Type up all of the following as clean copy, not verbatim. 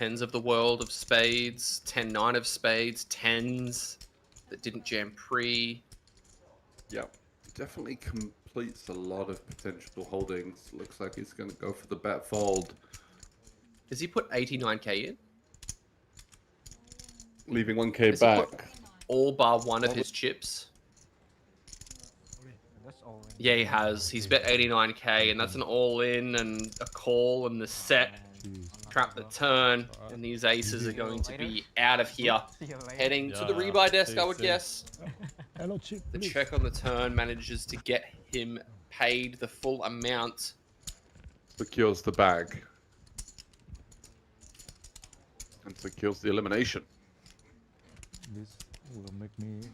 Tens of the world of spades, 10-9 of spades, tens that didn't jam pre. Yep, definitely completes a lot of potential holdings. Looks like he's going to go for the bet fold. Does he put 89k in? Leaving 1k Has he put back. all bar one of his chips? Yeah, he has. He's bet 89k, and that's an all-in and a call and the set. Trap the turn, and these aces are going to be out of here. Heading to the rebuy desk, I would guess. The check on the turn manages to get him paid the full amount. Secures the bag. And secures the elimination. This will make me...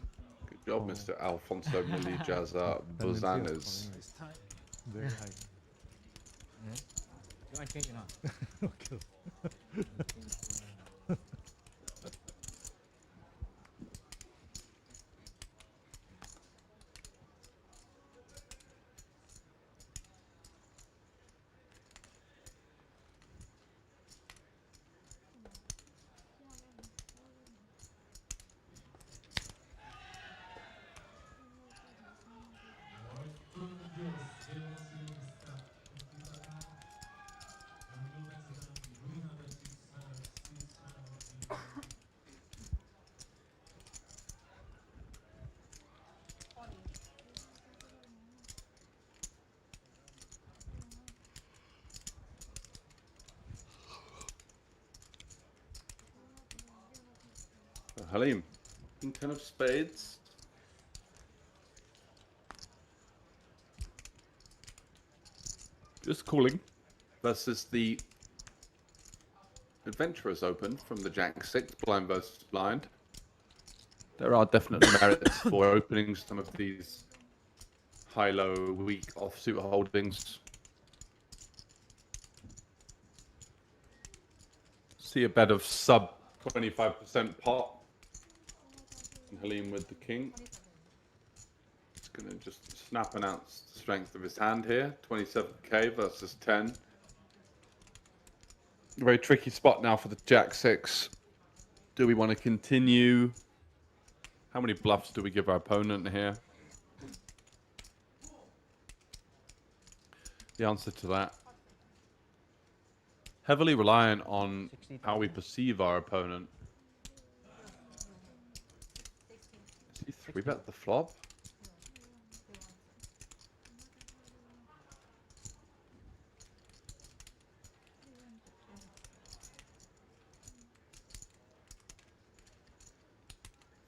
Good job, Mr. Alfonso Milijaza Bozanes. Very high. Okay. Halim, King 10 of spades. Just calling versus the Adventurers Open from the Jack 6, blind versus blind. There are definitely merits for opening some of these high-low, weak offsuit holdings. See a bet of sub 25% pot. Halim with the king. He's going to just snap announce the strength of his hand here. 27k versus 10. A very tricky spot now for the Jack 6. Do we want to continue? How many bluffs do we give our opponent here? The answer to that, heavily reliant on how we perceive our opponent. Is he 3-bet the flop?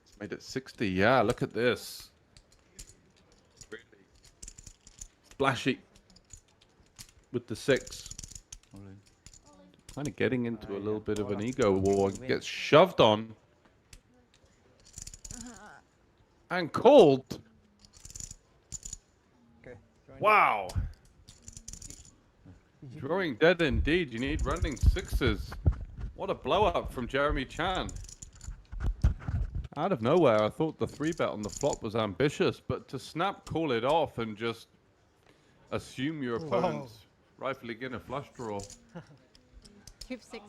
It's made it 60. Yeah, look at this. Really splashy with the 6. Kind of getting into a little bit of an ego war. Gets shoved on. And called. Wow. Drawing dead indeed. You need running 6s. What a blow up from Jeremy Chan. Out of nowhere, I thought the 3-bet on the flop was ambitious, but to snap call it off and just assume your opponent's rightfully getting a flush draw. Trip 6.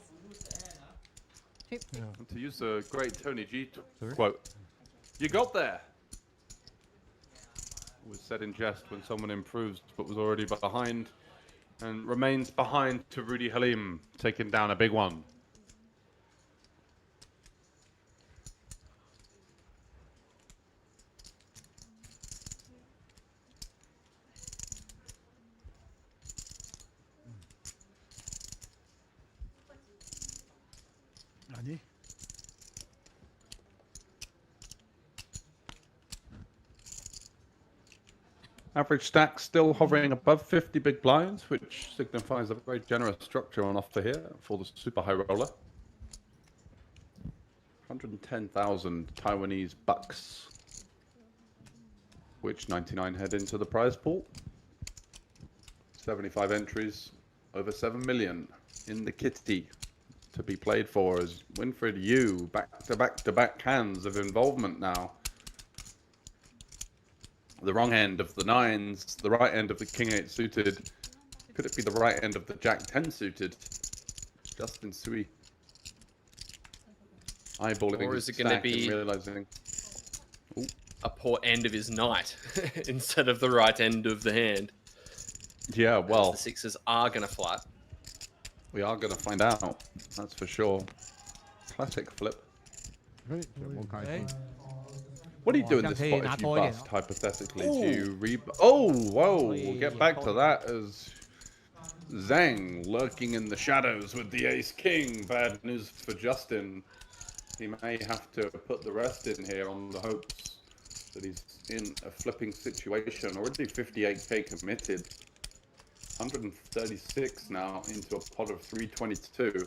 Trip 6. And to use a great Tony G quote, you got there. Was said in jest when someone improves but was already behind, and remains behind to Rudy Halim, taking down a big one. Nani? Average stack still hovering above 50 big blinds, which signifies a very generous structure on offer here for the super high roller. 110,000 Taiwanese bucks, which 99 head into the prize pool. 75 entries, over 7 million in the kitty to be played for as Winfred Yu back-to-back hands of involvement now. The wrong end of the 9s, the right end of the King 8 suited. Could it be the right end of the Jack 10 suited? Justin Sui eyeballing Or his is it gonna stack be- and realizing. A poor end of his night instead of the right end of the hand. Yeah, well, The sixes are gonna flat. we are going to find out. That's for sure. Classic flip. What do you do in this spot if you bust, hypothetically? Do you Oh, whoa! We'll get back to that as Zhang lurking in the shadows with the ace-king. Bad news for Justin. He may have to put the rest in here on the hopes that he's in a flipping situation. Already 58k committed. 136 now into a pot of 322.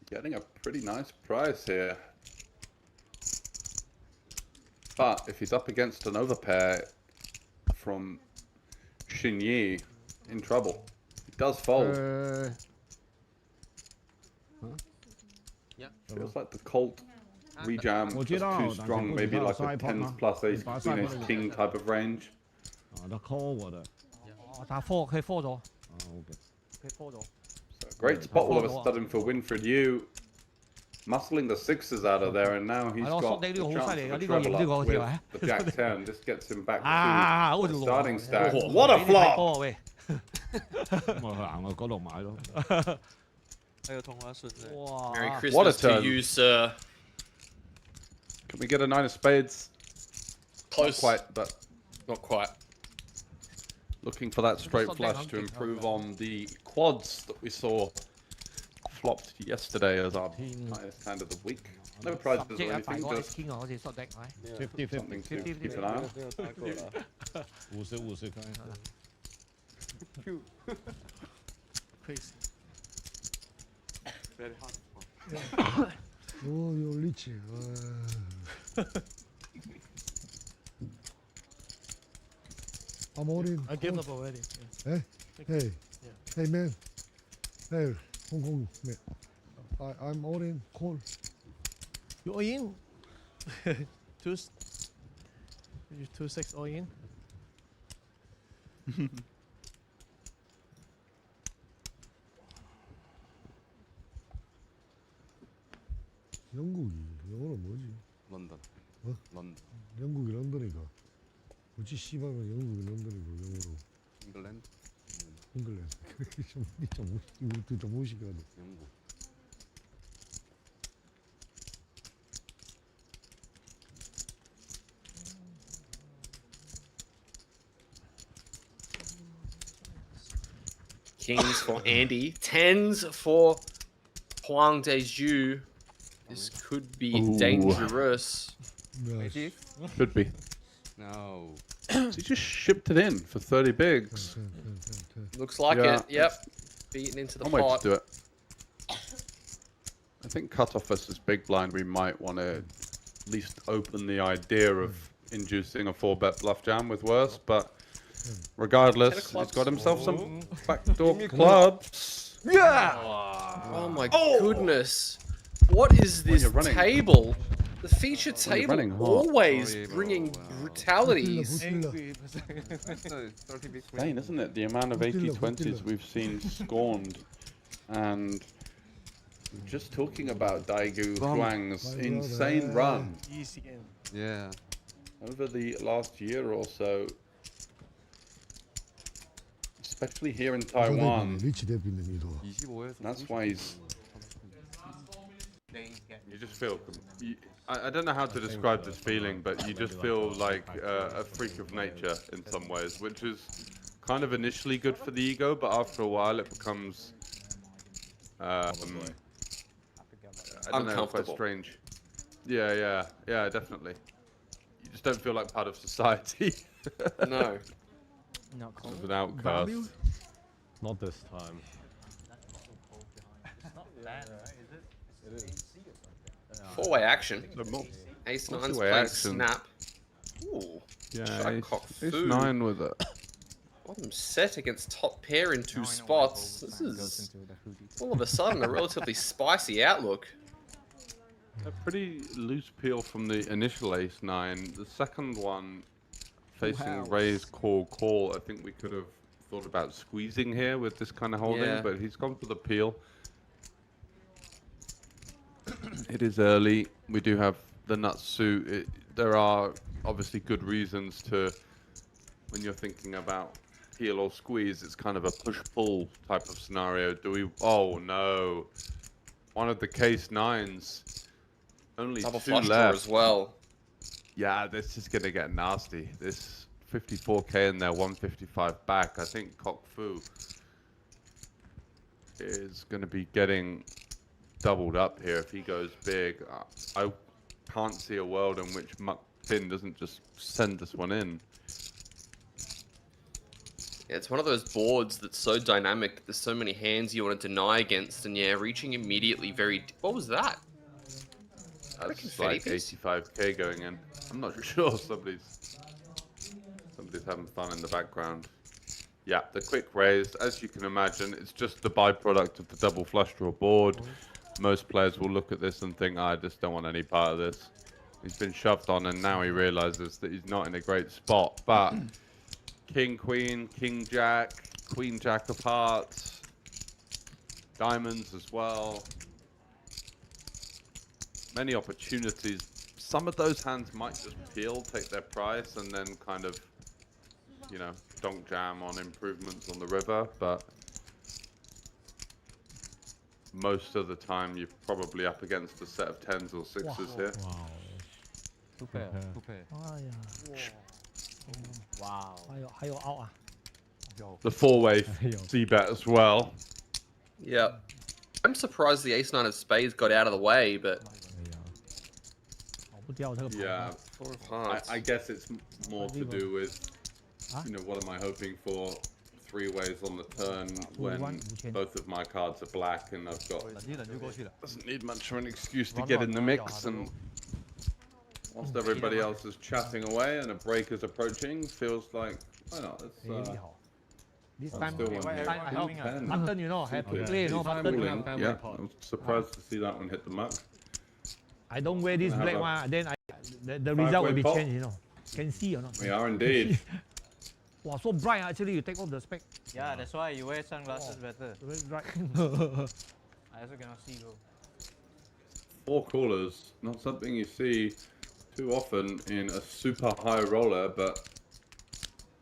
Getting a pretty nice price here. But if he's up against an overpair from Xinyi, in trouble. He does fold. Feels like the Colt rejam was too strong, maybe like a 10s plus ace queen ace king type of range. 打 4 佢 4 咗， 佢 4 咗。 So great spot all of a sudden for Winfred Yu. Muscling the sixes out of there, and now he's got the chance of a treble up with the jack 10. This gets him back to the starting stack. What a flop! 喂， 咁我行去嗰度買咯。 哇！ Merry What a Christmas to turn. you, sir. Can we get a 9 of spades? Close. Not quite, but Not quite. looking for that straight flush to improve on the quads that we saw flopped yesterday as our highest hand of the week. No prizes 即 or 係大 anything, 個 just King 啊，好似縮的係。 something to keep an eye on. 互少互少雞。 Oh, you're rich. I'm all in. I gave up already. Hey, hey, hey, man. Hey, Hong Kong, man. I'm all in. Call. You all in? two, you 2-6 all in? 영국이 영어는 뭐지? London. 어? London. 영국이 런던이가. 어찌 씨발은 영국이 런던이고 영어로. England. 잉글랜드. 이것도 좀 무식하네. 영국. Kings for Andy. Tens for Huang Deju. This could be dangerous. 야, Could be. No. So he just shipped it in for 30 bigs. Looks like Yeah. it. Yep. Beaten into the One way to pot. do it. I think cutoff versus big blind, we might want to at least open the idea of inducing a 4-bet bluff jam with worse, but regardless, he's clubs. got himself some backdoor clubs. Oh my goodness. What is this you're running- table? The feature you're table running hot. always Sorry, bro. bringing Wow. brutalities. Insane, isn't it? The amount of 80-20s we've seen scorned. And just talking about Daegu Huang's insane run Easy game. Yeah. over the last year or so, especially here in Taiwan. 리치 대표님 이도. 25에서. That's why he's. You just feel. I don't know how to describe this feeling, but you just feel like a freak of nature in some ways, which is kind of initially good for the ego, but after a while it becomes. I don't know, quite Uncomfortable. strange. Yeah, definitely. You just don't feel like part of society. No. Not cold. As an outcast. Not this time. Four-way action. Ace What's nine's the way playing action? snap. Ooh. Yeah, Shuttlecock ace food. 9 with it. Bottom set against top pair in two spots. This is all of a sudden a relatively spicy outlook. A pretty loose peel from the initial ace 9. The second one facing raise, call, call. I think we could have thought about squeezing here with this kind of holding, Yeah. but he's gone for the peel. It is early. We do have the nut suit. There are obviously good reasons to, when you're thinking about peel or squeeze, it's kind of a push-pull type of scenario. Do we? Oh no! One of the case nines. Only Double two flush draw left. as well. Yeah, this is gonna get nasty. This 54k in there, 155 back. I think Kok Fu is gonna be getting doubled up here if he goes big. I can't see a world in which Muck Pin doesn't just send this one in. Yeah, it's one of those boards that's so dynamic. There's so many hands you want to deny against, and yeah, reaching immediately very. What was that? That's like 85k going in. I'm not sure. Somebody's having fun in the background. Yeah, the quick raise, as you can imagine, it's just the byproduct of the double flush draw board. Most players will look at this and think, I just don't want any part of this. He's been shoved on, and now he realizes that he's not in a great spot. But King, Queen, King, Jack, Queen, Jack of Hearts, diamonds as well. Many opportunities. Some of those hands might just peel, take their price, and then kind of, you know, donk jam on improvements on the river. But most of the time, you're probably up against a set of 10s or 6s here. Wow. Two pair. Two pair. 哎呀， Wow. 还有 out 啊， The four-way C-bet as well. Yeah. I'm surprised the ace nine of spades got out of the way, but 跑不掉这个牌。 Yeah, four of hearts. I guess it's more to do with, you know, what am I hoping for? Three ways on the turn when both of my cards are black and I've got doesn't need much of an excuse to get in the mix, and whilst everybody else is chatting away and a break is approaching, feels like why not? This I'm time, still this one here. time I help. Ten. Button, you know, have to Okay. play, you know, Time button. pulling. Yeah, I was surprised to see that one hit the muck. I don't wear this How black about- one, then the result will be pot? changed, you know. Can see or not? We are indeed. Wow, so bright actually, you take off the spec. Yeah, that's why you wear sunglasses better. Very bright. I also cannot see, bro. Four callers, not something you see too often in a super high roller, but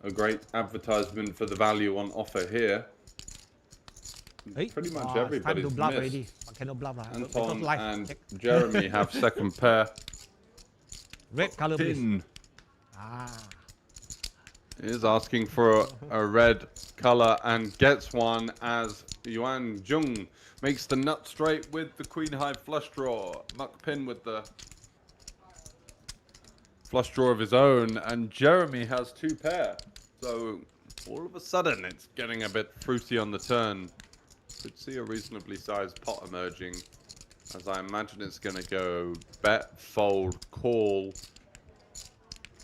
a great advertisement for the value on offer here. Hey, Pretty much it's time everybody's to bluff missed. already. I cannot bluff. Anton life. and Check. Jeremy have second pair. Red color, please. Pin Ah. is asking for a red color and gets one as Yuan Jung makes the nut straight with the queen high flush draw. Muck Pin with the flush draw of his own, and Jeremy has two pair. So all of a sudden it's getting a bit fruity on the turn. Could see a reasonably sized pot emerging, as I imagine it's going to go bet, fold, call,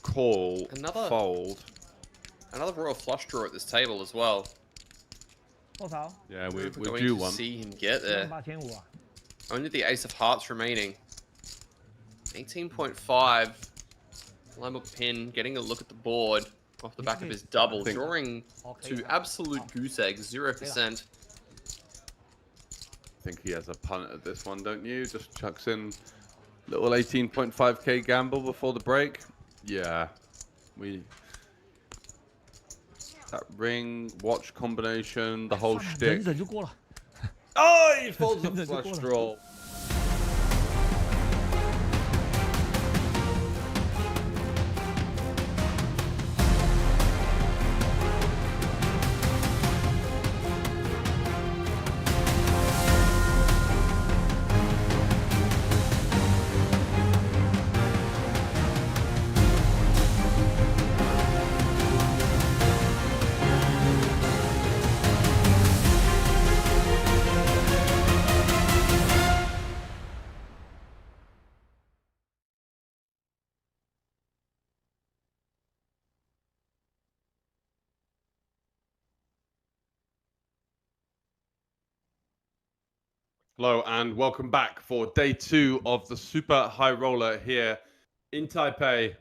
fold. Another royal flush draw at this table as well. 多少？ Yeah, we're Going due to one. see him get there. 18,500啊。 Only the ace of hearts remaining. 18.5. Limel Pin getting a look at the board off the back of his double, think- drawing to absolute goose egg, 0%. I think he has a punt at this one, don't you? Just chucks in little 18.5k gamble before the break. Yeah, that ring, watch combination, the whole 忍 shtick. 忍就过了。 Oh, he folds a flush draw. Hello and welcome back for day 2 of the Super High Roller here in Taipei.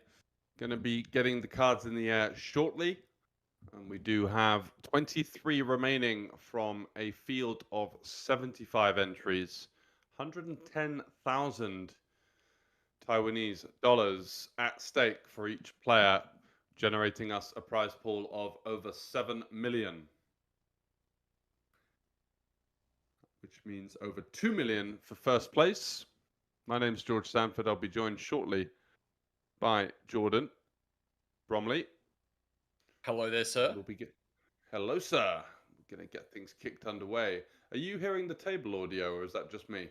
Going to be getting the cards in the air shortly. And we do have 23 remaining from a field of 75 entries. 110,000 Taiwanese dollars at stake for each player, generating us a prize pool of over 7 million. Which means over 2 million for first place. My name's George Sanford. I'll be joined shortly by Jordan Bromley. Hello there, sir. Hello, sir. We're going to get things kicked underway. Are you hearing the table audio, or is that just me?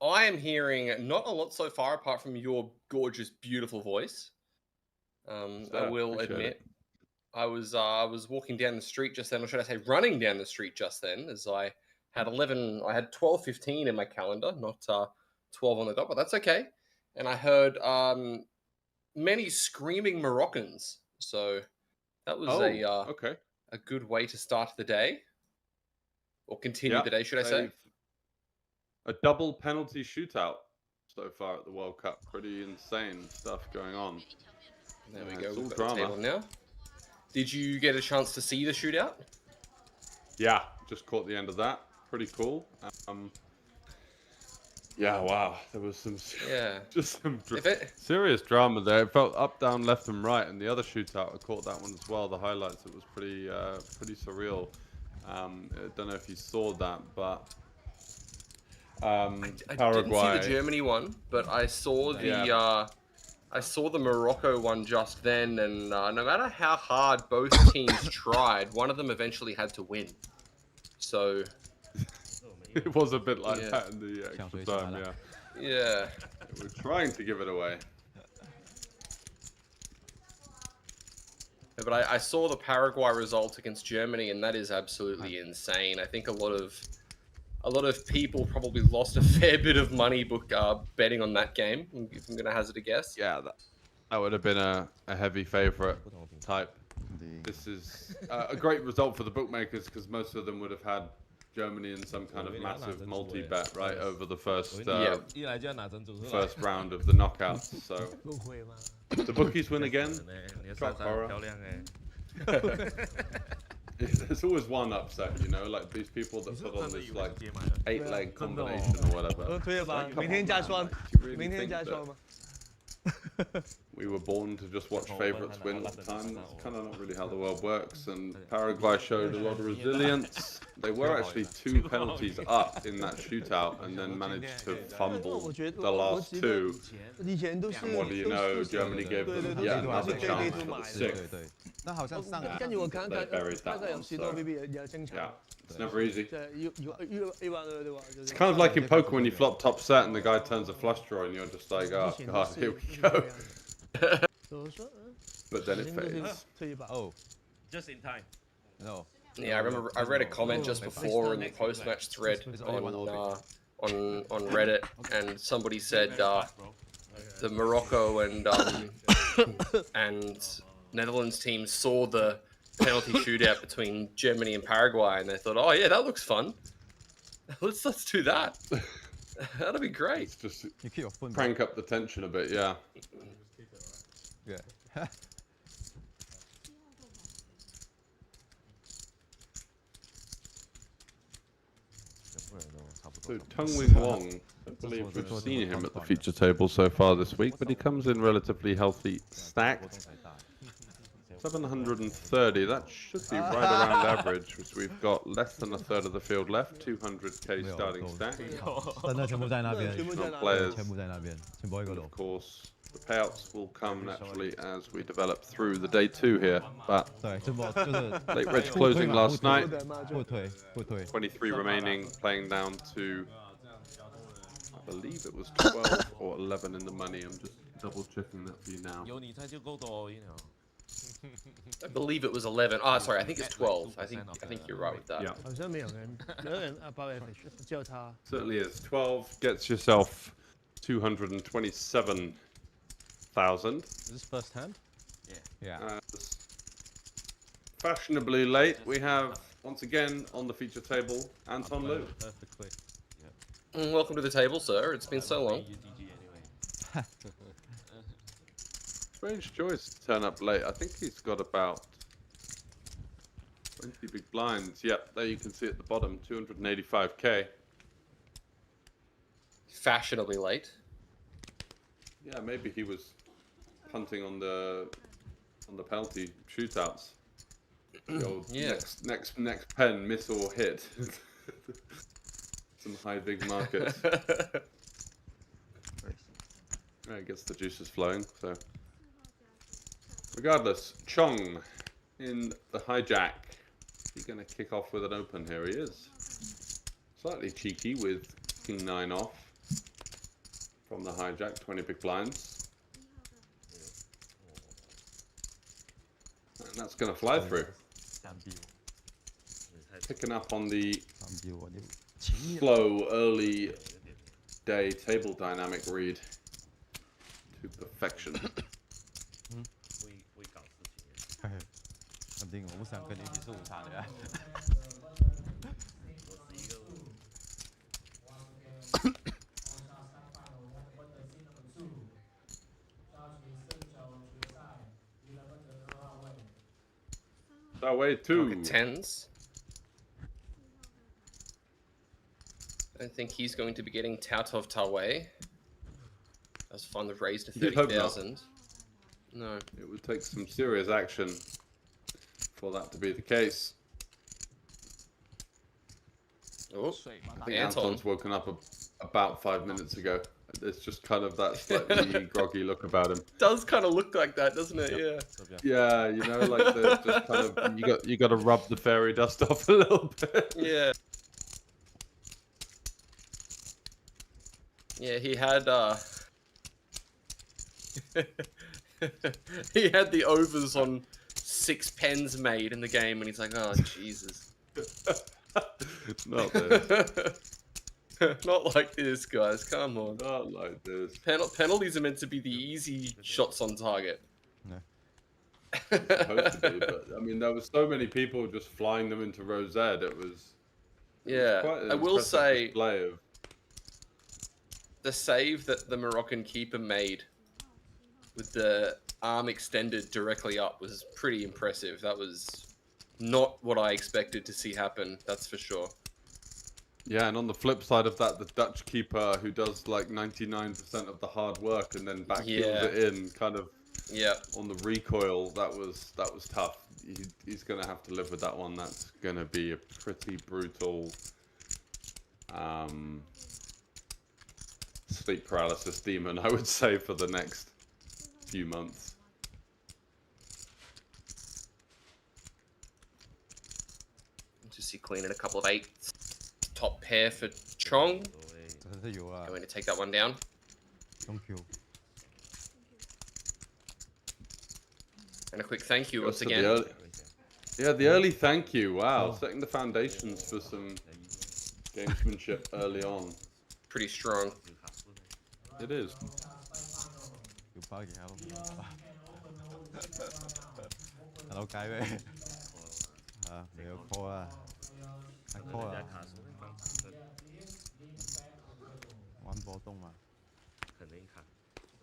I am hearing not a lot so far, apart from your gorgeous, beautiful voice. I will admit, I was walking down the street just then, or should I say, running down the street just then, as I had 12:15 in my calendar, not 12 on the dot, but that's okay. And I heard many screaming Moroccans, so that was okay. a good way to start the day, or continue the day, should I say? A double penalty shootout so far at the World Cup. Pretty insane stuff going on. There we go. We've got the table now. Did you get a chance to see the shootout? Yeah, just caught the end of that. Pretty cool. Yeah, wow. There was some serious drama there. It felt up, down, left, and right. And the other shootout, I caught that one as well. The highlights. It was pretty surreal. I don't know if you saw that, but I didn't see the Germany one, but I saw the Morocco one just then, and no matter how hard both teams tried, one of them eventually had to win. So it was a bit like that in the extra time, yeah. We're trying to give it away. Yeah, but I saw the Paraguay result against Germany, and that is absolutely insane. I think a lot of people probably lost a fair bit of money betting on that game, if I'm going to hazard a guess. Yeah, that would have been a heavy favorite type. This is a great result for the bookmakers, because most of them would have had Germany in some kind of massive multi-bet, right, over the first round of the knockouts. So the bookies win again. Shock horror. There's always one upset, you know, like these people that put on this like 8-leg combination or whatever. We were born to just watch favorites win all the time. That's kind of not really how the world works. And Paraguay showed a lot of resilience. They were actually 2 penalties up in that shootout, and then managed to fumble the last 2. And what do you know? Germany gave them yet another chance for the 6th. They buried that one. So, yeah, it's never easy. It's kind of like in poker when you flop top set and the guy turns a flush draw and you're just like, oh god, here we go. But then it fades. Oh, just in time. No. Yeah, I remember I read a comment just before in the post-match thread on Reddit, and somebody said the Morocco and Netherlands teams saw the penalty shootout between Germany and Paraguay, and they thought, oh yeah, that looks fun. Let's do that. That'd be great. Just crank up the tension a bit, yeah. Yeah. So Tung Wing Wong, I believe we've seen him at the feature table so far this week, but he comes in relatively healthy stacked. 730, that should be right around average, because we've got less than a third of the field left, 200k starting stack. Players, of course, the payouts will come naturally as we develop through the day 2 here, but late reg closing last night, 23 remaining, playing down to, I believe it was 12 or 11 in the money. I'm just double checking that for you now. I believe it was 11. Oh, sorry, I think it's 12. I think you're right with that. Yeah. Certainly is. 12 gets yourself 227,000. Is this first hand? Yeah. Fashionably late, we have once again on the feature table Anton Liu. Perfectly. Welcome to the table, sir. It's been so long. Strange choice to turn up late. I think he's got about 20 big blinds. Yep, there you can see at the bottom, 285k. Fashionably late. Yeah, maybe he was punting on the penalty shootouts. The old next pen, miss or hit. Some high big markets. Yeah, it gets the juices flowing. So, regardless, Chong in the hijack. He's going to kick off with an open. Here he is. Slightly cheeky with King 9 off from the hijack. 20 big blinds. And that's going to fly through. Picking up on the slow early day table dynamic read to perfection. 肯定我不想跟你一起吃午餐的。That way too. Pocket tens. I think he's going to be getting Tout of Taiwan. As fund of raised to 30,000. No. It would take some serious action for that to be the case. Oh, I think Anton's woken up about 5 minutes ago. There's just kind of that slightly groggy look about him. Does kind of look like that, doesn't it? Yeah. Yeah, you know, like the just kind of you got to rub the fairy dust off a little bit. Yeah. Yeah, he had he had the overs on 6 pens made in the game, and he's like, oh Jesus. Not this. Not like this, guys. Come on. Not like this. Penalties are meant to be the easy shots on target. No. Supposed to be, but I mean, there was so many people just flying them into Rosette. It was Yeah, I will say display of... the save that the Moroccan keeper made with the arm extended directly up was pretty impressive. That was not what I expected to see happen, that's for sure. Yeah, and on the flip side of that, the Dutch keeper who does like 99% of the hard work and then backheels it in, kind of on the recoil, that was tough. He's going to have to live with that one. That's going to be a pretty brutal sleep paralysis demon, I would say, for the next few months. Just see clean in a couple of 8s. Top pair for Chong. 真係有啊。 Going to take that one down. Thank you. And a quick thank you once The again. the early thank you. Wow, setting the foundations for some gamesmanship early on. Pretty strong. It is. 要包幾下都唔得。Hello，街咩？啊，你有 call 啊？係 call 啊？玩波動嘛？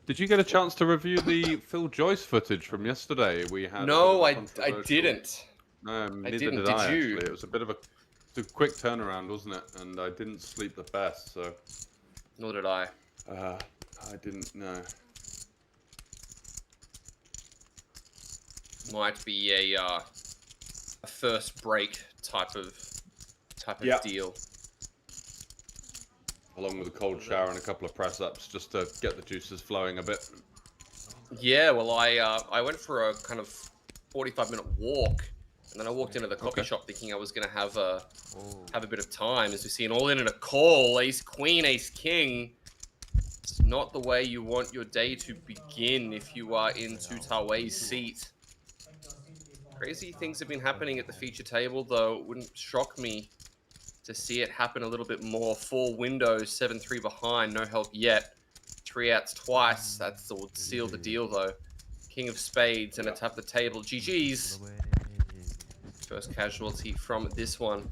Did you get a chance to review the Phil Joyce footage from yesterday? We had No, I didn't. Neither didn't. did I, Did you? actually. It was a bit of a quick turnaround, wasn't it? And I didn't sleep the best, so... Nor did I. I didn't know. Might be a first break type of deal. Along with a cold shower and a couple of press-ups, just to get the juices flowing a bit. Yeah, well, I went for a kind of 45-minute walk, and then I walked into the coffee shop thinking I was going to have a bit of time. As we see an all-in and a call, ace queen, ace king. It's not the way you want your day to begin if you are in Taiwan's seat. Crazy things have been happening at the feature table, though. It wouldn't shock me to see it happen a little bit more. 4 windows, 7-3 behind, no help yet. 3 outs twice, that's what would seal the deal though. King of spades and a tap the table. GG's. First casualty from this one.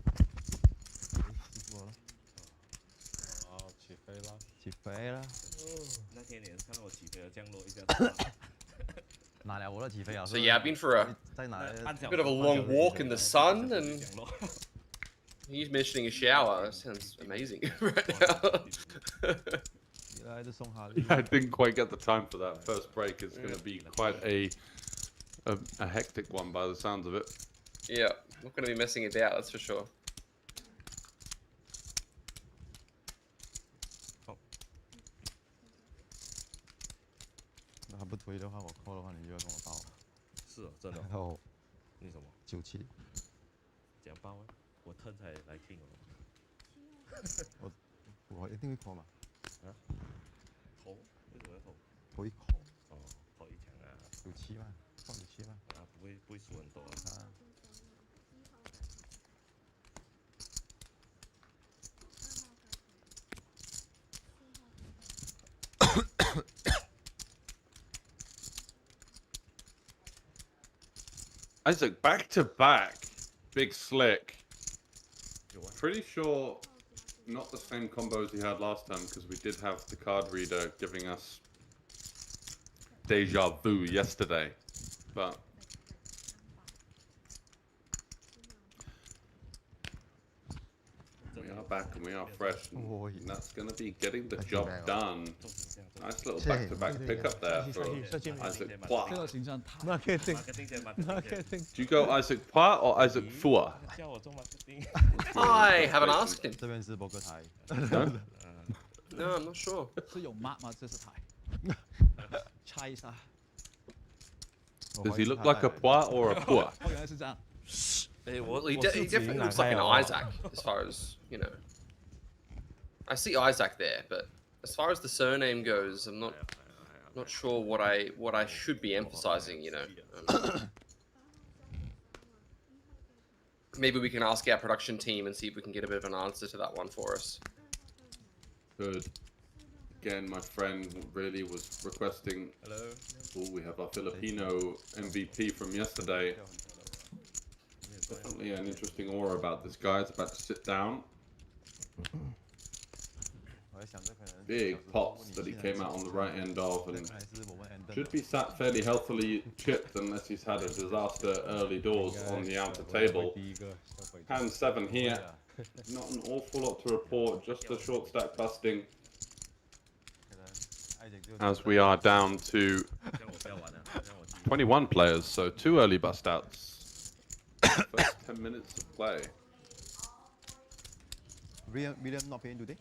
起飞啦！起飛啦！那天你看到我起飞了，降落一下。So yeah, I've been for a bit of a long walk in the sun, and he's mentioning a shower. That sounds amazing right now. Yeah, I didn't quite get the time for that. First break is going to be quite a hectic one by the sounds of it. Yeah, not going to be messing about, that's for sure.是哦，真的然后你什么97，讲包啊？我 turn 才来 king 我一定会 call 嘛，哦。啊？投？为什么要投？投一 call 哦，投一强啊。97万，放97万啊，不会输很多啊。啊。Isaac, back to back, big slick. Pretty sure not the same combos he had last time, because we did have the card reader giving us deja vu yesterday. But we are back and we are fresh, and that's going to be getting the job done. Nice little back-to-back pickup there for Isaac Pua. 这个形象太 marketing marketing。Do you go Isaac Pua or Isaac Fua? 叫我做 marketing。I haven't asked him. 这边是博客台。 No, I'm not sure. 是有 mark 吗？这是台。猜一下。 Does he look like a Pua or a Pua? 哦，原来是这样。 Well, he definitely looks like an Isaac, as far as, you know. I see Isaac there, but as far as the surname goes, I'm not sure what I should be emphasizing, you know. Maybe we can ask our production team and see if we can get a bit of an answer to that one for us. Good. Again, my friend really was requesting. Hello. Oh, we have our Filipino MVP from yesterday. Definitely an interesting aura about this guy. It's about to sit down. Big pots that he came out on the right end of, and should be sat fairly healthily chipped unless he's had a disaster early doors on the outer table. Hand 7 here. Not an awful lot to report, just a short stack busting. As we are down to 21 players, so 2 early bust outs. First 10 minutes of play. William not playing today?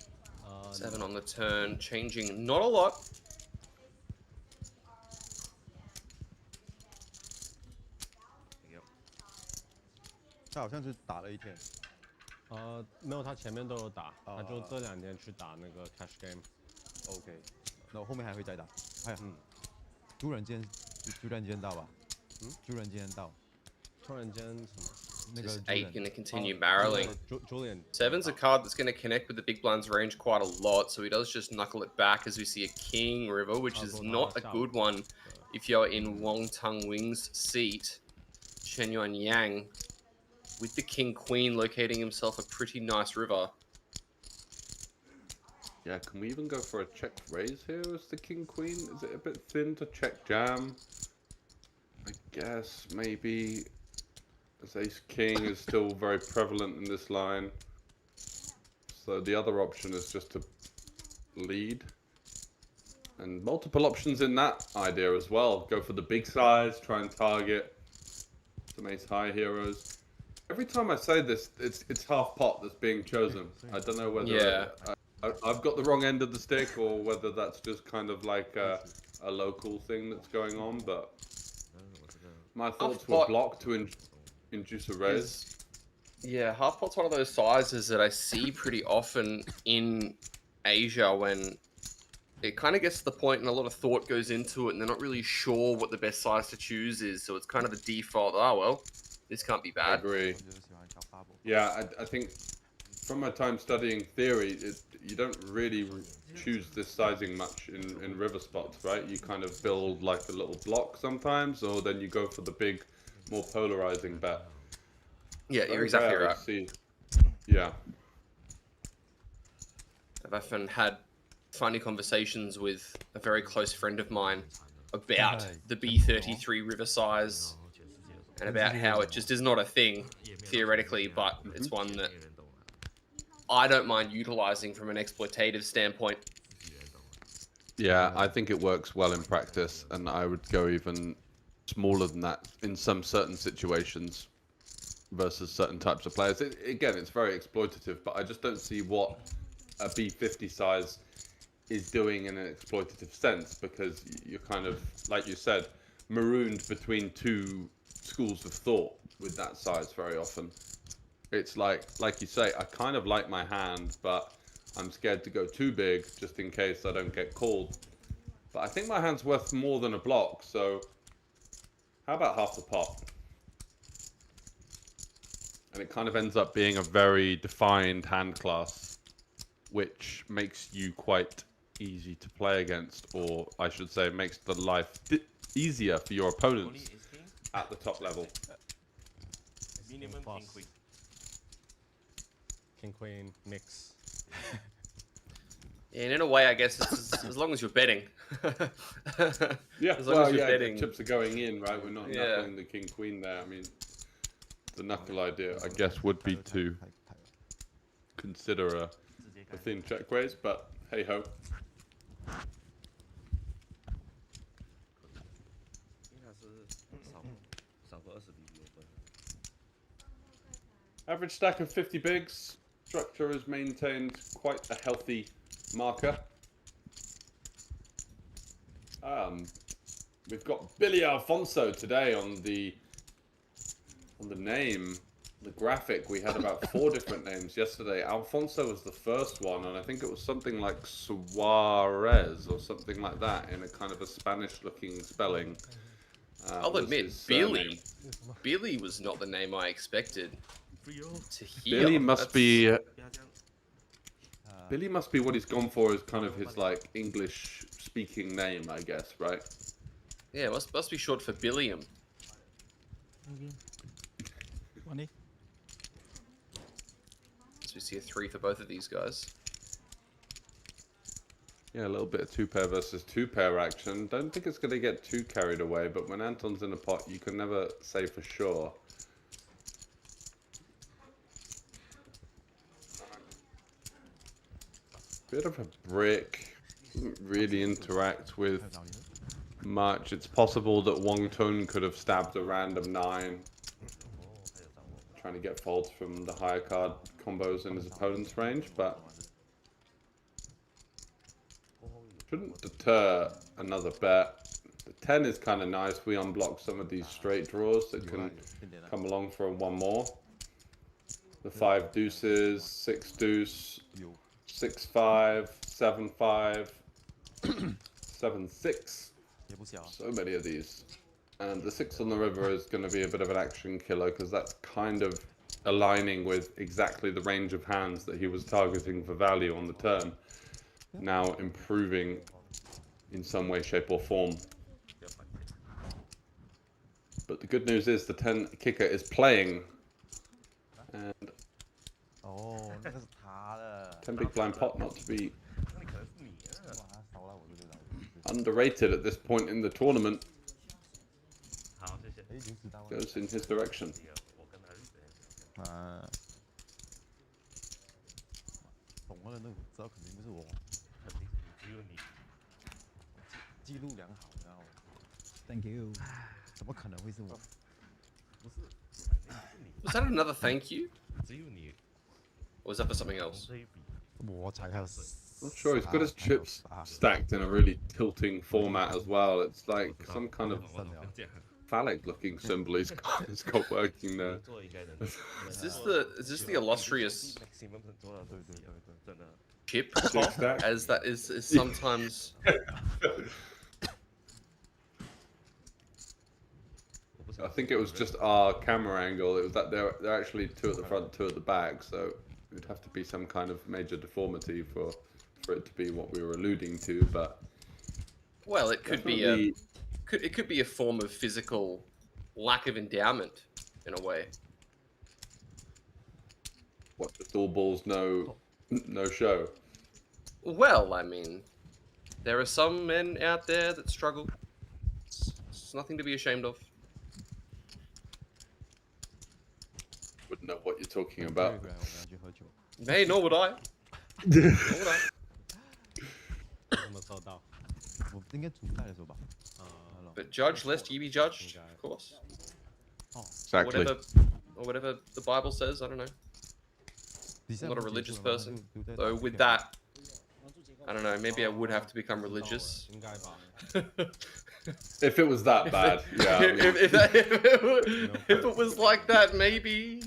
7 on the turn, changing not a lot. 他好像是打了一天。没有，他前面都有打，他就这2天去打那个 cash game。OK， 那我后面还会再打。哎呀，突然间到吧？突然间到。突然间什么？ Is 8 going to continue barreling? Julian. 7's a card that's going to connect with the big blind's range quite a lot, so he does just knuckle it back as we see a King River, which is not a good one if you're in Wong Tung Wing's seat. Chen Yuan Yang with the King Queen locating himself a pretty nice river. Yeah, can we even go for a check raise here as the King Queen? Is it a bit thin to check jam? I guess maybe. As Ace King is still very prevalent in this line. So the other option is just to lead. And multiple options in that idea as well. Go for the big size, try and target some Ace High heroes. Every time I say this, it's half pot that's being chosen. I don't know whether I've got the wrong end of the stick or whether that's just kind of like a local thing that's going on, but my thoughts were blocked to induce a raise. Yeah, half pot's one of those sizes that I see pretty often in Asia when it kind of gets to the point and a lot of thought goes into it and they're not really sure what the best size to choose is, so it's kind of a default, oh well, this can't be bad. I agree. Yeah, I think from my time studying theory, you don't really choose this sizing much in river spots, right? You kind of build like a little block sometimes, or then you go for the big, more polarizing bet. Yeah, you're exactly right. See. Yeah. I've often had funny conversations with a very close friend of mine about the B33 river size and about how it just is not a thing theoretically, but it's one that I don't mind utilizing from an exploitative standpoint. Yeah, I think it works well in practice, and I would go even smaller than that in some certain situations versus certain types of players. Again, it's very exploitative, but I just don't see what a B50 size is doing in an exploitative sense, because you're kind of, like you said, marooned between two schools of thought with that size very often. It's like you say, I kind of like my hand, but I'm scared to go too big just in case I don't get called. But I think my hand's worth more than a block, so how about half the pot? And it kind of ends up being a very defined hand class, which makes you quite easy to play against, or I should say makes the life easier for your opponents at the top level. Minimum king queen. King Queen mix. And in a way, I guess it's as long as you're betting. Yeah, as long as you're yeah, betting. the chips are going in, right? We're not knuckling the king queen there. I mean, the knuckle idea, I guess, would be to consider a thin check raise, but hey ho. Average stack of 50 bigs. Structure has maintained quite a healthy marker. We've got Billy Alfonso today on the name, the graphic. We had about 4 different names yesterday. Alfonso was the first one, and I think it was something like Suarez or something like that in a kind of a Spanish-looking spelling. I'll admit, Billy was not the name I expected to hear. Billy must be. Billy must be what he's gone for as kind of his like English-speaking name, I guess, right? Yeah, must be short for Billiam. Money. So we see a 3 for both of these guys. Yeah, a little bit of 2-pair versus 2-pair action. Don't think it's going to get too carried away, but when Anton's in a pot, you can never say for sure. Bit of a brick. Doesn't really interact with much. It's possible that Wong Tun could have stabbed a random 9. Trying to get folds from the higher card combos in his opponent's range, but shouldn't deter another bet. The 10 is kind of nice. We unblock some of these straight draws that can come along for one more. The 5 deuces, 6 deuce, 6-5, 7-5, 7-6. So many of these. And the 6 on the river is going to be a bit of an action killer, because that's kind of aligning with exactly the range of hands that he was targeting for value on the turn. Now improving in some way, shape or form. But the good news is the 10 kicker is playing. And 10 big blind pot not to be underrated at this point in the tournament. Goes in his direction. 懂了，那知道肯定不是我，记录良好，你知道吗？ Thank you. 怎么可能会是我？ Was that another thank you? Or was that for something else? 我才还有。 Not sure. He's got his chips stacked in a really tilting format as well. It's like some kind of phallic-looking symbol he's got working there. Is this the illustrious chip stack? as that is sometimes? I think it was just our camera angle. It was that they're actually 2 at the front, 2 at the back. So it'd have to be some kind of major deformity for it to be what we were alluding to. But Well, it could be a it could be a form of physical lack of endowment in a way. What, just all balls, no show? Well, I mean, there are some men out there that struggle nothing to be ashamed of. Wouldn't know what you're talking 约 about. 一个人我们要去喝酒。 Hey, nor would I. Nor would I. 什么时候到？我应该主菜的时候吧。 But judge lest ye be judged, of course. Exactly. Or whatever the Bible says. I don't know. I'm not a religious person, though. With that, I don't know. Maybe I would have to become religious. 应该吧。 If it was that bad, yeah. I mean, If it was like that, maybe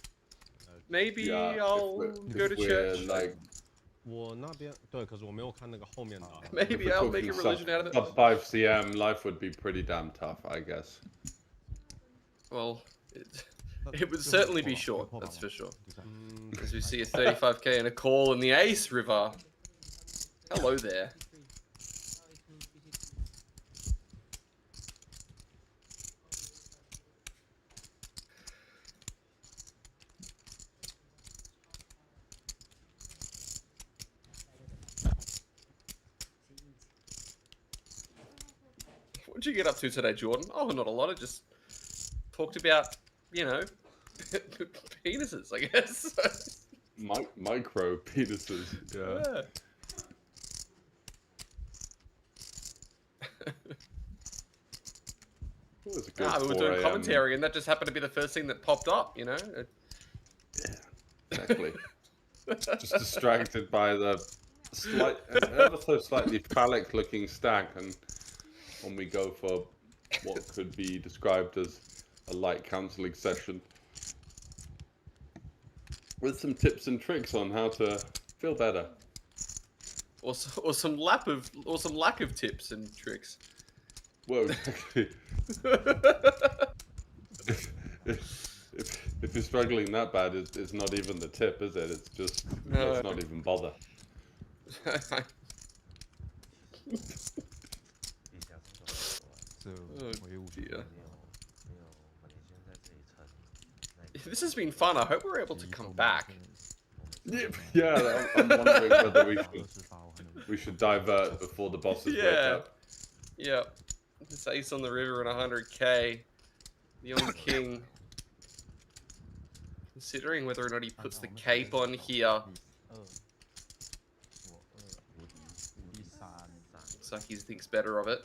yeah, I'll go to we're church. like 我那边对，可是我没有看那个后面的啊。 Maybe I'll make a religion out of it. sub 5 cm, life would be pretty damn tough, I guess. Well, it would certainly be short, that's for sure. As we see a 35k and a call in the Ace River. Hello there. What'd you get up to today, Jordan? Oh, not a lot. I just talked about, you know, penises, I guess. Micro penises, yeah. It was a good We were 4 doing a.m. commentary, and that just happened to be the first thing that popped up, you know? Yeah, exactly. Just distracted by the ever so slightly phallic-looking stack, and when we go for what could be described as a light counseling session with some tips and tricks on how to feel better, or some lack of tips and tricks. well, exactly. if you're struggling that bad, it's not even the tip, is it? It's just let's not even bother. Oh dear. This has been fun. I hope we're able to come back. Yeah, I'm wondering whether we should divert before the bosses wake up. Yeah. This Ace on the river and 100k. The young king. Considering whether or not he puts the cape on here. Looks like he thinks better of it.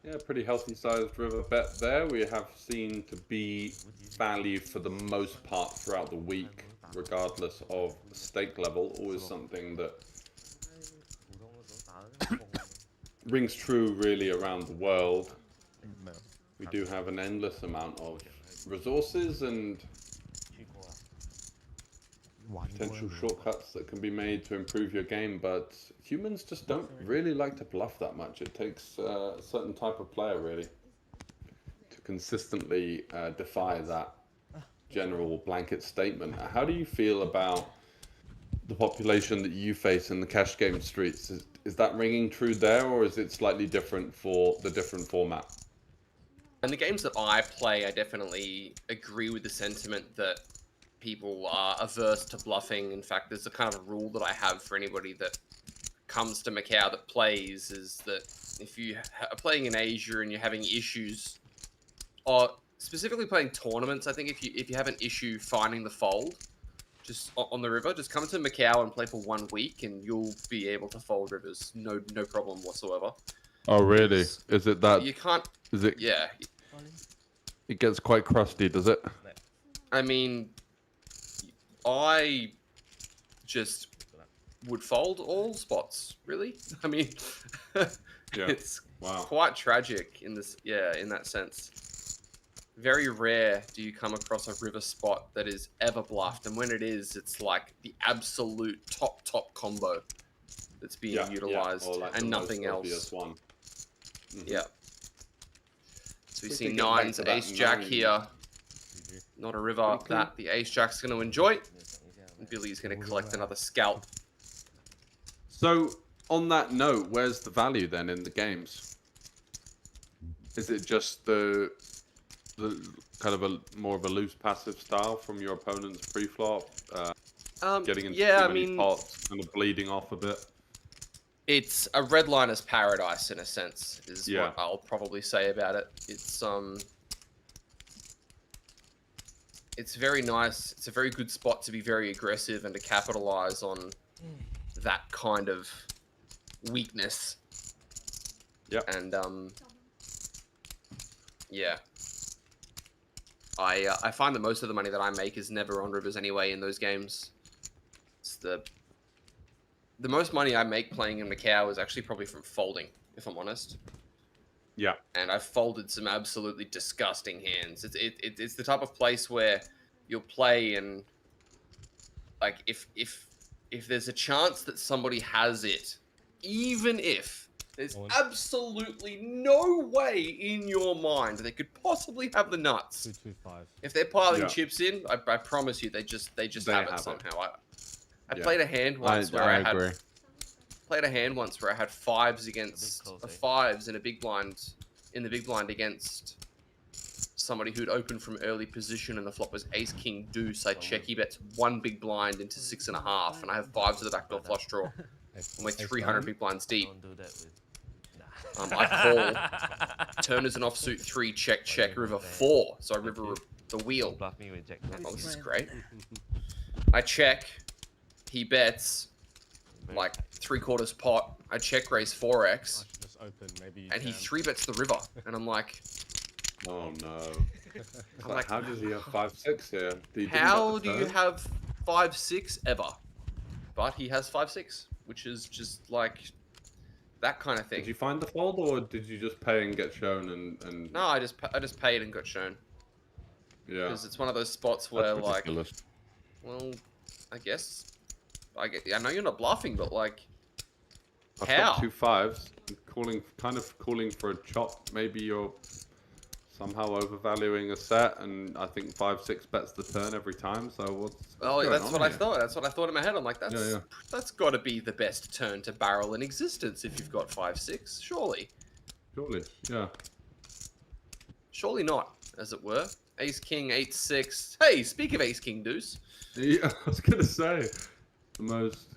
Yeah, pretty healthy sized river bet there. We have seen to be value for the most part throughout the week, regardless of stake level. Always something that rings true really around the world. We do have an endless amount of resources and potential shortcuts that can be made to improve your game, but humans just don't really like to bluff that much. It takes a certain type of player really to consistently defy that general blanket statement. How do you feel about the population that you face in the cash game streets? Is that ringing true there, or is it slightly different for the different format? In the games that I play, I definitely agree with the sentiment that people are averse to bluffing. In fact, there's a kind of a rule that I have for anybody that comes to Macau that plays, is that if you are playing in Asia and you're having issues, or specifically playing tournaments, I think if you have an issue finding the fold just on the river, just come to Macau and play for 1 week and you'll be able to fold rivers, no problem whatsoever. Oh really? Is it that? You can't. Is it? Yeah. It gets quite crusty, does it? I mean, I just would fold all spots, really. I mean, it's quite tragic in this, in that sense. Very rare do you come across a river spot that is ever bluffed, and when it is, it's like the absolute top combo that's being utilized, like and nothing else. One. Yeah. So we see nines, ace jack here. Not a river that the ace jack's going to enjoy. And Billy's going to collect another scalp. So, on that note, where's the value then in the games? Is it just the kind of a more of a loose passive style from your opponent's pre-flop? getting into yeah, too I many mean, pots, kind of bleeding off a bit. it's a redliner's paradise in a sense, is Yeah. what I'll probably say about it. It's very nice. It's a very good spot to be very aggressive and to capitalize on that kind of weakness. Yep. And yeah, I find that most of the money that I make is never on rivers anyway in those games. It's the most money I make playing in Macau is actually probably from folding, if I'm honest. Yeah. And I've folded some absolutely disgusting hands. It's the type of place where you'll play and like if there's a chance that somebody has it, even if there's absolutely no way in your mind they could possibly have the nuts. 225. If they're piling Yeah. chips in, I promise you they just have it have it. somehow. I Yeah. played a hand once where I I had agree. played a hand once where I had fives against close, eh? fives in a big blind the big blind against somebody who'd opened from early position and the flop was ace king deuce. I check he bets one big blind into 6.5 and I have fives of the backdoor flush draw. And we're 300 big blinds deep. Don't do that with. I call turn as an offsuit 3 check river 4, so I river the wheel. Bluff me with jack. Oh, this is great. I check, he bets like 3/4 pot. I check raise 4x, Just open, maybe. and he 3-bets the river, and I'm like, Oh no. I'm like, How does he have 5-6 here? how do you have 5-6 ever? But he has 5-6, which is just like that kind of Did thing. you find the fold, or did you just pay and get shown and No, I just paid and got shown yeah? because it's one of those spots where That's like, ridiculous. well, I know you're not bluffing, but like, I've how? got 2 5s. Kind of calling for a chop. Maybe you're somehow overvaluing a set, and I think 5-6 bets the turn every time. So what's Oh, going that's on what I here? thought. That's what I thought in my head. I'm like, Yeah. that's got to be the best turn to barrel in existence if you've got 5-6. Surely, Surely, yeah. surely not, as it were. Ace King 8-6. Hey, speak of Ace King Deuce. Yeah, I was gonna say the most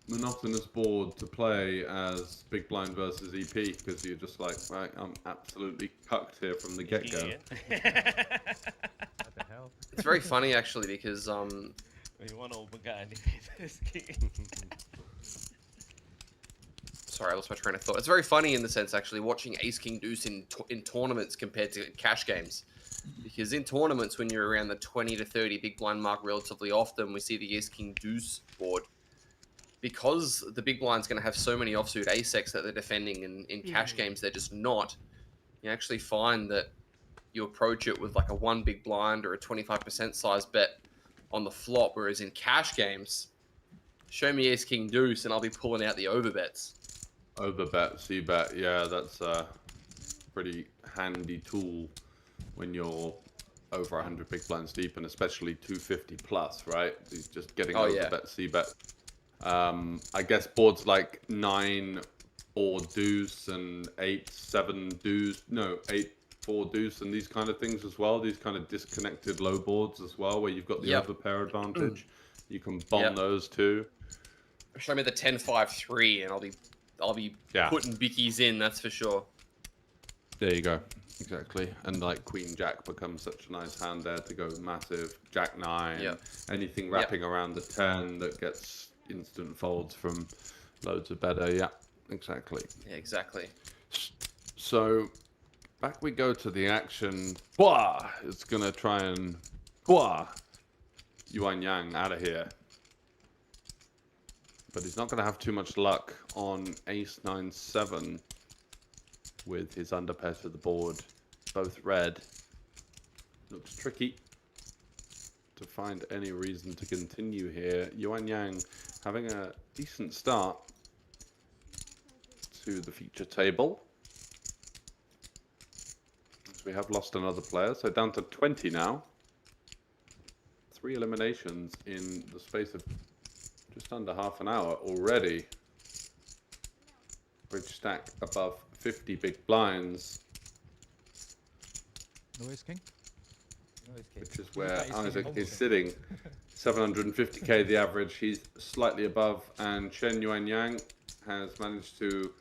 monotonous board to play as big blind versus EP because you're just like, right, I'm absolutely cucked here from the get go. What the hell? It's very funny actually because You want to open guy and sorry, I lost my train of thought. It's very funny in the sense actually watching Ace King Deuce in tournaments compared to cash games. Because in tournaments, when you're around the 20 to 30 big blind mark relatively often, we see the Ace King Deuce board. Because the big blind's going to have so many offsuit ace-x that they're defending, and in cash games they're just not. You actually find that you approach it with like a 1 big blind or a 25% size bet on the flop, whereas in cash games, show me Ace King Deuce and I'll be pulling out the overbets. Overbet, c-bet, yeah, that's a pretty handy tool when you're over 100 big blinds deep, and especially 250 plus, right? It's just getting overbet, c-bet. I guess boards like 9 4 deuce and 8 7 deuce, no 8 4 deuce, and these kind of things as well. These kind of disconnected low boards as well, where you've got the overpair advantage. You can bomb those too. Show me the 10-5-3 and I'll be putting bickies in, that's for sure. There you go. Exactly. And like Queen Jack becomes such a nice hand there to go massive. Jack 9. Anything wrapping around the 10 that gets instant folds from loads of better. Yeah, exactly. Yeah, exactly. So back we go to the action. Bwah! It's going to try and Yuan Yang out of here. But he's not going to have too much luck on ace 9-7 with his underpair to the board, both red. Looks tricky to find any reason to continue here. Yuan Yang having a decent start to the feature table. So we have lost another player, so down to 20 now. 3 eliminations in the space of just under half an hour already. Bridge stack above 50 big blinds. No ace king? which is where Isaac is sitting. 750k the average, he's slightly above, and Chen Yuanyang has managed to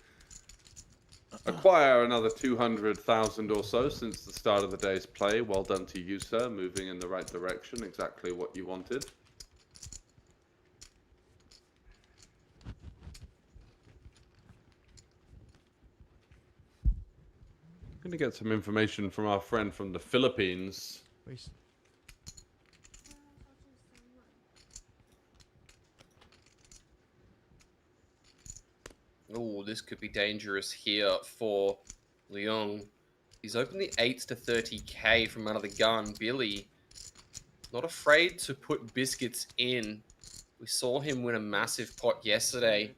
acquire another 200,000 or so since the start of the day's play. Well done to you, sir, moving in the right direction, exactly what you wanted. I'm going to get some information from our friend from the Philippines. Oh, this could be dangerous here for Leung. He's opened the 8s to 30k from out of the gun. Billy, not afraid to put biscuits in. We saw him win a massive pot yesterday,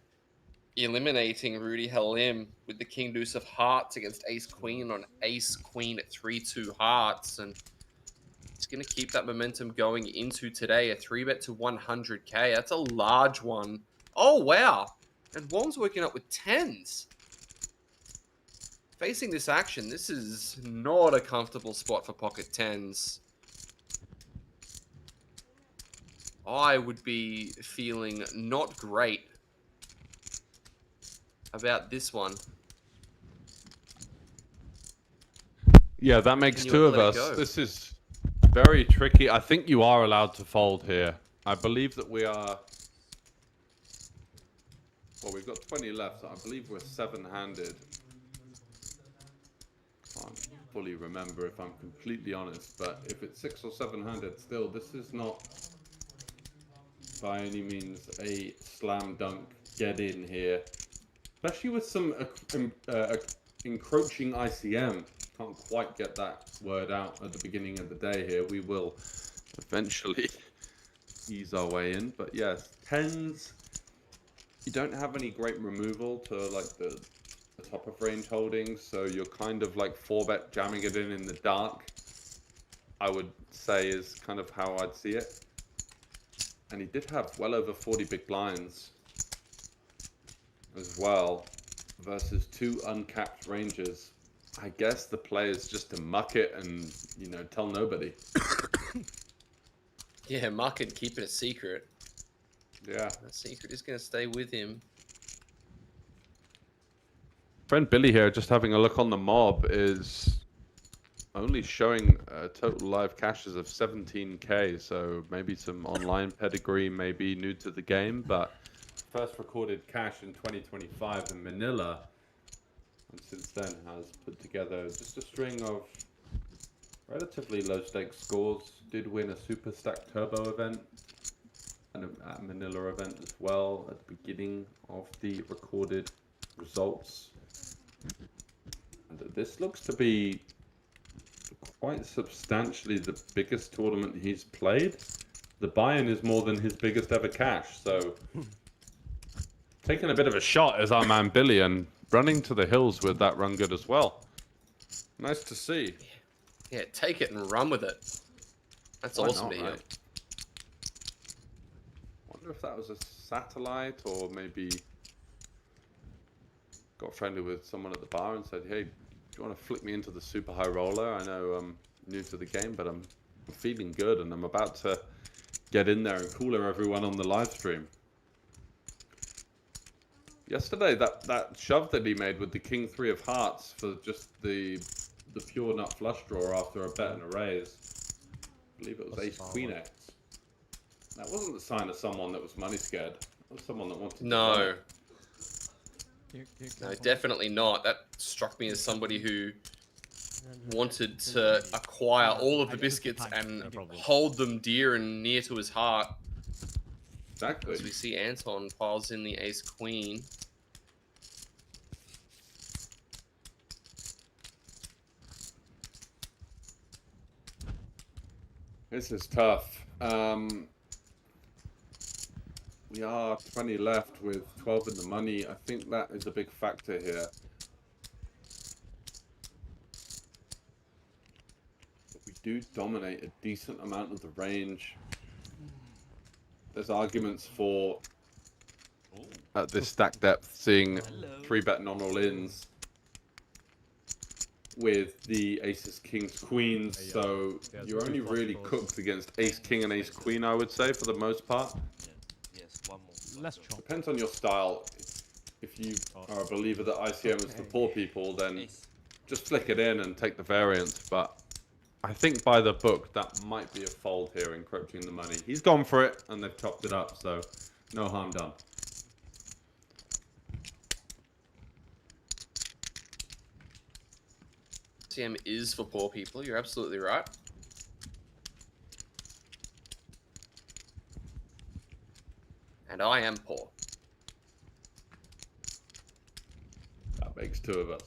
eliminating Rudy Halim with the King Deuce of Hearts against Ace Queen on Ace Queen at 3-2 hearts. And he's going to keep that momentum going into today. A 3-bet to 100k. That's a large one. Oh, wow. And Wong's working up with 10s. Facing this action, this is not a comfortable spot for pocket 10s. I would be feeling not great about this one. Yeah, that makes Can you two of let it us. go? This is very tricky. I think you are allowed to fold here. I believe that we are... Well, we've got 20 left, so I believe we're 7-handed. Can't fully remember if I'm completely honest, but if it's 6 or 7-handed still, this is not by any means a slam dunk get in here. Especially with some encroaching ICM. Can't quite get that word out at the beginning of the day here. We will eventually ease our way in, but yes, 10s. You don't have any great removal to like the top of range holdings, so you're kind of like 4-bet jamming it in the dark, I would say, is kind of how I'd see it. And he did have well over 40 big blinds as well versus 2 uncapped ranges. I guess the play is just to muck it and, you know, tell nobody. Yeah, muck it, keep it a secret. Yeah. That secret is going to stay with him. Friend Billy here, just having a look on the mob, is only showing total live cashes of 17k, so maybe some online pedigree, maybe new to the game, but first recorded cash in 2025 in Manila, and since then has put together just a string of relatively low stakes scores. Did win a Super Stack Turbo event and a Manila event as well at the beginning of the recorded results. And this looks to be quite substantially the biggest tournament he's played. The buy-in is more than his biggest ever cash, so taking a bit of a shot is our man Billy, and running to the hills with that run good as well. Nice to see. Yeah, take it and run with it. That's Why awesome not, to hear. right? Wonder if that was a satellite, or maybe got friendly with someone at the bar and said, hey, do you want to flick me into the super high roller? I know I'm new to the game, but I'm feeling good and I'm about to get in there and cooler everyone on the live stream. Yesterday, that shove that he made with the King 3 of Hearts for just the pure nut flush draw after a bet and a raise. I believe it was Ace Queen X. That wasn't the sign of someone that was money scared. That was someone that wanted to No. You No, definitely not. That struck me as somebody who wanted to acquire all of the biscuits and hold them dear and near to his heart. Exactly. As we see Anton piles in the Ace Queen. This is tough. We are 20 left with 12 in the money. I think that is a big factor here. We do dominate a decent amount of the range. There's arguments for, at this stack depth, seeing 3-bet non-all-ins. with the aces, kings, queens. Yeah. So Yeah, you're it's only pretty really flexible. cooked against ace, king, and ace, queen, I would say, for the most part. Yes, one more. Let's chop. Depends on your style. If you are a believer that ICM is for poor people, then just flick it in and take the variance. But I think by the book, that might be a fold here, encroaching the money. He's gone for it, and they've chopped it up, so no harm done. ICM is for poor people. You're absolutely right. And I am poor. That makes two of us.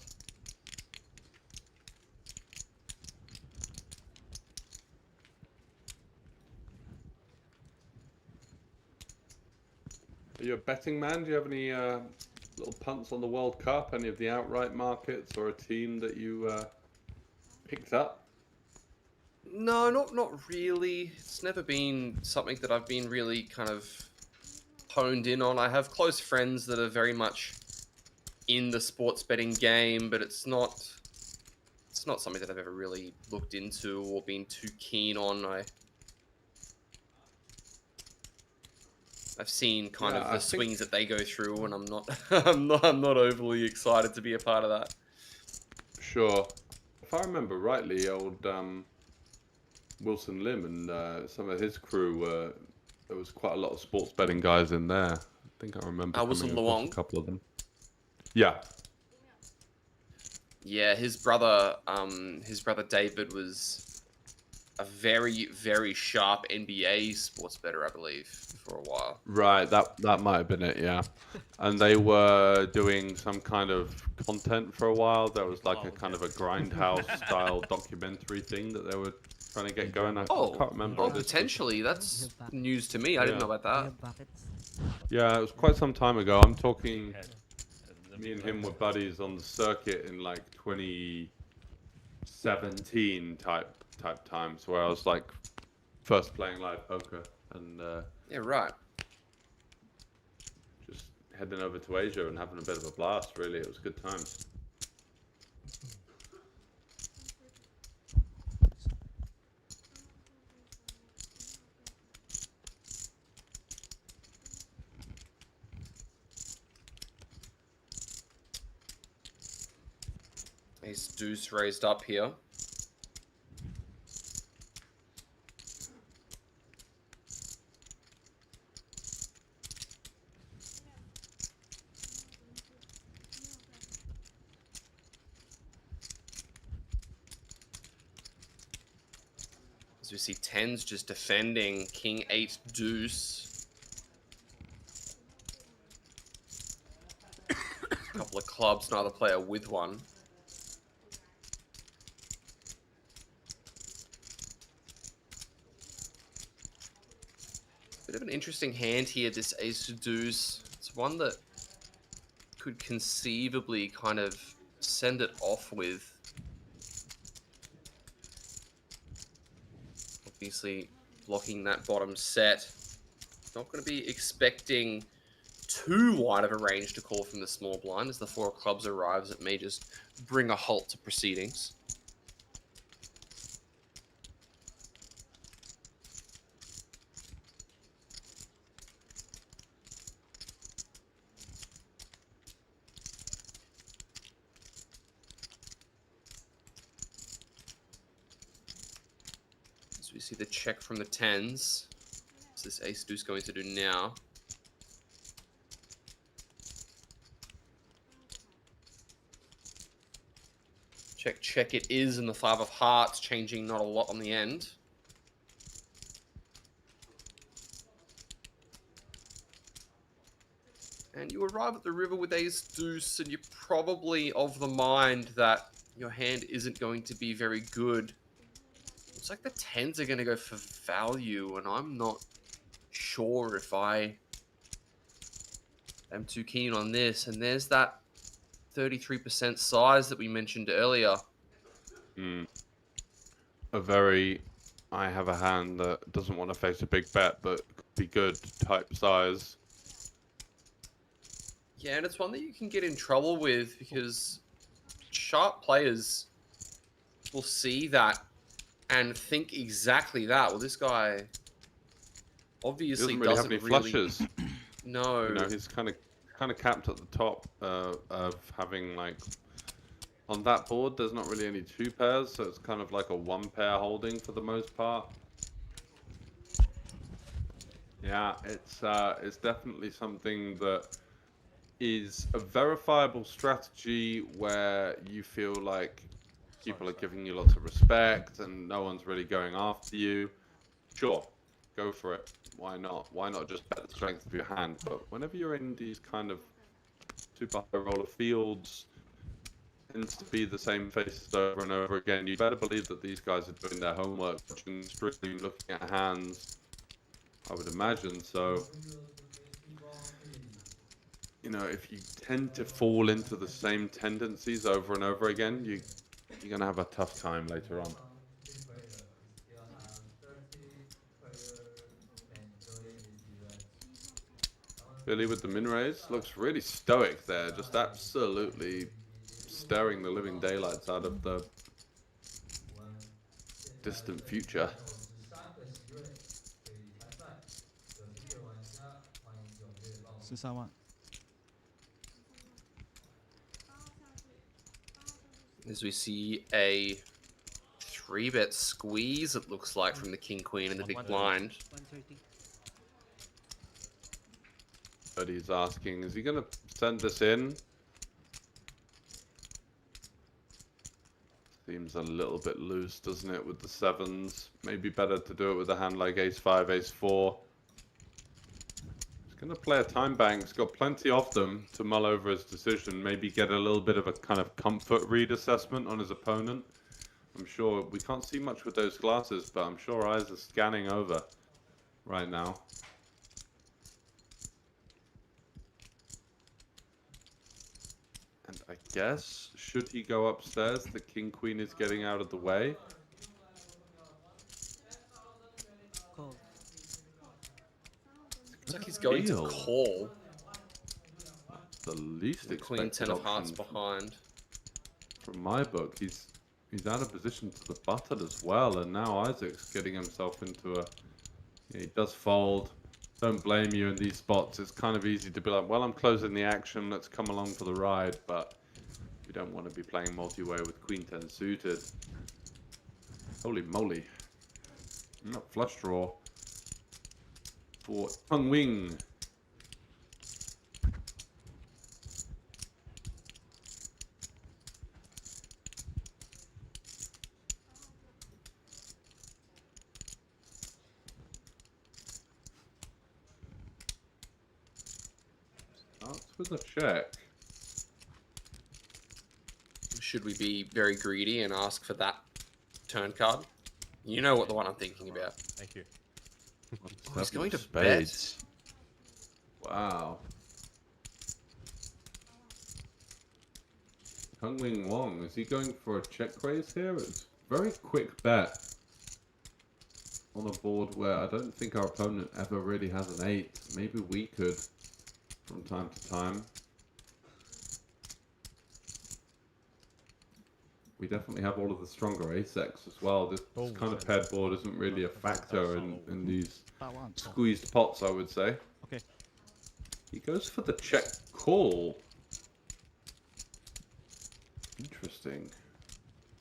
Are you a betting man? Do you have any little punts on the World Cup? Any of the outright markets, or a team that you picked up? No, not really. It's never been something that I've been really kind of honed in on. I have close friends that are very much in the sports betting game, but it's not something that I've ever really looked into or been too keen on. I've seen kind of the swings that they go through, and I'm not I'm not overly excited to be a part of that. Sure. If I remember rightly, old Wilson Lim and some of his crew, there was quite a lot of sports betting guys in there. I think I remember Wilson coming across Luong? a couple of them. Yeah. Yeah, his brother David was a very, very sharp NBA sports bettor, I believe, for a while. Right, that might have been it, yeah. And they were doing some kind of content for a while. There was like a kind of a grindhouse style documentary thing that they were trying to get going. I can't remember. Oh, potentially. That's news to me. I didn't know about that. Yeah, it was quite some time ago. I'm talking, me and him were buddies on the circuit in like 2017 type times, where I was like first playing live poker, and yeah, right. just heading over to Asia and having a bit of a blast. Really, it was good times. Ace deuce raised up here. As we see tens just defending king 8 deuce. A couple of clubs, neither player with one. Bit of an interesting hand here, this ace deuce. It's one that could conceivably kind of send it off with. Obviously, blocking that bottom set. Not going to be expecting too wide of a range to call from the small blind. As the 4 of clubs arrives, it may just bring a halt to proceedings. We see the check from the tens. What's this ace deuce going to do now? Check, check it is, and the 5 of hearts changing not a lot on the end. And you arrive at the river with ace deuce, and you're probably of the mind that your hand isn't going to be very good. Looks like the tens are going to go for value, and I'm not sure if I am too keen on this. And there's that 33% size that we mentioned earlier. A very, I have a hand that doesn't want to face a big bet, but could be good type size. Yeah, and it's one that you can get in trouble with because sharp players will see that and think exactly that. Well, this guy obviously He doesn't really have any really... flushes. No. You know, he's kind of capped at the top of having like on that board. There's not really any 2 pairs, so it's kind of like a 1 pair holding for the most part. Yeah, it's definitely something that is a verifiable strategy where you feel like people are giving you lots of respect and no one's really going after you. Sure, go for it. Why not? Why not just bet the strength of your hand? But whenever you're in these kind of super high roller fields, tends to be the same faces over and over again. You better believe that these guys are doing their homework, watching the stream, looking at hands. I would imagine so. You know, if you tend to fall into the same tendencies over and over again, you're gonna have a tough time later on. Billy with the min raise looks really stoic there, just absolutely staring the living daylights out of the distant future. As we see a 3-bet squeeze, it looks like, from the king queen in the big blind. But he's asking, is he going to send this in? Seems a little bit loose, doesn't it, with the 7s? Maybe better to do it with a hand like ace-5, ace-4. He's going to play a time bank. He's got plenty of them to mull over his decision. Maybe get a little bit of a kind of comfort read assessment on his opponent. I'm sure we can't see much with those glasses, but I'm sure eyes are scanning over right now. And I guess, should he go upstairs, the king queen is getting out of the way. Looks like he's going to call. The least The queen 10 of hearts behind. From my book, he's out of position to the button as well, and now Isaac's getting himself into a... Yeah, he does fold. Don't blame you in these spots. It's kind of easy to be like, well, I'm closing the action, let's come along for the ride, but we don't want to be playing multi-way with queen 10 suited. Holy moly. Not flush draw for Tung Wing. Starts with a check. Should we be very greedy and ask for that turn card? You know what the one I'm thinking about. Thank you. Oh, he's going to spades. bet. Wow. Tung Wing Wong, is he going for a check raise here? It's a very quick bet on a board where I don't think our opponent ever really has an 8. Maybe we could from time to time. We definitely have all of the stronger ace-X as well. This kind of paired board isn't really a factor in these squeezed pots, I would say. Okay. He goes for the check call. Interesting.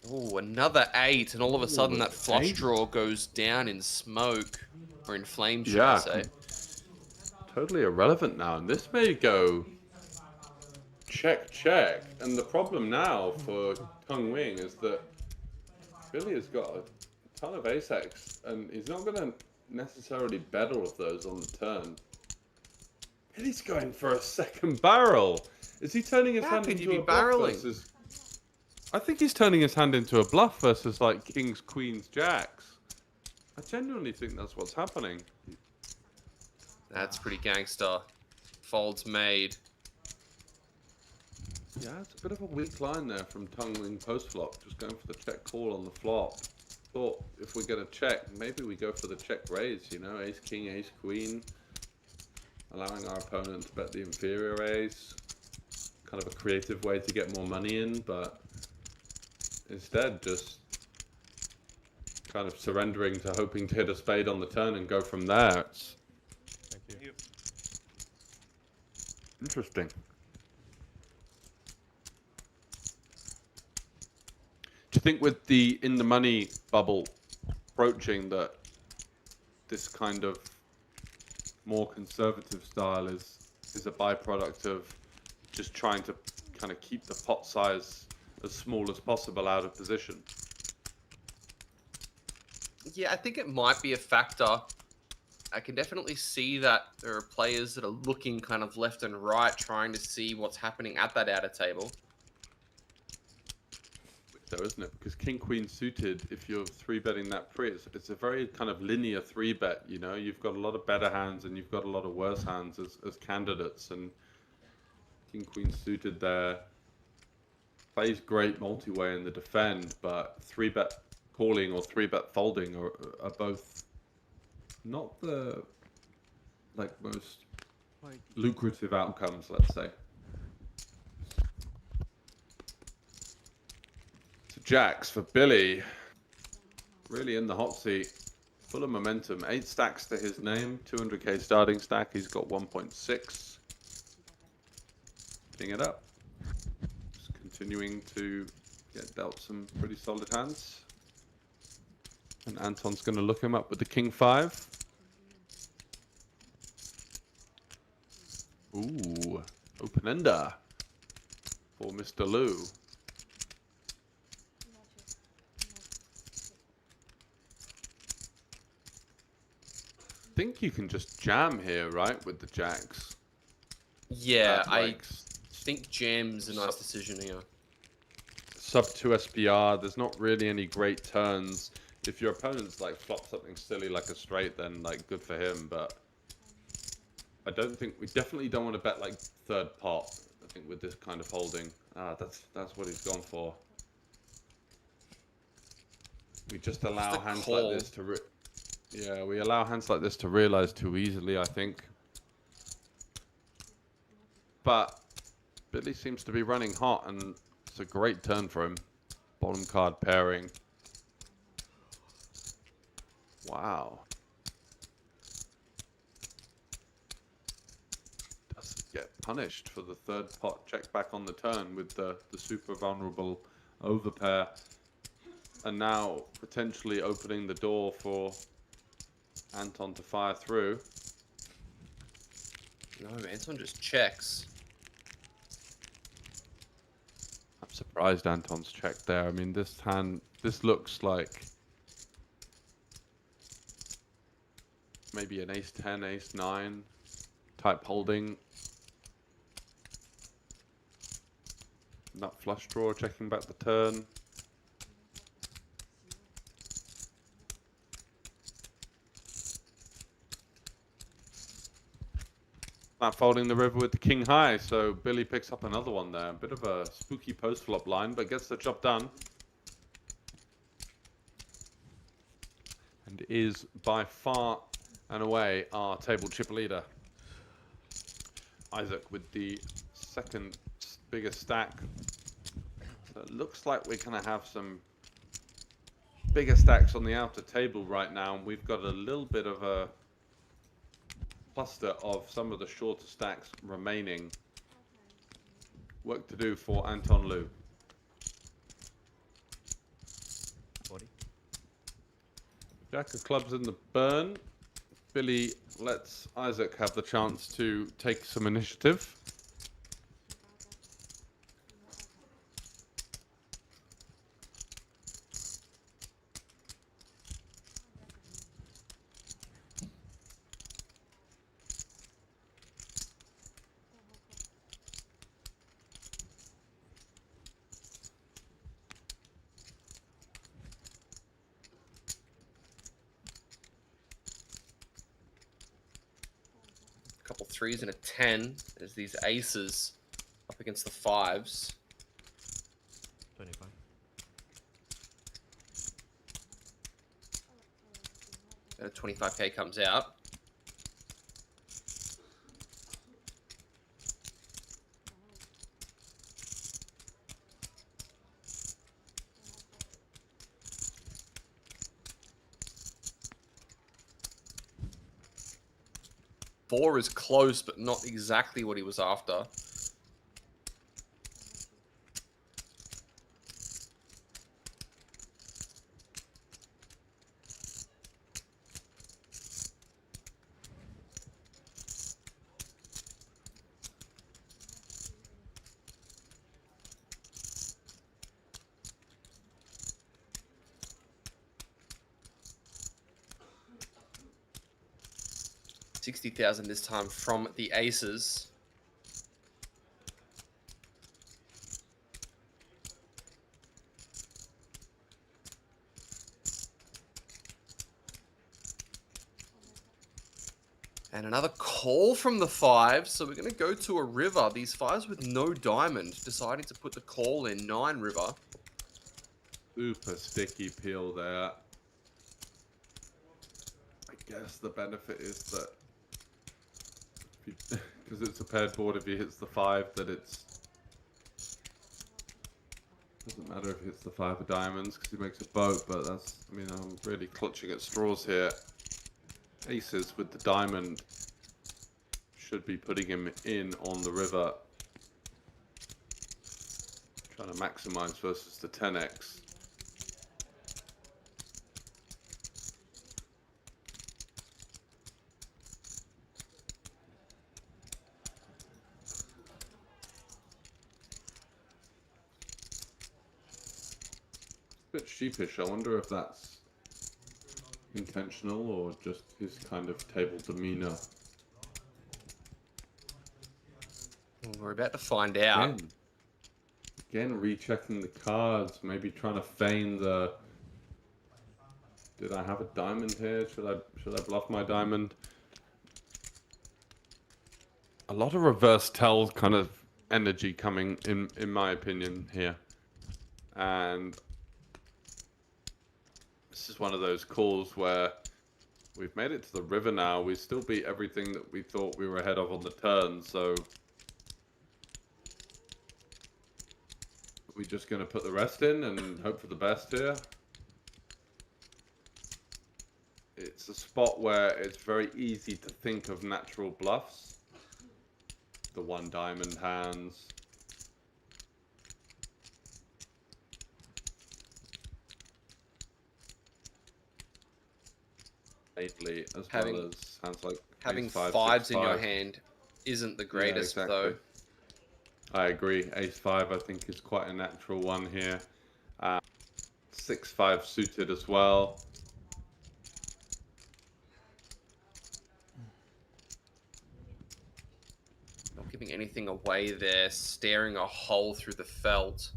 Oh, another 8, and all of a sudden that flush draw goes down in smoke. Or in flames, should I say. Totally irrelevant now. And this may go check, check. And the problem now for Tung Wing is that Billy has got a ton of ace-X, and he's not going to necessarily bet all of those on the turn. Billy's going for a second barrel. Is he turning his hand into a bluff versus... I think he's turning his hand into a bluff versus like kings, queens, jacks. I genuinely think that's what's happening. That's pretty gangster. Folds made. Yeah, it's a bit of a weak line there from Tung Wing post flop, just going for the check call on the flop. Thought if we get a check, maybe we go for the check raise, you know, ace king, ace queen, allowing our opponent to bet the inferior ace. Kind of a creative way to get more money in, but instead just kind of surrendering to hoping to hit a spade on the turn and go from there. It's Thank you. interesting. Do you think with the in the money bubble approaching that this kind of more conservative style is a byproduct of just trying to kind of keep the pot size as small as possible out of position? Yeah, I think it might be a factor. I can definitely see that there are players that are looking kind of left and right, trying to see what's happening at that outer table. Though, isn't it? Because King Queen suited, if you're 3-betting that pre, it's a very kind of linear 3-bet. You know, you've got a lot of better hands and you've got a lot of worse hands as candidates. And King Queen suited there plays great multi-way in the defend, but 3-bet calling or 3-bet folding are both not the most lucrative outcomes, let's say. So jacks for Billy, really in the hot seat, full of momentum. 8 stacks to his name, 200k starting stack. He's got 1.6. Putting it up, just continuing to get dealt some pretty solid hands. And Anton's going to look him up with the King 5. Ooh, open ender for Mr. Lou. I think you can just jam here, right, with the jacks. Yeah, I think jam's a nice decision here. Sub 2 SPR, there's not really any great turns. If your opponent's like flop something silly like a straight, then like good for him, but I don't think, we definitely don't want to bet like third pot. I think with this kind of holding, that's what he's gone for. We just allow hands like this to we allow hands like this to realize too easily, I think. But Billy seems to be running hot, and it's a great turn for him. Bottom card pairing. Wow. Doesn't get punished for the third pot check back on the turn with the super vulnerable overpair. And now potentially opening the door for Anton to fire through. No, Anton just checks. I'm surprised Anton's checked there. I mean, this hand, this looks like maybe an ace-10, ace-9 type holding. Nut flush draw, checking back the turn. Not folding the river with the king high, so Billy picks up another one there. A bit of a spooky post-flop line, but gets the job done. And is by far and away our table chip leader. Isaac with the second biggest stack. So it looks like we're going to have some bigger stacks on the outer table right now, and we've got a little bit of a cluster of some of the shorter stacks remaining. Work to do for Anton Liu. 40. Jack of clubs in the burn. Billy lets Isaac have the chance to take some initiative. Couple 3s and a 10 as these aces up against the 5s. 25. And a 25k comes out. 4 is close, but not exactly what he was after. $60,000 this time from the aces. And another call from the 5, so we're going to go to a river. These 5s with no diamond deciding to put the call in 9 river. Super sticky peel there. I guess the benefit is that because it's a paired board, if he hits the 5, that it's doesn't matter if he hits the 5 of diamonds because he makes a boat. But that's, I mean, I'm really clutching at straws here. Aces with the diamond should be putting him in on the river. Trying to maximize versus the 10x. Bit sheepish. I wonder if that's intentional or just his kind of table demeanor. We're about to find out. Again, rechecking the cards, maybe trying to feign the. Did I have a diamond here? Should I bluff my diamond? A lot of reverse tell kind of energy coming in my opinion here, and this is one of those calls where we've made it to the river now. We still beat everything that we thought we were ahead of on the turn, so we're just going to put the rest in and hope for the best here. It's a spot where it's very easy to think of natural bluffs. The 1 diamond hands. Lately, as well as sounds like having ace 5, 5s 6, in your 5. hand isn't the greatest, Yeah, exactly. though. I agree. Ace 5, I think, is quite a natural one here. 6, 5 suited as well. Not giving anything away there, staring a hole through the felt.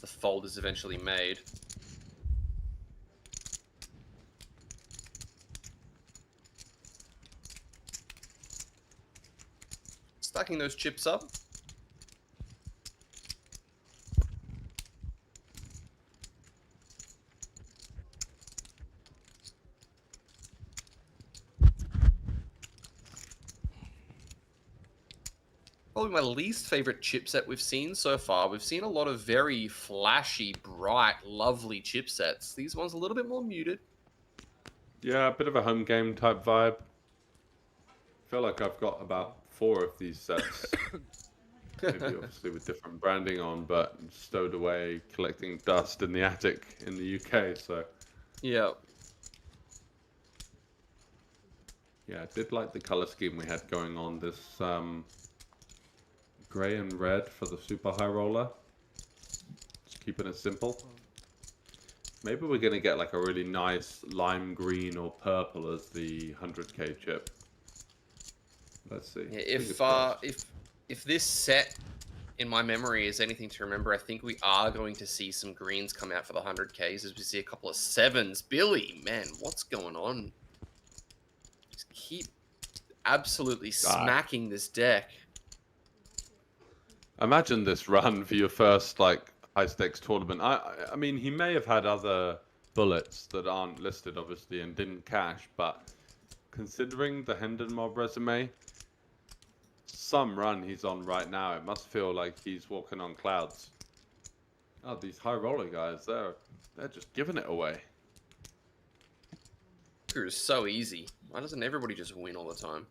The fold is eventually made. Stacking those chips up. Probably my least favorite chipset we've seen so far. We've seen a lot of very flashy, bright, lovely chipsets. These ones a little bit more muted. Yeah, a bit of a home game type vibe. I feel like I've got about 4 of these sets. Maybe obviously with different branding on, but stowed away collecting dust in the attic in the UK, so. Yeah. Yeah, I did like the color scheme we had going on. This gray and red for the super high roller. Just keeping it simple. Maybe we're gonna get like a really nice lime green or purple as the 100k chip. Let's see. Yeah, if this set in my memory is anything to remember, I think we are going to see some greens come out for the 100ks as we see a couple of 7s. Billy, man, what's going on? Just keep absolutely smacking this deck. Imagine this run for your first like high stakes tournament. I mean, he may have had other bullets that aren't listed obviously and didn't cash, but considering the Hendon Mob resume, some run he's on right now, it must feel like he's walking on clouds. Oh, these high roller guys, they're just giving it away. Poker is so easy. Why doesn't everybody just win all the time?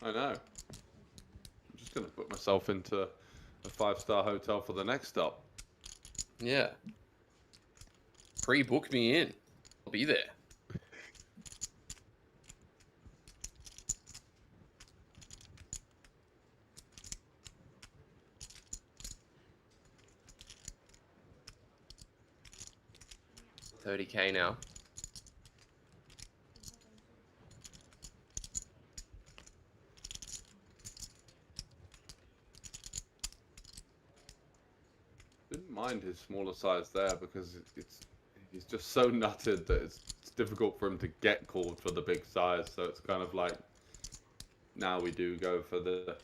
I know. I'm just gonna put myself into a 5-star hotel for the next stop. Yeah. Pre-book me in. I'll be there. $30K now. Didn't mind his smaller size there because he's just so nutted that it's difficult for him to get called for the big size. So it's kind of like now we do go for the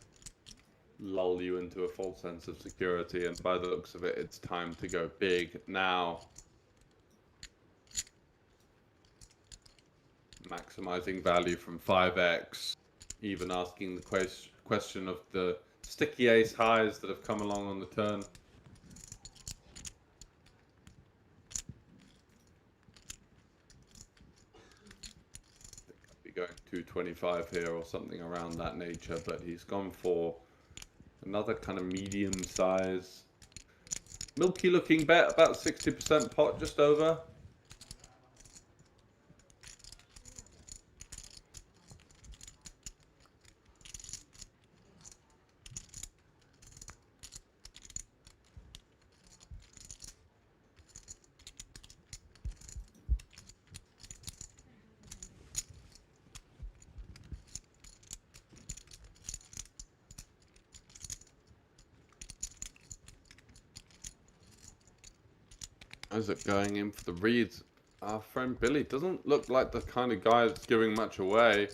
lull you into a false sense of security, and by the looks of it, it's time to go big now. Maximizing value from 5x, even asking the question of the sticky ace highs that have come along on the turn. I'd be going 225 here or something around that nature, but he's gone for another kind of medium size, milky looking bet, about 60% pot, just over. Isaac going in for the reads. Our friend Billy doesn't look like the kind of guy that's giving much away.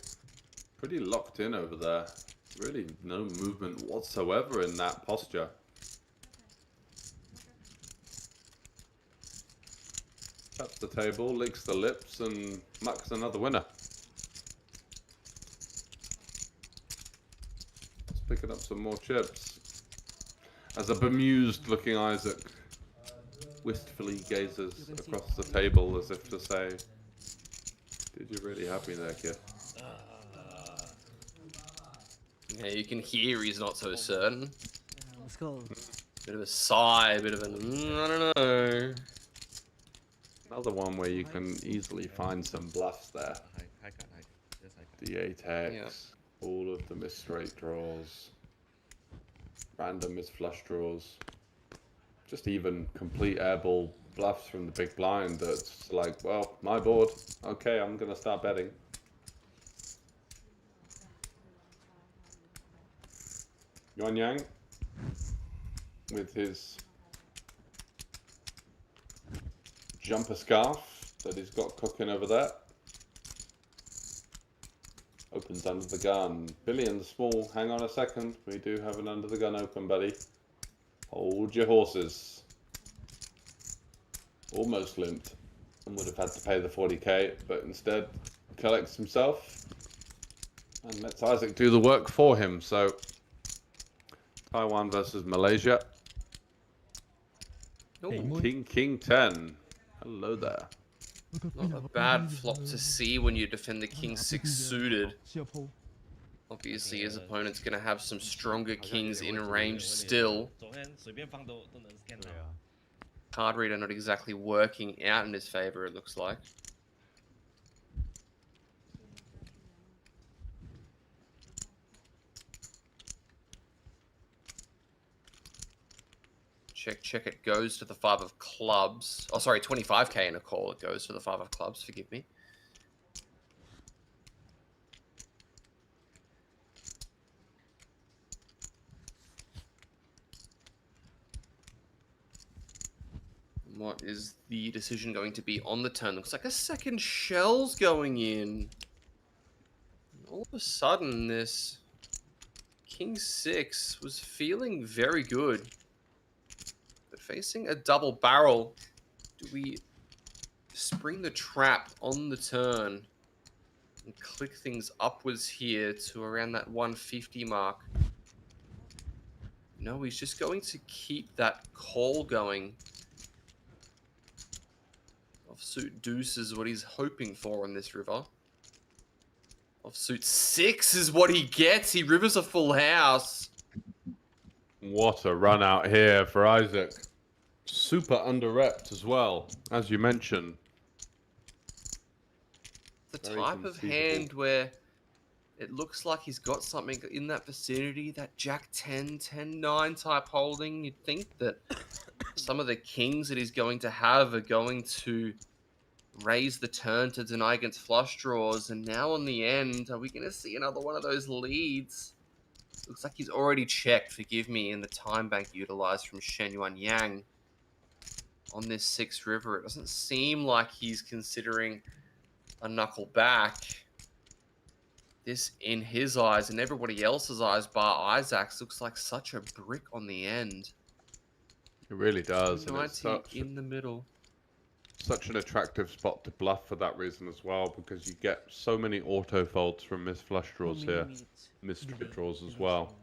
Pretty locked in over there. Really no movement whatsoever in that posture. Taps the table, licks the lips, and mucks another winner. Let's picking up some more chips. As a bemused looking Isaac wistfully gazes across the table as if to say, did you really have me there, kid? Yeah, you can hear he's not so certain. Let's go. Bit of a sigh, a bit of an, I don't know. Another one where you can easily find some bluffs there. High card, high. Yes, high card. The 8x, Yeah. all of the missed straight draws, random missed flush draws, just even complete airball bluffs from the big blind that's like, well, my board, okay, I'm gonna start betting. Yuan Yang with his jumper scarf that he's got cooking over there. Opens under the gun. Billy in the small, hang on a second. We do have an under the gun open, buddy. Hold your horses. Almost limped and would have had to pay the 40k, but instead collects himself and lets Isaac do the work for him. So Taiwan versus Malaysia. Ooh, King 10. Hello there. not a bad flop to see when you defend the king 6 suited. Obviously, his opponent's going to have some stronger kings in range still. 昨天随便放都能 scan 到。 Card reader not exactly working out in his favor, it looks like. Check, it goes to the 5 of clubs. Oh, sorry, 25k in a call. It goes to the 5 of clubs, forgive me. What is the decision going to be on the turn? Looks like a second shell's going in. All of a sudden, this King 6 was feeling very good. But facing a double barrel, do we spring the trap on the turn and click things upwards here to around that 150 mark? No, he's just going to keep that call going. Offsuit deuce is what he's hoping for on this river. Offsuit 6 is what he gets. He rivers a full house. What a run out here for Isaac. Super under-repped as well, as you mentioned. The Very type of conceivable. hand where it looks like he's got something in that vicinity, that Jack 10, 10-9 type holding. You'd think that some of the kings that he's going to have are going to raise the turn to deny against flush draws. And now on the end, are we going to see another one of those leads? Looks like he's already checked, forgive me, in the time bank utilized from Shenyuan Yang on this 6 river. It doesn't seem like he's considering a knuckle back. This, in his eyes and everybody else's eyes, bar Isaac's, looks like such a brick on the end. It really does. And 90 it's in the middle. such an attractive spot to bluff for that reason as well, because you get so many auto folds from missed flush draws here, missed straight draws as well.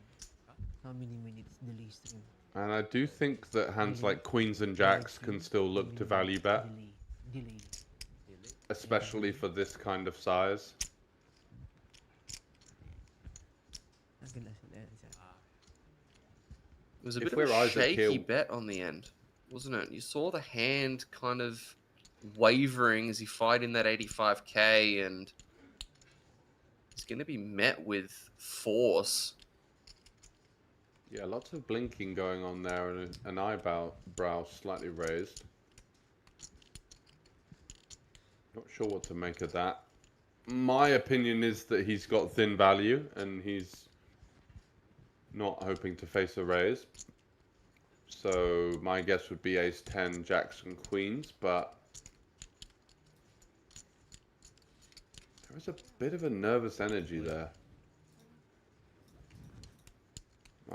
How many minutes delay stream? And I do think that hands like queens and jacks can still look to value bet, Delay. especially for this kind of size. It was a If bit of we're a Isaac shaky here- bet on the end, wasn't it? You saw the hand kind of wavering as he fired in that 85k, and he's going to be met with force. Yeah, lots of blinking going on there and an eyebrow slightly raised. Not sure what to make of that. My opinion is that he's got thin value and he's not hoping to face a raise. So my guess would be ace 10, jacks and queens, but there is a bit of a nervous energy there.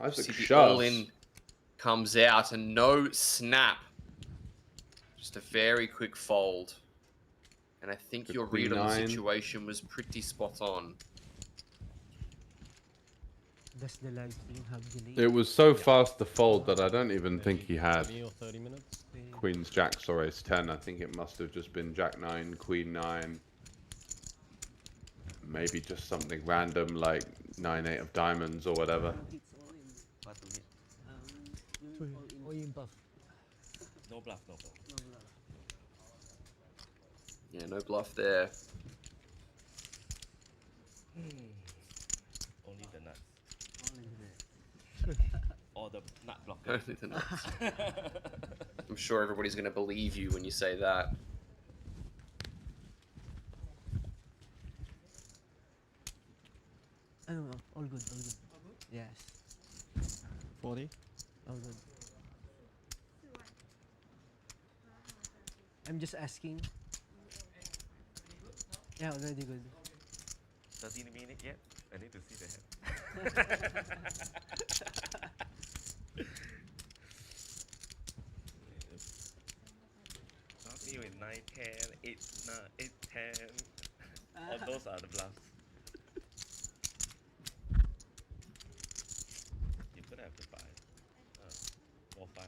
Isaac See the shoves. all-in comes out and no snap. Just a very quick fold. And I think The your queen read on the 9. situation was pretty spot on. Does the live stream have delay? It was so fast to fold that I don't even think he had 20 or 30 minutes. queens, jacks, or ace 10. I think it must have just been jack 9, queen 9. Maybe just something random like 9-8 of diamonds or whatever. All in buff. No bluff, no bluff. Yeah, no bluff there. Only the nuts. Or the nut blocker. Only the nuts. I'm sure everybody's going to believe you when you say that. I don't know. All good, all good. Yes. 40. All good. I'm just asking. Yeah, already good. 13 minutes yet? I need to see the hand. Not me with 9, 10, 8, 9, 8, 10. All those are the bluffs. You could have the 5. Or 5.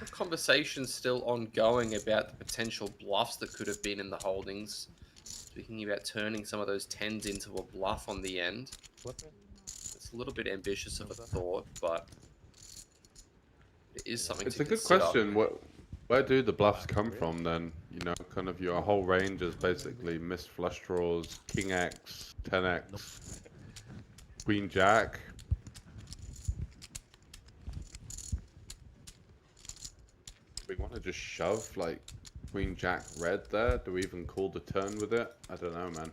The conversation's still ongoing about the potential bluffs that could have been in the holdings. Speaking about turning some of those 10s into a bluff on the end. It's a little bit ambitious of a thought, but it is something It's to a good consider. question. Where do the bluffs come from then? You know, kind of your whole range is basically missed flush draws, king X, 10x, queen jack. We want to just shove like queen jack red there. Do we even call the turn with it? I don't know, man.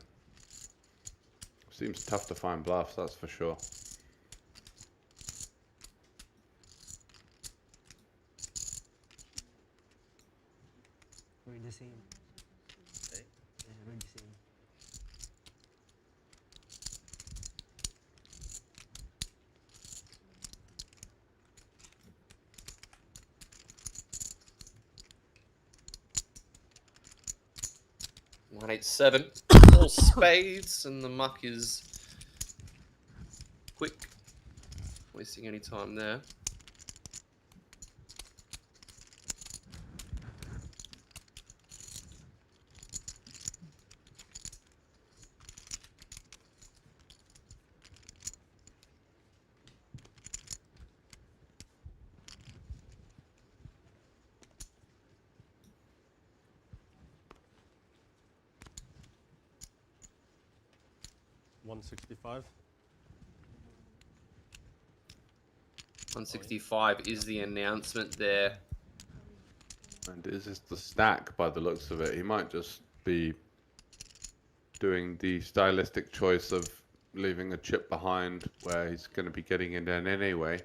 Seems tough to find bluffs, that's for sure. We're the same. Eh? Yeah, we're the same. One 8-7, all spades, and the muck is quick. Wasting any time there. 165. 165 is the announcement there. And is this the stack by the looks of it? He might just be doing the stylistic choice of leaving a chip behind where he's going to be getting it in anyway.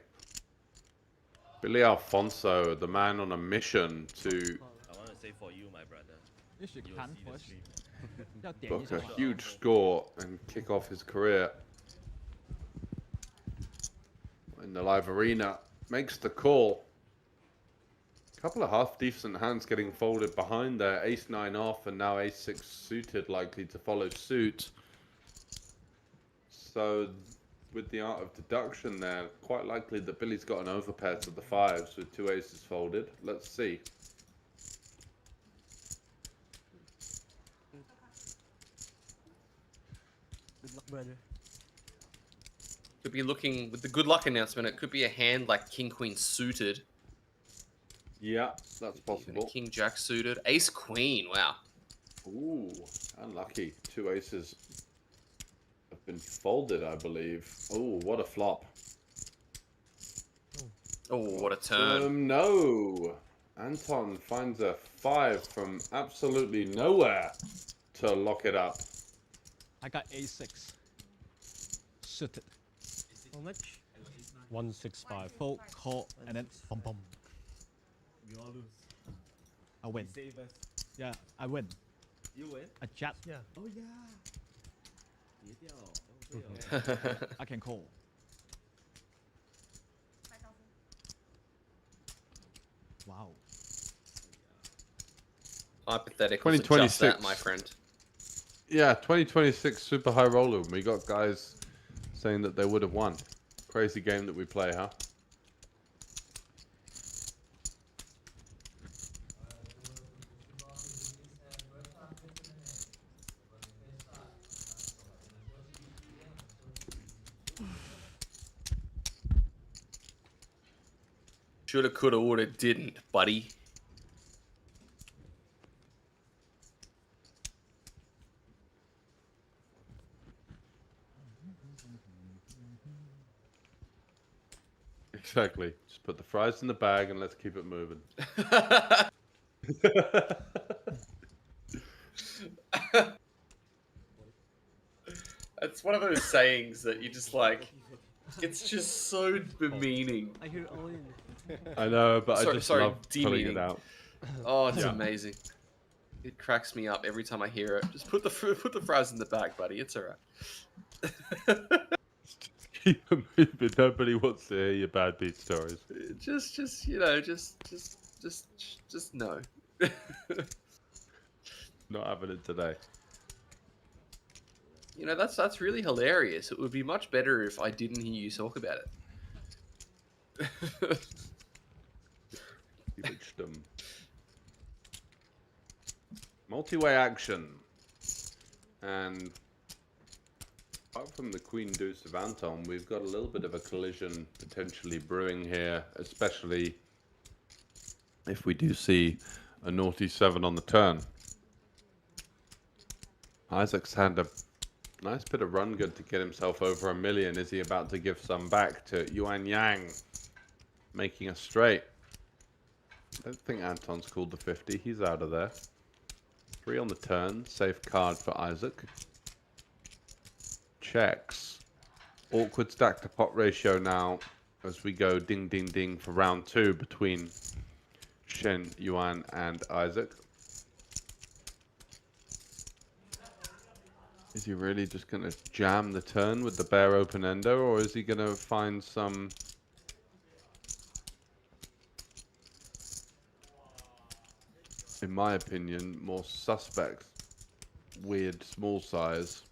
Billy Alfonso, the man on a mission to I want to say for you, my brother. You will see the stream. book a huge score and kick off his career in the live arena. Makes the call. Couple of half decent hands getting folded behind there. Ace-9 off and now Ace-6 suited, likely to follow suit. So with the art of deduction there, quite likely that Billy's got an overpair to the fives with two aces folded. Let's see. Good luck, brother. Could be looking with the good luck announcement. It could be a hand like King Queen suited. Yeah, that's Even possible. a King Jack suited. Ace Queen. Wow. Ooh, unlucky. Two aces have been folded, I believe. Oh, what a flop. Oh, what a turn. No. Anton finds a 5 from absolutely nowhere to lock it up. I got A6. Suited. How much? 165. Fold, call, and then bum bum. We all lose. I win. Save us. Yeah, I win. You win? A jack. Yeah. Oh yeah. 跌掉，哦对哦 I can call. Wow. Hypotheticals are just that, 2026. my friend. Yeah, 2026 super high roller. We got guys saying that they would have won. Crazy game that we play, huh? Shoulda, coulda, woulda, didn't, buddy. Exactly. Just put the fries in the bag and let's keep it moving. It's one of those sayings that you just like. It's just so demeaning. I hear all in. I know, but I just Sorry, love pulling it demeaning. out. Oh, it's amazing. It cracks me up every time I hear it. Just put the fries in the bag, buddy. It's alright. Keep it moving. Nobody wants to hear your bad beat stories. Just you know, just no. Not having it today. You know, that's really hilarious. It would be much better if I didn't hear you talk about it. Wisdom. Multi-way action. And apart from the Queen Deuce of Anton, we've got a little bit of a collision potentially brewing here, especially if we do see a naughty 7 on the turn. Isaac's had a nice bit of run good to get himself over $1 million. Is he about to give some back to Yuan Yang, making a straight? I don't think Anton's called the 50. He's out of there. 3 on the turn. Safe card for Isaac. Checks. Awkward stack to pot ratio now as we go ding ding ding for round 2 between Shen, Yuan and Isaac. Is he really just going to jam the turn with the bare open-ender, or is he going to find some in my opinion, more suspect weird small size?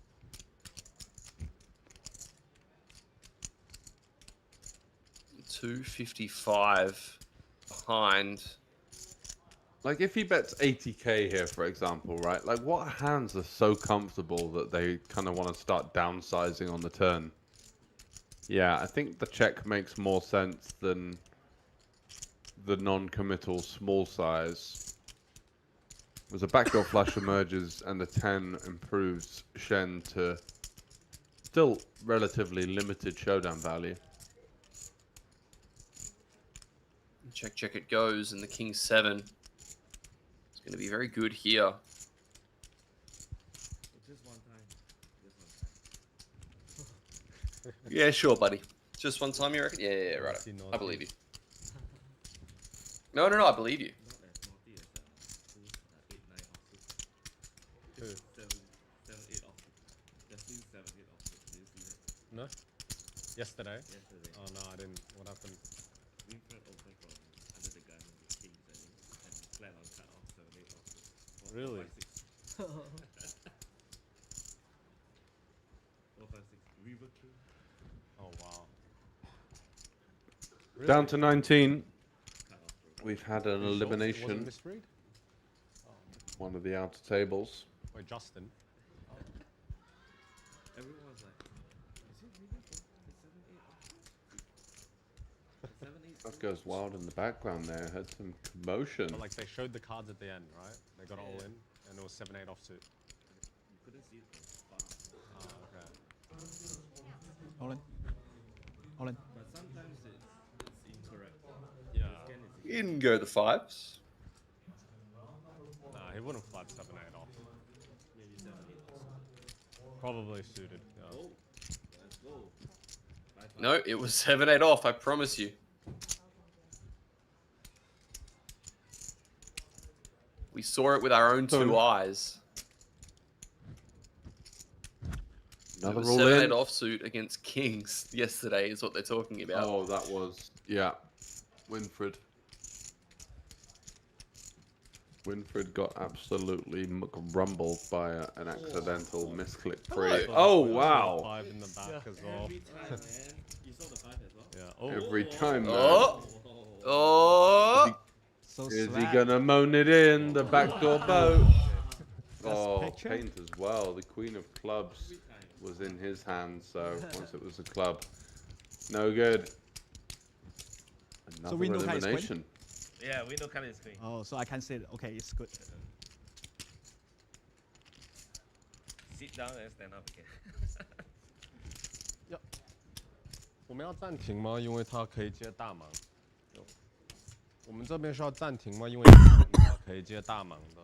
$255 behind. Like, if he bets 80k here, for example, right? Like, what hands are so comfortable that they kind of want to start downsizing on the turn? Yeah, I think the check makes more sense than the non-committal small size. As a backdoor flush emerges and the 10 improves Shen to still relatively limited showdown value. Check, check it goes, and the king 7. It's going to be very good here. Just one time. Yeah, sure, buddy. Just one time, you reckon? Yeah, right. I believe you. No, I believe you. Not as naughty as that. 8, 9 Who? 7, 7, 8 off. Just 7, 8 off. Did you see that? No? Yesterday? Yesterday. Oh no, I didn't. What happened? Winfred opened from under the gun with the kings, I think, and flat on cut off 7, 8 off. Really? 4, 5, 6. River King. Oh wow. Down to 19. Cut off, bro. We've had an Was it elimination. misread? One of the outer tables. Wait, Justin. Everyone was like, is it River King? It's 7, 8 off. It's 7, 8. That goes wild in the background there. Had some commotion. But like they showed the cards at the end, right? They got all in, and it was 7-8 offsuit. You couldn't see it from far. Oh, okay. All in. All in. But sometimes it's incorrect. Yeah. Scan is He didn't go the 5s. Nah, he wouldn't flat 7-8 off. maybe 7, 8. Probably suited. Yeah. Oh, let's go. 5, 5. No, it was 7-8 off, I promise you. We saw it with our own 2 eyes. It Another was all 7-8 in. offsuit against kings yesterday is what they're talking about. Oh, that was, yeah. Winfred. Winfred got absolutely rumbled by an accidental misclick free. Oh, wow. 5 in the back as well. Every time, man. You saw the 5 as well? Yeah. Oh. Every time, man. Oh! Oh! So Is he swag. gonna moan it in? The backdoor boat. Oh, picture. paint as well. The queen of clubs was in his hands, so once it was a club. No good. Another we know how it's going? elimination. Yeah, window color is green. Oh, so I can say, okay, it's good. Sit down and stand up again. 我们要暂停吗？因为他可以接大盲。我们这边需要暂停吗？因为他可以接大盲的。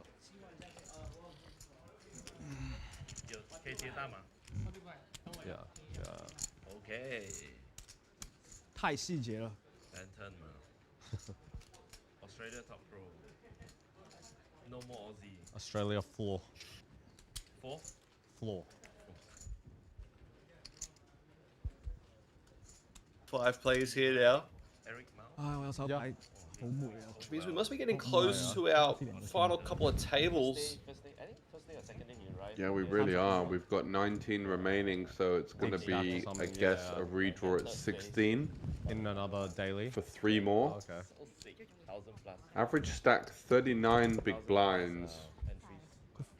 有可以接大吗 Yeah, yeah.？OK， 太细节了。 Lantern 嘛。Australia top pro. No more Aussie. Australia floor. 4. Floor. 5 players here now. Eric Mount. 唉，我有手擺好霉啊。 Which means we must be getting close to our final couple of tables. First day, I think first day or second day you arrive. Yeah, we really are. We've got 19 remaining, so it's going to be, I guess, a redraw at 16 In another daily. for 3 more. Okay. So sick. 1,000 plus Average stack 39 big blinds.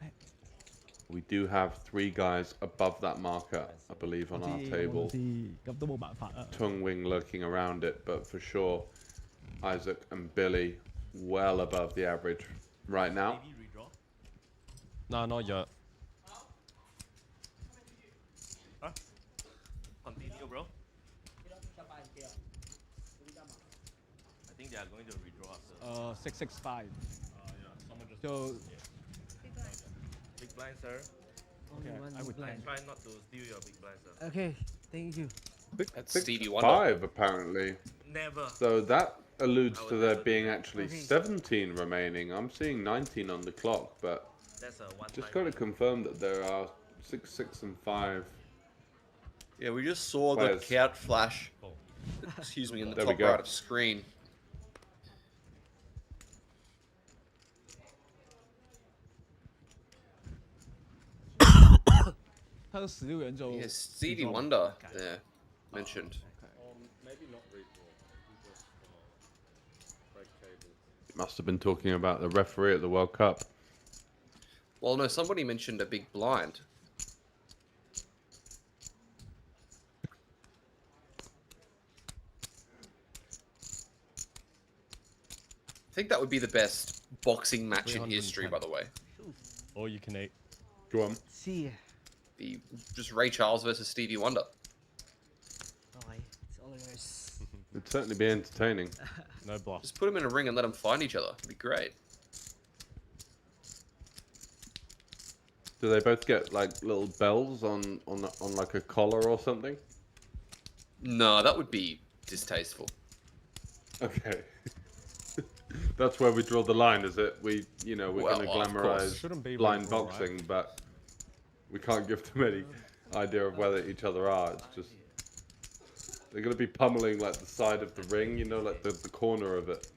entries. We do have 3 guys above that marker, I believe, on our table. 咁都冇辦法啊。 Tung Wing lurking around it, but for sure, Isaac and Billy well above the average right now. Maybe redraw. No, not yet. Continue, bro. I think they are going to redraw after. 665。 yeah. Someone just. 就 Big blind, sir. okay, I would I try not to steal your big blind, sir. Okay, thank you. That's Stevie Wonder. 5 apparently. Never. So that alludes to there being actually 17 remaining. I'm seeing 19 on the clock, but That's a one just time. got to confirm that there are 6, 6, and 5. Yeah, we just saw the Players. count flash. Excuse me, in the There we top go. right of screen. 他都16人就 Yeah, Stevie Wonder there mentioned. Maybe not redraw. Just break table. Must have been talking about the referee at the World Cup. Well, no, somebody mentioned a big blind. I think that would be the best boxing match in history, by the way. All you can eat. Go on. see. Be just Ray Charles versus Stevie Wonder. It'd certainly be entertaining. No bluff. Just put them in a ring and let them find each other. It'd be great. Do they both get like little bells on like a collar or something? No, that would be distasteful. Okay. That's where we draw the line, is it? We're Well, going to of course. Shouldn't be glamorize blind really raw, boxing, right? but we can't give them any idea of whether each other are. It's just they're going to be pummeling like the side of the ring, like the corner of it.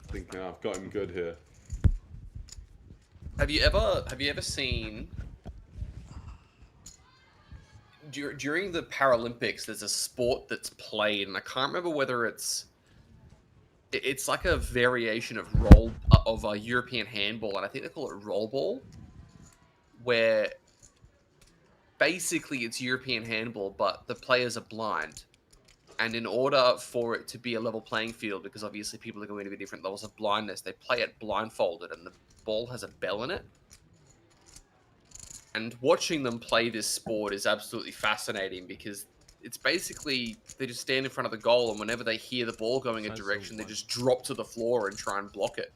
Thinking, I've got him good here. Have you ever seen during the Paralympics? There's a sport that's played, and I can't remember whether it's like a variation of a European handball, and I think they call it rollball, where basically it's European handball, but the players are blind. And in order for it to be a level playing field, because obviously people are going to be different levels of blindness, they play it blindfolded, and the ball has a bell in it. And watching them play this sport is absolutely fascinating, because it's basically they just stand in front of the goal, and whenever they hear the ball going a direction, they just drop to the floor and try and block it.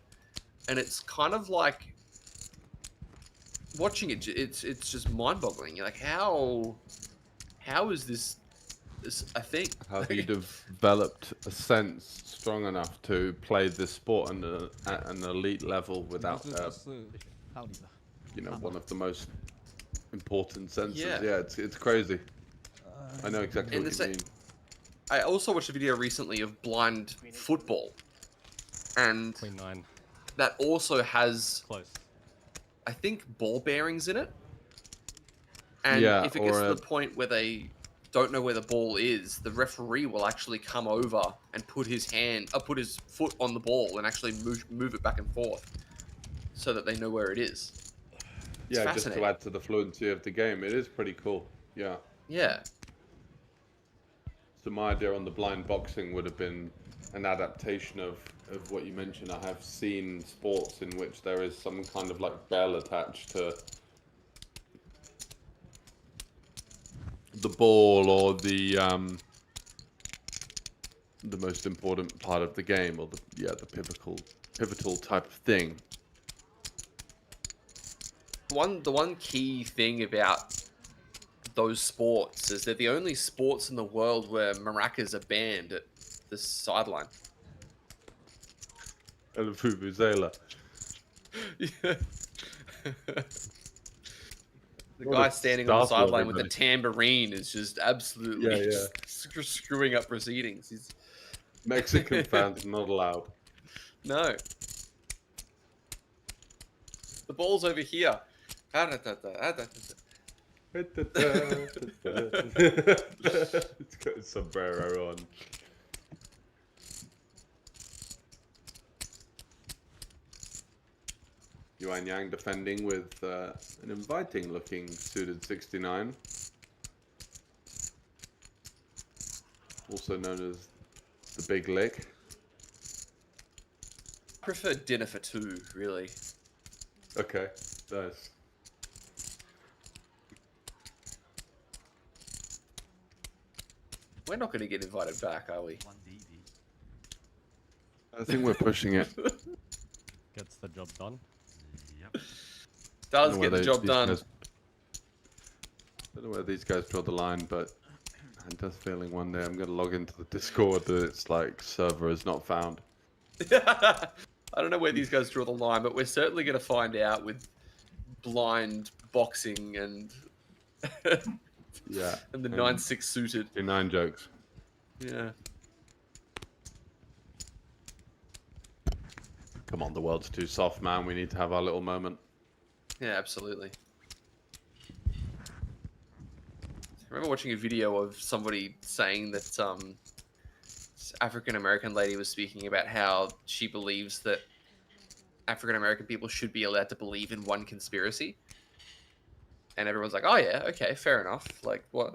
And it's kind of like watching it. It's just mind-boggling. You're like, how is this a thing? How have you developed a sense strong enough to play this sport at an elite level without, one of the most important senses? Yeah, it's crazy. I know exactly what you mean. I also watched a video recently of blind football, and Queen 9. that also has, Close. I think, ball bearings in it. And Yeah, if it gets to the point where they don't know where the ball is, the referee will actually come over and put his foot on the ball and actually move it back and forth so that they know where it is. It's Yeah, just to add to the fluency of the game. It is pretty cool. Yeah. Yeah. So my idea on the blind boxing would have been an adaptation of what you mentioned. I have seen sports in which there is some kind of like bell attached to the ball or the most important part of the game, or the pivotal type of thing. The one key thing about those sports is they're the only sports in the world where maracas are banned at the sideline. And the Vuvuzela. Yeah. The guy standing on the sideline with a tambourine is just absolutely just screwing up proceedings. He's... Mexican fans not allowed. No. The ball's over here. It's got a sombrero on. Yuan Yang defending with an inviting looking suited 69. Also known as the Big Lick. I prefer dinner for two, really. Okay, nice. We're not going to get invited back, are we? I think we're pushing it. Gets the job done. Yep. Does get the job done. I don't know where these guys draw the line, but I'm just feeling one day I'm going to log into the Discord that it's like server is not found. I don't know where these guys draw the line, but we're certainly going to find out with blind boxing and yeah, and the 9-6 suited. 9 jokes. Yeah. Come on, the world's too soft, man. We need to have our little moment. Yeah, absolutely. I remember watching a video of somebody saying that this African American lady was speaking about how she believes that African American people should be allowed to believe in one conspiracy. And everyone's like, oh yeah, okay, fair enough. Like, what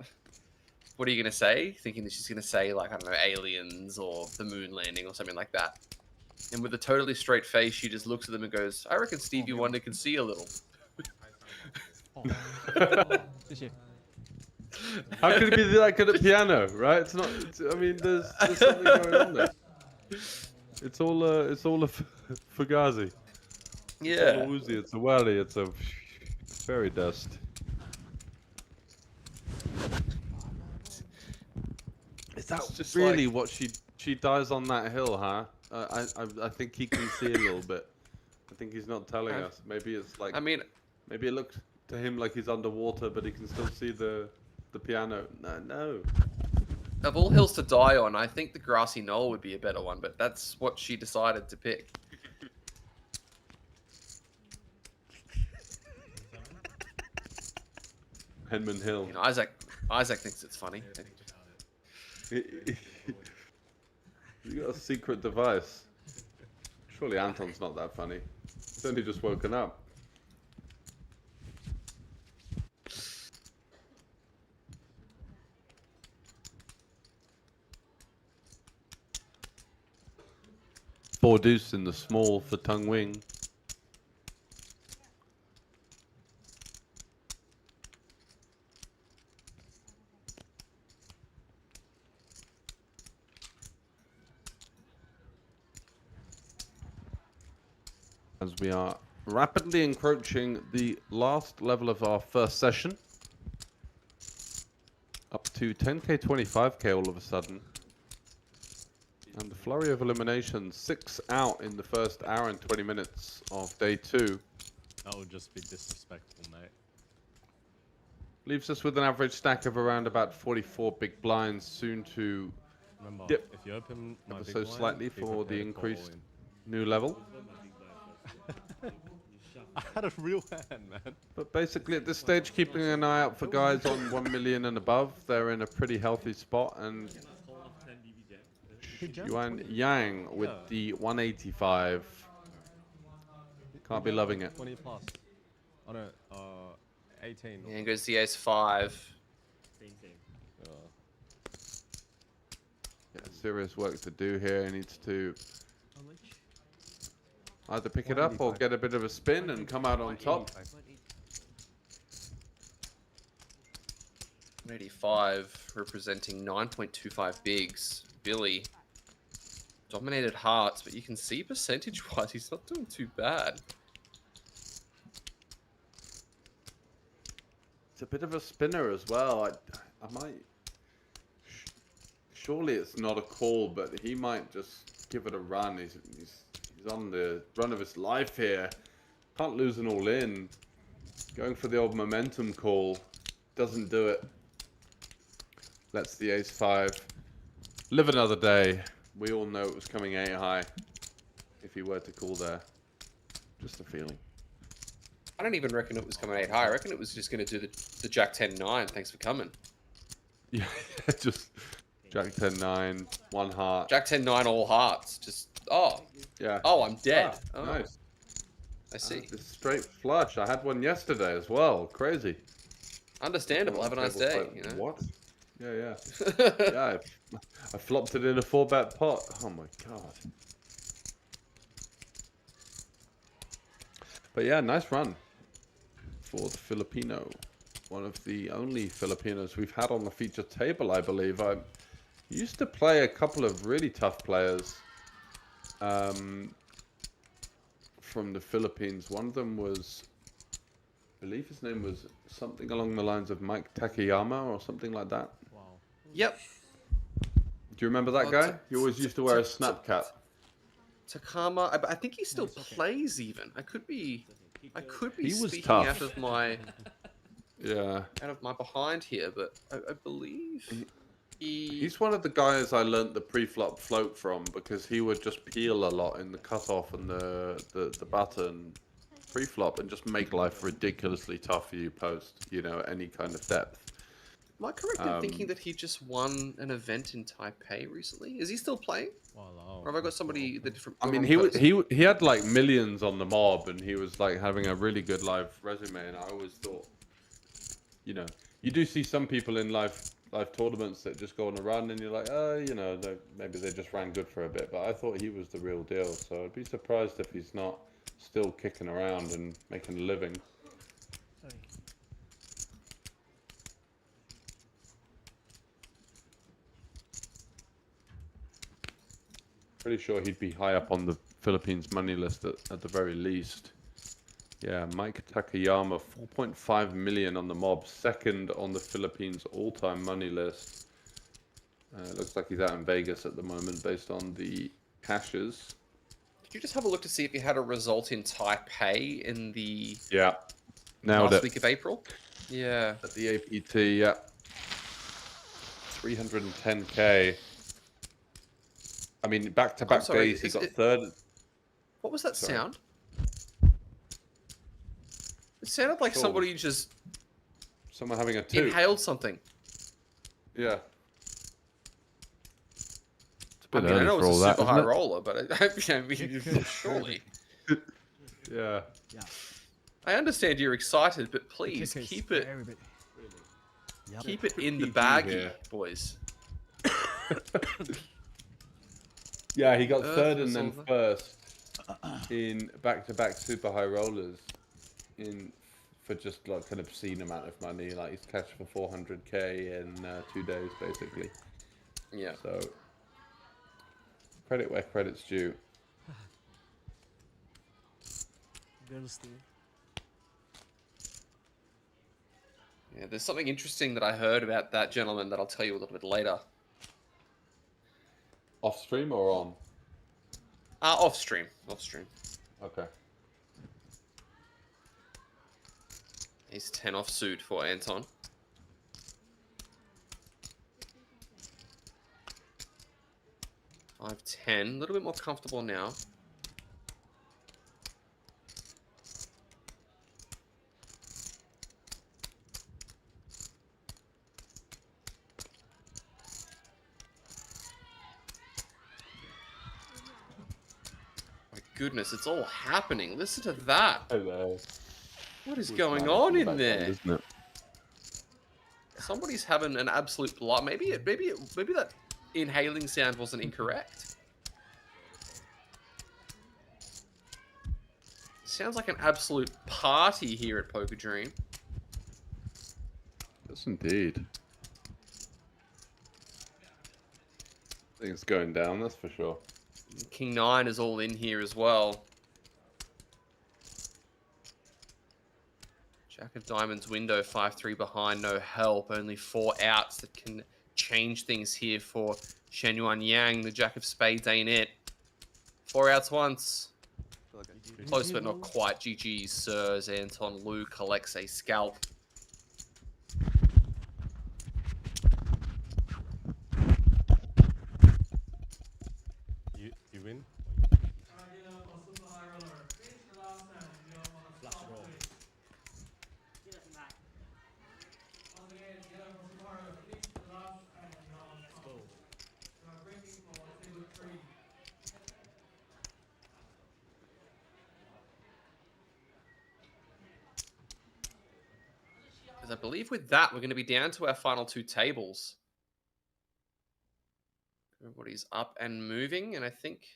are you going to say? Thinking that she's going to say, like, I don't know, aliens or the moon landing or something like that. And with a totally straight face, she just looks at them and goes, I reckon Stevie Wonder can see a little. 谢谢。 How could he be that good at piano, right? It's not. I mean, there's something going on there. It's all a fugazi. It's a Yeah. Uzi, it's a wally, it's a fairy dust. Is that just really like- what she dies on that hill, huh? I think he can see a little bit. I think he's not telling us. Maybe it's like. I mean, maybe it looks to him like he's underwater, but he can still see the piano. No. of all hills to die on, I think the grassy knoll would be a better one, but that's what she decided to pick. Henman Hill. You know, Isaac thinks it's funny. You got a secret device. Surely Anton's not that funny. He's only just woken up. Four deuce in the small for Tung Wing. As we are rapidly encroaching the last level of our first session. Up to 10k, 25k all of a sudden. And the flurry of eliminations, 6 out in the first hour and 20 minutes of day 2. That would just be disrespectful, mate. Leaves us with an average stack of around about 44 big blinds, soon to Remember, dip if you open my ever big so blind, slightly be for the prepared to call increased in. new level. I had a real hand, man. But basically at this stage, keeping an eye out for guys on 1 million and above. They're in a pretty healthy spot, and Yuan Yang with the 185. Can't be loving it. 20 plus. Oh no, 18. And goes the ace 5. Yeah, serious work to do here. He needs to either pick it up or get a bit of a spin and come out on top. 185 representing 9.25 bigs. Billy dominated hearts, but you can see percentage-wise he's not doing too bad. It's a bit of a spinner as well. I might. Surely it's not a call, but he might just give it a run. He's on the run of his life here. Can't lose an all in. Going for the old momentum call. Doesn't do it. Lets the ace 5 live another day. We all know it was coming 8 high if he were to call there. Just a feeling. I don't even reckon it was coming 8 high. I reckon it was just going to do the Jack 10-9. Thanks for coming. Yeah, just Jack 10-9, 1 heart. Jack 10-9 all hearts. Just, oh. Yeah. Oh, I'm dead. Ah, Oh, nice. I see. It's straight flush. I had one yesterday as well. Crazy. Understandable. Have a nice day. You know? What? Yeah. Yeah, I flopped it in a 4-bet pot. Oh my god. But yeah, nice run for the Filipino. One of the only Filipinos we've had on the feature table, I believe. I used to play a couple of really tough players from the Philippines. One of them was, I believe his name was something along the lines of Mike Takayama or something like that. Wow. Yep. Do you remember that Oh, guy? He always used to wear a snap cap. Takama, I think he still plays even. I could be He was speaking tough. out of my behind here, but I believe He's one of the guys I learnt the pre-flop float from, because he would just peel a lot in the cutoff and the button pre-flop and just make life ridiculously tough for you post, you know, any kind of depth. Am I correct in thinking that he just won an event in Taipei recently? Is he still playing? Wow. Or have I got somebody the different? I the mean, wrong person? he had like millions on the mob, and he was like having a really good live resume. And I always thought, you know, you do see some people in live tournaments that just go on a run, and you're like, oh, you know, maybe they just ran good for a bit. But I thought he was the real deal. So I'd be surprised if he's not still kicking around and making a living. Pretty sure he'd be high up on the Philippines money list at the very least. Yeah, Mike Takayama, 4.5 million on the mob, second on the Philippines all-time money list. It looks like he's out in Vegas at the moment based on the hashes. Did you just have a look to see if you had a result in Taipei in the Nailed last it. week of April? Yeah. At the APT, yeah. 310k. I mean, back-to-back days, he got third. What was that sound? It sounded like somebody just... Someone having a toot. Inhaled something. Yeah. I mean, I know it's a super high roller, but surely. Yeah. I understand you're excited, but please keep it in the baggie, boys. Yeah, he got third and then first in back-to-back super high rollers for just like an obscene amount of money. Like he's cashed for 400k in 2 days, basically. Yeah. So credit where credit's due. Yeah, there's something interesting that I heard about that gentleman that I'll tell you a little bit later. Off stream or on? Off stream. Off stream. Okay. He's 10 off suit for Anton. I've 10, a little bit more comfortable now. My goodness, it's all happening. Listen to that. Hello. What is going on in there? Isn't it? Somebody's having an absolute blast. Maybe that inhaling sound wasn't incorrect. Sounds like an absolute party here at Poker Dream. Yes, indeed. Things going down, that's for sure. King 9 is all in here as well. Jack of Diamonds window, 5-3 behind, no help. Only 4 outs that can change things here for Shen Yuan Yang. The Jack of Spades ain't it. 4 outs once. Close but not quite. GG's, sirs. Anton Liu collects a scalp. You win? Because I believe with that, we're going to be down to our final 2 tables. Everybody's up and moving, and I think...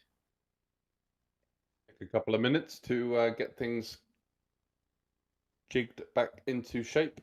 Take a couple of minutes to get things jigged back into shape.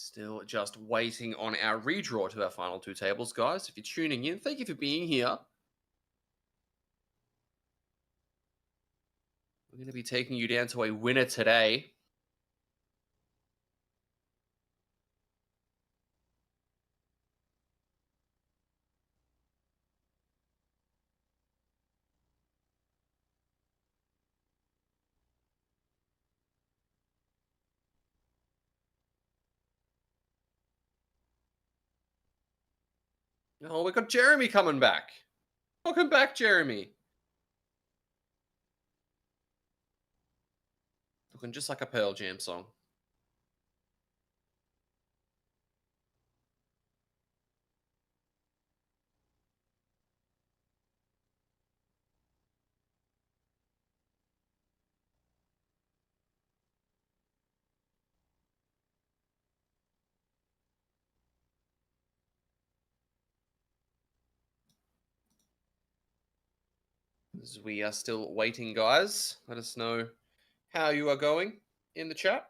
Still just waiting on our redraw to our final two tables, guys. If you're tuning in, thank you for being here. We're going to be taking you down to a winner today. Oh, we got Jeremy coming back. Welcome back, Jeremy. Looking just like a Pearl Jam song. As we are still waiting, guys, let us know how you are going in the chat.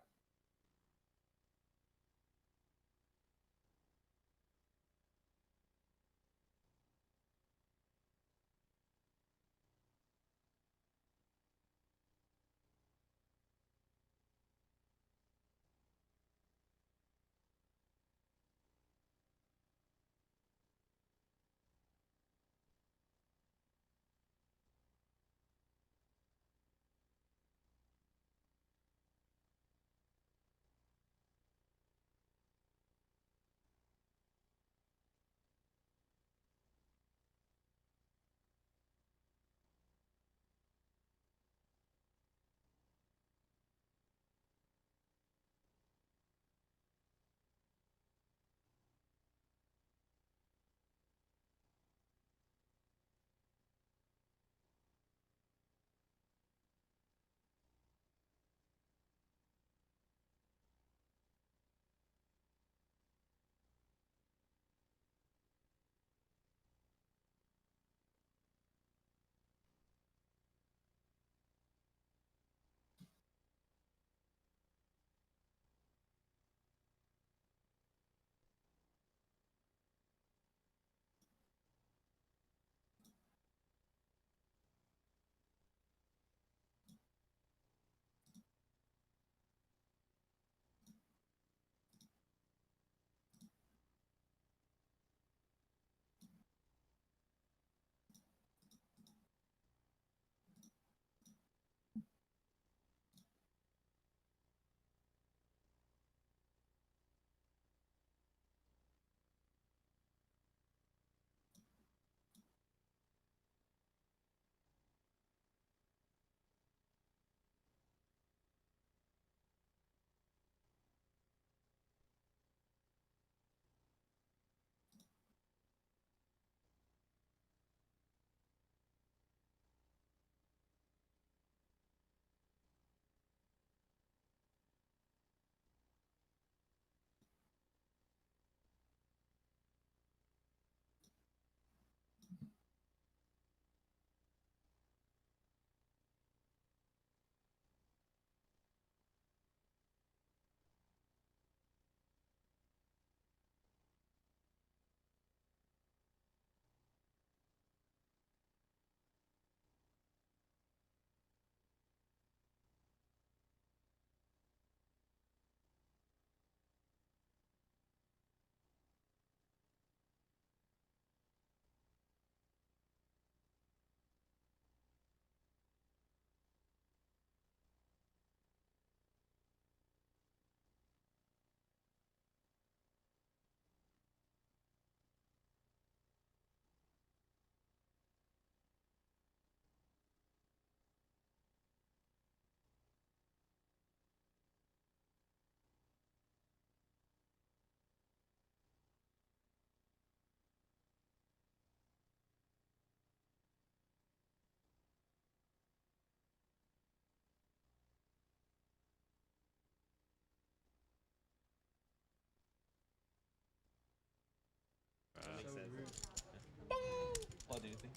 What do you think?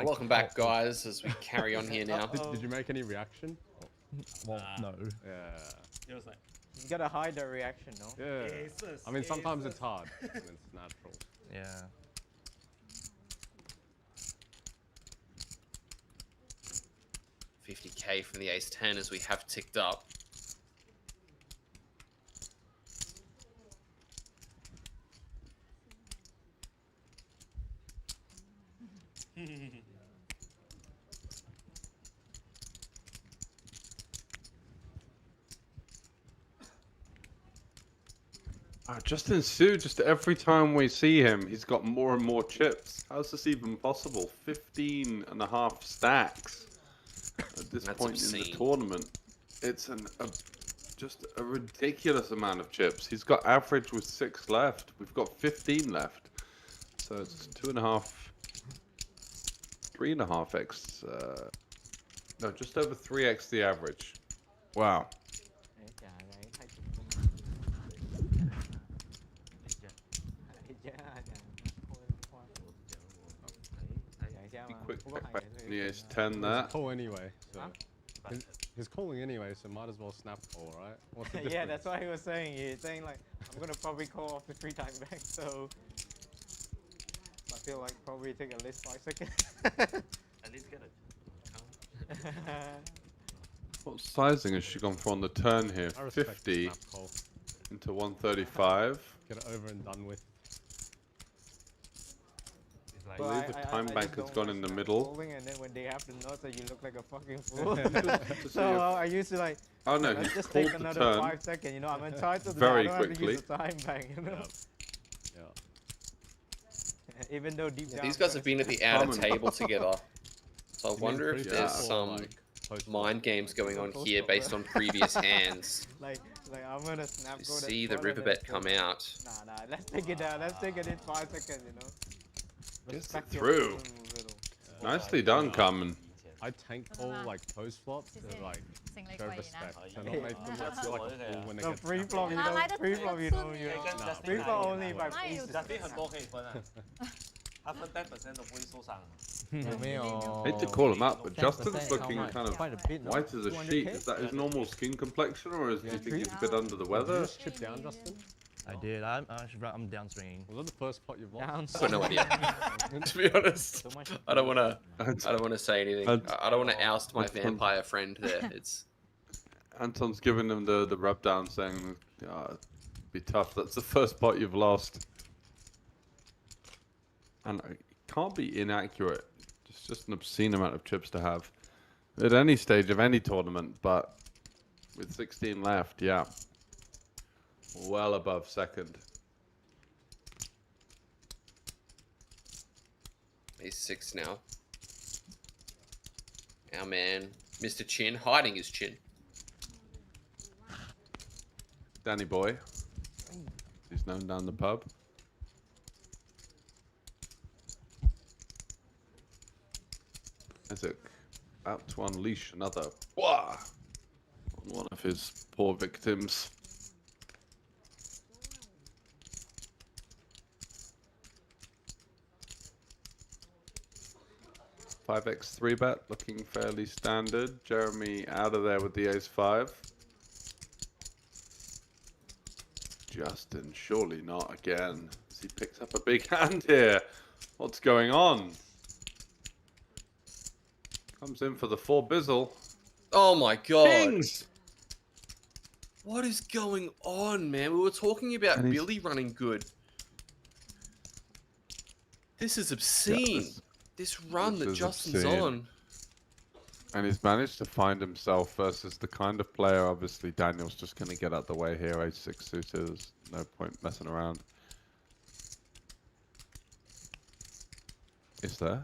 Welcome back, guys, as we carry on here now. Did you make any reaction? Well, no. Yeah. It was like, You gotta hide the reaction, no? Yeah. I mean, sometimes it's hard and it's natural. Yeah. $50K from the ace-10 as we have ticked up. Justin Sue, just every time we see him, he's got more and more chips. How's this even possible? 15.5 stacks at this That's point in obscene. the tournament. It's just a ridiculous amount of chips. He's got average with 6 left. We've got 15 left. So it's 2.5, 3.5x. No, just over 3x the average. Wow. Quick back to the ace-10 there. He's call anyway. So he's calling anyway, so might as well snap call, right? What's the Yeah, difference? that's what he was saying. He's saying like, I'm gonna probably call off the 3-time back, so I feel like probably take at least 5 seconds. At least get a count. What sizing has she gone for on the turn here? I respect 50 snap call. into 135. Get it over and done with. It's like, I believe the time just bank has don't gone like in the snap middle. calling, and then when they have the nuts, that you look like a fucking fool. To see So if- I used to like, Oh no, let's he's just called take the another turn. 5 seconds, you know, I'm entitled to Very that. I don't have to use quickly. the time bank, you know. Yeah. Even though deep down. These guys have been at the outer table together. So I You mean wonder if pretty there's fast or, some like, post-flop? mind games going on Post here flop, based bro. on previous hands. like I'm gonna snap You go that see the far and then riverbet go come that- out. Nah, let's take it down. Let's take it in 5 seconds, you know. Gets it Respect your through. position a little. Nicely done, Carmen. I tank call like post flop to like 勝利 show 貴然 respect. 啦。 To not make them look feel like a fool when they No get free snapped flop, you out. know. 拉得 Free flop, you know. 順 You 跟 know. 跟 Free Justin flop 係 only by 拉要 ace. Justin 很多可以分啊，他分10% 都不會輸上。有沒有 Hate to call him up, but Justin's 10% looking how much? kind of Quite a bit, no? white as a 200K? sheet. Is that his normal skin complexion, or do you think he's a bit under the Did you weather? just chip down, Justin? I did. I'm downswinging. Was that the first pot you've lost? Down. I've got no idea. To be honest, So much. I don't want to say anything. I don't want to oust my Anton- vampire friend there. It's Anton's giving him the rub down, saying, it'd be tough. That's the first pot you've lost. And it can't be inaccurate. It's just an obscene amount of chips to have at any stage of any tournament, but with 16 left, yeah. Well above second. he's 6 now. Our man, Mr. Chin, hiding his chin. Danny Boy. He's known down the pub. Isaac out to unleash another wah on one of his poor victims. Five X 3-bet looking fairly standard. Jeremy out of there with the ace-5. Justin, surely not again. As he picks up a big hand here. What's going on? Comes in for the 4 bizzle. Oh my god. Kings! What is going on, man? We were talking about And he's- Billy running good. This is obscene. This run this that is Justin's obscene. on. And he's managed to find himself versus the kind of player, obviously Daniel's just going to get out the way here. Ace-6 suited, there's no point messing around. Is there?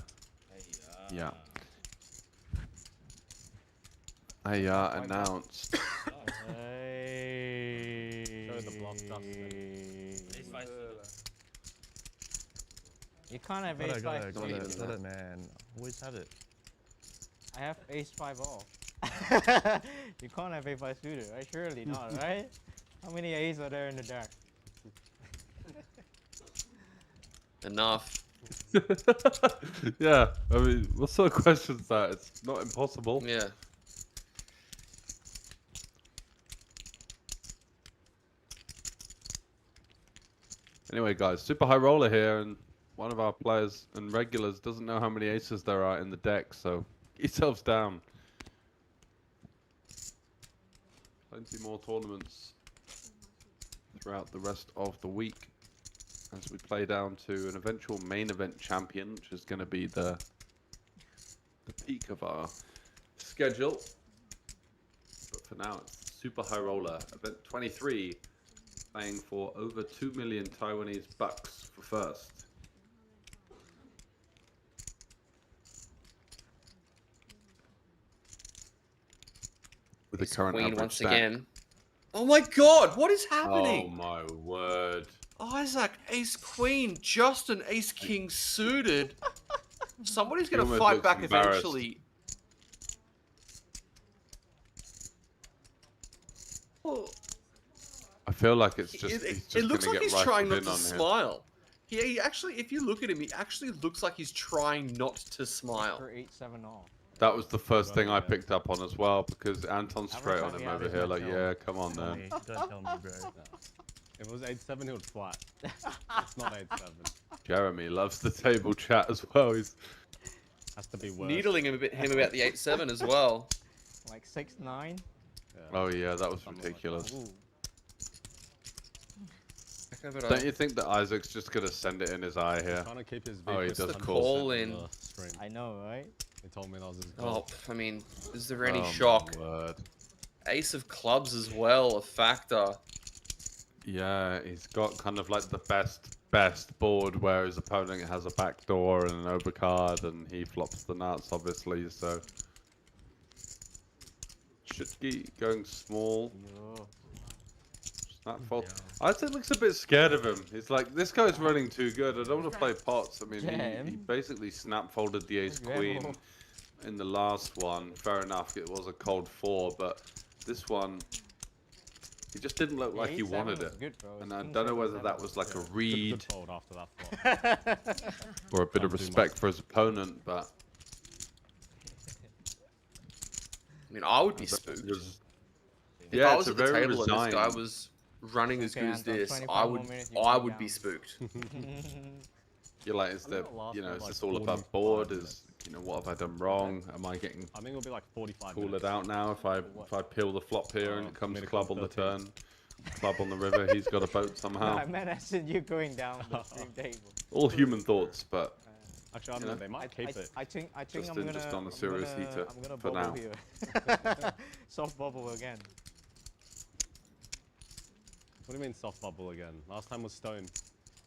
Yeah. Announced. Hey. Show the block, Justin. You can't have Got ace it, got 5 it, got suited, it, you got know? it, man. Always have it. I have ace 5 off. You can't have ace 5 suited, right? Surely not, right? How many aces are there in the deck? Enough. Yeah, I mean, what sort of question is that? It's not impossible. Yeah. Anyway, guys, super high roller here, and one of our players and regulars doesn't know how many aces there are in the deck, so get yourselves down. Plenty more tournaments throughout the rest of the week as we play down to an eventual main event champion, which is going to be the peak of our schedule. But for now, it's super high roller event 23, playing for over 2 million Taiwanese bucks for first. With the current queen average once stack. again. Oh my god, what is happening? Oh my word. Isaac, ace queen, Justin, ace king suited. Somebody's He gonna almost fight looks back embarrassed. eventually. Oh, I feel like it's just, it, he's just it looks gonna like get he's trying rifled not in to on here. smile. He actually, if you look at him, he actually looks like he's trying not to smile. For 8-7 all. That was the first thing I Yeah. picked up on as well, because Anton's straight on time him he had over his here, own like, tell. yeah, come on, Tell man. me. Don't tell me, bro. If it was 8-7, he would flat. It's not 8-7. Jeremy loves the table chat as well. He's Has to be worse. Needling him about the 8-7 as well. Like 6-9. Yeah. oh yeah, that was Something like ridiculous. Ooh. Don't you think that Isaac's just gonna send it in his eye here? Trying to keep his Oh, he VP does the call. call in. Stream. I know, right? He told me that was his Oh, goal. I mean, is there any Oh, my shock? word. Ace of clubs as well, a factor. Yeah, he's got kind of like the best board where his opponent has a backdoor and an overcard, and he flops the nuts, obviously. So should keep going small. Yo. Snap fold. Isaac looks a bit scared of him. He's like, this guy's running too good. I don't want to play pots. I mean, he Jam. basically snap folded the ace queen Jam. in the last one. Fair enough, it was a cold 4, but this one, he just didn't look like he 8-7 wanted was it. good, bro. And I King don't know 7, whether 7 that was like a Good read fold after that flop. or a bit of Don't do respect much. for his opponent, but I mean, I would be it spooked. was- If yeah, I it's was a at the very table and this guy resigned. was running as Okay, good as Anton, this, 25 I more would, minutes, you I can would be down. spooked. You're like, is I think there, the last you know, one is was this like all about 45 board? minutes. Is, you know, what have I done wrong? Am I getting I think it'll be like 45 call minutes. it out now if I peel the flop here and it comes made a club call on the 13. turn, club on the river, he's got a boat No, somehow. I meant as in you going down the stream table. All human thoughts, but Actually, I don't You know, know, they might keep it. I think Just I'm in- gonna just on a I'm serious gonna- heater I'm gonna for bubble now. here. Soft bubble again. What do you mean soft bubble again? Last time was stone.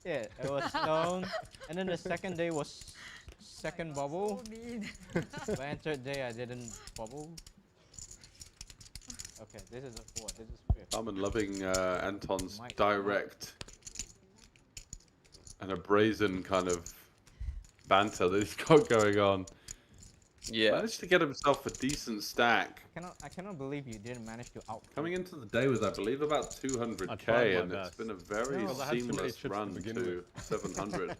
Yeah, it was stone, and then the second day was second bubble. But third day I didn't bubble. Okay, this is a 4. This is 5th. I'm loving Anton's Might- direct and a brazen kind of banter that he's got going on. Yeah. Managed to get himself a decent stack. I cannot believe you didn't manage to out. Coming into the day with, I believe, about I tried 200k, my and it's best. been a very No, 'cause I had too many seamless chips to run begin to 700.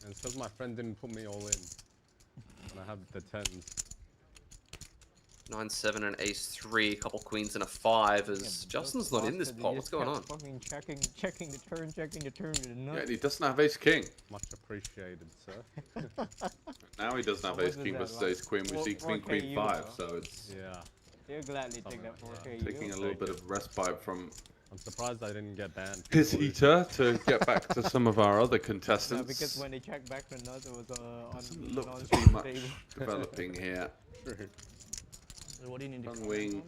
And it's because my friend didn't put me all in. And I have the 10s. 9-7 and ace 3, a couple queens and a 5 as Justin's not in this pot. What's going on? Fucking checking the turn to the Yeah, nut. and he doesn't have ace king. Much appreciated, sir. Now he doesn't have What ace was king that versus like? ace queen. We see queen, 4K queen, you, 5, bro. so it's Yeah. They'll gladly take Something that like 4K. taking you. a little bit of respite from I'm surprised I didn't get banned. his People heater to get back to some of our other No, contestants. because when they checked back the nuts, it was on Doesn't look to non-stream be much table. developing here. So what do you need to One comment wing. on?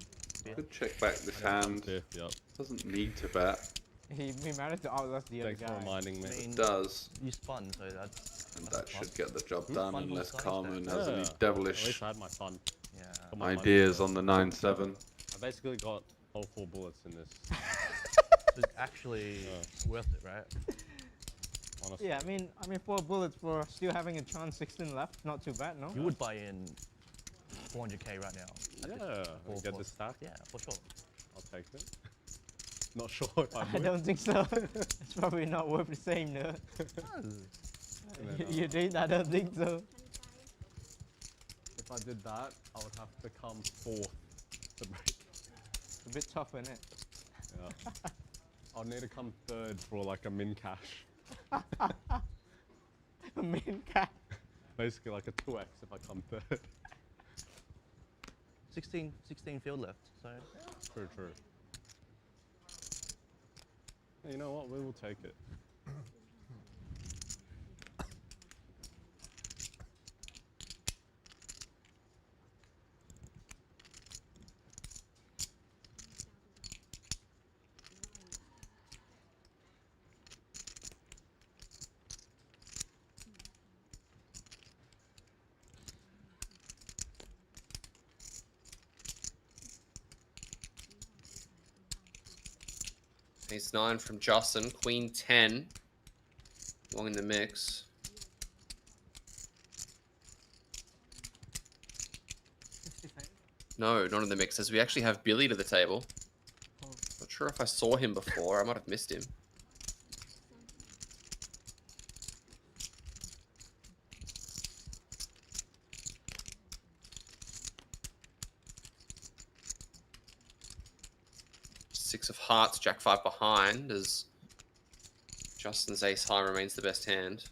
Yeah. Could check back this I hand. didn't want to, Yep. Doesn't need to bet. He managed to outlast the other Thanks for guy. reminding me. I mean, Does. you spun, so that's. And that's a that plus. should get the job Fun done both unless sides Carmen there. has any Yeah. At devilish least I had my fun. Yeah. Got my money ideas for it. on the 9-7. I basically got all 4 bullets in this. It's actually worth it, right? Honestly. Yeah, I mean 4 bullets for still having a chance 16 left. Not too bad, no? You would buy in 400k right now. Yeah. Four- Get four- the stack. Yeah, for sure. I'll take it. Not sure if I I would. don't think so. It's probably not worth the same, no? You did? I don't think so. If I did that, I would have to come 4th to break. It's a bit tough, isn't it? Yeah. I'll need to come third for like a min cash. Main cat. Basically like a 2x if I come third. 16 field left. So True, true. Hey, you know what? We will take it. Ace 9 from Justin. Queen 10. Long in the mix. No, not in the mix, as we actually have Billy to the table. Not sure if I saw him before. I might have missed him. Six of hearts, Jack 5 behind, as Justin's ace high remains the best hand.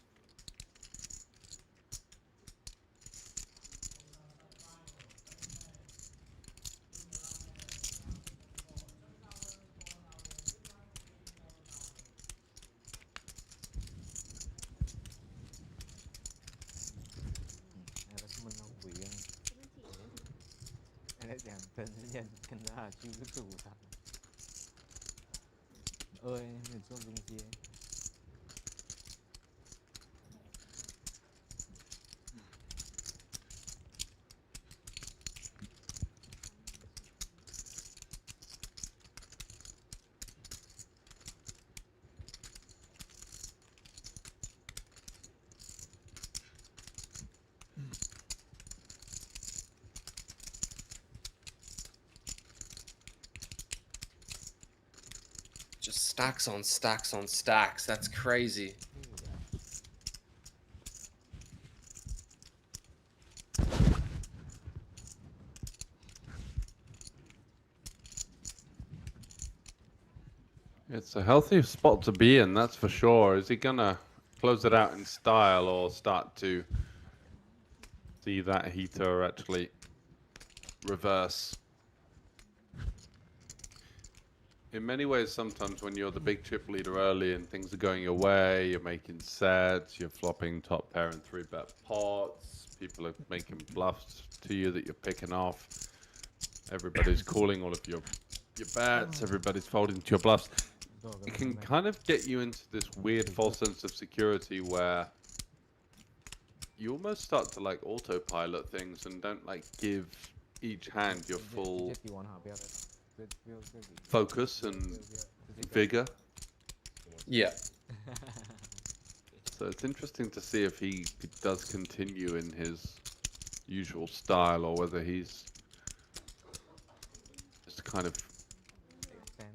Just stacks on stacks on stacks. That's crazy. It's a healthy spot to be in, that's for sure. Is he gonna close it out in style or start to see that heater actually reverse? In many ways, sometimes when you're the big chip leader early and things are going your way, you're making sets, you're flopping top pair and 3-bet pots, people are making bluffs to you that you're picking off, everybody's calling all of your bets, everybody's folding to your bluffs. It can kind of get you into this weird false sense of security where you almost start to like autopilot things and don't like give each hand your full focus and vigor. Yeah. So it's interesting to see if he does continue in his usual style or whether he's just kind of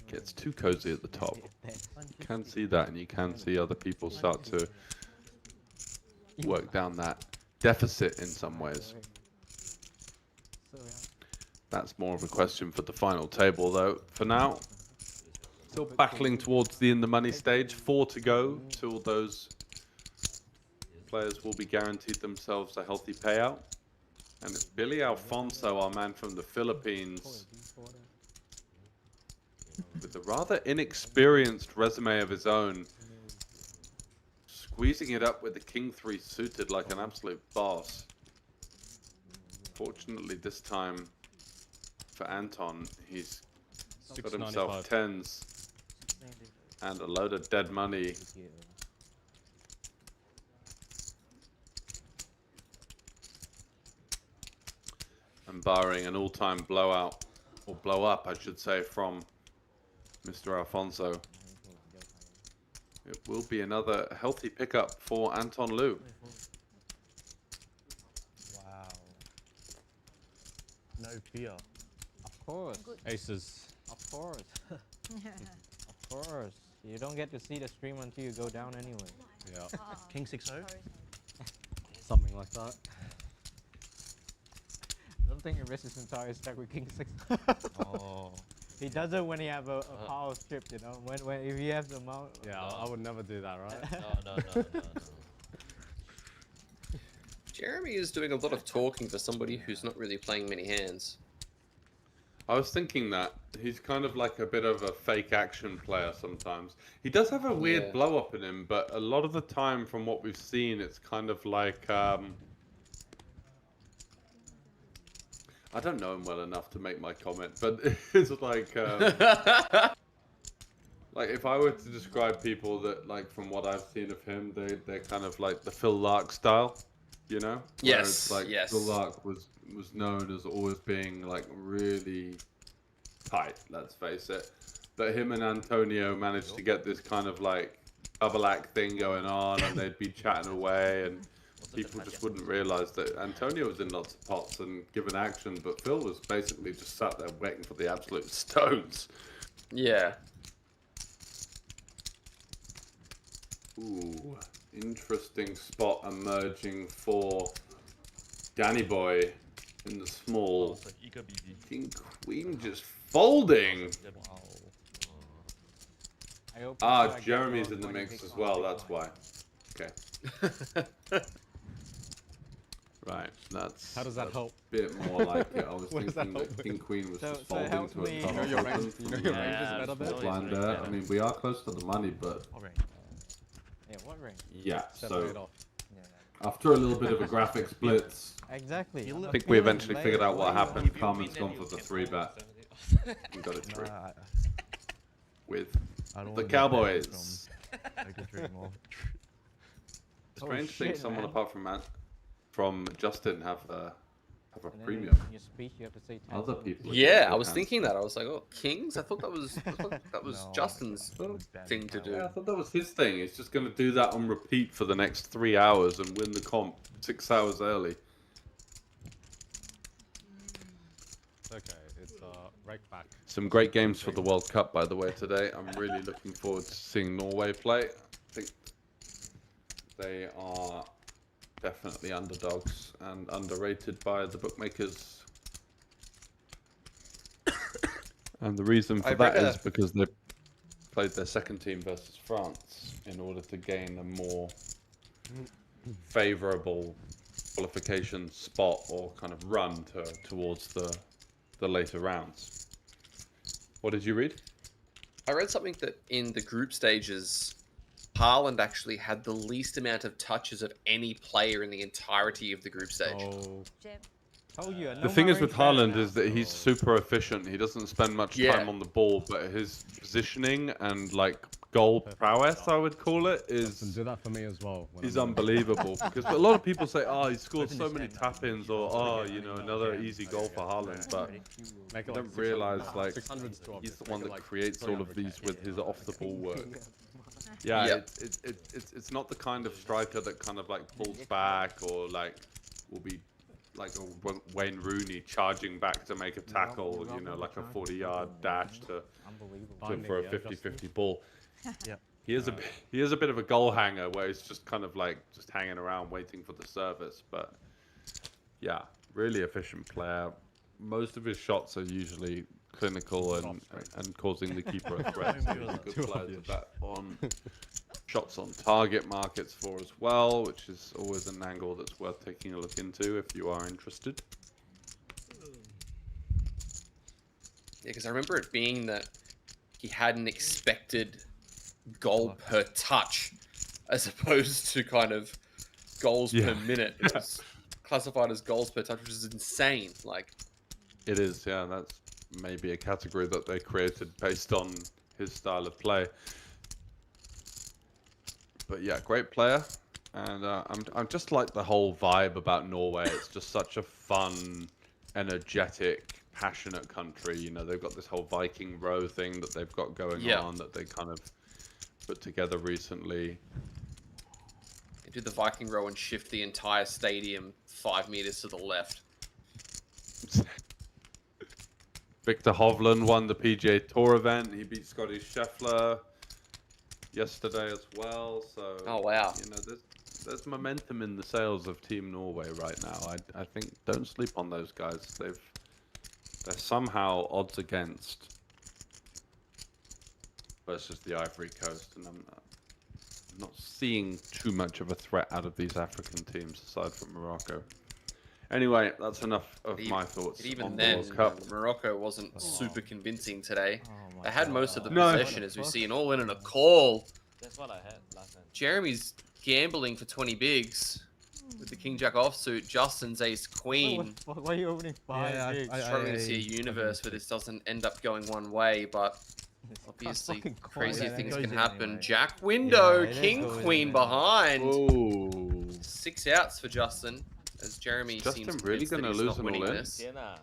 gets too cozy at the top. You can see that, and you can see other people start to work down that deficit in some ways. That's more of a question for the final table, though. For now, still battling towards the in the money stage. 4 to go till those players will be guaranteed themselves a healthy payout. And it's Billy Alfonso, our man from the Philippines, with a rather inexperienced resume of his own, squeezing it up with the King 3 suited like an absolute boss. Fortunately, this time for Anton, he's got himself 10s and a load of dead money. And barring an all-time blowout, or blow up, I should say, from Mr. Alfonso, it will be another healthy pickup for Anton Liu. wow. No fear. Of course. Aces. Of course. Of course. You don't get to see the stream until you go down anyway. Yeah. King 6-0. Something like that. I don't think your risk is entirely stacked with King 6. Oh. He does it when he have a power strip, you know. When if he has the mount. Yeah, I would never do that, right? No. Jeremy is doing a lot of talking for somebody who's not really playing many hands. I was thinking that he's kind of like a bit of a fake action player sometimes. He does have a weird blow up in him, but a lot of the time from what we've seen, it's kind of like I don't know him well enough to make my comment, but it's like like if I were to describe people that like from what I've seen of him, they're kind of like the Phil Lark style, you know? Yes. Whereas, like yes. Phil Lark was known as always being like really tight, let's face it. But him and Antonio managed to get this kind of like double act thing going on, and they'd be chatting away, and people just wouldn't realize that Antonio was in lots of pots and given action, but Phil was basically just sat there waiting for the absolute stones. Yeah. Ooh, interesting spot emerging for Danny Boy in the small. King Queen just folding. Jeremy's in the mix as well, that's why. Okay. Right, that's. How does that help? A bit more like it. I was What does that thinking that help King Queen was just So it folding helps to me- a You know cutoff your open range- you know your from, range is better there? small blind there. I mean, we are close to the money, but Yeah, what range? yeah. Separate So off. after a little bit of a graphic splits, Exactly. I think we eventually figured out what happened. Carmen's gone for the 3-bet and got it through with the Cowboys. Strange thing, shit, someone man. apart from Justin have a And then premium. In your speech, you have to say 10. Other people. are Yeah, getting I was hands. thinking that. I was like, oh, Kings? I thought that was Justin's thing to do. Yeah, I thought that was his thing. He's just going to do that on repeat for the next 3 hours and win the comp 6 hours early. Okay, it's right back. Some great games for the World Cup, by the way, today. I'm really looking forward to seeing Norway play. I think they are definitely underdogs and underrated by the bookmakers. And the reason for that is because they played their second team versus France in order to gain a more favourable qualification spot or kind of run towards the later rounds. What did you read? I read something that in the group stages, Haaland actually had the least amount of touches of any player in the entirety of the group stage. Oh, Told you, I know The thing my is with range better Haaland now. is that he's super efficient. He doesn't spend much Yeah. time on the ball, but his positioning and like goal prowess, I would call it, and is do that for me as well. when is I'm- unbelievable. Because a lot of people say, oh, he scored so many tap-ins, or oh, you know, another easy goal for Haaland, but Make I it don't like realize like 600s to he's the make one it that like creates all of 300K. these with his off-the-ball work. Yeah, Yep. it's not the kind of striker that kind of like pulls back or like will be like a Wayne Rooney charging back to make a tackle, you know, like a 40-yard dash to for a 50-50 ball. Yep. He is a bit of a goal hanger where he's just kind of like just hanging around waiting for the service, but yeah, really efficient player. Most of his shots are usually clinical and causing the keeper a threat. So he's a good player to bet on. Shots on target markets for as well, which is always an angle that's worth taking a look into if you are interested. Yeah, because I remember it being that he had an expected goal per touch as opposed to kind of goals per minute. It was classified as goals per touch, which is insane. Like, It is, yeah. That's maybe a category that they created based on his style of play. But yeah, great player, and I'm just like the whole vibe about Norway. It's just such a fun, energetic, passionate country. You know, they've got this whole Viking row thing that they've got going on that they kind of put together recently. they do the Viking row and shift the entire stadium 5 meters to the left. Victor Hovland won the PGA Tour event. He beat Scotty Scheffler yesterday as well. So Oh, wow. you know, there's momentum in the sails of Team Norway right now. I think don't sleep on those guys. They're somehow odds against versus the Ivory Coast, and I'm not seeing too much of a threat out of these African teams aside from Morocco. Anyway, that's enough of my thoughts. Even on then, the World Cup. Morocco wasn't super convincing today. Oh They had most of the No. possession, as we see, an all in and a call. That's what I had last time. Jeremy's gambling for 20 bigs with the King Jack offsuit. Justin's ace queen. Why are you opening 5 Yeah, bigs? Struggling to see a universe where this doesn't end up going one way, but obviously fucking call crazy it. things Goes can in happen. anyway. Jack window, Yeah, it is king going queen in. behind. Oh, 6 outs for Justin, as Jeremy Justin seems really convinced that gonna he's lose not an winning all-in? this. Sienna.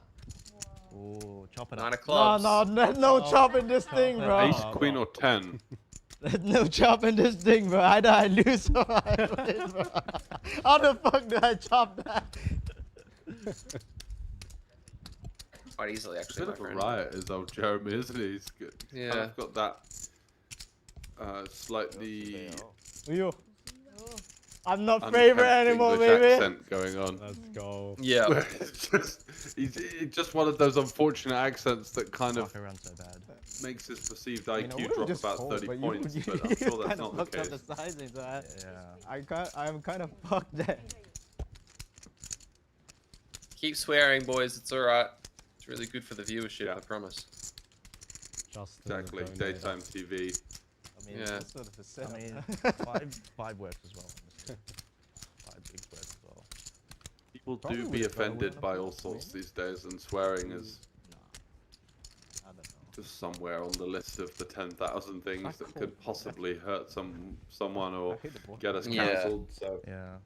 Oh, chop it 9 up. of clubs. No chopping this thing, bro. Ace, Queen, or 10? No chopping this thing, bro. Either I lose or I win, bro. How the fuck do I chop that? Quite easily, A actually, bit my of a friend. riot is old Jeremy, isn't he? He's good. He's kind of got that slightly Yo. I'm not favorite unkempt anymore, English baby. accent going on. Let's go. Yeah. Where he's just one of those unfortunate accents that kind of Fuck around so bad. makes his perceived You IQ know, we were drop just about cold, 30 but points, you but I'm sure that's kind not of the fucked up case. the sizing, so Yeah. I'm kind of fucked there. Keep swearing, boys. It's alright. It's really good for the viewership, I promise. Justin Exactly, daytime TV. I mean, Yeah. that's sort of a setup. I mean, five works as well. Honestly. 5 bigs works as well. People Probably do be would go offended with by a all full sorts queen. these days, and swearing is I don't know. just somewhere on the list of the 10,000 things that could possibly hurt someone or hate the ball. get us Yeah. cancelled. So Yeah.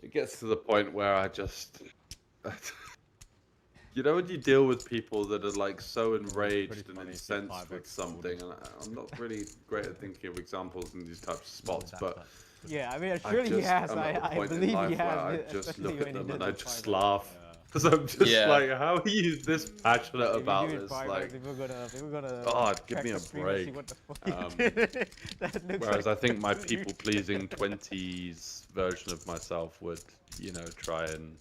it gets to the point where I just, you know, when you deal with people that are like so enraged and funny to see incensed 5x with something, and I'm not really great at thinking of examples in these types of spots, That, but Yeah, I mean, I surely he just has. am at the I point in believe life he where has. I it, just especially look at when he them did and the I just 5x. laugh. Because I'm just Yeah. like, how are you this passionate If you about do it this? 5x, Like, people gonna God, give crack me the a screen and see break. what the fuck you Um, did. That looks whereas I like think my people-pleasing 20s version of myself would, you know, try and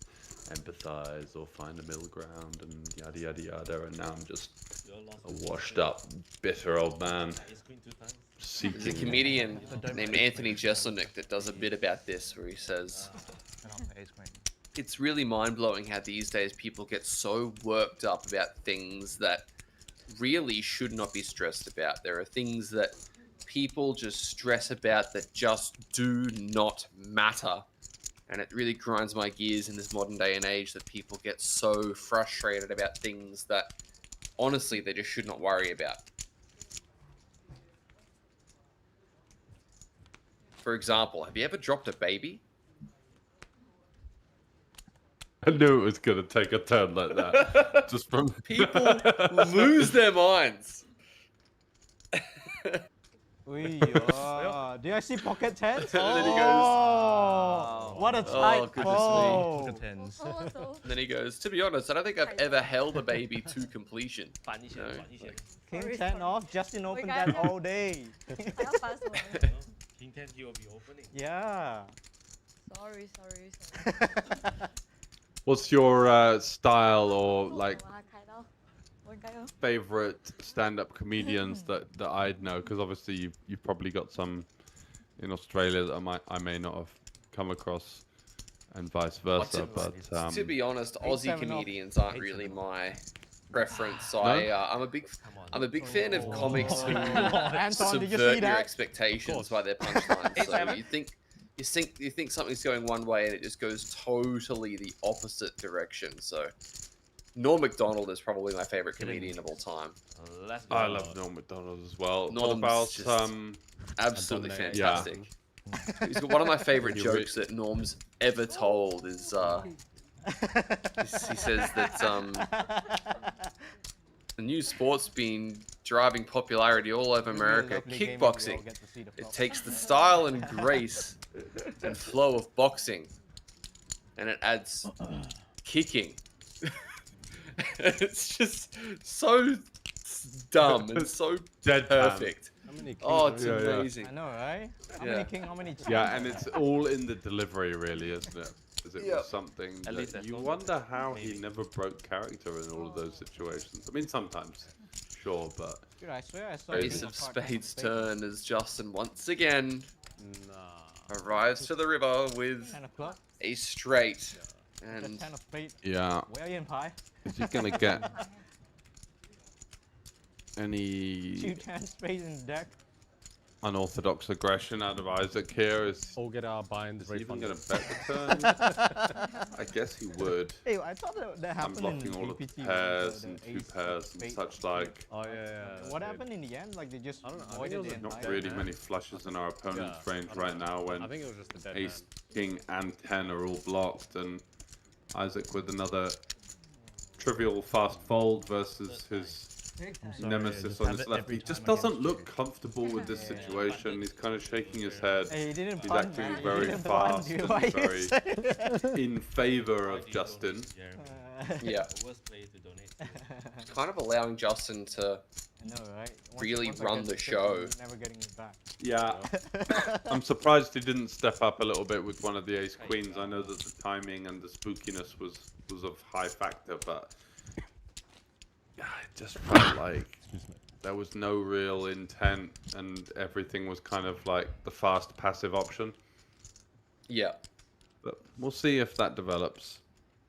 empathize or find a middle ground and yada yada yada. And now I'm just a washed-up, bitter old man Ace queen 2 times. There's a seeking. comedian named Anthony Jeselnik that does a bit about this, where he says, And I'll play ace queen. it's really mind-blowing how these days people get so worked up about things that really should not be stressed about. There are things that people just stress about that just do not matter. And it really grinds my gears in this modern day and age that people get so frustrated about things that honestly they just should not worry about. For example, have you ever dropped a baby? I knew it was gonna take a turn like that. Just from People lose their minds. Ui, oh, do I see pocket tens? And then he goes, Oh, what a tight goodness me. call. Pocket tens. And then he goes, to be honest, I don't think I've ever held a baby to completion. 反一些， No. 反一些。 King Sorry, 10 sorry. off, Justin opened guys. that all day. 还要发什么 King 10 he will be opening. Yeah.？Sorry. What's your style or like 我把它开到，我应该要。 favorite stand-up comedians that I'd know? Because obviously you've probably got some in Australia that I may not have come across, and vice versa. But To be honest, 8-7 Aussie off. comedians aren't 8-7 really off. my preference. No? I'm a big fan of comics who Anton, did you see subvert your that? expectations by their punchlines. So you think something's going one way and it just goes totally the opposite direction. So Norm Macdonald is probably my favorite comedian of all time. Let's go. I love Norm Macdonald as well. Norm's what about just- Absolutely Dominate. Yeah. fantastic. He's got one of my favorite You jokes that Norm's ever told is he says that the new sport's been driving popularity all over America, kickboxing. It takes the style and grace and flow of boxing, and it adds kicking. It's just so dumb and so Deadpan. perfect. How many kings Oh, are it's there? Yeah, yeah. amazing. I know, right? How Yeah. many king, how many Yeah, and it's all in the delivery, really, isn't it? Because it Yep. was something At least that that's you not wonder how he maybe. never broke character in all of those situations. I mean, sometimes, sure, but Dude, I swear I saw Ace you of card 10 Spades turn as Justin once again Nah. arrives to the river with 10 of clubs. a straight. The And 10 of spades. yeah, Where are you in pie? is he gonna get any 2 10 spades in the deck. unorthodox aggression out of Isaac here? Is All get our buy-ins he even refunded. gonna bet the turn? I guess he would. Hey, I thought that I'm happened blocking in all of the BPT, pairs the and two ace of pairs and spades. such like. Oh yeah. What happened in the end? Like they just I don't know, I think avoided it was the a entire Not dead really hand. many flushes in our opponent's Yeah, range I don't right know. now when I think it was just a dead Ace, hand. King, and 10 are all blocked, and Isaac with another trivial fast fold versus his nemesis on his left. He just doesn't look comfortable with this situation. He's kind of shaking his head. Hey, he didn't He's punch, acting man. He very didn't punch, fast dude. and Why you very saying that? in favor of Justin. yeah, Worst player to donate to. kind of allowing Justin to I know, right? really once I run get the six, show. I'm never getting it back. Yeah, I'm surprised he didn't step up a little bit with one of the ace queens. I know that the timing and the spookiness was of high factor, but yeah, it just felt like there was no real intent, and everything was kind of like the fast passive option. Yeah. But we'll see if that develops.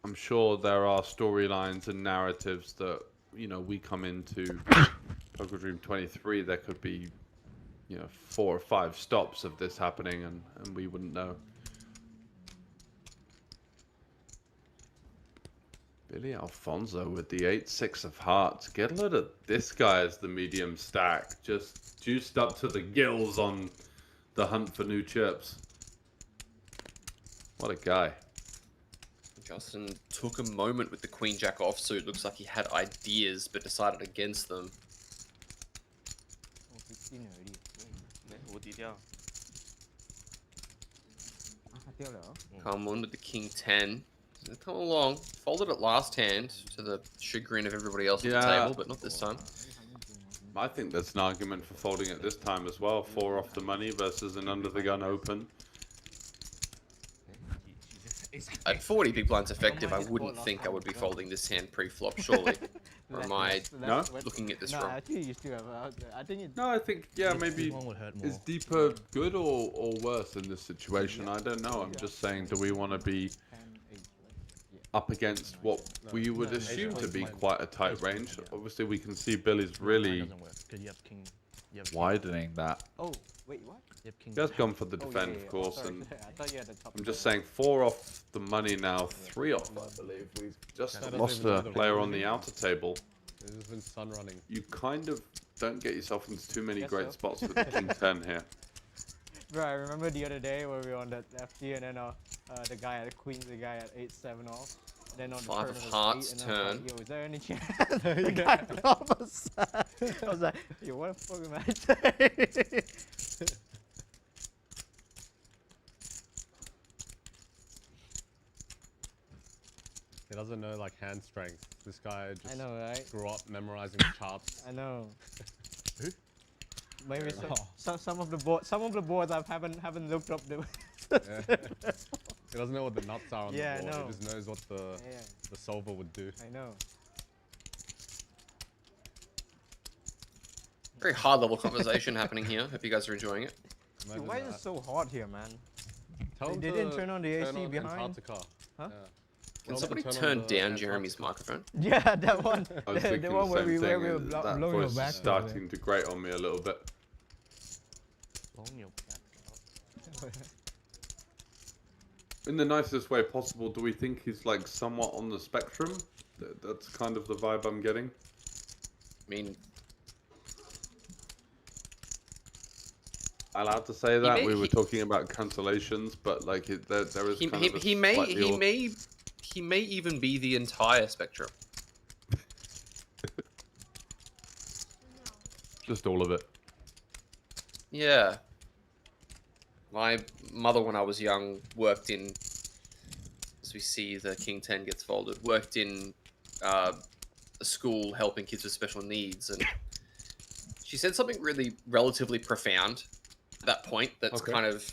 I'm sure there are storylines and narratives that, you know, we come into Poker Dream 23, there could be, you know, 4 or 5 stops of this happening, and we wouldn't know. Billy Alfonso with the 8-6 of hearts. Get a look at this guy as the medium stack. Just juiced up to the gills on the hunt for new chips. What a guy. Justin took a moment with the Queen Jack offsuit. Looks like he had ideas, but decided against them. Oh, 16 already. Wait. 蝴蝶掉。 tiêu lửa. Come on with the King 10. Come along. Folded it last hand to the chagrin of everybody else at the table, but not this time. I think there's an argument for folding it this time as well. 4 off the money versus an under the gun open. At 40 big blinds effective, I wouldn't think I would be folding this hand pre-flop, surely. Or am I No? looking at this No, wrong? I think you still have I think it. No, I think, yeah, maybe One would hurt more. is deeper good or worse in this situation? I don't know. I'm just saying, do we want to be 10, 8, right? Yeah. up against what we would assume to be quite a tight range? Obviously, we can see Billy's really Doesn't work, 'cause you have king. You have widening that. Oh, wait, what? You have king. He has gone for the Oh, defend, yeah, of yeah. course, Oh, sorry. and I thought you had the top. I'm just saying 4 off the money now, 3 off, I believe. We've just That doesn't lost even a know the player rule. on the outer table. There's just been sun running. You kind of don't get yourself into too many Guess great so. spots with the King 10 here. Bro, I remember the other day where we were on that FT and then the guy had queen, the guy had 8-7 off. Then on the 5 turn of it was hearts 8, and I was turn. like, yo, is there any chance? The guy flop us. I was like, yo, what the fuck am I saying? He doesn't know like hand strength. This guy just I know, right? grew up memorizing charts. I know. Maybe Fair some of the boards I haven't looked up the. Yeah. He doesn't know what the nuts are on Yeah, I the board. know. He just knows what Yeah, the solver would do. I know. Very high level conversation happening here. Hope you guys are enjoying it. Dude, Imagine why is that. it so hot here, man? Tell him They to didn't turn on the AC on behind? Antarctica. Huh? Yeah. Can Tell him somebody to turn on the down Jeremy's Antarctica. microphone? Yeah, that one. I was the thinking one the where same we thing. were That blowing your voice back. is starting to grate on me a little bit. Blowing your back out. In the nicest way possible, do we think he's like somewhat on the spectrum? That's kind of the vibe I'm getting. I mean, Allowed to say that? may- We were he- talking about cancellations, but like there is he, kind he, of a he may slightly he odd- may he may even be the entire spectrum. just all of it. Yeah. My mother, when I was young, worked in, as we see the King 10 gets folded, worked in a school helping kids with special needs, and she said something really relatively profound at that point. That's Okay. kind of,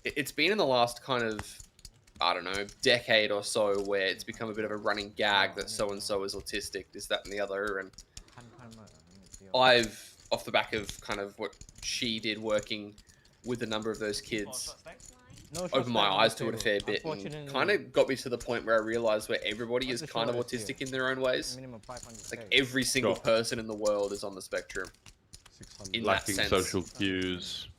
it's been in the last kind of, I don't know, decade or so where it's become a bit of a running gag that so-and-so is autistic, this, that, and the other, and I've, off the back of kind of what she did working with a number of those kids, opened my eyes to it a fair bit and kind of got me to the point where I realized where everybody is kind of autistic in their own ways. Minimum 500. Like every single person in the world is on the spectrum. In that Lacking sense. social cues.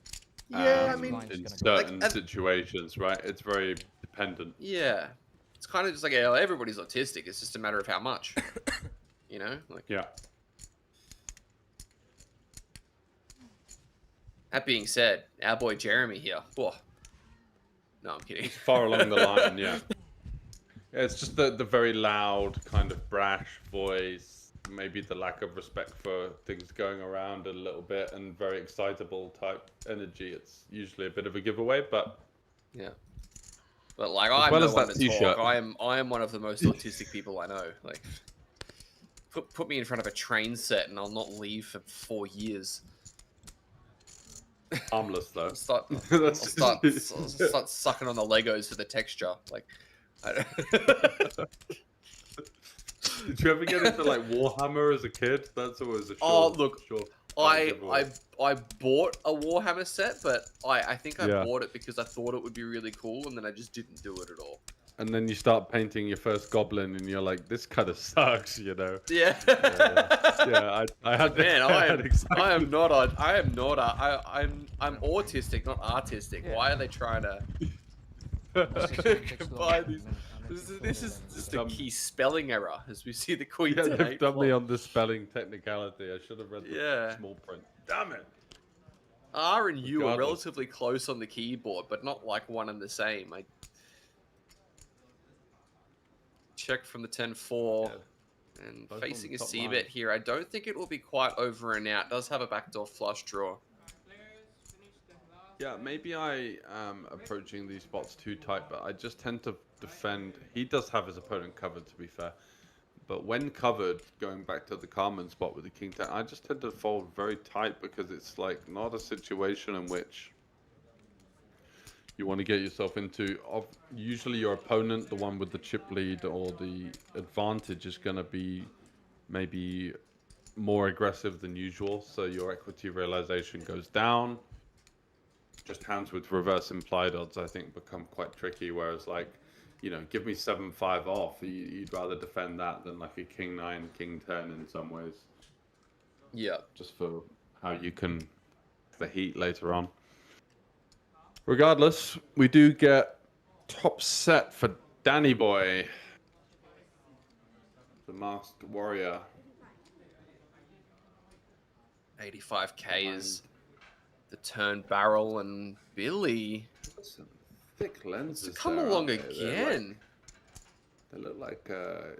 Yeah, I mean, in certain situations, right? It's very dependent. Yeah, it's kind of just like everybody's autistic. It's just a matter of how much, you know. Like, yeah. That being said, our boy Jeremy here. Whoa. No, I'm kidding. Far along the line, yeah. Yeah, it's just the very loud, kind of brash voice, maybe the lack of respect for things going around a little bit, and very excitable type energy. It's usually a bit of a giveaway, but yeah. But like, I'm well no as one that to t-shirt. talk. I am one of the most autistic people I know. Like, put me in front of a train set and I'll not leave for 4 years. Harmless though. I'll start sucking on the Legos for the texture. Like, Did you ever get into like Warhammer as a kid? That's always a short. Oh, look, short I bought a Warhammer set, but I think I Yeah. bought it because I thought it would be really cool, and then I just didn't do it at all. And then you start painting your first goblin, and you're like, "This kind of sucks," you know? Yeah. Yeah, I had. Man, I'm autistic, not artistic. Why are they trying to combine these? This is just a key spelling error, as we see the Queen Yeah, today. they've done me on the spelling technicality. I should have read the small print. Damn it. R and U are Regardless. relatively close on the keyboard, but not like one and the same. I check from the 10-4 and Both facing on a top C line. bet here. I don't think it will be quite over and out. Does have a backdoor flush draw. Yeah, maybe I am approaching these spots too tight, but I just tend to defend. He does have his opponent covered, to be fair. But when covered, going back to the Carmen spot with the King 10, I just tend to fold very tight because it's like not a situation in which you want to get yourself into. Usually your opponent, the one with the chip lead or the advantage, is going to be maybe more aggressive than usual. So your equity realization goes down. Just hands with reverse implied odds, I think, become quite tricky. Whereas, like, you know, give me 7-5 off. You'd rather defend that than like a King 9, King 10 in some ways. Yeah. Just for how you can the heat later on. Regardless, we do get top set for Danny Boy, the Masked Warrior. 85k is the turn barrel, and Billy. Some thick lenses. Come there, along aren't they? again. They look like the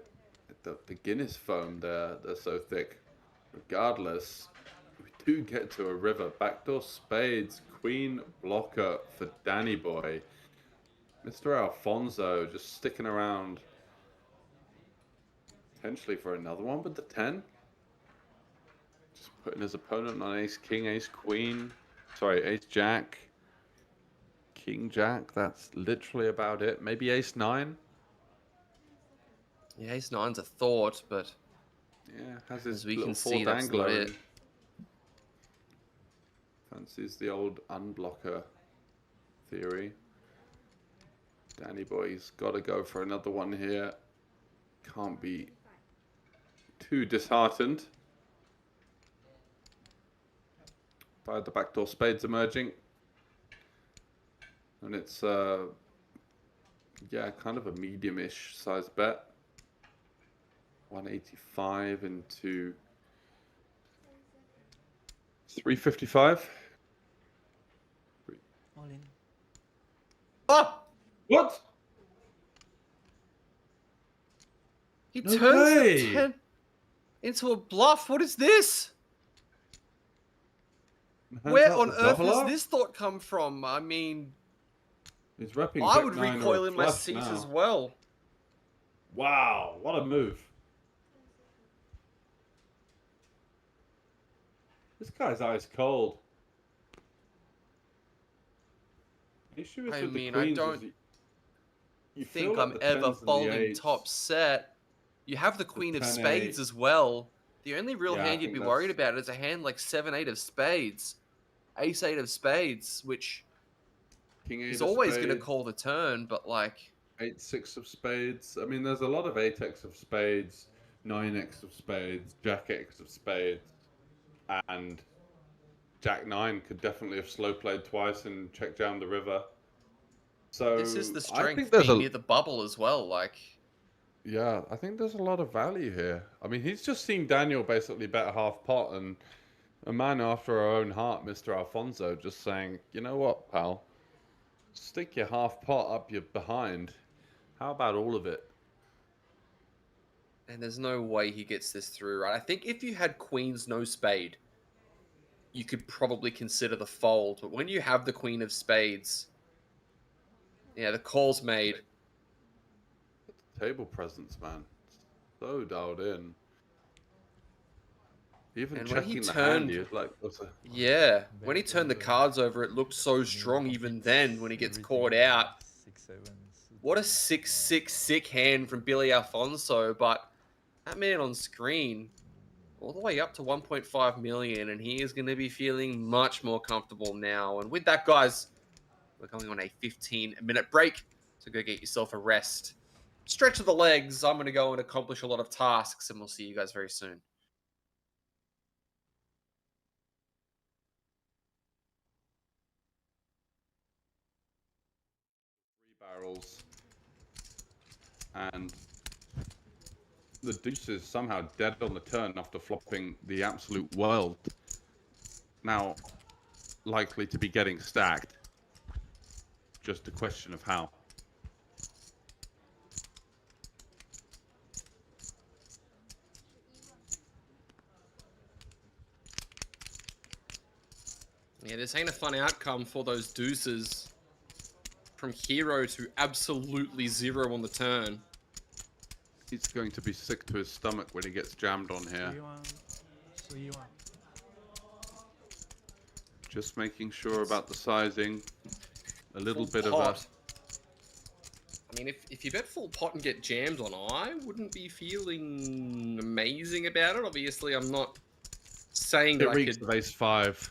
Guinness foam. They're so thick. Regardless, we do get to a river. Backdoor spades, queen blocker for Danny Boy. Mr. Alfonso just sticking around. Potentially for another one with the 10. Just putting his opponent on ace king, ace queen. Sorry, ace jack. King jack. That's literally about it. Maybe ace 9. Yeah, ace 9's a thought, but Yeah, has his as we little can see, fourth that's angler not in. it. Fancies the old unblocker theory. Danny Boy's got to go for another one here. Can't be too disheartened by the backdoor spades emerging. And it's, yeah, kind of a medium-ish size bet. 185 into 355. All in. Oh! What? He No turns way. the 10 into a bluff. What is this? Where on earth has this thought come from? I mean, He's repping I Jack would 9 or recoil a in my flush seat now. as well. Wow, what a move. This guy's ice cold. Issue is I with the mean, I queens don't is you think feel like I'm the ever 10s and the folding 8s top set. You have the queen of 10-8. spades as well. The only real Yeah, I hand you'd think be that's- worried about is a hand like 7-8 of spades, Ace-8 of spades, which King 8 is of always going to spades, call the turn, but like... 8-6 of spades. I mean, there's a lot of 8x of spades, 9x of spades, Jack-X of spades, and Jack-9 could definitely have slow played twice and checked down the river. So This is the I think strength there's being a near the bubble as well, like... yeah, I think there's a lot of value here. I mean, he's just seen Daniel basically bet a half pot, and a man after our own heart, Mr. Alfonso, just saying, you know what, pal, stick your half pot up your behind. How about all of it? And there's no way he gets this through, right? I think if you had queens, no spade, you could probably consider the fold. But when you have the queen of spades, yeah, the call's made. Table presence, man. So dialed in. Even And when he checking the turned- hand, he was like, what's a... Yeah, when he turned the cards over, it looked so strong even then when he gets caught out. What a 6-6 sick hand from Billy Alfonso, but that man on screen, all the way up to 1.5 million, and he is going to be feeling much more comfortable now. And with that, guys, we're going on a 15-minute break, so go get yourself a rest. Stretch of the legs. I'm going to go and accomplish a lot of tasks, and we'll see you guys very soon. barrels, and the deuce is somehow dead on the turn after flopping the absolute world. Now, likely to be getting stacked. Just a question of how. Yeah, this ain't a fun outcome for those deuces. From hero to absolutely zero on the turn. He's going to be sick to his stomach when he gets jammed on here. Just making sure about the sizing. A little Full bit pot. of I mean, if you bet full pot and get jammed on, I wouldn't be feeling amazing about it. Obviously, I'm not saying a... that It reeks of ace-5.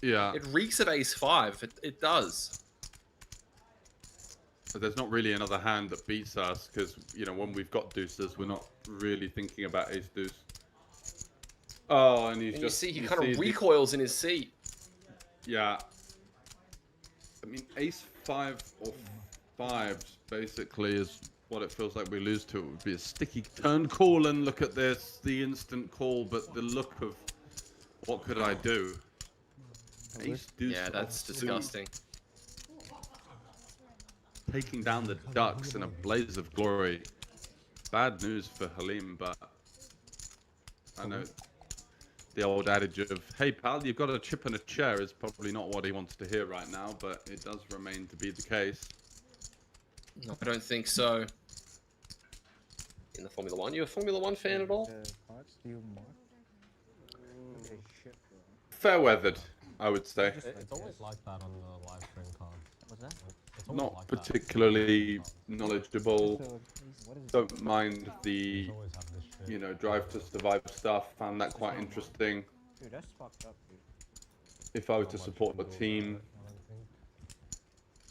Yeah. It reeks of ace-5. It does. But there's not really another hand that beats us, because, you know, when we've got deuces, we're not really thinking about ace-deuce. Oh, and he's And just... you see, he kind of recoils in his seat. Yeah. I mean, ace-5 or 5s basically is what it feels like we lose to. It would be a sticky turn call, and look at this, the instant call, but the look of what could I do? Ace-deuce. Yeah, that's disgusting. Taking down the ducks in a blaze of glory. Bad news for Halim, but I know the old adage of, hey pal, you've got a chip and a chair is probably not what he wants to hear right now, but it does remain to be the case. No, I don't think so. In the Formula 1, you a Formula 1 fan at all? Fair weathered, I would say. It's always like that on the live stream card. What's that? Not particularly knowledgeable. Don't mind the, you know, drive to survive stuff. Found that quite interesting. Dude, that's fucked up, dude. If I were to support the team,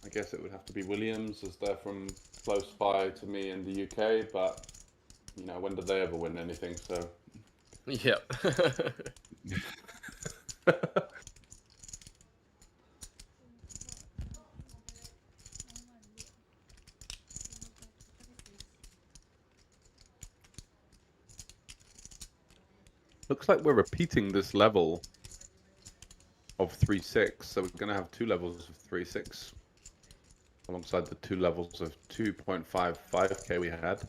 I guess it would have to be Williams, as they're from close by to me in the UK, but, you know, when did they ever win anything, so... Yep. Looks like we're repeating this level of 3-6, so we're going to have 2 levels of 3-6 alongside the 2 levels of 2.55k we had.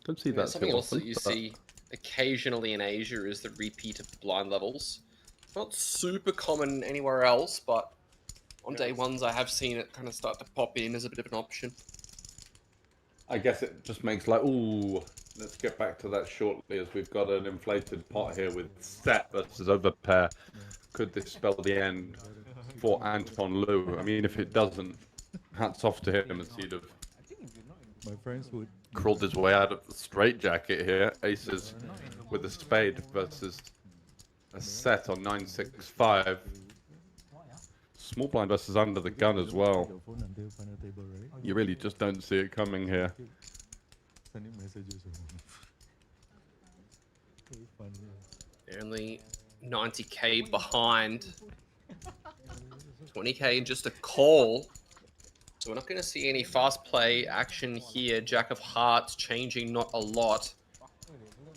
Don't see that something too else often, that you but... see occasionally in Asia is the repeat of the blind levels. It's not super common anywhere else, but on day ones I have seen it kind of start to pop in as a bit of an option. I guess it just makes like, ooh, let's get back to that shortly, as we've got an inflated pot here with set versus overpair. Could this spell the end for Anton Liu? I mean, if it doesn't, hats off to him, as he'd have... My friends would crawled his way out of the straitjacket here. Aces with a spade versus a set on 9-6-5. Small blind versus under the gun as well. You really just don't see it coming here. They're only 90k behind. 20k and just a call. So we're not going to see any fast play action here. Jack of Hearts changing not a lot.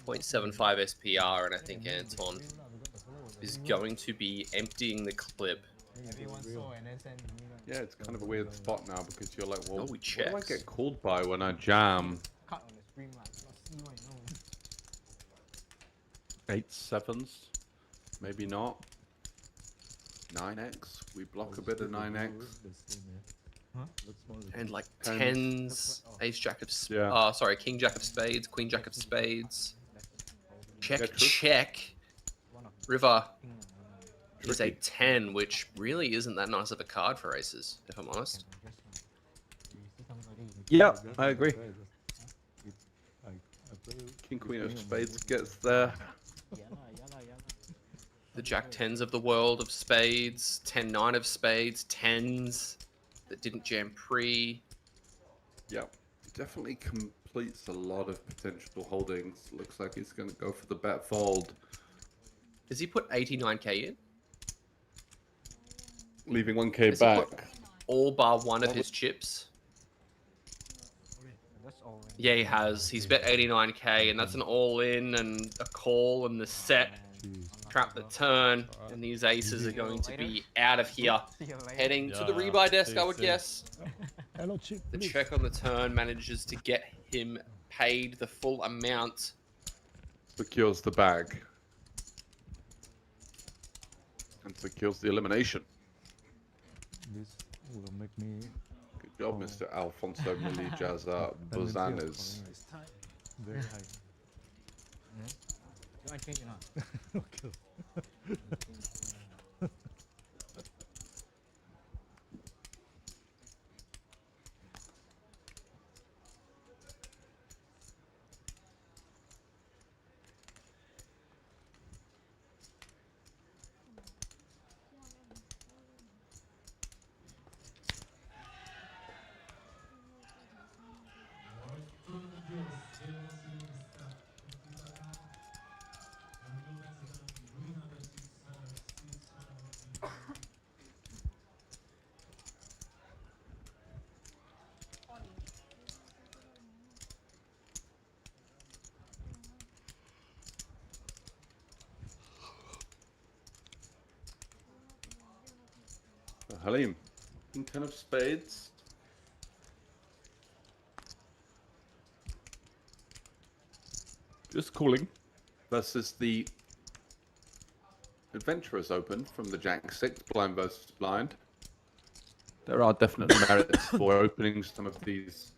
0.75 SPR, and I think Anton is going to be emptying the clip. Yeah, it's kind of a weird spot now because you're like, well, Oh, what he do I checks. get called by when I jam? 8-7s, maybe not. 9x, we block a bit of 9x. And like 10s, ace jack of Yeah. sorry, king jack of spades, queen jack of spades. Check, Yeah, true. check. River is a Tricky. 10, which really isn't that nice of a card for aces, if I'm honest. Yeah, I agree. King queen of spades gets there. The jack 10s of the world of spades, 10-9 of spades, 10s that didn't jam pre. Yeah, definitely completes a lot of potential holdings. Looks like he's going to go for the bet fold. Does he put 89k in? Leaving 1k Does he put back. all bar one of his chips? Yeah, he has. He's bet 89k, and that's an all-in and a call and the set. Trap the turn, and these aces are going to be out of here. Heading to the rebuy desk, I would guess. Hello, chip. The please. check on the turn manages to get him paid the full amount. Secures the bag. And secures the elimination. This will make me Good job, Mr. Alfonso Milijaza Bozanes. very high. Okay. Halim, King 10 of spades. Just calling versus the Adventurers Open from the Jack 6 blind versus blind. There are definitely merits for opening some of these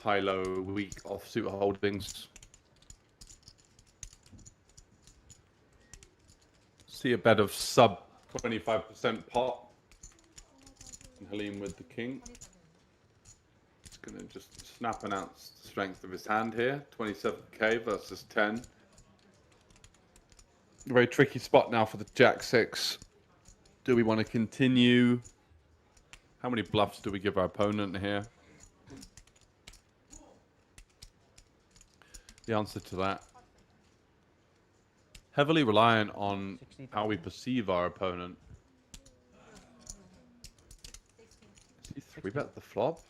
high-low, weak offsuit holdings. See a bet of sub 25% pot. And Halim with the king. He's going to just snap and out the strength of his hand here. 27k versus 10. A very tricky spot now for the Jack 6. Do we want to continue? How many bluffs do we give our opponent here? The answer to that, heavily reliant on how we perceive our opponent. Is he 3-bet the flop?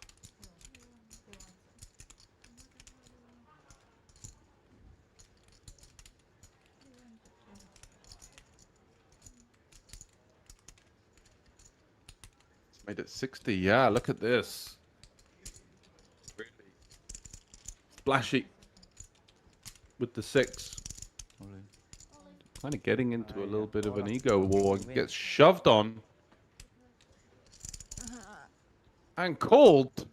It's made it 60. Yeah, look at this. Really splashy with the 6. Kind of getting into a little bit of an ego war. Gets shoved on. And called.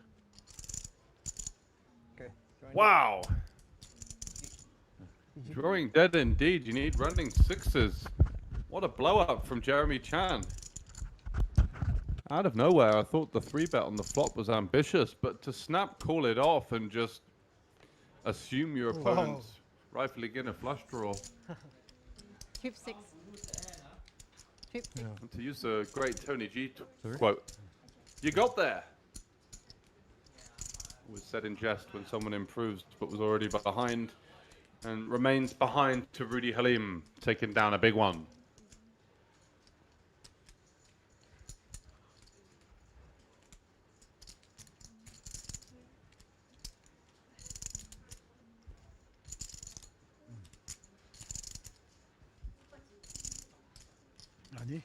Wow. Drawing dead indeed. You need running 6s. What a blow up from Jeremy Chan. Out of nowhere, I thought the 3-bet on the flop was ambitious, but to snap call it off and just assume your opponent's rightfully getting a flush draw. Trip 6. Trip 6. And to use the great Tony G quote, you got there. Was said in jest when someone improves but was already behind and remains behind to Rudy Halim, taking down a big one. Nani?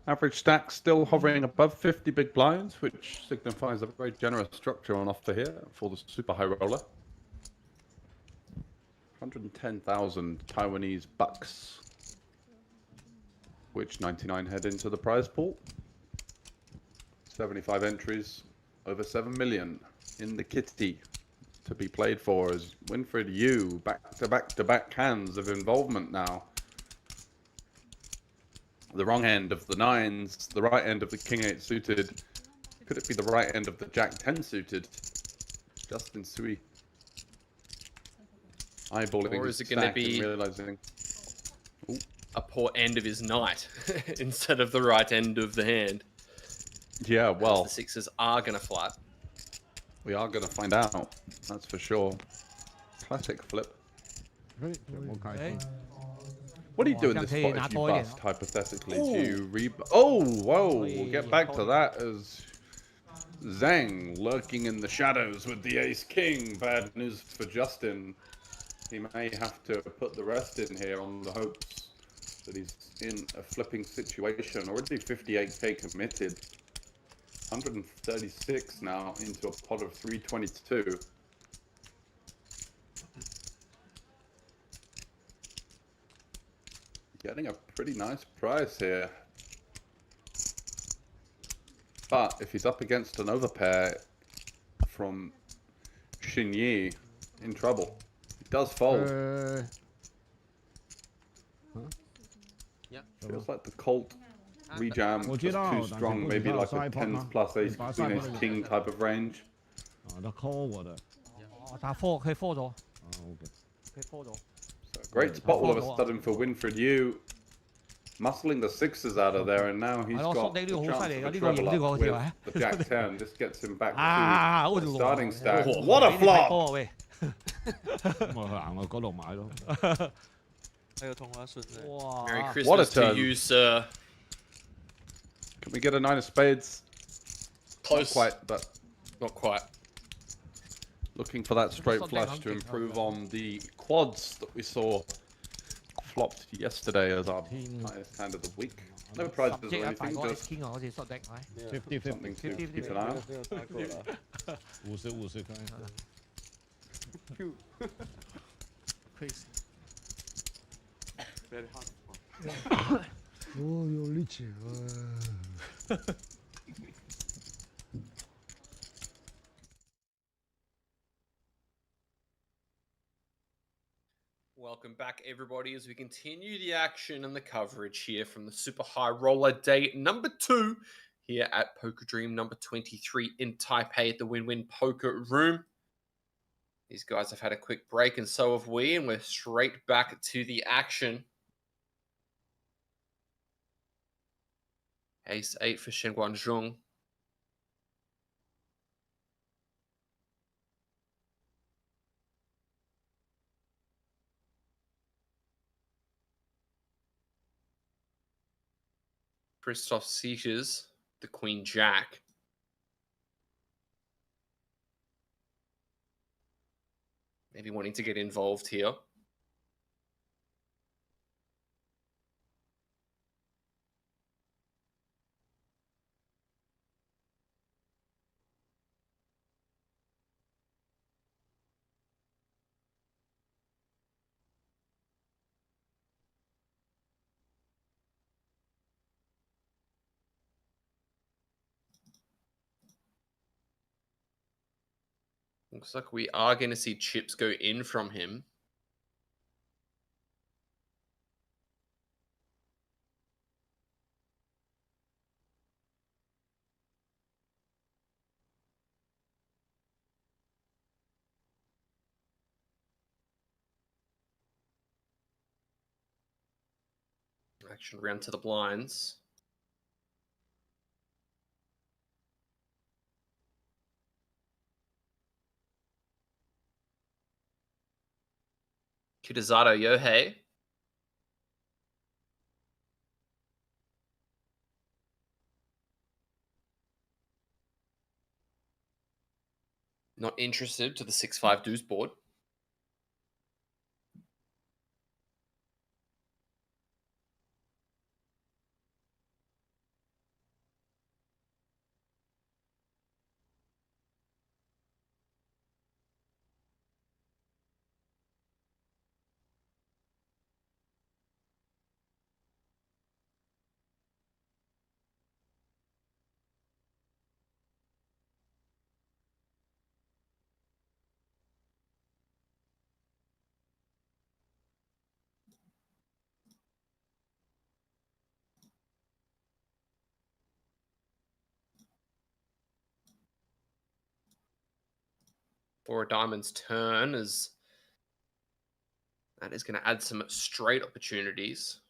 Average stack still hovering above 50 big blinds, which signifies a very generous structure on offer here for the super high roller. 110,000 Taiwanese bucks, which 99 head into the prize pool. 75 entries, over 7 million in the kitty to be played for as Winfried Yu back-to-back hands of involvement now. The wrong end of the nines, the right end of the king 8 suited. Could it be the right end of the jack 10 suited? Justin Sui. Eyeballing Or his is it going to stack and be realizing a poor end of his knight instead of the right end of the hand? yeah, well, the sixes are going to flat. we are going to find out. That's for sure. Classic flip. What do you do in this spot if you bust, hypothetically? Do you Oh, whoa, we'll get back to that as Zhang lurking in the shadows with the ace-king. Bad news for Justin. He may have to put the rest in here on the hopes that he's in a flipping situation. Already 58k committed. 136 now into a pot of 322. Getting a pretty nice price here. But if he's up against an overpair from Xinyi, in trouble. He does fold. Feels like the Colt rejam was too strong, maybe like a 10s plus ace, queen ace king type of range. So great spot all of a sudden for Winfried Yu. Muscling the sixes out of there, and now he's got the chance of a treble up with the jack 10. This gets him back to the starting stack. What a flop! Merry Christmas What a to turn. you, sir. Can we get a 9 of spades? Close. Not quite, but Not quite. looking for that straight flush to improve on the quads that we saw flopped yesterday as our highest hand of the week. No prizes or anything, just 50-50. something to keep an eye on.有力气。Welcome back, everybody, as we continue the action and the coverage here from the Super High Roller Day number 2 here at Poker Dream number 23 in Taipei at the Win-Win Poker Room. These guys have had a quick break, and so have we, and we're straight back to the action. Ace 8 for Shen Guanzhong. Christoph seizures the Queen Jack. Maybe wanting to get involved here. Looks like we are going to see chips go in from him. action around to the blinds. Kitazato Yohei. Not interested to the 6-5 deuce board. For a diamond's turn, as that is going to add some straight opportunities.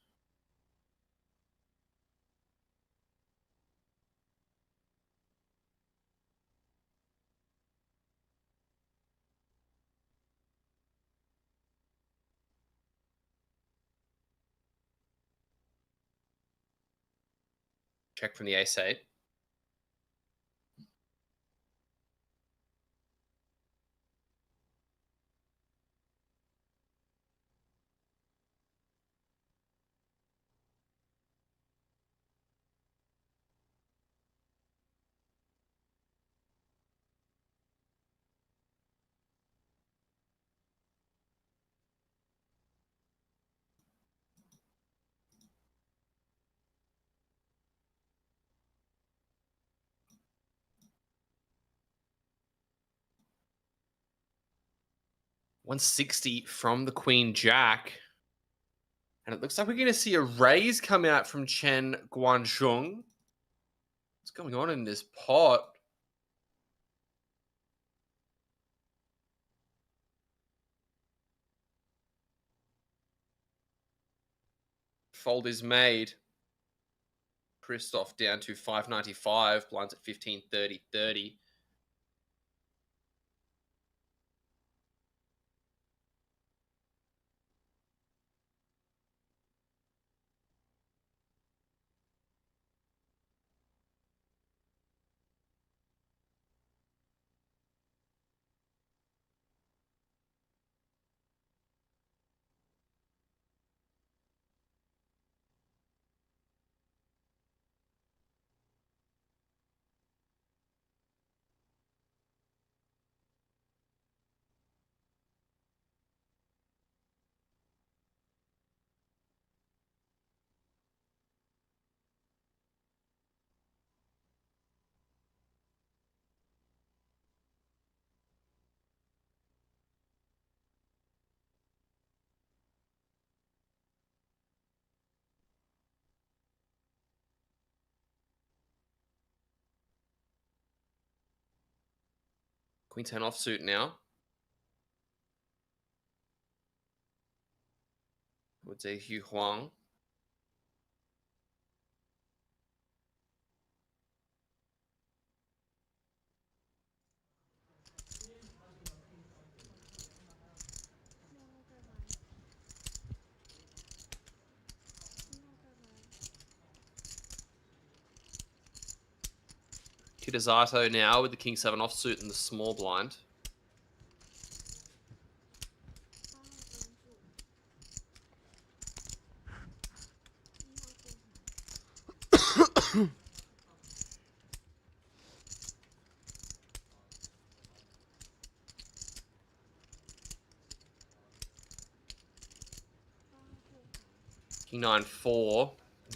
Check from the ace-8. $160 from the Queen Jack. And it looks like we're going to see a raise come out from Chen Guangzhong. What's going on in this pot? Fold is made. Christoph down to 595. Blinds at 15, 30, 30. Queen 10 offsuit now. I would say Hu Huang. Kitazato now with the King 7 offsuit and the small blind. King 9-4.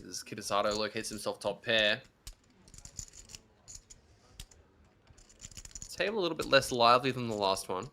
As Kitazato locates himself top pair. Table a little bit less lively than the last one.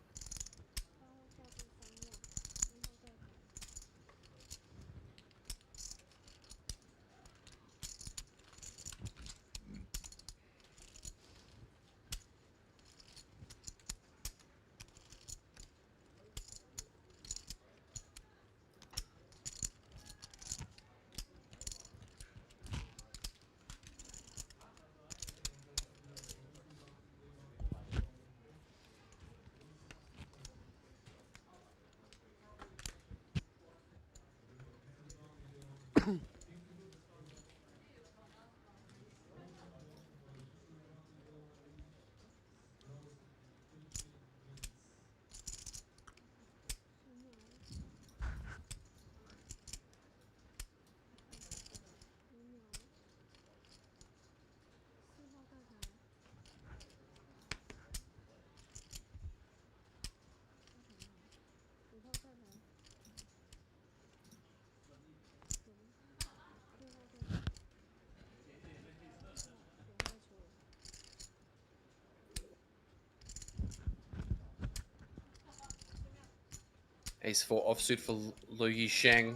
Ace-4 offsuit for Lu Yisheng.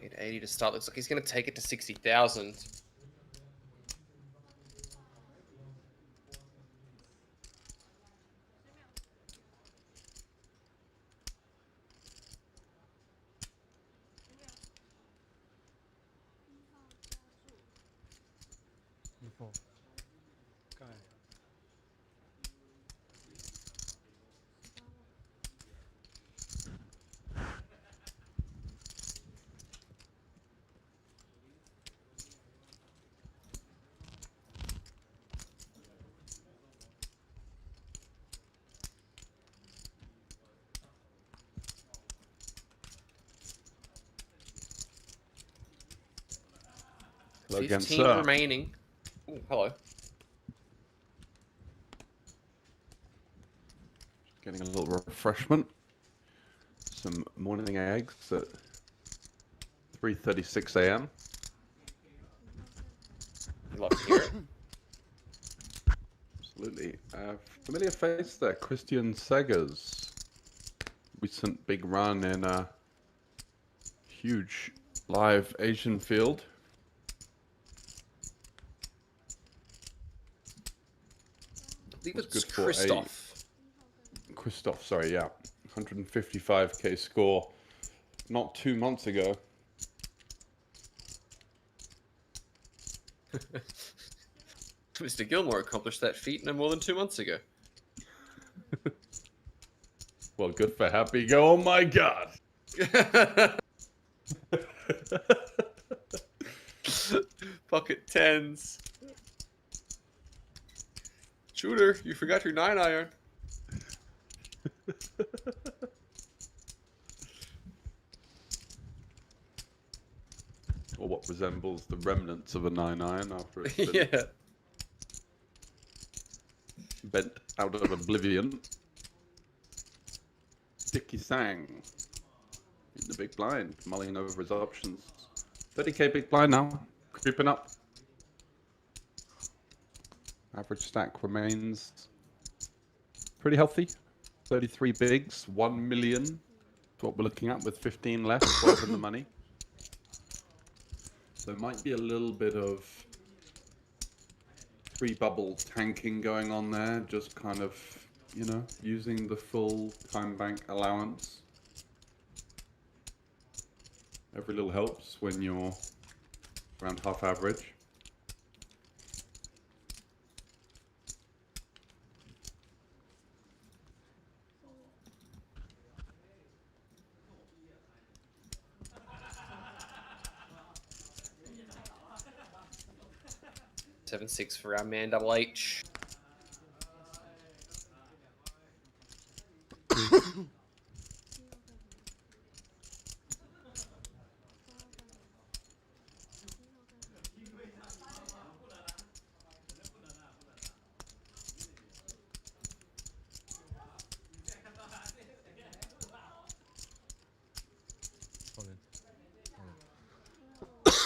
880 to start. Looks like he's going to take it to 60,000. Hello again, 15 sir. remaining. Ooh, hello. Getting a little refreshment. Some morning eggs at 3:36 a.m. Love to hear it. Absolutely. Familiar face there, Christian Segers. Recent big run in a huge live Asian field. I believe Was it's good for Christoph. Sorry, yeah. 155k score not 2 months ago. Mr. Gilmore accomplished that feat no more than 2 months ago. Well, good for Happy Go. Oh my god. Pocket tens. Shooter, you forgot your 9-iron. Or what resembles the remnants of a 9-iron after it's been Yeah. bent out of oblivion. Dicky Sang in the big blind, mulling over his options. 30k big blind now, creeping up. Average stack remains pretty healthy. 33 bigs, 1 million. That's what we're looking at with 15 left, 12 in the money. So it might be a little bit of pre-bubble tanking going on there, just kind of, you know, using the full time bank allowance. Every little helps when you're around half average. Seven six for our man Double H.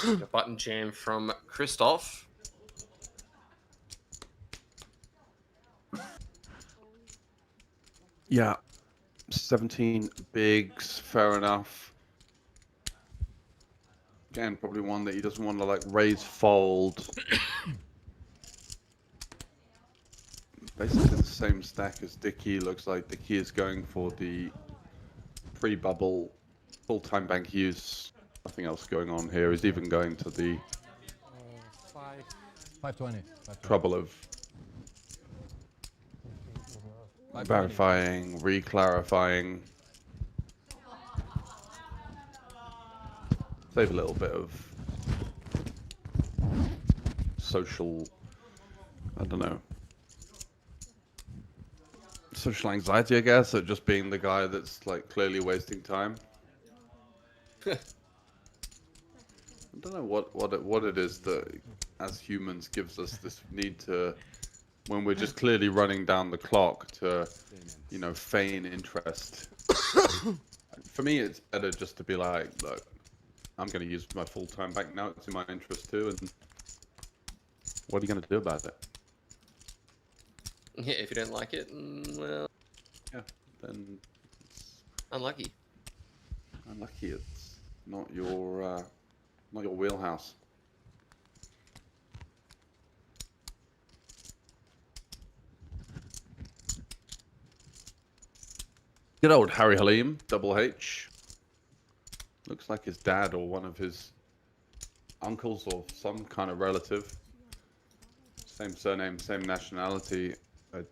A button jam from Christoph. Yeah, 17 bigs, fair enough. Again, probably one that he doesn't want to like raise fold. Basically the same stack as Dicky. Looks like Dicky is going for the pre-bubble full-time bank use. Nothing else going on here. He's even going to the 520. trouble of verifying, re-clarifying. Save a little bit of social, I don't know, social anxiety, I guess, of just being the guy that's like clearly wasting time. I don't know what it is that as humans gives us this need to, when we're just clearly running down the clock, to, you know, feign interest. For me, it's better just to be like, look, I'm going to use my full-time bank now. It's in my interest too, and what are you going to do about it? Yeah, if you don't like it, well, yeah, then it's unlucky. Unlucky, it's not your wheelhouse. Good old Harry Halim, Double H. Looks like his dad or one of his uncles or some kind of relative. Same surname, same nationality.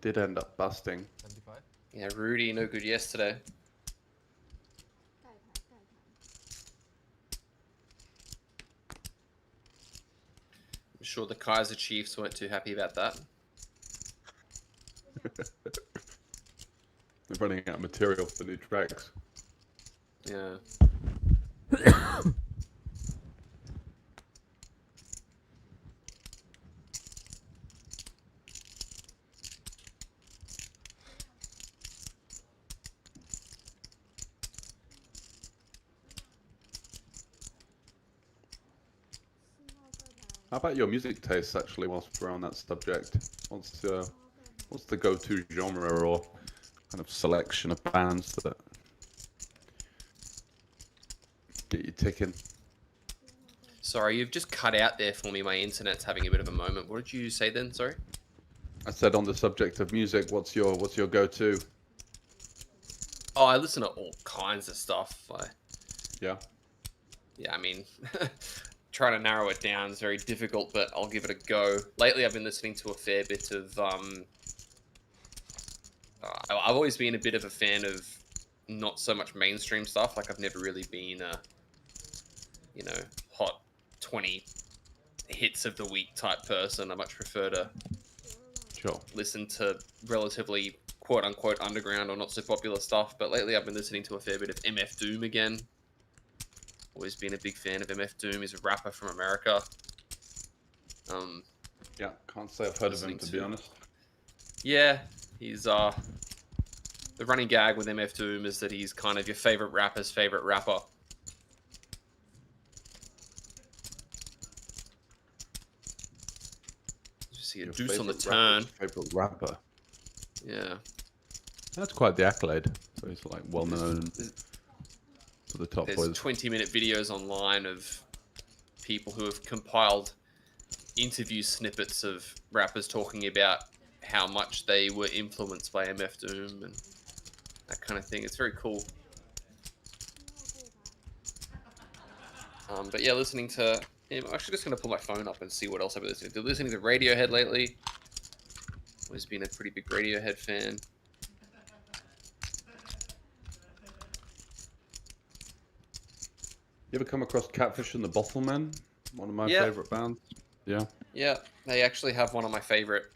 Did end up busting. 75. Yeah, Rudy, no good yesterday. I'm sure the Kaiser Chiefs weren't too happy about that. They're running out of material for new tracks. Yeah. How about your music tastes, actually, whilst we're on that subject? What's the go-to genre or kind of selection of bands that get you ticking? Sorry, you've just cut out there for me. My internet's having a bit of a moment. What did you say then? Sorry. I said on the subject of music, what's your go-to? Oh, I listen to all kinds of stuff. Yeah. Yeah, I mean, trying to narrow it down is very difficult, but I'll give it a go. Lately, I've been listening to a fair bit of. I've always been a bit of a fan of not so much mainstream stuff. Like, I've never really been a, you know, hot 20 hits of the week type person. I much prefer to listen to relatively quote-unquote underground or not so popular stuff. But lately, I've been listening to a fair bit of MF Doom again. Always been a big fan of MF Doom. He's a rapper from America. Yeah, can't say I've heard of him, to be honest. Yeah, he's the running gag with MF Doom is that he's kind of your favorite rapper's favorite rapper. Just see a deuce on the turn. Favorite rapper. Yeah. That's quite the accolade. So he's like well known. To the top There's boys. 20-minute videos online of people who have compiled interview snippets of rappers talking about how much they were influenced by MF Doom and that kind of thing. It's very cool. But yeah, listening to him. I'm actually just going to pull my phone up and see what else I've been listening to. Listening to Radiohead lately. Always been a pretty big Radiohead fan. You ever come across Catfish and the Bottlemen? One of my favorite bands. Yeah. Yeah, they actually have one of my favorite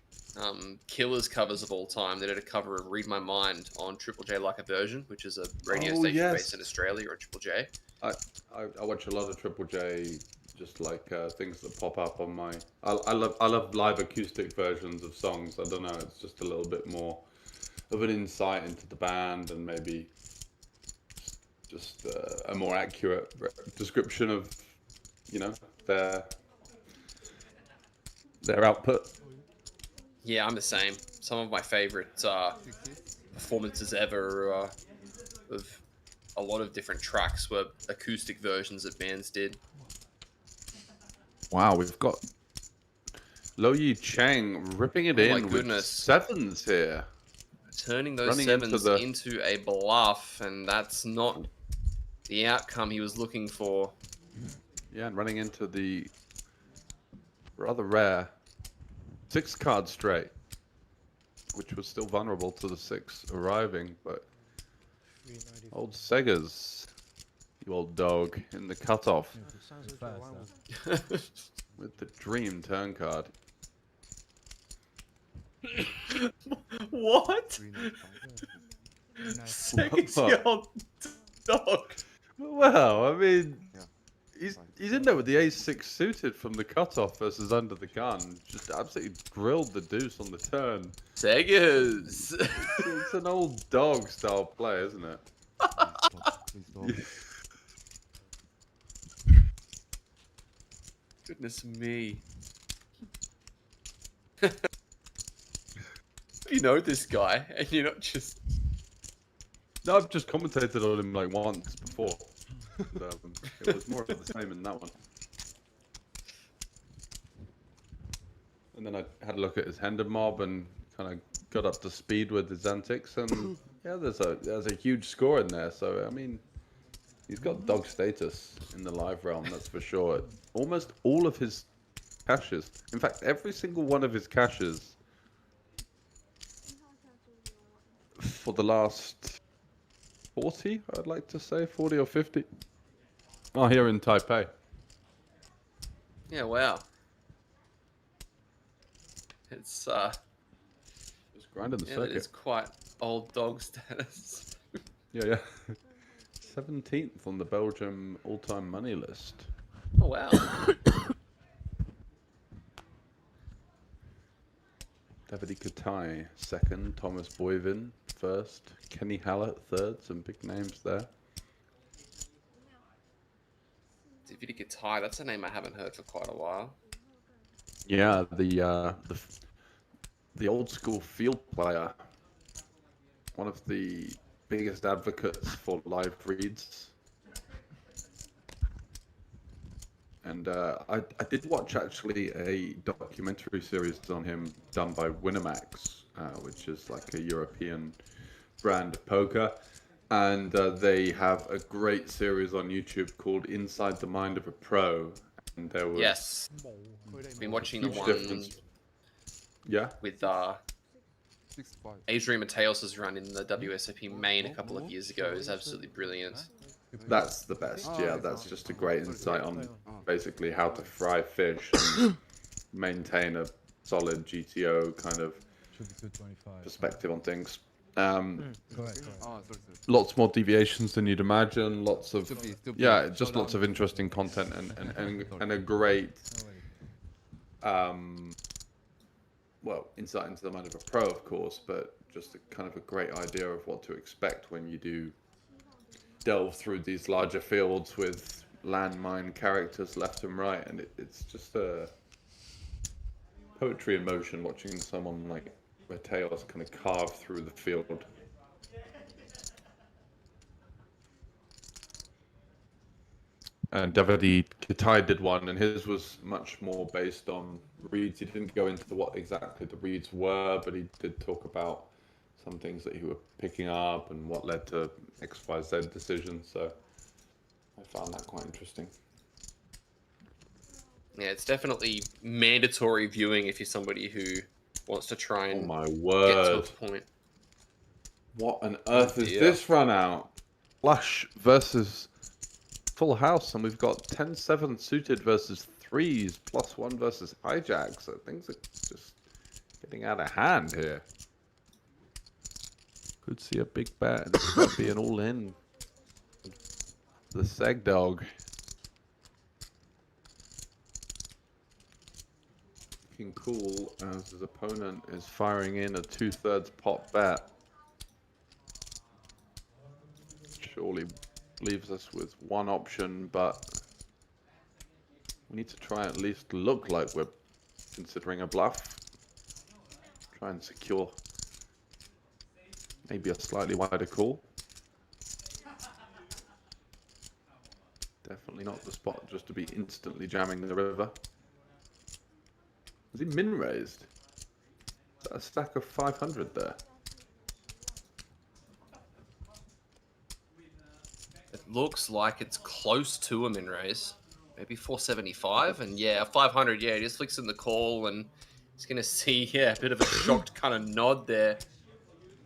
Killers covers of all time. They did a cover of Read My Mind on Triple J Like a Version, which is a radio station based in Australia, or Triple J. I watch a lot of Triple J, just like things that pop up on my. I love live acoustic versions of songs. I don't know. It's just a little bit more of an insight into the band and maybe just a more accurate description of, you know, their output. Yeah, I'm the same. Some of my favorite performances ever of a lot of different tracks were acoustic versions that bands did. Wow, we've got Lo Yi Chang ripping it in with sevens here. Turning those sevens into a bluff, and that's not the outcome he was looking for. Yeah, and running into the rather rare 6 card straight which was still vulnerable to the 6 arriving, but old Sega's, you old dog, in the cutoff with the dream turn card. What? Sega's your old dog. Well, I mean, he's in there with the ace-6 suited from the cutoff versus under the gun. Just absolutely grilled the deuce on the turn. Sega's. It's an old dog style play, isn't it? Goodness me. You know this guy, and you're not just... No, I've just commentated on him like once before. But, it was more of the same in that one. And then I had a look at his Hender mob and kind of got up to speed with his antics, and yeah, there's a huge score in there. So I mean, he's got dog status in the live realm, that's for sure. Almost all of his caches, in fact, every single one of his caches for the last 40, I'd like to say, 40 or 50, are here in Taipei. Yeah, wow. It's Just grinding the yeah, circuit. it's quite old dog status. Yeah. 17th on the Belgium all-time money list. Oh wow. David Katai second, Thomas Boivin first, Kenny Hallett third, some big names there. David Katai, that's a name I haven't heard for quite a while. Yeah, the old school field player, one of the biggest advocates for live reads. And I did watch actually a documentary series on him done by Winamax, which is like a European brand of poker. And they have a great series on YouTube called Inside the Mind of a Pro. And there was Yes. Been watching the huge one difference. Yeah. with Adrian Mateos' run in the WSOP main a couple of years ago is absolutely brilliant. That's the best, yeah. That's just a great insight on basically how to fry fish and maintain a solid GTO kind of perspective on things. Lots more deviations than you'd imagine. Lots of just lots of interesting content and a great insight into the mind of a pro, of course, but just a kind of a great idea of what to expect when you do delve through these larger fields with landmine characters left and right, and it's just a poetry in motion watching someone like Mateos kind of carve through the field. And Davide Kitai did one, and his was much more based on reads. He didn't go into what exactly the reads were, but he did talk about some things that he was picking up and what led to XYZ decisions. So I found that quite interesting. Yeah, it's definitely mandatory viewing if you're somebody who wants to try and Oh my get to word! a point. What on earth is this run out? Flush versus full house, and we've got 10-7 suited versus threes, +1 versus hijack. So things are just getting out of hand here. Could see a big bet and could be an all-in. The Seg dog. Looking cool as his opponent is firing in a 2/3 pot bet. Surely leaves us with one option, but we need to try and at least look like we're considering a bluff. Try and secure maybe a slightly wider call. Definitely not the spot just to be instantly jamming the river. Is he min raised? Is that a stack of 500 there? It looks like it's close to a min raise. Maybe 475, and yeah, 500, yeah, he just flicks in the call, and He's going to see, yeah, a bit of a shocked kind of nod there.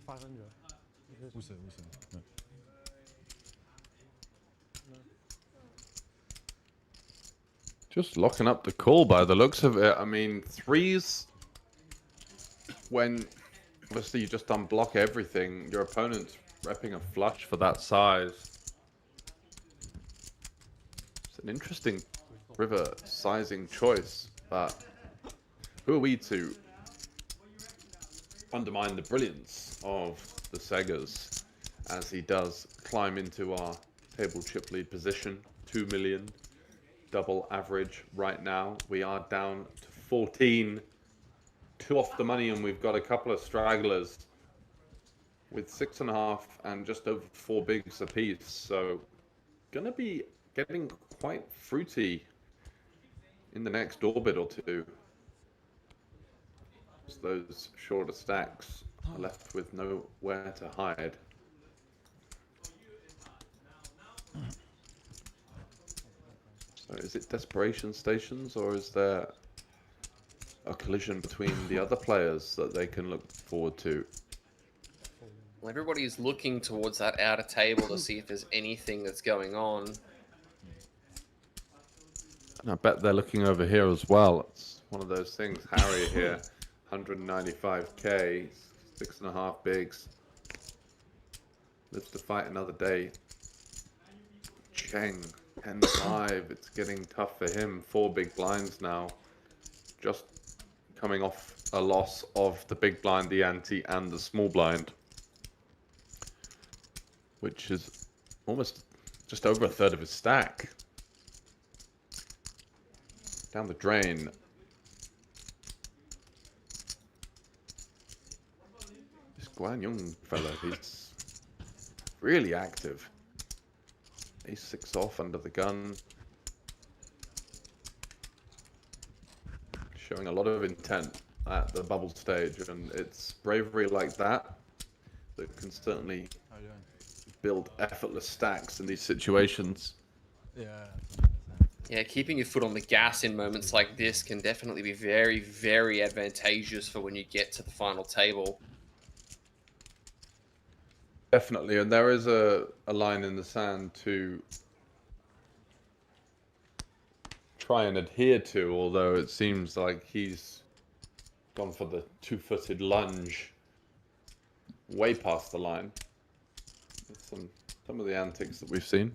500.50, 50. 네. Just locking up the call by the looks of it. I mean, threes, when obviously you just unblock everything, your opponent's repping a flush for that size. It's an interesting river sizing choice, but who are we to undermine the brilliance of the Segas as he does climb into our table chip lead position? 2 million. Double average right now. We are down to 14, 2 off the money, and we've got a couple of stragglers with 6.5 and just over 4 bigs apiece. So gonna be getting quite fruity in the next orbit or two. As those shorter stacks are left with nowhere to hide. So is it desperation stations, or is there a collision between the other players that they can look forward to? Well, everybody is looking towards that outer table to see if there's anything that's going on. And I bet they're looking over here as well. It's one of those things. Harry here, 195k, 6.5 bigs. Lives to fight another day. Cheng, 10-5. It's getting tough for him. 4 big blinds now. Just coming off a loss of the big blind, the ante, and the small blind, which is almost just over a third of his stack. Down the drain. This Guan Yung fella, he's really active. Ace-6 off under the gun. Showing a lot of intent at the bubble stage, and it's bravery like that that can certainly build effortless stacks in these situations. Yeah, keeping your foot on the gas in moments like this can definitely be very, very advantageous for when you get to the final table. Definitely, and there is a line in the sand to try and adhere to, although it seems like he's gone for the 2-footed lunge way past the line. With some of the antics that we've seen.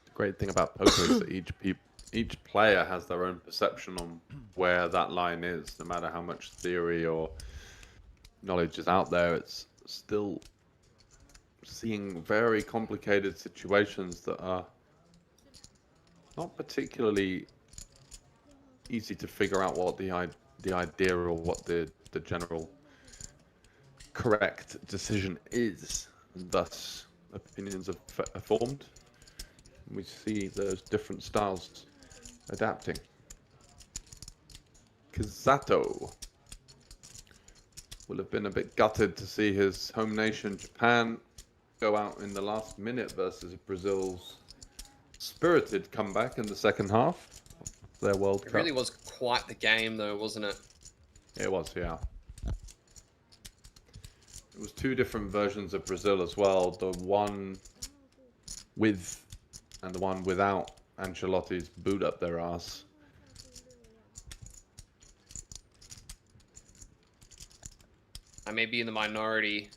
The great thing about poker is that each player has their own perception on where that line is. No matter how much theory or knowledge is out there, it's still seeing very complicated situations that are not particularly easy to figure out what the idea or what the general correct decision is, and thus opinions are formed. We see those different styles adapting. Kazato will have been a bit gutted to see his home nation, Japan, go out in the last minute versus Brazil's spirited comeback in the second half of their World Cup. It really was quite the game, though, wasn't it? It was, yeah. It was 2 different versions of Brazil as well. The one with and the one without Ancelotti's boot up their ass. I may be in the minority,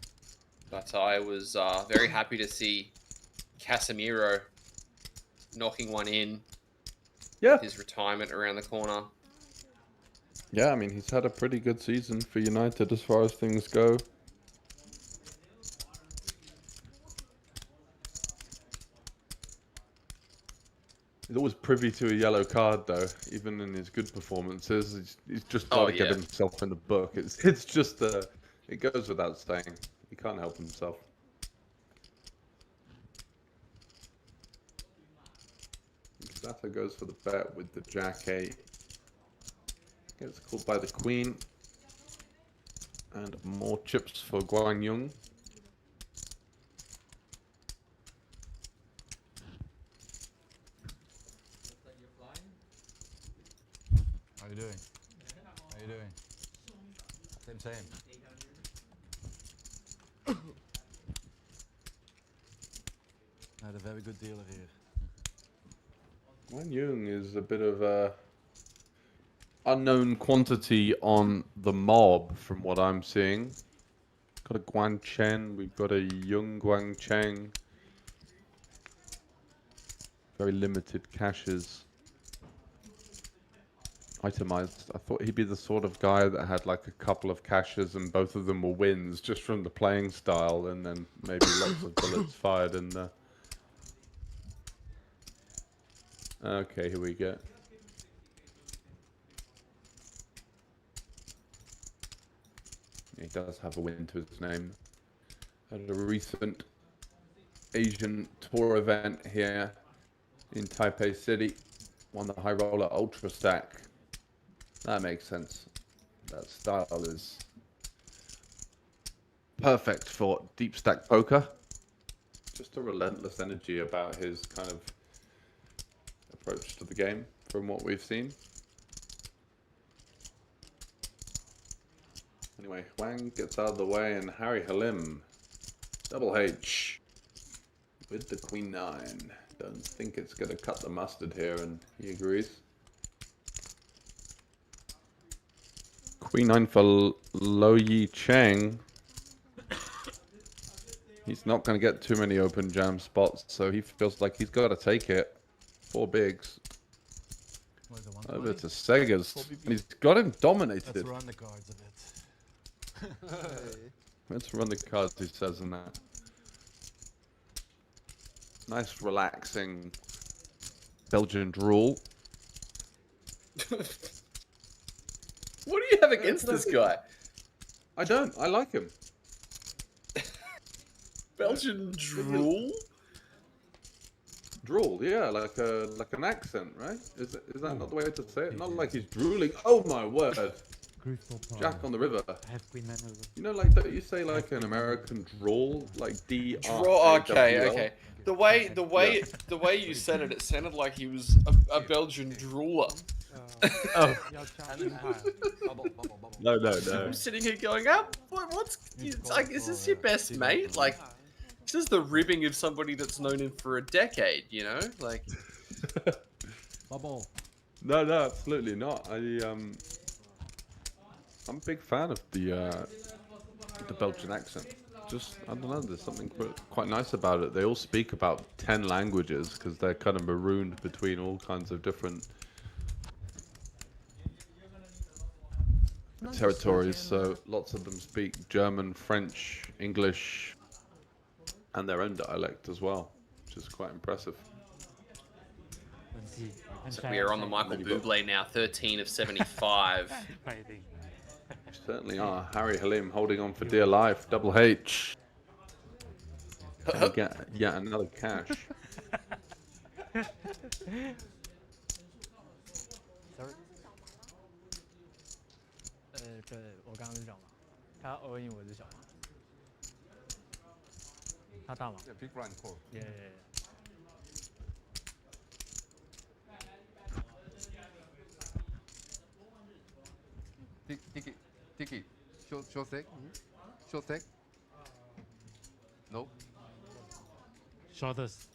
but I was very happy to see Casemiro knocking one in. Yeah. His retirement around the corner. Yeah, I mean, he's had a pretty good season for United as far as things go. He's always privy to a yellow card, though. Even in his good performances, he's just got to get himself in the book. It's just it goes without saying. He can't help himself. Zata goes for the bet with the Jack 8. Gets called by the Queen. And more chips for Guan Yung. you doing? How you doing? Same. I had a very good dealer here. Guan Yung is a bit of a unknown quantity on the mob, from what I'm seeing. Got a Guan Chen, we've got a Yung Guang Cheng. Very limited caches. Itemized. I thought he'd be the sort of guy that had like a couple of caches and both of them were wins just from the playing style, and then maybe lots of bullets fired in there. Okay, here we go. He does have a win to his name. At a recent Asian tour event here in Taipei City, won the High Roller Ultra Stack. That makes sense. That style is perfect for deep stack poker. Just a relentless energy about his kind of approach to the game from what we've seen. Anyway, Wang gets out of the way and Harry Halim, Double H, with the Queen 9. Don't think it's going to cut the mustard here, and he agrees. Queen 9 for Lo Yi Cheng. He's not going to get too many open jam spots, so he feels like he's got to take it. 4 bigs. Over to Segas. And he's got him dominated. Let's run the cards a bit. Let's run the cards, he says in that. Nice, relaxing Belgian drool. What do you have against this guy? I don't. I like him. Belgian drool? Drool, yeah, like an accent, right? Is that not the way to say it? Not like he's drooling. Oh my word! Jack on the river. You know, like that you say like an American drawl, like Draw. Okay, DRAWL. okay. The way you said it, it sounded like he was a Belgian drooler. Oh. No. I'm sitting here going, what's like? Is this your best mate? Like, this is the ribbing of somebody that's known him for a decade. You know, like. Bubble. No, absolutely not. I'm a big fan of the Belgian accent. Just, I don't know, there's something quite nice about it. They all speak about 10 languages because they're kind of marooned between all kinds of different territories. So lots of them speak German, French, English, and their own dialect as well, which is quite impressive. So we are on the Michael Bublé now, 13 of 75. Certainly are. Harry Halim holding on for dear life. Double H. Get yet another cash. Big blind call. Yeah. Tiki. Short sec. Short sec. No. Shortest.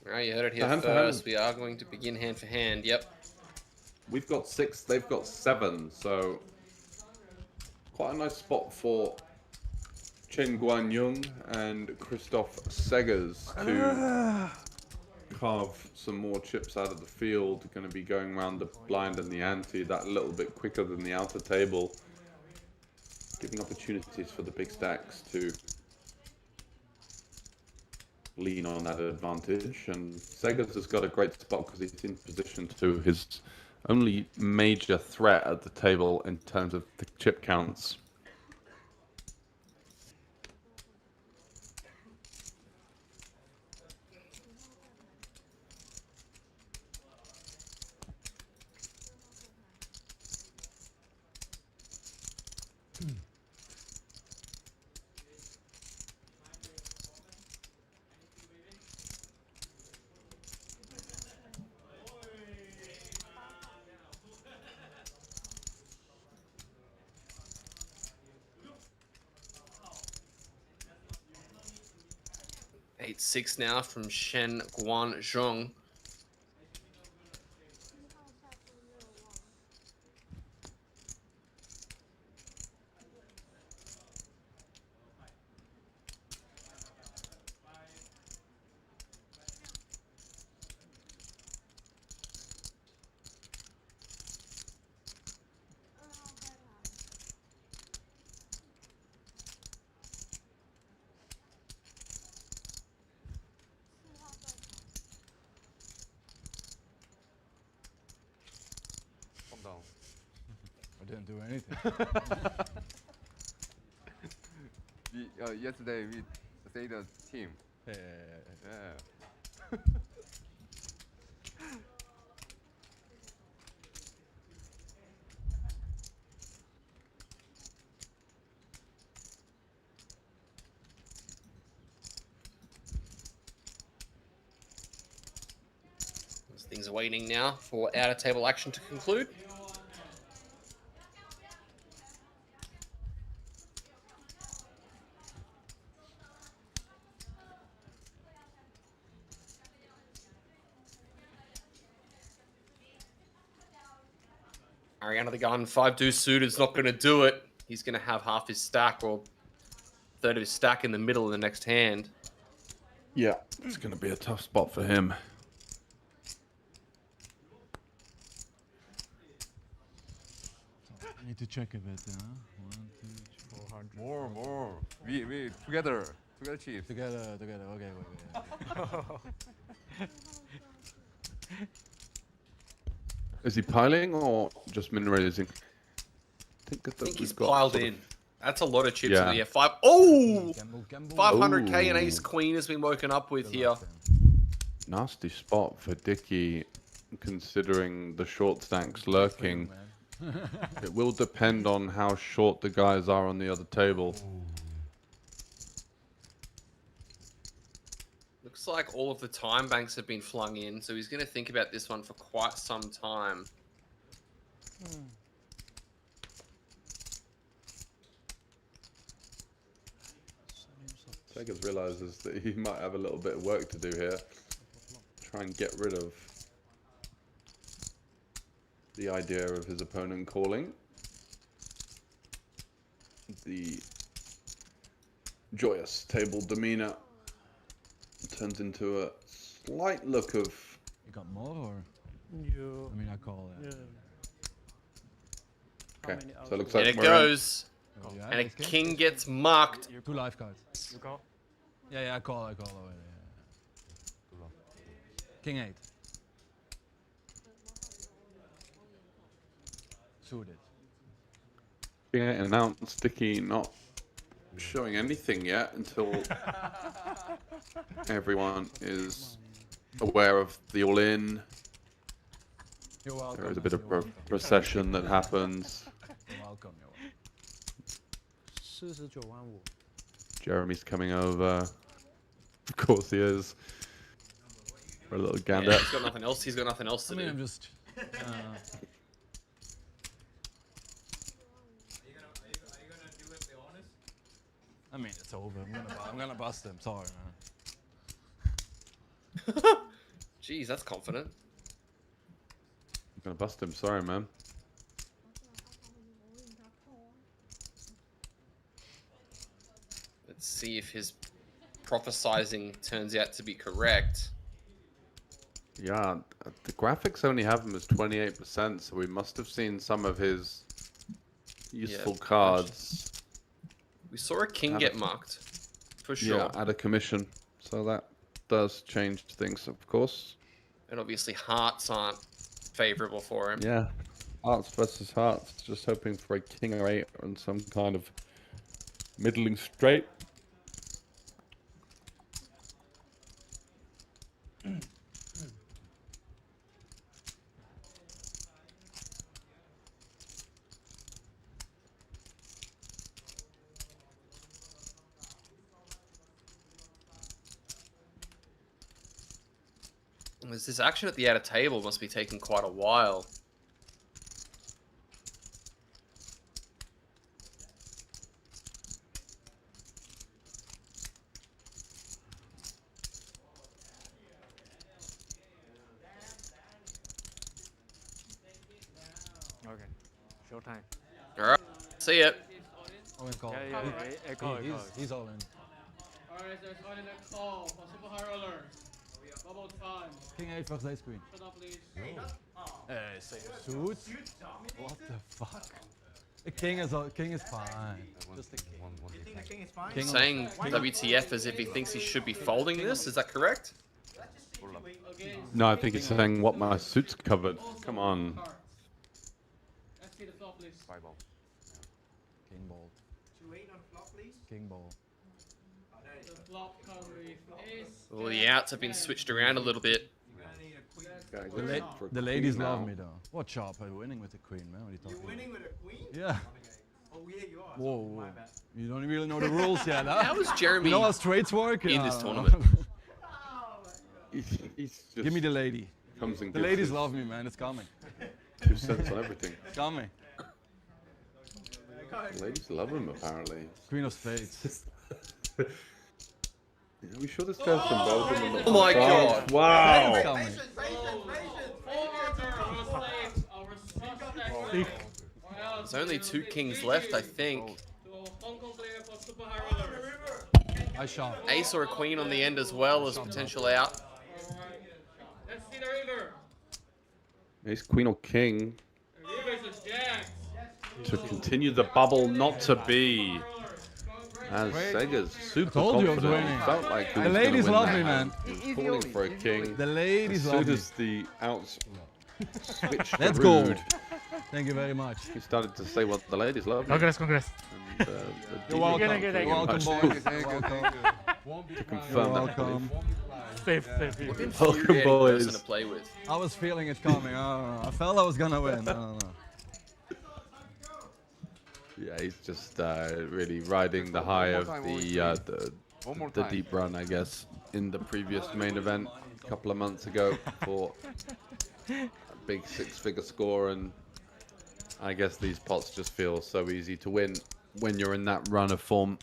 Alright, you heard it here first. We are going to begin hand for hand. Yep. We've got 6, they've got 7, so quite a nice spot for Chen Guanyung and Christoph Segas to carve some more chips out of the field. Going to be going around the blind and the ante that a little bit quicker than the outer table, giving opportunities for the big stacks to lean on that advantage. And Segas has got a great spot because he's in position to his only major threat at the table in terms of the chip counts. 8-6 now from Shen Guan Zhong. Calm down. I didn't do anything. Yesterday we say the team. Yeah. Yeah. Things are waiting now for outer table action to conclude. Ariana the gun, 5-2 suited is not going to do it. He's going to have half his stack or third of his stack in the middle of the next hand. Yeah, it's going to be a tough spot for him. I need to check a bit, huh? 1, 2, 3, 400. More. We together chief. Together. Okay, wait. Is he piling or just min raising? I think he's piled in. That's a lot of chips. Yeah. Gamble. 500k and ace queen has been woken up with here. Nasty spot for Dicky, considering the short stacks lurking. It will depend on how short the guys are on the other table. Looks like all of the time banks have been flung in, so he's going to think about this one for quite some time. Vegas realizes that he might have a little bit of work to do here. Try and get rid of the idea of his opponent calling. The joyous table demeanor turns into a slight look of... You got more or? Yeah. I mean, I call it. Yeah. Okay, so it looks like And it goes. And a king gets marked. 2 life cards. You call? Yeah, I call already. Yeah. King 8. Suited. Yeah, announced Dicky not showing anything yet until everyone is aware of the all-in. There is a bit of a recession that happens. You're welcome. 49.5. Jeremy's coming over. Of course he is. For a little gander. Yeah, he's got nothing else. He's got nothing else to do. I'm just... Are you gonna do it? Be honest. I mean, it's over. I'm gonna bust him. Sorry, man. Jeez, that's confident. I'm gonna bust him. Sorry, man. Let's see if his prophesizing turns out to be correct. Yeah, the graphics only have him as 28%, so we must have seen some of his useful cards. We saw a king get marked, for sure. Yeah, at a commission, so that does change things, of course. And obviously hearts aren't favorable for him. Yeah, hearts versus hearts, just hoping for a king or 8 and some kind of middling straight. This action at the outer table must be taking quite a while. no time. All right. See it. Owen call. He's all in. Alright, there's only a call for super high roller. Bubble time. King 8 versus ace queen. Shut up, please. Say suit. What the fuck? The king is fine. Just the king. You think the king is fine? King on- Saying WTF as if he thinks he should be folding this. Is that correct? No, I think he's saying what my suit's covered. Come on. Let's see the flop, please. Five ball. King ball. 2-8 on flop, please. King ball. The flop comes with ace. Well, the outs have been switched around a little bit. The ladies love me though. What sharp are you winning with the queen, man? What are you talking You're winning with a queen? Yeah. Oh yeah, you are. Whoa, My whoa. bad. You don't really know the rules yet, huh? How is Jeremy You know how straights work? in I this don't know. tournament? He's just Give me the lady. comes and The gives ladies his love me, man. It's coming. 2 cents on everything. It's coming. The ladies love him apparently. Queen of spades. Are we sure this guy's from Belgium? And not Oh my from France? God. Wow! It's coming. There's only 2 kings left, I think. I sharp. Ace or a queen on the end as well as potential out. Let's see the river. Ace, queen or king River is jacks. to continue the bubble not to be. As Sega's super told you I was confident. winning. He felt like he The was gonna ladies win love that me, hand. man. He was calling for a king. The ladies As love soon me. as the outs switched Let's to go. rude, Thank you very much. he started to say what the ladies love. Congrats, congrats. And, You're DJ welcome. can't You're pretty welcome, much boys. Thank you, thank you. to confirm that welcome. belief. Safe, safe. What an Welcome, infuriating boys. person to play with. I was feeling it coming. I don't know. I felt I was gonna win. I don't know. Yeah, he's just really riding the high of One more the time. deep run, I guess, in the previous main event a couple of months ago for a big 6-figure score, and I guess these pots just feel so easy to win when you're in that run of form.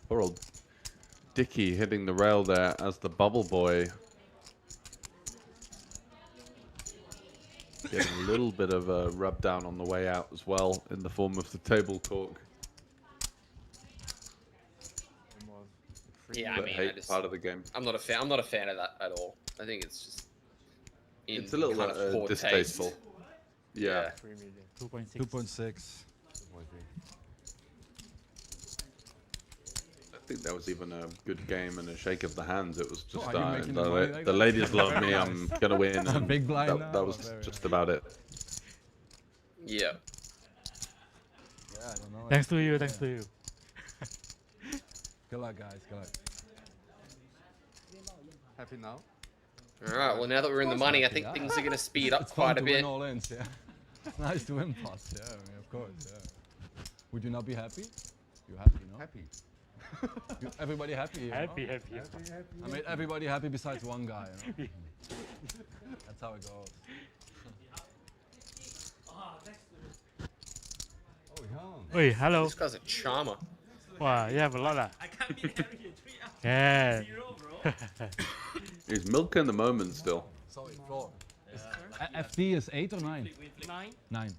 Poor old Dicky hitting the rail there as the bubble boy. Getting a little bit of a rub down on the way out as well in the form of the table talk. Yeah, I But mean, hate part of the game. I'm not a fan. I'm not a fan of that at all. I think it's just. It's a little kind of poor distasteful. taste. Yeah. 2.6. 2.6. I think that was even a good game and a shake of the hands. It was just Oh, are you making the money like the that? ladies love me. I'm gonna win. A And big blind now? that was Very just about it. Yeah. Yeah, I don't know. Thanks to you, thanks to you. Good luck, guys. Good luck. Happy now? All right. Well, now that we're in the money, I think things are going to speed up It's fun quite a to bit. win all ins, yeah. It's nice to win pots, yeah, I mean, of course, yeah. Would you not be happy? You're happy, no? Happy. Everybody happy here, Happy, no? happy. I made everybody happy besides one guy, you know? That's how it goes. Oh, young. Wait, hello. This guy's a charmer. Wow, you have a lot of. Yeah. He's milking the moment still. Sorry, 4. FD is 8 or 9? 9? 9.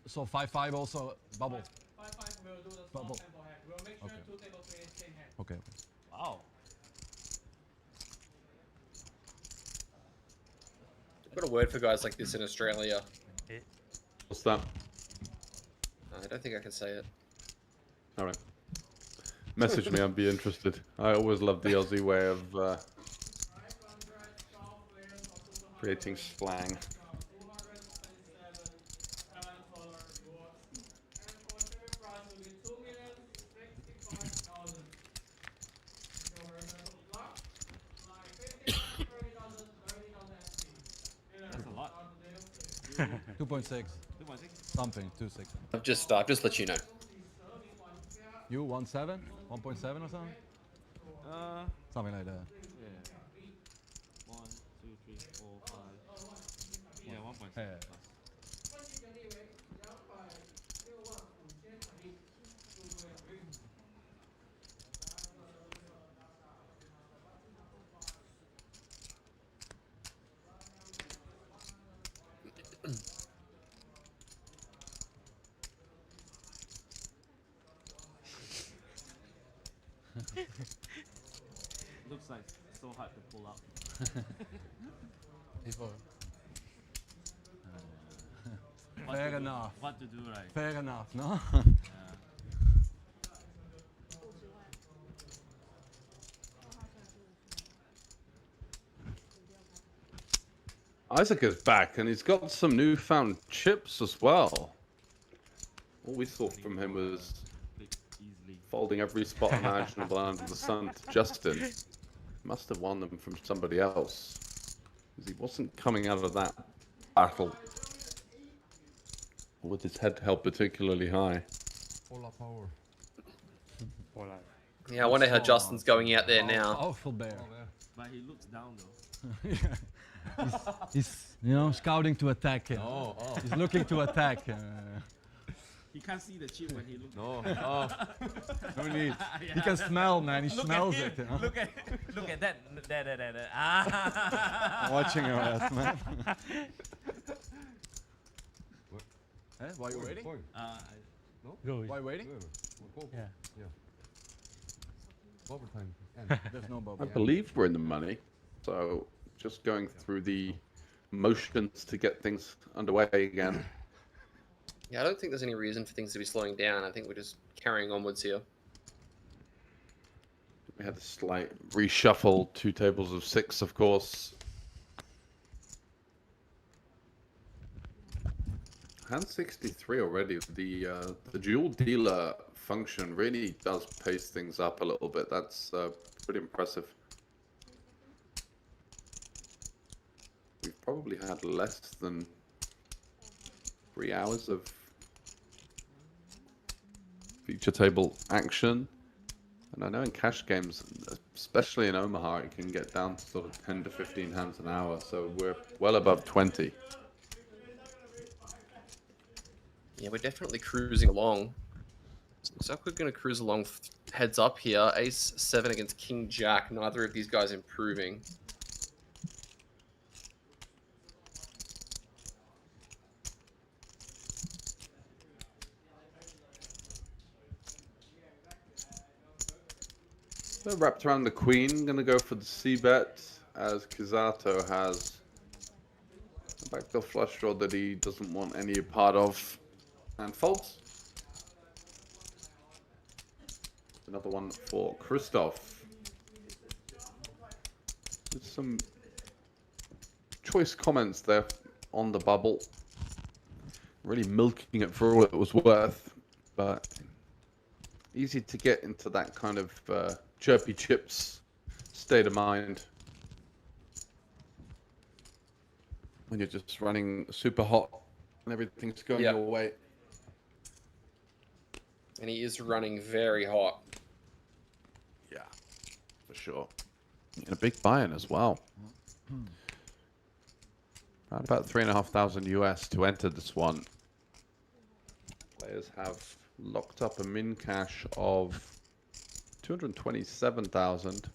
So 5-5 also bubble. 5-5 will do the small Bubble. tempo hand. We'll make sure Okay. 2 table players same hand. Okay. Wow. I've got a word for guys like this in Australia. What's that? I don't think I can say it. All right. Message me. I'd be interested. I always love the Aussie way of creating slang. That's a lot. 2.6. Something, 2.6. I've just let you know. You 1.7? 1.7 or something? Something like that. Yeah. 1, 2, 3, 4, 5. Yeah, 1.6. Yeah. Looks like so hard to pull out. Fair enough. What to do, right? Fair enough, no? Isaac is back, and he's got some newfound chips as well. All we saw from him was folding every spot imaginable under the sun to Justin. Must have won them from somebody else, because he wasn't coming out of that battle with his head held particularly high. All power. Yeah, I wonder how Justin's going out there now. Powerful bear. But he looks down though. He's scouting to attack. He's looking to attack. He can't see the chip when he looks. No, no need. He can smell, man. He smells it. Look at that. I'm watching your ass, man. Why are you waiting? No? Why waiting? Yeah. Bubble time. There's no I bubble. believe we're in the money, so just going through the motions to get things underway again. Yeah, I don't think there's any reason for things to be slowing down. I think we're just carrying onwards here. We had a slight reshuffle, 2 tables of 6, of course. Hand 63 already. The dual dealer function really does pace things up a little bit. That's pretty impressive. We've probably had less than 3 hours of feature table action. And I know in cash games, especially in Omaha, it can get down to sort of 10 to 15 hands an hour. So we're well above 20. Yeah, we're definitely cruising along. Looks like we're going to cruise along heads up here. Ace 7 against King Jack. Neither of these guys improving. So wrapped around the queen, gonna go for the c-bet as Kizato has a backdoor flush draw that he doesn't want any part of, and folds. Another one for Christoph. There's some choice comments there on the bubble. Really milking it for all it was worth, but easy to get into that kind of chirpy chips state of mind when you're just running super hot and everything's going your way. And he is running very hot. Yeah, for sure. And a big buy-in as well. Around about 3,500 US to enter this one. Players have locked up a min cash of 227,000.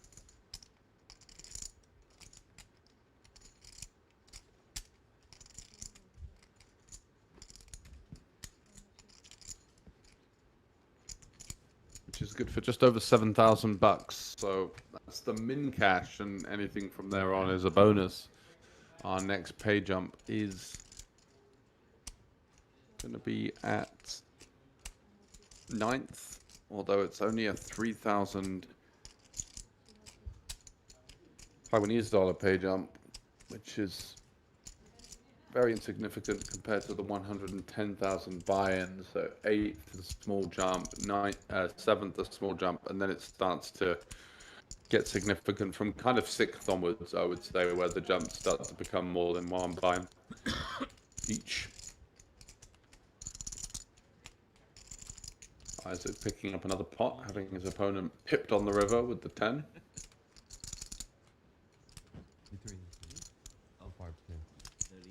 Which is good for just over 7,000 bucks. So that's the min cash, and anything from there on is a bonus. Our next pay jump is going to be at 9th, although it's only a 3,000 Taiwanese dollar pay jump, which is very insignificant compared to the 110,000 buy-in. So 8th, the small jump, 7th, the small jump, and then it starts to get significant from kind of 6th onwards, I would say, where the jumps start to become more than one buy-in each. Isaac picking up another pot, having his opponent pipped on the river with the 10. I'll 5 10. 30.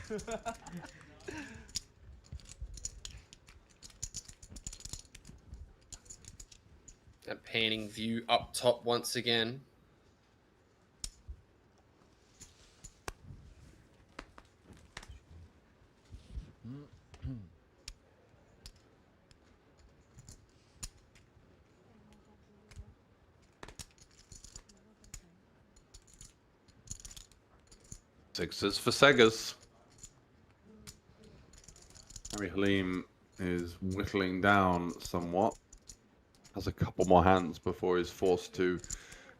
30. That panning view up top once again. Sixes for Segas. Harry Halim is whittling down somewhat. Has a couple more hands before he's forced to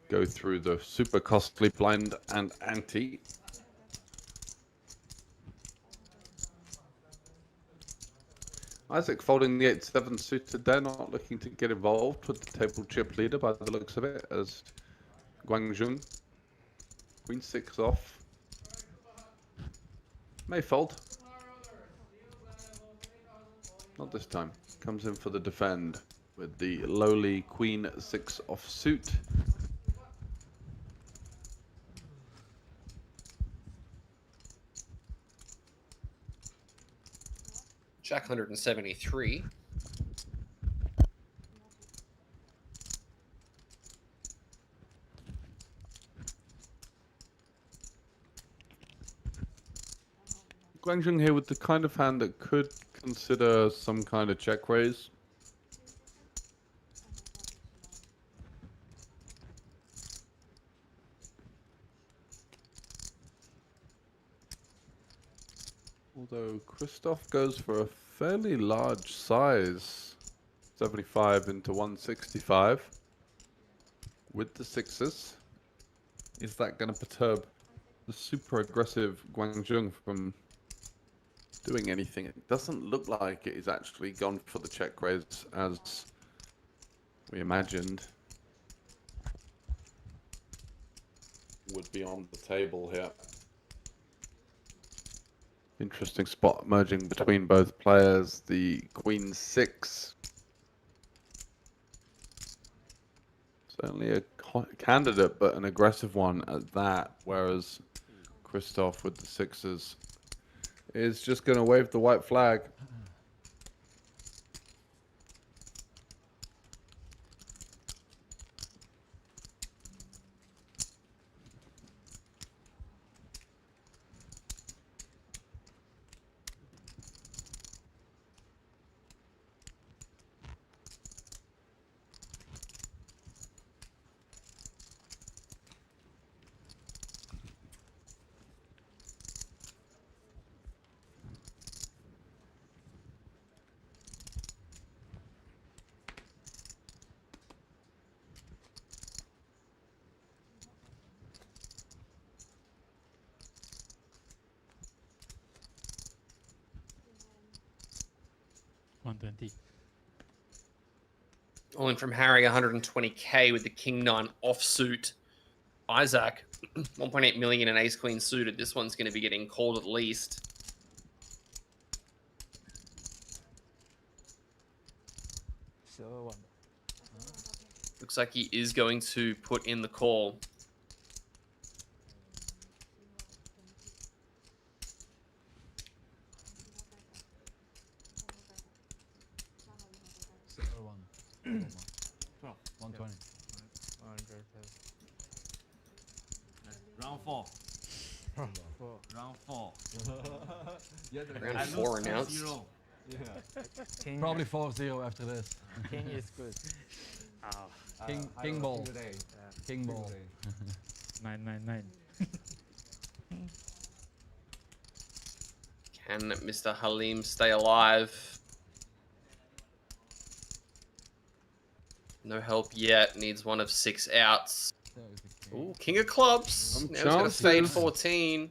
go through the super costly blind and ante. Isaac folding the 8-7 suited there, not looking to get involved with the table chip leader by the looks of it, as Guangzhou. Queen 6 off. May fold. Not this time. Comes in for the defend with the lowly Queen 6 off suit. Jack 173. Guangzhou here with the kind of hand that could consider some kind of check raise. Although Christoph goes for a fairly large size, 75 into 165 with the sixes. Is that going to perturb the super aggressive Guangzhou from doing anything? It doesn't look like it is actually gone for the check raise as we imagined would be on the table here. Interesting spot emerging between both players. The Queen 6. Certainly a candidate, but an aggressive one at that. Whereas Christoph with the sixes is just going to wave the white flag. All in from Harry, 120k with the King 9 offsuit. Isaac, 1.8 million and Ace Queen suited. This one's going to be getting called at least. Looks like he is going to put in the call. Round 4. Round 4. Round 4 announced. Yeah. Probably 4-0 after this. King is good. King ball. King ball. 999. Can Mr. Halim stay alive? No help yet. Needs one of 6 outs. Ooh, King of Clubs. Now he's going to fade 14.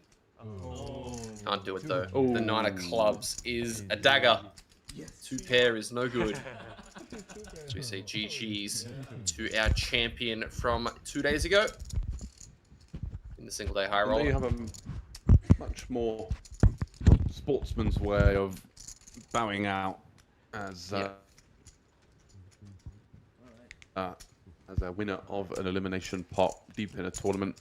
Can't do it though. The 9 of Clubs is a dagger. 2 pair is no good. So we say GG's to our champion from 2 days ago in the single day high roll. You have a much more sportsman's way of bowing out as a winner of an elimination pot deep in a tournament.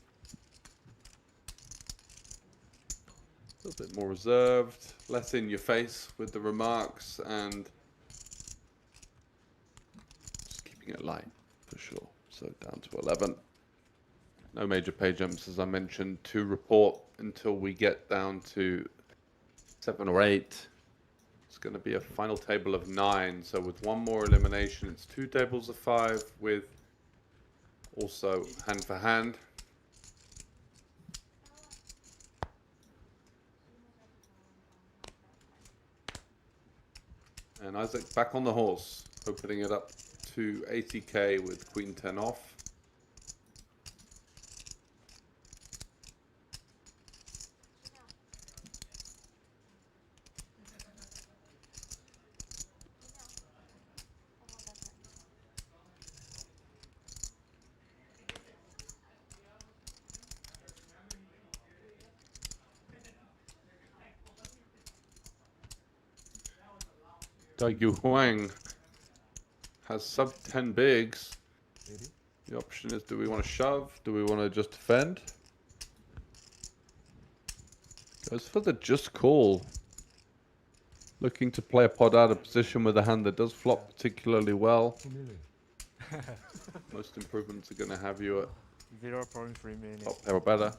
A little bit more reserved, less in your face with the remarks, and just keeping it light for sure. So down to 11. No major pay jumps, as I mentioned, to report until we get down to 7 or 8. It's going to be a final table of 9. So with one more elimination, it's 2 tables of 5 with also hand for hand. And Isaac back on the horse, opening it up to 80k with queen 10 off. Daigyu Huang has sub 10 bigs. The option is, do we want to shove? Do we want to just defend? Goes for the just call. Looking to play a pot out of position with a hand that does flop particularly well. Most improvements are going to have you at 0.3 minutes. top pair or better.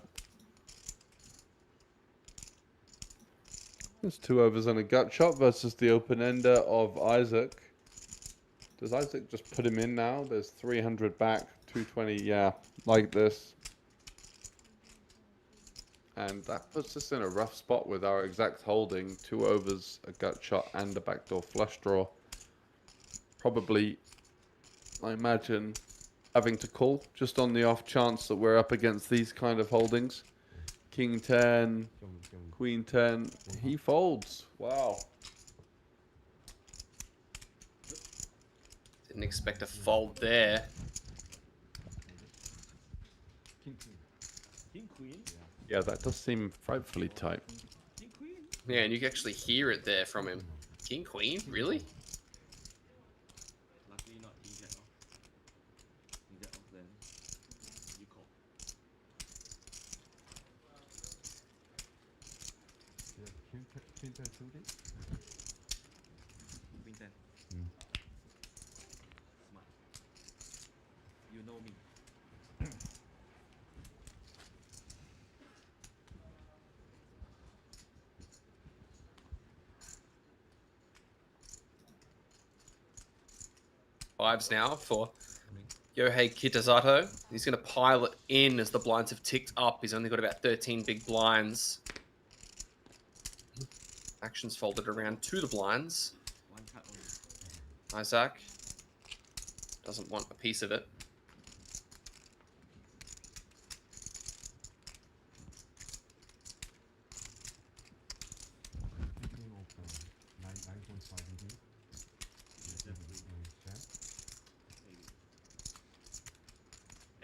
There's 2 overs and a gut shot versus the open ender of Isaac. Does Isaac just put him in now? There's 300 back, 220, yeah, like this. And that puts us in a rough spot with our exact holding. 2 overs, a gut shot, and a backdoor flush draw. Probably, I imagine, having to call just on the off chance that we're up against these kind of holdings. King 10, Queen 10, he folds. Wow. Didn't expect a fold there. King queen. Yeah, that does seem frightfully tight. King queen. Yeah, and you can actually hear it there from him. King, queen, really? Luckily not king jack off. King jack off then. You call. Queen 10 suited. Queen 10. Smart. You know me. Fives now for Yohei Kitazato. He's going to pile it in as the blinds have ticked up. He's only got about 13 big blinds. Actions folded around to the blinds. One cut only. Isaac doesn't want a piece of it.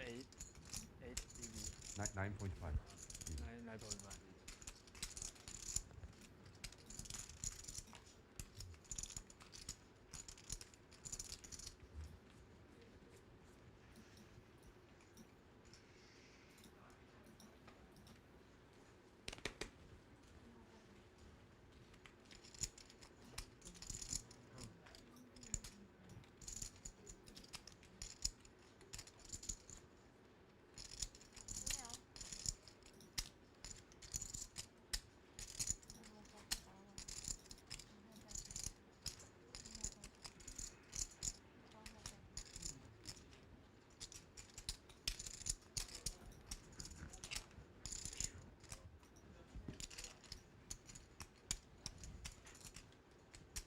Eight 9.5. 9.1.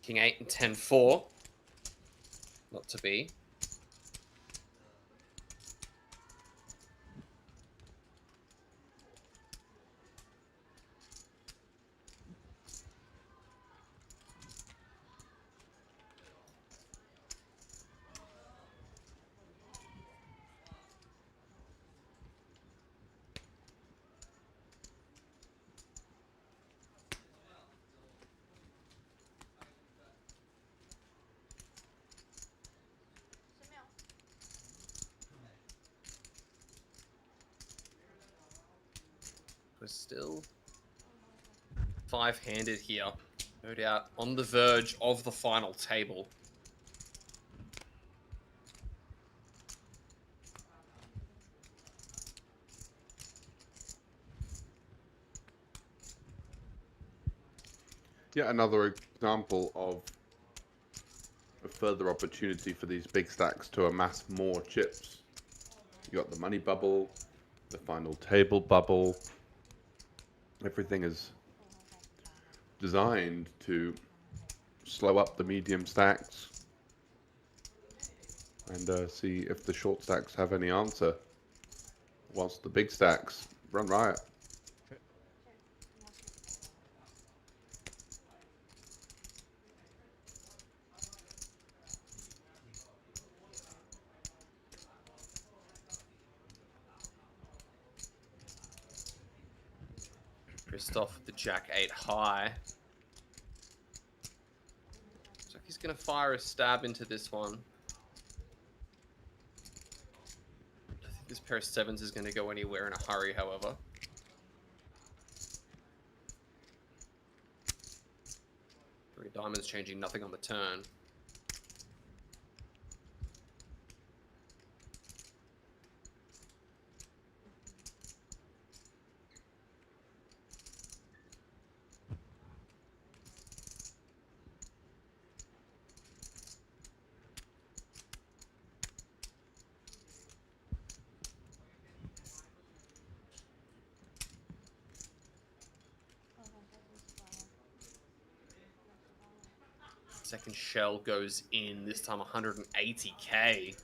King 8 and 10-4. Not to be. We're still 5-handed here. No doubt on the verge of the final table. Yet another example of a further opportunity for these big stacks to amass more chips. You got the money bubble, the final table bubble. Everything is designed to slow up the medium stacks and see if the short stacks have any answer, whilst the big stacks run riot. Christoph with the Jack 8 high. Looks like he's going to fire a stab into this one. I think this pair of 7s is going to go anywhere in a hurry, however. Three diamonds changing nothing on the turn. Second shell goes in, this time 180k.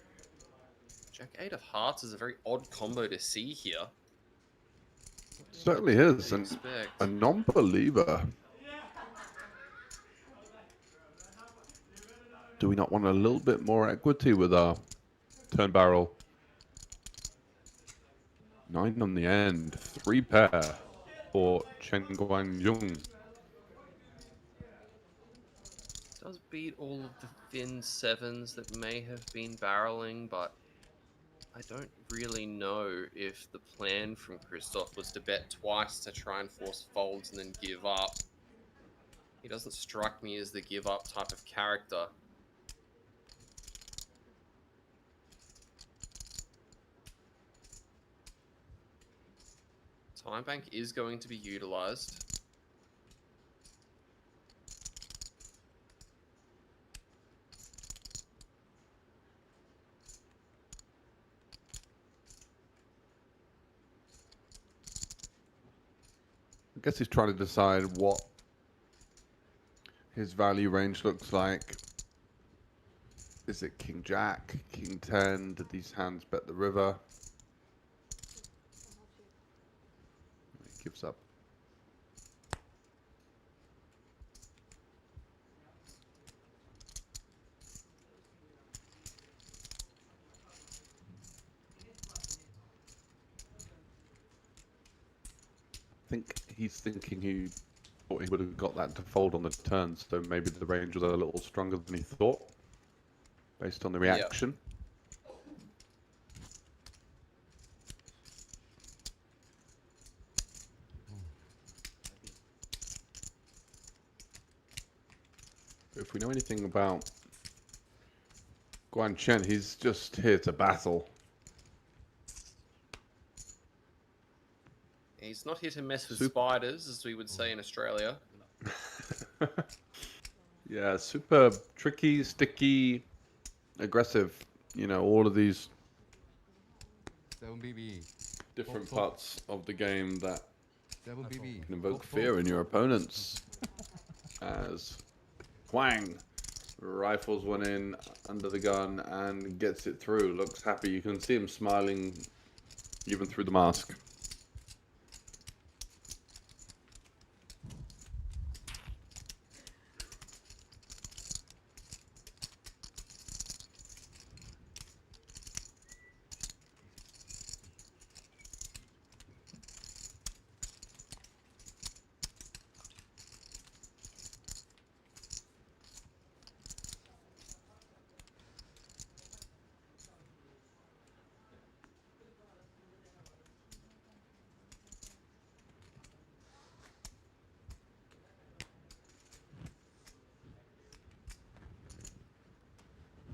Jack 8 of hearts is a very odd combo to see here. Certainly is, and a non-believer. Do we not want a little bit more equity with our turn barrel? 9 on the end, 3 pair for Chen Guangyong. Does beat all of the thin 7s that may have been barreling, but I don't really know if the plan from Christoph was to bet twice to try and force folds and then give up. He doesn't strike me as the give up type of character. Time bank is going to be utilized. I guess he's trying to decide what his value range looks like. Is it King Jack, King 10? Did these hands bet the river? He gives up. I think he's thinking he thought he would have got that to fold on the turn, so maybe the range was a little stronger than he thought, based on the reaction. If we know anything about Guan Chen, he's just here to battle. He's not here to mess with spiders, as we would say in Australia. Yeah, super tricky, sticky, aggressive. You know, all of these different parts of the game that can invoke fear in your opponents. As Huang rifles one in under the gun and gets it through. Looks happy. You can see him smiling even through the mask.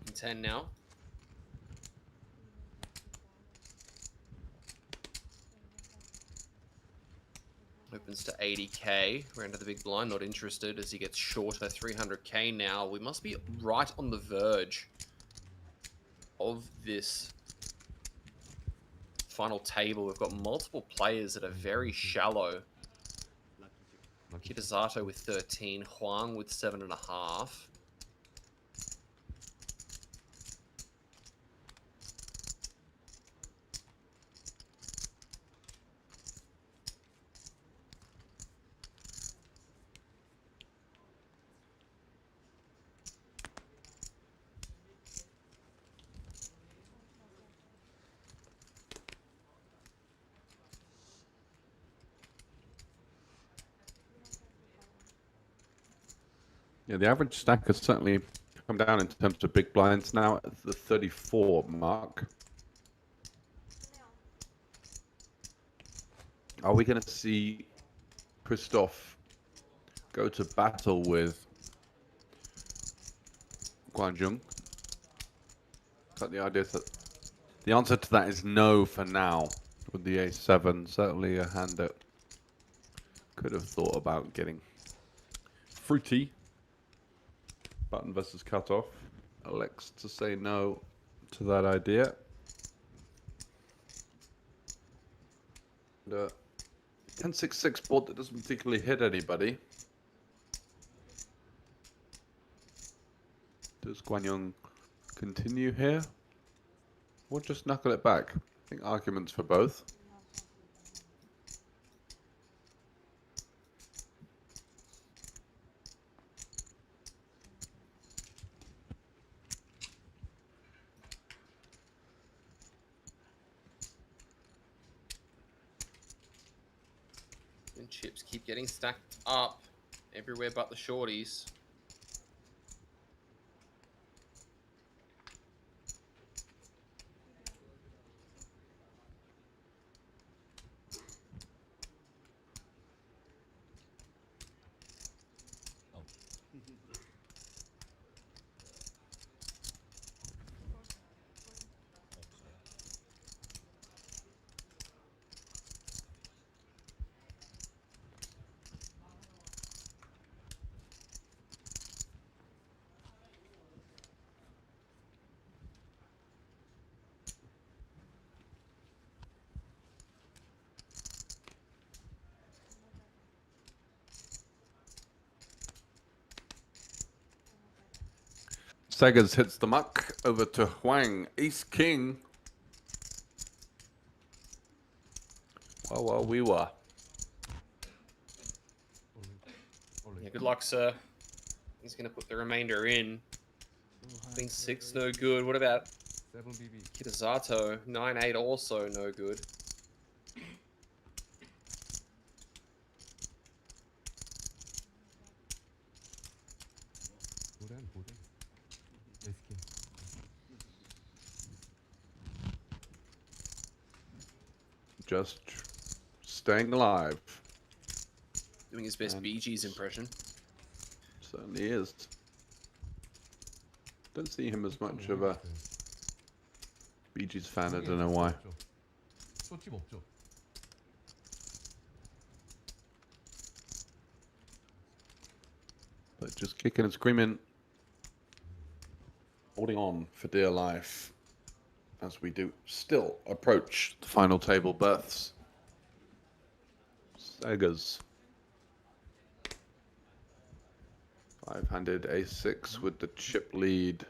King 10 now. Opens to 80k. We're into the big blind, not interested as he gets shorter. 300k now. We must be right on the verge of this final table. We've got multiple players that are very shallow. Kitazato with 13. Huang with 7.5. Yeah, the average stack has certainly come down in terms of big blinds now at the 34 mark. Are we going to see Christoph go to battle with Guanjung? But the idea is that the answer to that is no for now. With the A7, certainly a hand that could have thought about getting fruity. Button versus cutoff. Elects to say no to that idea. 10-6-6 board that doesn't particularly hit anybody. Does Guanjung continue here? Or just knuckle it back? I think arguments for both. And chips keep getting stacked up everywhere but the shorties. Seggers hits the muck over to Huang. Ace King. Well, we were. Yeah, good luck, sir. He's going to put the remainder in. Being 6, no good. What about Kitazato? 9-8 also no good. Just staying alive. Doing his best Bee Gees impression. Certainly is. Don't see him as much of a Bee Gees fan, I don't know why. But just kicking and screaming. Holding on for dear life. As we do still approach the final table berths. Seggers. Five-handed A6 with the chip lead.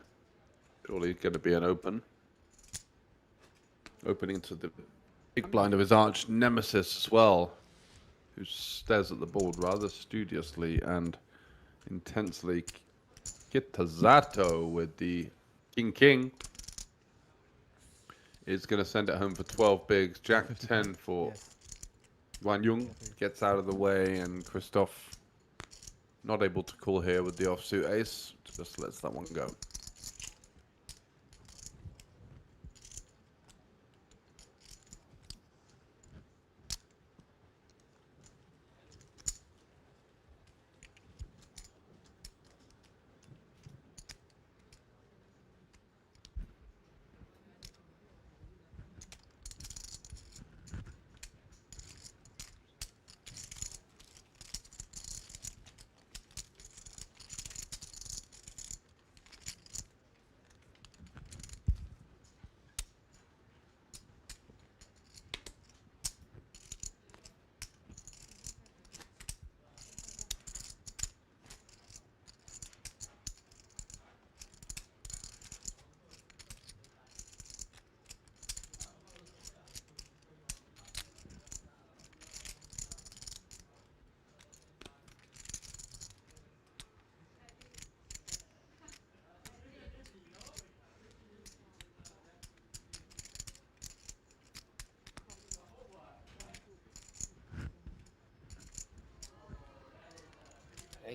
Surely going to be an open. Opening to the big blind of his arch nemesis as well. Who stares at the board rather studiously and intensely. Kitazato with the King. Is going to send it home for 12 bigs. Jack 10 for Guanjung. Gets out of the way, and Christoph not able to call here with the offsuit ace. Just lets that one go.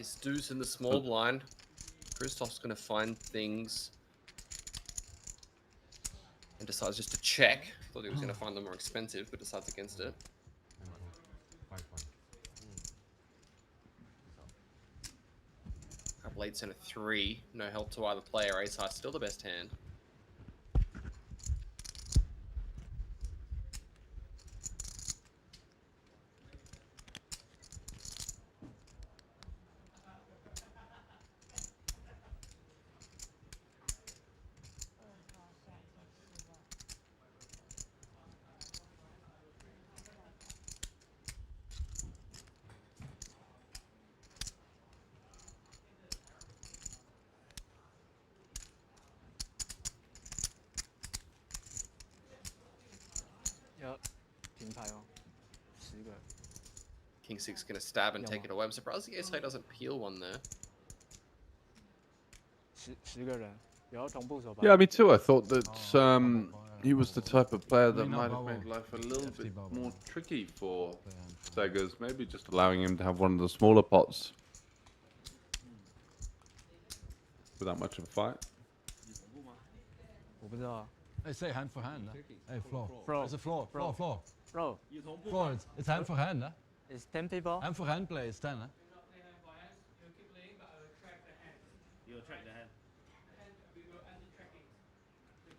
Ace deuce in the small blind. Christoph's going to find things and decides just to check. Thought he was going to find them more expensive, but decides against it. Couple eights and a 3. No help to either player. Ace high still the best hand. King 6 going to stab and take it away. I'm surprised the ace high doesn't peel one there. Yeah, me too. I thought that he was the type of player that might have made life a little bit more tricky for Seggers. Maybe just allowing him to have one of the smaller pots without much of a fight. I say hand for hand. Hey, floor. It's a floor. Floor. Floor. It's hand for hand. It's 10 people. Hand for hand play is 10. You'll track the hand.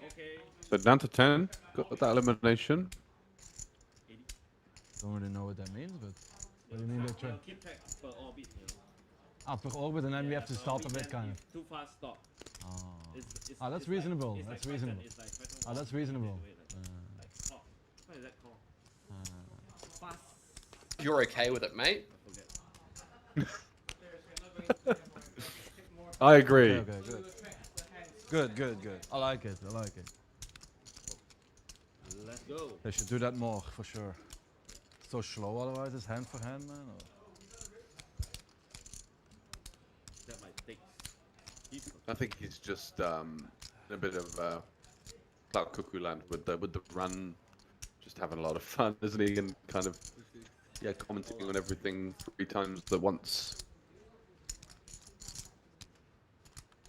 Okay. So down to 10. Got that elimination. Don't really know what that means, but what do you mean by track? Keep track per orbit. Per orbit, and then we have to stop a bit, kind of. Too fast stop. That's reasonable. That's reasonable. That's reasonable. What is that called? Fast. You're okay with it, mate? I agree. Okay, good. I like it. Let's go. They should do that more, for sure. So slow, otherwise it's hand for hand, man. That might take. I think he's just a bit of cloud cuckoo land with the run, just having a lot of fun, isn't he? And kind of commenting on everything 3 times at once.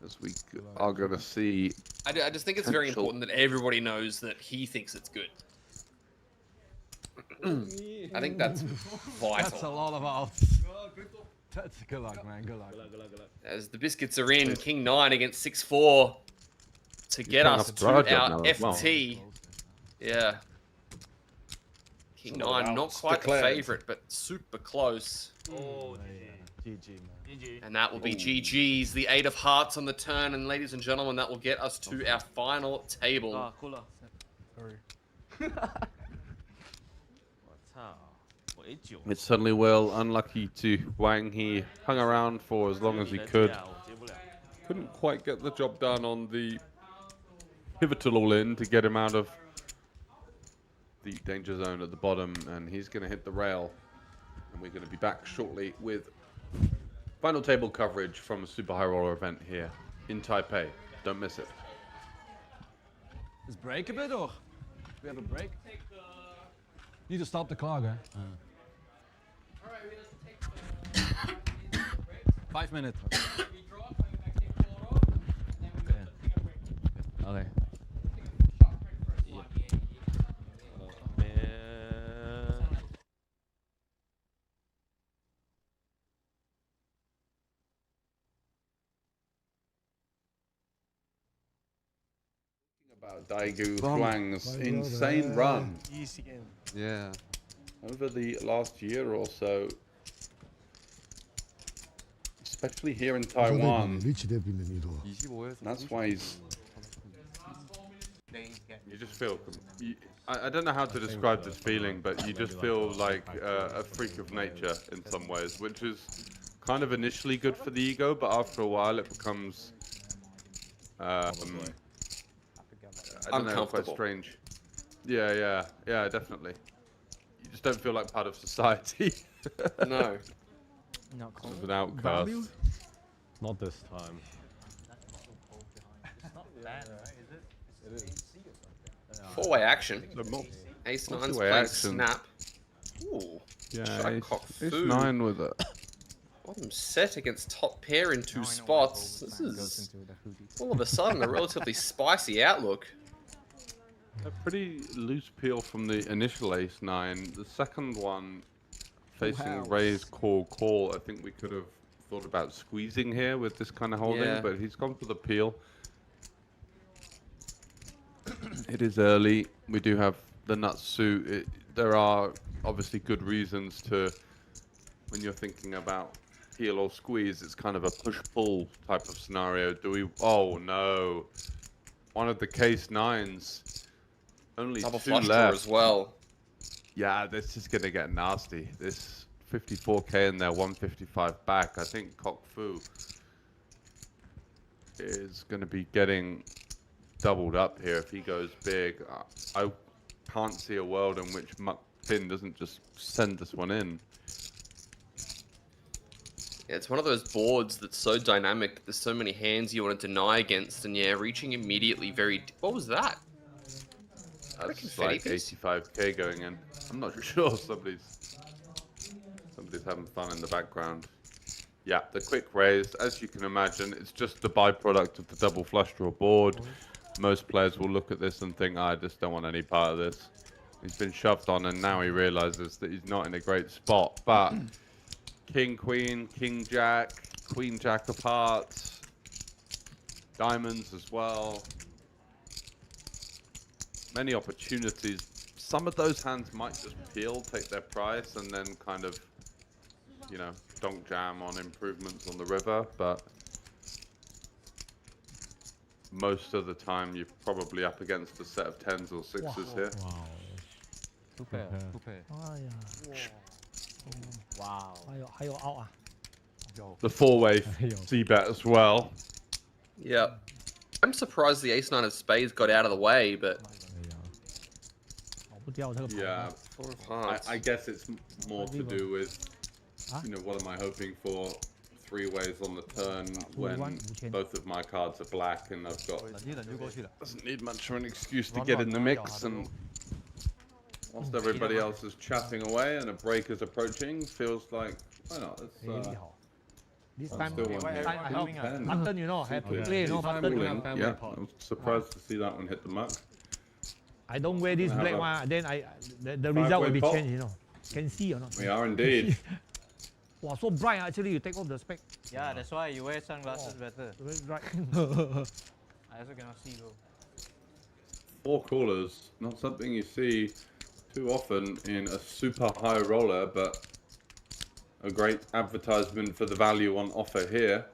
As we are going to see. I just think it's very important that everybody knows that he thinks it's good. I think that's vital. That's a lot of odds. That's good luck, man. Good luck. As the biscuits are in, King 9 against 6-4 to get us to our FT. Yeah. King 9, not quite the favorite, but super close. Oh, GG, man. And that will be GG's, the 8 of hearts on the turn. And ladies and gentlemen, that will get us to our final table. Sorry. It's suddenly well unlucky to Wang. He hung around for as long as he could. Couldn't quite get the job done on the pivotal all-in to get him out of the danger zone at the bottom. And he's going to hit the rail. And we're going to be back shortly with final table coverage from a Super High Roller event here in Taipei. Don't miss it. Is break a bit, or we have a break? Need to stop the clock, eh? 5 minutes. Okay. About Daegu Huang's insane run. Easy game. Yeah. Over the last year or so, especially here in Taiwan. That's why he's. You just feel. I don't know how to describe this feeling, but you just feel like a freak of nature in some ways, which is kind of initially good for the ego, but after a while it becomes. I don't know, quite strange. Yeah, definitely. You just don't feel like part of society. No. As an outcast. Not this time. Four-way action. Ace 9's playing action. snap. Ooh. Yeah, Shuttlecock ace food. 9 with a. Bottom set against top pair in 2 spots. This is all of a sudden a relatively spicy outlook. A pretty loose peel from the initial ace-9. The second one, facing raise, call. I think we could have thought about squeezing here with this kind of holding, but he's gone for the peel. It is early. We do have the nut suit. There are obviously good reasons to, when you're thinking about peel or squeeze, it's kind of a push-pull type of scenario. Do we? Oh no! One of the case 9s. Only double 2 flush draw left as well. Yeah, this is gonna get nasty. This 54k in there, 155 back. I think Kok Fu is gonna be getting doubled up here if he goes big. I can't see a world in which Muck Pin doesn't just send this one in. Yeah, it's one of those boards that's so dynamic that there's so many hands you want to deny against, and yeah, reaching immediately very... What was that? That's like 85k going in. I'm not sure. Somebody's having fun in the background. Yeah, the quick raise, as you can imagine, it's just the byproduct of the double flush draw board. Most players will look at this and think, I just don't want any part of this. He's been shoved on and now he realizes that he's not in a great spot. But King, Queen, King, Jack, Queen, Jack of Hearts, diamonds as well. Many opportunities. Some of those hands might just peel, take their price, and then kind of, you know, donk jam on improvements on the river. But most of the time, you're probably up against a set of 10s or 6s here. Wow. 2 pair. 2 pair. Wow. The 4-way C-bet as well. Yep. I'm surprised the ace-9 of spades got out of the way, but... Yeah, I guess it's more to do with, you know, what am I hoping for 3 ways on the turn when both of my cards are black and I've got... Doesn't need much of an excuse to get in the mix, and whilst everybody else is chatting away and a break is approaching, feels like, why not? This time, still one here. button, you know, have to play, you know, button. Yeah, I was surprised to see that one hit the muck. I don't wear this black one, then the result will be changed, you know. Can see or not? We are indeed. Wow, so bright actually, you take off the spec. Yeah, that's why you wear sunglasses better. Very bright. I also cannot see though. 4 callers, not something you see too often in a super high roller, but a great advertisement for the value on offer here.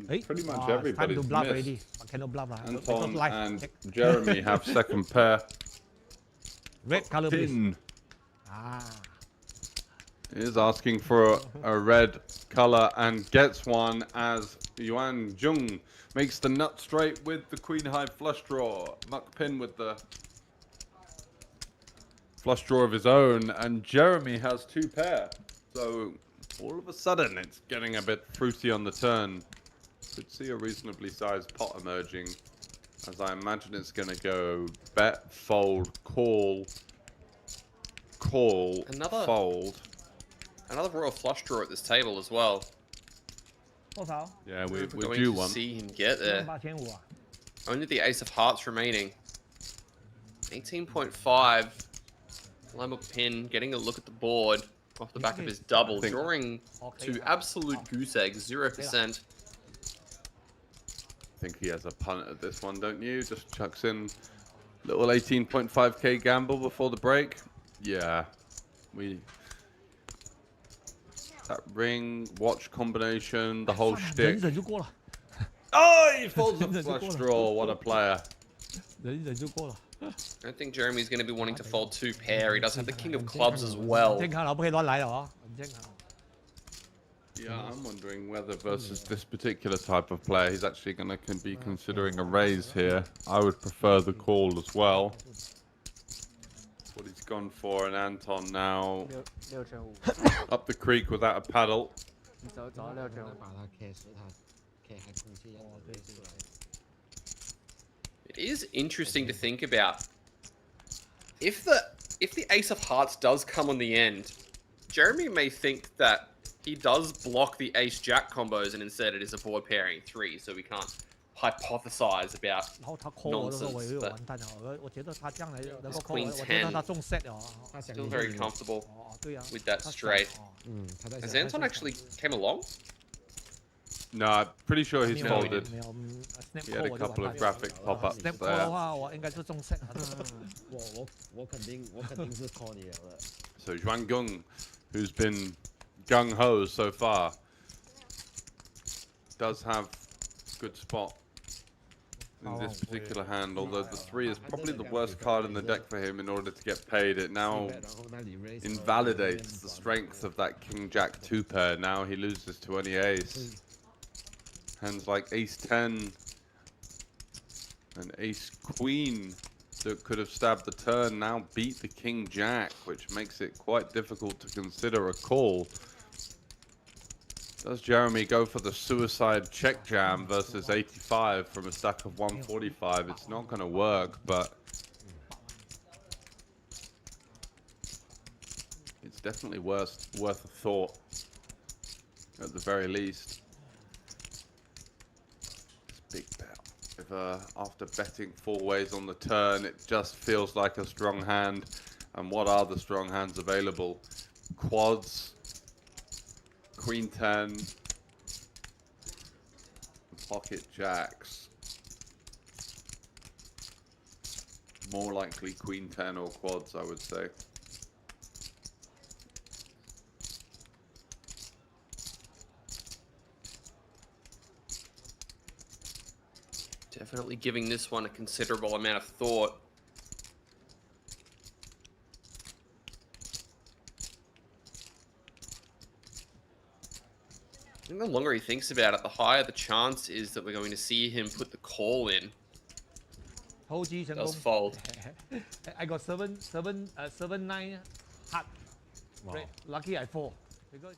Pretty much everybody's missed. Anton and Jeremy have second pair. Red color, Pin is asking for a red color and gets one as Yuan Jung makes the nut straight with the queen high flush draw. Muck Pin with the flush draw of his own, and Jeremy has 2 pair. So all of a sudden it's getting a bit fruity on the turn. Could see a reasonably sized pot emerging, as I imagine it's going to go bet, fold, call, fold. Another royal flush draw at this table as well. Yeah, we're going due to one. see him get there. Only the ace of hearts remaining. 18.5. Lamuk Pin getting a look at the board off the back of his double, drawing to absolute goose egg, 0%. I think he has a punt at this one, don't you? Just chucks in little 18.5k gamble before the break. Yeah, that ring, watch combination, the whole shtick. Oh, he folds a flush draw. What a player. I don't think Jeremy's going to be wanting to fold 2 pair. He does have the king of clubs as well. Yeah, I'm wondering whether versus this particular type of player, he's actually going to be considering a raise here. I would prefer the call as well. What he's gone for, and Anton now up the creek without a paddle. It is interesting to think about. If the ace of hearts does come on the end, Jeremy may think that he does block the ace-jack combos, and instead it is a board pairing 3, so we can't hypothesize about 然后他 call 我的时候，我 nonsense. 以为 But 完蛋了，我觉得他将来能够 This call 我， queen 我觉得他 10 中 set 了。 still very comfortable 对呀 with that 他想 straight. 他在 Has 想 Anton actually came along? No, I'm pretty sure he's 没有 folded. 没有 snap He had call a 我就 couple 完 of 蛋了。 graphic pop-ups snap call there. 的话，我应该是中 set 了。我肯定是 call 你了的。 So Zhuang Gung, who's been gung-ho so far, does have good spot in this particular hand, although the 3 is probably the worst card in the deck for him in order to get paid. It now invalidates the strength of that King-Jack 2 pair. Now he loses to any ace. Hands like ace-10 and ace-queen that could have stabbed the turn now beat the King-Jack, which makes it quite difficult to consider a call. Does Jeremy go for the suicide check jam versus 85 from a stack of 145? It's not going to work, but it's definitely worth a thought at the very least. It's big bet. If after betting 4 ways on the turn, it just feels like a strong hand. And what are the strong hands available? Quads, Queen 10, pocket jacks. More likely Queen 10 or quads, I would say. Definitely giving this one a considerable amount of thought. I think the longer he thinks about it, the higher the chance is that we're going to see him put the call in. 投机成 Does 功。 fold. I got 7-9 heart. Right. Lucky I fall. Because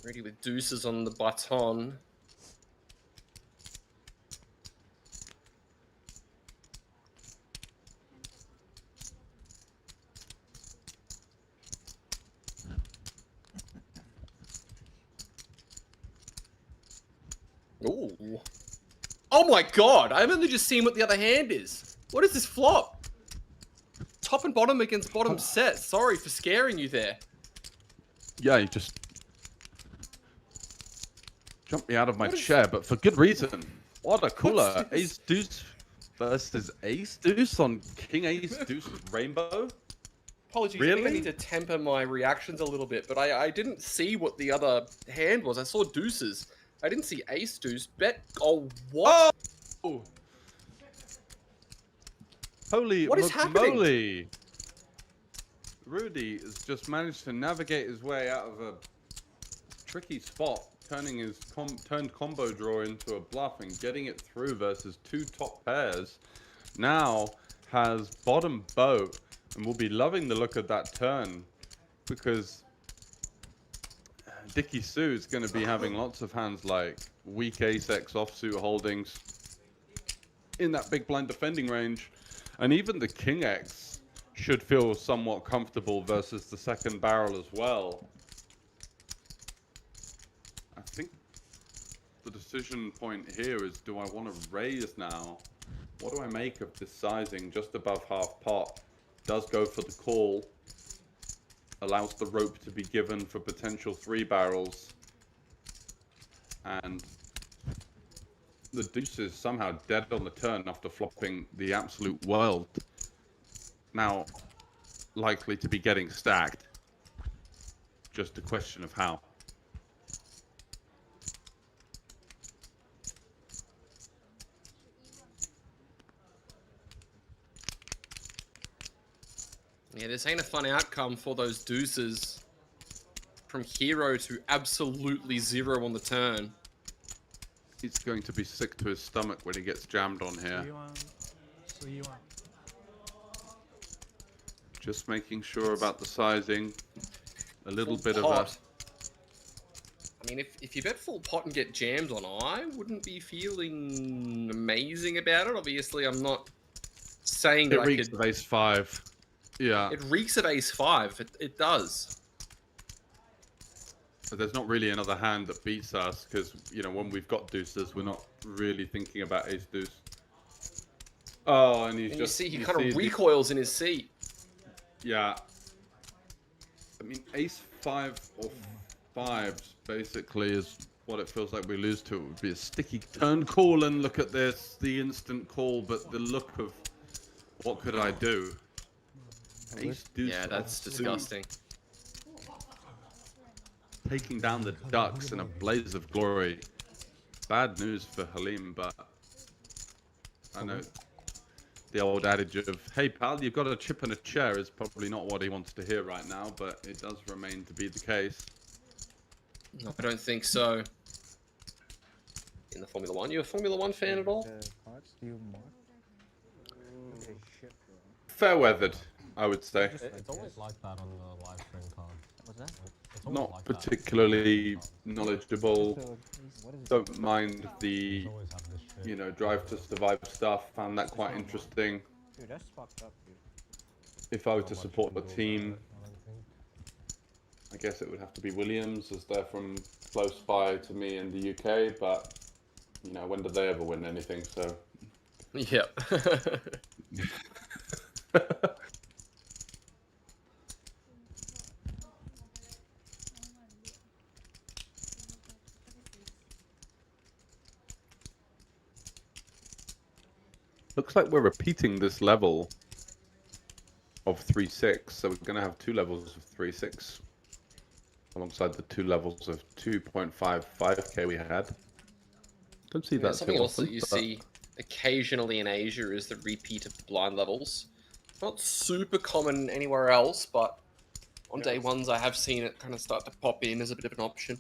Ready with deuces on the button. Ooh. Oh my god, I've only just seen what the other hand is. What is this flop? Top and bottom against bottom set. Sorry for scaring you there. Yeah, you just jumped me out of my chair, but for good reason. What a cooler. Ace deuce versus ace deuce on king ace deuce rainbow. Apologies, I think I need to temper my reactions a little bit, but I didn't see what the other hand was. I saw deuces. I didn't see ace deuce. Bet. Oh, what? Oh. Holy What is happening? moly. Rudy has just managed to navigate his way out of a tricky spot, turning his turned combo draw into a bluff and getting it through versus 2 top pairs. Now has bottom boat and will be loving the look of that turn because Dickie Sue is going to be having lots of hands like weak ace-x offsuit holdings in that big blind defending range. And even the king X should feel somewhat comfortable versus the second barrel as well. I think the decision point here is, do I want to raise now? What do I make of this sizing just above half pot? Does go for the call. Allows the rope to be given for potential 3 barrels. And the deuce is somehow dead on the turn after flopping the absolute world. Now, likely to be getting stacked. Just a question of how. Yeah, this ain't a fun outcome for those deuces. from hero to absolutely zero on the turn. He's going to be sick to his stomach when he gets jammed on here. Just making sure about the sizing. A little bit of a... I mean, if you bet full pot and get jammed on, I wouldn't be feeling amazing about it. Obviously, I'm not saying that It reeks of ace-5. Yeah. It reeks of ace-5. It does. But there's not really another hand that beats us because, you know, when we've got deuces, we're not really thinking about ace-deuce. Oh, and he's just... You see, he kind of recoils in his seat. Yeah. I mean, ace-5 or 5s basically is what it feels like we lose to. It would be a sticky turn call, and look at this, the instant call, but the look of what could I do? Ace-deuce. Yeah, that's disgusting. Taking down the ducks in a blaze of glory. Bad news for Halim, but I know the old adage of, hey pal, you've got a chip and a chair is probably not what he wants to hear right now, but it does remain to be the case. No, I don't think so. In the Formula 1. You a Formula 1 fan at all? Fair weathered, I would say. It's always like that on the live stream card. What's that? Not like particularly knowledgeable. Don't mind the, you know, drive to survive stuff. Found that quite interesting. Dude, that's fucked up, dude. If I were to support the team, I guess it would have to be Williams, as they're from close by to me in the UK. But you know, when did they ever win anything? So. Yep. Looks like we're repeating this level of 3-6, so we're going to have 2 levels of 3-6 alongside the 2 levels of 2.55k we had. Don't see that something too else often, that you but... see occasionally in Asia is the repeat of the blind levels. Not super common anywhere else, but on day ones I have seen it kind of start to pop in as a bit of an option.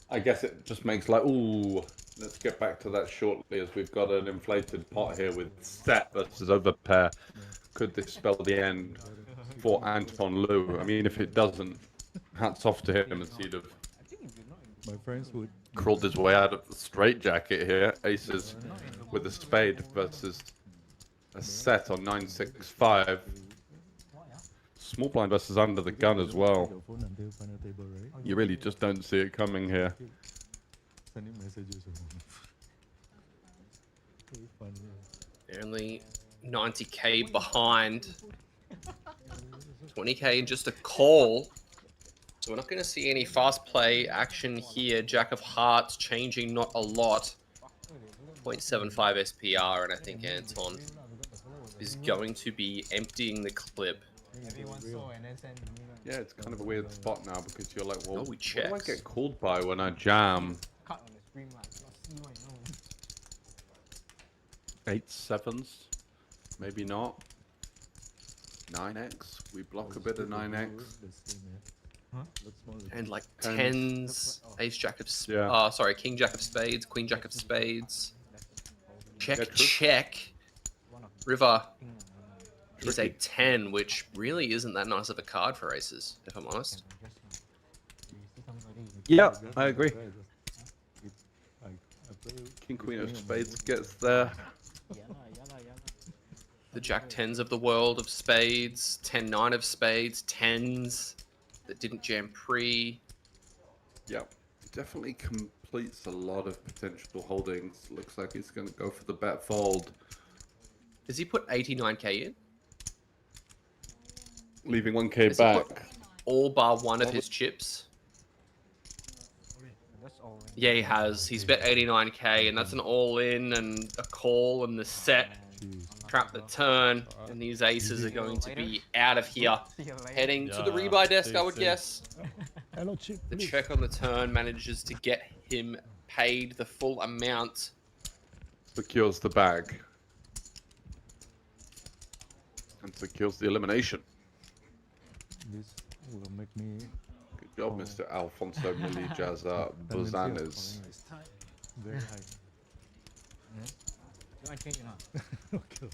I guess it just makes like, ooh, let's get back to that shortly, as we've got an inflated pot here with set versus overpair. Could this spell the end for Anton Liu? I mean, if it doesn't, hats off to him, as he'd have crawled his way out of the straitjacket here. Aces with a spade versus a set on 9-6-5. Small blind versus under the gun as well. You really just don't see it coming here. They're only 90k behind. 20k in just a call. So we're not going to see any fast play action here. Jack of Hearts changing not a lot. 0.75 SPR, and I think Anton is going to be emptying the clip. Yeah, it's kind of a weird spot now because you're like, well, Oh, he what do I checks. get called by when I jam? 8-7s, maybe not. 9x, we block a bit of 9x. And like 10s, ace jack of Yeah. sorry, king jack of spades, queen jack of spades. Check, Yeah, true. check. River is a Tricky. 10, which really isn't that nice of a card for aces, if I'm honest. Yeah, I agree. King queen of spades gets there. The jack 10s of the world of spades, 10-9 of spades, 10s that didn't jam pre. Yeah, definitely completes a lot of potential holdings. Looks like he's going to go for the bet fold. Does he put 89k in? Leaving 1k Does he put back. all bar one of his chips? Yeah, he has. He's bet 89k, and that's an all-in and a call and the set. Trap the turn, and these aces are going to be out of here. Heading to the rebuy desk, I would guess. The check on the turn manages to get him paid the full amount. Secures the bag. And secures the elimination. This will make me job, Mr. Alfonso Millie Jazza Buzanes. Very high. You want to change or not? Okay.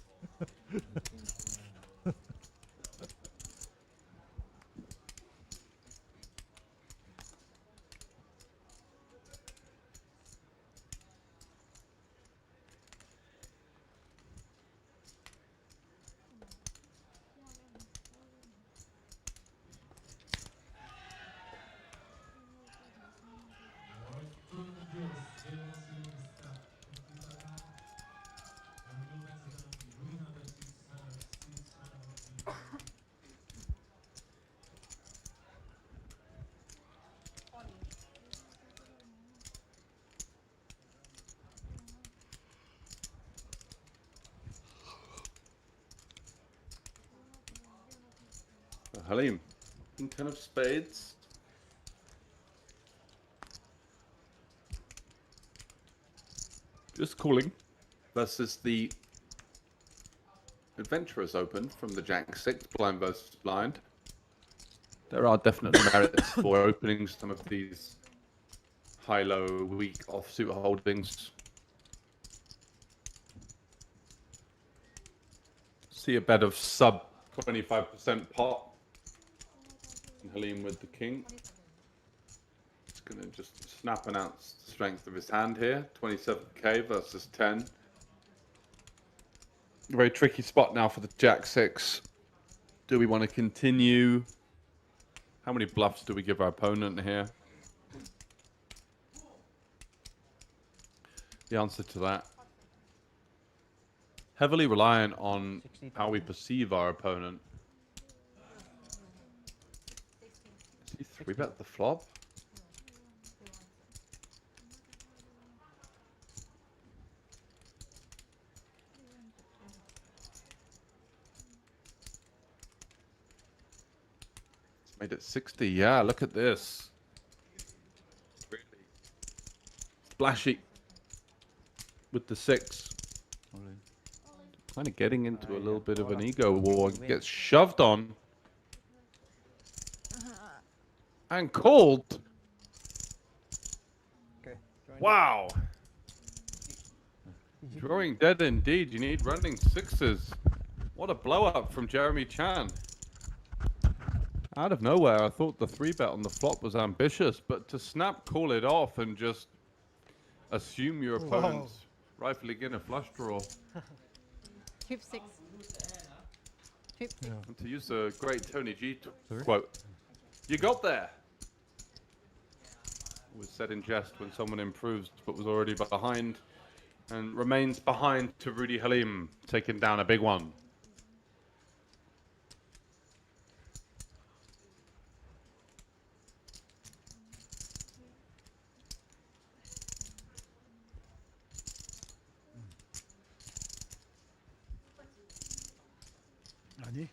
Halim, in 10 of spades. Just calling versus the Adventurers Open from the Jack 6, blind versus blind. There are definite merits for opening some of these high-low, weak offsuit holdings. See a bet of sub 25% pot. Halim with the king. He's going to just snap announce the strength of his hand here. 27k versus 10. A very tricky spot now for the Jack 6. Do we want to continue? How many bluffs do we give our opponent here? The answer to that, heavily reliant on how we perceive our opponent. Is he 3-bet the flop? It's made it 60. Yeah, look at this. Really splashy with the 6. Kind of getting into a little bit of an ego war. Gets shoved on. And called. Okay. Wow. Drawing dead indeed. You need running 6s. What a blow up from Jeremy Chan. Out of nowhere, I thought the 3-bet on the flop was ambitious, but to snap call it off and just assume your opponent's rightfully getting a flush draw. 56. 50. And to use a great Tony G quote, you got there. Was said in jest when someone improves but was already behind and remains behind to Rudy Halim, taking down a big one. Nani?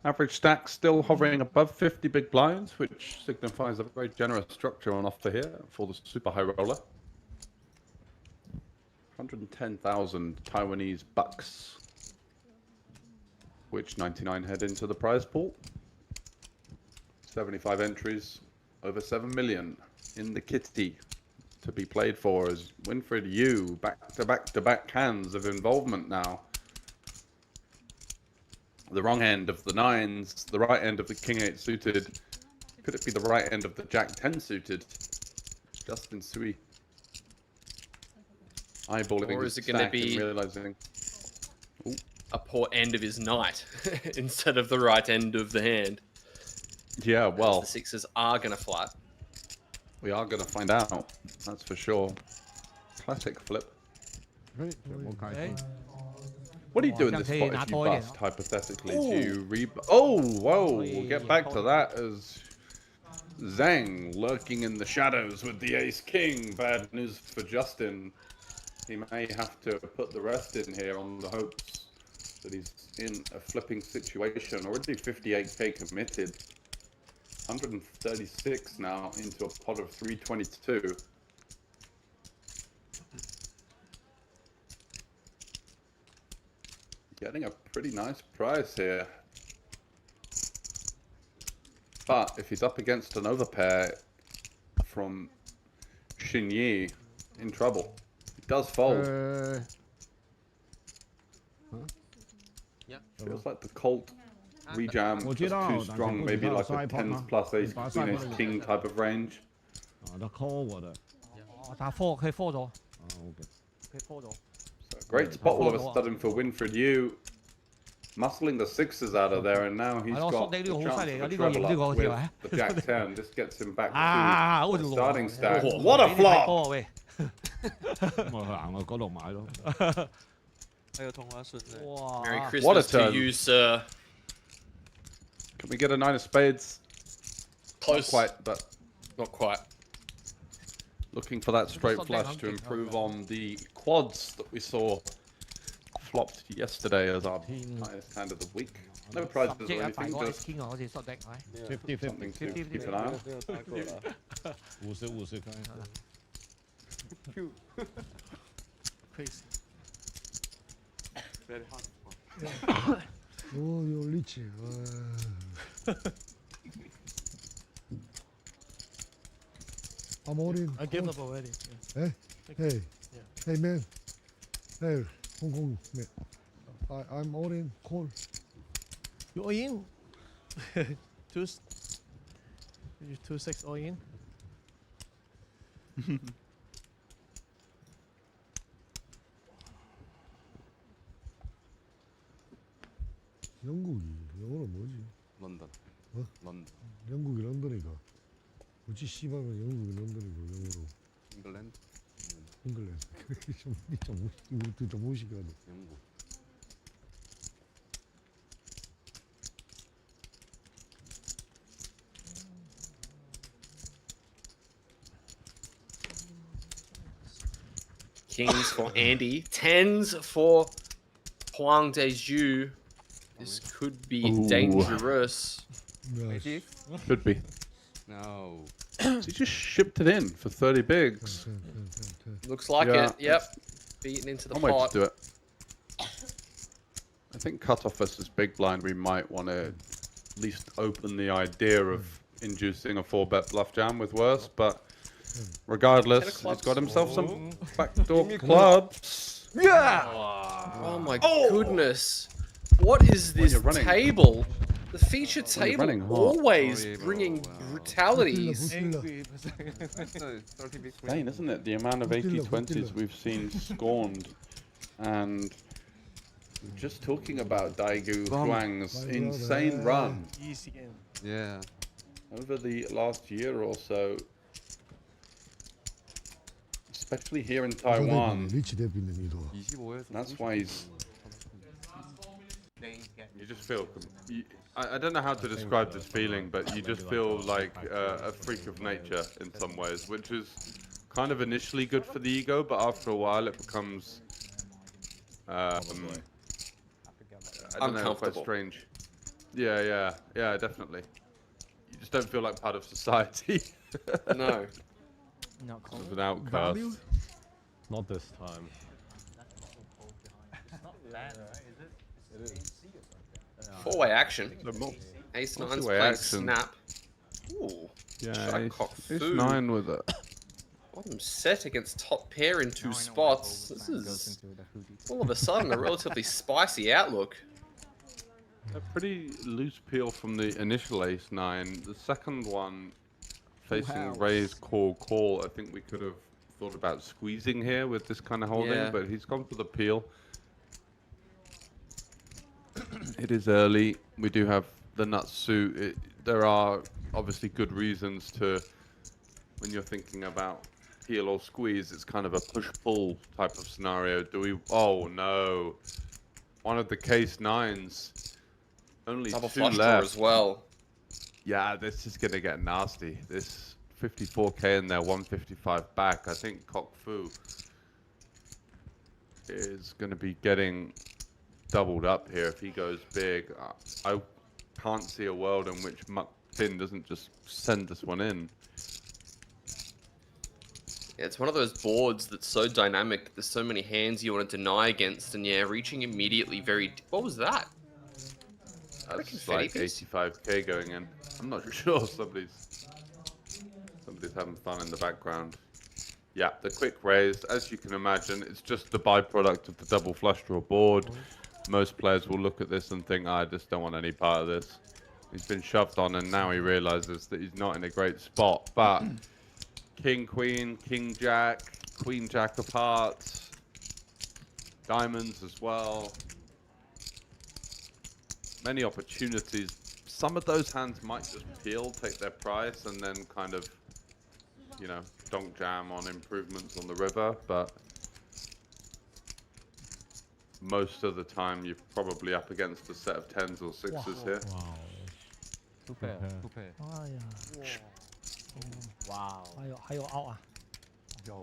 Average stack still hovering above 50 big blinds, which signifies a very generous structure on offer here for the super high roller. 110,000 Taiwanese bucks, which 99 head into the prize pool. 75 entries, over 7 million in the kitty to be played for as Winfred Yu back-to-back hands of involvement now. The wrong end of the 9s, the right end of the King 8 suited. Could it be the right end of the Jack 10 suited? Justin Sui. Eyeballing or is it going to be realizing a poor end of his knight instead of the right end of the hand? Yeah, well, the 6s are going to flat. We are going to find out, that's for sure. Classic flip. What do you do in this spot if you bust, hypothetically? Do you whoa, we'll get back to that as Zhang lurking in the shadows with the ace-king. Bad news for Justin. He may have to put the rest in here on the hopes that he's in a flipping situation. Already 58k committed. 136 now into a pot of 322. getting a pretty nice price here. But if he's up against an overpair from Xinyi, in trouble. He does fold. Feels like the Colt rejam was too strong, maybe like a 10s plus ace, queen ace king type of range. 打 call 我的。打 four 可以 four 咗。OK。可以 four 咗。So great spot all of a sudden for Winfred Yu. Muscling the sixes out of there, and now he's got the chance of a treble up with the Jack 10. This gets him back to the starting stack. What a flop! 我行去嗰度買咯。Merry Christmas to you, sir. Can we get a 9 of spades? Close. Not quite, but not quite. Looking for that straight flush to improve on the quads that we saw flopped yesterday as our highest hand of the week. No prizes or anything, just 50-50. something to keep an eye on. 50-50 Crazy. Very hard. Oh, your lychee. I'm all in. I gave up already. Yeah. Hey, hey man. Hey, Hong Kong man. I'm all in. Call. You all in? 2-6 all in? 영국이 영어는 뭐지? 런던. 어? 런던. 영국이 런던이가. 어찌 씨발은 영국이 런던이고 영어로. 잉글랜드. 잉글랜드. 좀 무식하네. 영국. Kings for Andy. 10s for Huang Deju. This could be dangerous. Nice. Could be. No. So he just shipped it in for 30 bigs. Looks like it. Yep. Beaten into the One way pot. to do it. I think cutoff versus big blind, we might want to at least open the idea of inducing a 4-bet bluff jam with worse, but regardless, he's got himself some backdoor clubs. Yeah! Oh my goodness. What is this table? The feature table always bringing brutalities. Insane, isn't it? The amount of 80-20s we've seen scorned. And just talking about Daegu Huang's insane run. Easy game. Yeah. Over the last year or so, especially here in Taiwan. That's why he's... You just feel... I don't know how to describe this feeling, but you just feel like a freak of nature in some ways, which is kind of initially good for the ego, but after a while it becomes... I don't know, quite strange. Yeah, definitely. You just don't feel like part of society. No. Not cool. An outcast. Not this time. It's not bad, right? Is it? It is. Four-way action. Ace 9's playing action. snap. Ooh. Yeah, ace 9 with it. Bottom set against top pair in 2 spots. This is all of a sudden a relatively spicy outlook. A pretty loose peel from the initial ace 9. The second one facing raise, call. I think we could have thought about squeezing here with this kind of holding, but he's gone for the peel. It is early. We do have the nut suit. There are obviously good reasons to, when you're thinking about peel or squeeze, it's kind of a push-pull type of scenario. Do we... Oh, no. One of the case 9s. Only Double 2 flush draw left. as well. Yeah, this is going to get nasty. This 54k in there, 155 back. I think Kok Fu is going to be getting doubled up here if he goes big. I can't see a world in which Muck Tin doesn't just send this one in. It's one of those boards that's so dynamic that there's so many hands you want to deny against, and yeah, reaching immediately very... What was that? That's like 85k going in. I'm not sure. Somebody's having fun in the background. Yeah, the quick raise, as you can imagine, it's just the byproduct of the double flush draw board. Most players will look at this and think, I just don't want any part of this. He's been shoved on, and now he realizes that he's not in a great spot. But king, queen, king, jack, queen, jack of hearts, diamonds as well. Many opportunities. Some of those hands might just peel, take their price, and then kind of, you know, donk jam on improvements on the river. But most of the time, you're probably up against a set of 10s or 6s here. Wow. Two pair. Oh, yeah. Wow.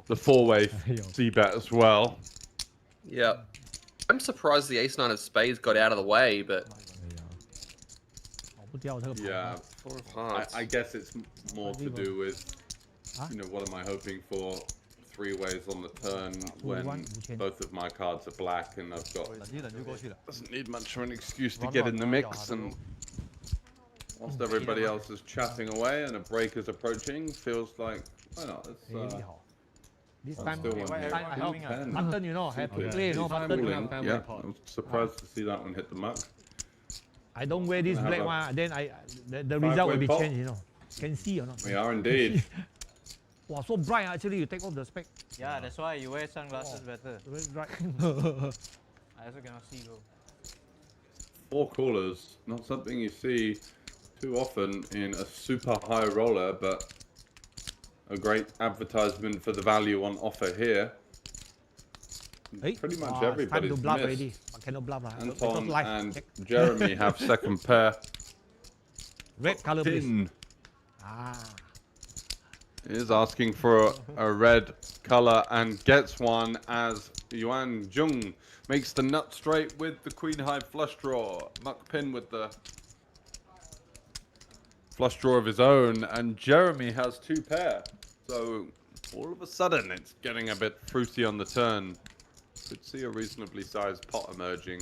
The 4-way c-bet as well. Yeah. I'm surprised the ace-9 of spades got out of the way, but... Yeah, I guess it's more to do with, you know, what am I hoping for 3 ways on the turn when both of my cards are black and I've got... Doesn't need much of an excuse to get in the mix, and whilst everybody else is chatting away and a break is approaching, feels like, why not? This time, still one here. button, you know, have to play, you know, button. Yeah, I'm surprised to see that one hit the muck. I don't wear this black one, then the result will be changed, you know. Can see or not? We are indeed. Wow, so bright actually, you take off the spec. Yeah, that's why you wear sunglasses better. Very bright. I also cannot see though. 4 callers, not something you see too often in a super high roller, but a great advertisement for the value on offer here. Pretty much everybody's missed. Anton and Jeremy have second pair. Red color, Pin please. is asking for a red color and gets one as Yuan Jung makes the nut straight with the queen high flush draw. Muck Pin with the flush draw of his own, and Jeremy has 2 pair. So all of a sudden it's getting a bit fruity on the turn. Could see a reasonably sized pot emerging,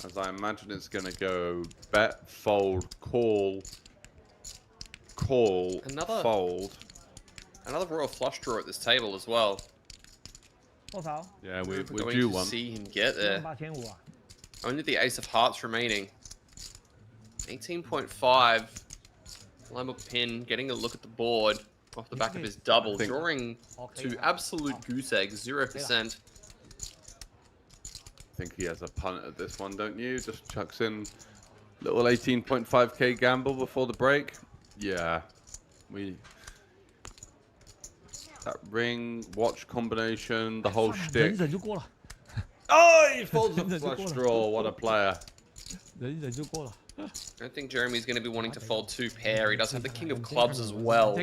as I imagine it's going to go bet, fold, call, fold. Another royal flush draw at this table as well. Yeah, we're going due to one. see him get there. Only the ace of hearts remaining. 18.5. Lambook Pin getting a look at the board off the back of his double, drawing to absolute goose egg, 0%. I think he has a punt at this one, don't you? Just chucks in little 18.5k gamble before the break. Yeah, that ring, watch combination, the whole shtick. Oh, he folds a flush draw. What a player. I don't think Jeremy's going to be wanting to fold 2 pair. He does have the king of clubs as well.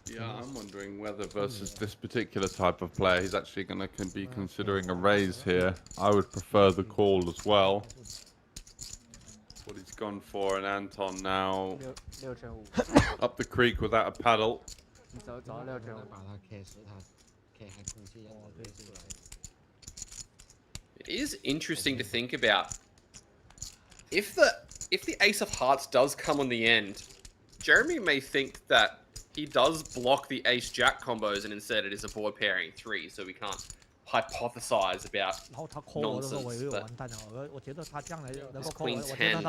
Yeah, I'm wondering whether versus this particular type of player, he's actually going to be considering a raise here. I would prefer the call as well. What he's gone for, and Anton now up the creek without a paddle. It is interesting to think about. If the ace of hearts does come on the end, Jeremy may think that he does block the ace-jack combos, and instead it is a board pairing 3, so we can't hypothesize about nonsense. But Queen 10,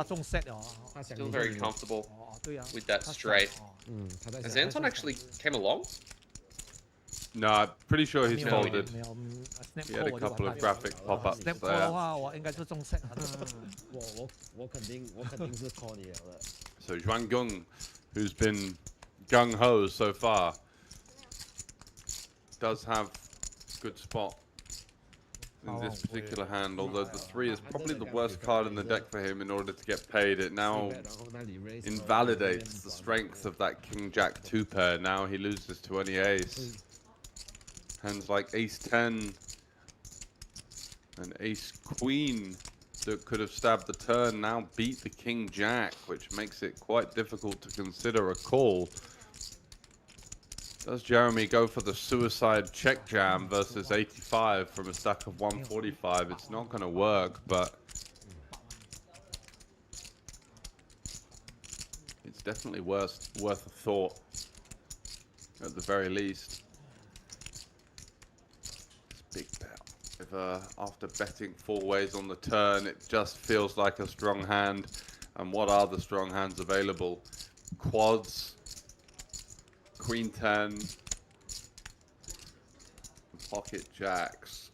still very comfortable with that straight. Has Anton actually came along? No, I'm pretty sure he's folded. He had a couple of graphic pop-ups there. So Zhuang Gung, who's been gung-ho so far, does have good spot in this particular hand, although the 3 is probably the worst card in the deck for him in order to get paid. It now invalidates the strength of that king-jack 2 pair. Now he loses to any ace. Hands like ace-10 and ace-queen that could have stabbed the turn now beat the king-jack, which makes it quite difficult to consider a call. Does Jeremy go for the suicide check jam versus 85 from a stack of 145? It's not going to work, but it's definitely worth a thought at the very least. It's big bet. If, after betting 4 ways on the turn, it just feels like a strong hand. And what are the strong hands available? Quads, Queen 10, pocket jacks.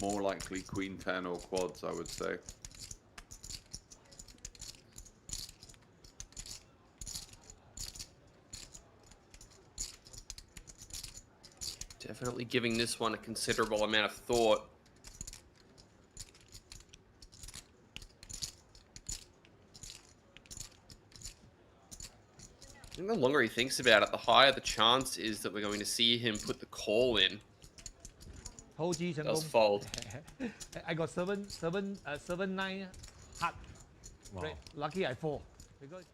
More likely Queen 10 or quads, I would say. Definitely giving this one a considerable amount of thought. I think the longer he thinks about it, the higher the chance is that we're going to see him put the call in. Does fold. I got 7-9 heart. Wow. Right. Lucky I fall. Because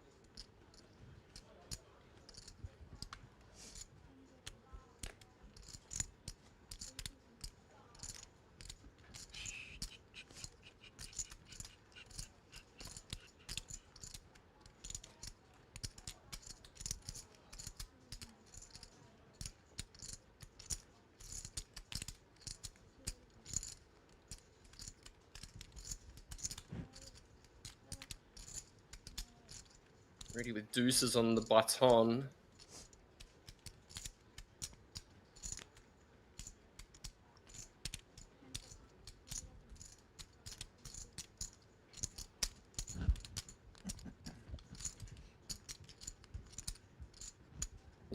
Ready with deuces on the button.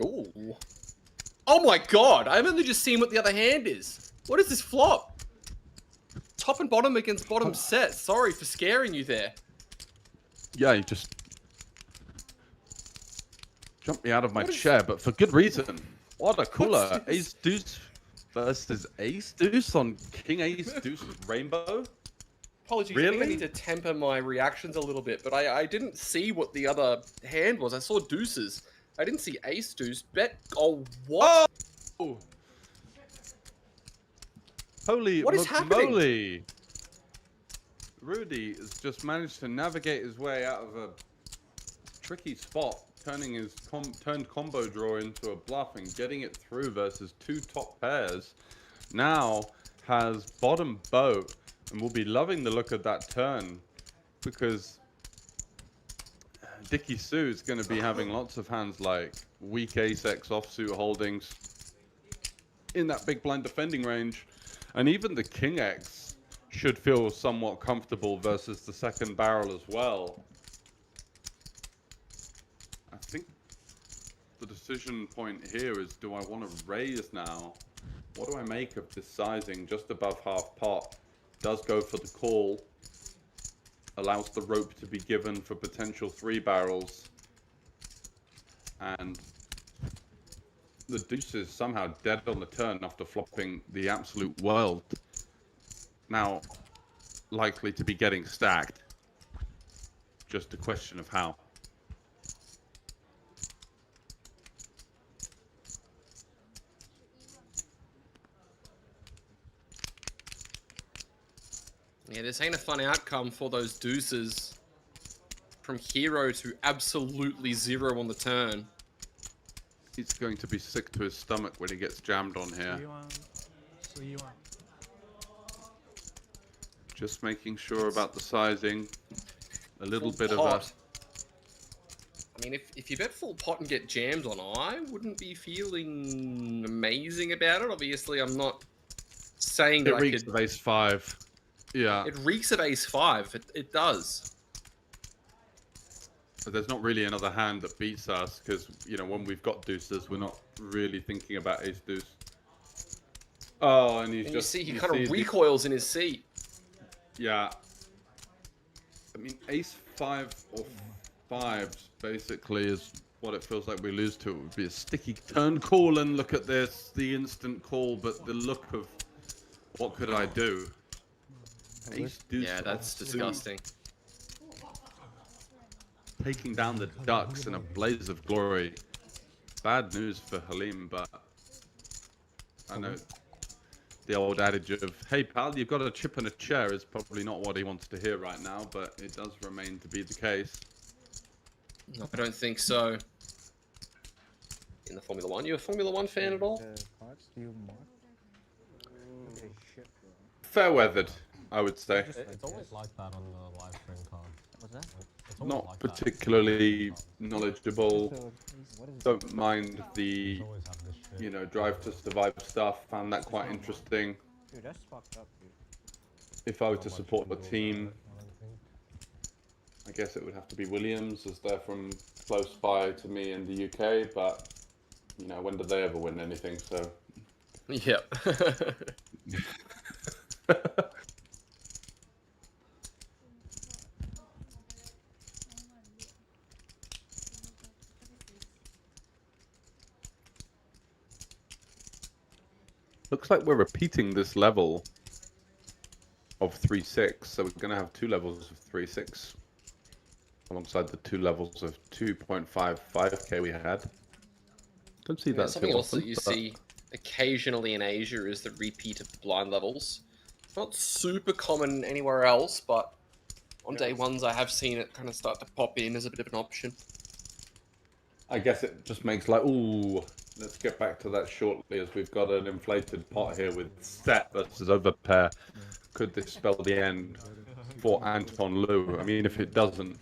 Ooh. Oh my god, I've only just seen what the other hand is. What is this flop? Top and bottom against bottom set. Sorry for scaring you there. Yeah, you just jumped me out of my chair, but for good reason. What a cooler. Ace deuce versus ace deuce on king ace deuce rainbow. Apologies, Really? I think I need to temper my reactions a little bit, but I didn't see what the other hand was. I saw deuces. I didn't see ace deuce. Bet. Oh, what? Oh! Holy What is happening? moly! Rudy has just managed to navigate his way out of a tricky spot, turning his turned combo draw into a bluff and getting it through versus 2 top pairs. Now has bottom boat and will be loving the look of that turn because Dickie Sue is going to be having lots of hands like weak ace-x offsuit holdings in that big blind defending range. And even the king X should feel somewhat comfortable versus the second barrel as well. I think the decision point here is, do I want to raise now? What do I make of this sizing just above half pot? Does go for the call. Allows the rope to be given for potential 3 barrels. And the deuce is somehow dead on the turn after flopping the absolute world. Now, likely to be getting stacked. Just a question of how. Yeah, this ain't a fun outcome for those deuces. From hero to absolutely 0 on the turn. He's going to be sick to his stomach when he gets jammed on here. Just making sure about the sizing. A little bit of a... I mean, if you bet full pot and get jammed on, I wouldn't be feeling amazing about it. Obviously, I'm not saying that It reeks of ace 5. Yeah. It reeks of ace 5. It does. But there's not really another hand that beats us because, you know, when we've got deuces, we're not really thinking about ace deuce. Oh, and he's just... You see, he kind of recoils in his seat. Yeah. I mean, ace 5 or 5s basically is what it feels like we lose to. It would be a sticky turn call, and look at this, the instant call, but the look of what could I do? Ace deuce. Yeah, that's disgusting. taking down the Ducks in a blaze of glory. Bad news for Halim, but I know the old adage of, hey pal, you've got a chip and a chair is probably not what he wants to hear right now, but it does remain to be the case. No, I don't think so. In the Formula One, you a Formula One fan at all? Fair weathered, I would say. It's always like that on the live stream card. What's that? Not particularly knowledgeable. Don't mind the, you know, Drive to Survive stuff. Found that quite interesting. Dude, that's fucked up, dude. If I were to support the team, I guess it would have to be Williams, as they're from close by to me in the UK. But you know, when did they ever win anything? So. Yep. Looks like we're repeating this level of 3-6, so we're going to have 2 levels of 3-6 alongside the 2 levels of 2.55k we had. Don't see that something too else often, that you but... see occasionally in Asia is the repeat of the blind levels. It's not super common anywhere else, but on day ones I have seen it kind of start to pop in as a bit of an option. I guess it just makes like, ooh, let's get back to that shortly, as we've got an inflated pot here with set versus overpair. Could this spell the end for Anton Liu? I mean, if it doesn't,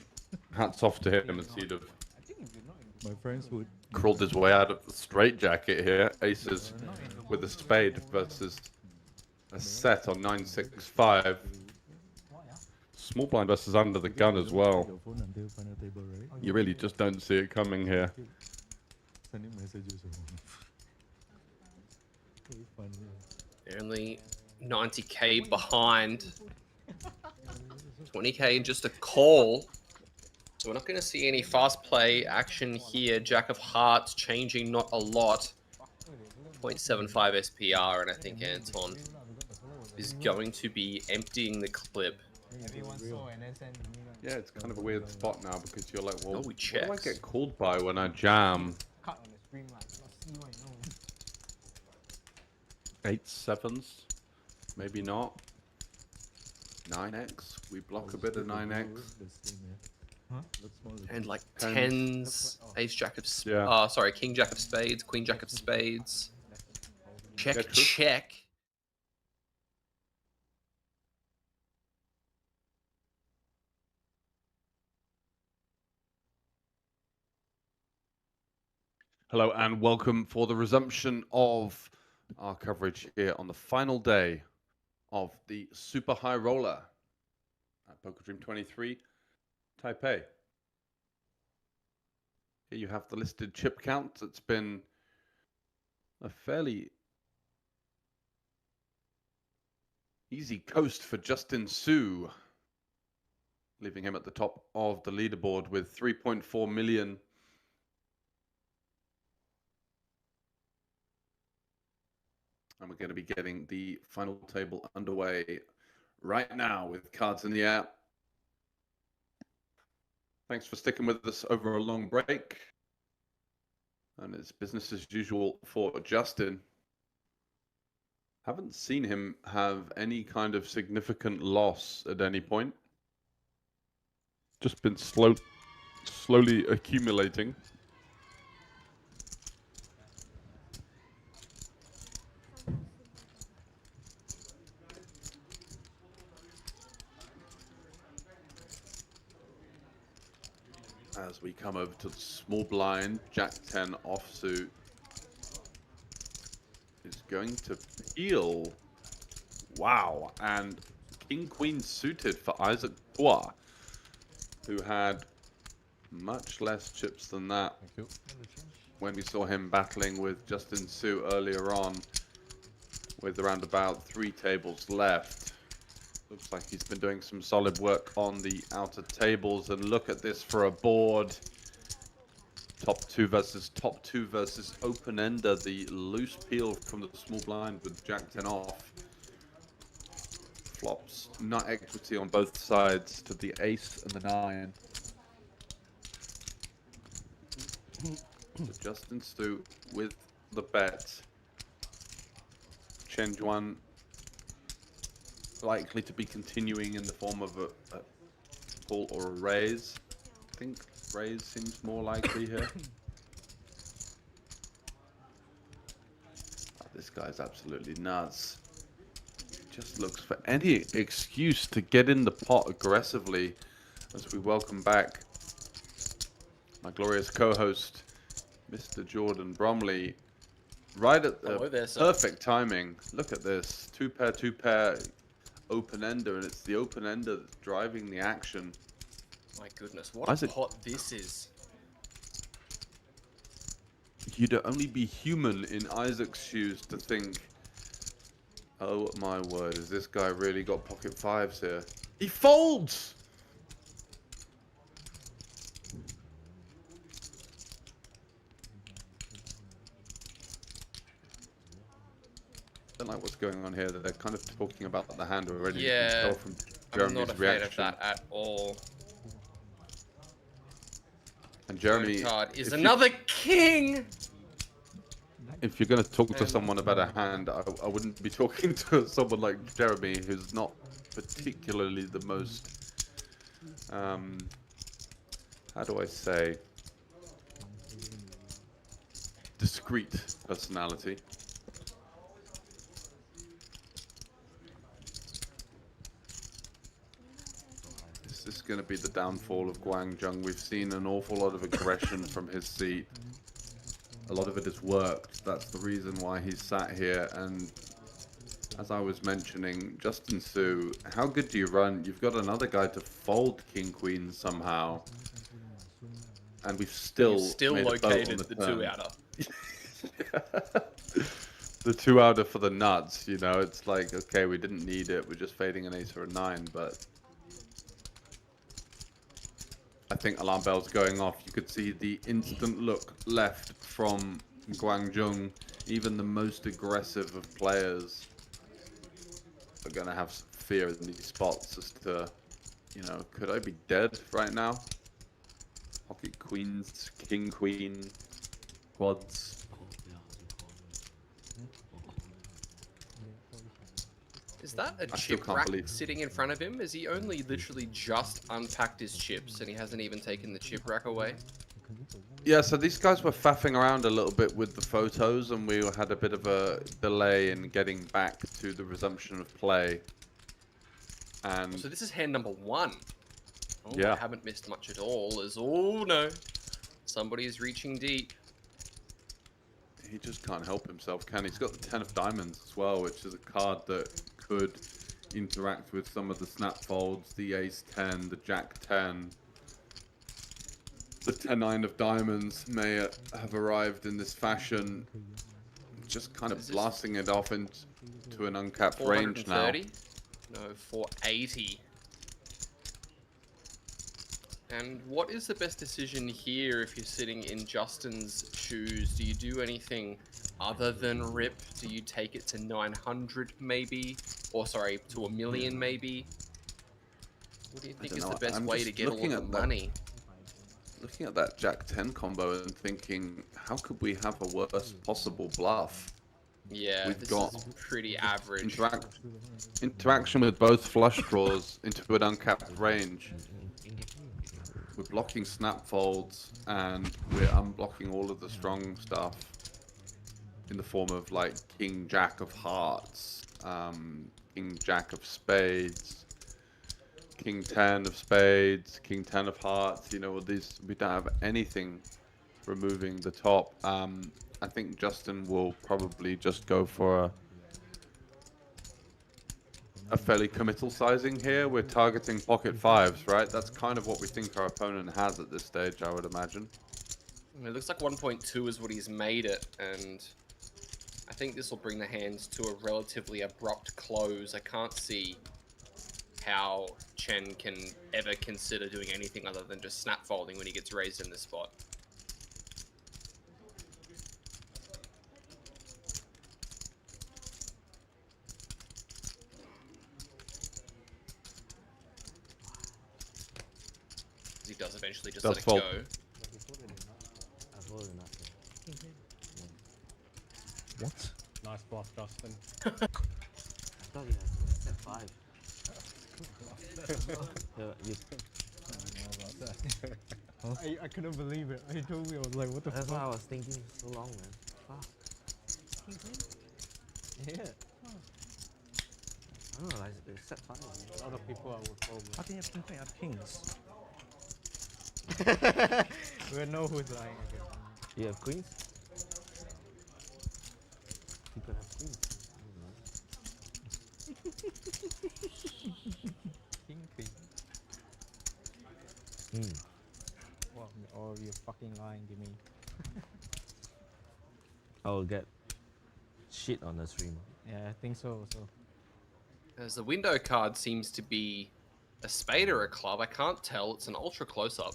hats off to him, as he'd have My friends would crawled his way out of the straitjacket here. Aces with a spade versus a set on 9-6-5. Small blind versus under the gun as well. You really just don't see it coming here. They're only 90k behind. 20k and just a call. So we're not going to see any fast play action here. Jack of Hearts changing not a lot. 0.75 SPR, and I think Anton is going to be emptying the clip. Yeah, it's kind of a weird spot now, because you're like, well, Oh, what do I get called by when I jam? 8-7s? Maybe not. 9x? We block a bit of 9x. And like 10s, ace jack of king jack of spades, queen jack of spades. Check, Yeah, true. check. Hello and welcome for the resumption of our coverage here on the final day of the Super High Roller at PokerDream23 Taipei. Here you have the listed chip count. It's been a fairly easy coast for Justin Su, leaving him at the top of the leaderboard with 3.4 million. And we're going to be getting the final table underway right now with cards in the air. Thanks for sticking with us over a long break. And it's business as usual for Justin. Haven't seen him have any kind of significant loss at any point. Just been slowly accumulating. As we come over to the small blind, Jack 10 offsuit is going to peel. Wow, and King Queen suited for Isaac Bois, who had much less chips than that when we saw him battling with Justin Su earlier on, with around about 3 tables left. Looks like he's been doing some solid work on the outer tables, and look at this for a board. Top 2 versus open-ender, the loose peel from the small blind with Jack 10 off. Flops, nut equity on both sides to the ace and the 9. So Justin Stu with the bet. Chen Juan likely to be continuing in the form of a call or a raise. I think raise seems more likely here. Oh, this guy's absolutely nuts. Just looks for any excuse to get in the pot aggressively as we welcome back my glorious co-host, Mr. Jordan Bromley. Right at the perfect timing. Look at this. Two pair open-ender, and it's the open-ender that's driving the action. My goodness, what a pot this is. You'd only be human in Isaac's shoes to think, oh my word, has this guy really got pocket fives here? He folds! I don't like what's going on here. They're kind of talking about the hand already. Yeah, you can tell from I'm Jeremy's not a fan reaction. of that at all. And Jeremy card is another king. If you're going to talk to someone about a hand, I wouldn't be talking to someone like Jeremy, who's not particularly the most, how do I say, discreet personality. This is going to be the downfall of Guangzhou. We've seen an awful lot of aggression from his seat. A lot of it has worked. That's the reason why he's sat here. And as I was mentioning, Justin Su, how good do you run? You've got another guy to fold King Queen somehow. And we've still made located the the two-outer. The two-outer for the nuts, you know. It's like, okay, we didn't need it. We're just fading an ace or a nine, but I think alarm bells going off. You could see the instant look left from Guangzhou. Even the most aggressive of players are going to have fear in these spots as to, you know, could I be dead right now? Pocket queens, king queen, quads. Is that a chip rack sitting in front of him? Is he only literally just unpacked his chips and he hasn't even taken the chip rack away? Yeah, so these guys were faffing around a little bit with the photos, and we had a bit of a delay in getting back to the resumption of play. And so this is hand number one. Oh, yeah. I haven't missed much at all. Oh no, somebody is reaching deep. He just can't help himself, can he? He's got the 10 of diamonds as well, which is a card that could interact with some of the snap folds, the ace 10, the jack 10. The 10-9 of diamonds may have arrived in this fashion, just kind of blasting it off into an uncapped range now. 430? No, 480. And what is the best decision here if you're sitting in Justin's shoes? Do you do anything other than rip? Do you take it to 900 maybe? Or sorry, to 1 million maybe? What do you think is the best way to get all of the money? Looking at that Jack 10 combo and thinking, how could we have a worst possible bluff? Yeah, We've this got is pretty average. Interaction with both flush draws into an uncapped range. We're blocking snap folds, and we're unblocking all of the strong stuff in the form of like King Jack of Hearts, King Jack of Spades, King 10 of Spades, King 10 of Hearts. You know, these, we don't have anything removing the top. I think Justin will probably just go for a fairly committal sizing here. We're targeting pocket fives, right? That's kind of what we think our opponent has at this stage, I would imagine. It looks like 1.2 is what he's made it, and I think this will bring the hands to a relatively abrupt close. I can't see how Chen can ever consider doing anything other than just snap folding when he gets raised in this spot. He does eventually just let it go. call enough. What? Nice bluff, Justin. I thought you had set 5. I couldn't believe it. I told me, I was like, what the fuck? That's why I was thinking so long, man. Fuck. Yeah. I don't know, like, it's set 5. A lot of people are with over. How can you have king queen? I have kings. We don't know who's lying again. You have queens? People have queens. King queen. Well, or you're fucking lying to me. I will get shit on the stream. Yeah, I think so. As the window card seems to be a spade or a club, I can't tell. It's an ultra close-up.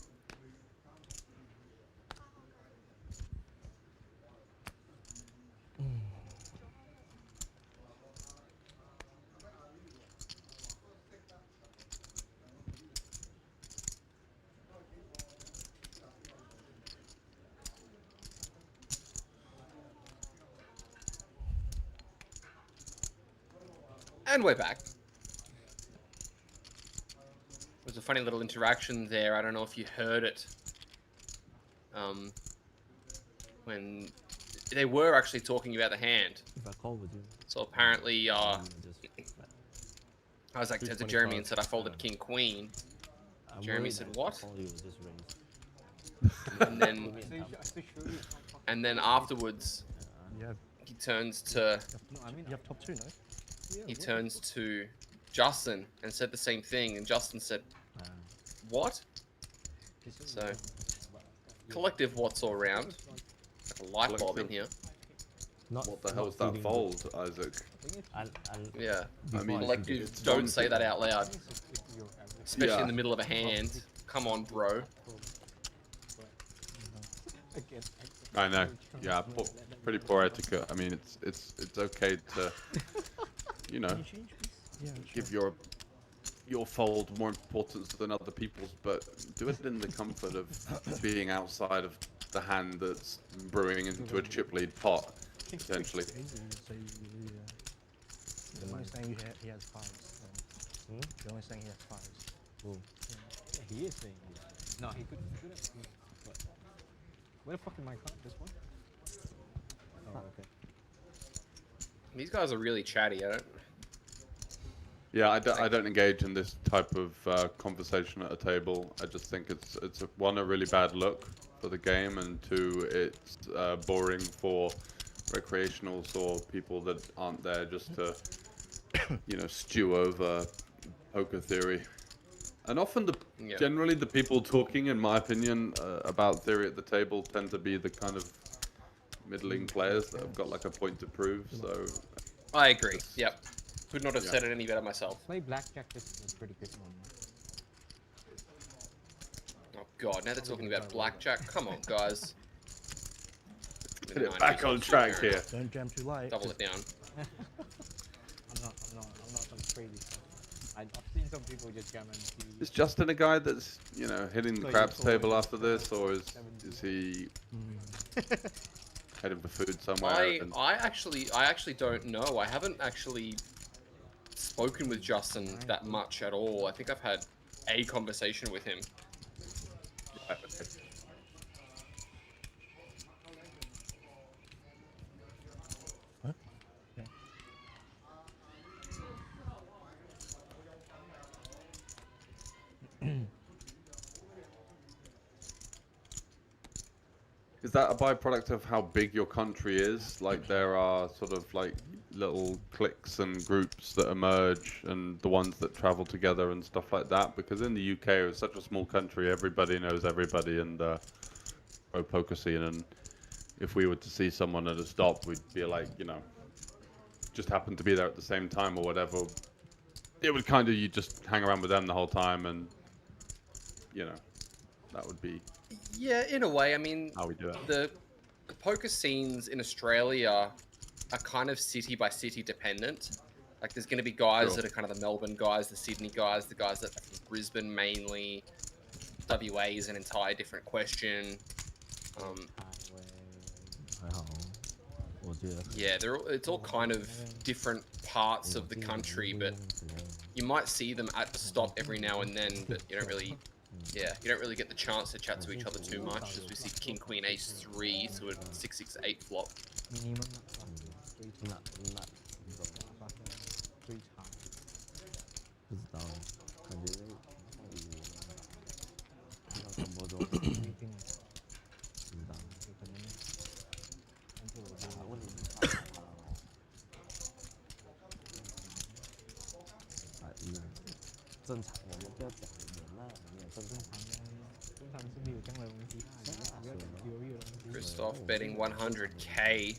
And we're back. There's a funny little interaction there. I don't know if you heard it. When they were actually talking about the hand. If I call with you. So apparently, I was like to Jeremy and said I folded king queen. Jeremy said what? And then afterwards, he turns to. No, I mean you have top 2, no? He turns to Justin and said the same thing, and Justin said, "What?" So, collective what's all around. Like a light bulb in here. What the hell's that fold, Isaac? Yeah. I mean, collective, don't say that out loud. Especially in the middle of a hand. Come on, bro. I know. Yeah, pretty poor etiquette. I mean, it's okay to, you know, give your fold more importance than other people's, but do it in the comfort of being outside of the hand that's brewing into a chip lead pot, essentially. The only saying he has 5s. The only saying he has 5s. Yeah, he is saying he has. No, he couldn't. Where the fuck am I caught? This one? Oh, okay. These guys are really chatty. Yeah, I don't engage in this type of conversation at a table. I just think it's one, a really bad look for the game, and two, it's boring for recreationals or people that aren't there just to, you know, stew over poker theory. And often, generally, the people talking, in my opinion, about theory at the table tend to be the kind of middling players that have got like a point to prove. So, I agree. Yep. Could not have said it any better myself. Play blackjack is a pretty good one. Oh god, now they're talking about blackjack. Come on, guys. Get it back on track here. Don't jam too light. Double it down. I'm not some crazy stuff. I've seen some people just jam and Is Justin a guy that's, you know, hitting the craps table after this, or is he heading for food somewhere? I actually don't know. I haven't actually spoken with Justin that much at all. I think I've had a conversation with him. Is that a byproduct of how big your country is? Like, there are sort of like little cliques and groups that emerge, and the ones that travel together and stuff like that? Because in the UK, it's such a small country, everybody knows everybody in the pro poker scene, and if we were to see someone at a stop, we'd be like, you know, just happen to be there at the same time or whatever. It would kind of, you just hang around with them the whole time, and, you know, that would be... Yeah, in a way. I mean, how we do it. The poker scenes in Australia are kind of city by city dependent. Like, there's going to be guys that are kind of the Melbourne guys, the Sydney guys, the guys that are from Brisbane mainly. WA is an entire different question. Yeah, it's all kind of different parts of the country, but you might see them at the stop every now and then, but you don't really, you don't really get the chance to chat to each other too much, as we see King, Queen, Ace 3 to a 6-6-8 flop. Christoph betting 100K.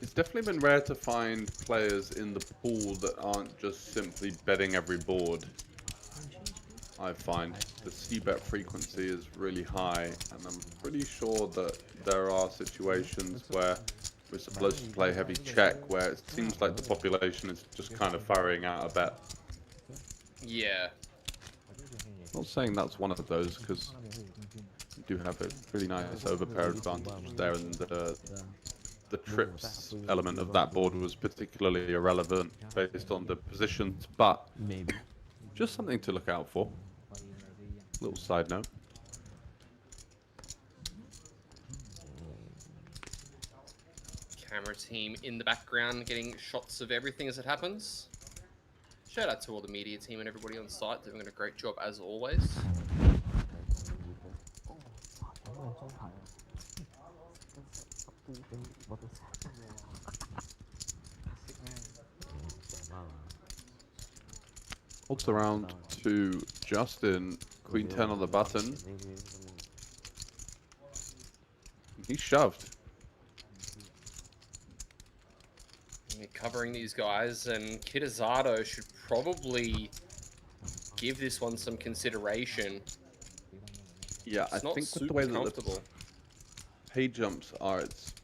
It's definitely been rare to find players in the pool that aren't just simply betting every board. I find the c-bet frequency is really high, and I'm pretty sure that there are situations where we're supposed to play heavy check, where it seems like the population is just kind of firing out a bet. Yeah. Not saying that's one of those, because we do have a really nice overpair advantage there, and the trips element of that board was particularly irrelevant based on the positions, but just something to look out for. Little side note. Camera team in the background getting shots of everything as it happens. Shout out to all the media team and everybody on site doing a great job as always. Holds around to Justin. Queen 10 on the button. He shoved. We're covering these guys, and Kitazato should probably give this one some consideration. Yeah, I think with the way that the pay jumps are, it's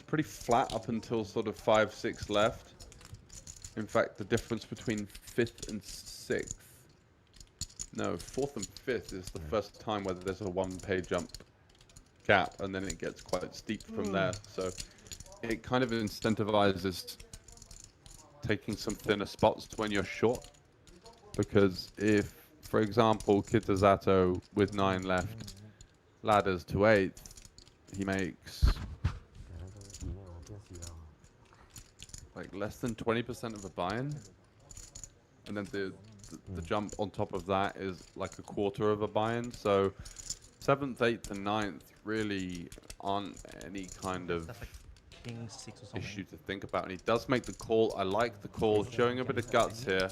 pretty flat up until sort of 5-6 left. In fact, the difference between 5th and 6th, no, 4th and 5th is the first time where there's a 1 pay jump gap, and then it gets quite steep from there. So it kind of incentivizes taking some thinner spots when you're short, because if, for example, Kitazato with 9 left ladders to 8th, he makes like less than 20% of a buy-in, and then the jump on top of that is like a quarter of a buy-in. So 7th, 8th, and 9th really aren't any kind of issue to think about. And he does make the call. I like the call, showing a bit of guts here.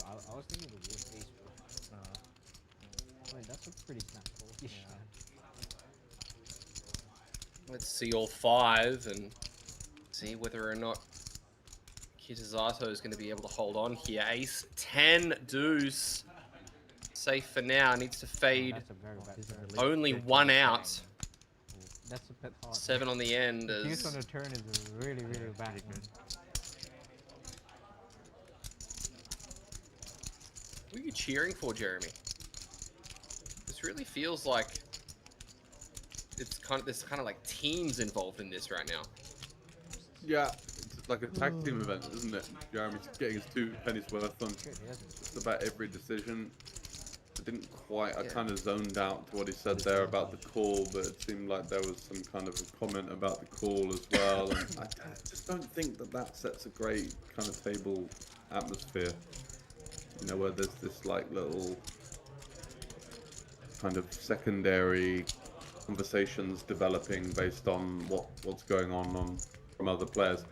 I was thinking the wolf ace, wait, that's a pretty snap call. Yeah. Let's see all 5 and see whether or not Kitazato is going to be able to hold on here. Ace 10 deuce. Safe for now. Needs to fade. Only 1 out. That's a bit hard. 7 on the end. Deuce on the turn is a really, really bad one. Who are you cheering for, Jeremy? This really feels like there's kind of like teams involved in this right now. Yeah, it's like a tag team event, isn't it? Jeremy's getting his 2 pennies worth on just about every decision. I didn't quite, I kind of zoned out to what he said there about the call, but it seemed like there was some kind of a comment about the call as well. And I just don't think that sets a great kind of table atmosphere. You know, where there's this like little kind of secondary conversations developing based on what's going on from other players.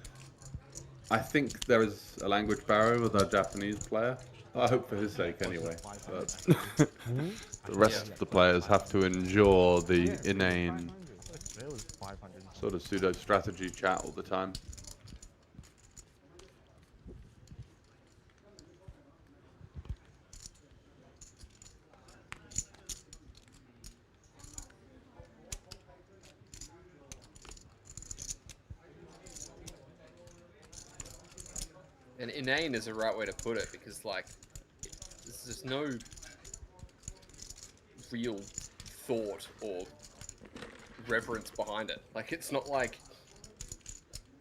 I think there is a language barrier with our Japanese player. I hope for his sake anyway. But the rest of the players have to endure the inane sort of pseudo strategy chat all the time. And inane is the right way to put it, because like there's just no real thought or reverence behind it. Like it's not like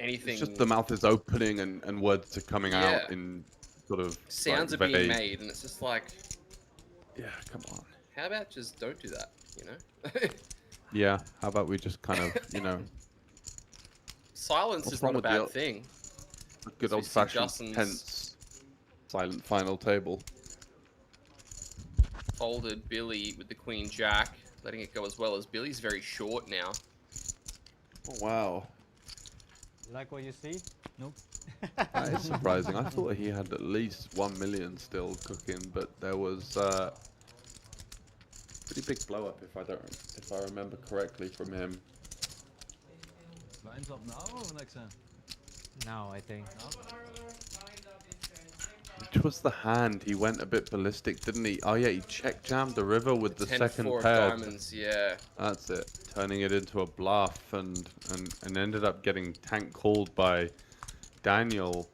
anything. It's just the mouth is opening and words are coming out in sort of sounds like, are being vague. made, and it's just like, yeah, come on. How about just don't do that? You know. Yeah. How about we just kind of, you know. Silence What's is wrong not a with the bad thing. Good old-fashioned tense, silent final table. Folded Billy with the Queen Jack, letting it go as well as Billy's very short now. Oh, wow. You like what you see? Nope. That is surprising. I thought he had at least 1 million still cooking, but there was pretty big blow up if I remember correctly from him. Lines up now or next time? Now, I think. Which was the hand? He went a bit ballistic, didn't he? Oh yeah, he check jammed the river with the second 10-4 pair. diamonds, yeah. That's it. Turning it into a bluff and ended up getting tank called by Daniel,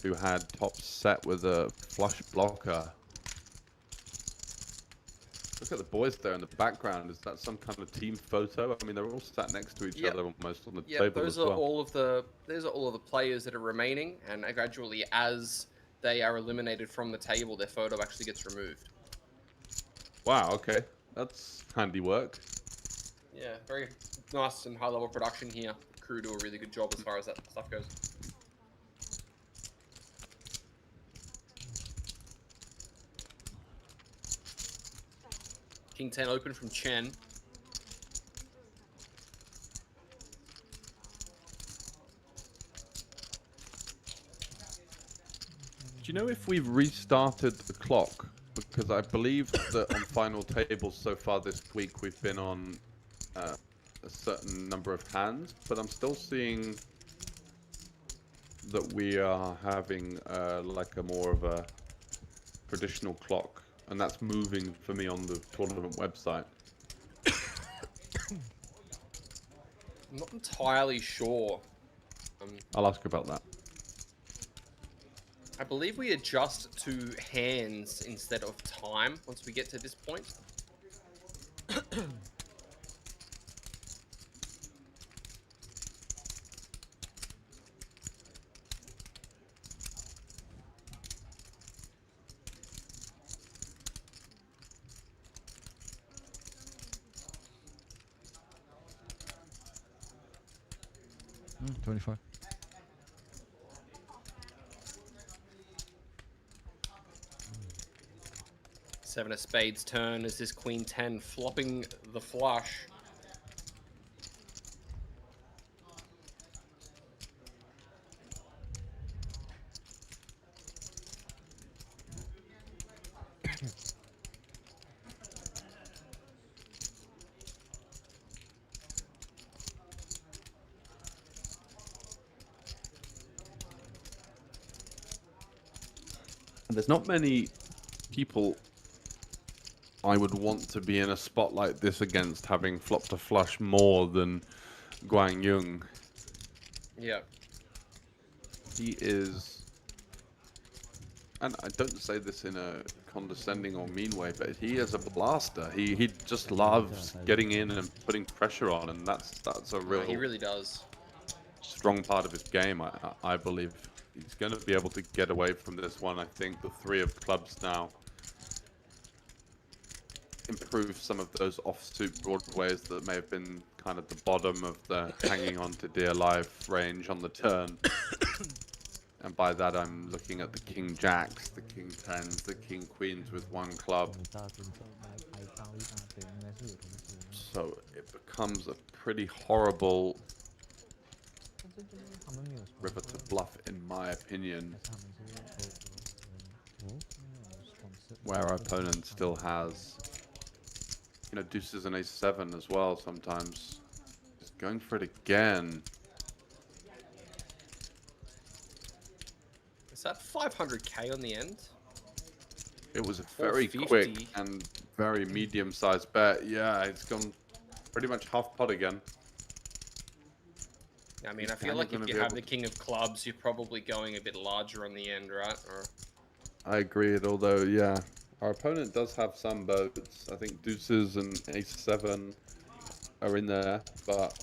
who had top set with a flush blocker. Look at the boys there in the background. Is that some kind of team photo? I mean, they're all sat next to each other almost on the table those as well. are all of the players that are remaining, and gradually as they are eliminated from the table, their photo actually gets removed. Wow, okay. That's handy work. Yeah, very nice and high level production here. The crew do a really good job as far as that stuff goes. King 10 open from Chen. Do you know if we've restarted the clock? Because I believe that on final tables so far this week we've been on a certain number of hands, but I'm still seeing that we are having like a more of a traditional clock, and that's moving for me on the tournament website. I'm not entirely sure. I'll ask about that. I believe we adjust to hands instead of time once we get to this point. Mm, 25. Seven of spades turn as this Queen 10 flopping the flush. And there's not many people I would want to be in a spot like this against, having flopped a flush more than Guang Yung. Yeah. He is, and I don't say this in a condescending or mean way, but he is a blaster. He just loves getting in and putting pressure on, and that's a real. He really does. Strong part of his game, I believe. He's going to be able to get away from this one. I think the three of clubs now improve some of those offsuit broadways that may have been kind of the bottom of the hanging on to dear life range on the turn. And by that I'm looking at the king jacks, the king tens, the king queens with one club. So it becomes a pretty horrible river to bluff, in my opinion, where our opponent still has, you know, deuces and ace-7 as well sometimes. Just going for it again. Is that 500k on the end? It was a very quick and very medium-sized bet. Yeah, it's gone pretty much half pot again. I mean, I feel like if you have the king of clubs, you're probably going a bit larger on the end, right? Or... I agree, although, yeah, our opponent does have some boats. I think deuces and ace-7 are in there, but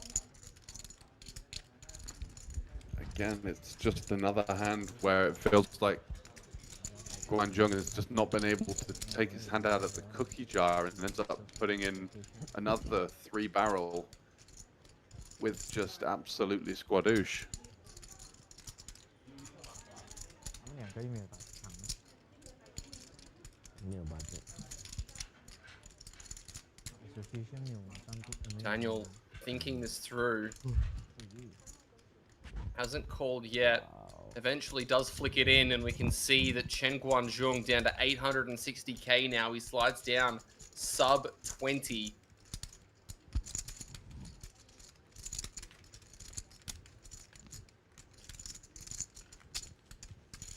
again, it's just another hand where it feels like Guangzhou has just not been able to take his hand out of the cookie jar and ends up putting in another 3-barrel with just absolutely squadouche. Daniel thinking this through. Hasn't called yet. Eventually does flick it in, and we can see that Chen Guangzhou down to 860k now. He slides down sub 20.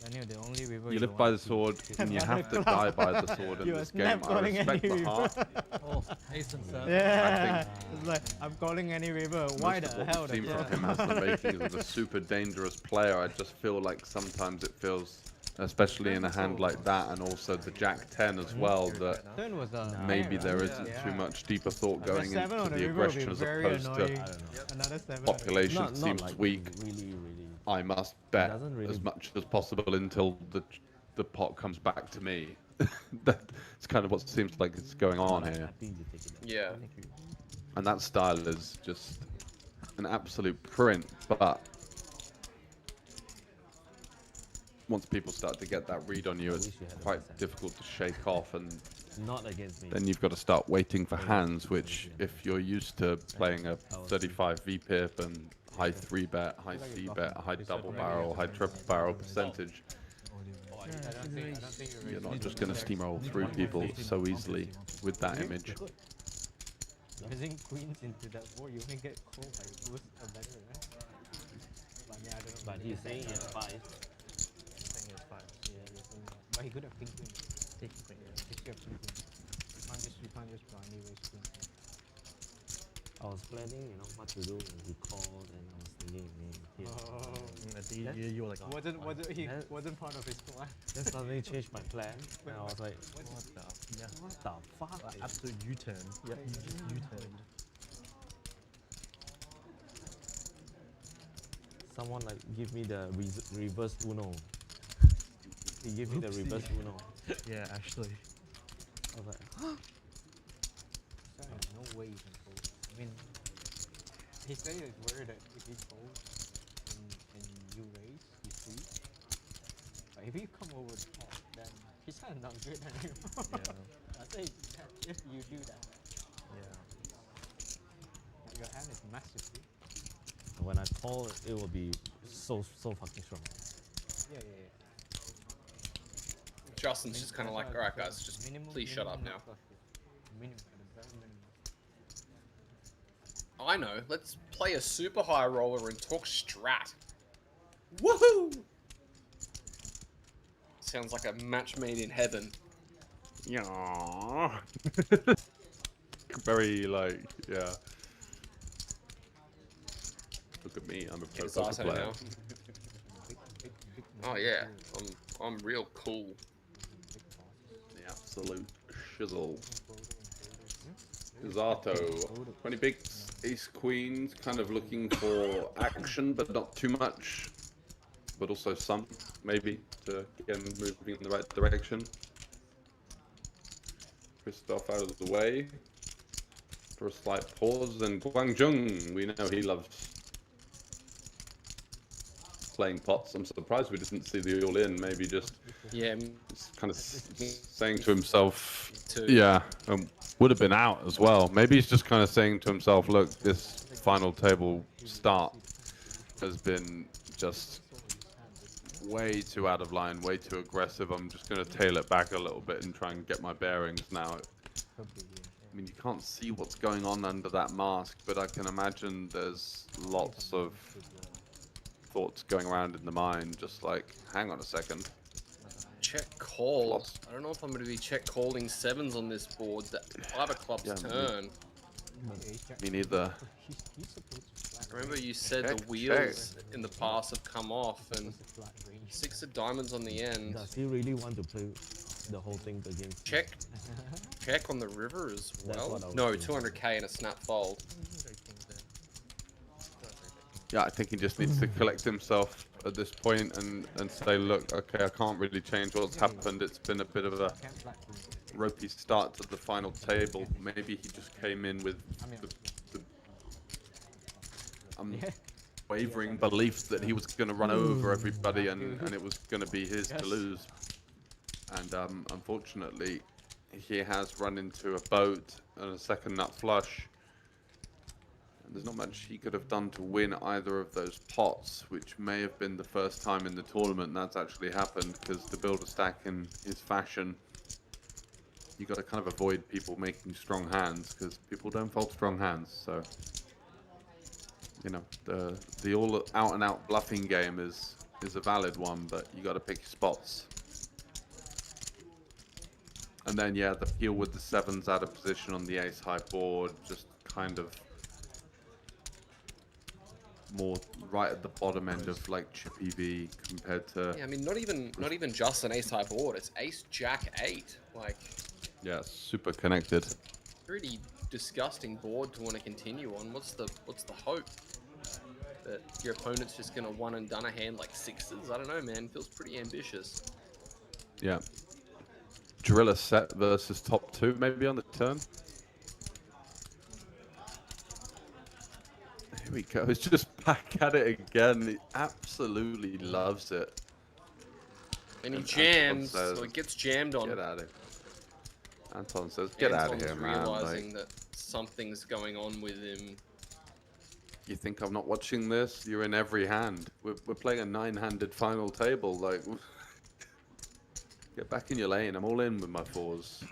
Daniel, the only river you live by the sword, and you have to die by the sword in this game. I respect the heart. Oh, ace and 7. Yeah, it's like, I'm calling any river. Why the hell? Most of what we've seen from him has the makings of a super dangerous player. I just feel like sometimes it feels, especially in a hand like that, and also the Jack 10 as well, that maybe there isn't too much deeper thought going into the aggression as opposed to population seems weak. I must bet as much as possible until the pot comes back to me. That's kind of what seems like it's going on here. Yeah. And that style is just an absolute print, but once people start to get that read on you, it's quite difficult to shake off, and then you've got to start waiting for hands, which if you're used to playing a 35 VPIP and high 3-bet, high C-bet, high double barrel, high triple barrel percentage, you're not just going to steamroll through people so easily with that image. Using queens into that board, you may get called by boost or better, right? But yeah, I don't know. But he's saying he has 5. Saying he has 5. Yeah, you're saying that. But he could have king queen. Take queen. Yeah, he could have king queen. You can't just blindly raise queen. I was planning, you know, what to do when he called, and I was thinking, You were like, oh, wasn't part of his plan. Then suddenly changed my plan, and I was like, what the fuck? Absolute U-turn. Yeah, you just U-turned. Someone like give me the reverse Uno. He gave me the reverse Uno. Yeah, actually. I was like, no way you can fold. I mean, he said it's worried that if he folds and you raise, you freeze. But if you come over the top, then he's kind of not good anymore. Yeah. I say if you do that. Yeah. Your hand is massive. when I call, it will be so fucking strong. Yeah. Justin's just kind of like, all right, guys, just please shut up now. I know. Let's play a super high roller and talk strat. Woohoo! Sounds like a match made in heaven. Yeah. Very like, yeah. Look at me, I'm a pro poker player. Now. Oh yeah, I'm real cool. The absolute shizzle. Zato, 20 bigs, ace queens, kind of looking for action, but not too much. But also some, maybe, to get him moving in the right direction. Christoph out of the way for a slight pause, and Guangzhou, we know he loves playing pots. I'm surprised we didn't see the all-in, maybe just kind of saying to himself, would have been out as well. Maybe he's just kind of saying to himself, look, this final table start has been just way too out of line, way too aggressive. I'm just going to tail it back a little bit and try and get my bearings now. I mean, you can't see what's going on under that mask, but I can imagine there's lots of thoughts going around in the mind, just like, hang on a second. Check call. I don't know if I'm going to be check calling sevens on this board. The 5 of clubs turn. Me neither. He's supposed to flat Remember range. you said Check, the wheels in the past have come off and 6 of diamonds on the end. Does he really want to play the whole thing against? Check on the river as That's well. what I was No, thinking. 200k and a snap fold. Yeah, I think he just needs to collect himself at this point and say, look, okay, I can't really change what's happened. It's been a bit of a ropey start to the final table. Maybe he just came in with the wavering belief that he was going to run over everybody and it was going to be his to lose. And unfortunately, he has run into a boat and a second nut flush. There's not much he could have done to win either of those pots, which may have been the first time in the tournament that's actually happened, because to build a stack in his fashion, you got to kind of avoid people making strong hands, because people don't fold strong hands. So, you know, the all out and out bluffing game is a valid one, but you got to pick your spots. And then yeah, the peel with the 7s out of position on the ace high board, just kind of more right at the bottom end of like chippy V compared to. Yeah, I mean, not even just an ace high board. It's ace jack 8. Like, yeah, super connected. pretty disgusting board to want to continue on. What's the hope that your opponent's just gonna one and done a hand like 6s? I don't know, man. Feels pretty ambitious. Yeah. Drill a set versus top 2 maybe on the turn. Here we go. He's just back at it again. He absolutely loves it. And he jams, so it gets jammed on. Get out of here. Anton says, get out of here, man. Realizing Like, that something's going on with him. you think I'm not watching this? You're in every hand. We're playing a 9-handed final table. Like, get back in your lane. I'm all in with my 4s.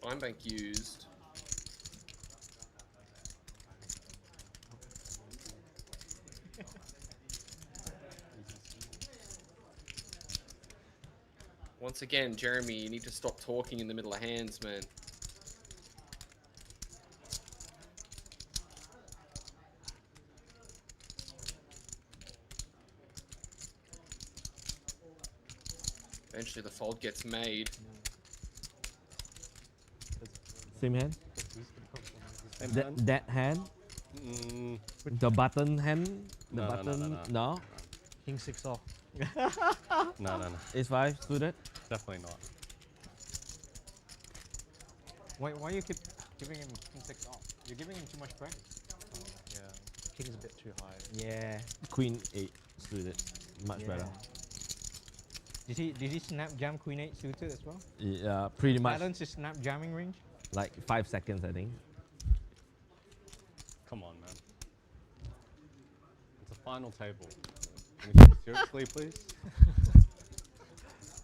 Fine bank used. Once again, Jeremy, you need to stop talking in the middle of hands, man. Eventually the fold gets made. Same hand? Same hand? That hand? The button hand? The No, no, button? no, no, No? King 6 off. No. Ace 5 suited? Definitely not. Why you keep giving him king 6 off? You're giving him too much credit. Yeah. King's a bit too high. Yeah. Queen 8 suited. Much better. Did he snap jam queen 8 suited as well? Yeah, pretty much. Balance his snap jamming range? Like 5 seconds, I think. Come on, man. It's a final table. Can you take it seriously, please?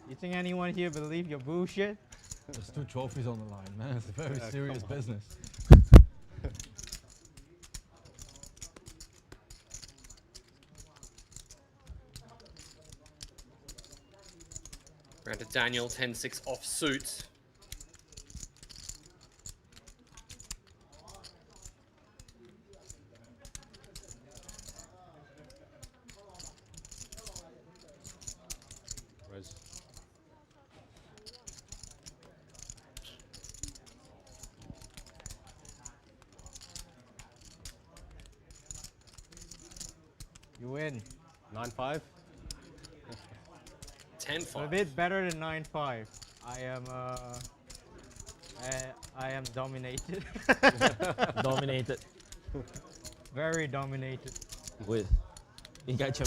You think anyone here believe your bullshit? There's 2 trophies on the line, man. It's a very Yeah, serious come on. business. Round to Daniel, 10-6 off suit. Res. You win. 9-5? 10-5. A bit better than 9-5. I am dominated. Dominated. Very dominated. With 应该这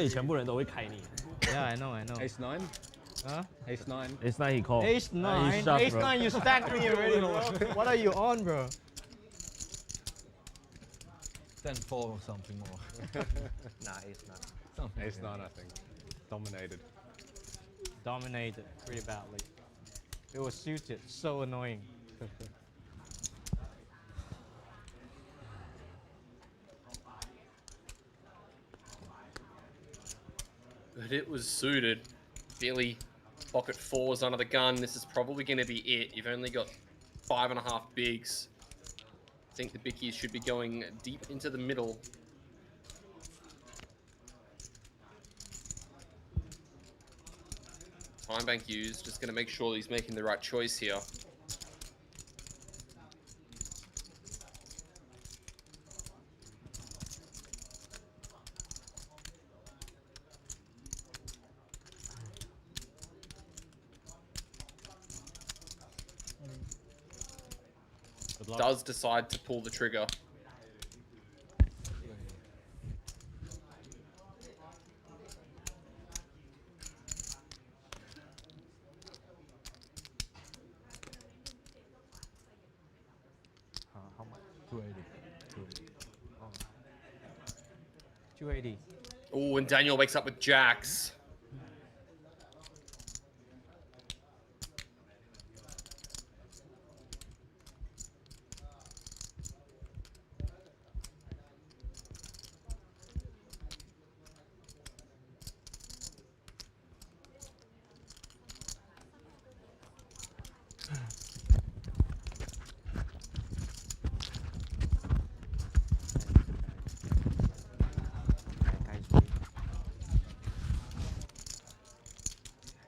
里全部人都会开你。 Yeah, I know. Ace 9? Huh? Ace 9? Ace 9 he called. Ace 9? He's sharp, Ace bro. 9, you stacked me already, bro. What are you on, bro? 10-4 or something more. Nah, it's not. Something Ace like 9, I think. Dominated. Dominated pretty badly. It was suited. So annoying. But it was suited. Billy, pocket 4s under the gun. This is probably going to be it. You've only got 5.5 bigs. I think the bickies should be going deep into the middle. Time bank used. Just going to make sure he's making the right choice here. Does decide to pull the trigger. How much? 280. 280. Oh, and Daniel wakes up with jacks.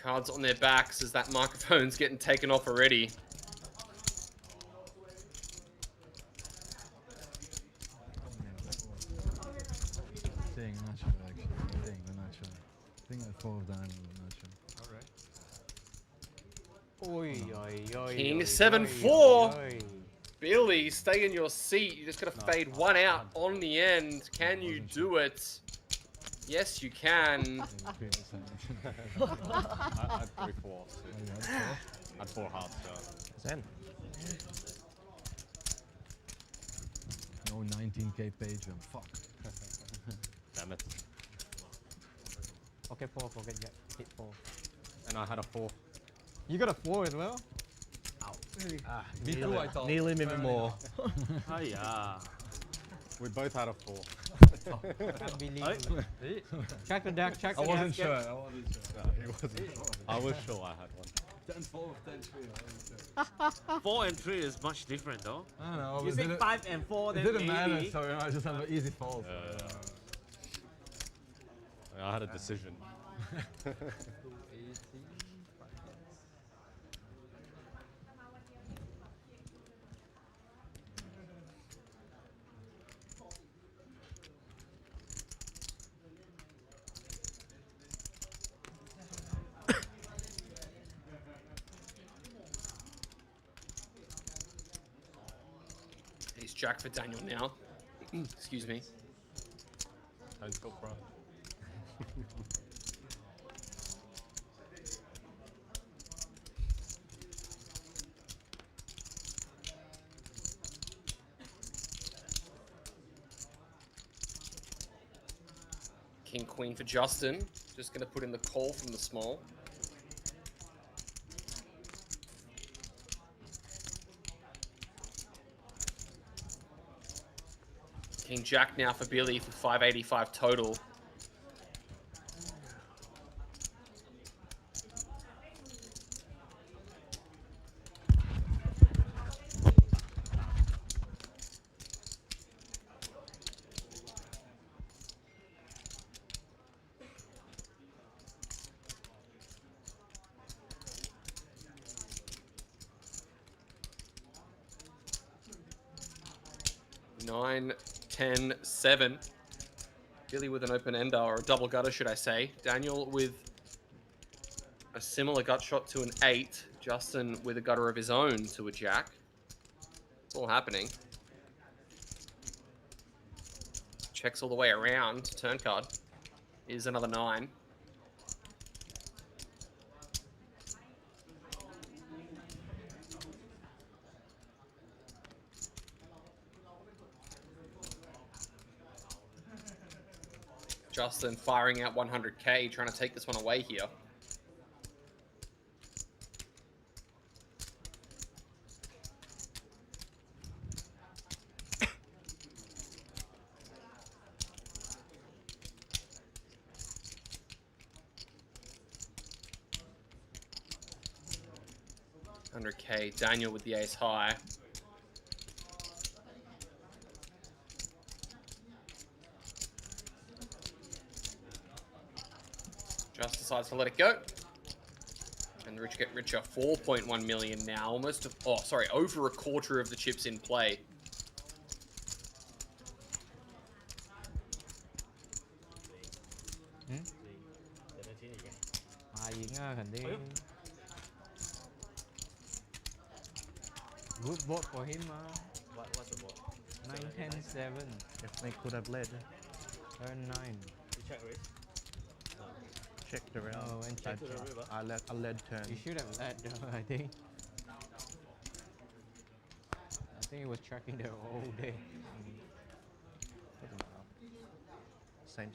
Cards on their backs as that microphone's getting taken off already. Staying natural, actually. Staying the natural. I think I 4 of diamond natural. Alright. King 7-4. Billy, stay in your seat. You just got to fade one out on the end. Can you do it? Yes, you can. I had 3 fours. I had 4 hearts. Zen. No 19k page and fuck. Damn it. Okay, 4, forget yet. Hit 4. And I had a 4. You got a 4 as well? Ah, me too, I thought. Nearly maybe more. Hiya. We both had a 4. Unbelievable. Check the deck, check the I deck. wasn't sure. I wasn't sure. No, he wasn't. I was sure I had one. 10 4 10 3. 4 and 3 is much different though. I don't know. You say 5 and 4, then it didn't maybe. matter, so I just have an easy fall. I had a decision. He's jack for Daniel now. Excuse me. Let's go, bro. King queen for Justin. Just going to put in the call from the small. King jack now for Billy for 585 total. Nine, 10, 7. Billy with an open ender, or a double gutter, should I say. Daniel with a similar gut shot to an 8. Justin with a gutter of his own to a jack. It's all happening. Checks all the way around. Turn card is another 9. Justin firing out 100k, trying to take this one away here. 500k. Daniel with the ace high. Just decides to let it go. And the rich get richer. 4.1 million now. Almost, over a quarter of the chips in play. Good board for him. What's the board? 9, 10, 7. If they could have led, Turn 9. You check raise? checked around. Oh, and check to the river. I led turn. You should have led though, I think. I think he was tracking the whole day. Same.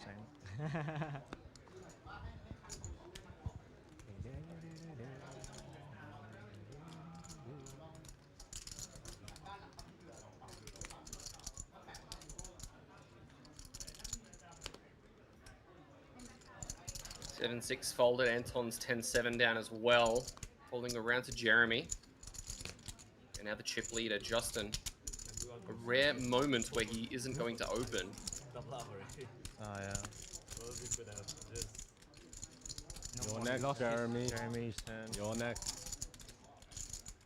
Seven 6 folded. Anton's 10-7 down as well. Holding around to Jeremy. And now the chip leader, Justin. A rare moment where he isn't going to open. Double up already. Oh yeah. Well, we could have just... You're next, Jeremy. Jeremy's turn. You're next.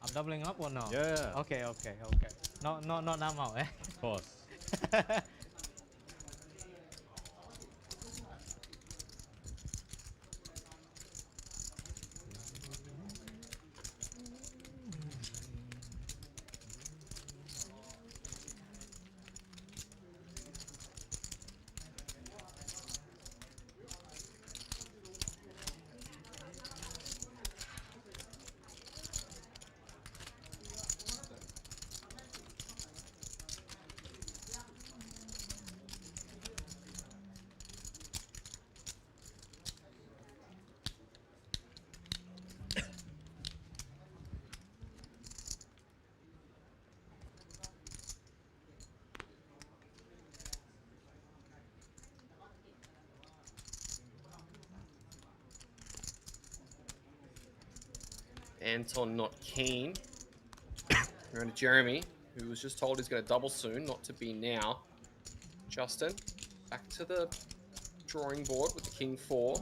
I'm doubling up or no? Yeah. Okay. Not now, eh? Of course. Anton not keen. Around to Jeremy, who was just told he's going to double soon, not to be now. Justin, back to the drawing board with the king 4.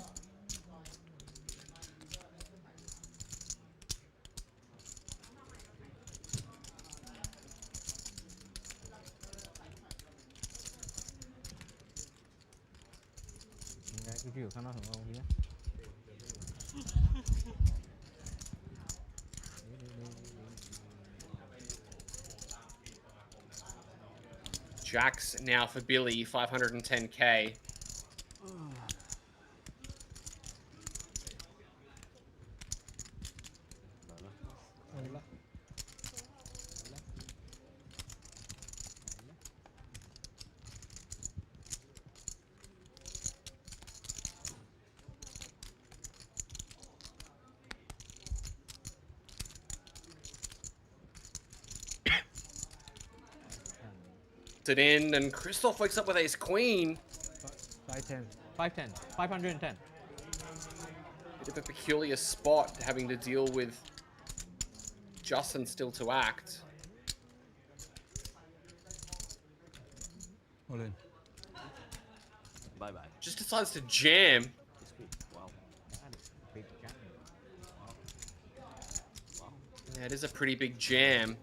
Jacks now for Billy, 510k. It in, and Christoph wakes up with ace queen. 510. 510. 510. Bit of a peculiar spot, having to deal with Justin still to act. All in. Bye. Just decides to jam. Wow. Big jam. Yeah, it is a pretty big jam.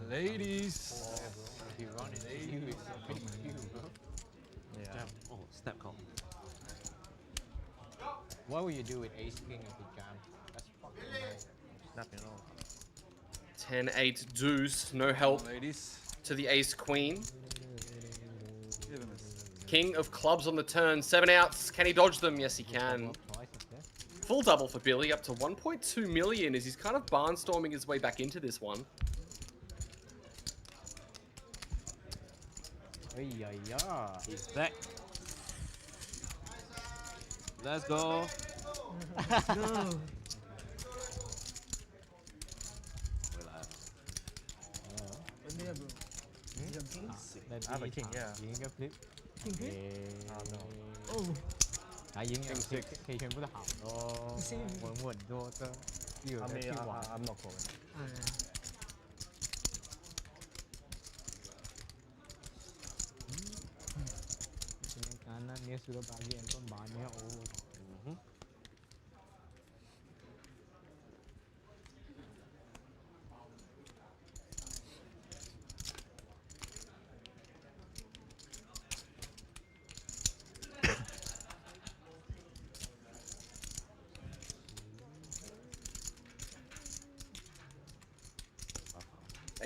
Ladies. If you run it, you is a big deal, bro. Yeah. Jam. Oh, snap call. What will you do with ace king if you jam? That's fucking nice. Snapping off. 10-8 deuce, no help Ladies. to the ace queen. King of clubs on the turn, 7 outs. Can he dodge them? Yes, he can. Full double for Billy, up to 1.2 million as he's kind of barnstorming his way back into this one. He's back. Let's go. No. I have a king, yeah. King flip. King oh no. Oh. King 6 thì全部都好咯，稳稳多的。You I have mean, Q1. I'm not calling. Kanan dia sudah bagi Anton banyak. Oh.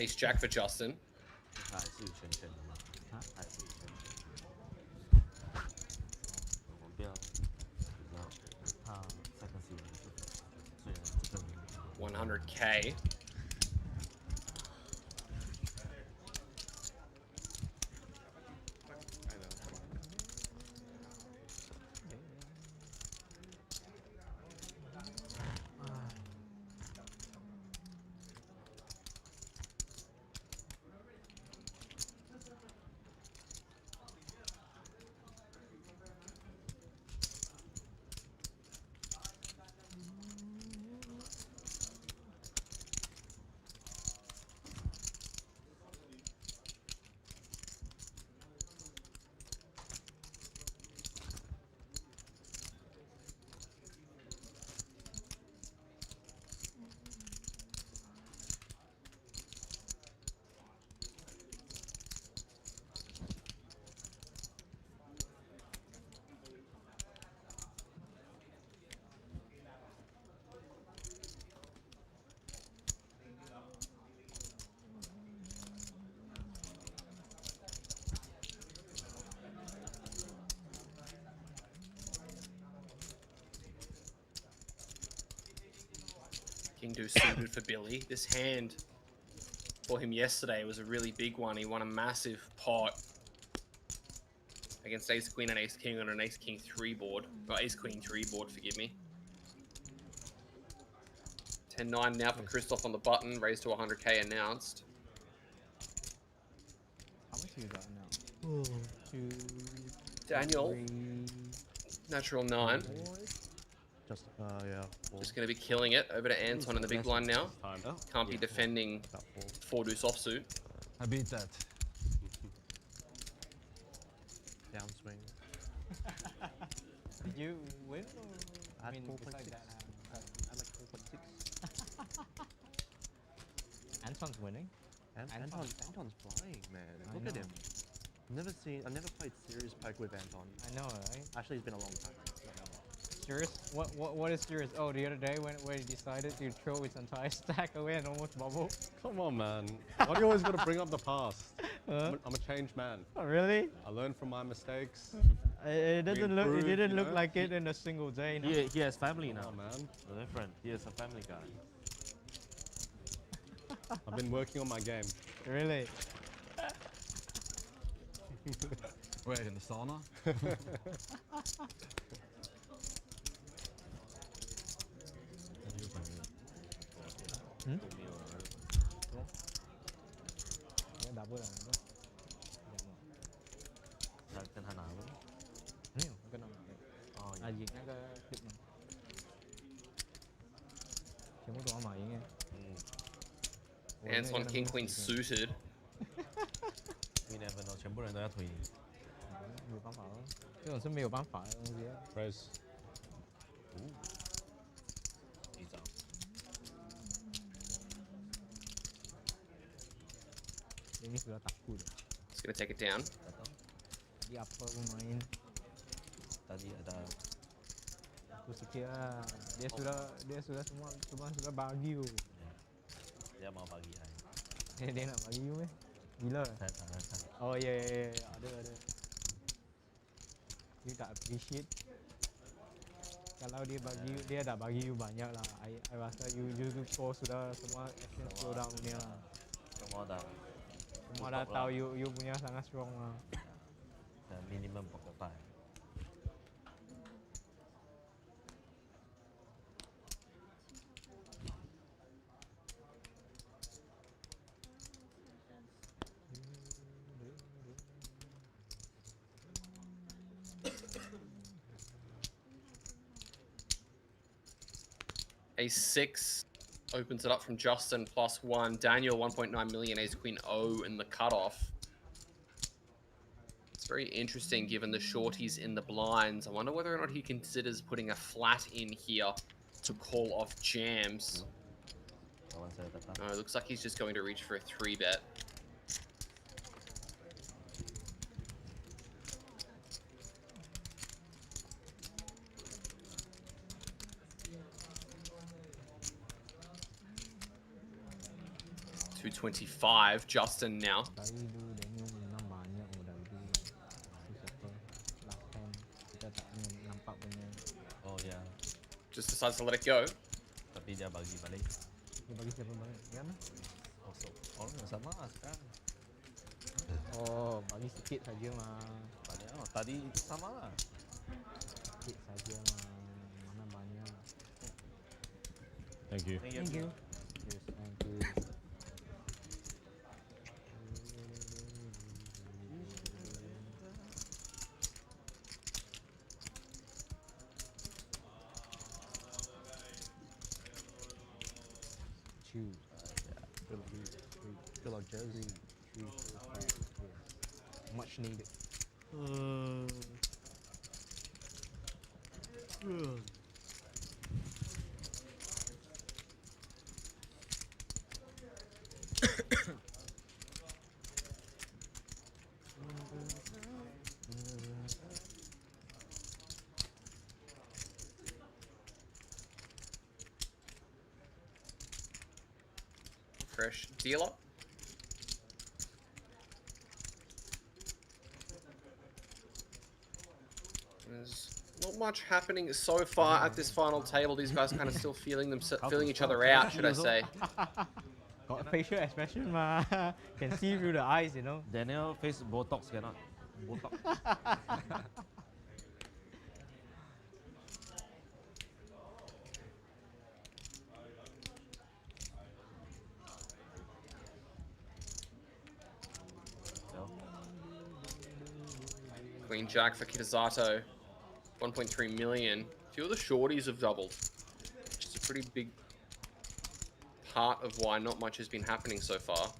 Ace Jack for Justin. 他还是有圈圈的嘛，还是有圈圈。我们不要，不要他再跟 C 虽然这个 100K. King Deuce suited for Billy. This hand for him yesterday was a really big one. He won a massive pot against Ace Queen and Ace King on an Ace King 3 board. Or Ace Queen 3 board, forgive me. 10-9 now for Christoph on the button. Raised to 100K announced. How much you got now? 2, Daniel, 3, natural 9. Just yeah. Just going to be killing it. Over to Anton in the big blind now. Can't be defending 4 deuce offsuit. I beat that. Downswing. Did you win? I had mean, 4.6. besides that, I like 4.6. Anton's winning. Anton's flying, man. I Look at know. him. I've never played serious pike with Anton. I know, right? Actually, it's been a long time. Serious? What is serious? Oh, the other day when he decided to throw his entire stack away and almost bubble. Come on, man. Why do you always got to bring up the past? Huh? I'm a changed man. Oh, really? I learned from my mistakes. It doesn't look. improved, It didn't you look know? like it in a single day. No? He has family now. Oh, man. Different. He is a family guy. I've been working on my game. Really? Wait, in the sauna? Hmm? Cái đập cái này Là tên Hà Nội luôn. nhiều cái nào Ờ, à gì cái clip này chỉ muốn đồ mày nghe Anton King Queen suited. We never know. 全部人都要推你。没有办法了，这种是没有办法的东西。 Raise. 一招。Ini sudah takut. It's gonna take it down. Tadi apa aku main? Tadi ada. Aku sekira dia sudah semua sudah bagi tu. Dia mau bagi saya. Dia nak bagi you Gila. Saya. Oh ya ada. You tak appreciate. Kalau dia dah bagi you banyak lah. I rasa you sudah semua action slow down punya lah. Semua dah tahu you punya sangat strong lah. Minimum poker time. Ace-6 opens it up from Justin, +1. Daniel, 1.9 million. Ace-Queen O in the cutoff. It's very interesting given the shorties in the blinds. I wonder whether or not he considers putting a flat in here to call off jams. No, it looks like he's just going to reach for a 3-bet. $225, Justin now. Oh yeah. Just decides to let it go. Tapi dia bagi balik. Dia bagi siapa balik? Dia mana? Oh, so orang sama lah sekarang. Oh, bagi sikit saja mah. Banyak. Oh, tadi sama lah. Sikit saja mah. Mana banyak. Thank you. Thank you. Yes, thank you. Choose. Fill out jersey. 3, 4, 5. Yes. Much needed. Fresh dealer. There's not much happening so far at this final table. These guys kind of still feeling each other out, should I say. Got facial expression ma. Can see through the eyes, you know. Daniel face Botox cannot. Botox. Queen Jack for Kitazato, 1.3 million. A few of the shorties have doubled, which is a pretty big part of why not much has been happening so far.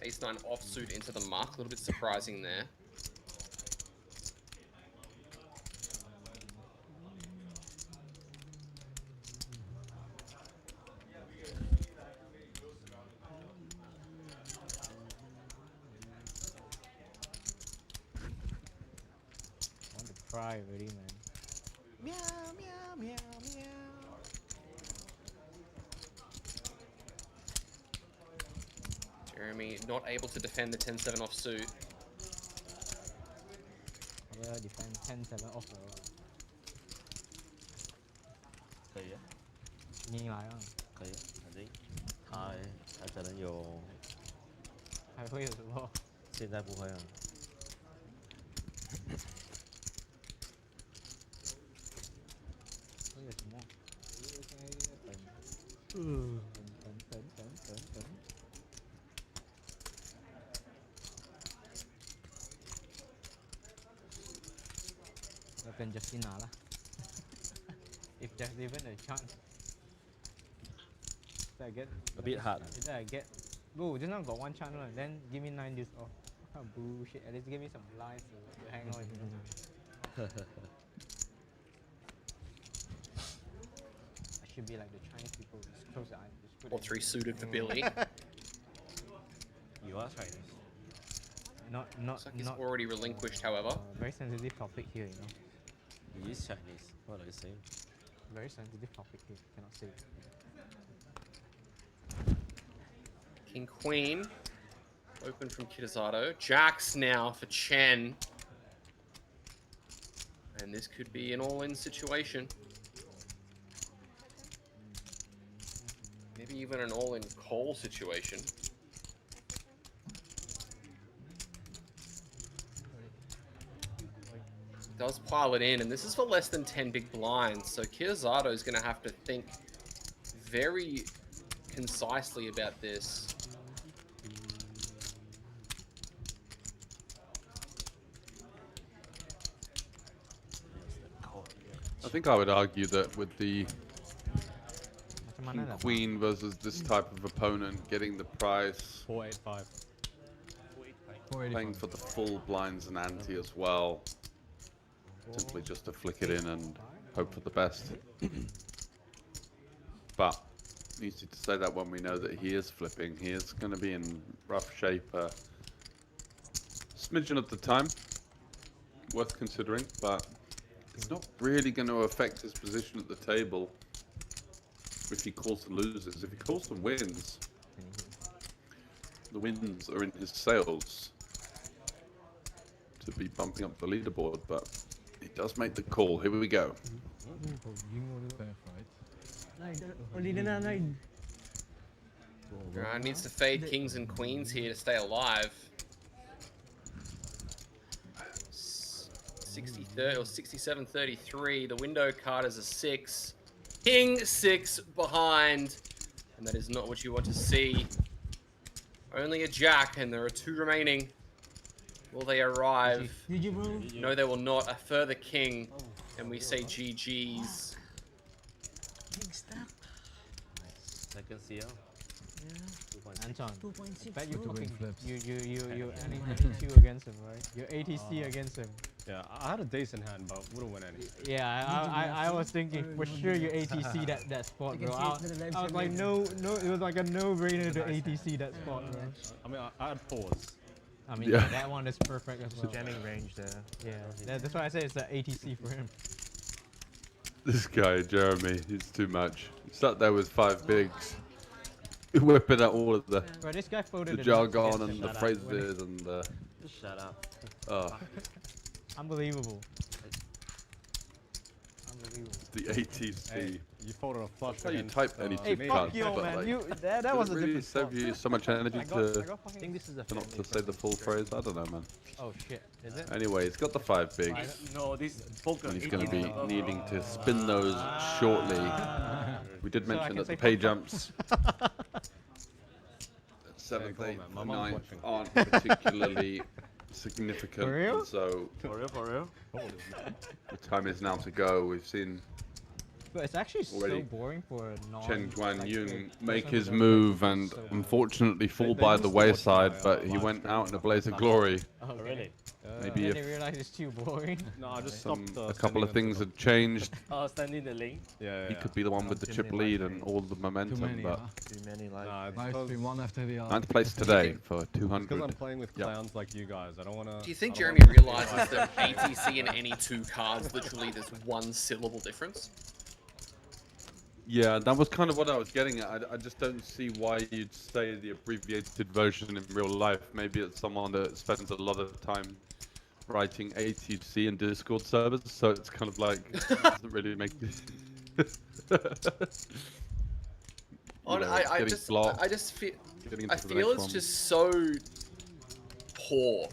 Ace-9 offsuit into the muck, a little bit surprising there. Cry already, man. Meow, meow, meow, meow. Jeremy not able to defend the 10-7 offsuit. Yeah, defend 10-7 off. 可以啊，你来啊？可以，反正他可能有，还会有什么？现在不会啊。会有什么？现在在等。等。要跟 Justin 拿了。If there's even a chance. If I get a bit hard. If I get, bro, just now got one chance, right? Then give me 9 deals off. What kind of bullshit? At least give me some lives to hang on. I should be like the Chinese people. Just close the eyes. Just put All it 3 suited for Billy. You are Chinese. Not. Looks like he's already relinquished, however. Very sensitive topic here, you know. He is Chinese. What are you saying? Very sensitive topic here. Cannot say. King Queen, open from Kitazato. Jacks now for Chen. And this could be an all-in situation. Maybe even an all-in call situation. Does pile it in, and this is for less than 10 big blinds, so Kitazato is going to have to think very concisely about this. I think I would argue that with the queen versus this type of opponent, getting the price, 485. playing for the full blinds and ante as well, simply just to flick it in and hope for the best. But easy to say that when we know that he is flipping. He is going to be in rough shape. Smidgen of the time, worth considering, but it's not really going to affect his position at the table if he calls and loses. If he calls and wins, the wins are in his sails to be bumping up the leaderboard, but he does make the call. Here we go. Needs to fade kings and queens here to stay alive. 60-30 or 67-33. The window card is a 6. King 6 behind, and that is not what you want to see. Only a jack, and there are 2 remaining. Will they arrive? No, they will not. A further king, and we say GG's. Second CL. Anton, I bet you're talking flips. You're 82 against him, right? You're ATC against him. Yeah, I had a decent hand, but wouldn't win any. Yeah, I was thinking for sure you ATC that spot, bro. I was like, no, it was like a no-brainer to ATC that spot, bro. I mean, I had 4s. I mean, yeah, that one is perfect as well. Jamming range there. Yeah, that's why I say it's the ATC for him. This guy, Jeremy, he's too much. He sat there with 5 bigs, whipping out all of the, bro, this guy the jargon and the phrases and the... Just shut up. Oh. Unbelievable. The ATC. Hey, you folded a flush. That's how you type any hey, two fuck cards. you, but man. like, That was a really different save you so much energy to not to say the full phrase. I don't know, man. Oh shit, is it? Anyway, he's got the 5 bigs. No, this poker. And he's going to be needing to spin those shortly. We did mention that the pay jumps at 7th, 8th, and 9th aren't particularly significant. For real? And so For real? the time is now to go. We've seen But it's actually already so boring for a non. Chen Guan like, Yung a make person his who doesn't move play and so well. unfortunately fall by the wayside, but he went out in a blaze of glory. Oh, really? Maybe Then if they realize it's too boring. No, I just some, stopped. a couple of things had changed, Standing the lane. Yeah, he could be the one with the chip lead and all the momentum, but Too many like. Nice, one after the other. 9th place today for Because 200. I'm playing with clowns like you guys. I don't want to. Do you think Jeremy realizes that ATC and any 2 cards, literally there's 1 syllable difference? Yeah, that was kind of what I was getting at. I just don't see why you'd say the abbreviated version in real life. Maybe it's someone that spends a lot of time writing ATC and Discord servers, so it's kind of like doesn't really make. I just feel it's just so poor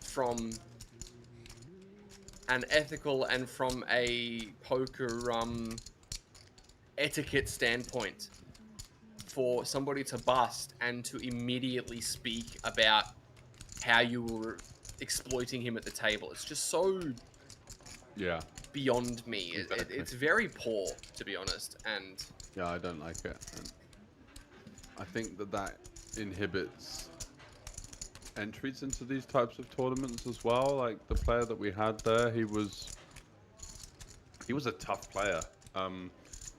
from an ethical and from a poker etiquette standpoint for somebody to bust and to immediately speak about how you were exploiting him at the table. It's just so beyond me. Exactly. It's very poor, to be honest, and yeah, I don't like it. And I think that inhibits entries into these types of tournaments as well. Like the player that we had there, he was a tough player.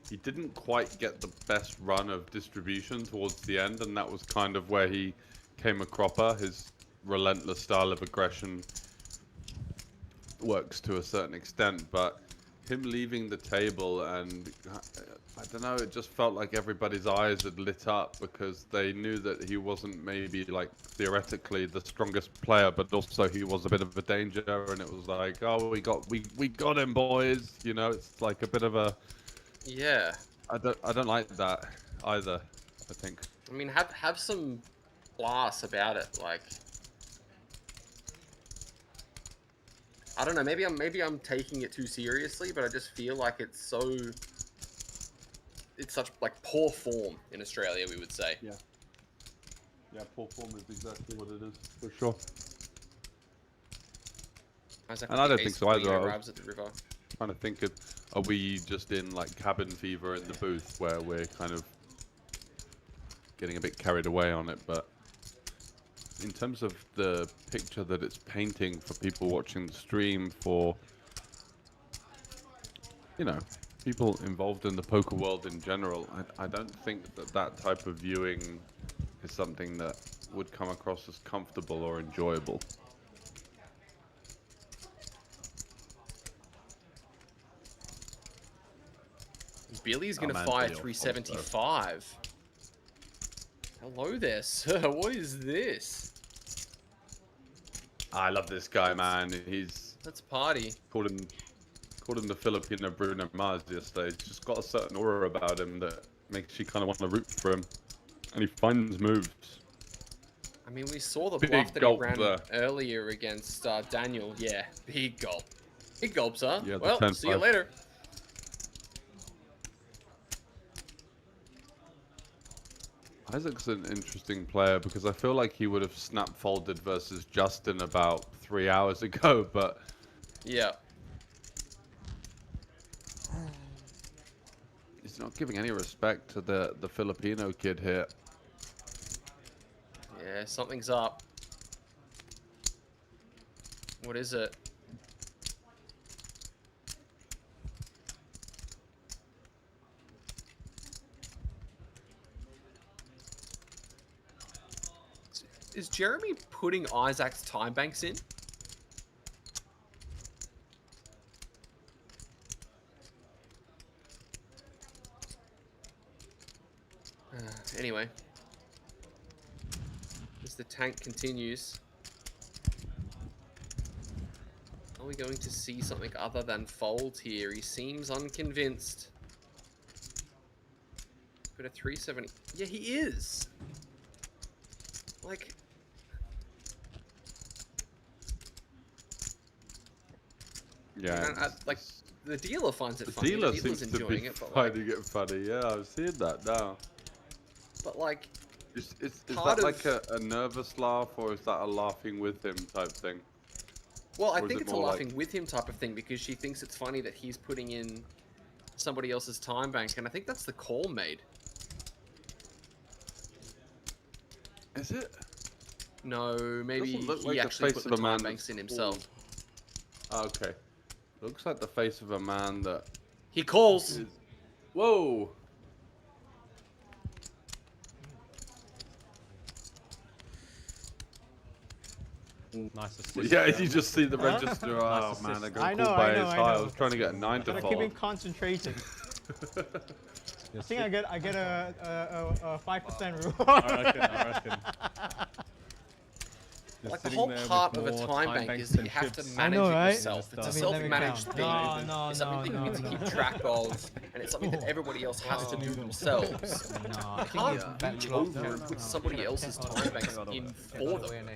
He didn't quite get the best run of distribution towards the end, and that was kind of where he came a cropper. His relentless style of aggression works to a certain extent, but him leaving the table and I don't know, it just felt like everybody's eyes had lit up because they knew that he wasn't maybe like theoretically the strongest player, but also he was a bit of a danger, and it was like, oh, we got him, boys. You know, it's like a bit of a yeah. I don't like that either. I think. I mean, have some class about it. Like, I don't know. Maybe I'm taking it too seriously, but I just feel like it's such like poor form in Australia. We would say. Yeah. Yeah, poor form is exactly what it is for sure. Isaac And I don't the think ace so either. queen I was arrives at the river. trying to think of are we just in like cabin fever in the booth where we're kind of getting a bit carried away on it? But in terms of the picture that it's painting for people watching the stream, for, you know, people involved in the poker world in general, I don't think that that type of viewing is something that would come across as comfortable or enjoyable. Billy's gonna fire 375. Hello there, sir. What is this? I love this guy, man. He's... Let's party. Called him the Filipino Bruno Mars yesterday. He's just got a certain aura about him that makes you kind of want to root for him. And he finds moves. I mean, we saw the Big bluff that he gulp ran there. earlier against Daniel. Yeah, big gulp. Big gulps, huh? Yeah, the Well, 10-5. see you later. Isaac's an interesting player because I feel like he would have snap folded versus Justin about 3 hours ago, but... Yeah. He's not giving any respect to the Filipino kid here. Yeah, something's up. What is it? Is Jeremy putting Isaac's time banks in? Anyway. As the tank continues. Are we going to see something other than fold here? He seems unconvinced. Got a 370. Yeah, he is. Like... Yeah. Like, the dealer finds it the funny. dealer The dealer's seems to enjoying be it, but finding it funny. Yeah, I've seen that now. But like... Is that like a nervous laugh, or is that a laughing with him type thing? Well, I Or is think it it's a more laughing like... with him type of thing because she thinks it's funny that he's putting in somebody else's time bank, and I think that's the call made. Is it? No, maybe Doesn't look he like the actually face put of the a man time banks in that's himself. Okay. Looks like the face of a man that... He calls! Whoa! Nice assist. Yeah, you just see the register. Oh man, I got called by his high. I was trying to get a 9 to Gotta fold. keep him concentrated. I think I get a 5% rule. Like the whole part of a time bank is that you have to manage it yourself. It's a self-managed thing. It's something that you need to keep track of, and it's something that everybody else has to do themselves. You can't reach over and put somebody else's time banks in for them,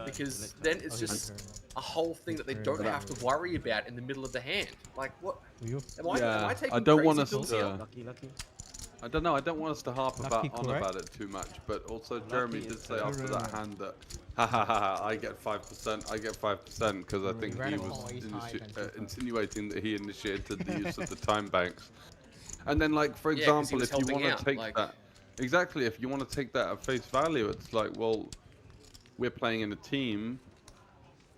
because then it's just a whole thing that they don't have to worry about in the middle of the hand. Like, what? Am I taking I don't crazy want us pills to. here? I don't know. I don't want us to harp Lucky, about it too much. But also, Jeremy did say after that hand that, ha ha ha, I get 5%. I get 5% because I think he was insinuating that he initiated the use of the time banks. And then, like for example, if you want to take that, exactly, if you want to take that at face value, it's like, well, we're playing in a team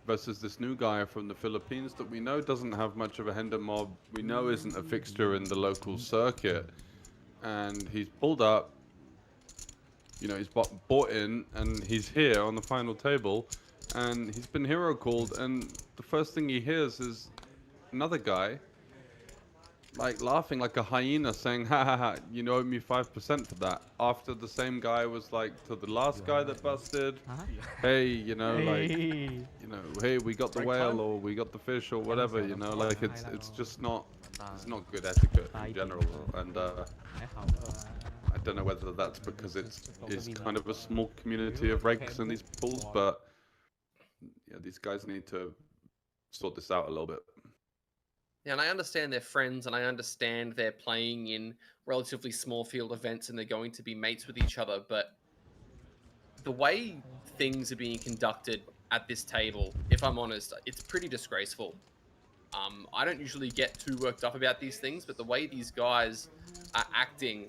versus this new guy from the Philippines that we know doesn't have much of a Hender mob. We know isn't a fixture in the local circuit. And he's pulled up, you know, he's bought in, and he's here on the final table, and he's been hero called, and the first thing he hears is another guy, like laughing like a hyena, saying, ha ha ha, you owe me 5% for that. After the same guy was like to the last guy that busted, hey, you know, like, you know, hey, we got the whale, or we got the fish, or whatever, you know, like it's just not. It's not good etiquette in general, and I don't know whether that's because it's kind of a small community of rakes in these pools, but yeah, these guys need to sort this out a little bit. Yeah, and I understand they're friends, and I understand they're playing in relatively small field events, and they're going to be mates with each other, but the way things are being conducted at this table, if I'm honest, it's pretty disgraceful. I don't usually get too worked up about these things, but the way these guys are acting,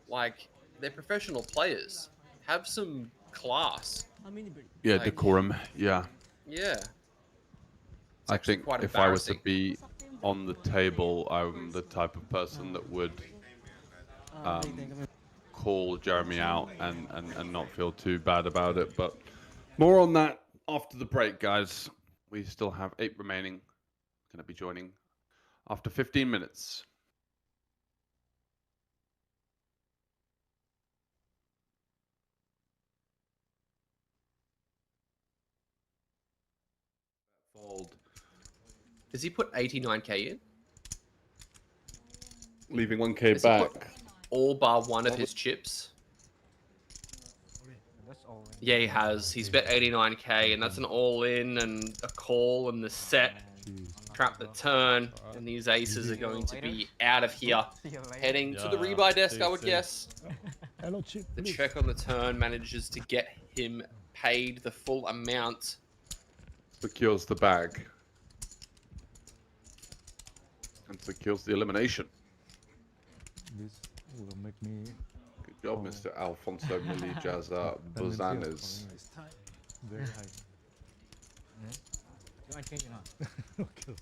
like they're professional players, have some class. Yeah, Like, decorum. Yeah. yeah. I actually think quite if I was to embarrassing. be on the table, I'm the type of person that would call Jeremy out and not feel too bad about it. But more on that after the break, guys. We still have 8 remaining. Going to be joining after 15 minutes. Fold. Does he put 89k in? Leaving 1k Does he back. put all bar one of his chips? That's all. Yeah, he has. He's bet 89k, and that's an all-in and a call and the set. Trap the turn, and these aces are going to be out of here, heading to the rebuy desk, I would guess. Hello, Chip. The check on the turn manages to get him paid the full amount. Secures the bag. And secures the elimination. This will make me. Good job, Mr. Alfonso Milijaza Bozanes. Very high. You want to change or not? Okay.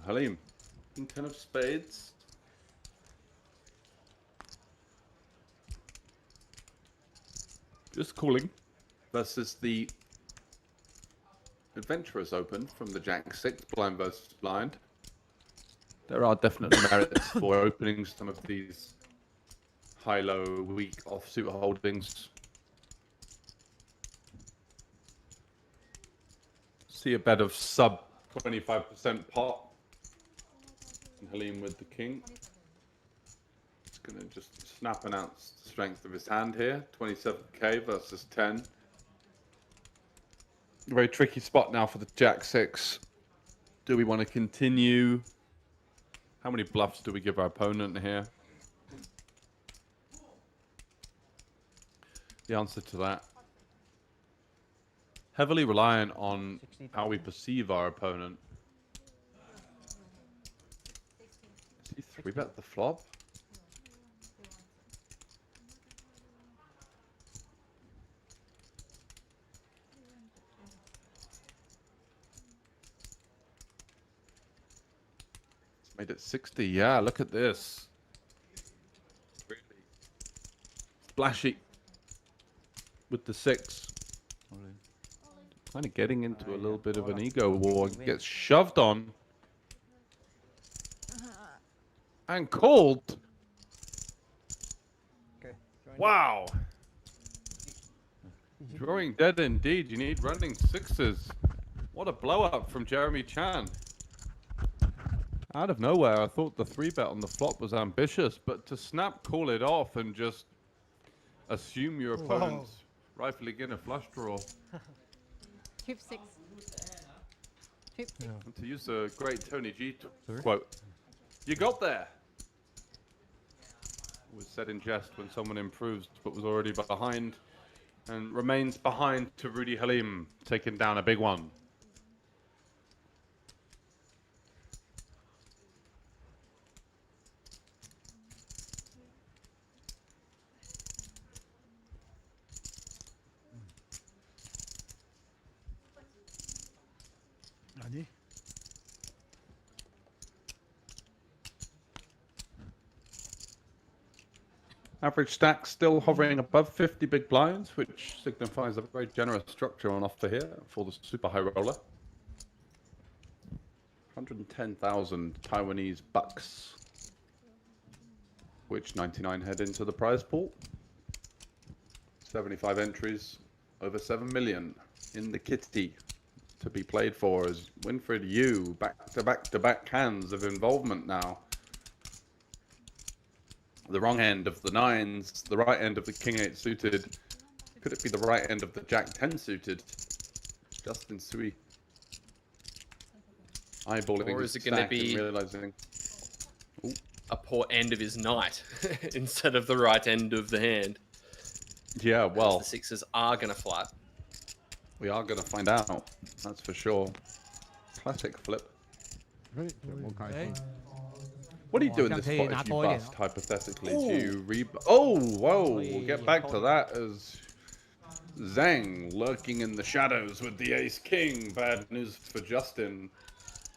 Halim, 10 of spades. Just calling versus the Adventurers Open from the Jack 6, blind versus blind. There are definitely merits for opening some of these high-low, weak offsuit holdings. See a bet of sub 25% pot. And Halim with the king. It's going to just snap and out the strength of his hand here. 27k versus 10. A very tricky spot now for the Jack 6. Do we want to continue? How many bluffs do we give our opponent here? The answer to that, heavily reliant on how we perceive our opponent. Did he 3-bet the flop? It's made it 60. Yeah, look at this. Really splashy with the 6. Kind of getting into a little bit of an ego war. Gets shoved on. And called. Okay. Wow. Drawing dead indeed. You need running 6s. What a blow up from Jeremy Chan. Out of nowhere, I thought the 3-bet on the flop was ambitious, but to snap call it off and just assume your opponent's rightfully getting a flush draw. Trip 6. Trip 6. And to use a great Tony G quote, you got there. Was said in jest when someone improves but was already behind and remains behind to Rudy Halim, taking down a big one. Ready? Average stack still hovering above 50 big blinds, which signifies a very generous structure on offer here for the super high roller. 110,000 Taiwanese bucks, which 99 head into the prize pool. 75 entries, over 7 million in the kitty to be played for as Winfried Yu back-to-back hands of involvement now. The wrong end of the nines, the right end of the king 8 suited. Could it be the right end of the jack 10 suited? Justin Sui. Eyeballing, or is it going to be realizing a poor end of his knight instead of the right end of the hand? Yeah, well, the sixes are going to flat. We are going to find out, that's for sure. Classic flip. What do you do in this spot if you bust, hypothetically? Do you Oh, whoa, we'll get back to that as Zhang lurking in the shadows with the ace-king. Bad news for Justin.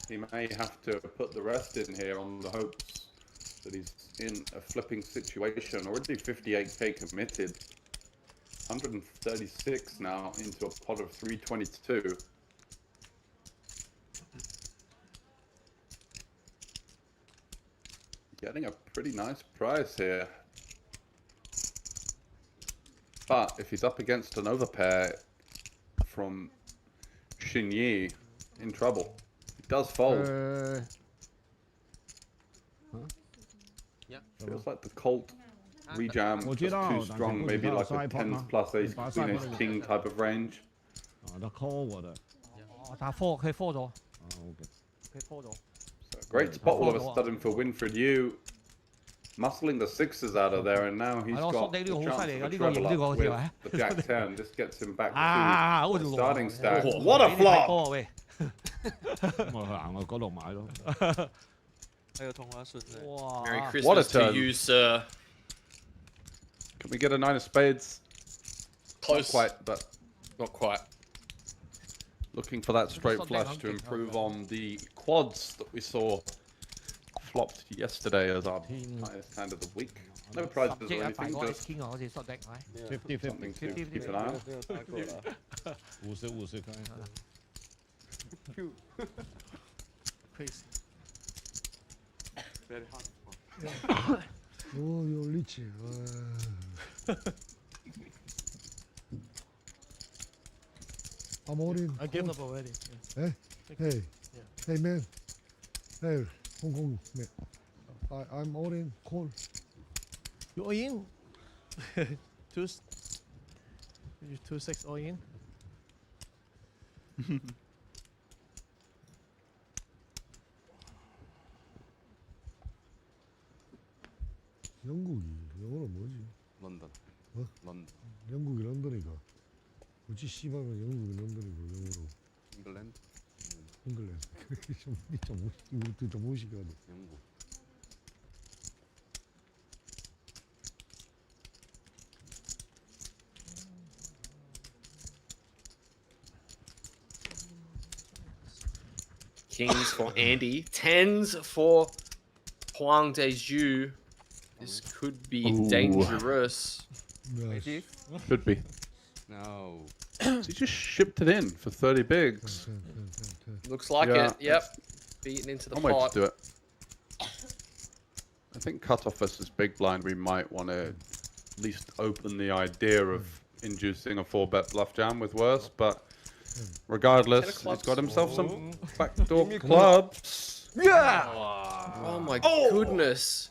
He may have to put the rest in here on the hopes that he's in a flipping situation. Already 58k committed. 136 now into a pot of 322. Getting a pretty nice price here. But if he's up against an overpair from Xinyi, in trouble. He does fold. Feels like the Colt rejam was too strong, maybe like a 10s plus ace, queen, ace, king type of range. 打 call 我的。打 4 佢 4 咗。佢 4 咗。 Great spot all of a sudden for Winfried Yu. Muscling the sixes out of there, and now he's got the chance of a treble up with the jack 10. This gets him back to the starting stack. What a flop! 我行我嗰度買咯。Merry Christmas to you, sir. Can we get a 9 of spades? Close. Not quite, but not quite. Looking for that straight flush to improve on the quads that we saw flopped yesterday as our highest hand of the week. No prizes or anything, just 50-50 something to keep an eye on. 50-50 Please. Very hard. Oh, your lychee. I'm all in. I gave up already. Hey, hey, hey, man. Hey, Hong Kong man. I'm all in. Call. You all in? 2-6 all in? 영어로 뭐지? 런던. 어? 런던. 영국이 런던이가. 어찌 씨발은 영국이 런던이고 영어로. 잉글랜드. 잉글랜드. 좀 무식하다. 영국. Kings for Andy, 10s for Huang Deju. This could be dangerous. Yes. Could be. No. So he just shipped it in for 30 bigs. Looks like it. Yep. Beaten into the One way pot. to do it. I think cutoff versus big blind, we might want to at least open the idea of inducing a 4-bet bluff jam with worse, but regardless, he's got himself some backdoor clubs. Yeah! Oh my goodness.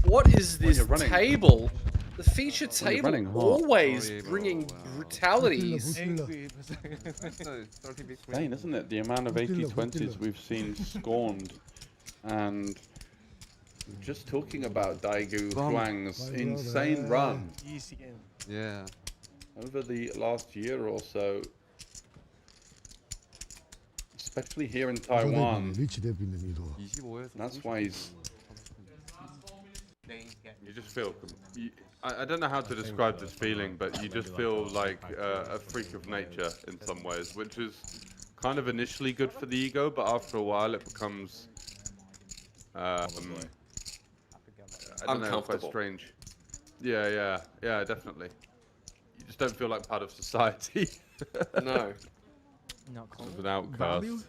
What is this table? The feature table always bringing brutalities. Insane, isn't it? The amount of 80-20s we've seen scorned. And just talking about Daegu Huang's insane run. Easy game. Yeah. Over the last year or so, especially here in Taiwan. That's why he's... You just feel... I don't know how to describe this feeling, but you just feel like a freak of nature in some ways, which is kind of initially good for the ego, but after a while it becomes... I don't know, quite strange. Yeah, definitely. You just don't feel like part of society. No. Not cold. As an outcast.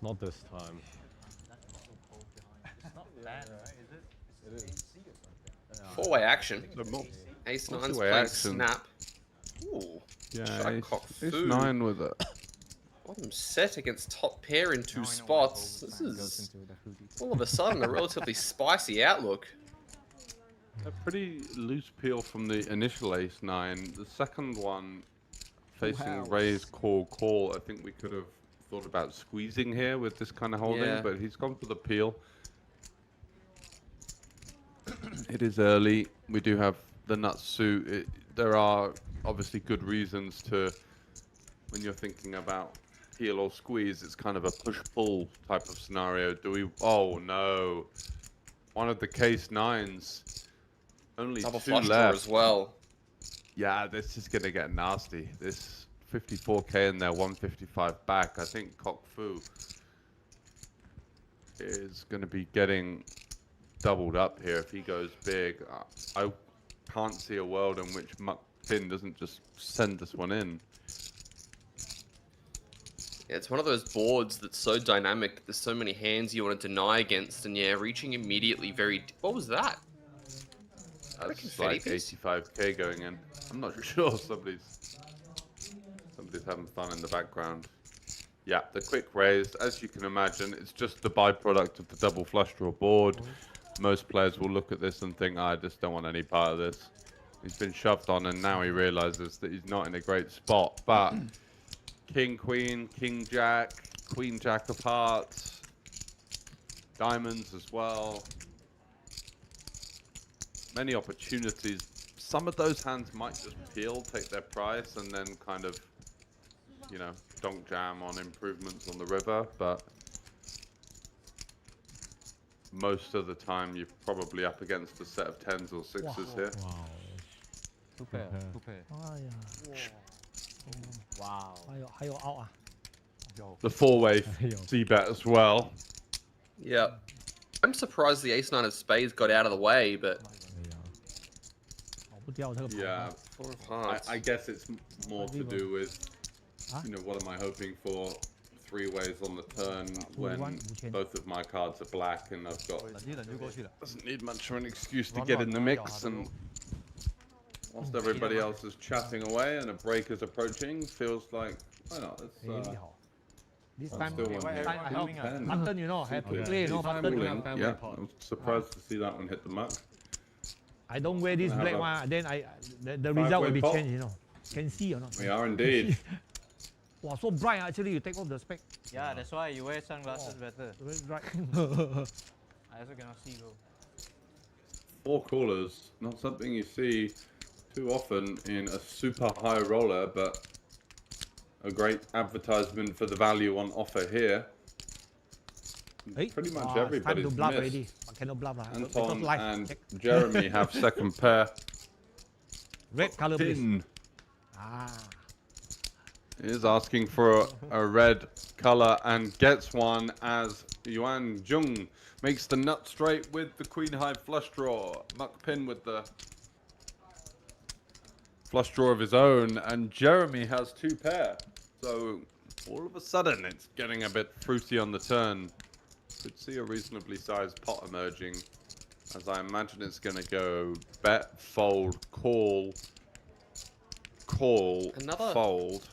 Not this time. It's not bad, right? Is it? It is. Four-way action. Multi-way Ace nine's playing action. snap. Ooh. Yeah, Cock ace fu. 9 with it. Bottom set against top pair in two spots. This is all of a sudden a relatively spicy outlook. A pretty loose peel from the initial ace 9. The second one facing raise, call. I think we could have thought about squeezing here with this kind of holding, but he's gone for the peel. It is early. We do have the nut suit. There are obviously good reasons to, when you're thinking about peel or squeeze, it's kind of a push-pull type of scenario. Do we? Oh no! One of the case 9s. Only Double two flush draw left as well. Yeah, this is gonna get nasty. This 54k in there, 155 back. I think Cock Fu is gonna be getting doubled up here if he goes big. I can't see a world in which Muck Pin doesn't just send this one in. Yeah, it's one of those boards that's so dynamic. There's so many hands you want to deny against, and yeah, reaching immediately very. What was that? That's like 85k going in. I'm not sure. Somebody's having fun in the background. Yeah, the quick raise, as you can imagine, it's just the byproduct of the double flush draw board. Most players will look at this and think, I just don't want any part of this. He's been shoved on, and now he realizes that he's not in a great spot. But king, queen, king, jack, queen, jack of hearts, diamonds as well. Many opportunities. Some of those hands might just peel, take their price, and then kind of, you know, donk jam on improvements on the river. But most of the time, you're probably up against a set of 10s or 6s here. Wow. Two pair. Oh, yeah. Wow. 还有 out 啊 The four-way c-bet as well. Yeah. I'm surprised the ace 9 of spades got out of the way, but... Yeah, I guess it's more to do with, you know, what am I hoping for? 3 ways on the turn when both of my cards are black and I've got... Doesn't need much of an excuse to get in the mix, and whilst everybody else is chatting away and a break is approaching, feels like, why not? This time, button, you know, have to play, you know, button. Yeah, I was surprised to see that one hit the muck. I don't wear this black one, then the result will be changed, you know. Can see or not? We are indeed. Wow, so bright actually, you take off the spec. Yeah, that's why you wear sunglasses better. Very bright. I also cannot see though. 4 callers, not something you see too often in a super high roller, but a great advertisement for the value on offer here. Pretty much everybody's time to bluff missed. already. Cannot bluff. Anton and Jeremy have second pair. Red color, please. Is asking for a red color and gets one as Yuan Jung makes the nut straight with the queen high flush draw. Muck Pin with the flush draw of his own, and Jeremy has 2 pair. So all of a sudden it's getting a bit fruity on the turn. Could see a reasonably sized pot emerging, as I imagine it's going to go bet, fold, call, fold.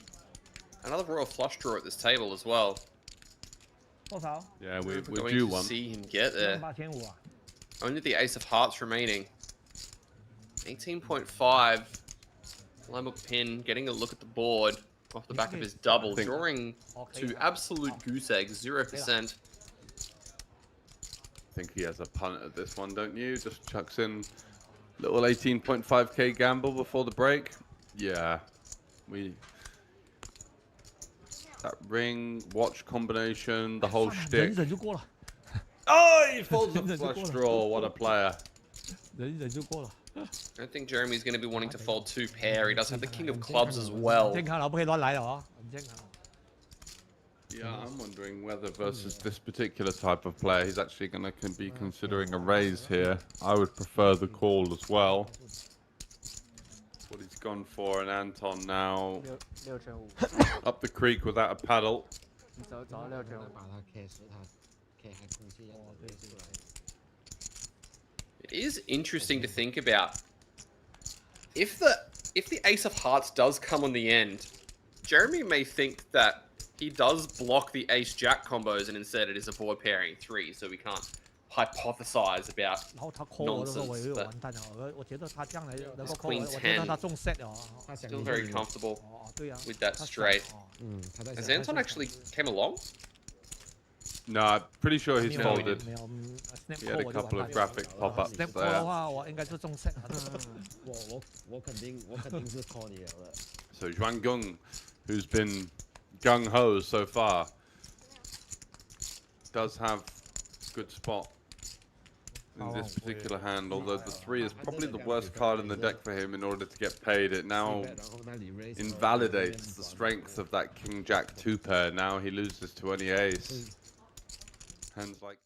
Another royal flush draw at this table as well. Yeah, we're going due to one. see him get there. Only the ace of hearts remaining. 18.5. Lima Pin getting a look at the board off the back of his double, drawing to absolute goose eggs, 0%. I think he has a punt at this one, don't you? Just chucks in little 18.5k gamble before the break. Yeah, that ring, watch combination, the whole shtick. Oh, he folds a flush draw. What a player. I don't think Jeremy's going to be wanting to fold 2 pair. He does have the king of clubs as well. Yeah, I'm wondering whether versus this particular type of player, he's actually going to be considering a raise here. I would prefer the call as well. What he's gone for, and Anton now up the creek without a paddle. It is interesting to think about. If the ace of hearts does come on the end, Jeremy may think that he does block the ace-jack combos, and instead it is a board pairing 3, so we can't hypothesize about 然后他 call 我的时候，我 nonsense. 以为 But 完蛋了，我觉得他将来能够 this call 我， queen 我觉得 10 他中 set 了。 still very comfortable 对啊 with that straight. Has Anton actually came along? No, I'm pretty sure he's 没有 folded. 没有 snap He had call a 我就 couple 完 of 蛋了。 graphic pop-ups snap call there. 的话，我应该是中 set。我肯定是 call 你了的。 So Zhuang Gung, who's been gung-ho so far, does have good spot in this particular hand, although the 3 is probably the worst card in the deck for him in order to get paid. It now invalidates the strength of that King-Jack 2 pair. Now he loses to any ace. Hands like...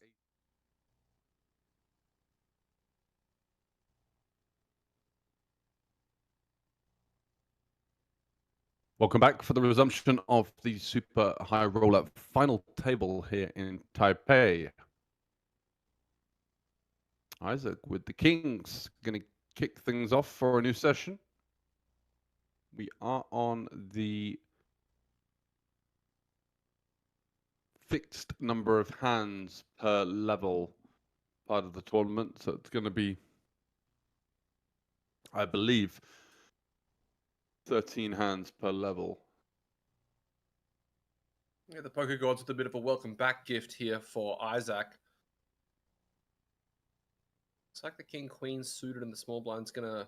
Welcome back for the resumption of the super high roll-up final table here in Taipei. Isaac with the Kings, going to kick things off for a new session. We are on the fixed number of hands per level part of the tournament, so it's going to be, I believe, 13 hands per level. Yeah, the poker gods with a bit of a welcome back gift here for Isaac. It's like the king queen suited and the small blind's gonna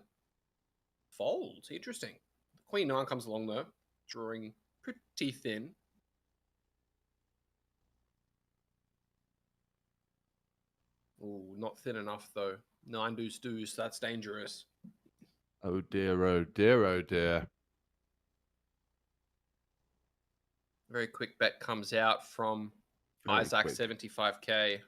fold. Interesting. The queen 9 comes along though, drawing pretty thin. Ooh, not thin enough though. 9 deuce deuce, that's dangerous. Oh dear, oh dear, oh dear. Very quick bet comes out from Very Isaac, quick. 75k.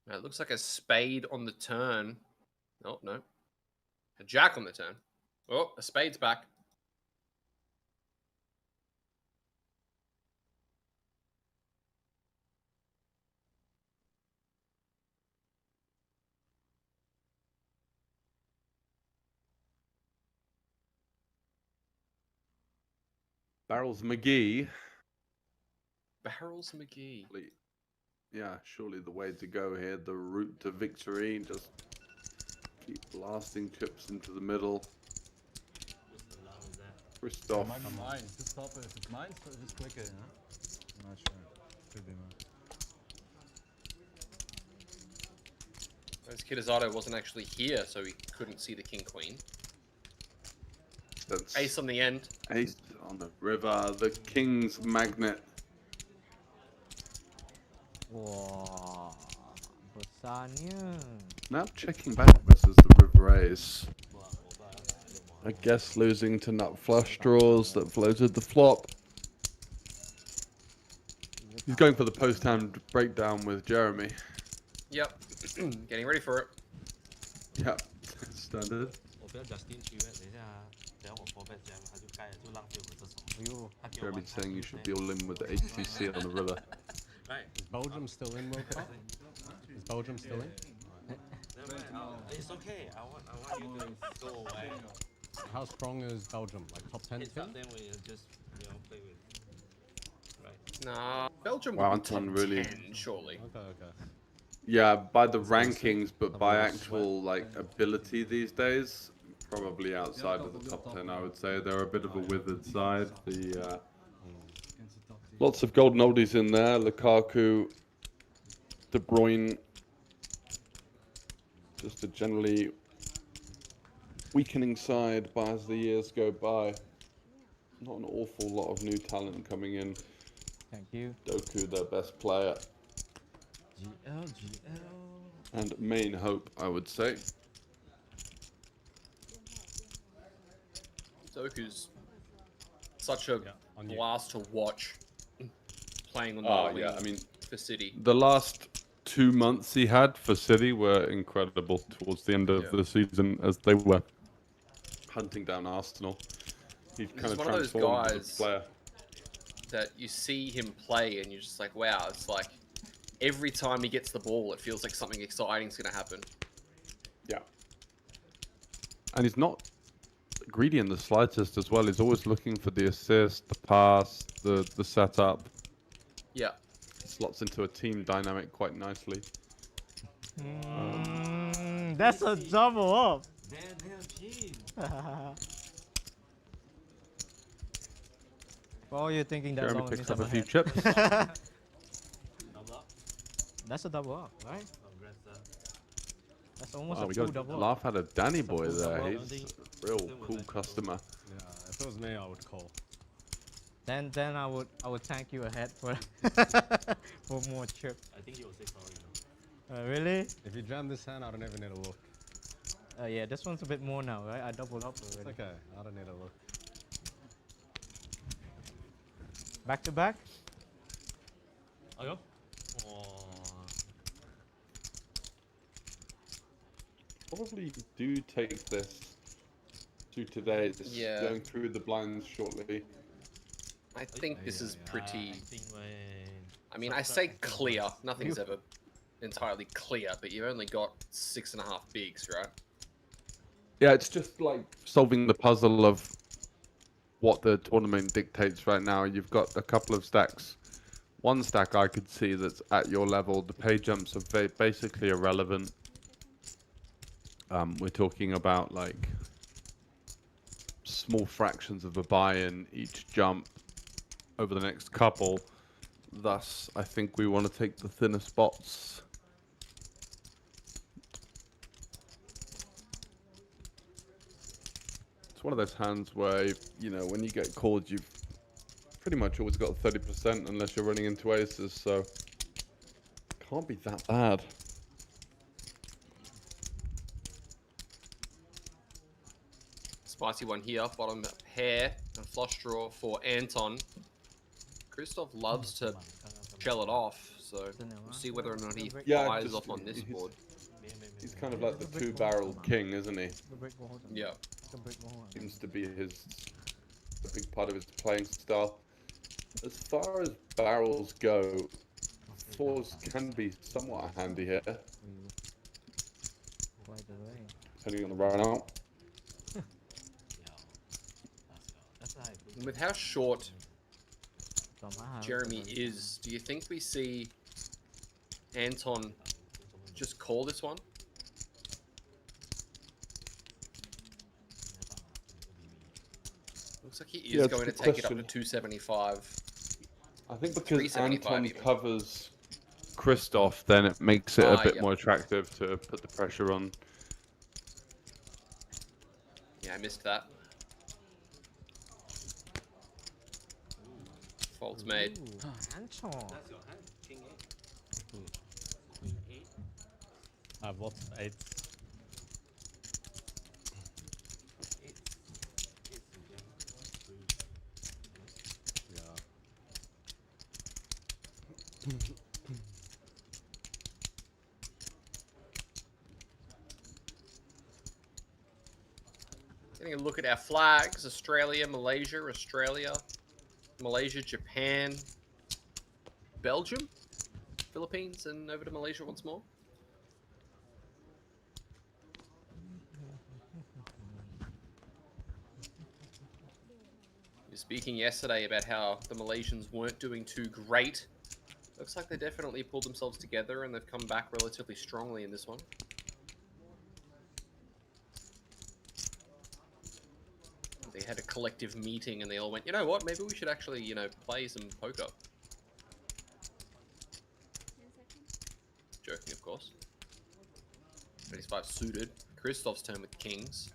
Now, it looks like a spade on the turn. Oh, no. A jack on the turn. Oh, a spade's back. Barrels McGee. Barrels McGee. Yeah, surely the way to go here, the route to victory. Just keep blasting chips into the middle. Christoph. Mine. To stop it. If it's mine, so just click it, huh? I'm not sure. Could be mine. As Kitazato wasn't actually here, so he couldn't see the king queen. That's Ace on the end. Ace on the river, the king's magnet. Wah, besarnya. Now checking back versus the river ace. I guess losing to nut flush draws that floated the flop. He's going for the post-hand breakdown with Jeremy. Yep. Getting ready for it. Yep. Standard. 我不要 Justin 去，等一下，等下我 4bet 这样，他就盖了，就浪费我这手。哎呦，他给我 Jeremy's saying you should be all in with the HTC on the river. Right. Is Belgium still in World Cup? Is Belgium still in? It's okay. I want you to go away. How strong is Belgium? Like top 10 It's team? up then we just play with. Right. Nah, Belgium Wow, would be Anton top really- 10, surely. Okay. Yeah, by the rankings, but by actual like ability these days, probably outside of the top 10. I would say they're a bit of a withered side. The lots of golden oldies in there: Lukaku, De Bruyne. Just a generally weakening side by as the years go by. Not an awful lot of new talent coming in. Thank you. Doku, their best player. GL. And main hope, I would say. Doku's such a blast to watch playing on the Oh, wing yeah, I mean, for City. the last 2 months he had for City were incredible towards the end of the season as they were hunting down Arsenal. He's kind He's of one of those transformed as a guys player. that you see him play and you're just like, wow, it's like every time he gets the ball, it feels like something exciting is going to happen. Yeah. And he's not greedy in the slightest as well. He's always looking for the assist, the pass, the setup. Yeah. Slots into a team dynamic quite nicely. That's a double up. For all you're thinking that Jeremy long, it picks means up I'm a few ahead. chips. Double up. That's a double up, right? Congrats, That's almost Oh, a we full got double a up. laugh out of Danny Boy That's a full there. double up. He's a real cool customer. Yeah, if it was me, I would call. Then I would thank you ahead for for more chip. I think he will say sorry now. Really? If you jam this hand, I don't even need to look. Yeah, this one's a bit more now, right? I doubled up It's already. okay, I don't need to look. Back to back? Oh, yeah? Oh. Probably do take this to today. It's Yeah. going through the blinds shortly. I think this is pretty... I mean, I Some say sort of clear. Nothing's ever entirely clear, but you've only got 6.5 bigs, right? Yeah, it's just like solving the puzzle of what the tournament dictates right now. You've got a couple of stacks. One stack I could see that's at your level. The pay jumps are basically irrelevant. We're talking about like small fractions of a buy-in each jump over the next couple. Thus, I think we want to take the thinner spots. It's one of those hands where, you know, when you get called, you've pretty much always got 30% unless you're running into aces, so can't be that bad. Spicy one here, bottom pair and flush draw for Anton. Christoph loves to shell it off, so we'll see whether or not he fires off on this board. He's kind of like the two-barreled king, isn't he? Yeah. Seems to be a big part of his playing style. As far as barrels go, fours can be somewhat handy here. Depending on the run out. And with how short Jeremy is, do you think we see Anton just call this one? Looks like he is going to take it up to 275. I think because Anton even. covers Christoph, then it makes it a bit more attractive to put the pressure on. Yeah, I missed that. Fault's made. Anton. That's your hand. King 8. Queen 8. I've got 8. Getting a look at our flags. Australia, Malaysia, Japan, Belgium, Philippines, and over to Malaysia once more. We were speaking yesterday about how the Malaysians weren't doing too great. Looks like they definitely pulled themselves together and they've come back relatively strongly in this one. They had a collective meeting and they all went, you know what, maybe we should actually, you know, play some poker. Joking, of course. 35 suited. Christoph's turn with kings.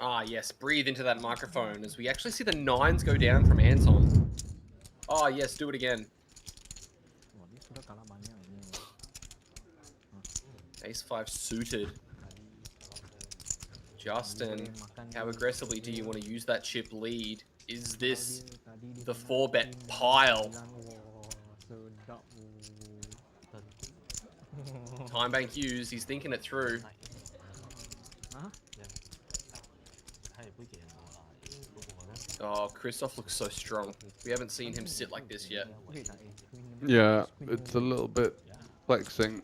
Ah, yes. Breathe into that microphone as we actually see the 9s go down from Anton. Oh, yes. Do it again. Ace-5 suited. Justin, how aggressively do you want to use that chip lead? Is this the 4-bet pile? Time bank used. He's thinking it through. Oh, Christoph looks so strong. We haven't seen him sit like this yet. Yeah, it's a little bit flexing.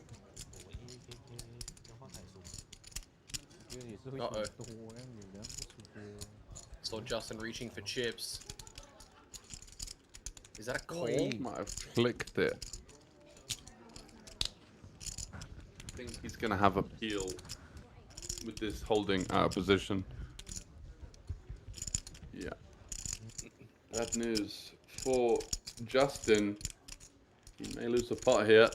Uh-oh. Saw Justin reaching for chips. Is that a call? Might have flicked it. I think he's going to have a peel with this holding out of position. Yeah. Bad news for Justin. He may lose the pot here.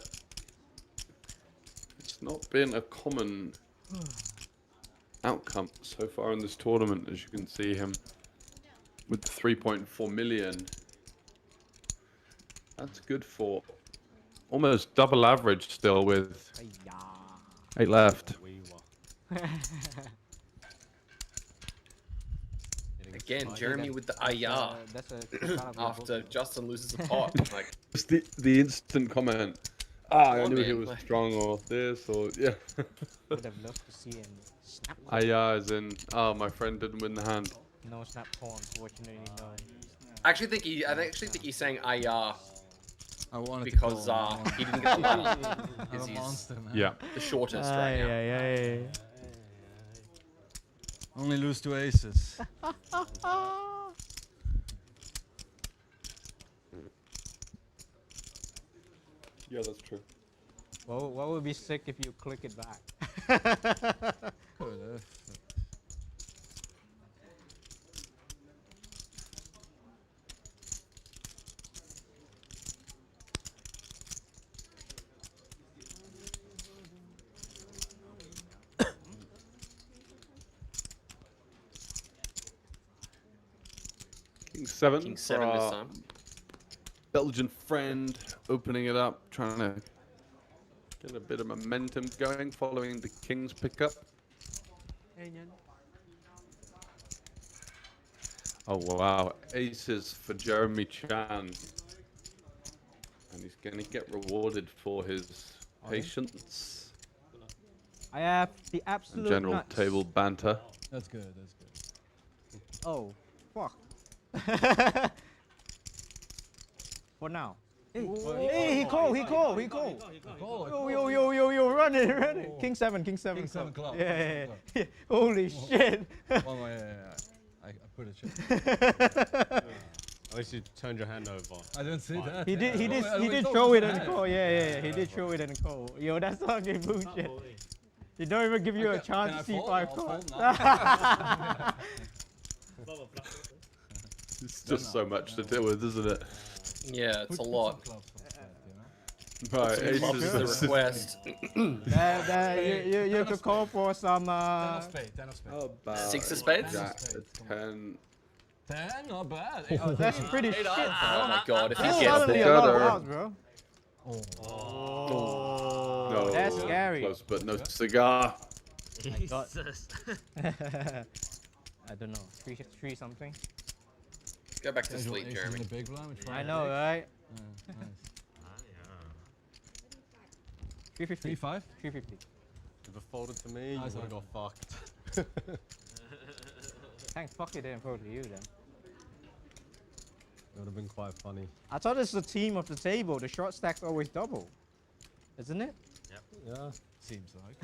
It's not been a common outcome so far in this tournament, as you can see him with 3.4 million. That's good for almost double average still with 8 left. Again, Jeremy with the ayah after Justin loses a pot. Like, just the instant comment. I knew he was strong, or this, or yeah. Would have loved to see him snap. Ayah is in. Oh, my friend didn't win the hand. No snap call, unfortunately, no. I actually think he's saying ayah. I wanted because to he didn't get the ladder. I'm a monster, man. Yeah. The shortest right now. Only lose to aces. Yeah, that's true. Well, what would be sick if you click it back? King 7. King 7 this time. Belgian friend opening it up, trying to get a bit of momentum going following the King's pickup. Oh wow, aces for Jeremy Chan. And he's going to get rewarded for his patience. I have the absolute And general nuts. table banter. That's good, that's good. Oh, fuck. For now. Hey, he called. Yo, run it. King 7. King 7 club. Yeah. Holy shit. One way, I put a chip. At least you turned your hand over. I didn't see that. He did throw it in the call. Yeah. He did throw it in the call. Yo, that's fucking bullshit. He don't even give you a chance to C5 call. It's just so much to deal with, isn't it? Yeah, it's a lot. Right, Clubs is the request. You could call for some. 10 of spades. About 6 of spades? Jack, 10. 10, not bad. Oh, that's pretty shit. Oh my god, if he That's gets suddenly there. a lot of outs, bro. No, That's scary. Close, but no cigar. Jesus. I don't know. 3 something. Go back to sleep, Jeremy. I know, right? 350. 3-5? 350. If it folded to me, you would have got fucked. Thanks, fuck it didn't fold to you then. It would have been quite funny. I thought it's the team of the table. The short stack's always double. Isn't it? Yep. Yeah. Seems like.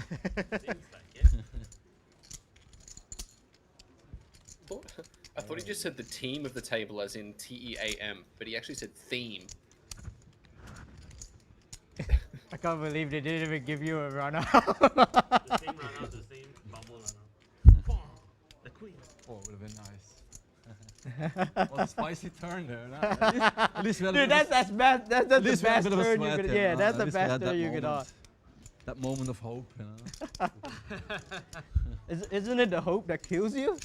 I thought he just said the team of the table as in T-E-A-M, but he actually said theme. I can't believe they didn't even give you a run out. The same run out, the same bubble run out. The queen. Oh, it would have been nice. What a spicy turn there. At least we had Dude, that's the best turn you could. Yeah, that's the At least we best had turn you could have. That moment of hope, you know. Isn't it the hope that kills you?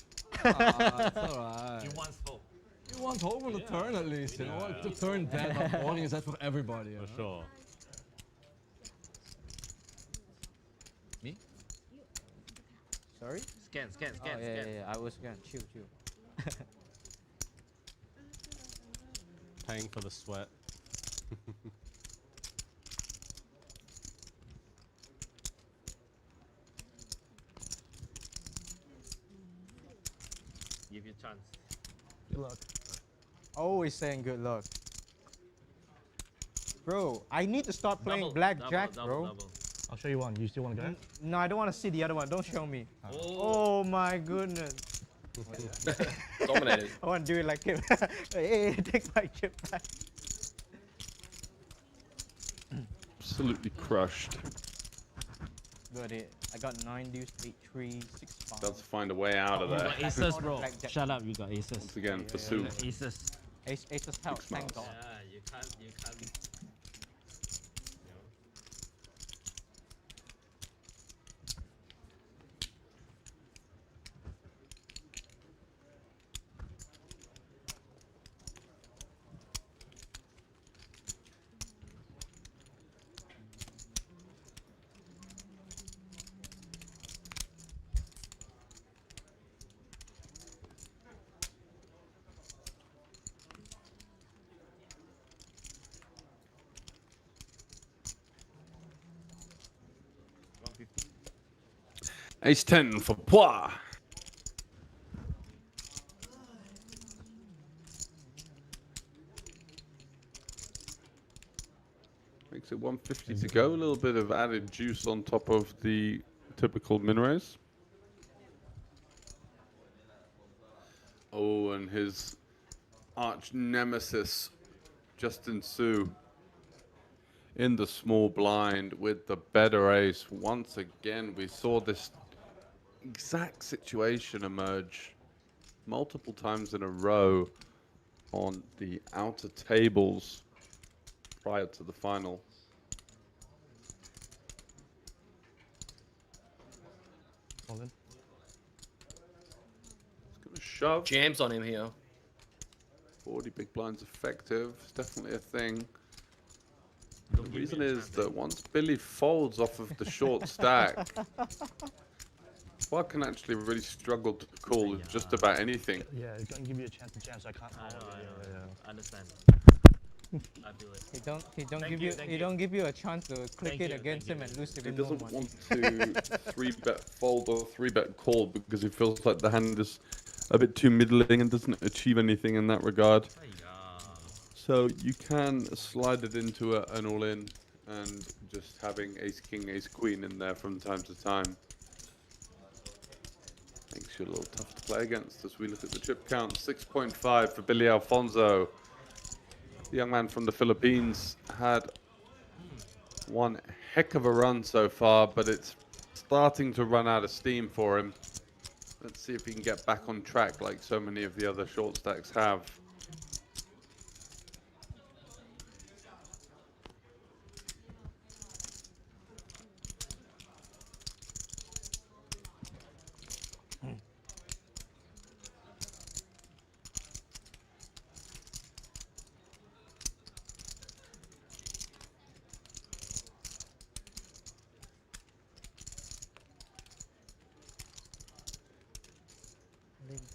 It's alright. You want hope. You want hope on the turn at least, you know? To turn dead up morning is that for everybody. For sure. Me? Sorry? Scan. Yeah. I was scan. Chill. Paying for the sweat. Give you a chance. Good luck. Always saying good luck. Bro, I need to start playing blackjack, bro. Double. I'll show you one. You still want to go? No, I don't want to see the other one. Don't show me. Oh, Oh my goodness. Dominated. I want to do it like him. Hey, take my chip back. Absolutely crushed. Got it. I got 9 deuce, 8 3, 6 5. Let's find a way out of you there. got aces, bro. Shut up, you got aces. Once again, for Sue. Aces. Aces help, thank God. Yeah, you can't. Ace 10 for Poir. Makes it 150 to go. A little bit of added juice on top of the typical min raise. Oh, and his arch nemesis, Justin Sue, in the small blind with the better ace. Once again, we saw this exact situation emerge multiple times in a row on the outer tables prior to the final. All in. It's going to shove. Jams on him here. 40 big blinds effective. It's definitely a thing. The reason is that once Billy folds off of the short stack, Clark can actually really struggle to call with just about anything. Yeah, it's going to give you a chance to jam, so I can't. I know. I understand. I feel it. He don't give you a chance to click it against him and lose He even more doesn't money. want to 3-bet fold or 3-bet call because he feels like the hand is a bit too middling and doesn't achieve anything in that regard. So you can slide it into an all-in and just having ace-king, ace-queen in there from time to time. Makes you a little tough to play against as we look at the chip count. 6.5 for Billy Alfonso. The young man from the Philippines had one heck of a run so far, but it's starting to run out of steam for him. Let's see if he can get back on track like so many of the other short stacks have.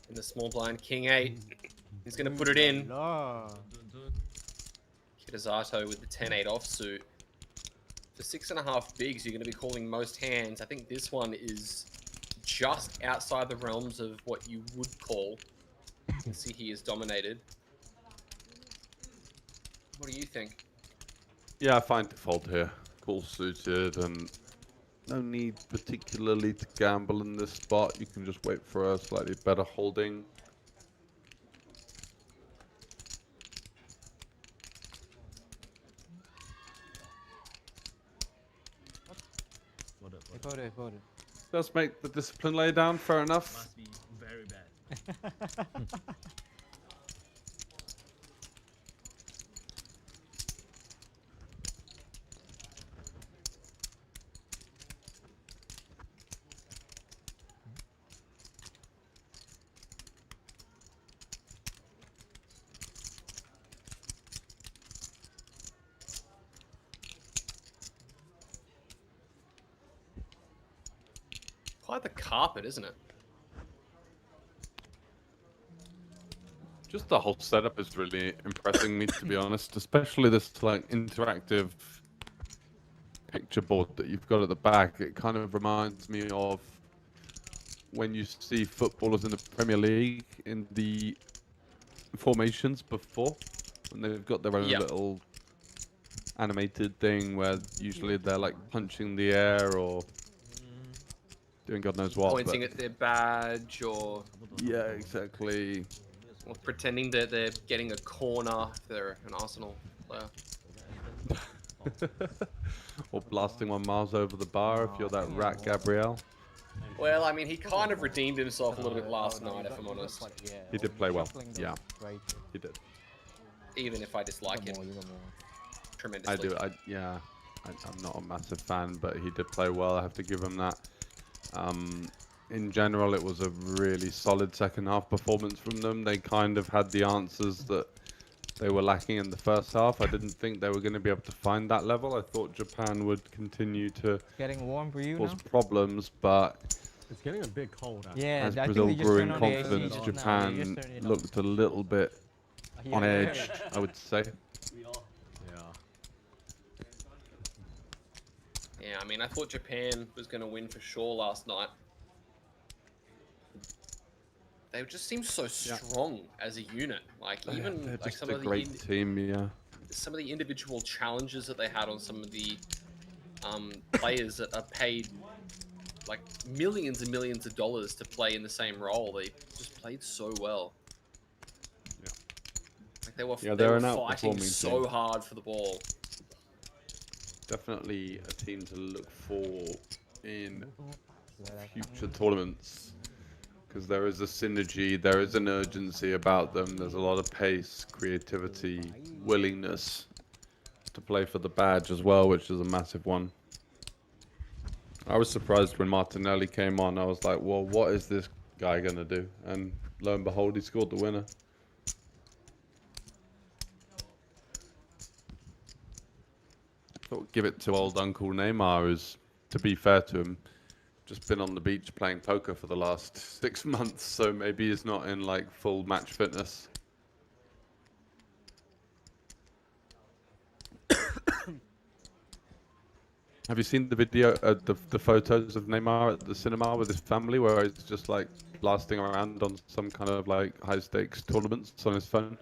In the small blind, King 8. He's going to put it in. Kitazato with the 10-8 offsuit. For 6.5 bigs, you're going to be calling most hands. I think this one is just outside the realms of what you would call. You can see he is dominated. What do you think? Yeah, I find default here. Call suited and no need particularly to gamble in this spot. You can just wait for a slightly better holding. Voted. Does make the discipline lay down, fair enough. Must be very bad. quite the carpet, isn't it? Just the whole setup is really impressing me, to be honest. Especially this like interactive picture board that you've got at the back. It kind of reminds me of when you see footballers in the Premier League in the formations before, when they've got their own little animated thing where usually they're like punching the air or doing God knows what. Pointing at their badge or... Yeah, exactly. Or pretending that they're getting a corner if they're an Arsenal player. Or blasting 1 miles over the bar if you're that rat Gabriel. Well, I mean, he kind of redeemed himself a little bit last night, if I'm honest. He did play well. Yeah, he did. Even if I dislike him tremendously. I do. I'm not a massive fan, but he did play well. I have to give him that. In general, it was a really solid second half performance from them. They kind of had the answers that they were lacking in the first half. I didn't think they were going to be able to find that level. I thought Japan would continue to cause problems, but it's getting a bit cold. Yeah, as Brazil grew in confidence, Japan looked a little bit on edge, I would say. Yeah, I mean, I thought Japan was going to win for sure last night. They just seem so strong as a unit. Like even they're like just some a of the great team, yeah. Some of the individual challenges that they had on some of the players that are paid like millions and millions of dollars to play in the same role. They just played so well. Yeah. Like they were they're fighting so hard for the ball. Definitely a team to look for in future tournaments, because there is a synergy, there is an urgency about them. There's a lot of pace, creativity, willingness to play for the badge as well, which is a massive one. I was surprised when Martinelli came on. I was like, well, what is this guy going to do? And lo and behold, he scored the winner. Give it to old Uncle Neymar, who's, to be fair to him, just been on the beach playing poker for the last 6 months, so maybe he's not in like full match fitness. Have you seen the video, the photos of Neymar at the cinema with his family, where he's just like blasting around on some kind of like high stakes tournaments on his phone?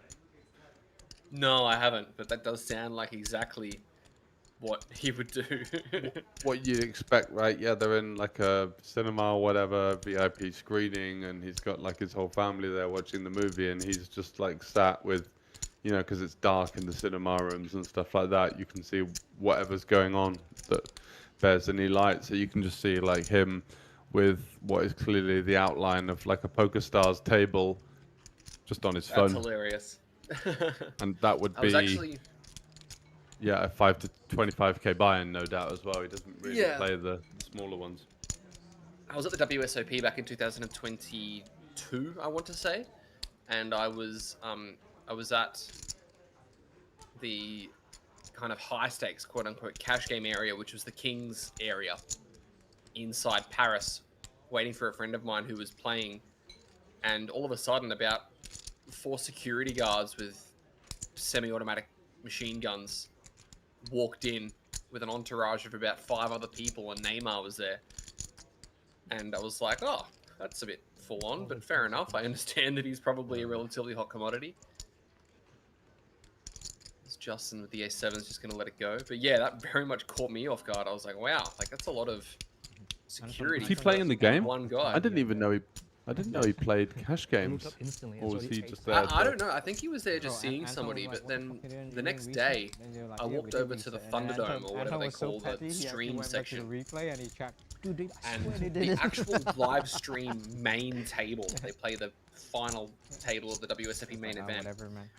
No, I haven't, but that does sound like exactly what he would do. What you'd expect, right? Yeah, they're in like a cinema or whatever, VIP screening, and he's got like his whole family there watching the movie, and he's just like sat with, you know, because it's dark in the cinema rooms and stuff like that, you can see whatever's going on that bears any light, so you can just see like him with what is clearly the outline of like a PokerStars table just on his phone. That's hilarious. And that would be... Yeah, a 5 to 25k buy-in, no doubt as well. He doesn't really play the smaller ones. I was at the WSOP back in 2022, I want to say, and I was at the kind of high stakes, quote unquote, cash game area, which was the King's area inside Paris, waiting for a friend of mine who was playing, and all of a sudden, about 4 security guards with semi-automatic machine guns walked in with an entourage of about 5 other people, and Neymar was there. And I was like, oh, that's a bit full on, but fair enough. I understand that he's probably a relatively hot commodity. It's Justin with the A7's just going to let it go. But yeah, that very much caught me off guard. I was like, wow, like that's a lot of security. Is he playing the game? One guy. I didn't even know he played cash games. Or was he just there? I don't know. I think he was there just seeing somebody, but then the next day, I walked over to the Thunderdome, or whatever they call the stream section. And the actual live stream main table, they play the final table of the WSOP main event,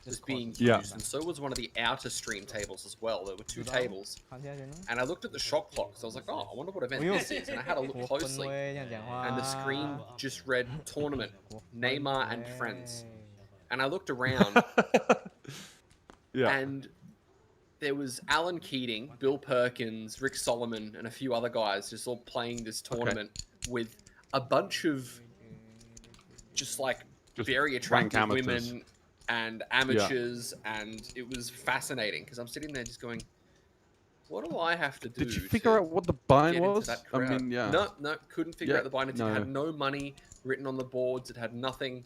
was being used, and so was one of the outer stream tables as well. There were 2 tables, and I looked at the shot clock, so I was like, oh, I wonder what event this is, and I had a look closely, and the screen just read tournament, Neymar and friends, and I looked around, and there was Alan Keating, Bill Perkins, Rick Solomon, and a few other guys just all playing this tournament with a bunch of just very rank attractive amateurs. women and amateurs, and it was fascinating because I'm sitting there just going, what do I have to do? Did you figure out what the buy get into was? that I crowd? mean, yeah. No, couldn't figure out the buy. It had no money written on the boards. It had nothing.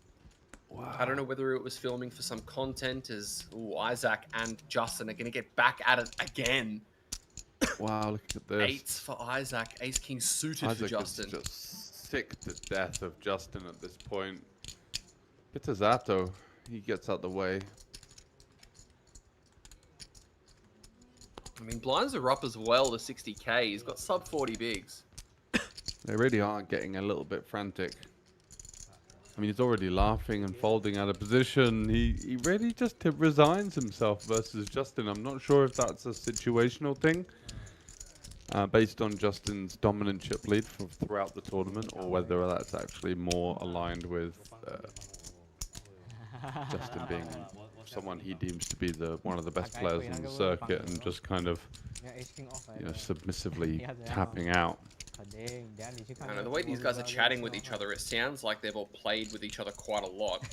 Wow. I don't know whether it was filming for some content, as Isaac and Justin are going to get back at it again. Wow, look at this. Eights for Isaac, ace king suited Isaac for Justin. is just sick to death of Justin at this point. Pizzato, he gets out the way. I mean, blinds are up as well to 60k. He's got sub 40 bigs. They really are getting a little bit frantic. I mean, he's already laughing and folding out of position. He really just resigns himself versus Justin. I'm not sure if that's a situational thing based on Justin's dominant chip lead throughout the tournament, or whether that's actually more aligned with Justin being someone he deems to be one of the best players on the circuit and just kind of, submissively tapping out. I don't know, the way these guys are chatting with each other, it sounds like they've all played with each other quite a lot.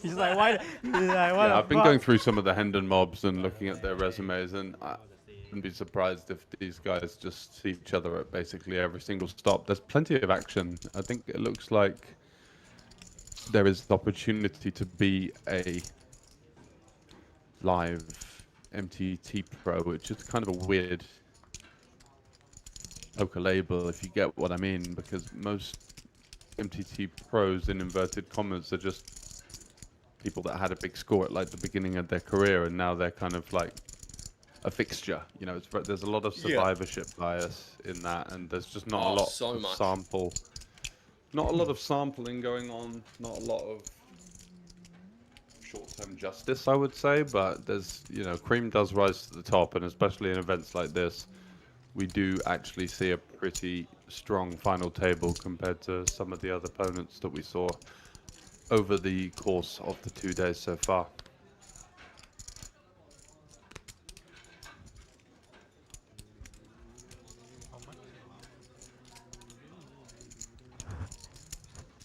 He's like, why? Yeah, I've been going through some of the Hendon mobs and looking at their resumes, and I wouldn't be surprised if these guys just see each other at basically every single stop. There's plenty of action. I think it looks like there is the opportunity to be a live MTT Pro, which is kind of a weird poker label, if you get what I mean, because most MTT Pros, in inverted commas, are just people that had a big score at like the beginning of their career, and now they're kind of like a fixture. You know, there's a lot of survivorship bias in that, and there's just not a lot of sample. Not a lot of sampling going on, not a lot of short-term justice, I would say, but there's, cream does rise to the top, and especially in events like this, we do actually see a pretty strong final table compared to some of the other opponents that we saw over the course of the 2 days so far.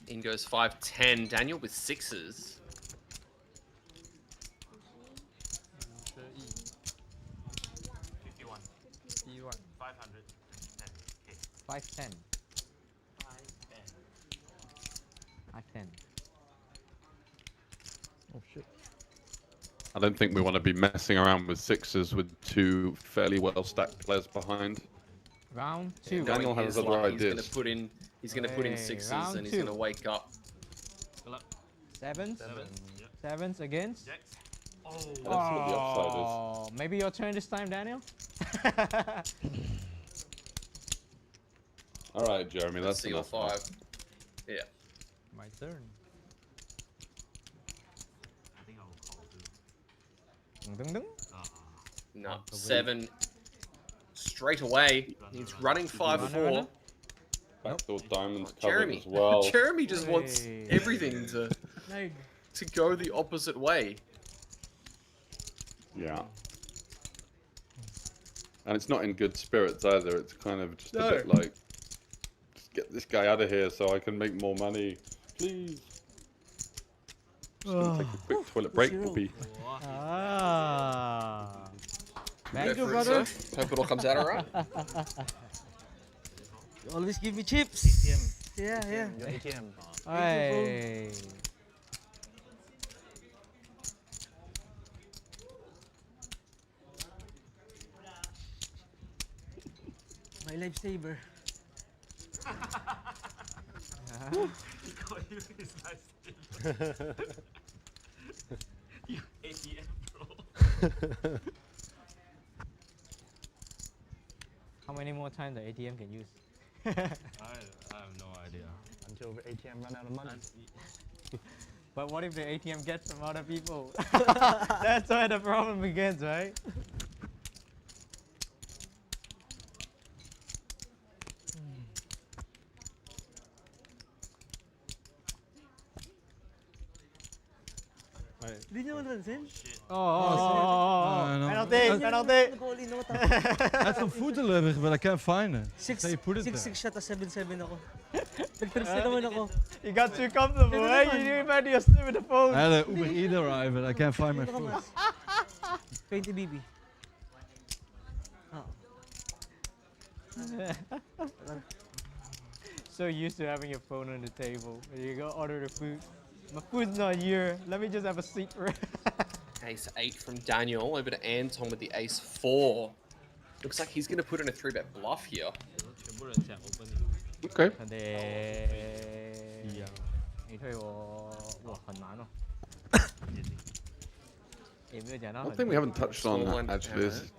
In goes 5-10. Daniel with sixes. 510. 510. Oh shit. I don't think we want to be messing around with sixes with two fairly well-stacked players behind. Round two. Daniel has other ideas. He's gonna put in sixes, and he's gonna wake up. Sevens. Sevens against. Oh, that's what the upside is. Maybe your turn this time, Daniel. All right, Jeremy, that's enough. 5. Yeah. My turn. I think I will call too. Ding, ding. No, 7 straight away. He's running 5-4. Backdoor diamonds covered Jeremy as well. Jeremy just wants everything to go the opposite way. Yeah. And it's not in good spirits either. It's kind of just a bit like, just get this guy out of here so I can make more money, please. Just gonna take a quick toilet break. We'll be. Thank you, brother. Hope it all comes out alright. You always give me chips. ATM. Yeah. Your ATM. Hey. My lifesaver. You ATM, bro. How many more times the ATM can use? I have no idea. Until the ATM run out of money. But what if the ATM gets from other people? That's where the problem begins, right? Di nyo napansin? Penalty, penalty. Had some food delivered, but I can't find it. Six, They put it there. 6 siya, tapos 7-7 ako. Nag-trips na naman ako. You got too comfortable, eh? You didn't even you're still with the phone. I had an Uber Eats arrive, but I can't find my food. 20 BB. So used to having your phone on the table. You go order the food. My food's not here. Let me just have a seat. Ace 8 from Daniel over to Anton with the Ace 4. Looks like he's going to put in a 3-bet bluff here. Okay. I One thing we haven't touched on actually is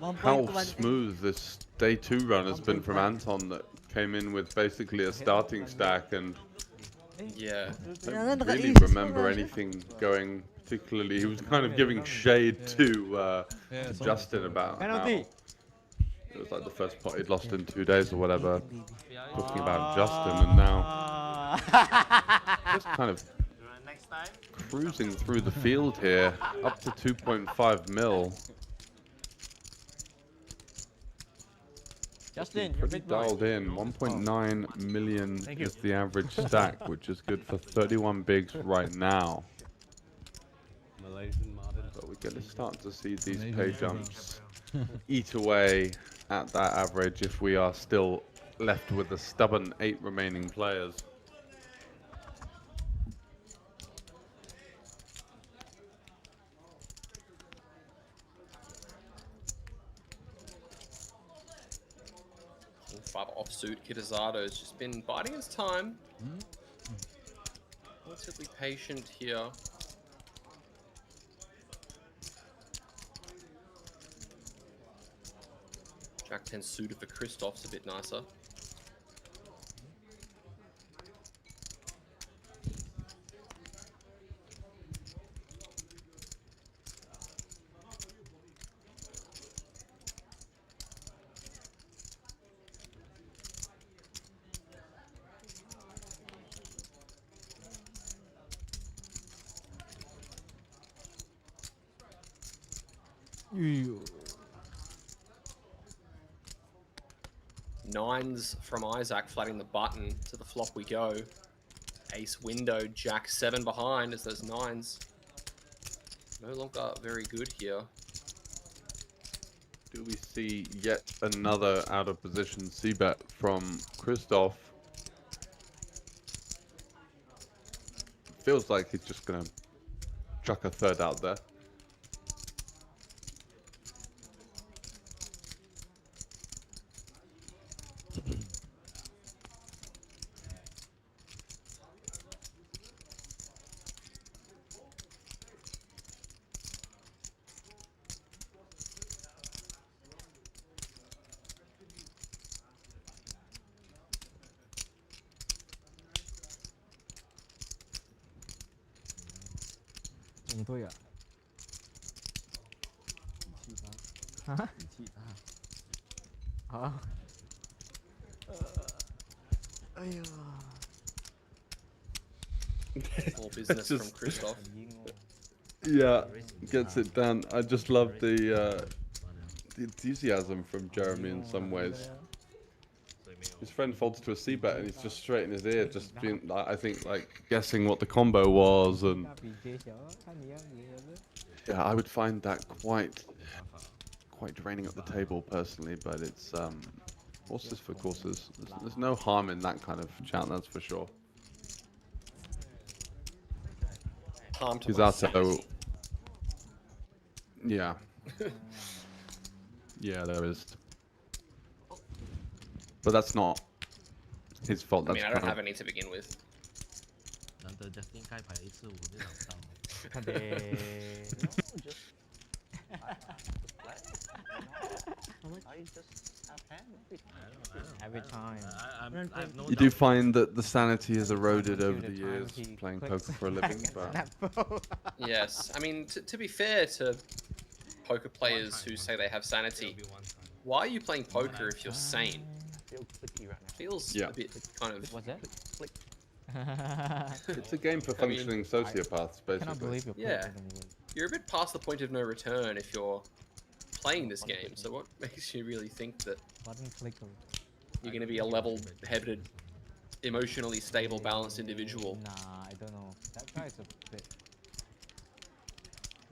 how smooth this day 2 run has been from Anton, that came in with basically a starting stack, and yeah, I don't really remember anything going particularly. He was kind of giving shade to Justin about how it was like the first pot he'd lost in 2 days or whatever, talking about Justin, and now just kind of cruising through the field here, up to 2.5 mil. Justin, you're pretty dialed in. 1.9 million is the average stack, which is good for 31 bigs right now. But we're going to start to see these pay jumps eat away at that average if we are still left with a stubborn 8 remaining players. Offsuit, Kitazato's just been biding his time. Relatively patient here. Jack 10 suited for Christoph's a bit nicer. Nines from Isaac, flatting the button. To the flop we go. Ace window, Jack 7 behind as those nines no longer very good here. Do we see yet another out of position c-bet from Christoph? Feels like he's just gonna chuck a third out there. All business from Christoph. Yeah, gets it done. I just love the enthusiasm from Jeremy in some ways. His friend folds to a c-bet and he's just straight in his ear, just being, I think, like guessing what the combo was, and yeah, I would find that quite draining at the table personally. But it's horses for courses. There's no harm in that kind of chat, that's for sure. Kizato, yeah. Yeah, there is. But that's not his fault. I mean, I don't have any to begin with. Every time. You do find that the sanity has eroded over the years playing poker for a living, but Yes, I mean, to be fair to poker players who say they have sanity, why are you playing poker if you're sane? Feels a bit kind of It's a game for functioning sociopaths, basically. I cannot believe you're Yeah. You're a bit past the point of no return if you're playing this game, so what makes you really think that Button clicker. you're going to be a level-headed, emotionally stable, balanced individual? Nah, I don't know. That guy's a bit...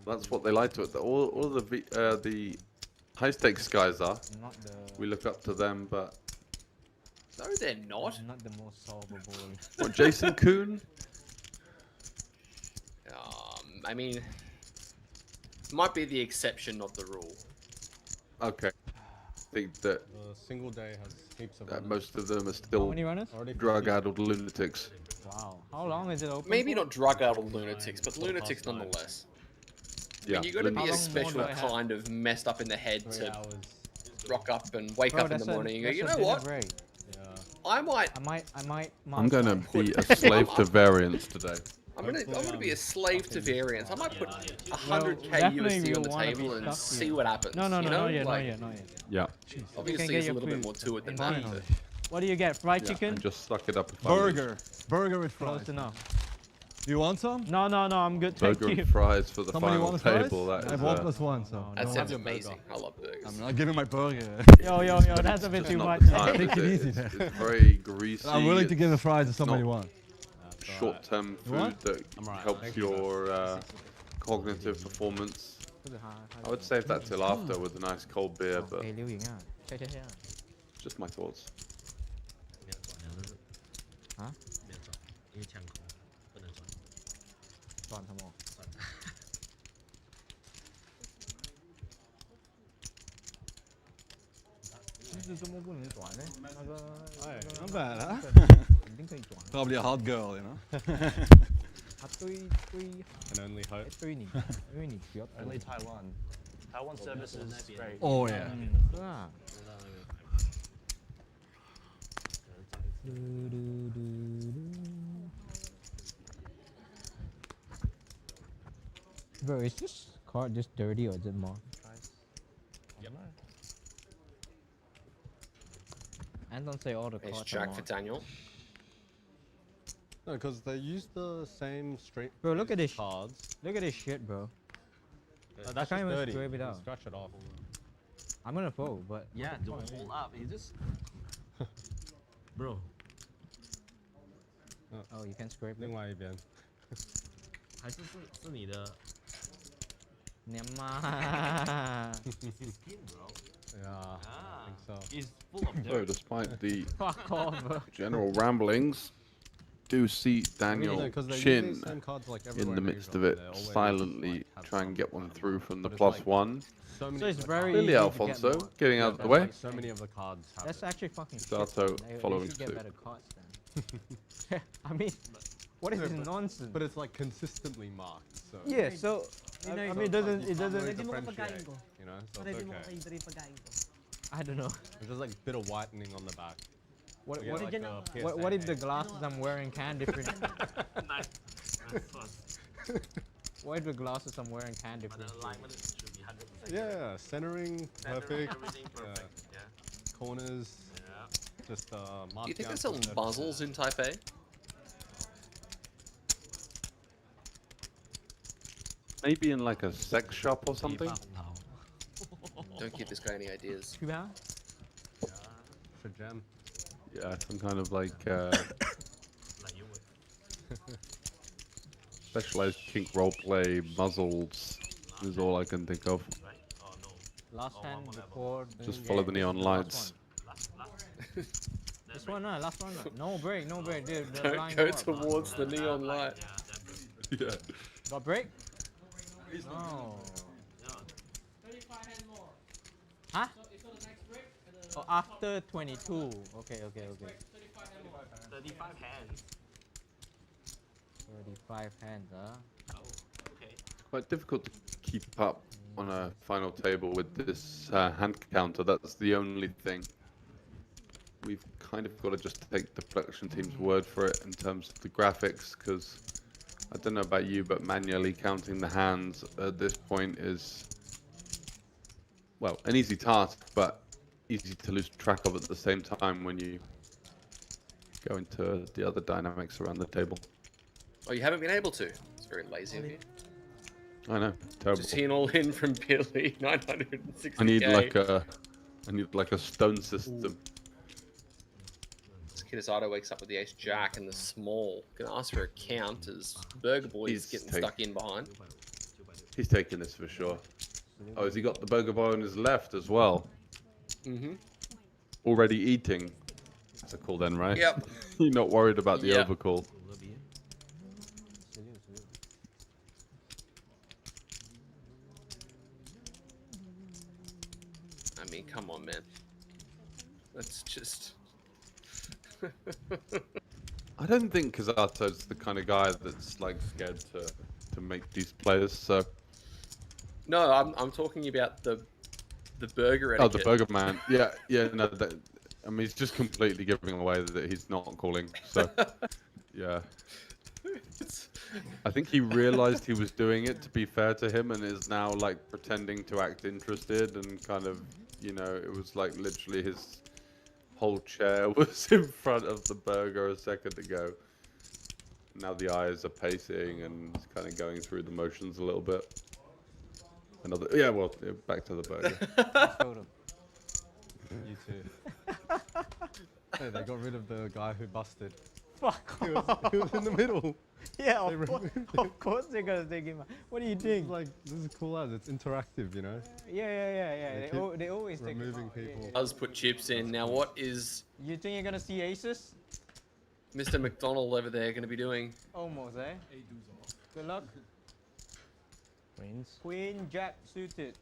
That's what they like to it. All the high-stakes guys are. Not the... We look up to them, but... No, they're not. Not the most solvable. What, Jason Kuhn? I mean, might be the exception, not the rule. Okay. I think that single day has heaps of most of them are How still many runners? drug-addled lunatics. Wow. How long is it open? Maybe not drug-addled lunatics, but lunatics nonetheless. Yeah. I mean, you got to be How a long special more do I have? kind of messed up in the head 3 to hours. rock up and wake Bro, up in the that's a- morning and go, that's you a know dinner what? break. I might. I'm gonna be a slave to variance today. I'm gonna be a slave to variance. I might put 100k definitely USD on we'll the wanna be table and stuck see here. what happens. No, you know? not yet, like, not yet. Yeah. Obviously, get there's a your little bit food. more to it than Fine. that. but- What do you get? Fried Yeah, chicken? and just suck it up. If I lose. Burger with fries. Close enough. Do you want some? No, I'm good. Thank Burger you. and fries for the Somebody final want fries? table. That I have is, 1 + 1, so. That don't sounds worry. amazing. I love burgers. I'm not giving my burger. Yo, that's a bit just too not much. the time, Take is it it? easy, It's man. very greasy. I'm willing to give the it's fries to somebody not wants. short-term food want? that helps your cognitive performance. I would save that till after with a nice cold beer, but 给刘颖啊，ใช่ just my thoughts. 啊？因为枪口不能转。转什么？其实怎么不能转呢？那个，哎，not bad, huh? 肯定可以转。 Probably a hot girl, you know. 他对 Can only hope. 对你，因为你比较 Only Taiwan. Taiwan service is great. Oh yeah. 是啊。Bro, is this card just dirty or is it more? And don't say all the Ace cards are Jack for marked. Daniel. No, because they use the same straight. Bro, look at this. Cards. Look at this shit, bro. That's can't just even dirty. scrape it You can out. Scratch it off. I'm gonna fold, but Yeah, don't hold up. You just. Bro. oh, you can scrape it. 另外一边。还是你的。娘妈。 Skin, bro. Yeah, I think so. It's full of So, dirt. despite the Fuck off, bro. general ramblings, do see Daniel Because they use Chin these same cards like in everywhere the in midst Asia, of it they always, silently like, have try and some get one through from the But it's plus like- one. So many So it's of the very cards- easy Lily to Alfonso get more. getting out of the way. Like so many of the cards have That's it. actually fucking shit. Zato They following should get suit. better cards then. I mean, what is this nonsense? But it's like consistently marked. So Yeah, so I mean, it doesn't. you can't really You differentiate, you know, so it's okay. I don't know. There's just like a bit of whitening on the back. What We get like a what if the PSA. glasses I'm wearing can different? Nice. Nice one. What if the glasses I'm wearing can But different? the alignment should be 100%. Yeah, centering, perfect. Everything perfect. Yeah. Corners, Yeah. just Do marked you think down they sell to the- muzzles in Taipei? Maybe in like a sex shop or something. Don't give this guy any ideas. Two pound? For gem. Yeah, some kind of like Like you would. specialized kink roleplay muzzles is all I can think of. Right? Oh no. Last hand before. Just follow the neon lights. This one, no, last one. No break, no break, dude. The Don't line go up. towards the neon light. Yeah. Got break? No. 35 hand more. Huh? So the next break. Oh, after 22. Okay. 35 hand more. 35 hands. 35 hands, huh? Oh, okay. Quite difficult to keep up on a final table with this hand counter. That's the only thing. We've kind of got to just take the production team's word for it in terms of the graphics, because I don't know about you, but manually counting the hands at this point is, well, an easy task, but easy to lose track of at the same time when you go into the other dynamics around the table. Oh, you haven't been able to? It's very lazy of you. I know, terrible. Just see an all in from Billy, 960k. I need like a stone system. Kitasato wakes up with the ace jack and the small. Gonna ask for a count as Burger Boy is getting stuck in behind. He's taking this for sure. Oh, has he got the Burger Boy on his left as well? Mm-hmm. Already eating. That's a call then, right? Yep. You're not worried about the overcall. I mean, come on, man. That's just... I don't think Kazato's the kind of guy that's like scared to make these players, so... No, I'm talking about the burger etiquette. Oh, the burger man. Yeah, no, I mean, he's just completely giving away that he's not calling, so... Yeah. I think he realized he was doing it, to be fair to him, and is now, like, pretending to act interested and kind of, you know, it was like literally his whole chair was in front of the burger a second ago. Now the eyes are pacing and he's kind of going through the motions a little bit. Another, yeah, well, back to the burger. You too. Hey, they got rid of the guy who busted. Fuck he was in the middle. Yeah, of course they're gonna take him out. What do you think? Like, this is cool as it's interactive, you know? Yeah. They always take removing people. Does put chips in. Now, what is You think you're gonna see aces? Mr. McDonald over there going to be doing? Almost, eh? Good luck. Queens. Queen, jack suited.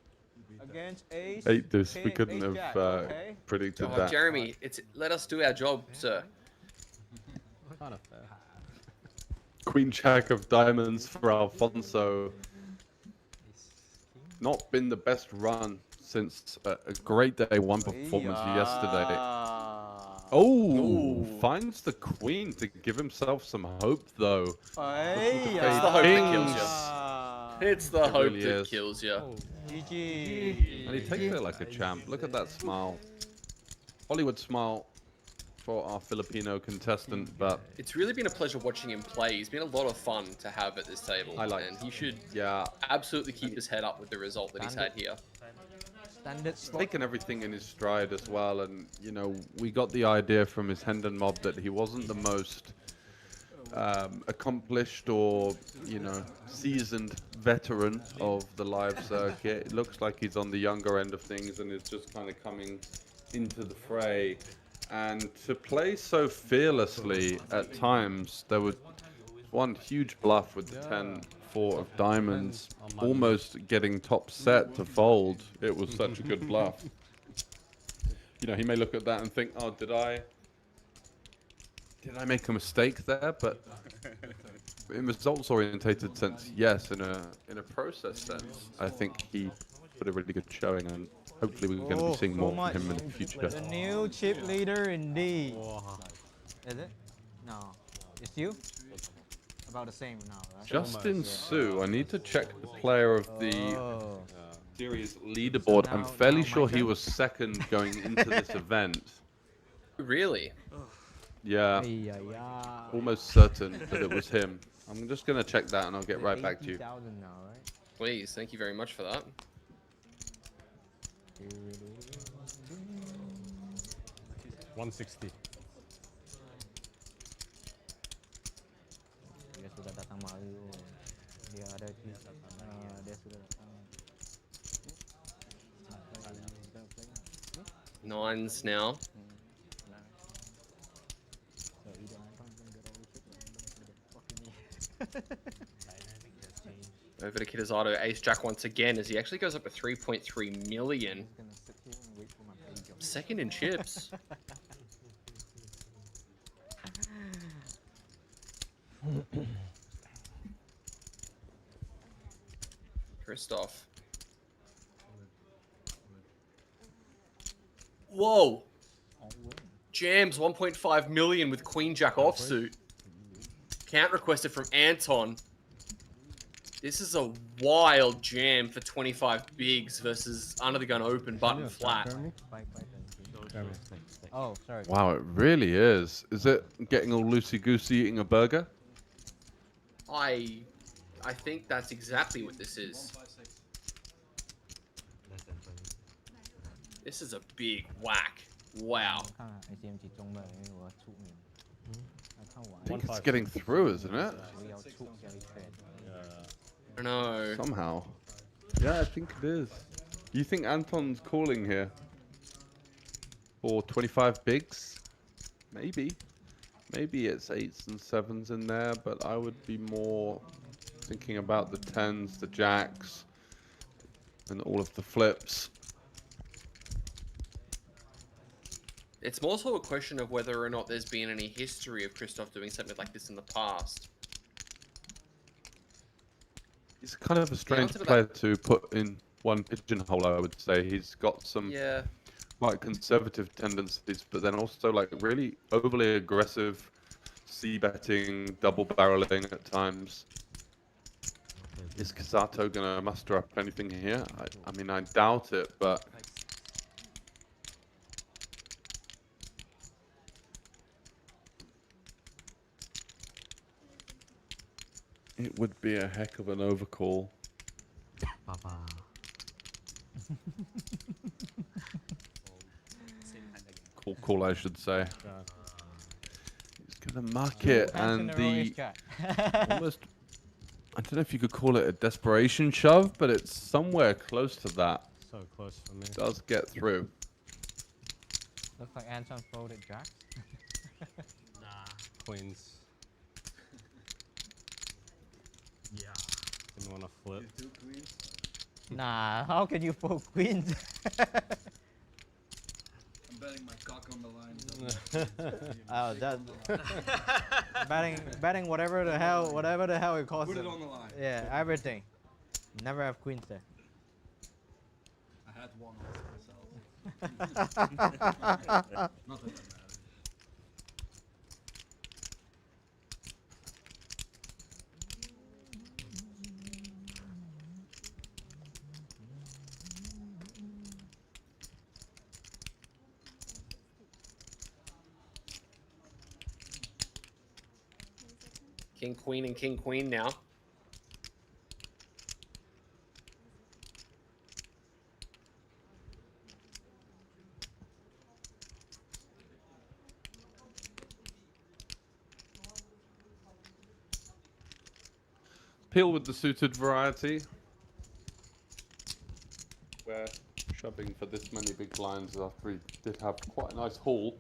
Against ace. Ate this. We king, couldn't ace, have jack, okay. predicted Oh, that. Jeremy, let us do our job, sir. Kind of fair. Queen Jack of Diamonds for Alfonso. Not been the best run since a great day one performance yesterday. Oh, finds the queen to give himself some hope though. It's the hope that kills you. It's the hope that kills you. GG. And he takes it like a champ. Look at that smile. Hollywood smile for our Filipino contestant, but it's really been a pleasure watching him play. He's been a lot of fun to have at this table, and he should absolutely keep his head up with the result that he's had here. He's taken everything in his stride as well, and you know, we got the idea from his Hendon mob that he wasn't the most accomplished or, you know, seasoned veteran of the live circuit. It looks like he's on the younger end of things and is just kind of coming into the fray. And to play so fearlessly at times, there was one huge bluff with the 10-4 of diamonds, almost getting top set to fold. It was such a good bluff. You know, he may look at that and think, oh, did I make a mistake there? But in results-orientated sense, yes. In a process sense, I think he put a really good showing, and hopefully we're going to be seeing more from him in the future. The new chip leader indeed. Is it? No. It's you? About the same now, right? Justin Su, I need to check the player of the series leaderboard. I'm fairly sure he was second going into this event. Really? Yeah. Almost certain that it was him. I'm just going to check that and I'll get right back to you. Please, thank you very much for that. 160. Dia sudah datang malu. Dia ada di dia sudah datang. Nines now. Over to Kitasato, ace jack once again as he actually goes up to 3.3 million. Second in chips. Christoph. Whoa! Jams 1.5 million with Queen Jack offsuit. Count requested from Anton. This is a wild jam for 25 bigs versus under the gun open button flat. Oh, sorry. Wow, it really is. Is it getting all loosey-goosey eating a burger? I think that's exactly what this is. This is a big whack. Wow. I think it's getting through, isn't it? I know. Somehow. Yeah, I think it is. Do you think Anton's calling here? For 25 bigs? Maybe. Maybe it's 8s and 7s in there, but I would be more thinking about the 10s, the jacks, and all of the flips. It's more so a question of whether or not there's been any history of Christoph doing something like this in the past. He's kind of a strange player to put in one pigeonhole, I would say. He's got some quite conservative tendencies, but then also like really overly aggressive c-betting, double barreling at times. Is Kasato going to muster up anything here? I mean, I doubt it, but... It would be a heck of an overcall. Papa. Call, I should say. He's going to muck it, and the... almost... I don't know if you could call it a desperation shove, but it's somewhere close to that. So close for me. It does get through. Looks like Anton folded jacks. Nah. Queens. Yeah. Didn't want to flip. Nah, how can you fold queens? I'm betting my cock on the line. Oh, that betting whatever the hell it costs. Put it on the line. Yeah, everything. Never have queens there. I had one myself. Not that matters. King, queen, and king, queen now. Peel with the suited variety, where shoving for this many big blinds after he did have quite a nice haul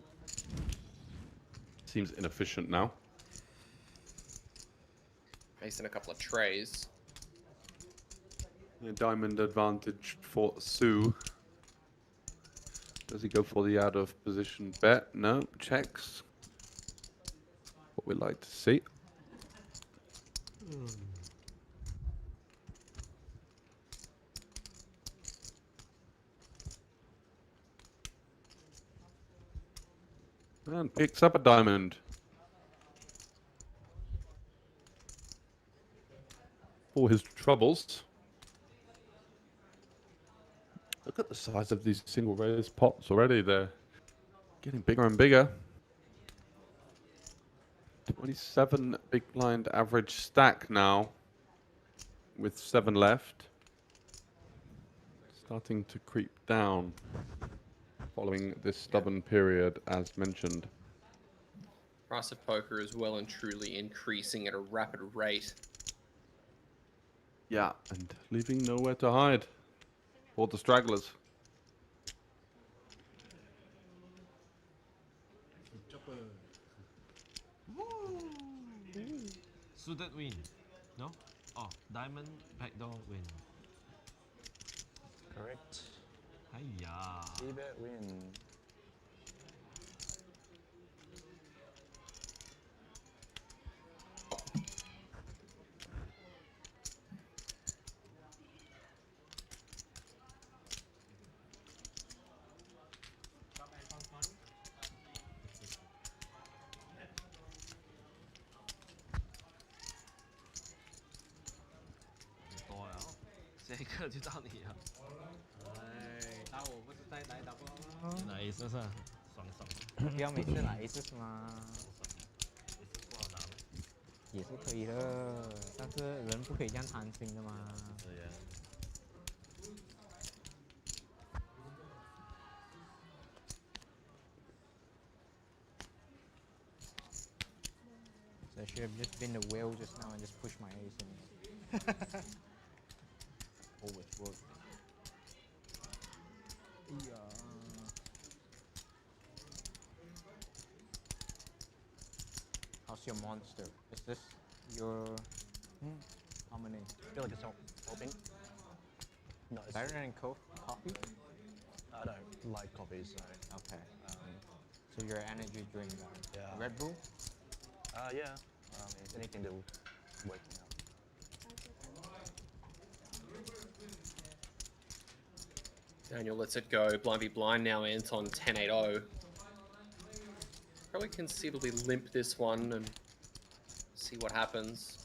seems inefficient now. Facing a couple of trays. A diamond advantage for Sue. Does he go for the out of position bet? No, checks. What we like to see. And picks up a diamond. For his troubles. Look at the size of these single raise pots already. They're getting bigger and bigger. 27 big blind average stack now, with 7 left. Starting to creep down following this stubborn period, as mentioned. Price of poker is well and truly increasing at a rapid rate. Yeah, and leaving nowhere to hide for the stragglers. Suited win. No? Oh, diamond backdoor win. Correct. Hiya. 3-bet win. 拿 aces 啊，爽爽。不要每次拿 aces 嘛。不好拿吗？也是可以的，但是人不可以这样贪心的嘛。对呀。So I should have just been the whale just now and just pushed my ace in. Always work. Yeah. How's your monster? Is this your how many? I feel like it's helping. No, it's Better than coffee? I don't like coffee, so. Okay. So you're an energy drink guy. Yeah. Red Bull? Yeah. It's anything to wake me up. Daniel lets it go. Blind v blind now. Anton 10-8-0. Probably conceivably limp this one and see what happens.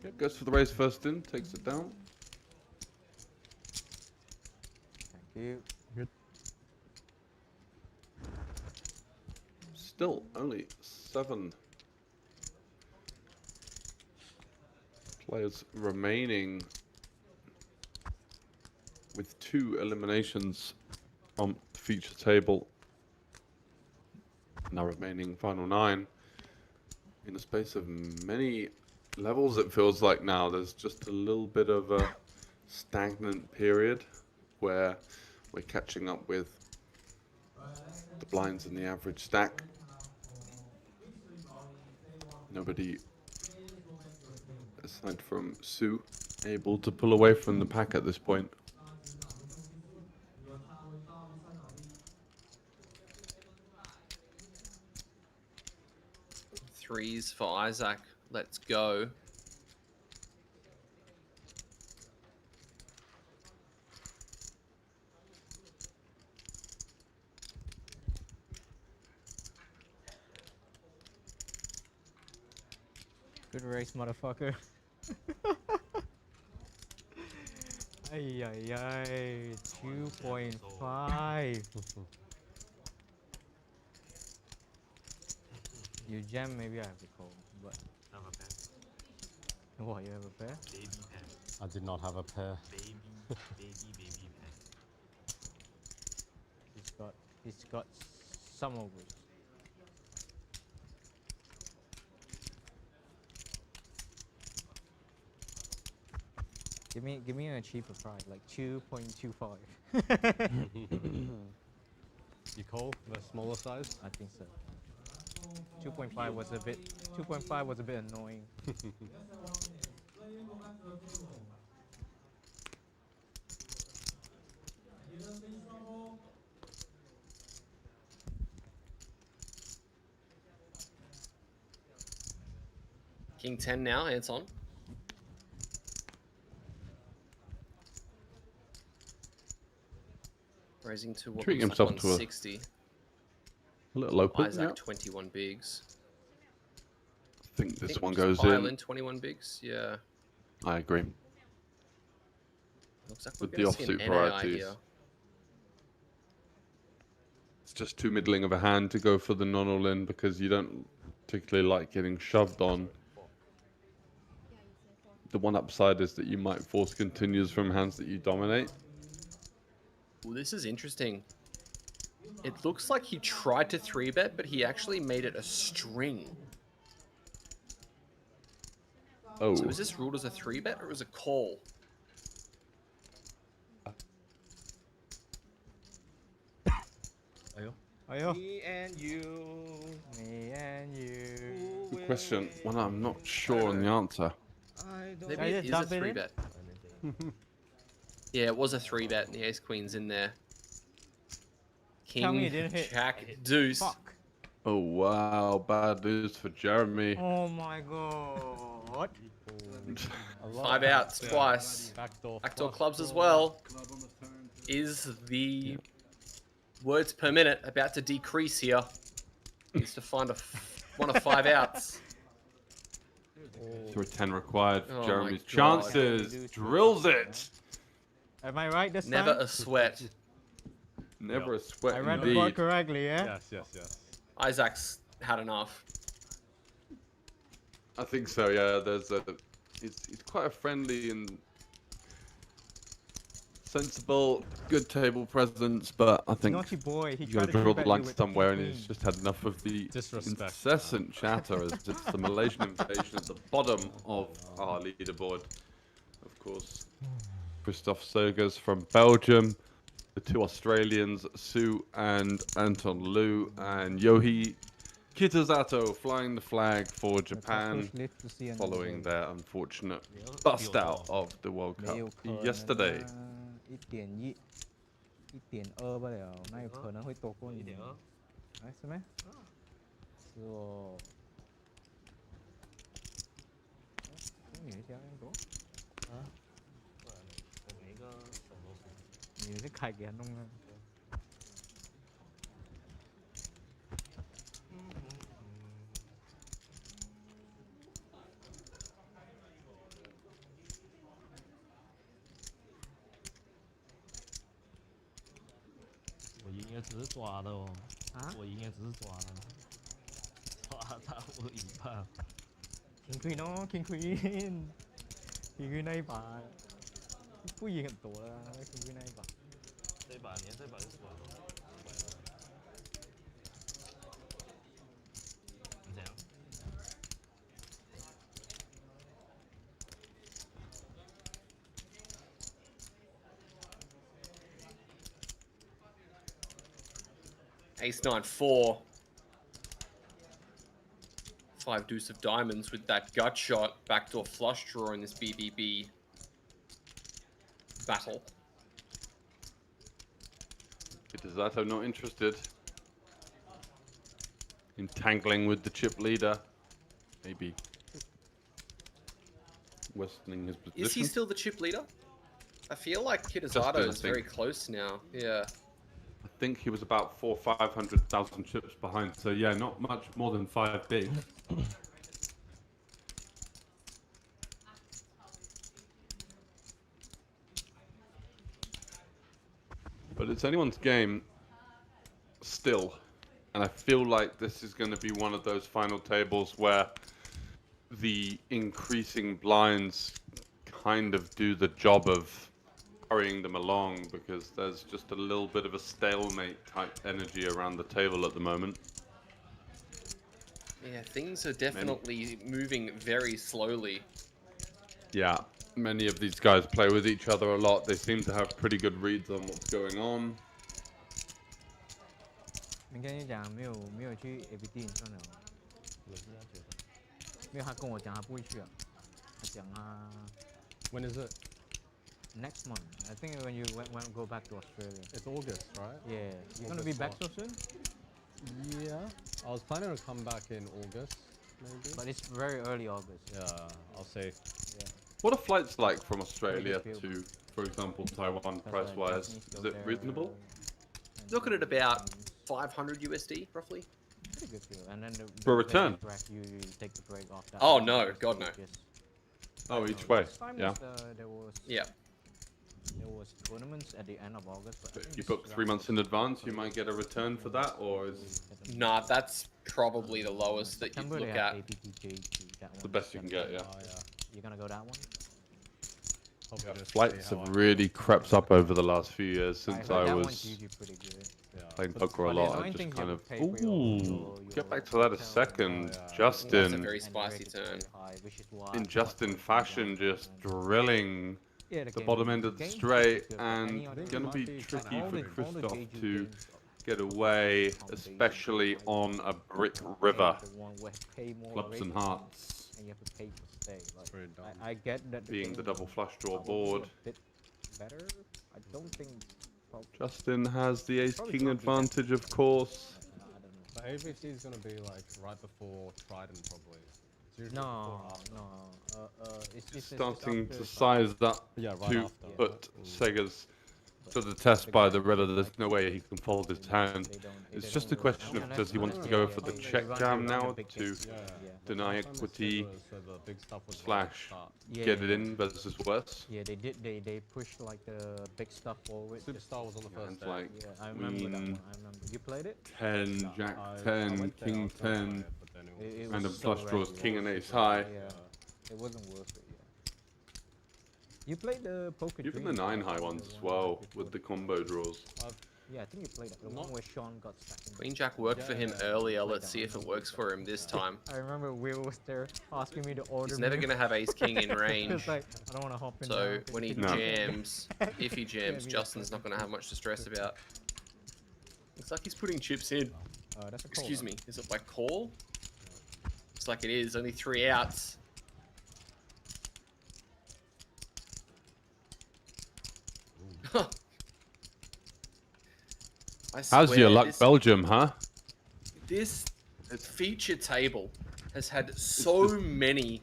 Yep, goes for the raise first in, takes it down. Thank you. Good. Still only 7 players remaining with 2 eliminations on the feature table. Now remaining final 9 in a space of many levels. It feels like now there's just a little bit of a stagnant period where we're catching up with the blinds in the average stack. Nobody aside from Sue able to pull away from the pack at this point. Threes for Isaac. Let's go. Good race, motherfucker. Ay, ay, ay. 2.5. You jam, maybe I have to call, but. Have a pair. What, you have a pair? Baby pair. I did not have a pair. Baby pair. He's got some overs. Give me a cheaper price, like 2.25. You call the smaller size? I think so. 2.5 was a bit. 2.5 was a bit annoying. King 10 now, Anton. Raising to what Treating looks like himself to 160. a little open. Isaac, Yeah. 21 bigs. I think this one just goes pile in. 21 bigs, yeah. I agree. Looks like With we're the gonna see an offsuit NAI varieties. here. It's just too middling of a hand to go for the non-all-in because you don't particularly like getting shoved on. The one upside is that you might force continues from hands that you dominate. Well, this is interesting. It looks like he tried to 3-bet, but he actually made it a string. Oh. So is this ruled as a 3-bet or as a call? Me and you. Me and you. Good question. Well, I'm not sure on the answer. Maybe it is a 3-bet. Yeah, it was a 3-bet and the ace queen's in there. Tell me it King, didn't hit. jack, deuce. Fuck. Oh wow, bad news for Jeremy. Oh my god. What? 5 outs twice. Backdoor clubs as well. Is the words per minute about to decrease here? Needs to find one of 5 outs. Through 10 required. Oh Jeremy's my God. chances. Drills it. Am I right this Never time? a sweat. Never a sweat I read the indeed. board correctly, yeah? Yes, yes, yes. Isaac's had enough. I think so, yeah. He's quite a friendly and sensible, good table presence, but I think Naughty boy, he you got tried to to draw keep the at line you with somewhere, and queen. he's just had enough of the Disrespect. incessant chatter as it's the Malaysian invasion at the bottom of our leaderboard. Of course, Christoph Sergers from Belgium, the 2 Australians, Sue and Anton Liu, and Yohi Kitazato flying the flag for Japan following their unfortunate bust out of the World Cup yesterday. 1.2不了，那有可能会多过你。哎，是吗？是哦。中女加更多？啊？每个手都是。你是开给他弄的？我应该只是抓的哦。啊？我应该只是抓的。抓他我一半。King Queen 哦，King Queen，King Queen 那一把不赢很多了，King Queen 那一把。这把连这把就抓了。你怎样？ Ace-9-4. 5 deuce of diamonds with that gut shot. Backdoor flush draw in this BBB battle. Kitazato not interested. Entangling with the chip leader. Maybe worsening his position. Is he still the chip leader? I feel like Kitazato is very close now. Yeah. I think he was about 500,000 chips behind. So yeah, not much more than 5 big. But it's anyone's game still. And I feel like this is going to be one of those final tables where the increasing blinds kind of do the job of hurrying them along, because there's just a little bit of a stalemate type energy around the table at the moment. Yeah, things are definitely moving very slowly. Yeah, many of these guys play with each other a lot. They seem to have pretty good reads on what's going on. 你跟你讲，没有去 ABD 算了。我是这样觉得。没有，他跟我讲他不会去啊。他讲他。When is it? Next month. I think when you go back to Australia. It's August, right? Yeah. You're gonna be back so soon? Yeah. I was planning to come back in August, maybe. But it's very early August. Yeah, I'll say. Yeah. What are flights like from Australia to, for example, Taiwan price-wise? Is it reasonable? Looking at about 500 USD, roughly. Pretty good deal. And then For a return? You take the break off that. Oh no, God no. Oh, each way. Yeah. Yeah. There was tournaments at the end of August. But If you book 3 months in advance, you might get a return for that, or is Nah, that's probably the lowest that you'd look at. the best you can get, yeah. You're gonna go that one? Flights have really crept up over the last few years since I was playing poker a lot. I just kind of, ooh, get back to that a second. Justin, That's a very spicy turn. in Justin fashion, just drilling the bottom end of the straight, and gonna be tricky for Christoph to get away, especially on a brick river. Clubs and hearts. And you have to pay to stay. Like, I get that. Being the double flush draw board. Better. I don't think. Justin has the ace-king advantage, of course. But ABC is going to be like right before Trident, probably. No, no. It's Starting after to five. size up Yeah, right to after. put Sega's to the test by the river. There's no way he can fold his hand. It's just a question of does he want to go for the check jam now to deny equity slash get it in versus worse? Yeah, they did. They pushed like the big stuff forward. Superstar was on the first day. Like Yeah, I remember that one. I remember. You played it? 10, Jack I 10, went there, King I was gonna 10, buy it, but then it was and a was flush so draws random. King and Ace high. Yeah, it wasn't worth it. Yeah. You played the POKER. Even the 9 high ones as well with the combo draws. Yeah, I think you played that. The one where Sean got stuck in. Queen Jack worked for him earlier. Let's see if it works for him this time. I remember Will was there asking me to order. He's never going to have Ace King in range. It's like, I don't want to hop in. So now, when he no. jams, if he jams, Justin's not going to have much to stress about. Looks like he's putting chips in. That's a call, Excuse me, is it by call? Looks like it is. Only 3 outs. How's your luck, Belgium, huh? This feature table has had so many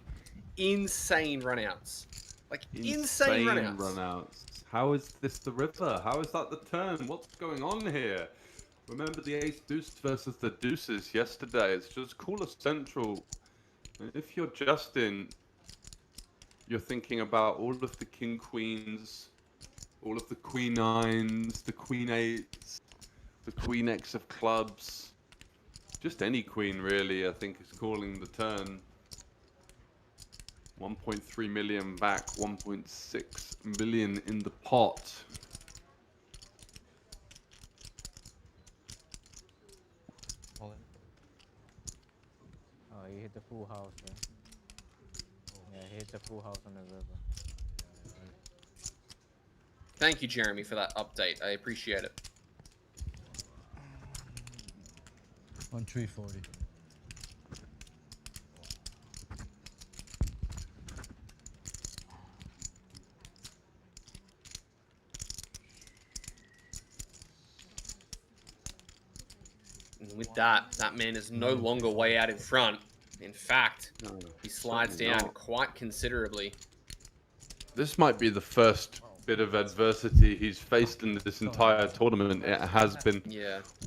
insane runouts. Like, insane runouts. How is this the river? How is that the turn? What's going on here? Remember the ace deuce versus the deuces yesterday. It's just cooler central. If you're Justin, you're thinking about all of the king queens, all of the queen nines, the queen eights, the queen x of clubs. Just any queen really, I think, is calling the turn. 1.3 million back, 1.6 million in the pot. Oh, he hit the full house, yeah. Yeah, he hit the full house on the river. Thank you, Jeremy, for that update. I appreciate it. On 340. And with that, that man is no longer way out in front. In fact, he slides down quite considerably. This might be the first bit of adversity he's faced in this entire tournament. It has been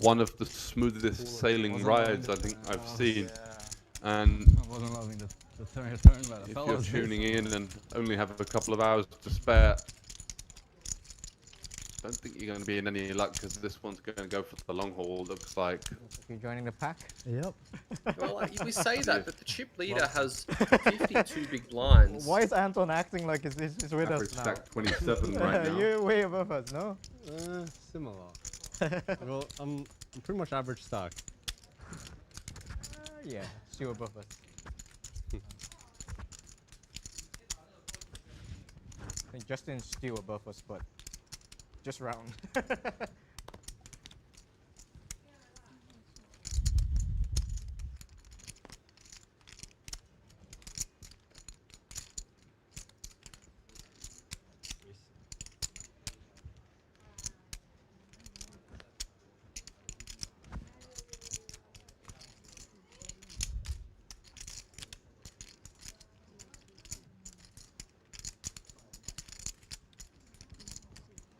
one of the smoothest sailing rides I think I've seen. And I wasn't loving the turn, but if you're tuning in and only have a couple of hours to spare, I don't think you're going to be in any luck because this one's going to go for the long haul, looks like. You joining the pack? Yep. Well, we say that, but the chip leader has 52 big blinds. Why is Anton acting like he's with Average us now? stack 27 right now. You're way above us, no? Similar. Well, I'm pretty much average stack. Yeah, still above us. I think Justin's still above us, but just round.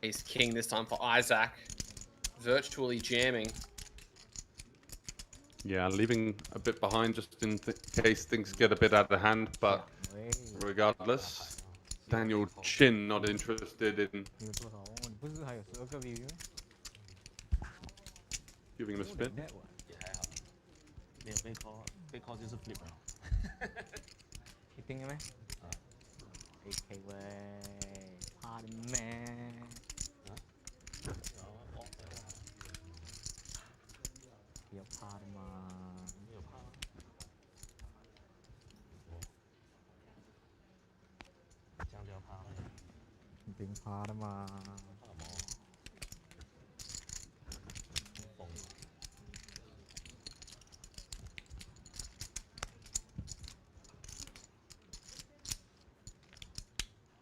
Ace King this time for Isaac. Virtually jamming. Yeah, leaving a bit behind just in case things get a bit out of hand, but regardless, Daniel Chin not interested in giving him a spin. Because it's a flip now. Hitting him, AK way, party man. Your party man. Big party man.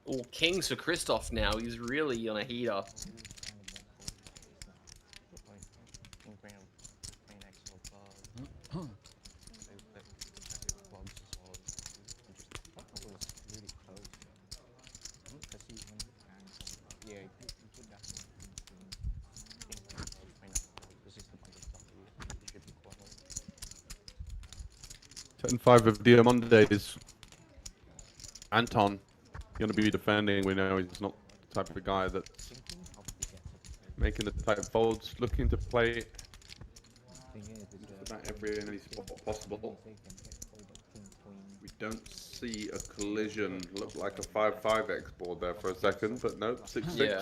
Oh, Kings for Christoph now. He's really on a heater. Yeah, put that. This is the point of stuff. You should be quiet. 10-5 of Diamondes. Anton, going to be defending. We know he's not the type of guy that's making the type folds, looking to play about every any spot possible. We don't see a collision. Looked like a 5-5 X board there for a second, but nope, 6-6. Yeah.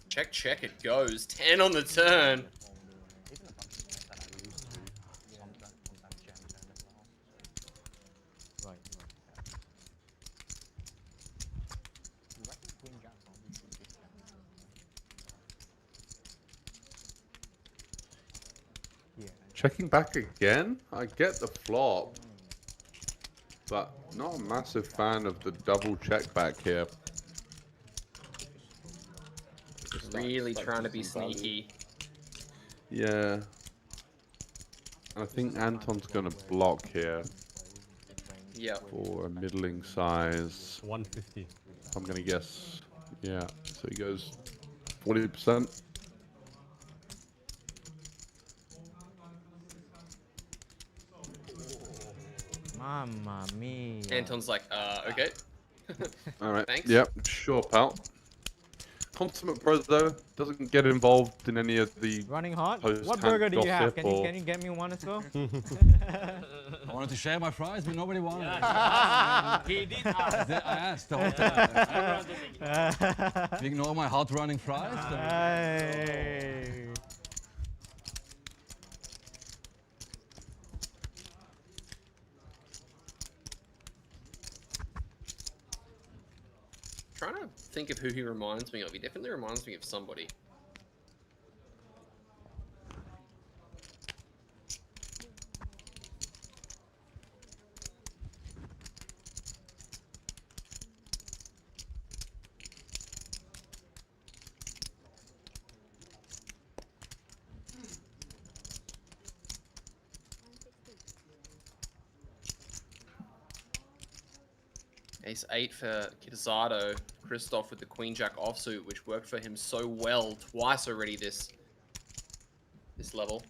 Check, check, it goes. 10 on the turn. Checking back again? I get the flop, but not a massive fan of the double check back here. Really trying to be sneaky. Yeah. I think Anton's going to block here. Yeah. For a middling size. 150. I'm going to guess. Yeah. So he goes 40%. Mamma mia. Anton's like, okay. All right. Thanks. Yep. Sure, pal. Consummate Pro though doesn't get involved in any of the running hot. What What burger do you have? Can you get me one as well? I wanted to share my fries, but nobody wanted it. He did ask. I asked the whole time. You ignore my hot running fries? Hey. Trying to think of who he reminds me of. He definitely reminds me of somebody. Ace 8 for Kitazato. Christoph with the Queen Jack offsuit, which worked for him so well twice already this level.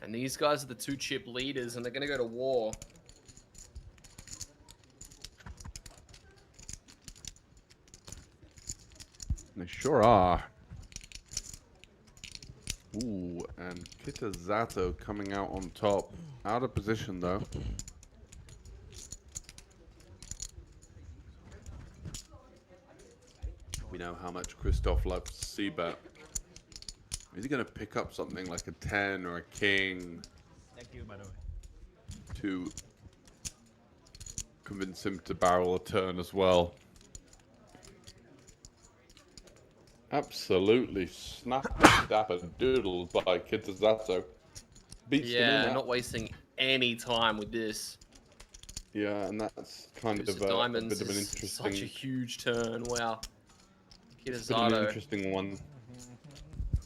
And these guys are the two chip leaders, and they're going to go to war. They sure are. Ooh, and Kitazato coming out on top. Out of position though. We know how much Christoph loves C-bet. Is he going to pick up something like a 10 or a king? Thank you, by the way. To convince him to barrel a turn as well? Absolutely snap-a-dapper-doodled by Kitazato. Beats him in Yeah, that. not wasting any time with this. Yeah, and that's kind of a bit Diamonds of an is interesting... such a huge turn. Wow. It's a bit of an interesting one.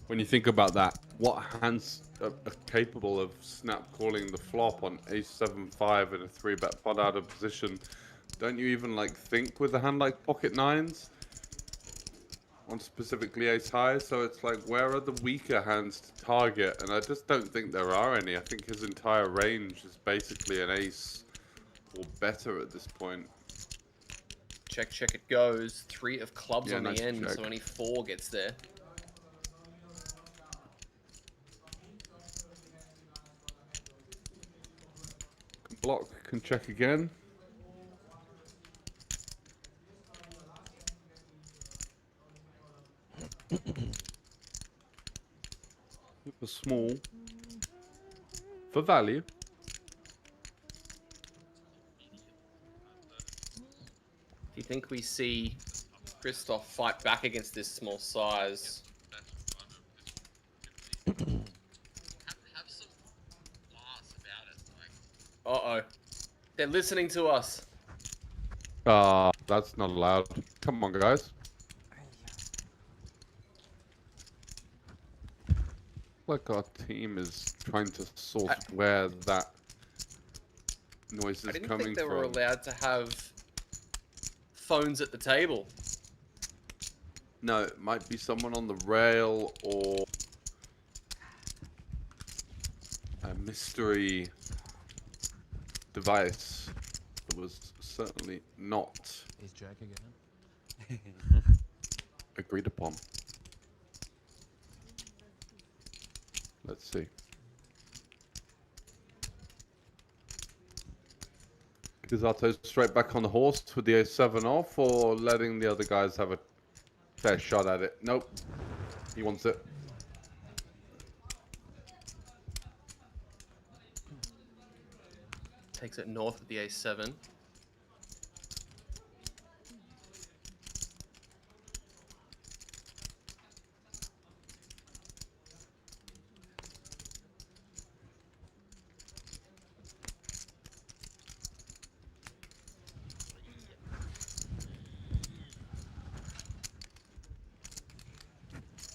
When you think about that, what hands are capable of snap calling the flop on ace 7-5 and a 3-bet pot out of position? Don't you even like think with a hand like pocket nines on specifically ace high? So it's like, where are the weaker hands to target? And I just don't think there are any. I think his entire range is basically an ace or better at this point. Check, check, it goes. 3 of clubs Yeah, on nice the end, check. so only 4 gets there. Block can check again. Super small for value. think we see Christoph fight back against this small size? Uh-oh. They're listening to us. That's not allowed. Come on, guys. Like our team is trying to source where that noise is I didn't coming think they from. were allowed to have phones at the table. No, it might be someone on the rail or a mystery device that was certainly not Is Jack again? agreed upon. Let's see. Kizato straight back on the horse with the A7 off, or letting the other guys have a fair shot at it? Nope. He wants it. Takes it north with the A7.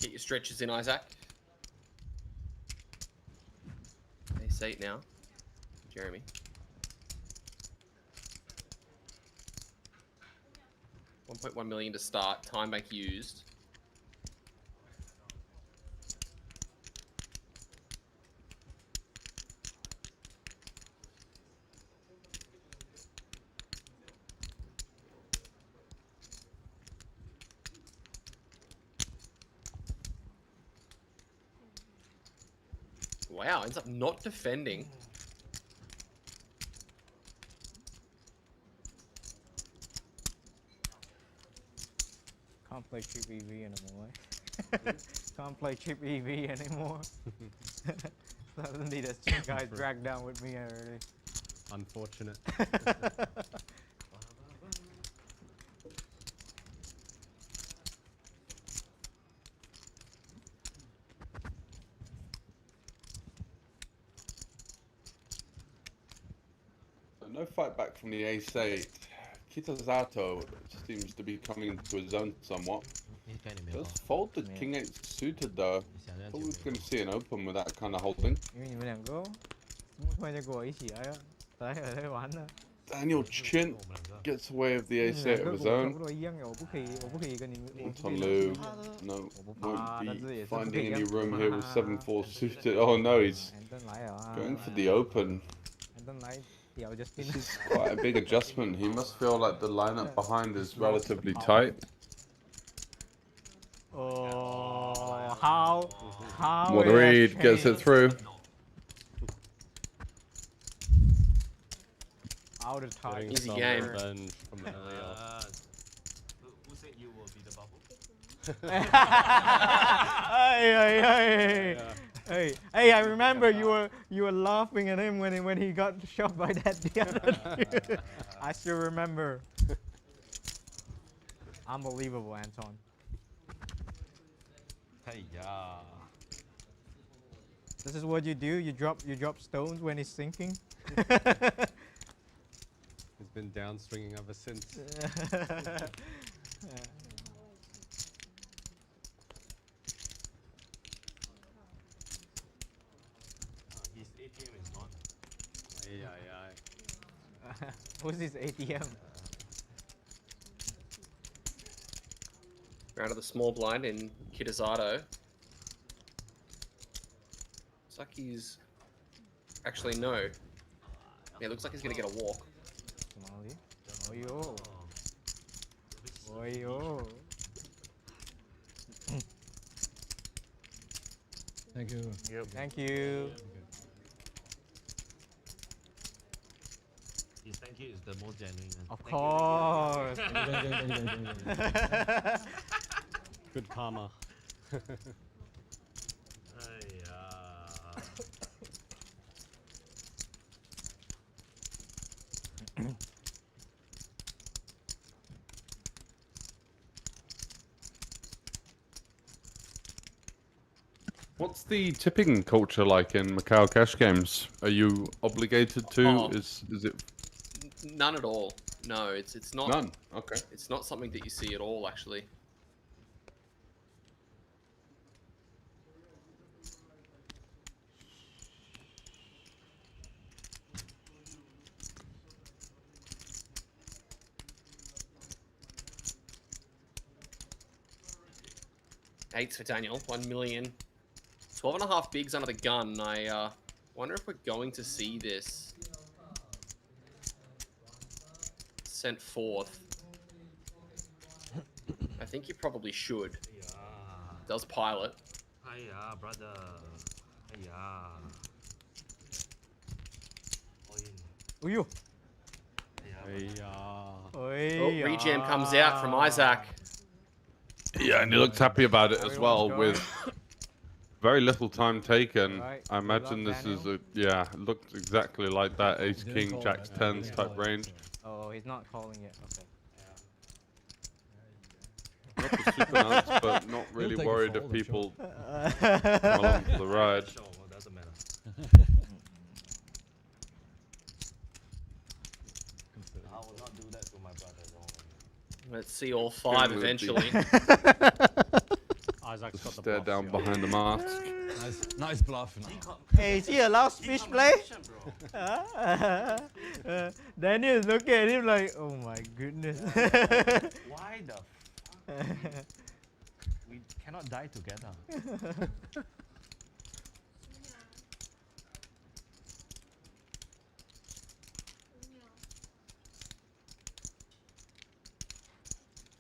Get your stretches in, Isaac. Ace-8 now. Jeremy. 1.1 million to start. Time bank used. Wow, ends up not defending. Can't play cheap EV anymore. Can't play cheap EV anymore. Suddenly there's two guys dragged down with me already. Unfortunate. No fight back from the ace-8. Kitazato seems to be coming into his own somewhat. Does fold the king-8 suited though. Thought we was going to see an open with that kind of holding. Daniel Chin gets away with the ace-8 of his own. Tolu, no, won't be finding any room here with 7-4 suited. Oh no, he's going for the open. This is quite a big adjustment. He must feel like the lineup behind is relatively tight. Oh, how What a read, gets it through. Out of time. Easy game. From earlier. Who said you will be the bubble? Hey, I remember you were laughing at him when he got shot by that the other day. I still remember. Unbelievable, Anton. Hey, yeah. This is what you do. You drop stones when he's sinking. He's been down swinging ever since. His ATM is gone. Who's his ATM? Round of the small blind in Kitazato. Looks like he's... Actually, no. Yeah, looks like he's going to get a walk. Oyo. Oyo. Thank you. Thank you. His thank you is the most genuine. Of course. Good karma. What's the tipping culture like in Macau cash games? Are you obligated to? Oh. Is it? None at all. No, it's not. None. Okay. It's not something that you see at all, actually. Eights for Daniel. 1 million. 12.5 bigs under the gun. I wonder if we're going to see this sent forth. I think you probably should. Does pilot. Hiya, brother. Hiya. Uyu. Oh, rejam comes out from Isaac. Yeah, and he looks happy about it as well, with very little time taken. Right, I imagine this is a, yeah, it looks exactly like that Ace King, Jacks 10s type range. Oh, he's not calling it. Okay. Not the super nuts, but not really worried if people come along for the ride. Doesn't matter. I will not do that to my brother. Let's see all five eventually. Isaac's got the Stare bluff, down yeah. behind the mask. Nice bluff. Hey, is he allowed speech play? Daniel is looking at him like, oh my goodness. Why the we cannot die together.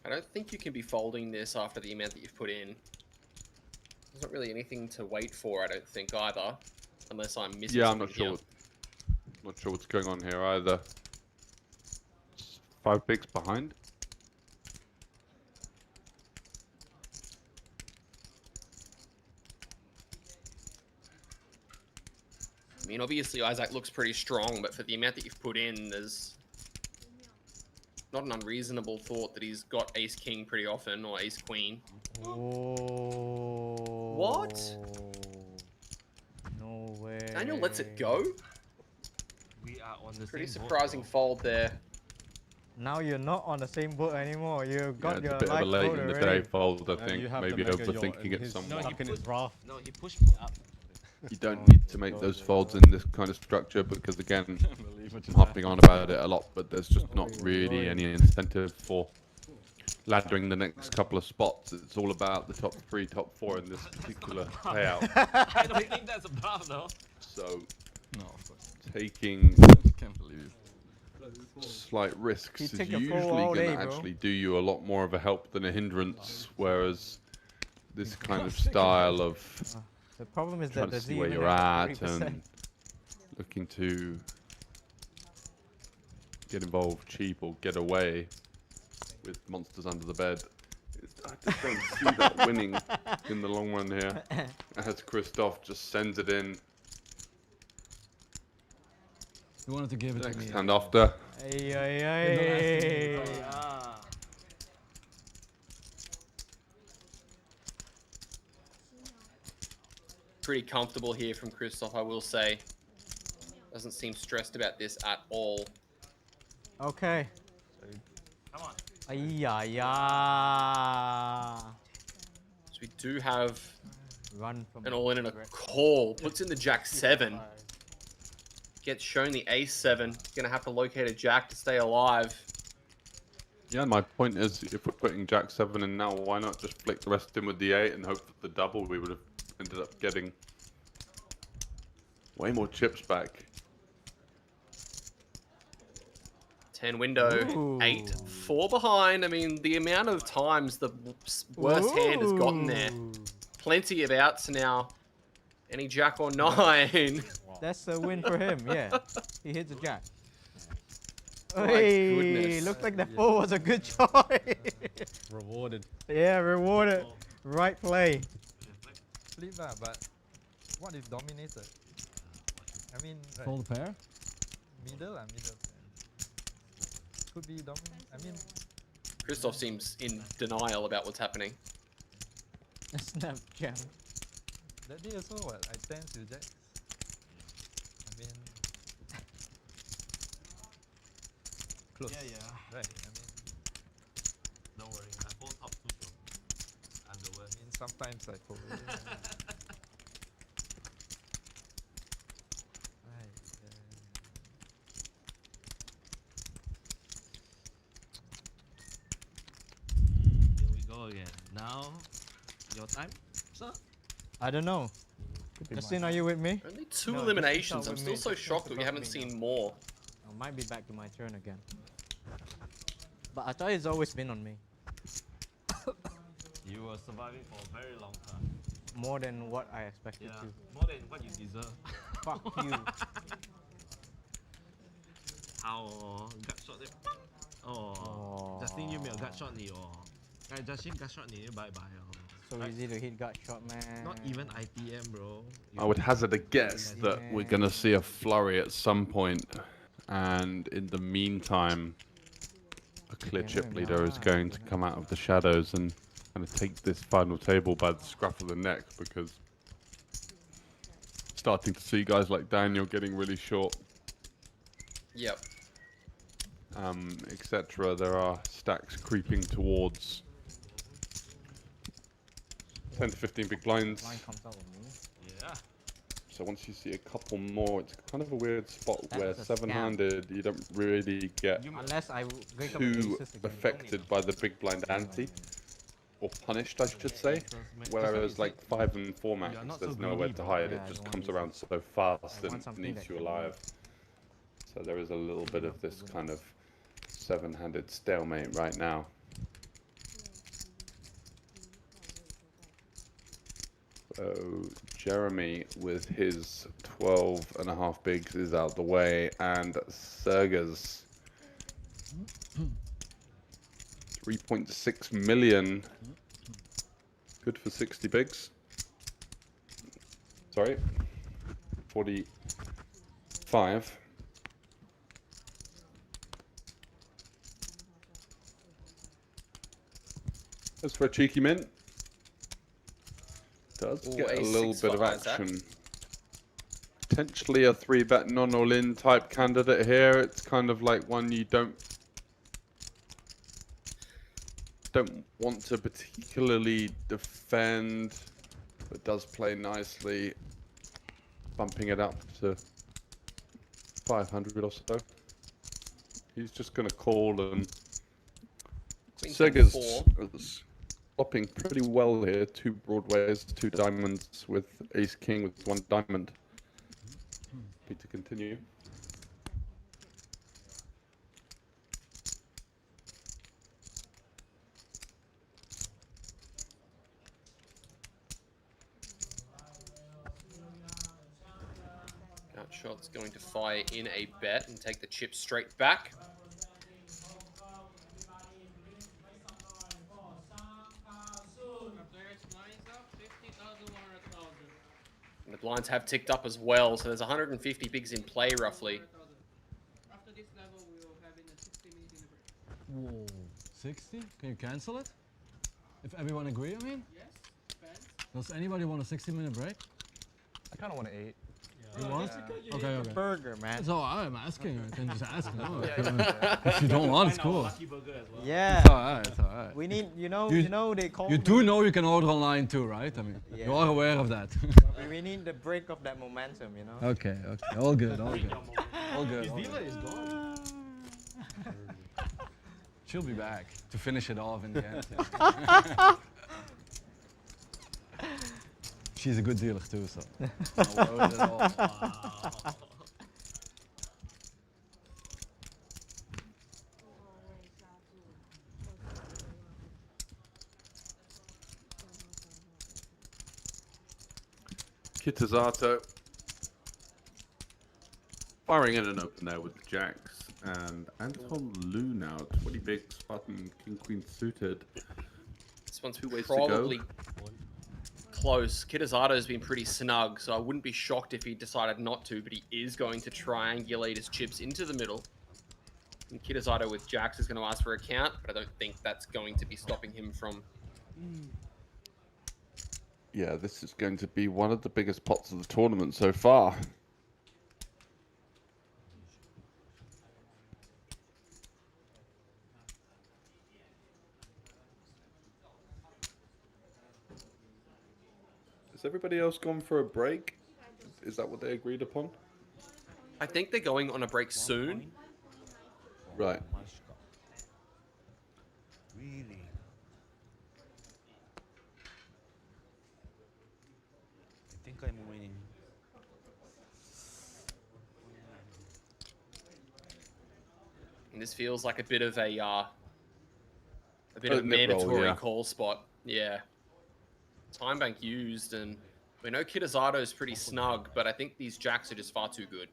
I don't think you can be folding this after the amount that you've put in. There's not really anything to wait for, I don't think, either. Unless I'm missing Yeah, I'm something not sure. here. Not sure what's going on here either. 5 bigs behind. I mean, obviously Isaac looks pretty strong, but for the amount that you've put in, there's not an unreasonable thought that he's got Ace King pretty often, or Ace Queen. Oh. What? No way. Daniel lets it go? We are on the Pretty same surprising fold there. Now you're not on the same boat anymore. You've got Yeah, your it's a bit of a life late boat in the already. day fold, I Yeah, think. you have to Maybe make a overthinking yacht it in somewhat. his- in his draft. No, he pushed me up. You don't need to make those folds in this kind of structure because, again, I'm harping on about it a lot, but there's just not really any incentive for laddering the next couple of spots. It's all about the top 3, top 4 in this particular payout. I don't think that's a bluff, though. So, No, of course. taking Can't believe slight risks You is take a usually full all going day, to bro. actually do you a lot more of a help than a hindrance, whereas this kind of style of The problem is trying that to the see where Z you're even at has 3%. and looking to get involved cheap or get away with monsters under the bed. I just don't see that winning in the long run here. As Christoph just sends it in. You wanted to give it to Next me. hand after. Ay, ay, ay. Pretty comfortable here from Christoph, I will say. Doesn't seem stressed about this at all. Okay. Come on. Ay, ay, ay. So we do have Run from an all-in and a call. Puts in the Jack 7. Gets shown the Ace 7. Gonna have to locate a Jack to stay alive. Yeah, my point is, if we're putting Jack 7 in now, why not just flick the rest in with the 8 and hope that the double we would have ended up getting way more chips back. 10 window, Ooh. 8, 4 behind. I mean, the amount of times the worst hand has gotten there. Plenty of outs now. Any Jack or 9. That's a win for him, yeah. He hits a Jack. My Hey, goodness. looks like the 4 was a good choice. Rewarded. Yeah, rewarded. Right play. Flip lah, but what if dominated? I mean, like, Fold a pair? middle lah, middle. Could be dominant. I mean, Christoph seems in denial about what's happening. Snap jam. That day also what? I tensed with Jax. I mean, close. Yeah, yeah. Right. I mean, Don't worry, I fold top 2 bro. I'm the worst. I mean sometimes I fold. Here we go again. Now, your time, sir? I don't know. Justin, are you with me? Only 2 No, eliminations. Justin's I'm not still with so me. shocked that we haven't Justin's seen not more. I might be back to my turn again. But I thought it's always been on me. You were surviving for a very long time. More than what I expected Yeah, to. more than what you deserve. Fuck you. How gut shot it? Oh, Justin 要唔要 gut shot 你哦？Justin gut shot 你拜拜哦。 So easy to hit gut shot, man. Not even ITM, bro. I would hazard a guess that we're going to see a flurry at some point, and in the meantime, a clear chip leader is going to come out of the shadows and kind of take this final table by the scruff of the neck, because starting to see guys like Daniel getting really short. Yep. Etc. There are stacks creeping towards 10 to 15 big blinds. Line comes out with me. Yeah. So once you see a couple more, it's kind of a weird spot That where is a scam. 7-handed, you don't really get Unless I wake up with too aces again. affected by the big blind ante, or punished, I should say. Whereas like 5 and 4 matches, there's nowhere to hide. It just comes around so fast and eats you alive. So there is a little bit of this kind of 7-handed stalemate right now. So Jeremy with his 12.5 bigs is out the way, and Sergers 3.6 million. Good for 60 bigs. Sorry, 45. As for a cheeky mint, does get a little bit of action. Potentially a 3-bet non-all-in type candidate here. It's kind of like one you don't want to particularly defend, but does play nicely, bumping it up to 500 or so. He's just going to call, and Sega's is flopping pretty well here. 2 broadways, 2 diamonds with ace king with 1 diamond. Happy to continue. Shot's going to fire in a bet and take the chip straight back. And the blinds have ticked up as well, so there's 150 bigs in play roughly. After this level, we will have in a 60 minute break. Whoa, 60? Can you cancel it? If everyone agree, I mean? Yes, depends. Does anybody want a 60-minute break? I kind of want to 8. You want? Okay, okay. Burger, man. That's all right, I'm asking. I can just ask. No, Yeah, if you don't want, it's cool. Yeah. It's alright, it's alright. We need, you know, they call You do know you can order online too, right? I mean, you are aware of that. We need the break of that momentum, you know? Okay, okay. All good, all good. All good. His all dealer good. is gone. She'll be back to finish it off in the end. She's a good dealer too, so no worries at all. Wow. Kitazato firing in an open there with the jacks, and Anton Lu now 20 bigs button king queen suited. This one's 2 ways probably to go. Close. Kitazato's been pretty snug, so I wouldn't be shocked if he decided not to, but he is going to triangulate his chips into the middle. And Kitazato with jacks is going to ask for a count, but I don't think that's going to be stopping him from Yeah, this is going to be one of the biggest pots of the tournament so far. Has everybody else gone for a break? Is that what they agreed upon? I think they're going on a break soon. Right. Really? I think I'm winning. And this feels like a bit of a nip roll, mandatory yeah. call spot. Yeah. Time bank used, and we know Kitazato's pretty snug, but I think these jacks are just far too good.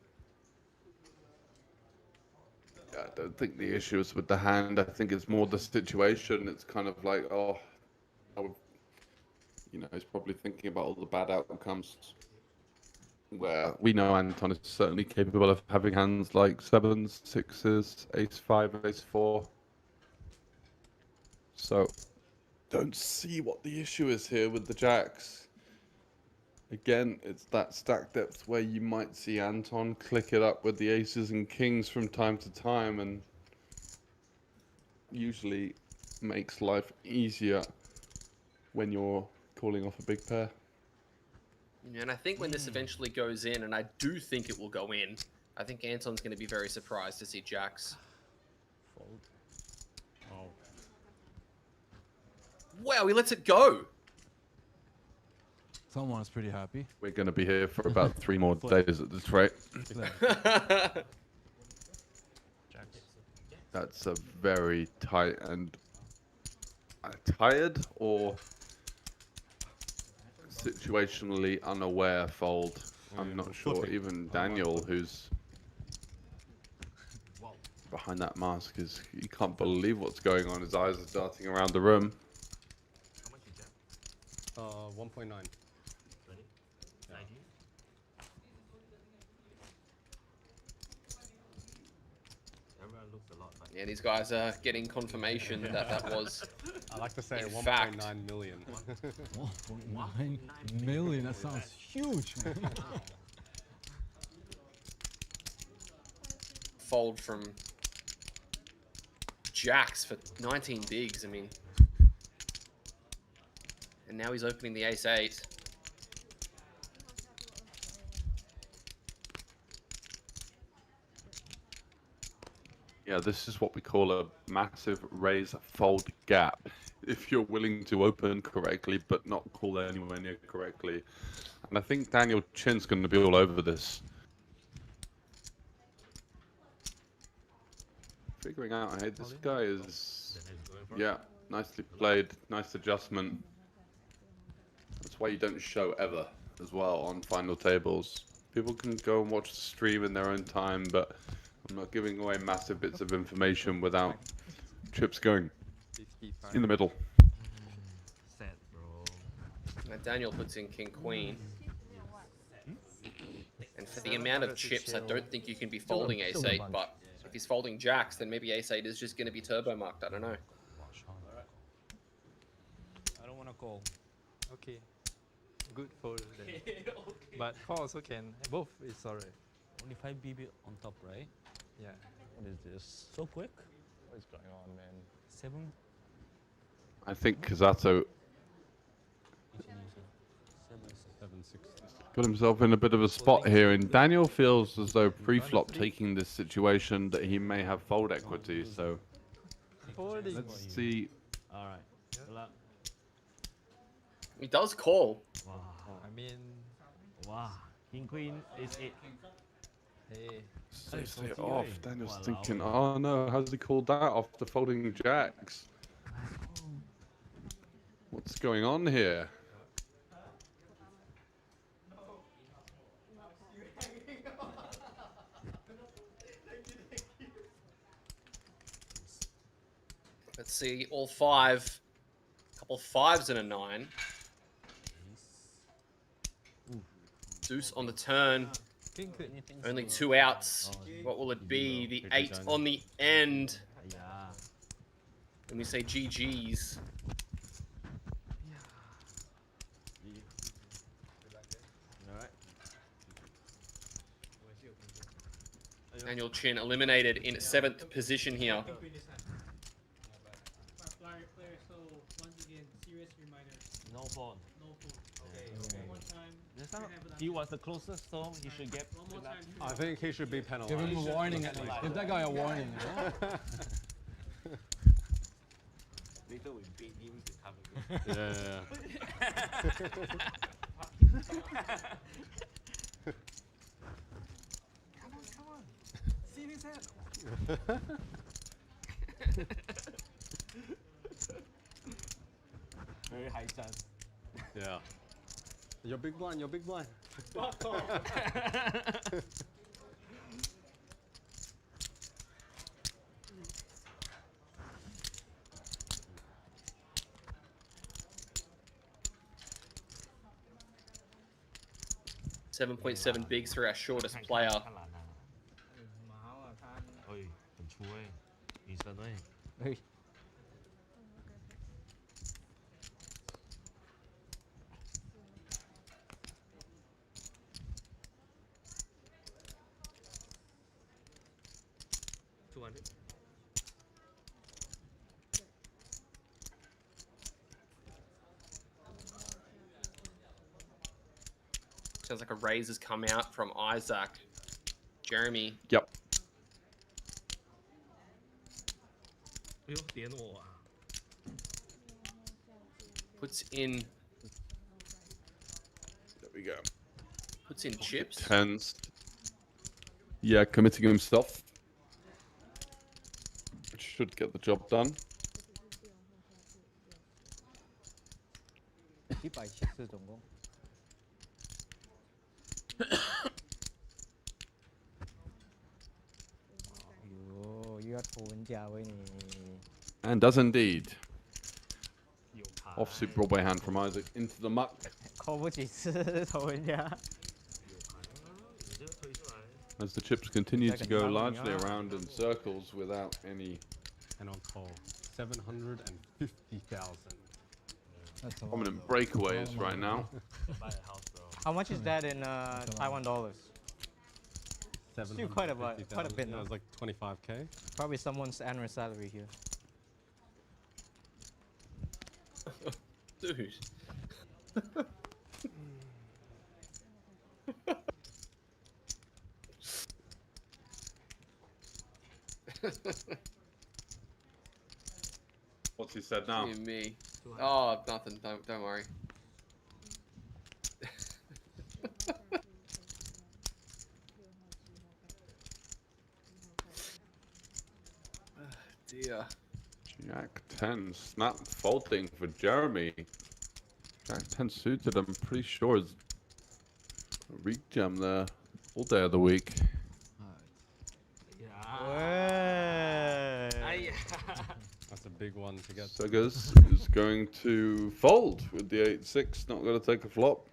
I don't think the issue is with the hand. I think it's more the situation. It's kind of like, oh, I would, you know, he's probably thinking about all the bad outcomes. Where we know Anton is certainly capable of having hands like sevens, sixes, ace five, ace four. So, don't see what the issue is here with the jacks. Again, it's that stack depth where you might see Anton click it up with the aces and kings from time to time, and usually makes life easier when you're calling off a big pair. And I think when this eventually goes in, and I do think it will go in, I think Anton's going to be very surprised to see jacks. Fold. Oh. Wow, he lets it go. Someone's pretty happy. We're going to be here for about 3 more days at this rate. That's a very tight and tired or situationally unaware fold. I'm not sure. Even Daniel, who's behind that mask, you can't believe what's going on. His eyes are darting around the room. 1.9. Yeah, these guys are getting confirmation that that was. I like to say in 1.9 million. 1.9 million? That sounds huge, man. Fold from jacks for 19 bigs. I mean, and now he's opening the ace eight. Yeah, this is what we call a massive raise fold gap. If you're willing to open correctly, but not call anywhere near correctly. And I think Daniel Chin's going to be all over this. Figuring out, hey, this guy is, yeah, nicely played, nice adjustment. That's why you don't show ever as well on final tables. People can go and watch the stream in their own time, but I'm not giving away massive bits of information without chips going in the middle. Sad, bro. Now Daniel puts in king queen. And for the amount of chips, I don't think you can be folding ace eight, but if he's folding jacks, then maybe ace eight is just going to be turbo marked. I don't know. I don't want to call. Okay. Good fold then. Okay. But call also can. Both is alright. Only 5 BB on top, right? Yeah. What is this? So quick? What is going on, man? 7? I think Kazato 7-6. got himself in a bit of a spot here, and Daniel feels as though pre-flop taking this situation that he may have fold equity, so let's see. Alright. He does call. Wow. I mean, wow. King queen is 8. hey. Saves it off. Daniel's thinking, oh no, how's he called that off the folding jacks? What's going on here? Let's see, all five. A couple fives and a 9. Deuce on the turn. Only 2 outs. What will it be? The 8 on the end. And we say GG's. Daniel Chin eliminated in 7th position here. So once again, serious reminder. No phone. No phone. Okay. One more time. This time, he was the closest, so he should get. One more time. I think he should be penalized. Give him a warning at least. Give that guy a warning. Later we beat him to come again. Yeah. Come on. See his head. Very high chance. Yeah. Your big blind, your big blind. Fuck off. 7.7 bigs for our shortest player. เฮ้ยผมช่วยอีสันเว้ย เฮ้ย 200 Sounds like a raise has come out from Isaac. Jeremy. Yep. 哎呦點我啊 Puts in. There we go. Puts in chips. Tens. Yeah, committing himself. Which should get the job done. 100次总共。哟，又要偷人家喂你。 And does indeed. Offsuit Broadway hand from Isaac into the muck. 扣不几次偷人家。 As the chips continue to go largely around in circles without any And on call, 750,000. prominent breakaways right now. How much is that in Taiwan dollars? Still quite a bit. Quite a bit. That was like 25k. Probably someone's annual salary here. Dude. What's he said now? Me. Oh, nothing. Don't worry. Dear. Jack 10 snap folding for Jeremy. Jack 10 suited, I'm pretty sure is a reek jam there all day of the week. That's a big one to get. Seggers is going to fold with the 8-6, not going to take a flop.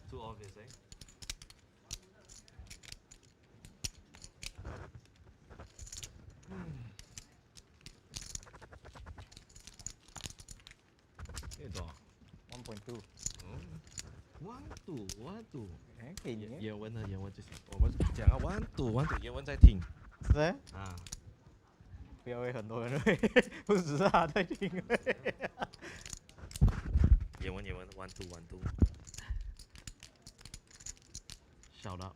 Too obvious, eh? Cái đó 1.2 one two 给你叶问和叶问就是我们讲啊 one two 叶问在听是啊不要为很多人喂不只是他在听叶问 one two shout out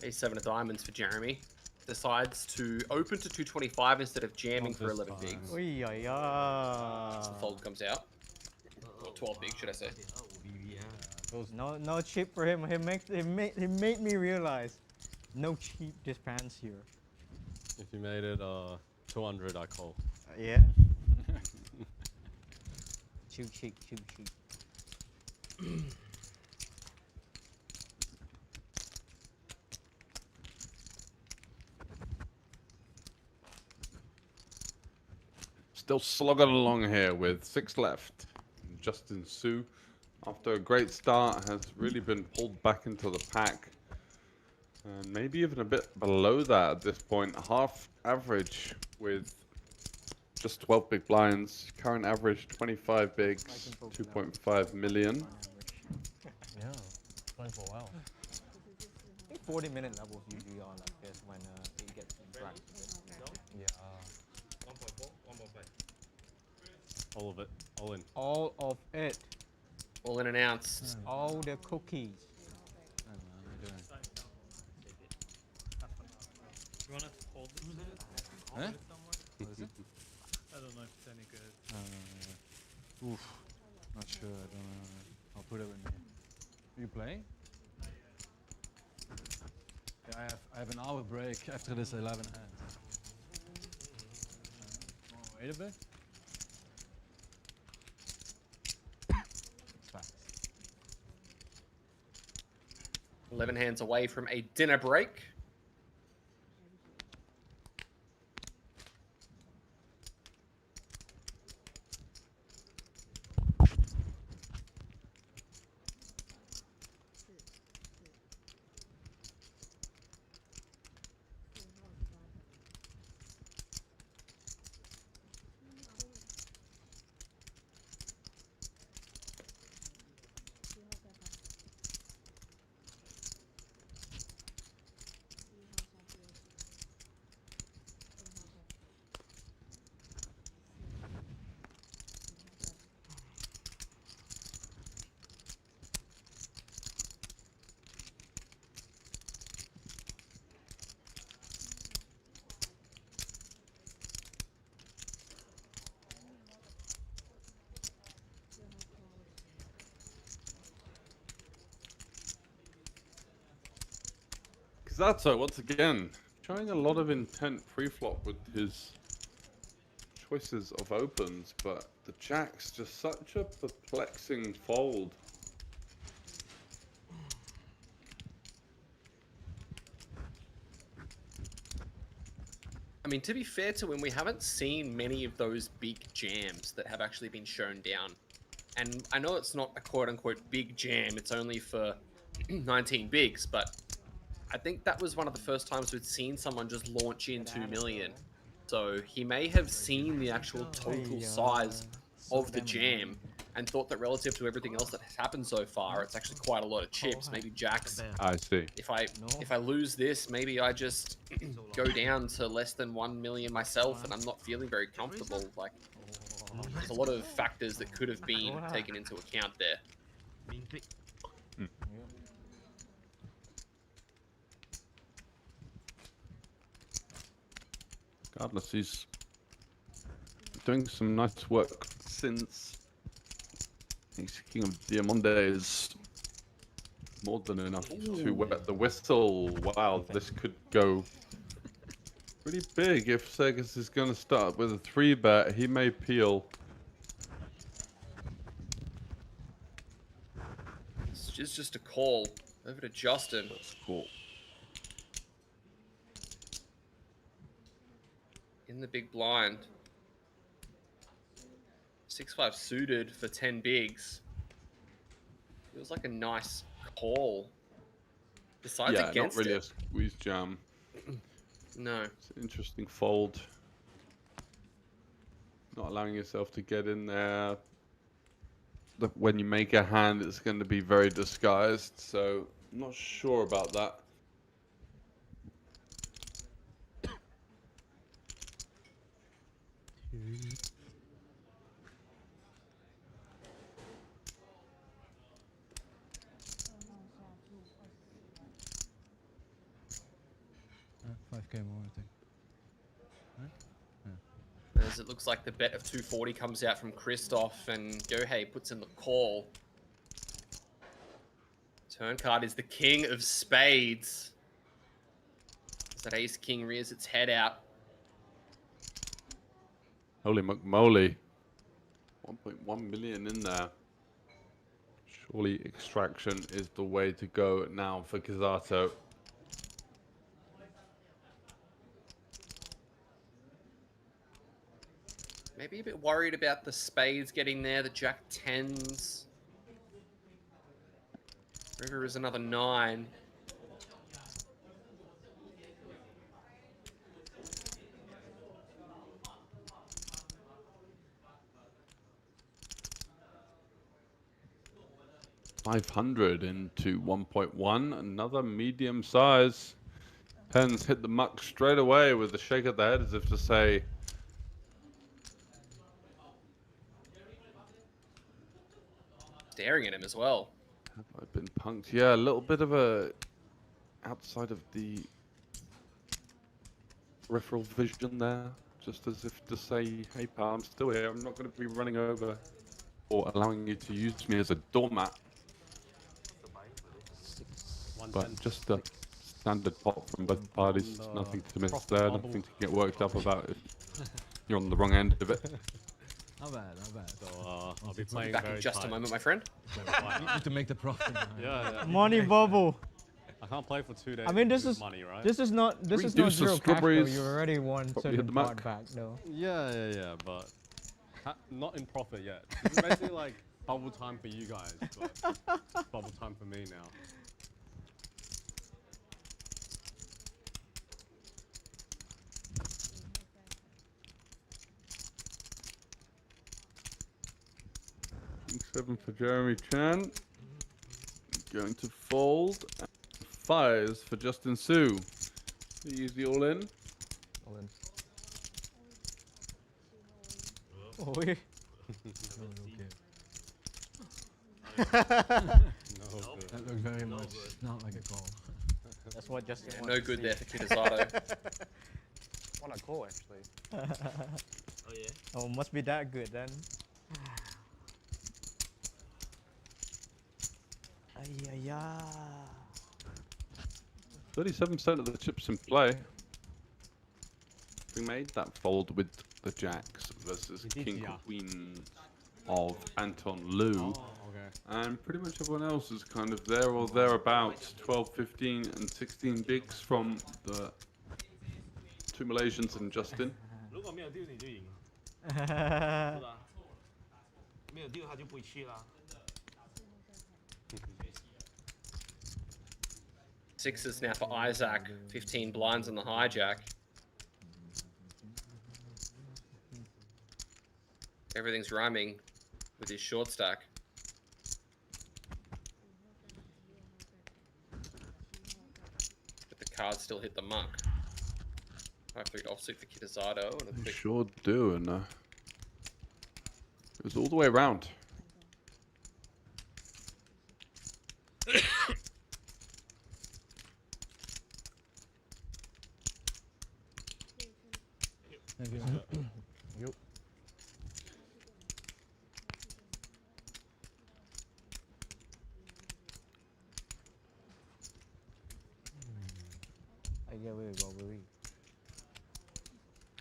A7 of diamonds for Jeremy. Decides to open to 225 instead of jamming for 11 bigs. Oi, yeah, yeah. So the fold comes out. Or 12 bigs, should I say. No chip for him. He made me realize no cheap dispense here. If you made it 200, I call. Yeah. Too cheap. Still slogging along here with 6 left. Justin Su, after a great start, has really been pulled back into the pack. And maybe even a bit below that at this point. Half average with just 12 big blinds. Current average 25 bigs, 2.5 million. Yeah, playing for a while. I think 40-minute levels usually are like this when it gets dragged a bit. Yeah. 1.4, 1.5. All of it. All in. All of it. All in announced. All the cookies. You want to hold this? Huh? What is it? I don't know if it's any good. Oof. Not sure. I don't know. I'll put it with me. You play? Yeah, I have an hour break after this 11 hands. Wait a bit. Fast. 11 hands away from a dinner break. Zato, once again, showing a lot of intent pre-flop with his choices of opens, but the jack's just such a perplexing fold. I mean, to be fair to him, we haven't seen many of those big jams that have actually been shown down. And I know it's not a quote-unquote big jam, it's only for 19 bigs, but I think that was one of the first times we'd seen someone just launch in 2 million. So he may have seen the actual total size of the jam and thought that relative to everything else that has happened so far, it's actually quite a lot of chips. Maybe jacks. I see. If I lose this, maybe I just go down to less than 1 million myself, and I'm not feeling very comfortable. Like, there's a lot of factors that could have been taken into account there. Regardless, he's doing some nice work since he's King of Diamondes. More than enough to wet the whistle. Wow, this could go pretty big if Segas is going to start with a 3-bet. He may peel. It's just a call. Over to Justin. That's cool. In the big blind. 6-5 suited for 10 bigs. Feels like a nice call. Besides Yeah, against not really it. a squeeze jam. No. It's an interesting fold. Not allowing yourself to get in there. When you make a hand, it's going to be very disguised. So, I'm not sure about that. $5K more, I think. As it looks like the bet of 240 comes out from Christoph, and Gohei puts in the call. Turn card is the King of Spades. As that Ace King rears its head out. Holy McMoly. 1.1 million in there. Surely extraction is the way to go now for Kazato. Maybe a bit worried about the spades getting there, the jack tens. River is another 9. 500 into 1.1, another medium size. Pens hit the muck straight away with a shake of the head as if to say, Staring at him as well. have I been punked? Yeah, a little bit of a outside of the peripheral vision there, just as if to say, hey pal, I'm still here, I'm not going to be running over or allowing you to use me as a doormat. But just a standard pop from both parties, nothing to miss there, nothing to get worked up about if you're on the wrong end of it. Not bad, not bad. So I'll be playing Back in just a moment, my friend. You need to make the profit. Yeah. Money bubble. I can't play for 2 days. I mean, this is money, right? This is not zero cash though. You already won certain part back though. Yeah, but not in profit yet. This is basically like bubble time for you guys, but bubble time for me now. King 7 for Jeremy Chan. Going to fold. And fires for Justin Su. Use the all in. All in. Oh, yeah. That looks very much not like a call. That's what Justin no good there for Kitazato. What a call, actually. Oh yeah. Oh, must be that good then. Ay, ay, ay. 37% of the chips in play. We made that fold with the jacks versus King Queen of Anton Liu. Oh, okay. And pretty much everyone else is kind of there or thereabouts. 12, 15 and 16 bigs from the two Malaysians and Justin. 如果没有 deal 你就赢，是吧？没有 deal 他就不会去啦。 Sixes now for Isaac. 15 blinds on the hijack. Everything's rhyming with his short stack. But the cards still hit the muck. 5-3 offsuit for Kitazato. And a They quick sure do, and it was all the way around. Yep. I get away with robbery.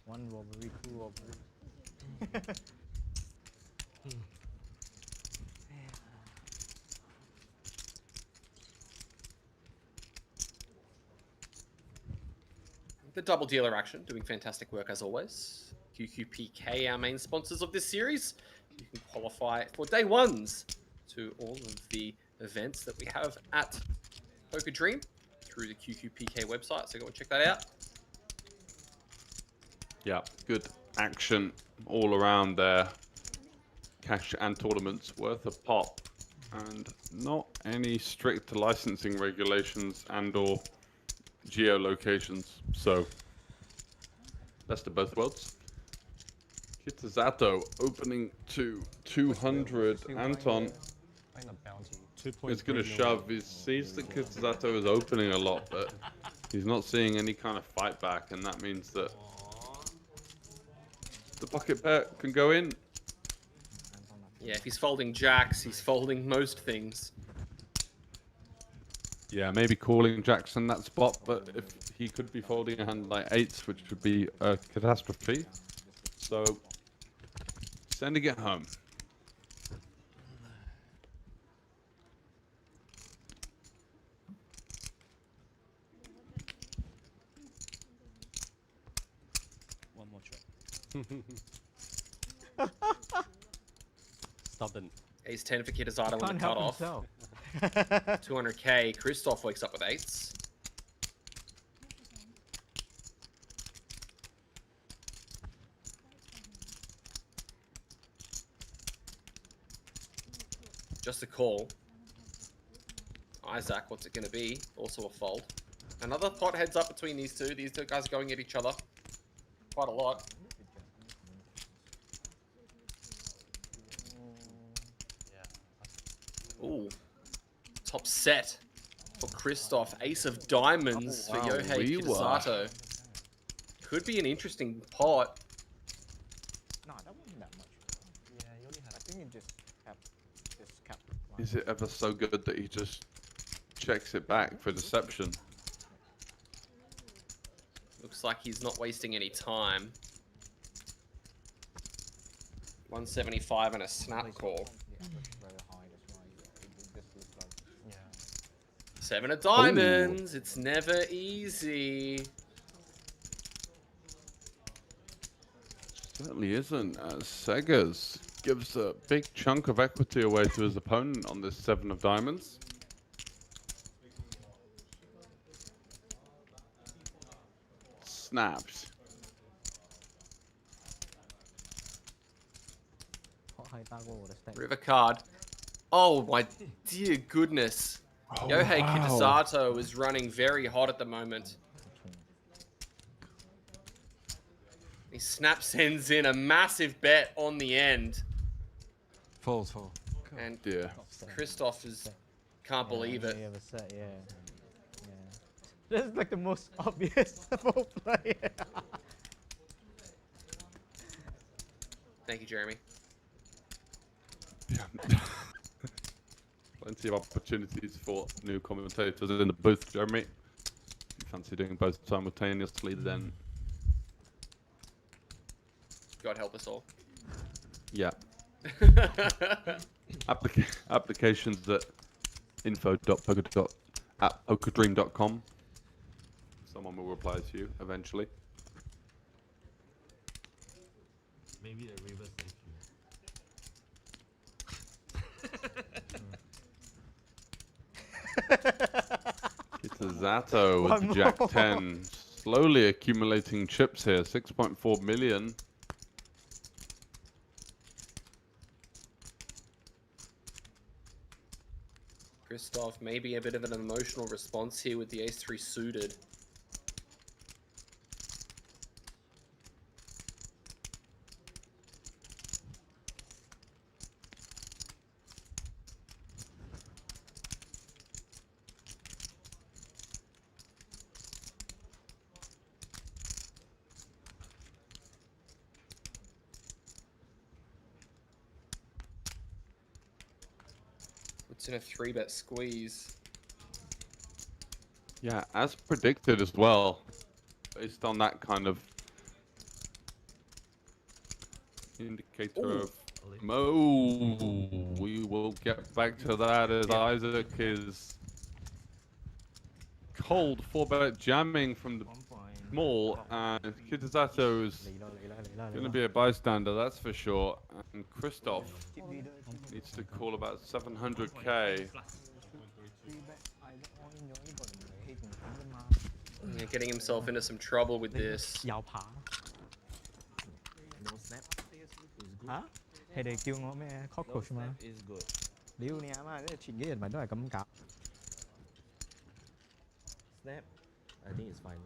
One robbery, two robbery. The double dealer action, doing fantastic work as always. QQPK, our main sponsors of this series. You can qualify for day ones to all of the events that we have at Poker Dream through the QQPK website, so go and check that out. Yeah, good action all around there. Cash and tournaments worth a pop. And not any strict licensing regulations and or geolocations. So, best of both worlds. Kitazato opening to 200. Anton is going to shove. He sees that Kitazato is opening a lot, but he's not seeing any kind of fight back, and that means that the pocket bet can go in. Yeah, if he's folding jacks, he's folding most things. Yeah, maybe calling Jackson that spot, but if he could be folding a hand like eights, which would be a catastrophe. So, sending it home. One more try. Stubborn. Ace 10 for Kitazato on Can't the help cutoff. himself. 200k. Christoph wakes up with eights. Just a call. Isaac, what's it going to be? Also a fold. Another pot heads up between these two. These two guys are going at each other quite a lot. Ooh. Top set for Christoph. Ace of diamonds for Yohei Kitasato. Could be an interesting pot. No, that wasn't that much. Yeah, you only had. I think it just kept. Is it ever so good that he just checks it back for deception? Looks like he's not wasting any time. 175 and a snap call. 7 of diamonds. Ooh. It's never easy. Certainly isn't, as Segas gives a big chunk of equity away to his opponent on this 7 of diamonds. Snaps. River card. Oh my dear goodness. Oh, Yohei wow. Kitasato is running very hot at the moment. He snap sends in a massive bet on the end. Fold. And yeah. Christoph can't believe it. This is like the most obvious fold play. Thank you, Jeremy. Plenty of opportunities for new commentators in the booth, Jeremy. If you fancy doing both simultaneously, then God help us all. yeah. Applications at info.pokerdream.com. Someone will reply to you eventually. Maybe a reverse Kitasato with Jack 10, slowly accumulating chips here, 6.4 million. Christoph, maybe a bit of an emotional response here with the ace-3 suited. It's in a 3-bet squeeze. Yeah, as predicted as well, based on that kind of indicator of we will get back to that as Isaac is cold 4-bet jamming from the small, and Kitasato is going to be a bystander, that's for sure. And Christoph needs to call about 700k. Yeah, getting himself into some trouble with this. No snap. Hả? Hay để kêu nó mẹ cockroach mà. Điêu nè mà cái chuyện gì mà nó là cấm cặp. Snap. I think it's fine.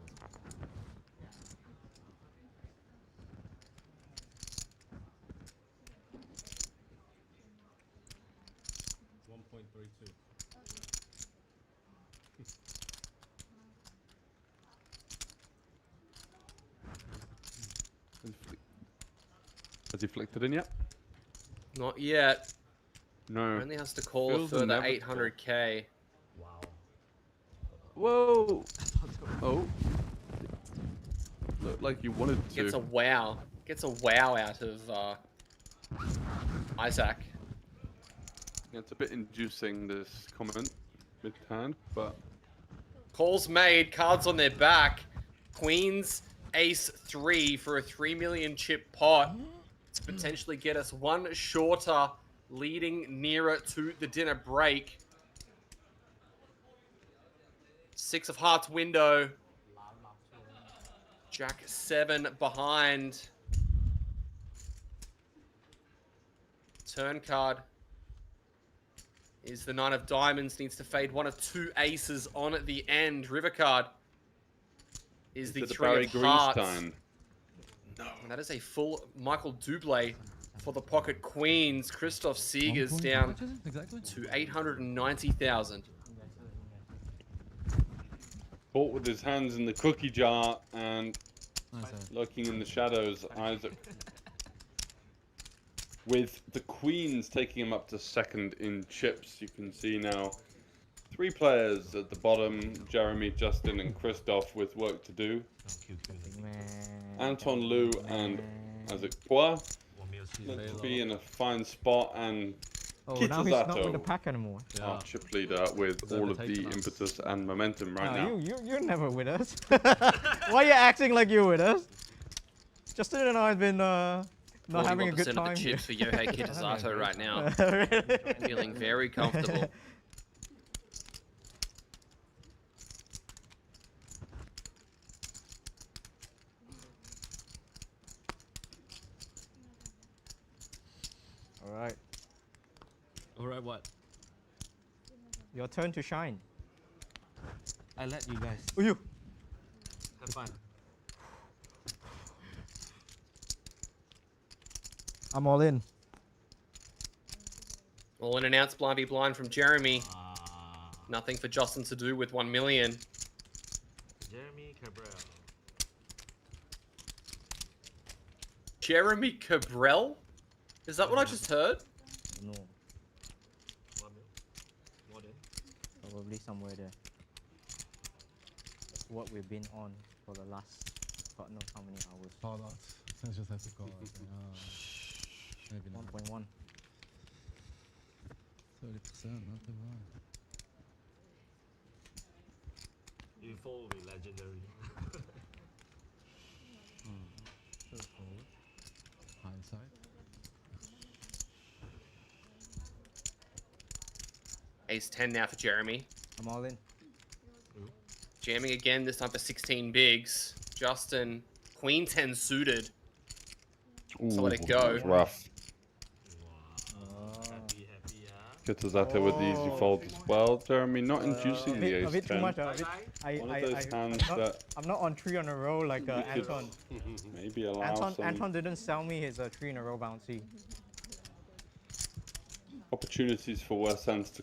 Has he flicked it in yet? Not yet. No. Only has to call a Feels further inevitable. 800k. Wow. Whoa! Oh. Looked like you wanted to. Gets a wow. Gets a wow out of Isaac. Yeah, it's a bit inducing, this comment mid-hand, but Calls made, cards on their back. Queens, ace 3 for a 3 million chip pot to potentially get us one shorter, leading nearer to the dinner break. 6 of hearts window. Jack 7 behind. Turn card is the 9 of diamonds. Needs to fade one of 2 aces on at the end. River card is the 3 of hearts. Time. No. And that is a full Michael Dublé for the pocket queens. Christoph Seegers down to 890,000. Caught with his hands in the cookie jar and lurking in the shadows, Isaac. With the queens taking him up to second in chips, you can see now 3 players at the bottom, Jeremy, Justin and Christoph with work to do. Anton, Lou and Isaac Poir look to be in a fine spot, and now he's not with the pack anymore. Our chip leader with all of the impetus and momentum right now. You're never with us. Why are you acting like you're with us? Justin and I have been not having a good time. Of the chips for Yohei Kitazato right now. Feeling very comfortable. All right. All right, what? Your turn to shine. I let you guys. Oh, you. Have fun. I'm all in. All in announced blind be blind from Jeremy. Nothing for Justin to do with 1 million. Jeremy Cabral. Jeremy Cabral? Is that what I just heard? No. 1 mil? More than? Probably somewhere there. That's what we've been on for the last God knows how many hours. Oh, that's just has to go. Maybe 1.1. 30%, not too bad. Info will be legendary. Hindsight. Ace 10 now for Jeremy. I'm all in. Jamming again, this time for 16 bigs. Justin, Queen 10 suited. So let it go. That's rough. Kitazato with the easy fold as well. Jeremy not inducing the ace 10. One of those hands that I'm not on 3 on a row like Anton. Maybe allow some Anton didn't sell me his 3 in a row bouncy. opportunities for worse hands to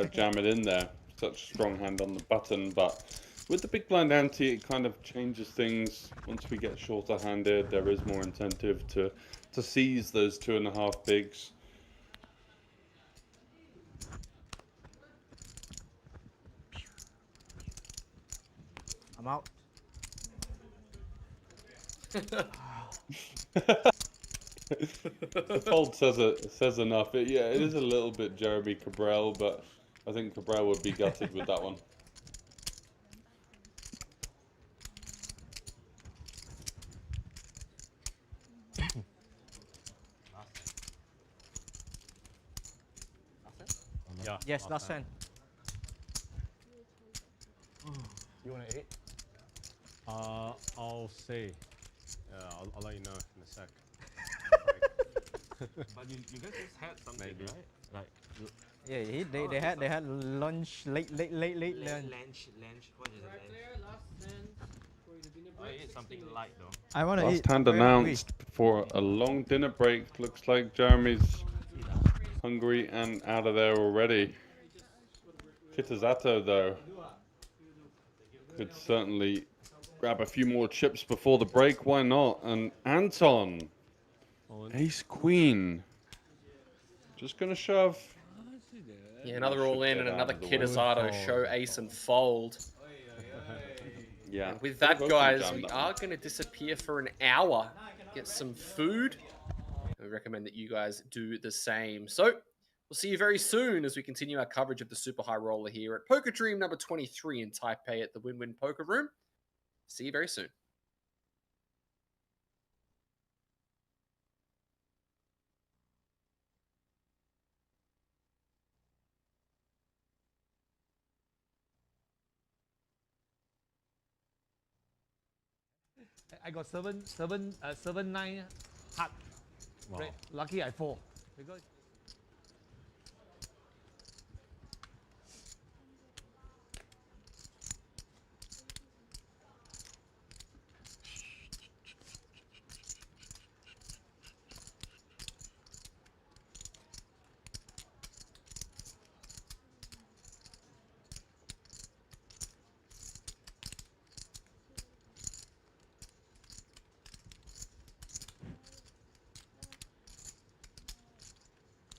jam it in there. Such a strong hand on the button, but with the big blind ante, it kind of changes things. Once we get shorter handed, there is more incentive to seize those 2.5 bigs. I'm out. The fold says enough. It is a little bit Jeremy Cabral, but I think Cabral would be gutted with that one. Yeah. Yes, last 10. You want to 8? I'll say. Yeah, I'll let you know in a sec. But you guys just had something, Maybe. right? Like, Yeah, they had lunch late lunch. lunch. What is it? I ate something light though. I want to eat. Last hand announced for a long dinner break. Looks like Jeremy's hungry and out of there already. Kitazato though could certainly grab a few more chips before the break. Why not? And Anton, ace queen, just gonna shove. Yeah, another all in and another Kitazato show ace and fold. Yeah. And with that, guys, we are going to disappear for an hour, get some food. We recommend that you guys do the same. So we'll see you very soon as we continue our coverage of the Super High Roller here at Poker Dream number 23 in Taipei at the Win-Win Poker Room. See you very soon. I got 7, 9 heart. Wow. Right. Lucky I 4. Because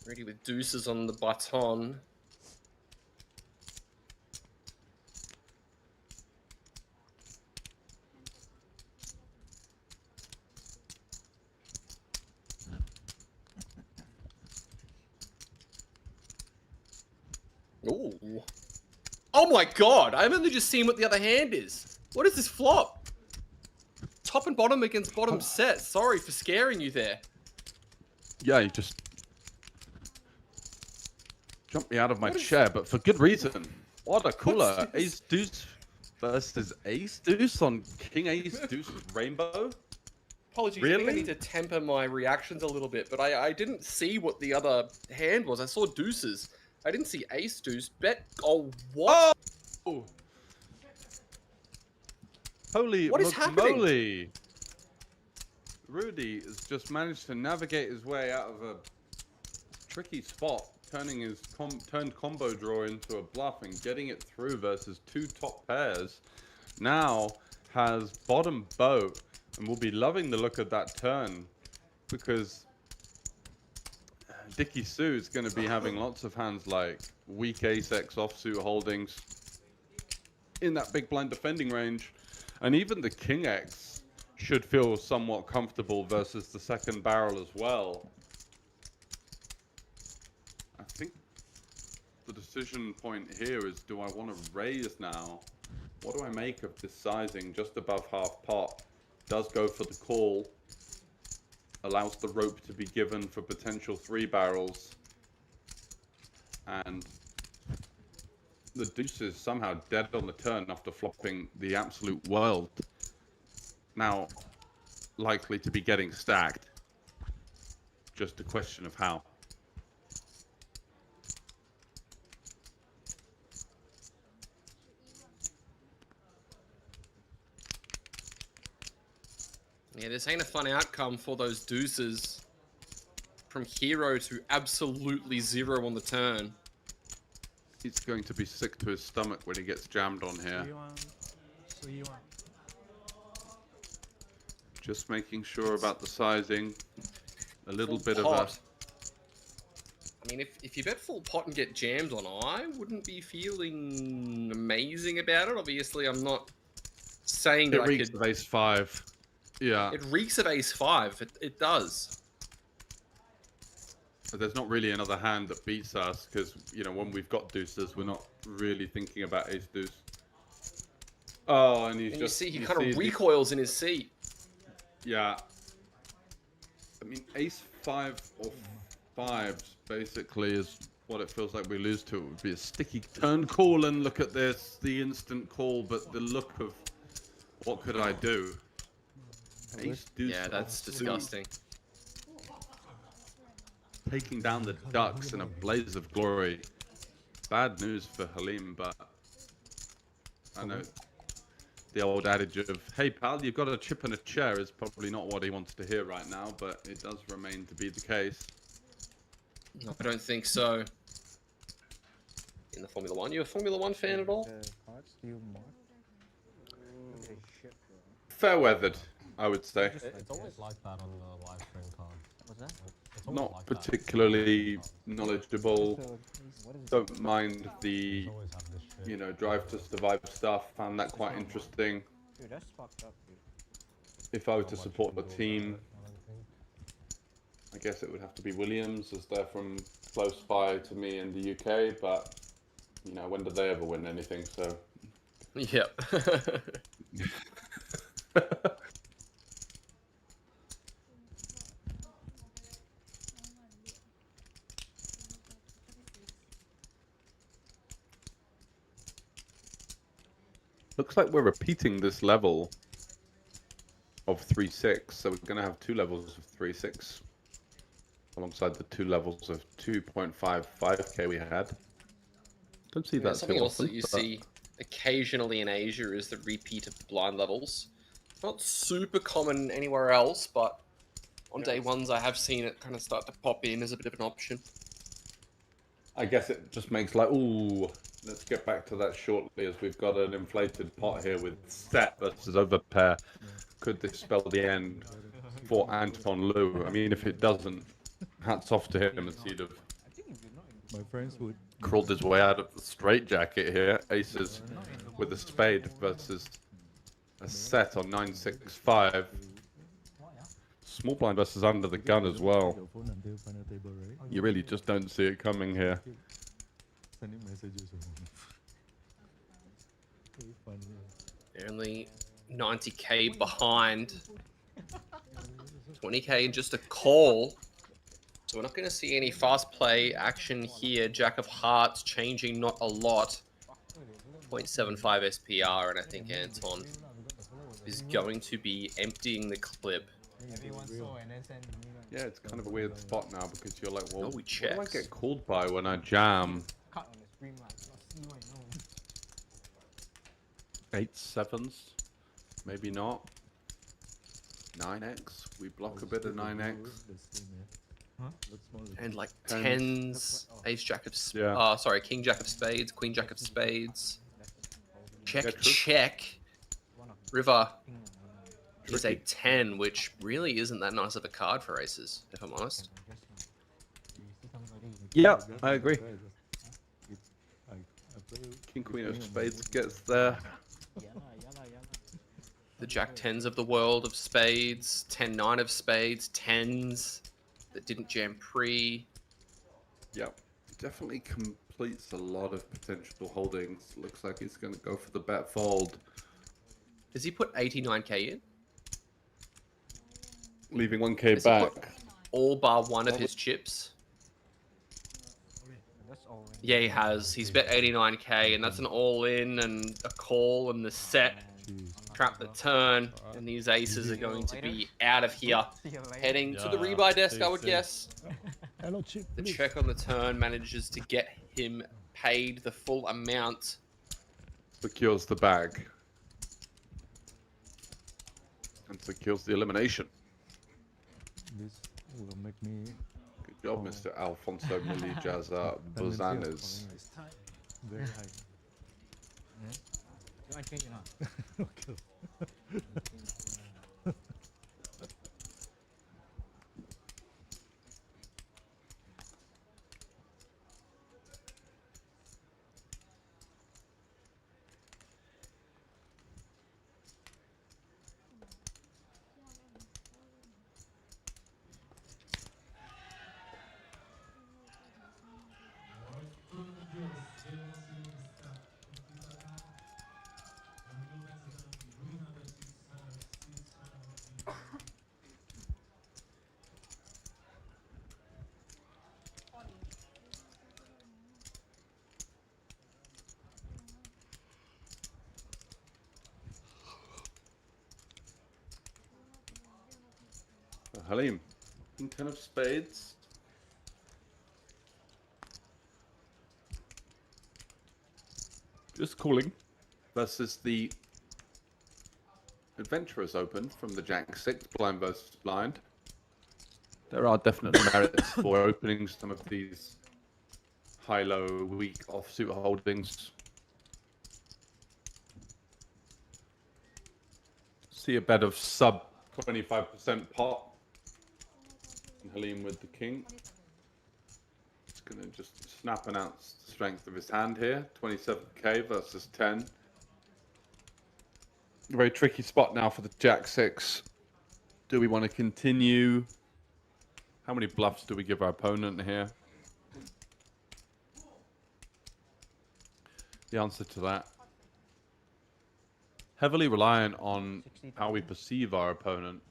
Ready with deuces on the button. Ooh. Oh my god! I've only just seen what the other hand is. What is this flop? Top and bottom against bottom set. Sorry for scaring you there. Yeah, you just jumped me out of my chair, but for good reason. What a cooler. Ace deuce versus ace deuce on king ace deuce rainbow. Apologies, really? I think I need to temper my reactions a little bit, but I didn't see what the other hand was. I saw deuces. I didn't see ace deuce. Bet. Oh, what? Oh! Holy What is happening? moly! Rudy has just managed to navigate his way out of a tricky spot, turning his turned combo draw into a bluff and getting it through versus two top pairs. Now has bottom boat and will be loving the look of that turn because Dickie Sue is going to be having lots of hands like weak ace x offsuit holdings in that big blind defending range, and even the king x should feel somewhat comfortable versus the second barrel as well. I think the decision point here is, do I want to raise now? What do I make of this sizing just above half pot? Does go for the call, allows the rope to be given for potential three barrels, and the deuce is somehow dead on the turn after flopping the absolute world. Now, likely to be getting stacked. Just a question of how. Yeah, this ain't a fun outcome for those deuces. From hero to absolutely zero on the turn. He's going to be sick to his stomach when he gets jammed on here. Just making sure about the sizing. A little bit of a... I mean, if you bet full pot and get jammed on, I wouldn't be feeling amazing about it. Obviously, I'm not saying that I could... It reeks of ace five. Yeah. It reeks of ace five. It does. But there's not really another hand that beats us because, you know, when we've got deuces, we're not really thinking about ace deuce. Oh, and he's and just... you see, he kind of recoils in his seat. Yeah. I mean, ace five or fives basically is what it feels like we lose to. It would be a sticky turn call, and look at this, the instant call, but the look of what could I do? Ace deuce. Yeah, that's disgusting. Taking down the ducks in a blaze of glory. Bad news for Halim, but I know the old adage of, hey pal, you've got a chip and a chair is probably not what he wants to hear right now, but it does remain to be the case. No, I don't think so. In the Formula One, you a Formula One fan at all? Fair weathered, I would say. It's always like that on the live stream card. What's that? Not particularly knowledgeable. Don't mind the, you know, drive to survive stuff. Found that quite interesting. Dude, that's fucked up, dude. If I were to support the team, I guess it would have to be Williams, as they're from close by to me in the UK. But you know, when did they ever win anything? So. Yep. Looks like we're repeating this level of 3-6, so we're going to have two levels of 3-6 alongside the two levels of 2.55k we had. Don't see that something too else often, that you but... see occasionally in Asia is the repeat of blind levels. Not super common anywhere else, but on day ones I have seen it kind of start to pop in as a bit of an option. I guess it just makes like, ooh, let's get back to that shortly, as we've got an inflated pot here with set versus overpair. Could this spell the end for Anton Liu? I mean, if it doesn't, hats off to him, as he'd have My friends would. Crawled his way out of the straitjacket here. Aces with a spade versus a set on 9-6-5. Small blind versus under the gun as well. You really just don't see it coming here. Only 90k behind. 20k in just a call. So we're not going to see any fast play action here. Jack of Hearts changing not a lot. 0.75 SPR, and I think Anton is going to be emptying the clip. Yeah, it's kind of a weird spot now because you're like, well, Oh, what do I get called by when I jam? 8-7s, maybe not. 9x, we block a bit of 9x. And like 10s, ace jack of king jack of spades, queen jack of spades. Check, check. River is a 10, which really isn't that nice of a card for aces, if I'm honest. Yeah, I agree. King queen of spades gets there. The jack 10s of the world of spades, 10-9 of spades, 10s that didn't jam pre. Yep, definitely completes a lot of potential holdings. Looks like he's going to go for the bet fold. Does he put 89k in? Leaving 1k back. All bar one of his chips. Yeah, he has. He's bet 89k, and that's an all-in and a call and the set. Trap the turn, and these aces are going to be out of here. Heading to the rebuy desk, I would guess. The check on the turn manages to get him paid the full amount. Secures the bag. And secures the elimination. This will make me. Good job, Mr. Alfonso Milijaza Bozanes. Very high. Okay. Halim, King 10 of spades. Just calling versus the Adventurers Open from the Jack 6 blind versus blind. There are definitely merits for opening some of these high-low, weak offsuit holdings. See a bet of sub 25% pot. Halim with the king. It's going to just snap announce the strength of his hand here. 27k versus 10. Very tricky spot now for the Jack 6. Do we want to continue? How many bluffs do we give our opponent here? The answer to that, heavily reliant on how we perceive our opponent.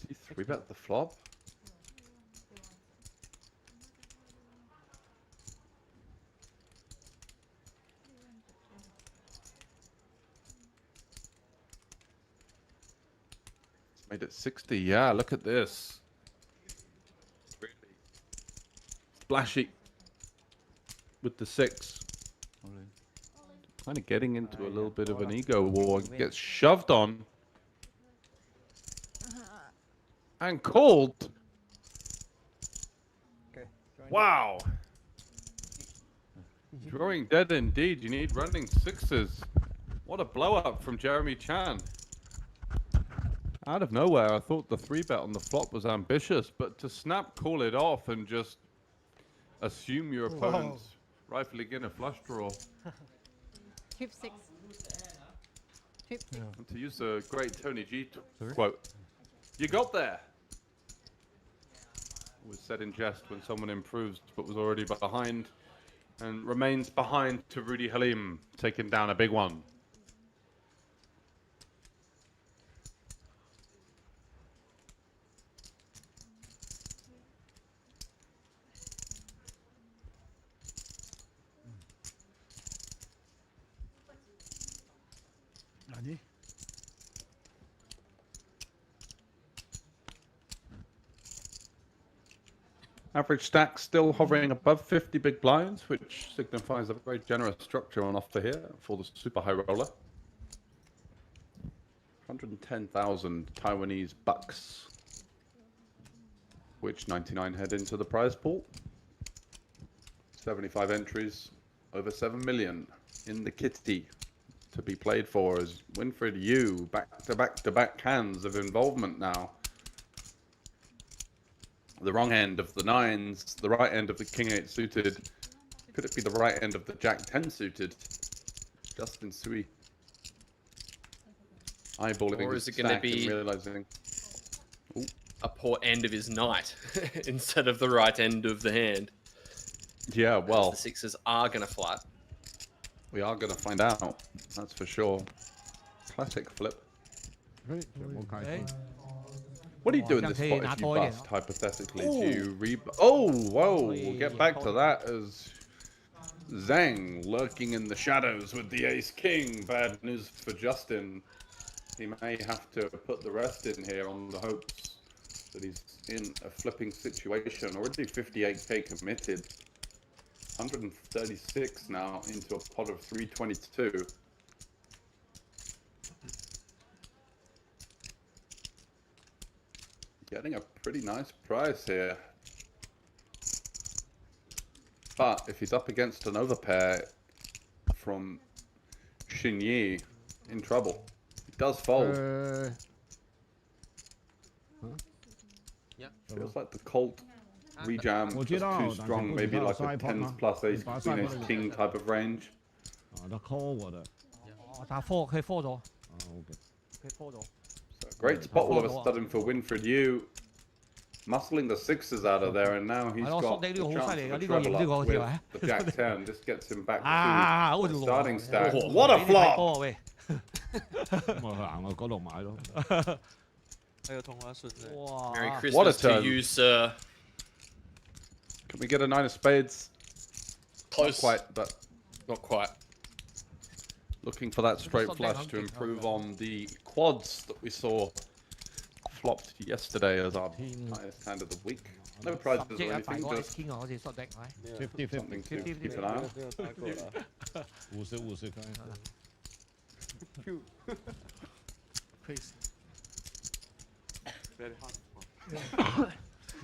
Is he 3-bet the flop? It's made it 60. Yeah, look at this. Really splashy with the 6. Kind of getting into a little bit of an ego war. Gets shoved on. And called. Wow. Drawing dead indeed. You need running 6s. What a blow up from Jeremy Chan. Out of nowhere, I thought the 3-bet on the flop was ambitious, but to snap call it off and just assume your opponent's rightfully getting a flush draw. Trip 6. Trip 6. And to use a great Tony G quote, you got there. Was said in jest when someone improves but was already behind, and remains behind to Rudy Halim, taking down a big one. 아니? Average stack still hovering above 50 big blinds, which signifies a very generous structure on offer here for the super high roller. 110,000 Taiwanese bucks, which 99 head into the prize pool. 75 entries, over 7 million in the kitty to be played for as Winfred Yu back-to-back hands of involvement now. The wrong end of the 9s, the right end of the King 8 suited. Could it be the right end of the Jack 10 suited? Justin Sui. Eyeballing Or is it going to be realizing a poor end of his knight instead of the right end of the hand? Yeah, well, the 6s are going to flat. We are going to find out, that's for sure. Classic flip. What do you do in this spot if you bust, hypothetically? Do you Oh, whoa, we'll get back to that as Zhang lurking in the shadows with the ace-king. Bad news for Justin. He may have to put the rest in here on the hopes that he's in a flipping situation. Already 58k committed. 136 now into a pot of 322. Getting a pretty nice price here. But if he's up against an overpair from Xinyi, in trouble. He does fold. Feels like the Colt rejam was too strong, maybe like a 10s plus ace, queen, ace, king type of range. 打 call 我的。打 4 可以 4 咗。可以 4 咗。 Great spot all of a sudden for Winfred Yu. Muscling the 6s out of there, and now he's got the chance of a treble up with the Jack 10. This gets him back to the starting stack. What a flop! 咪行去嗰度買咯。Merry What a Christmas to turn. you, sir. Can we get a 9 of spades? Close. Not quite, but not quite. Looking for that straight flush to improve on the quads that we saw flopped yesterday as our highest hand of the week. No prizes or anything, just 50-50 something to keep an eye on. 互食Please. Very hard.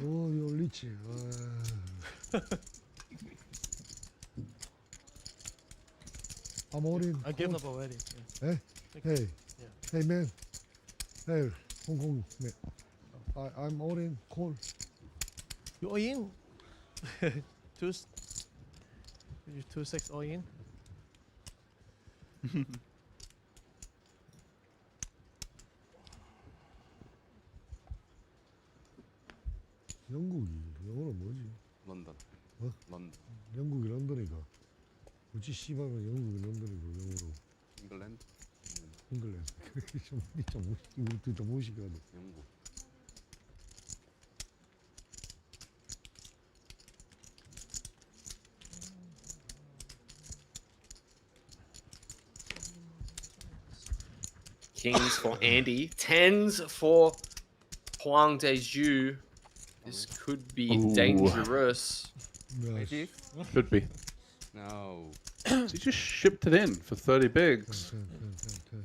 Oh, you're rich. I'm all in. I gave up already. Hey, hey, hey, man. Hey, Hong Kong man. I'm all in. Call. You all in? 2-6 all in? 영어로 뭐지? 런던. 어? 런던. 영국이 런던이가. 어찌 씨발면 영국이 런던이고 영어로. 잉글랜드. 잉글랜드. 좀 무식하네. 영국. Kings for Andy. 10s for Huang Deju. This could be dangerous. Could be. No. So he just shipped it in for 30 bigs.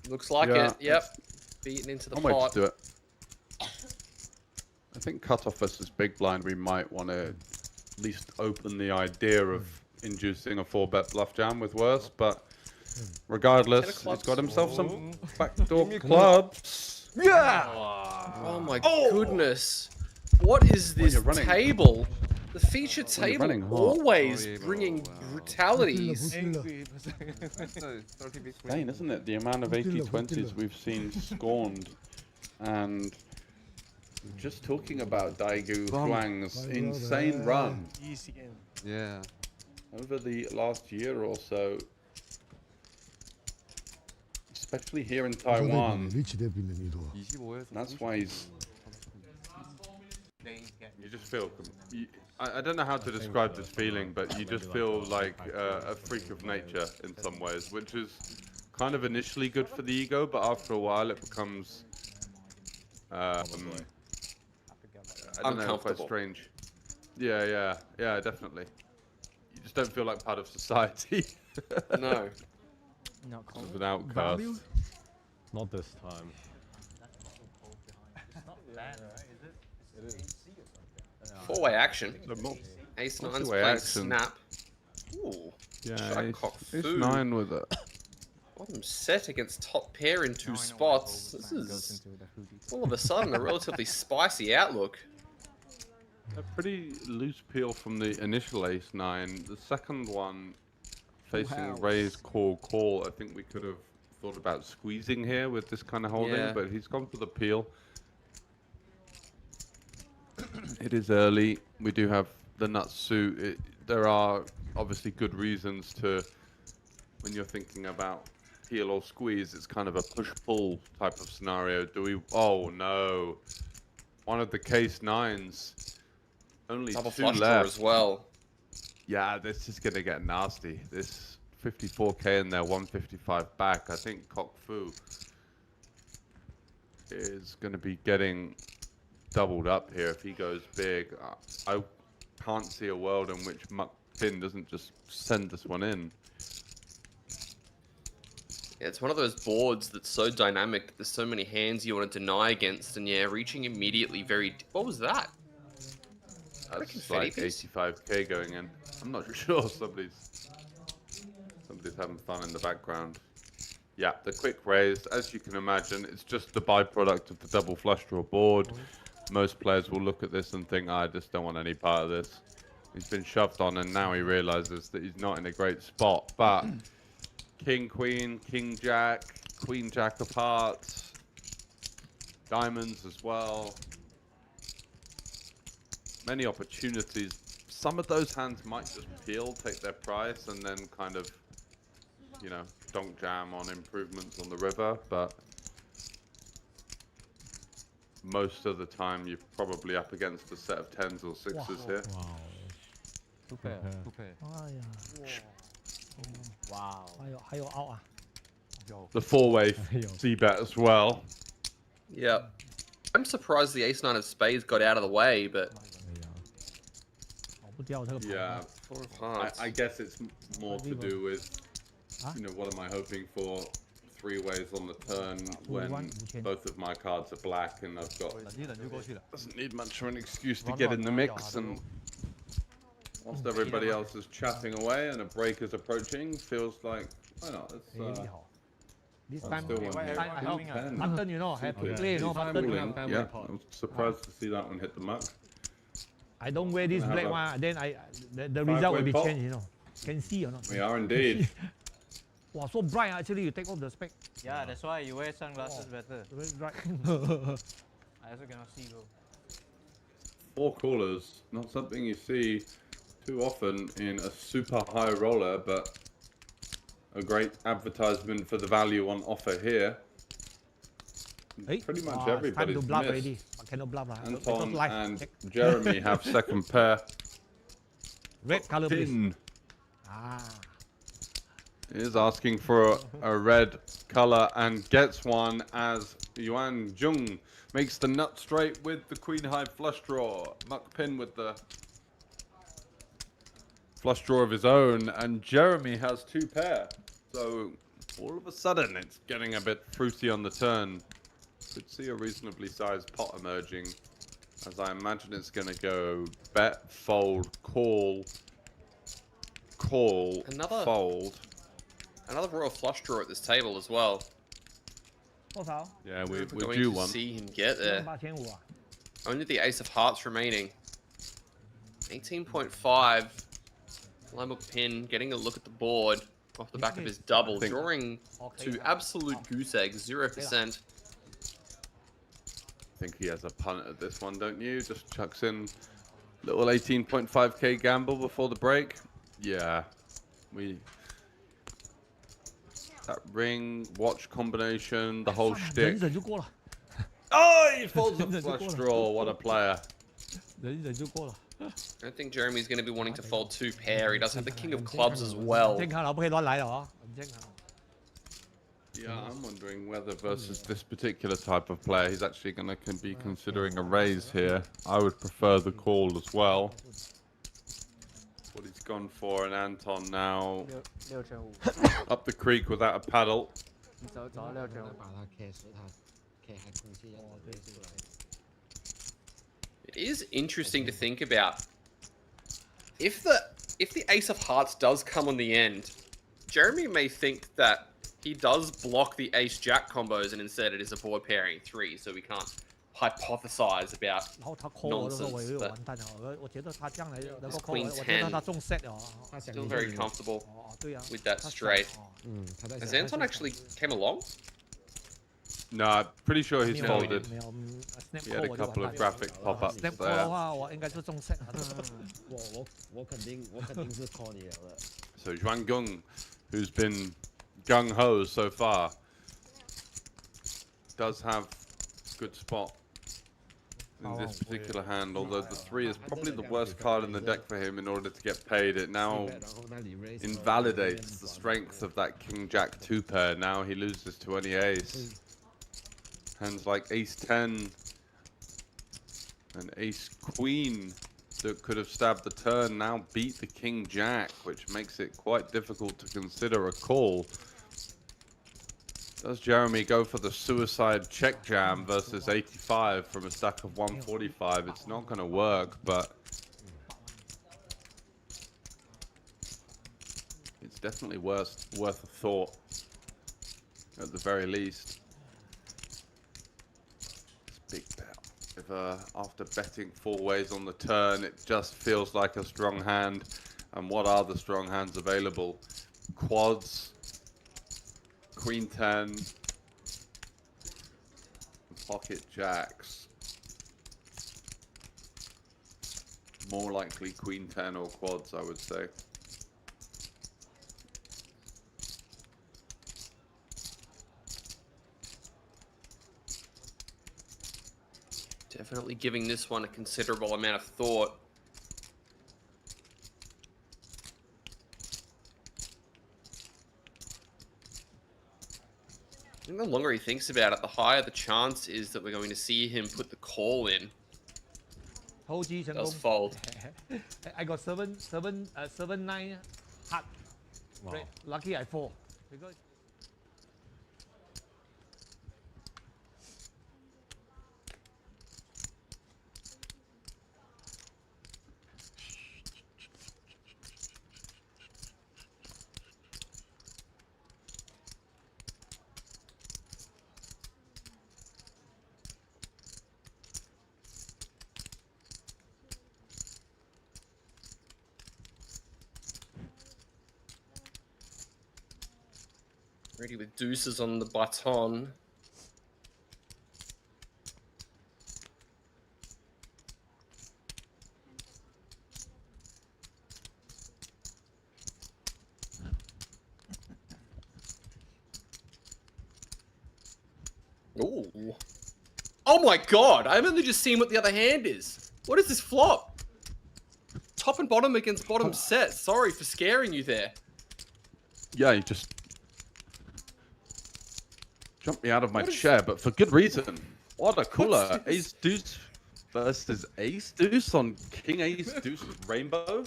Looks like it. Yep. Beaten into the One way pot. to do it. I think cutoff versus big blind, we might want to at least open the idea of inducing a 4-bet bluff jam with worse, but regardless, he's got himself some backdoor clubs. Yeah! Oh my goodness. What is this table? The feature table always bringing brutalities. Insane, isn't it? The amount of 80-20s we've seen scorned. And just talking about Daegu Huang's insane run. Easy game. Yeah. Over the last year or so, especially here in Taiwan. That's why he's... You just feel... I don't know how to describe this feeling, but you just feel like a freak of nature in some ways, which is kind of initially good for the ego, but after a while it becomes... I don't know, quite strange. Yeah, definitely. You just don't feel like part of society. No. Not sort of an outcast. Not this time. Four-way action. Ace 9's playing snap. Ooh. Yeah, ace 9 with a... Bottom set against top pair in 2 spots. This is all of a sudden a relatively spicy outlook. A pretty loose peel from the initial ace 9. The second one, facing raise, call. I think we could have thought about squeezing here with this kind of holding, but he's gone for the peel. It is early. We do have the nut suit. There are obviously good reasons to, when you're thinking about peel or squeeze, it's kind of a push-pull type of scenario. Do we... Oh, no. One of the case 9s. Only double 2 flush draw left as well. Yeah, this is going to get nasty. This 54k in there, 155 back. I think Kok Fu is going to be getting doubled up here if he goes big. I can't see a world in which Muck Pin doesn't just send this one in. Yeah, it's one of those boards that's so dynamic that there's so many hands you want to deny against, and yeah, reaching immediately very... What was that? That's like 85k going in. I'm not sure. Somebody's having fun in the background. Yeah, the quick raise, as you can imagine, it's just the byproduct of the double flush draw board. Most players will look at this and think, I just don't want any part of this. He's been shoved on, and now he realizes that he's not in a great spot. But king, queen, king, jack, queen, jack of hearts, diamonds as well. Many opportunities. Some of those hands might just peel, take their price, and then kind of, you know, donk jam on improvements on the river. But most of the time, you're probably up against a set of 10s or 6s here. Wow. Two pair. Wow. The 4-way c-bet as well. Yep. I'm surprised the ace 9 of spades got out of the way, but... Yeah, I guess it's more to do with, you know, what am I hoping for 3 ways on the turn when both of my cards are black and I've got... Doesn't need much of an excuse to get in the mix, and whilst everybody else is chatting away and a break is approaching, feels like, why not? This time, button, button, you know, have to play, you know, button. Yeah, I was surprised to see that one hit the muck. I don't wear this black one, then the result will be changed, you know. Can see or not? We are indeed. Wow, so bright actually, you take off the spec. Yeah, that's why you wear sunglasses better. Very bright. I also cannot see though. 4 callers, not something you see too often in a super high roller, but a great advertisement for the value on offer here. Pretty much everybody's missed. Anton and Jeremy have second pair. Red color, please. Is asking for a red color and gets one as Yuan Jung makes the nut straight with the queen high flush draw. Muck Pin with the flush draw of his own, and Jeremy has 2 pair. So all of a sudden it's getting a bit fruity on the turn. Could see a reasonably sized pot emerging, as I imagine it's going to go bet, fold, call, fold. Another royal flush draw at this table as well. Yeah, we're going due to one. see him get there. 8500啊。 Only the ace of hearts remaining. 18.5. Lamuk Pin getting a look at the board off the back of his double, drawing to absolute goose egg, 0%. I think he has a punt at this one, don't you? Just chucks in little 18.5k gamble before the break. Yeah, that ring watch combination, the whole shtick. Oh, he folds a flush draw. What a player! I don't think Jeremy's going to be wanting to fold two pair. He does have the king of clubs as well. Yeah, I'm wondering whether versus this particular type of player, he's actually going to be considering a raise here. I would prefer the call as well. What he's gone for, and Anton now up the creek without a paddle. It is interesting to think about. If the ace of hearts does come on the end, Jeremy may think that he does block the ace-jack combos, and instead it is a board pairing 3, so we can't hypothesize about nonsense. But Queen 10, still very comfortable with that straight. Has Anton actually came along? No, I'm pretty sure he's folded. He had a couple of graphic pop-ups there. So Zhuang Gung, who's been gung-ho so far, does have good spot in this particular hand, although the 3 is probably the worst card in the deck for him in order to get paid. It now invalidates the strength of that king-jack 2 pair. Now he loses to any ace. Hands like ace-10 and ace-queen that could have stabbed the turn now beat the king-jack, which makes it quite difficult to consider a call. Does Jeremy go for the suicide check jam versus 85 from a stack of 145? It's not going to work, but it's definitely worth a thought at the very least. It's big bet. If after betting 4 ways on the turn, it just feels like a strong hand. And what are the strong hands available? Quads, Queen 10, pocket jacks. More likely Queen 10 or quads, I would say. Definitely giving this one a considerable amount of thought. And the longer he thinks about it, the higher the chance is that we're going to see him put the call in. Does fold. I got 7-9 heart. Wow. Lucky I fall. Because Ready with deuces on the button. Ooh. Oh my god, I've only just seen what the other hand is. What is this flop? Top and bottom against bottom set. Sorry for scaring you there. Yeah, you just jumped me out of my chair, but for good reason. What a cooler. Ace deuce versus ace deuce on king ace deuce rainbow.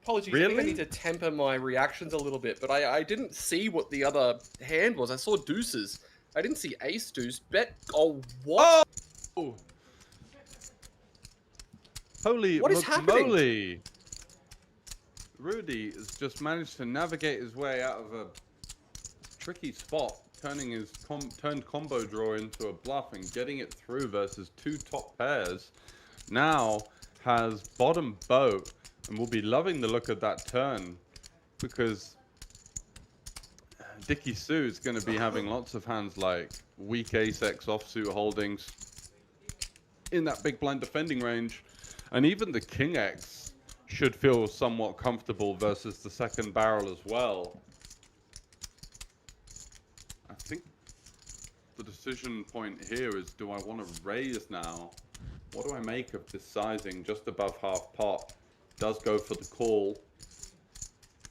Apologies, Really? I think I need to temper my reactions a little bit, but I didn't see what the other hand was. I saw deuces. I didn't see ace deuce. Bet. Oh, what? Oh. Holy What is happening? moly. Rudy has just managed to navigate his way out of a tricky spot turning his turned combo draw into a bluff and getting it through versus two top pairs, now has bottom boat and will be loving the look of that turn, because Dickie Sue is going to be having lots of hands like weak ace-x offsuit holdings in that big blind defending range, and even the king X should feel somewhat comfortable versus the second barrel as well. I think the decision point here is, do I want to raise now? What do I make of this sizing just above half pot? Does go for the call,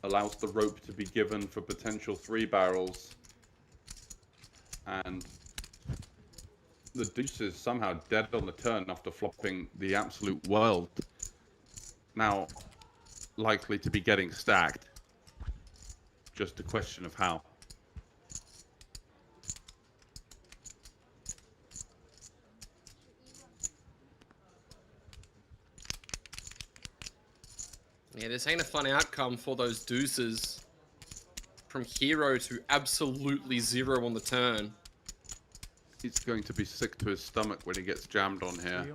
allows the rope to be given for potential three barrels, and the deuce is somehow dead on the turn after flopping the absolute world. Now, likely to be getting stacked. Just a question of how. Yeah, this ain't a fun outcome for those deuces. From hero to absolutely zero on the turn. He's going to be sick to his stomach when he gets jammed on here.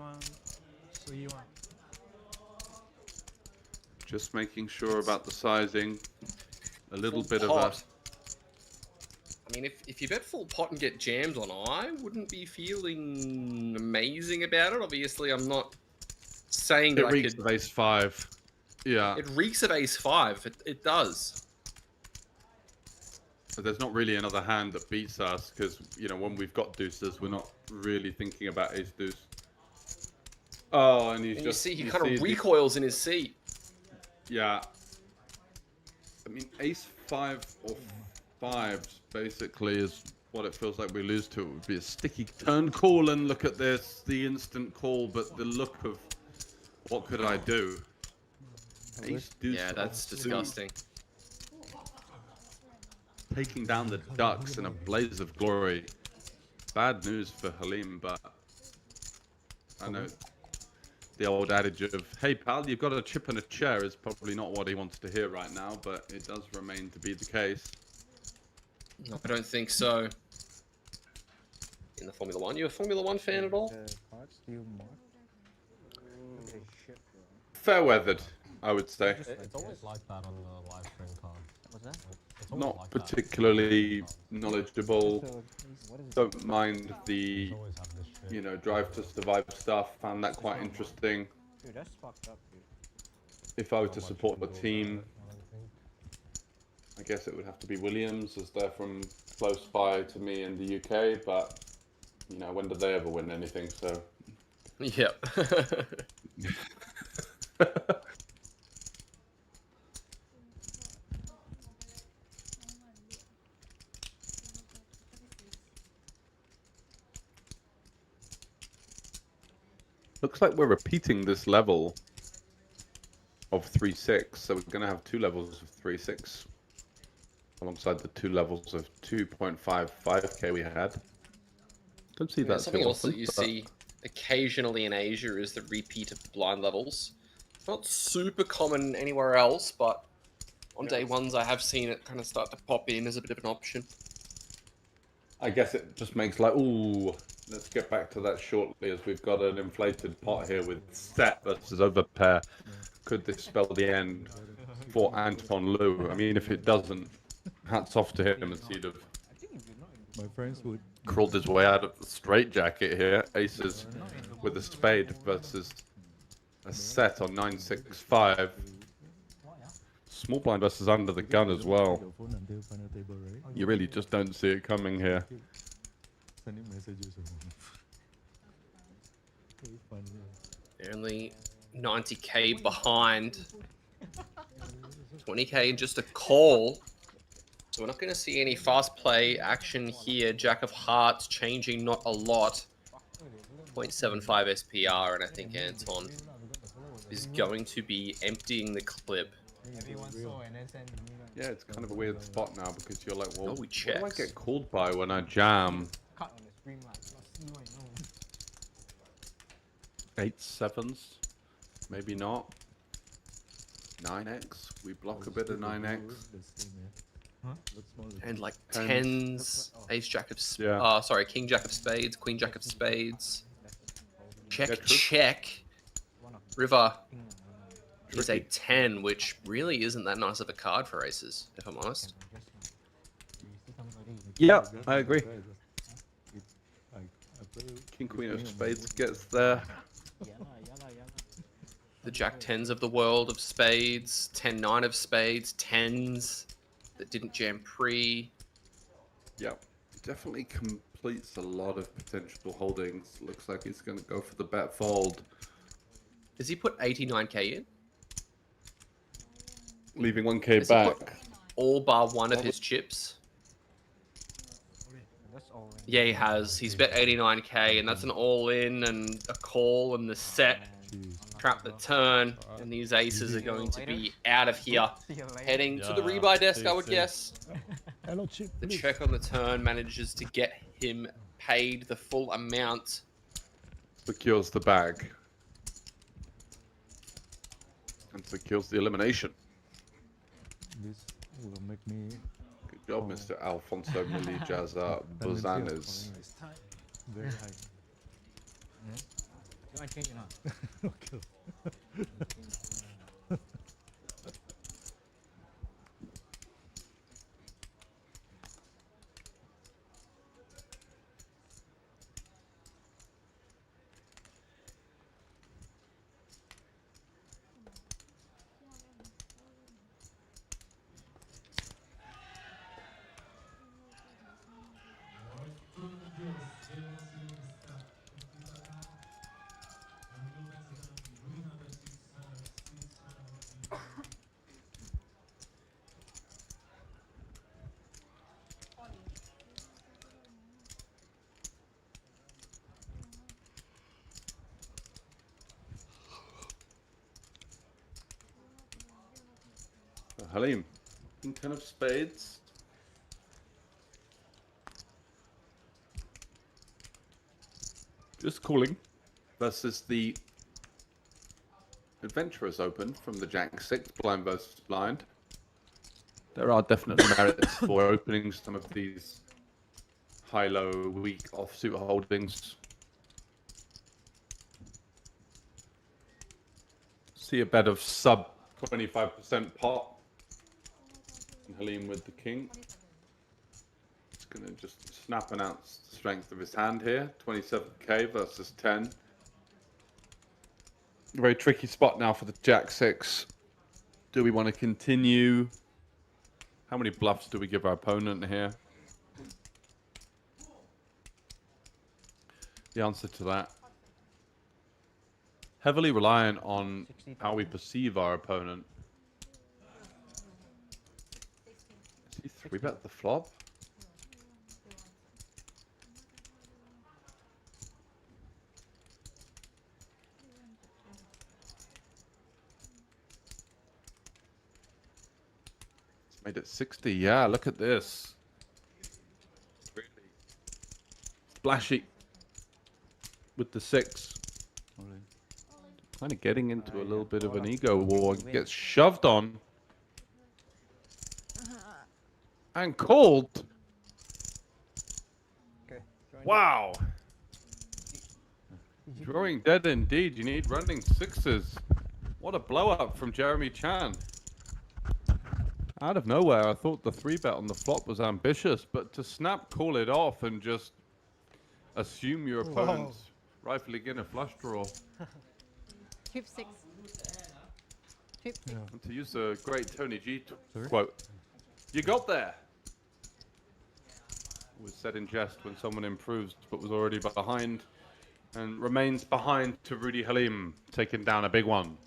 Just making sure about the sizing. A little bit of a... I mean, if you bet full pot and get jammed on, I wouldn't be feeling amazing about it. Obviously, I'm not saying that it reeks of ace-5. Yeah. It reeks of ace-5. It does. But there's not really another hand that beats us, because, you know, when we've got deuces, we're not really thinking about ace-deuce. Oh, and he's just... You see, he kind of recoils in his seat. Yeah. I mean, ace-5 or 5s basically is what it feels like we lose to. It would be a sticky turn call, and look at this, the instant call, but the look of what could I do? Ace-deuce. Yeah, that's disgusting. Taking down the ducks in a blaze of glory. Bad news for Halim, but I know the old adage of, hey pal, you've got a chip and a chair is probably not what he wants to hear right now, but it does remain to be the case. No, I don't think so. In the Formula One, you a Formula One fan at all? Fair weathered, I would say. It's always like that on the live stream card. What's that? Not particularly knowledgeable. Don't mind the, you know, drive to survive stuff. Found that quite interesting. Dude, that's fucked up, dude. If I were to support the team, I guess it would have to be Williams, as they're from close by to me in the UK. But you know, when did they ever win anything? So. Yep. Looks like we're repeating this level of 3-6, so we're going to have two levels of 3-6 alongside the two levels of 2.55k we had. Don't see that something too else often, that you but... see occasionally in Asia is the repeat of blind levels. It's not super common anywhere else, but on day ones I have seen it kind of start to pop in as a bit of an option. I guess it just makes like, ooh, let's get back to that shortly, as we've got an inflated pot here with set versus overpair. Could this spell the end for Anton Liu? I mean, if it doesn't, hats off to him, as he'd have my friends would crawled his way out of the straitjacket here. Aces with a spade versus a set on 9-6-5. Small blind versus under the gun as well. You really just don't see it coming here. They're only 90k behind. 20k in just a call. So we're not going to see any fast play action here. Jack of Hearts changing not a lot. 0.75 SPR, and I think Anton is going to be emptying the clip. Yeah, it's kind of a weird spot now, because you're like, well, Oh, what do I get called by when I jam? 8-7s? Maybe not. 9x? We block a bit of 9x. And like Tens. tens, ace jack of Yeah. sorry, king jack of spades, queen jack of spades. Check, Yeah, true. check. River is a Tricky. 10, which really isn't that nice of a card for aces, if I'm honest. Yeah, I agree. King queen of spades gets there. The jack tens of the world of spades, 10-9 of spades, tens that didn't jam pre. Yep. Definitely completes a lot of potential holdings. Looks like he's going to go for the bet fold. Does he put 89k in? Leaving 1k Does he put back. all bar one of his chips? Yeah, he has. He's bet 89k, and that's an all-in and a call and the set. Trap the turn, and these aces are going to be out of here. Heading to the rebuy desk, I would guess. The check on the turn manages to get him paid the full amount. Secures the bag. And secures the elimination. This will make me. Good job, Mr. Alfonso Milijaza Bozanes. Very high. You want to change or not? Okay. Halim, king 10 of spades. Just calling versus the Adventurers Open from the Jack 6 blind versus blind. There are definite merits for opening some of these high-low, weak offsuit holdings. See a bet of sub 25% pot. And Halim with the king. He's going to just snap announce the strength of his hand here. 27k versus 10. A very tricky spot now for the Jack 6. Do we want to continue? How many bluffs do we give our opponent here? The answer to that, heavily reliant on how we perceive our opponent. Is he 3-bet the flop? It's made it 60. Yeah, look at this. Really splashy with the 6. Kind of getting into a little bit of an ego war. Gets shoved on. And called. Wow. Drawing dead indeed. You need running 6s. What a blow up from Jeremy Chan. Out of nowhere, I thought the 3-bet on the flop was ambitious, but to snap call it off and just assume your opponent's rightfully getting a flush draw. Trip 6. Trip 6. And to use a great Tony G quote, you got there. Was said in jest when someone improves but was already behind and remains behind to Rudy Halim, taking down a big one.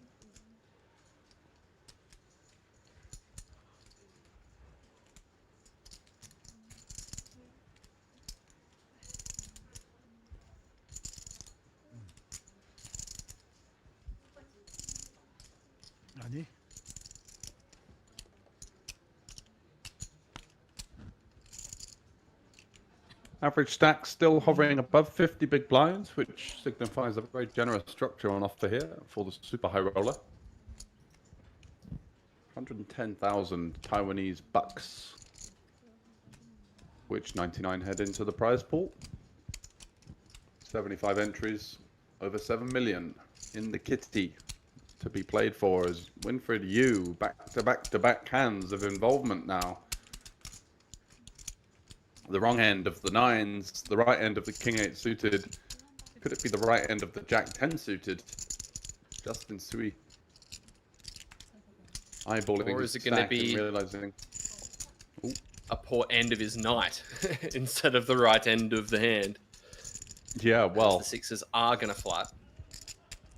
Ready? Average stack still hovering above 50 big blinds, which signifies a very generous structure on offer here for the super high roller. 110,000 Taiwanese bucks which 99 head into the prize pool. 75 entries, over 7 million in the kitty to be played for as Winfried Yu back-to-back hands of involvement now. The wrong end of the nines, the right end of the king 8 suited. Could it be the right end of the jack 10 suited? Justin Sui. Eyeballing Or his is it going to stack be and realizing a poor end of his knight instead of the right end of the hand? Yeah, well, the sixes are going to flat.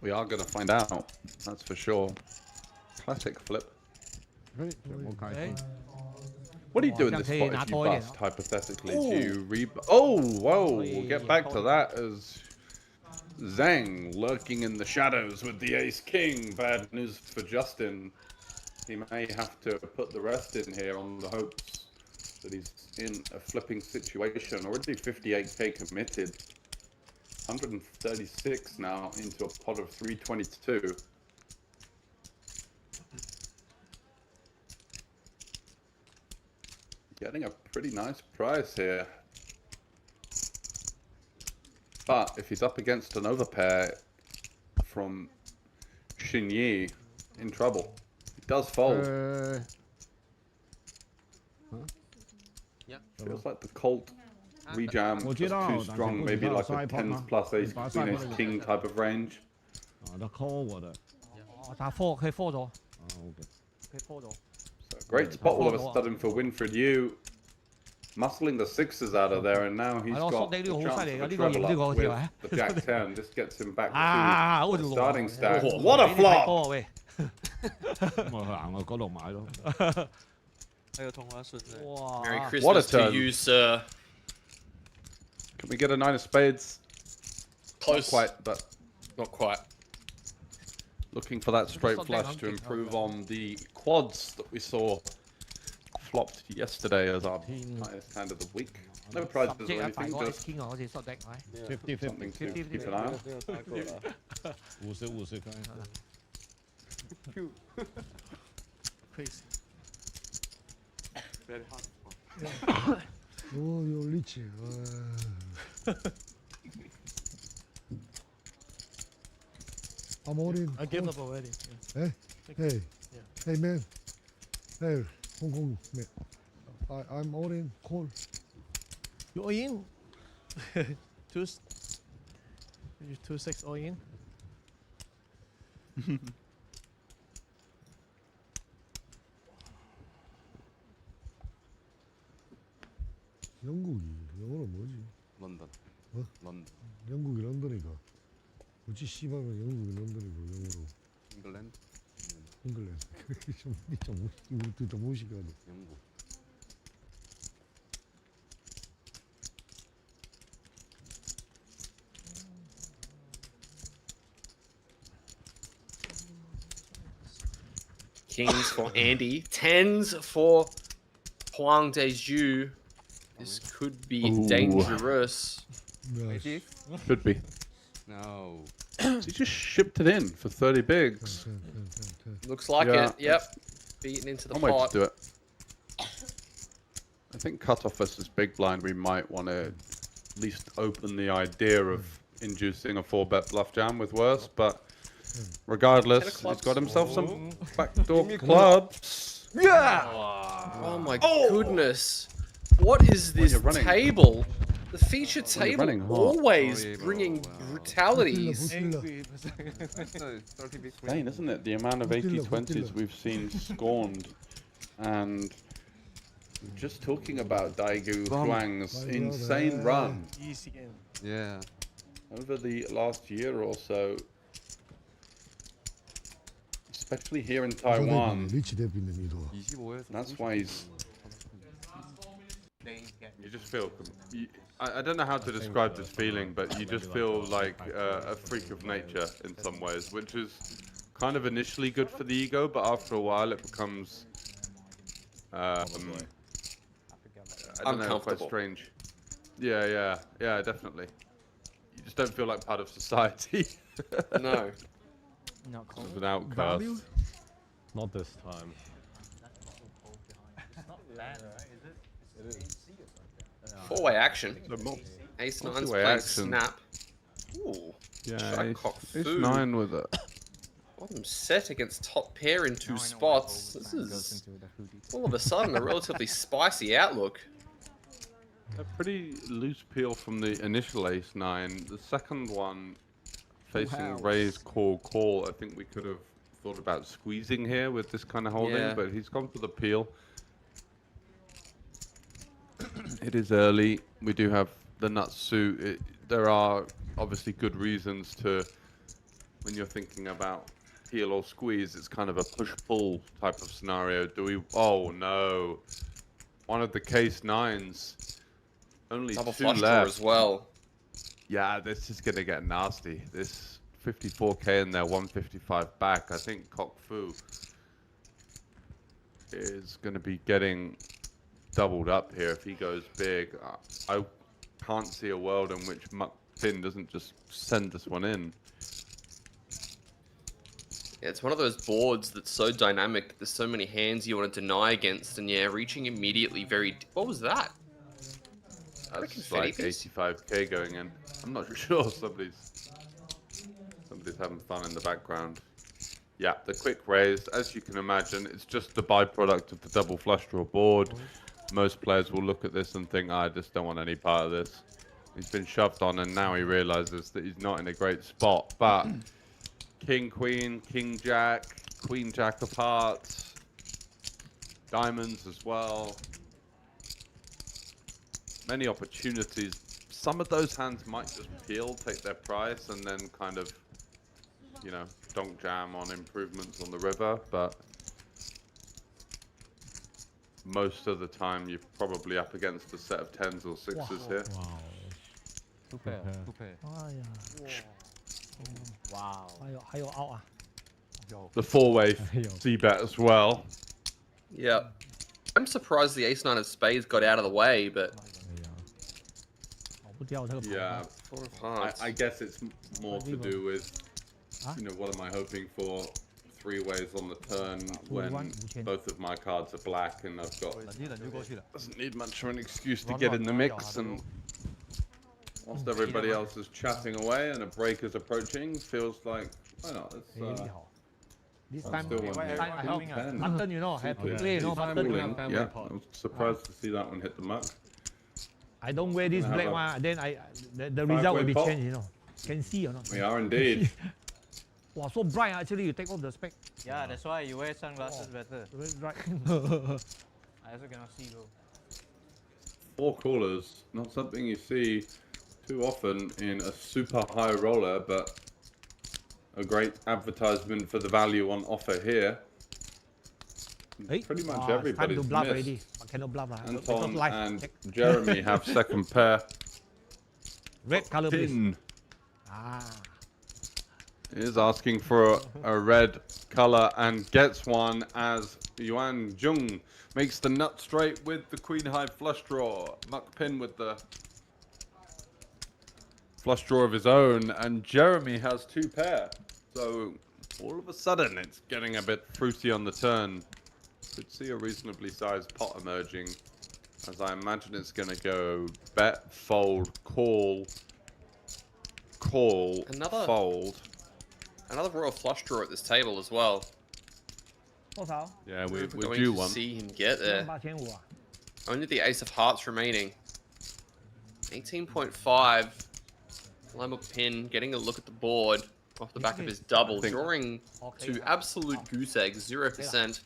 We are going to find out, that's for sure. Classic flip. What do you do in this spot if you bust, hypothetically? Do you Oh, whoa, we'll get back to that as Zhang lurking in the shadows with the ace-king. Bad news for Justin. He may have to put the rest in here on the hopes that he's in a flipping situation. Already 58k committed. 136 now into a pot of 322. Getting a pretty nice price here. But if he's up against an overpair from Xinyi, in trouble. He does fold. Feels like the Colt rejam was too strong, maybe like a 10s plus ace, queen, ace, king type of range. 打4佢 4 咗。佢 4 咗。Great spot all of a sudden for Winfried Yu. Muscling the sixes out of there, and now he's got the chance of a treble up with the jack 10. Just gets him back to the starting stack. What a flop! Merry Christmas to you, sir. Can we get a 9 of spades? Close. Not quite, but not quite. Looking for that straight flush to improve on the quads that we saw flopped yesterday as our highest hand of the week. No prizes or anything, just 50-50 something to keep an eye on. 50-50 Very hard. Oh, your lychee. I'm all in. I gave up already. Yeah. Hey, hey man. Hey, Hong Kong man. I'm all in. Call. You all in? 2-6 all in. 영어로 뭐지? 런던. 어? 런던. 영국이 런던이가. 어찌 씨발면 영국이 런던이고 영어로. 잉글랜드. 잉글랜드. 좀 무식하네. 영국. Kings for Andy. 10s for Huang Deju. This could be dangerous. Nice. Should be. No. So he just shipped it in for 30 bigs. Looks like it. Yep. Beaten into the One way pot. to do it. I think cutoff versus big blind, we might want to at least open the idea of inducing a 4-bet bluff jam with worse, but regardless, he's got himself some backdoor clubs. Yeah! Oh my goodness. What is this table? The feature table always bringing brutalities. Insane, isn't it? The amount of 80-20s we've seen scorned. And just talking about Daegu Huang's insane run. Easy game. Yeah. Over the last year or so, especially here in Taiwan. That's why he's... You just feel... I don't know how to describe this feeling, but you just feel like a freak of nature in some ways, which is kind of initially good for the ego, but after a while it becomes... I don't know, quite strange. Yeah, definitely. You just don't feel like part of society. No. As an outcast. Not this time. It's not bad, right? Is it? It is. Four-way action. Ace nine's playing action. snap. Ooh. Yeah, Shot cock ace foo. 9 with it. Bottom set against top pair in two spots. This is all of a sudden a relatively spicy outlook. A pretty loose peel from the initial ace 9. The second one facing raise, call. I think we could have thought about squeezing here with this kind of holding, but he's gone for the peel. It is early. We do have the nut suit. There are obviously good reasons to, when you're thinking about peel or squeeze, it's kind of a push-pull type of scenario. Do we? Oh no! One of the case 9s. Only Double two flush left. draw as well. Yeah, this is gonna get nasty. This 54k in there, 155 back. I think Cock Fu is gonna be getting doubled up here if he goes big. I can't see a world in which Muck Pin doesn't just send this one in. Yeah, it's one of those boards that's so dynamic. There's so many hands you want to deny against, and yeah, reaching immediately very. What was that? That's like 85k going in. I'm not sure. Somebody's having fun in the background. Yeah, the quick raise, as you can imagine, it's just the byproduct of the double flush draw board. Most players will look at this and think, I just don't want any part of this. He's been shoved on, and now he realizes that he's not in a great spot. But king, queen, king, jack, queen, jack of hearts, diamonds as well. Many opportunities. Some of those hands might just peel, take their price, and then kind of, you know, donk jam on improvements on the river. But most of the time, you're probably up against a set of 10s or 6s here. Wow. Two pair. Wow. The four-way c-bet as well. Yeah. I'm surprised the ace 9 of spades got out of the way, but yeah, I guess it's more to do with, you know, what am I hoping for? Three ways on the turn when both of my cards are black, and I've got doesn't need much of an excuse to get in the mix. And whilst everybody else is chatting away and a break is approaching, feels like why not? This time, still one here. button, you know, have to play, you know, button. Yeah, I was surprised to see that one hit the muck. I don't wear this black one, then the result will be changed, you know. Can see or not? We are indeed. Wow, so bright actually, you take off the spec. Yeah, that's why you wear sunglasses better. Right. I also cannot see though. Four callers, not something you see too often in a super high roller, but a great advertisement for the value on offer here. Pretty much everybody's missed. Anton and Jeremy have second pair. Red color, please. Is asking for a red color and gets one as Yuan Jung makes the nut straight with the queen high flush draw. Muck Pin with the flush draw of his own, and Jeremy has two pair. So all of a sudden it's getting a bit fruity on the turn. Could see a reasonably sized pot emerging, as I imagine it's going to go bet, fold, call, fold. Another royal flush draw at this table as well. Yeah, we're going due to one. see him get there. Only the ace of hearts remaining. 18.5. Limuk Pin getting a look at the board off the back of his double, drawing to absolute goose egg, 0%.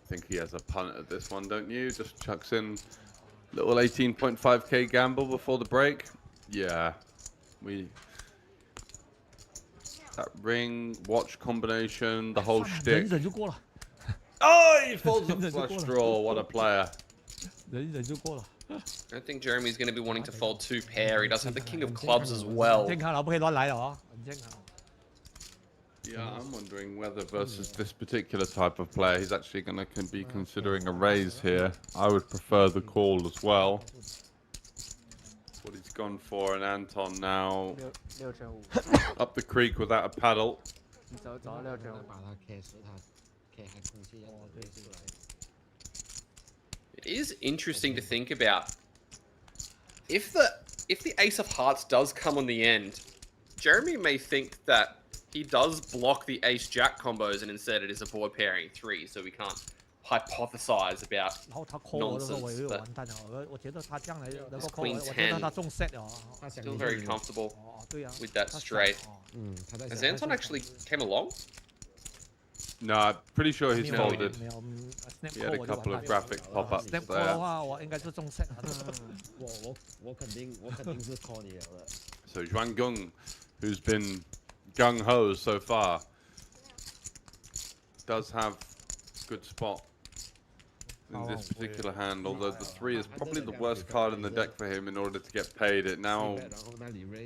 I think he has a punt at this one, don't you? Just chucks in little 18.5k gamble before the break. Yeah, that ring, watch combination, the whole shtick. Oh, he folds a flush draw. What a player. I don't think Jeremy's going to be wanting to fold two pair. He does have the king of clubs as well. Yeah, I'm wondering whether versus this particular type of player, he's actually going to be considering a raise here. I would prefer the call as well. What he's gone for, and Anton now up the creek without a paddle. It is interesting to think about. If the ace of hearts does come on the end, Jeremy may think that he does block the ace-jack combos and instead it is a board pairing 3, so we can't hypothesize about 然后他 call 我的时候，我 nonsense. 以为 But 完蛋了，我觉得他将来能 this 够 call 我， queen 我觉得 10, 他中 set 了。 still very comfortable 对啊 with that straight. Has Anton actually came along? No, I'm pretty sure he's 没有 folded. 没有 snap He had call a 我就 couple 完 of 蛋 graphic pop-ups snap call there. 的话，我应该是中 set 我肯定是 call 你了的。 So Zhuang Gung, who's been gung-ho so far, does have good spot in this particular hand, although the 3 is probably the worst card in the deck for him in order to get paid. It now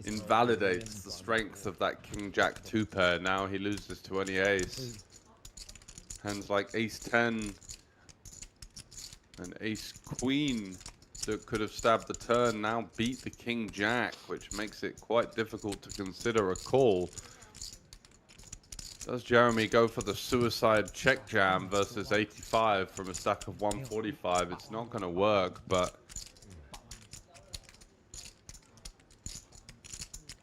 invalidates the strength of that King-Jack 2 pair. Now he loses to any ace. Hands like ace-10 and ace-queen that could have stabbed the turn now beat the King-Jack, which makes it quite difficult to consider a call. Does Jeremy go for the suicide check jam versus 85 from a stack of 145? It's not going to work, but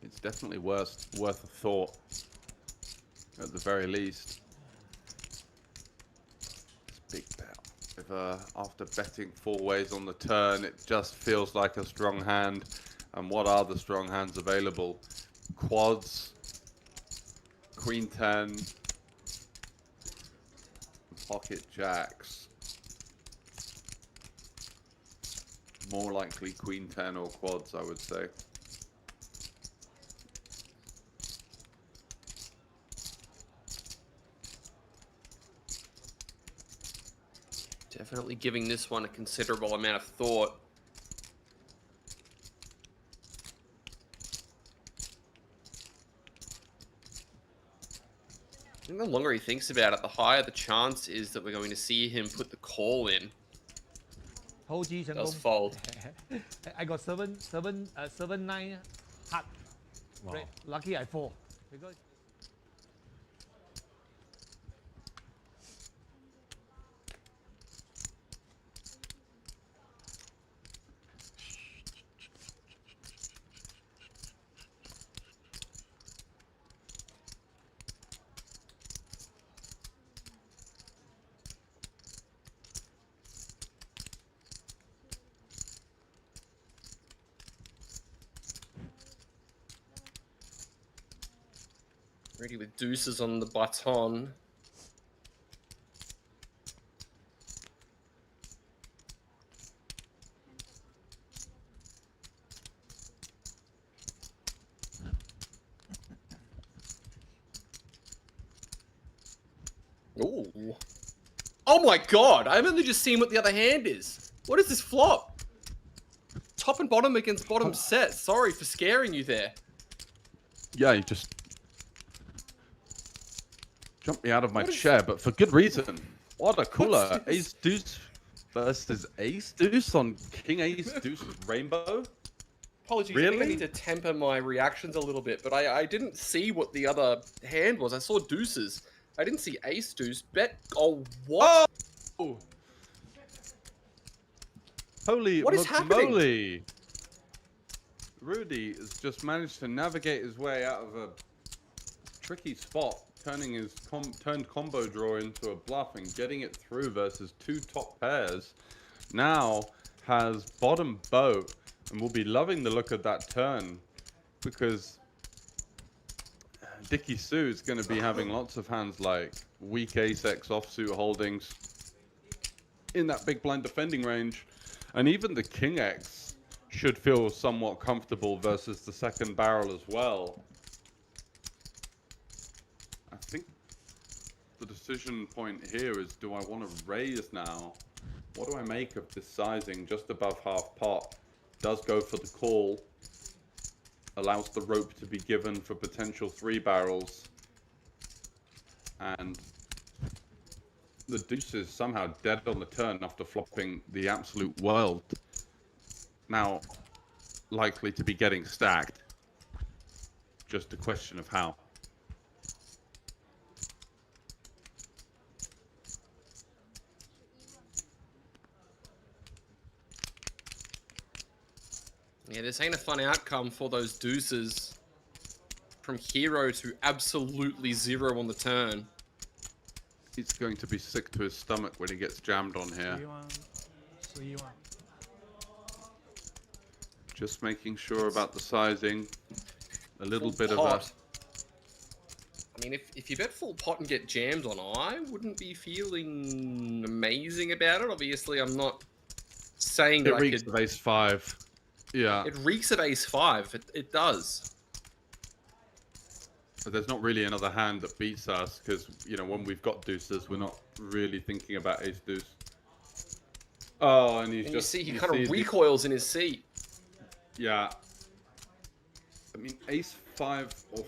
it's definitely worth a thought at the very least. It's big bet. If, after betting 4 ways on the turn, it just feels like a strong hand. And what are the strong hands available? Quads, Queen 10, pocket jacks. More likely Queen 10 or quads, I would say. Definitely giving this one a considerable amount of thought. I think the longer he thinks about it, the higher the chance is that we're going to see him put the call in. Does fold. I got 7-9 heart. Wow. Right. Lucky I fall. Because Ready with deuces on the baton. Ooh. Oh my god, I've only just seen what the other hand is. What is this flop? Top and bottom against bottom set. Sorry for scaring you there. Yeah, you just jumped me out of my chair, but for good reason. What a cooler. Ace deuce versus ace deuce on king ace deuce rainbow. Apologies, I think I need to temper my reactions a little bit, but I didn't see what the other hand was. I saw deuces. I didn't see ace deuce. Bet. Oh, what? Oh! Holy What is happening? moly! Rudy has just managed to navigate his way out of a tricky spot, turning his turned combo draw into a bluff and getting it through versus 2 top pairs. Now has bottom boat and will be loving the look of that turn because Dickie Sue is going to be having lots of hands like weak ace-x offsuit holdings in that big blind defending range. And even the king X should feel somewhat comfortable versus the second barrel as well. I think the decision point here is, do I want to raise now? What do I make of this sizing just above half pot? Does go for the call. Allows the rope to be given for potential 3 barrels. And the deuce is somehow dead on the turn after flopping the absolute world. Now, likely to be getting stacked. Just a question of how. Yeah, this ain't a fun outcome for those deuces. From hero to absolutely zero on the turn. He's going to be sick to his stomach when he gets jammed on here. Just making sure about the sizing. A little Full bit pot. of a... I mean, if you bet full pot and get jammed on, I wouldn't be feeling amazing about it. Obviously, I'm not saying that It I reeks could... of ace-5. Yeah. It reeks of ace-5. It does. But there's not really another hand that beats us, because, you know, when we've got deuces, we're not really thinking about ace-deuce. Oh, and he's And just... you see, he kind of recoils in his seat. Yeah. I mean, ace-5 or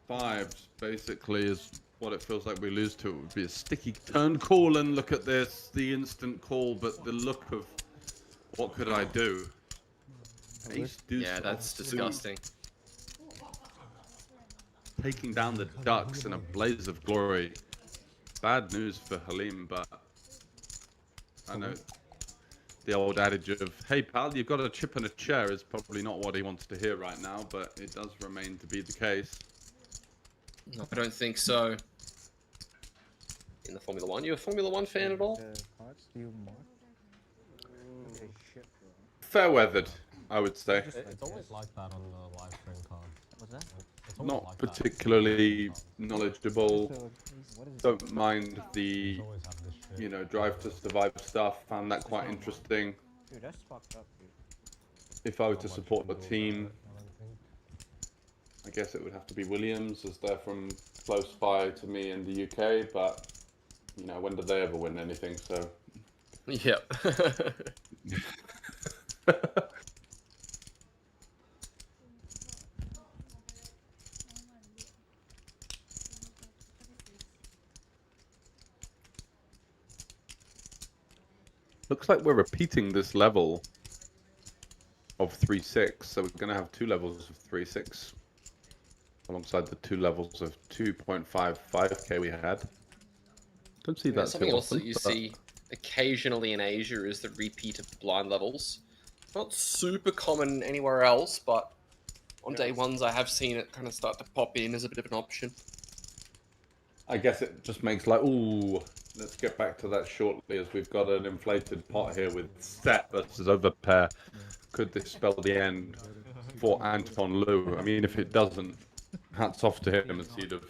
5s basically is what it feels like we lose to. It would be a sticky turn call, and look at this, the instant call, but the look of what could I do? Ace-deuce. Yeah, that's disgusting. Taking down the ducks in a blaze of glory. Bad news for Halim, but I know the old adage of, hey pal, you've got a chip and a chair is probably not what he wants to hear right now, but it does remain to be the case. No, I don't think so. In the Formula One, you a Formula One fan at all? Fair weathered, I would say. It's always like that on the live stream card. What's that? Not particularly knowledgeable. Don't mind the, you know, Drive to Survive stuff. Found that quite interesting. Dude, that's fucked up, dude. If I were to support the team, I guess it would have to be Williams, as they're from close by to me in the UK. But you know, when did they ever win anything? So. Yep. Looks like we're repeating this level of 3-6, so we're going to have 2 levels of 3-6 alongside the 2 levels of 2.55k we had. Don't see that something too else often, that you but... see occasionally in Asia is the repeat of blind levels. Not super common anywhere else, but on day ones I have seen it kind of start to pop in as a bit of an option. I guess it just makes like, ooh, let's get back to that shortly, as we've got an inflated pot here with set versus overpair. Could this spell the end for Anton Liu? I mean, if it doesn't, hats off to him, as he'd have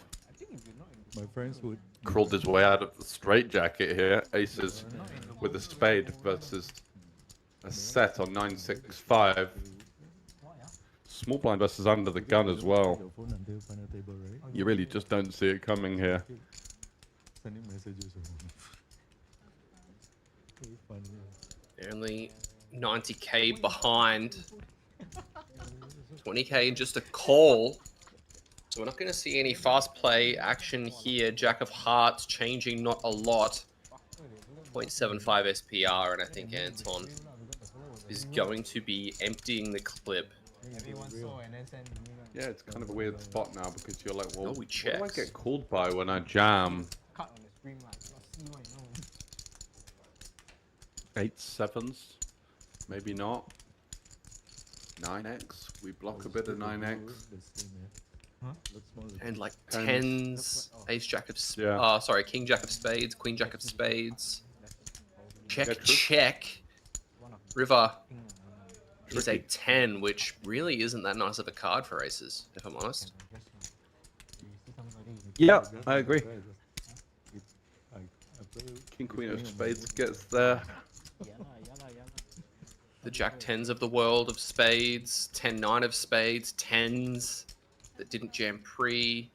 My friends would crawled his way out of the straitjacket here. Aces with a spade versus a set on 9-6-5. Small blind versus under the gun as well. You really just don't see it coming here. They're only 90k behind. 20k in just a call. So we're not going to see any fast play action here. Jack of Hearts changing not a lot. 0.75 SPR, and I think Anton is going to be emptying the clip. Yeah, it's kind of a weird spot now, because you're like, well, Oh, he what do I checks. get called by when I jam? 8-7s? Maybe not. 9x? We block a bit of 9x. And like Tens. 10s, ace jack of Yeah. sorry, king jack of spades, queen jack of spades. Check, Yeah, true. check. River is a Tricky. 10, which really isn't that nice of a card for aces, if I'm honest. Yeah, I agree. King Queen of Spades gets there. The jack 10s of the world of spades, 10-9 of spades, 10s that didn't jam pre.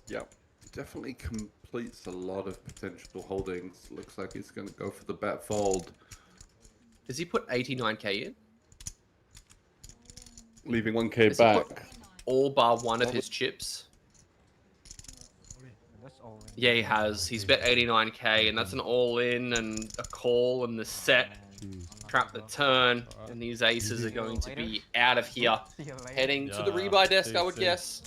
Yep, definitely completes a lot of potential holdings. Looks like he's going to go for the bet fold. Does he put 89k in? Leaving 1k Does he put back. all bar one of his chips? Yeah, he has. He's bet 89k, and that's an all-in and a call and the set. Trap the turn, and these aces are going to be out of here. Heading to the rebuy desk, I would guess.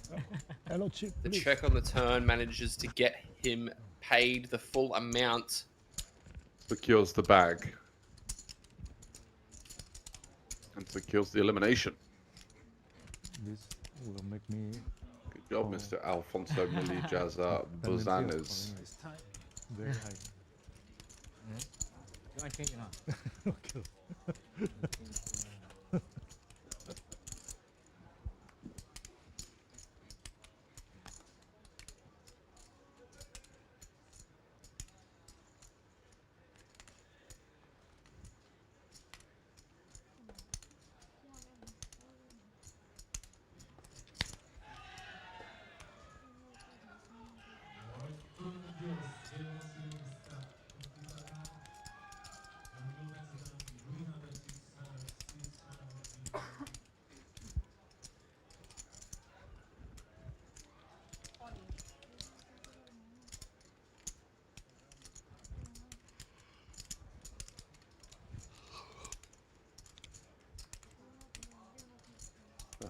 Hello, chip. The check on the turn manages to get him paid the full amount. Secures the bag. And secures the elimination. This will make me. Good job, Mr. Alfonso Milijaza Buzanes. Very high. You want to change or not? Okay.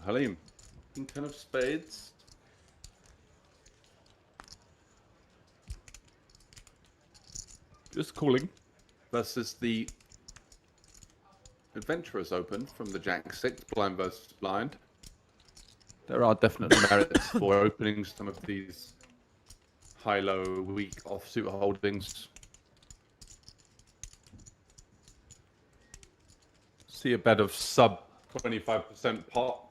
Halim, in 10 of spades. Just calling versus the Adventurers Open from the Jack 6 blind versus blind. There are definitely merits for opening some of these high-low, weak offsuit holdings. See a bet of sub 25% pot.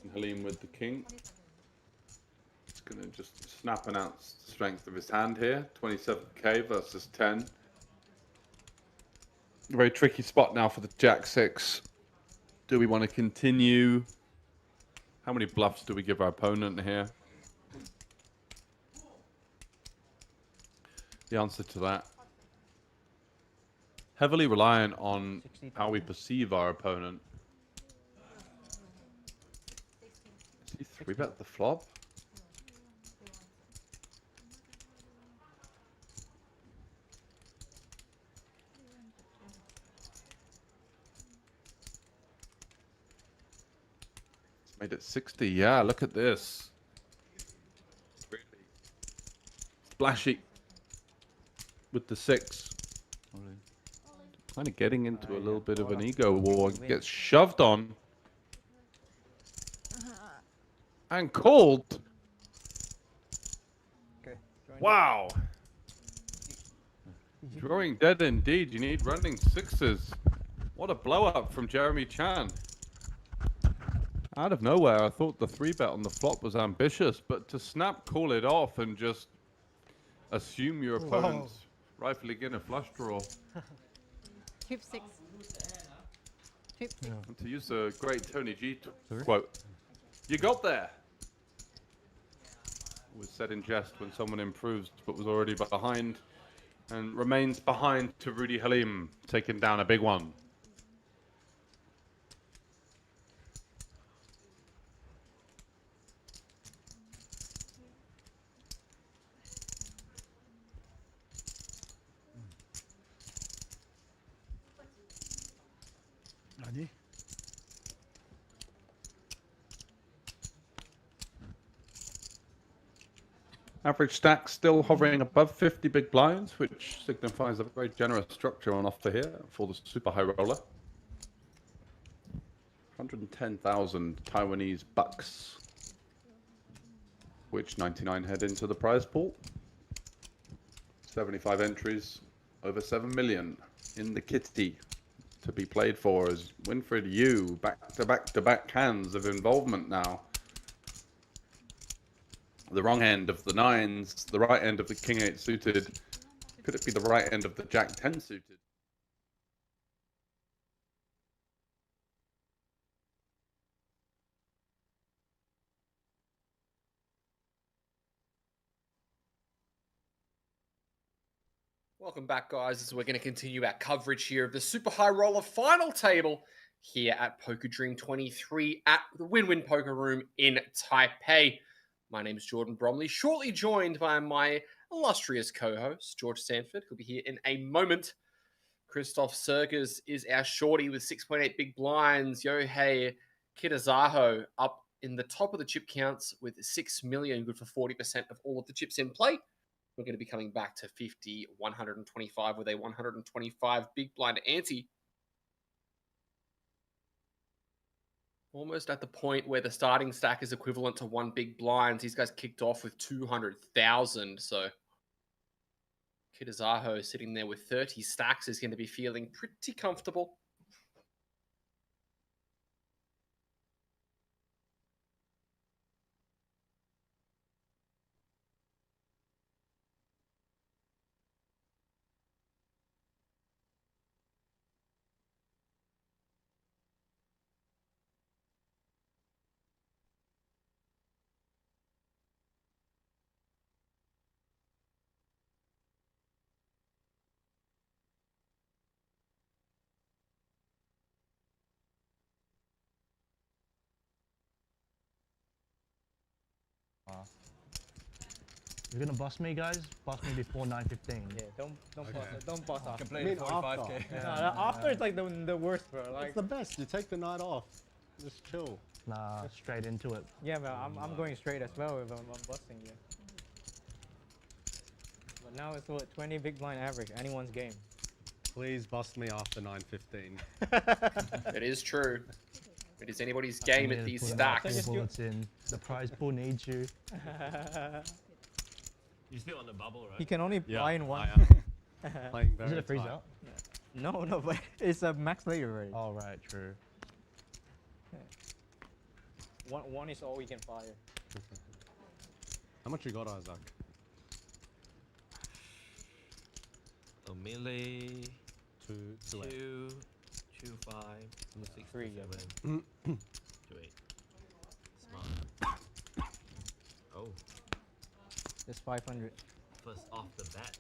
And Halim with the king. It's going to just snap announce the strength of his hand here. 27k versus 10. Very tricky spot now for the Jack 6. Do we want to continue? How many bluffs do we give our opponent here? The answer to that, heavily reliant on how we perceive our opponent. Is he 3-bet the flop? It's made it 60. Yeah, look at this. Really splashy with the 6. Kind of getting into a little bit of an ego war. Gets shoved on. And called. Okay. Wow. Drawing dead indeed. You need running 6s. What a blow up from Jeremy Chan. Out of nowhere, I thought the 3-bet on the flop was ambitious, but to snap call it off and just assume your opponent's rightfully getting a flush draw. Trip 6. Trip 6. And to use a great Tony G quote, you got there. Was said in jest when someone improves but was already behind and remains behind to Rudy Halim, taking down a big one. Nani? Average stack still hovering above 50 big blinds, which signifies a very generous structure on offer here for the super high roller. 110,000 Taiwanese bucks, which 99 head into the prize pool. 75 entries, over 7 million in the kitty to be played for as Winfred Yu back-to-back hands of involvement now. The wrong end of the 9s, the right end of the King 8 suited. Could it be the right end of the Jack 10 suited? Welcome back, guys, as we're going to continue our coverage here of the Super High Roller final table here at Poker Dream 23 at the Win-Win Poker Room in Taipei. My name is Jordan Bromley, shortly joined by my illustrious co-host, George Sanford, who'll be here in a moment. Christoph Sergers is our shorty with 6.8 big blinds. Yohei Kitazaho up in the top of the chip counts with 6 million, good for 40% of all of the chips in play. We're going to be coming back to 50, 125 with a 125 big blind ante. Almost at the point where the starting stack is equivalent to 1 big blinds. These guys kicked off with 200,000, so Kitazaho sitting there with 30 stacks is going to be feeling pretty comfortable. You're gonna bust me, guys? Bust me before 9:15. Yeah, don't bust off. I mean, after. No, after it's like the worst, bro. Like It's the best. You take the night off. Just chill. Nah, straight into it. yeah, but I'm going straight as well if I'm busting you. But now it's what 20 big blind average. Anyone's game. Please bust me after 9:15. It is true. It is anybody's game at these stacks. Bullets in. The prize pool needs you. You're still on the bubble, right? He can only buy in one. Playing Is very it a freeze tight. out? No, but it's a max later already. Oh, right, true. One is all we can fire. How much you got, Isaac? A melee. 2, 2, 8. 2, 2, 5, 6, 3, 7, 2, 8. Smart. Oh, It's 500. first off the bat.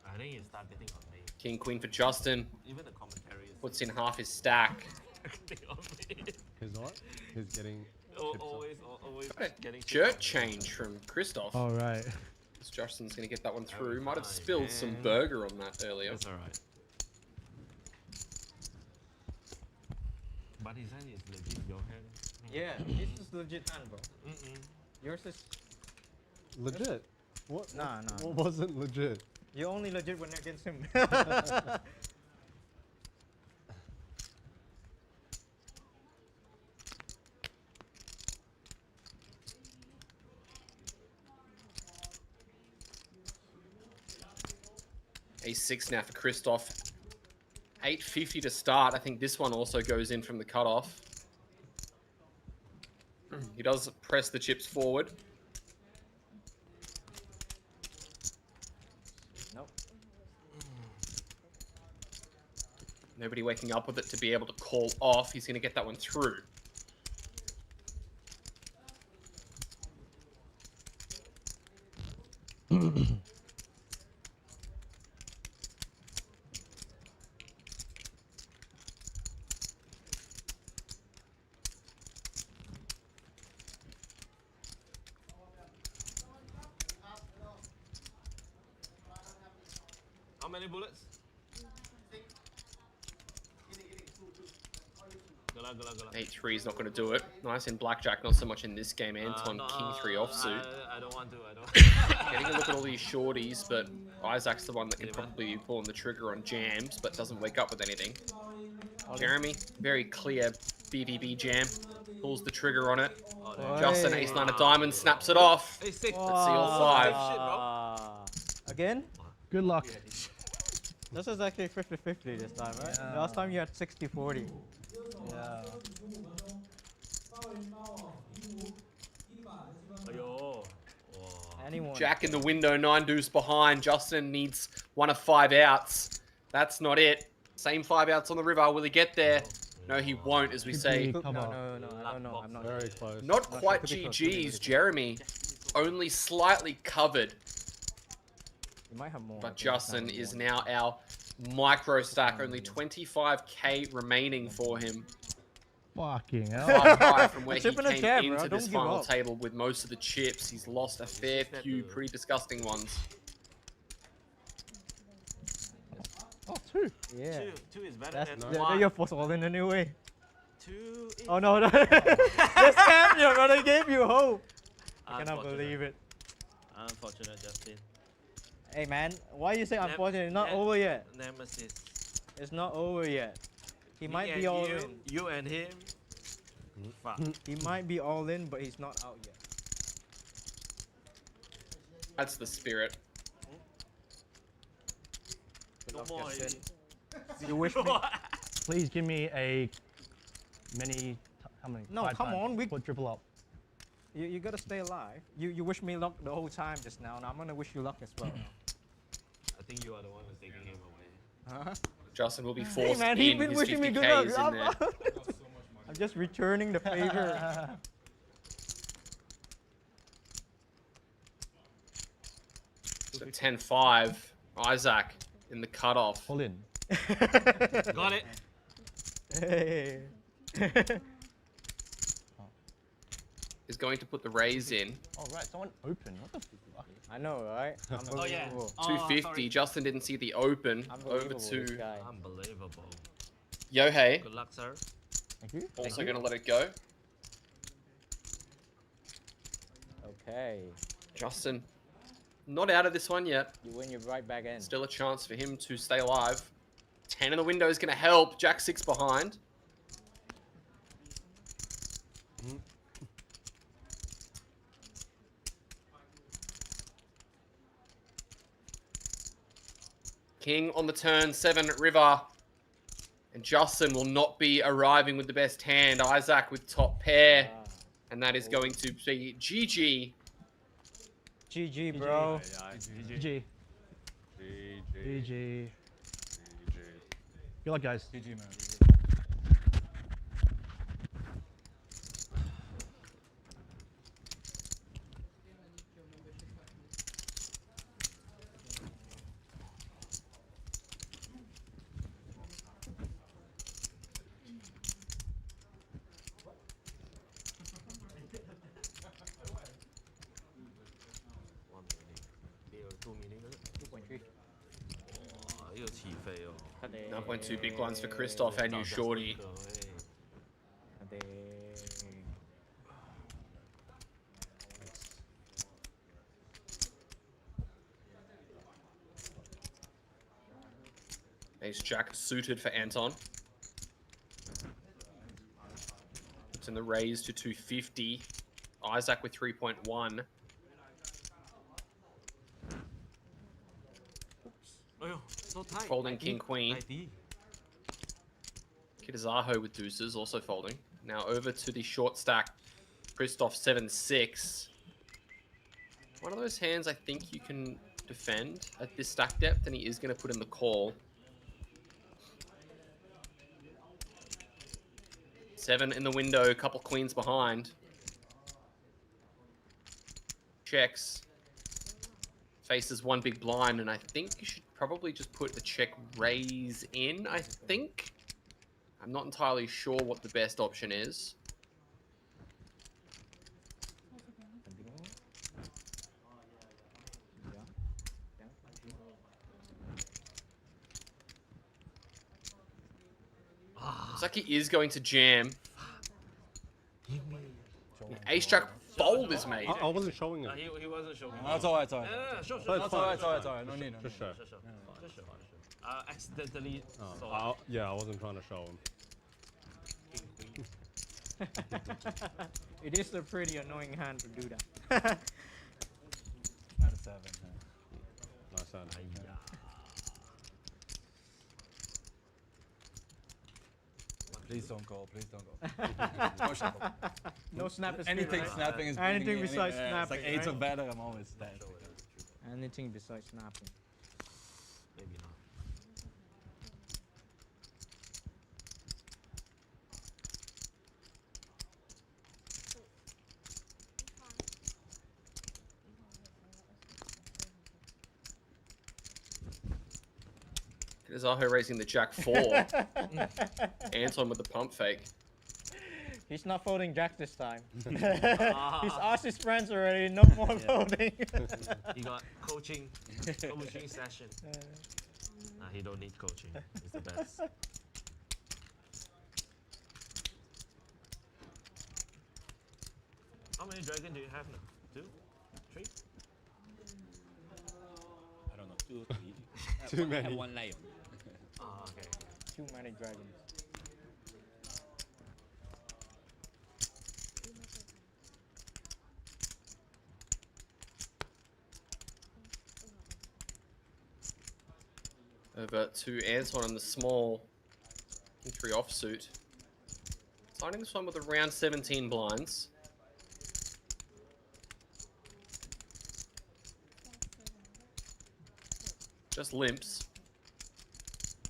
I think you start getting on me. King Queen for Justin. Even the commentary is Puts in half his stack. getting on me. He's what? He's getting. Always getting Shirt change from Christoph. All right. Justin's going to get that one through. Might have spilled some burger on that earlier. That's alright. But his hand is legit your hand. Yeah, this is legit hand, bro. Yours is Legit? What? Nah. What wasn't legit? You're only legit when against him. A6 now for Christoph. 850 to start. I think this one also goes in from the cutoff. He does press the chips forward. Nope. Nobody waking up with it to be able to call off. He's going to get that one through. How many bullets? Gala. 8-3 is not going to do it. Nice in blackjack, not so much in this game. Anton, no, King 3 offsuit. I don't want to. Getting a look at all these shorties, but Isaac's the one that can probably be pulling the trigger on jams, but doesn't wake up with anything. Jeremy, very clear BBB jam. Pulls the trigger on it. Justin, ace-9 of diamonds, snaps it off. Let's see all 5. Again? Good luck. This is actually 50-50 this time, right? Yeah. Last time you had 60-40. Yeah. Anyone. Jack in the window, 9 deuce behind. Justin needs 1 of 5 outs. That's not it. Same 5 outs on the river. Will he get there? No, he won't, as we say. No, I don't know. I'm not very close. Not quite GG's, Jeremy. Only slightly covered. You might have more. But Justin is now our micro stack. Only 25k remaining for him. Fucking hell. Far cry from where he Chip in a came chair, bro. into this Don't give final up. table with most of the chips. He's lost a fair few pretty disgusting ones. Oh, 2. Yeah. 2 is better That's than they're 1. your force all in anyway. 2 is Oh no, no. This scam you, brother gave you hope. I cannot believe it. Unfortunate, Justin. Hey man, why you say unfortunate? It's not over yet. Nemesis. It's not over yet. He might Me be and all you, in. You and him. Fuck. He might be all in, but he's not out yet. That's the spirit. No more. You wish me? Please give me a many. How many? No, 5 come times. on. Put triple up. You gotta stay alive. You wish me luck the whole time just now, and I'm gonna wish you luck as well. I think you are the one who's taking him away. Huh? Justin will be Hey forced man, in. he's been His wishing me 50K good luck. is in there. I'm just returning the favor. So 10-5. Isaac in the cutoff. Hold in. Got it. Hey. Is going to put the raise in. Oh right, someone open. What the fuck? I know, right? Oh yeah. 250. Justin didn't see the open. Over to Unbelievable. Yohei. Good luck, sir. Thank you. Also going to let it go. Okay. Justin, not out of this one yet. You win, you're right back in. Still a chance for him to stay alive. 10 in the window is going to help. Jack 6 behind. King on the turn, 7 river. And Justin will not be arriving with the best hand. Isaac with top pair. And that is going to be GG. GG, bro. GG. GG. Good luck, guys. GG, man. Wow, 呢個遲飛喎。 9.2 big ones for Christoph and you shorty. Ace Jack suited for Anton. It's in the raise to 250. Isaac with 3.1. So tight. Folding King Queen. Kitazaho with deuces, also folding. Now over to the short stack. Christoph 7-6. One of those hands I think you can defend at this stack depth, and he is going to put in the call. 7 in the window, couple queens behind. Checks. Faces one big blind, and I think you should probably just put the check raise in, I think. I'm not entirely sure what the best option is. Looks like he is going to jam. Ace Jack fold is made. I wasn't showing it. He wasn't showing. That's alright, it's alright. Sure. That's alright. No need. Just check. Accidentally. Yeah, I wasn't trying to show him. It is a pretty annoying hand to do that. Not a 7. Nice hand. Please don't go. Please don't go. No shuffle. No snap is Anything right? snapping is Anything bringing me besides any- snapping. It's like 8s right? or better. I'm always dead. Anything besides snapping. Maybe not. Zaho raising the Jack 4. Anton with the pump fake. He's not folding Jack this time. He's asked his friends already, no more folding. He got coaching session. Nah, he don't need coaching. He's the best. How many dragon do you have now? 2? 3? I don't know. 2, 3. Too many. One lion. Oh, okay. Too many dragons. Over to Anton on the small. King 3 offsuit. Signing this one with around 17 blinds. Just limps.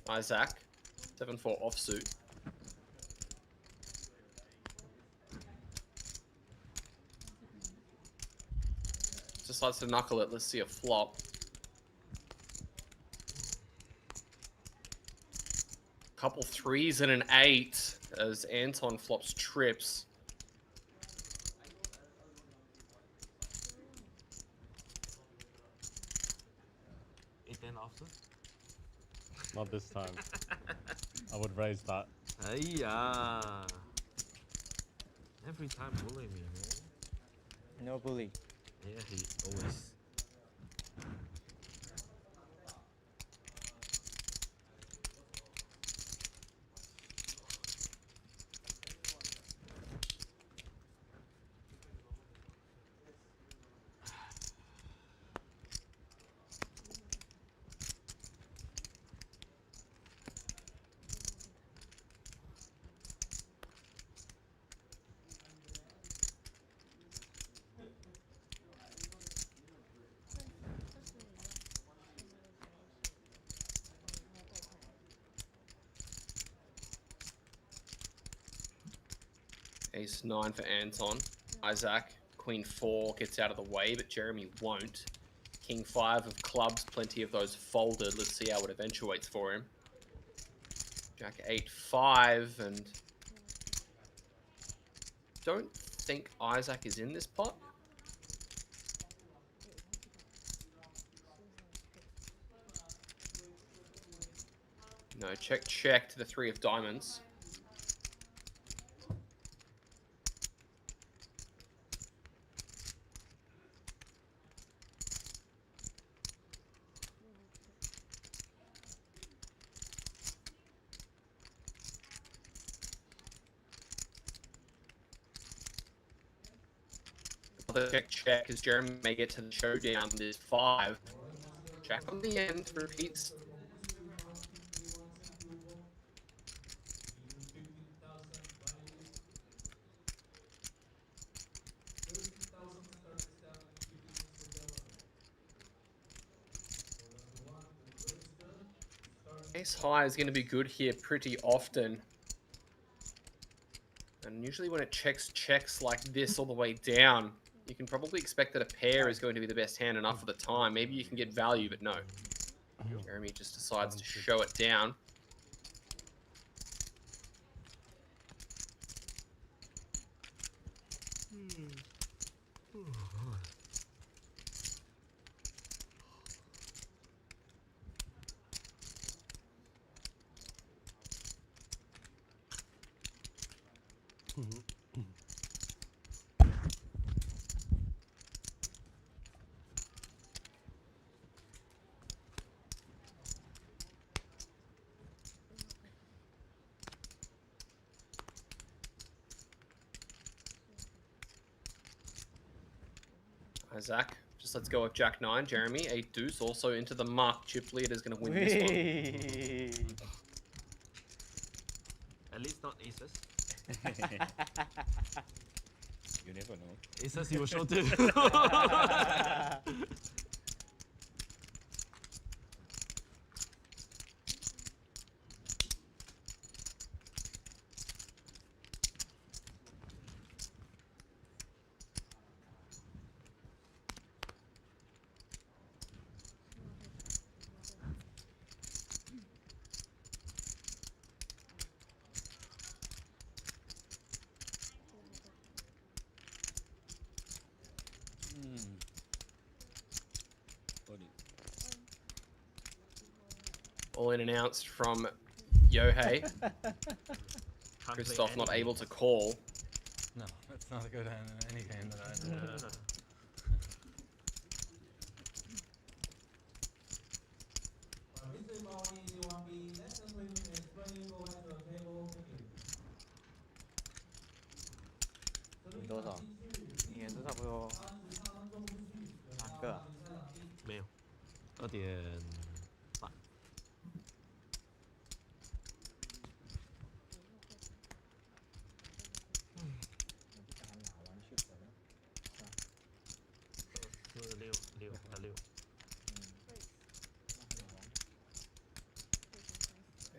Isaac. 7-4 offsuit. Decides to knuckle it. Let's see a flop. Couple threes and an 8 as Anton flops trips. Not this time. I would raise that. Hey, every time bullying me, man. No bully. Yeah, he always. Ace 9 for Anton. Isaac, Queen 4 gets out of the way, but Jeremy won't. King 5 of clubs, plenty of those folded. Let's see how it eventuates for him. Jack 8, 5, and don't think Isaac is in this pot. No, check to the 3 of diamonds. Check as Jeremy may get to the showdown. There's 5. Jack on the end repeats. Ace high is going to be good here pretty often. And usually when it checks like this all the way down, you can probably expect that a pair is going to be the best hand enough for the time. Maybe you can get value, but no. Jeremy just decides to show it down. Isaac, just let's go with Jack 9. Jeremy, 8 deuce, also into the muck. Chip leader is going to win this one. At least not aces. You never know. Aces he will show too. All in announced from Yohei. Christoph not able to call. No, that's not a good hand in any game that I know.多少？应该是差不多3个啊。没有，2.8。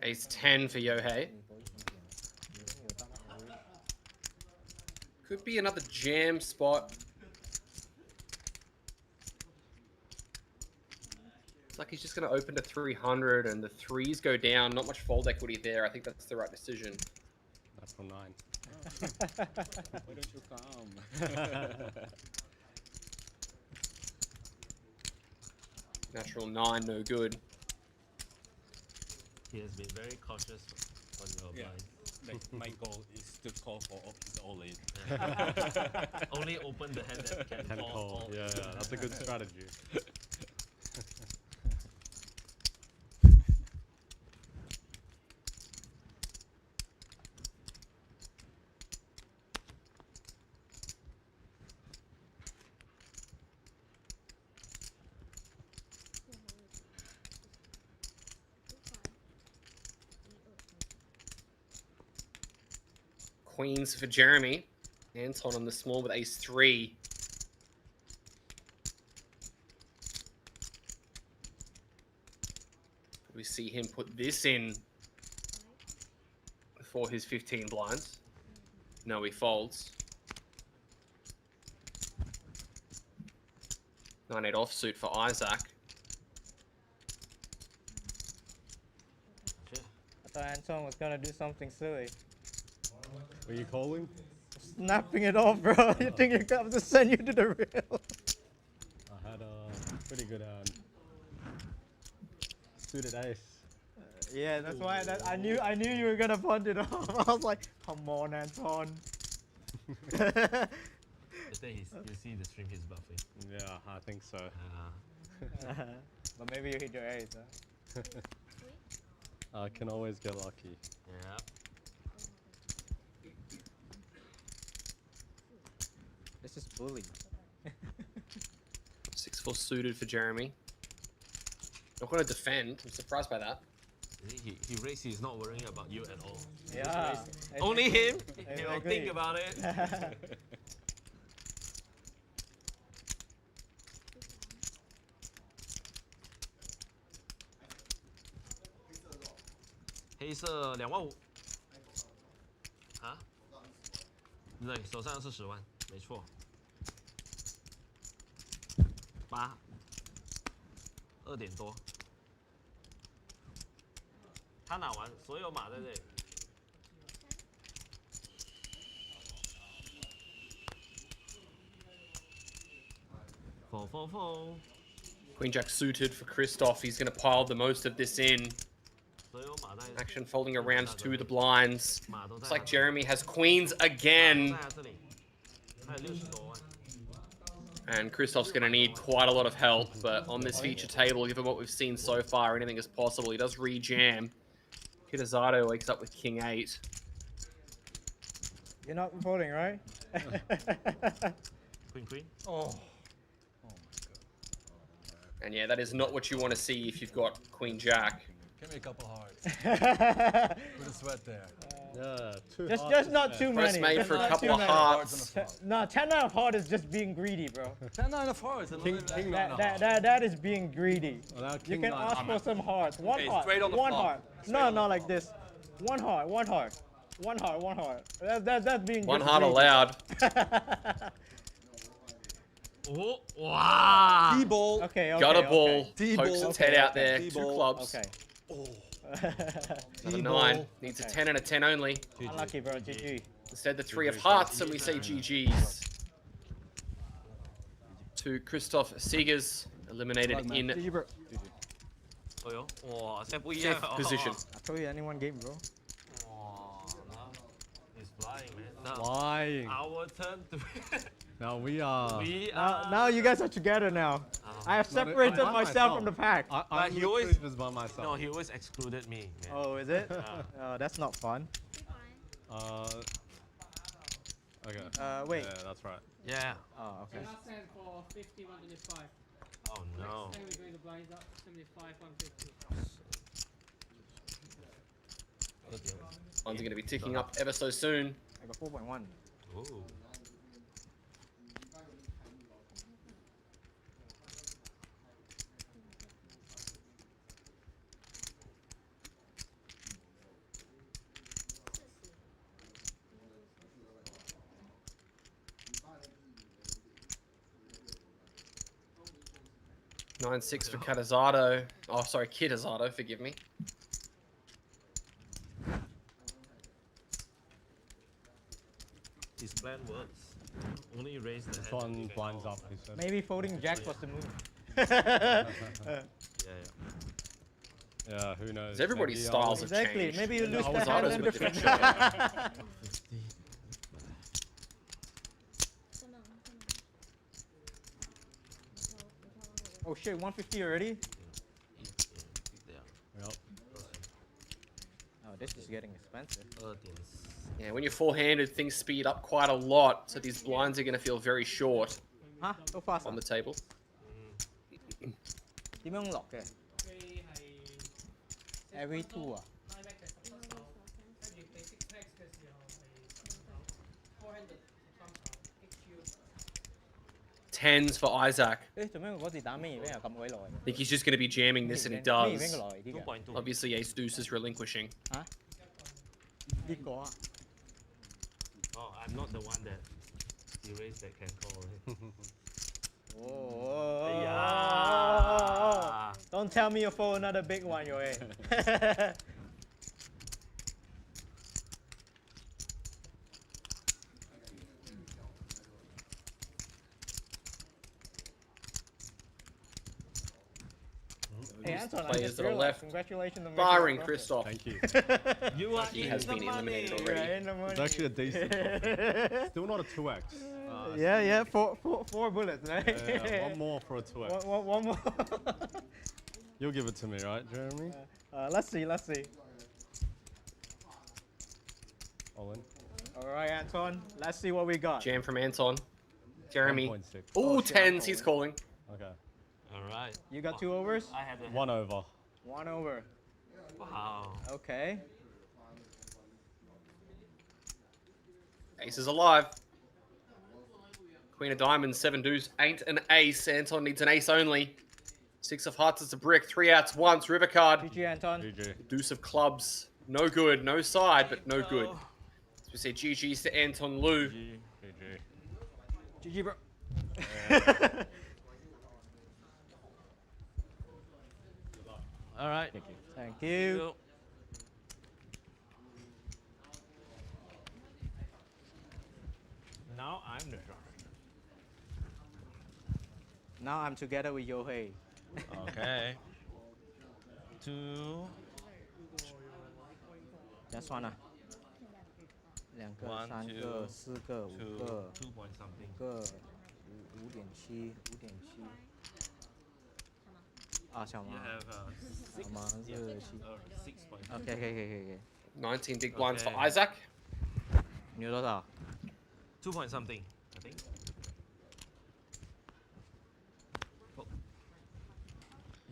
Ace 10 for Yohei. Could be another jam spot. It's like he's just going to open to 300 and the threes go down. Not much fold equity there. I think that's the right decision. That's for 9. Why don't you come? Natural 9, no good. He has been very cautious on your blind. Like my goal is to call for his all in. Only open the hand that can call. Yeah, that's a good strategy. Queens for Jeremy. Anton on the small with ace 3. We see him put this in for his 15 blinds. No, he folds. 9-8 offsuit for Isaac. I thought Anton was gonna do something silly. Were you calling? Snapping it off, bro. You think you're going to send you to the rail? I had a pretty good suited ace. Yeah, that's why I knew you were gonna punt it off. I was like, come on, Anton. I think you see the stream he's buffing. Yeah, I think so. But maybe you hit your ace, huh? I can always get lucky. Yeah. This is bullying. 6-4 suited for Jeremy. Not going to defend. I'm surprised by that. He raised, he's not worrying about you at all. Yeah. Only him. Exactly. He'll think about it.黑色25000啊？对，手上是10万，没错。2点多。他拿完所有马在这里。444。 Queen Jack suited for Christoph. He's going to pile the most of this in. Action folding around to the blinds. Looks like Jeremy has queens again. And Christoph's going to need quite a lot of help, but on this feature table, given what we've seen so far, anything is possible. He does re-jam. Kitazato wakes up with King 8. You're not voting, right? Queen. Oh. And yeah, that is not what you want to see if you've got Queen Jack. Give me a couple hearts. Put a sweat there. Yeah, just not too many. Press made for a couple of hearts. No, 10 out of heart is just being greedy, bro. 10 9 of hearts. That is being greedy. You can ask for some hearts. One heart. One heart. No, not like this. One heart. One heart. One heart. One heart. That's being. One heart allowed. Oh, wow. T-ball. Okay. Got a ball. Okay. Pokes its head out there. 2 clubs. Okay. Another 9. Needs a 10 and a 10 only. Unlucky, bro. GG. Instead, the 3 of hearts, and we say GG's. To Christoph Siegers, eliminated in fifth position. I told you anyone game, bro. He's flying, man. Flying. Our turn to. Now we are. Now you guys are together now. I have separated myself from the pack. I'm he always by myself. No, he always excluded me. Man. Oh, is it? That's not fun. Okay. Wait. Yeah, that's right. Yeah. Oh, okay. Last hand for 50, 125. Oh no. Next time we're going to blinds up 75, 150. One's going to be ticking up ever so soon. I got 4.1. Ooh. 9-6 for Catazato. Oh, sorry, Kitazato, forgive me. His plan works. Only raise the hand. One blinds up, he said. Maybe folding jack was the move. Yeah, who knows? Everybody's styles have exactly. changed. Maybe you lose the hand Catazatos and with the the finger. Oh shit, 150 already? Yep. Oh, this is getting expensive. Yeah, when you're four-handed, things speed up quite a lot, so these blinds are going to feel very short So fast on the table. 點樣落嘅 ？Every two 啊？ 10s for Isaac. 誒，做咩嗰時打咩 event 又咁鬼耐 I think he's just going to be jamming this, and he 咩 does. event 嘅來啲嘅？ Obviously, Ace Deuce is relinquishing. 嚇？呢個啊？ Oh, I'm not the one that erased that can call. Oh, Yeah. Don't tell me you fold another big one, yo. Hey, Anton, I Players just to the realized, left, congratulations on barring making a Christoph. Thank you. You are He has been eliminated profit. already. You're in the money. It's actually a decent profit. Still not a 2x. Yeah, four bullets, right? Yeah, one more for a 2x. One more. You'll give it to me, right, Jeremy? Let's see. All in. All right, Anton. Let's see what we got. Jam from Anton. Jeremy. 1.6. Ooh, 10s, he's calling. Okay. All right. You got 2 overs? I have a 1 over. 1 over. Wow. Okay. Ace is alive. Queen of Diamonds, 7 deuce, ain't an ace. Anton needs an ace only. 6 of hearts is a brick, 3 outs once, river card. GG, Anton. GG. Deuce of clubs, no good, no side, but no good. So we say GG's to Anton Liu. GG, bro. All right. Thank you. Now I'm the driver. Now I'm together with Yohei. Okay. 2. That's one 啊。2个、 1, 3 2, 个、4个、5 2, 个、 2 point something. 5个、5.7、5.7。啊，小 You 马。 have 小马是 6 point. OK。 19 big blinds for Okay. Isaac. 你有多少？ 2 point something, I think.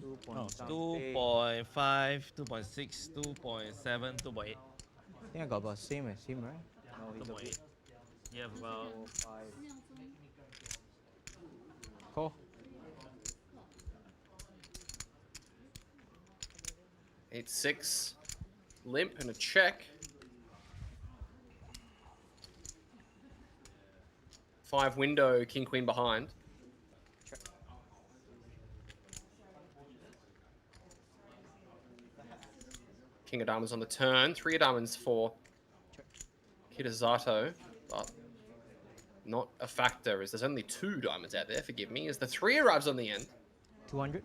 2.5, 2.6, 2.7, 2.8. I think I got about same as him, right? No, he's a 2.8. bit. You have about 4, 5. Call. Eight, 6. Limp and a check. 5 window, king, queen behind. King of diamonds on the turn. 3 of diamonds for Kitazato, but not a factor as there's only 2 diamonds out there, forgive me, as the 3 arrives on the end. 200.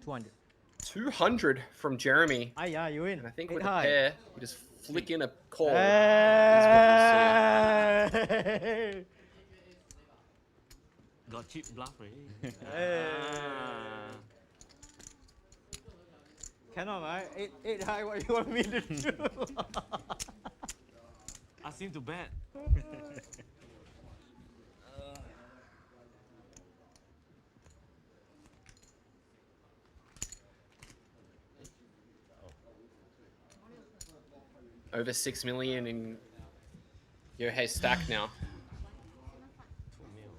200. 200 from Jeremy. Ah, yeah, you win. And I think 8 with high. a pair, you just flick in a call. Hey! got cheap bluff already. Hey. Cannot, right? 8 high, what you want me to do? Ask him to bet. Over 6 million in Yohei stack now. 2 mil.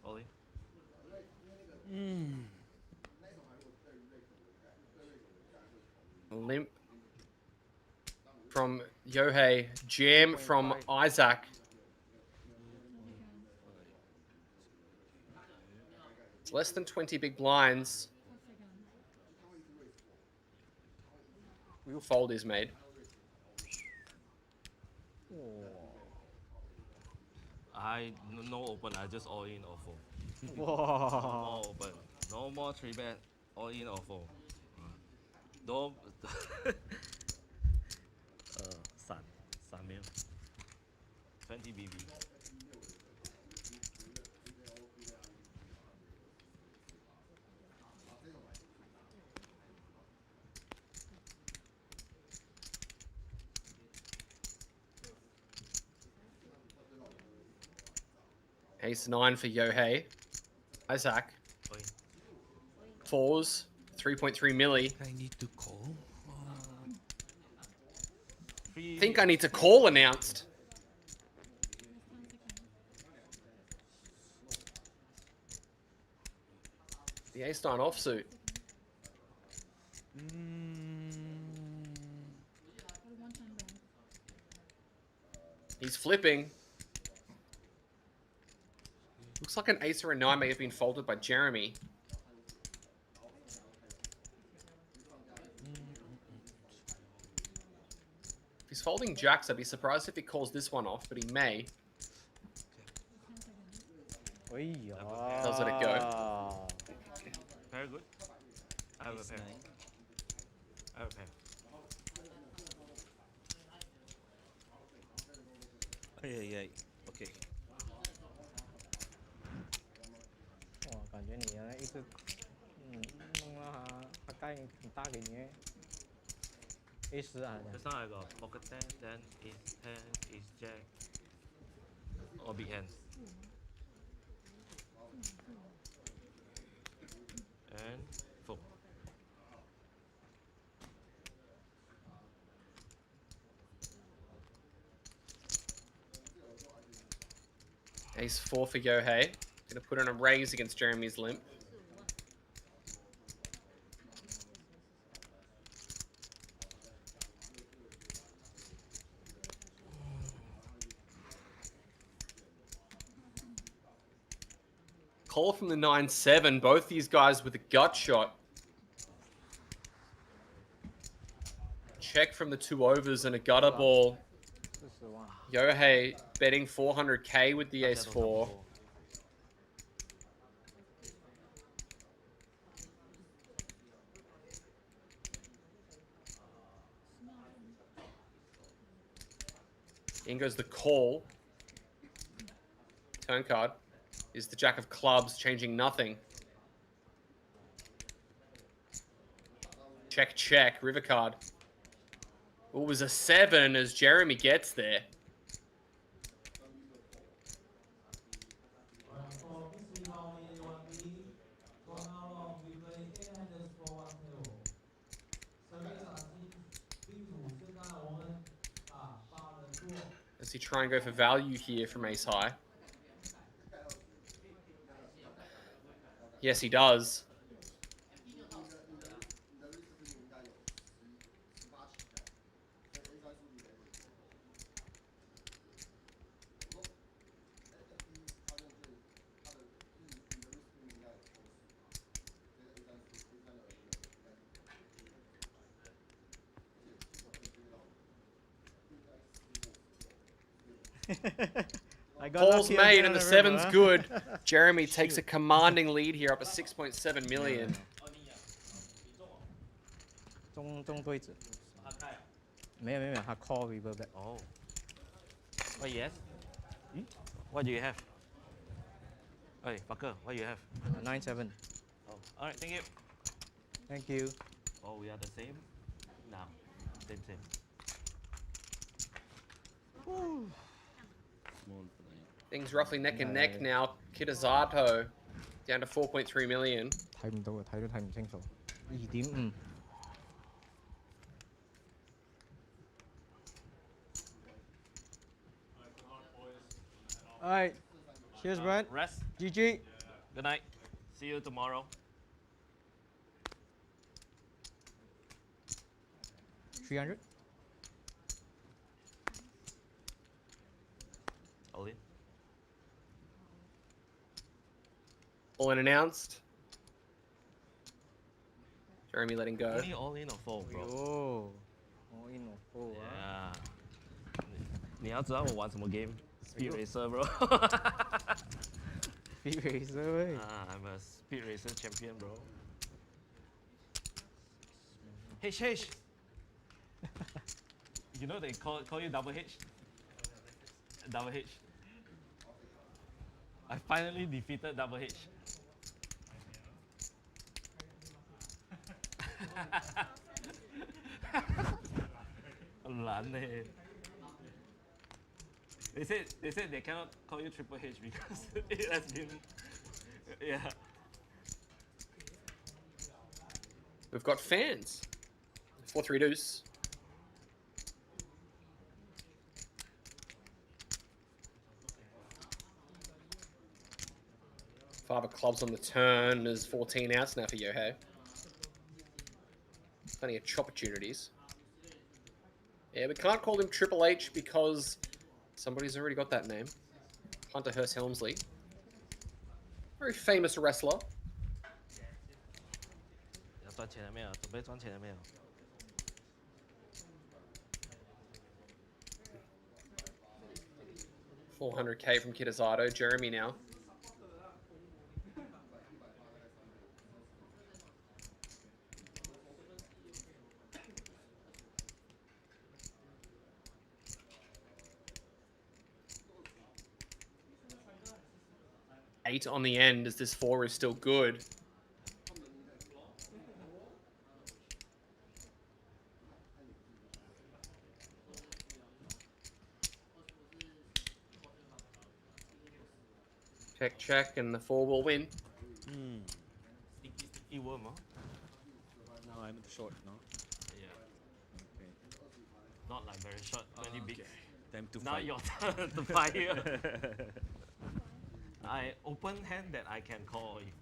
Ollie. Yohei, jam from Isaac. It's less than 20 big blinds. Real fold is made. No open. I just all in or fold. Whoa. No more open. No more 3-bet. All in or fold. Don't. Samuel. 20 BB. Ace 9 for Yohei. Isaac. Fours. 3.3 milli. I need to call. Think I need to call announced. The ace 9 offsuit. He's flipping. Looks like an ace or a 9 may have been folded by Jeremy. If he's folding jacks, I'd be surprised if he calls this one off, but he may. How's let it go? Very good. I have a pair. I have a pair. OK。哇，感觉你一直弄了他盖很大给你。A10啊。Just now I got pocket 10, then ace 10, ace jack, or big hands. And fold. Ace 4 for Yohei. Gonna put on a raise against Jeremy's limp. Call from the 9-7. Both these guys with a gut shot. Check from the 2 overs and a gutter ball. Yohei betting 400k with the ace 4. In goes the call. Turn card is the jack of clubs, changing nothing. Check, check, river card. It was a 7 as Jeremy gets there. Does he try and go for value here from ace high? Yes, he does. Call's made and the 7's good. Jeremy takes a commanding lead here, up to 6.7 million. 中对子。没有，他 call river back。Oh. What you have? What do you have? Hey, Parker, what do you have? 9-7. Oh, all right, thank you. Thank you. Oh, we are the same? Now, same. Woo. Things roughly neck and neck now. Kitazato down to 4.3 million. 睇唔到啊，睇都睇唔清楚。2.5。All right. Cheers, Brent. Rest. GG. Good night. See you tomorrow. 300. all in. All in announced. Jeremy letting go. Only all in or fold, bro. Oh, all in or fold, Yeah. 你要知道我玩什么 game? Speed Racer, bro. Speed Racer, I'm a Speed Racer champion, bro. H. You know they call you double H? Double H. I finally defeated double H. They said they cannot call you Triple H because it has been, yeah. We've got fans. 4-3 deuce. Five of clubs on the turn is 14 outs now for Yohei. Plenty of chop opportunities. Yeah, we can't call him Triple H because somebody's already got that name. Hunter Hearst Helmsley. Very famous wrestler. 要赚钱了没有？准备赚钱了没有？ 400k from Kitazato. Jeremy now. Eight on the end as this 4 is still good. Check, and the 4 will win. Sticky worm, huh? No, I'm short, no? Yeah. Okay. Not like very short, 20 bigs. Time to now fight. your turn to fire. I open hand that I can call you.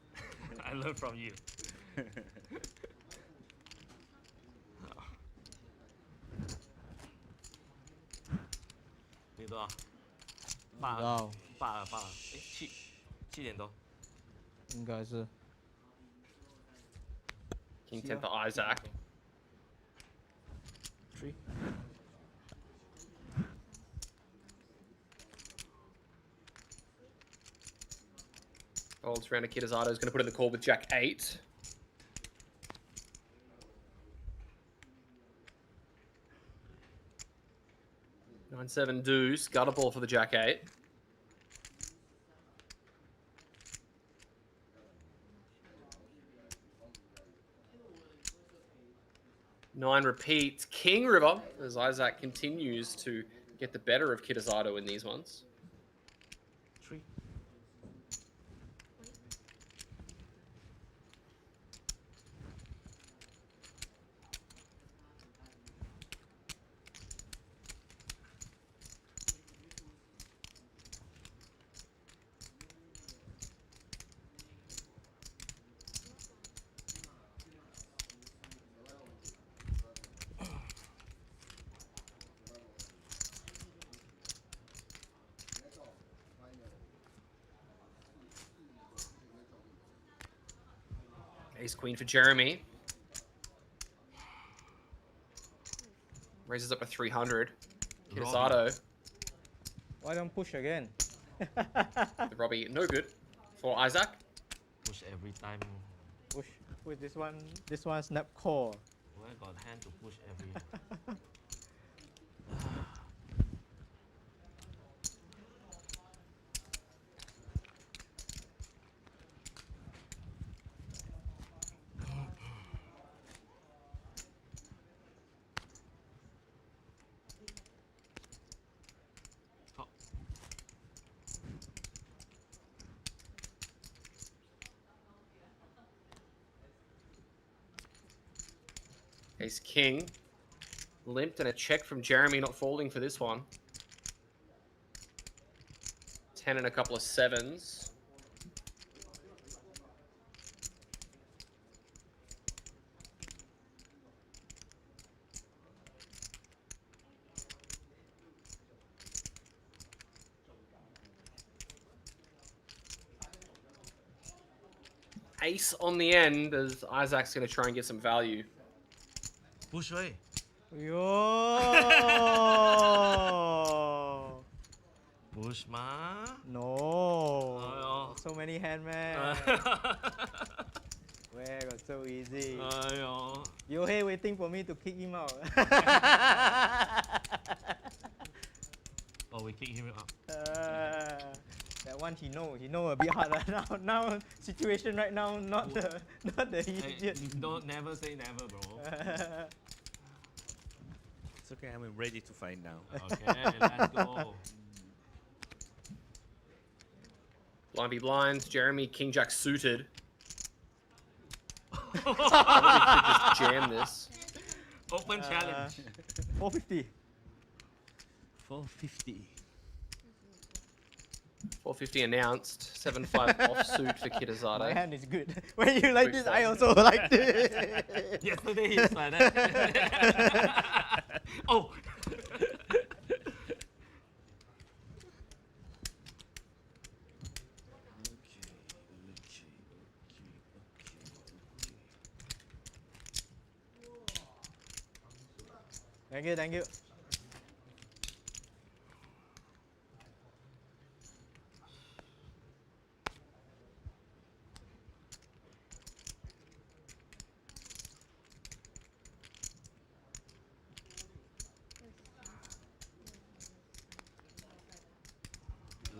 I learn from you. Wow. 7点多。应该是。King 10 for Isaac. 3. Folds around to Kitazato is going to put in the call with Jack 8. Nine, 7 deuce. Gutter ball for the Jack 8. Nine repeats. King River as Isaac continues to get the better of Kitazato in these ones. 3. Ace Queen for Jeremy. Raises up to 300. Kitazato. Why don't push again? The Robbie, no good. For Isaac. Push every time. Push this one. This one snap core. Where got hand to push every. Ace King. Limped and a check from Jeremy, not folding for this one. 10 and a couple of 7s. ace on the end as Isaac's going to try and get some value. 不水。哟。Push 吗 No. So many hand man. Where got so easy? 哎呦。Yohei waiting for me to kick him out. Oh, we kick him out. That one he know a bit hard now situation right now not the easiest. Hey, don't never say never, bro. It's okay, I'm ready to fight now. Okay, let's go. Blind be blind. Jeremy, King Jack suited. Probably could just jam this. Open challenge. 450. 450. 450 announced. 7-5 offsuit for Kitazado. My hand is good. When you like this, I also like this. Yesterday he said that. Oh. Thank you, thank you.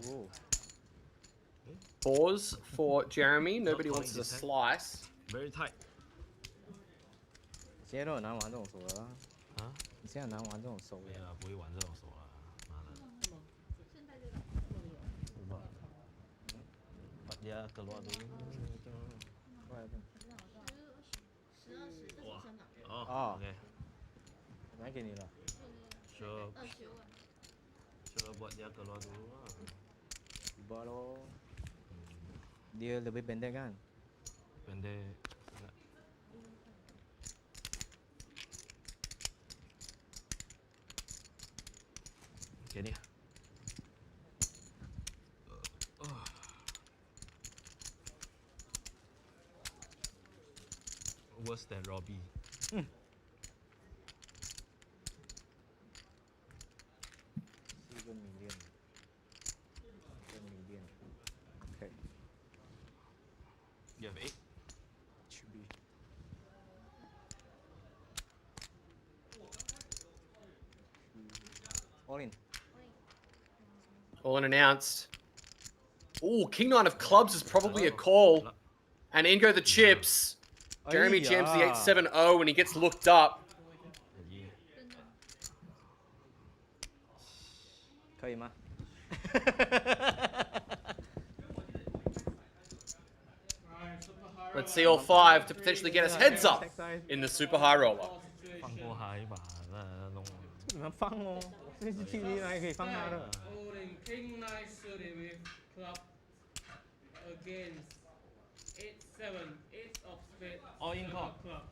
Ooh. Pause for Jeremy. Nobody wants a slice. Very tight. 现在都很难玩这种手了。啊？你现在很难玩这种手了。没有，不会玩这种手了，妈的。Buat dia keluar dulu. Wah. Oh, okay. 买给你了。Sure. Sure buat dia keluar dulu lah. Tiba lo. Dia lebih pendek kan? Pendek. Okay ni. Worse than Robbie. 4 million. 10 million. Okay. You have 8? Should be. All in. All in announced. Ooh, King 9 of clubs is probably a call. And in go the chips. Jeremy jams the 8-7-0 and he gets looked up. 可以吗？ Let's see all 5 to potentially get us heads up in the super high roller. 放过他一把，那弄。你们放哦，这是 TV 还可以放他的。 Holding King 9 suited with club against 8-7, 8 of spades. All in call. Clubs.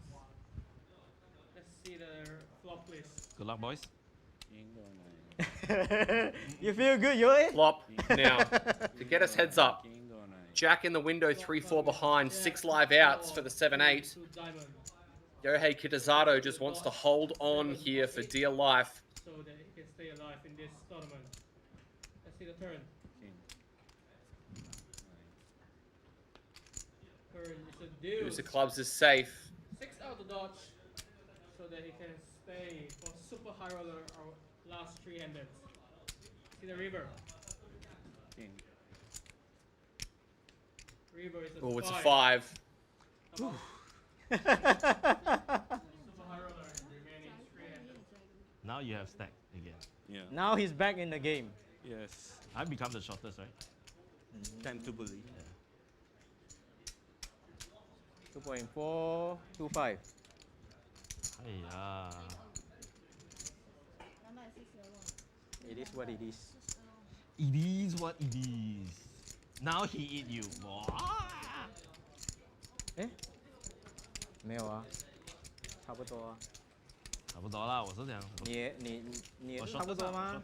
Let's see the flop list. Good luck, boys. You feel good, Yoey? Flop now to get us heads up. Jack in the window, 3-4 behind, 6 live outs for the 7-8. Yohei Kitazado just wants to hold on here for dear life. So that he can stay alive in this tournament. Let's see the turn. Turn is a deuce. Deuce of clubs is safe. 6 out to dodge. So that he can stay for super high roller or last 3-handed. See the river. River is a Oh, it's a 5. 5. Now you have stack again. Yeah. Now he's back in the game. Yes. I become the shortest, right? Time to believe. 2.425. 哎呀。 It is what it is. It is what it is. Now he eat you. 哎，没有啊，差不多啊。差不多啦，我是这样。你也我是差不多吗？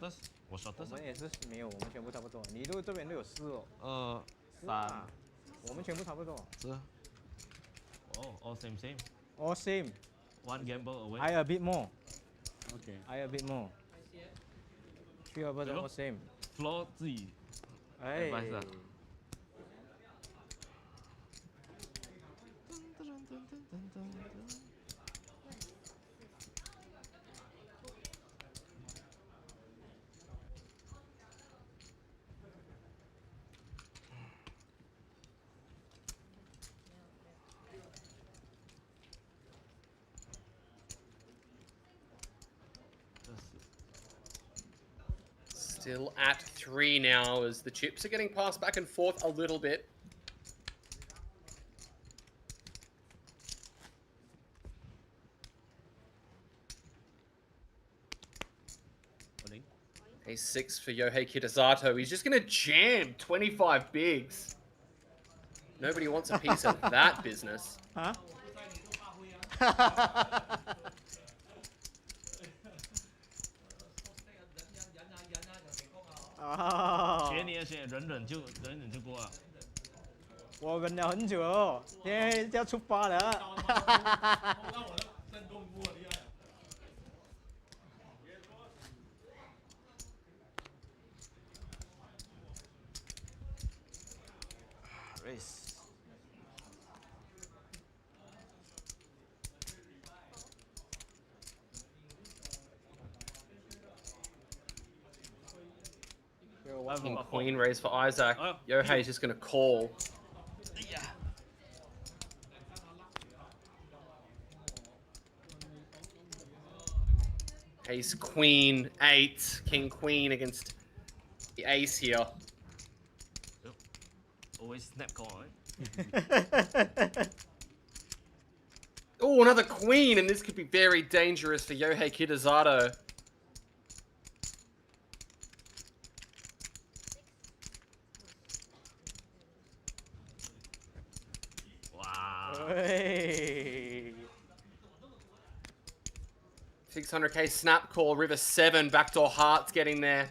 我 shortest。我们也是没有，我们全部差不多。你这边都有4哦。 2、3。我们全部差不多。是。Oh, all same. All same. One gamble away. I a bit more. Okay. I a bit more. 3 of us are all same. Floor 自己 Hey. advice 啊。Still at 3 now as the chips are getting passed back and forth a little bit. Ace 6 for Yohei Kitasato. He's just going to jam 25 bigs. Nobody wants a piece of that business. Huh? Oh. 学你忍忍就过了。我忍了很久，今天要出发了。Race。King Queen raise for Isaac. Yohei's just going to call. Ace Queen 8. King Queen against the ace here. Always snap call, Oh, another queen, and this could be very dangerous for Yohei Kitasato. Wow. Hey. 600k snap call, river 7, backdoor hearts getting there.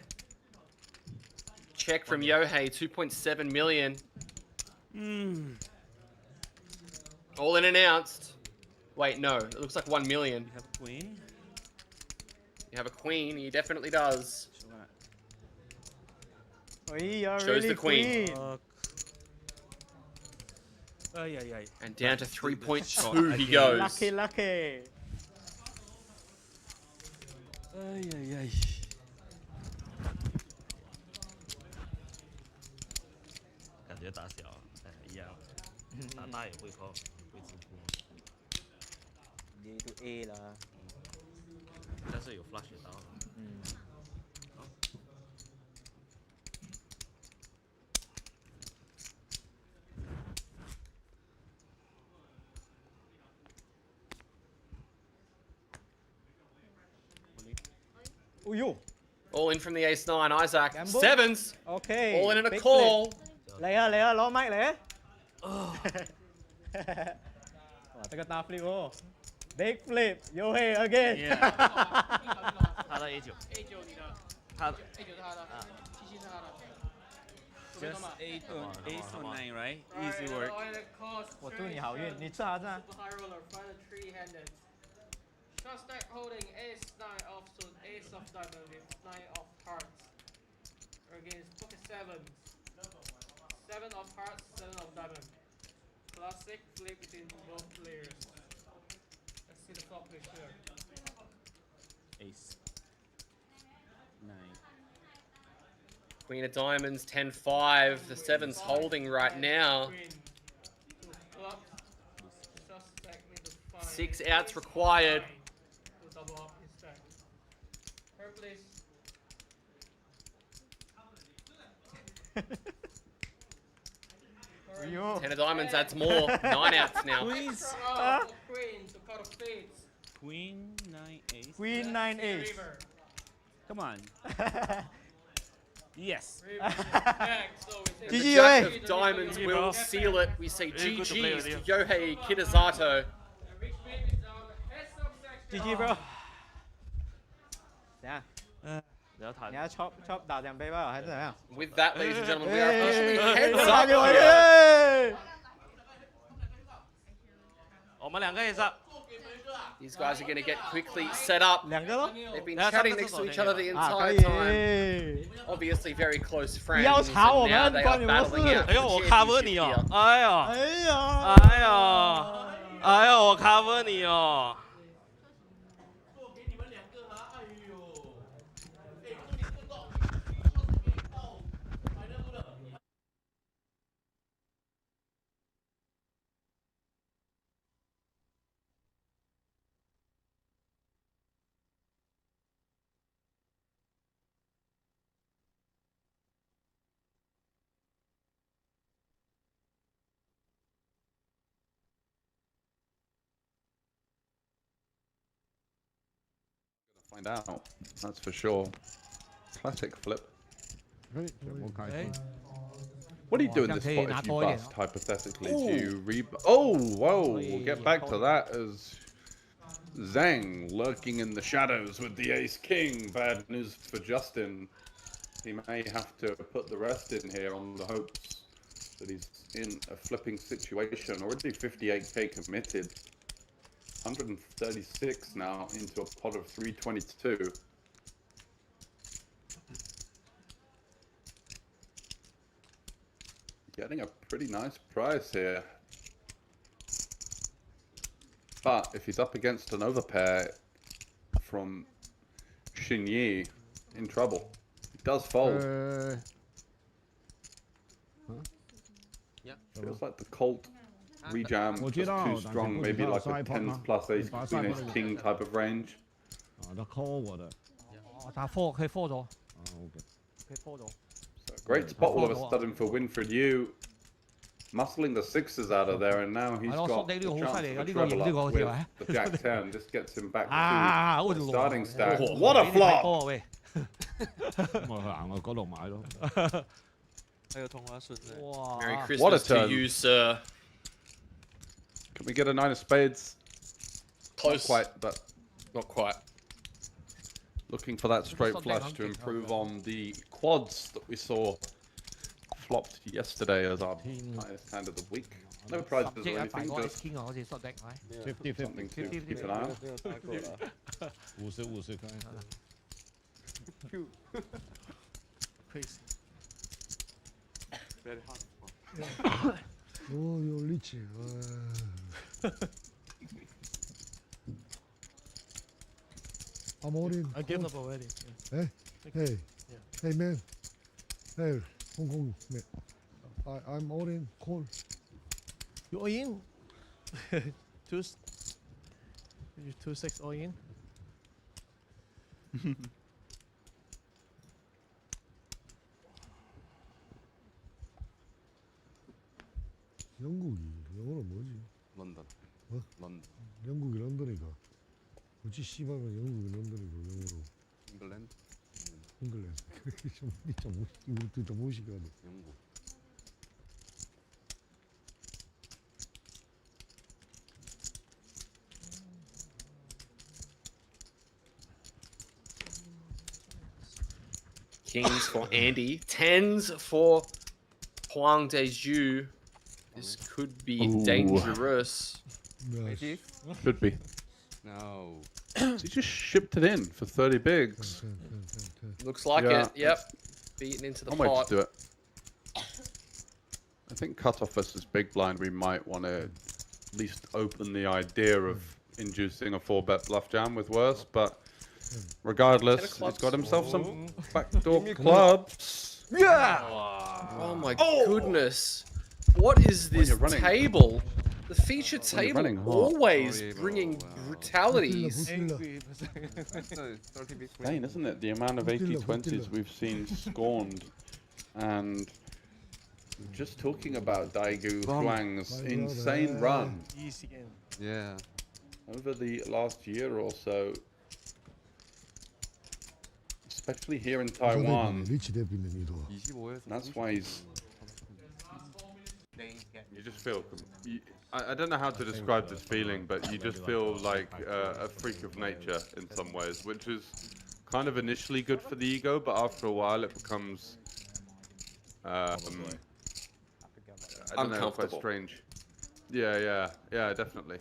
Check from Yohei, 2.7 million. All in announced. Wait, no, it looks like 1 million. You have a queen? You have a queen, he definitely does. Oh, you're Shows really the queen. And down to 3.2 he goes. Lucky. 感觉打小一样，打大也会 call， 会自负。D to A 啦。但是有 flush 也到了。Oh yo. All in from the ace 9, Isaac. Gamble. 7s. Okay. All in and a big call. flip. 嚟啊嚟啊，攞麥嚟啊！哇，這個大 flip 喎，big flip，遊戲 again。他的 A9。A9你的。他的。A9是他的。7是他的。 Just 8 9, right? Easy work. 我祝你好运，你吃啥子啊？ Super high roller, final 3-handed. Shot stack holding ace 9 offsuit, ace of diamond with 9 of hearts. Against pocket 7s. 7 of hearts, 7 of diamond. Classic flip between both players. Let's see the flop picture. Ace 9. Queen of diamonds, 10-5. The 7's holding right now. 6 outs required. To double up his stack. Her please. 10 of diamonds adds more. 9 outs now. Queens. Queen to cut off fades. Queen 9 ace. Queen 9 ace. Come on. Yes. The Jack of diamonds will seal it. We say GG's to Yohei Kitasato. GG bro。怎样？你要 chop 打奖杯吧，还是怎么样 ？With that, ladies and gentlemen, we are officially heads up. 我们2个 heads up。 These guys are going to get quickly set up. 2个咯。 They've been 2 chatting next to each other the 啊，可 entire 以。 time. Obviously very close 不 friends. 要 And 吵我 now 们， they 关 are 你们 battling 事 out.。哎呦，我 cover 你哦！哎呦，哎呀，哎呦，哎呦，我 cover 你哦！ Find out. That's for sure. Classic flip. Okay. What do you do in this spot if you bust, hypothetically? Do you Oh, whoa, we'll get back to that as Zhang lurking in the shadows with the ace-king. Bad news for Justin. He may have to put the rest in here on the hopes that he's in a flipping situation. Already 58k committed. 136 now into a pot of 322. Getting a pretty nice price here. But if he's up against an overpair from Xinyi, in trouble. He does fold. Feels like the Colt rejam just too strong, maybe like a 10s plus ace queen ace king type of range. 他 call 我的。打 4 可以 4 咗。可以 4 咗。 Great spot all of a sudden for Winfred Yu. Muscling the sixes out of there, and now he's got the chance of a treble up with the jack 10. This gets him back to the starting stack. What a flop! 我行去嗰度買咯。Merry Christmas to you, sir. Can we get a 9 of spades? Close. Not quite, but not quite. Looking for that straight flush to improve on the quads that we saw flopped yesterday as our highest hand of the week. No prizes or anything, just 50-50 something to keep an eye on. 50-50 Crazy. Very hard. Oh, your lychee. I'm all in. I gave up already. Hey, hey, hey, man. Hey, Hong Kong, man. I'm all in. Call. You all in? 2-6 all in. 영어는 뭐지? 런던. 어? 런던. 영국이 런던이가. 어찌 씨발은 영국이 런던이고 영어로. 잉글랜드. 잉글랜드. 좀 무식하네. 영국. Kings for Andy. 10s for Huang Deju. This could be dangerous. Could be. No. He just shipped it in for 30 bigs. Looks like it. Yep. Beaten into the I'll wait pot. to do it. I think cutoff versus big blind, we might want to at least open the idea of inducing a 4-bet bluff jam with worse, but regardless, he's got himself some backdoor clubs. Yeah! Oh my goodness. What is this table? The feature table always bringing brutalities. Insane, isn't it? The amount of 80-20s we've seen scorned. And just talking about Daegu Huang's insane run. Easy game. Yeah. Over the last year or so, especially here in Taiwan. That's why he's... You just feel... I don't know how to describe this feeling, but you just feel like a freak of nature in some ways, which is kind of initially good for the ego, but after a while it becomes... I don't know, quite strange. Yeah, definitely.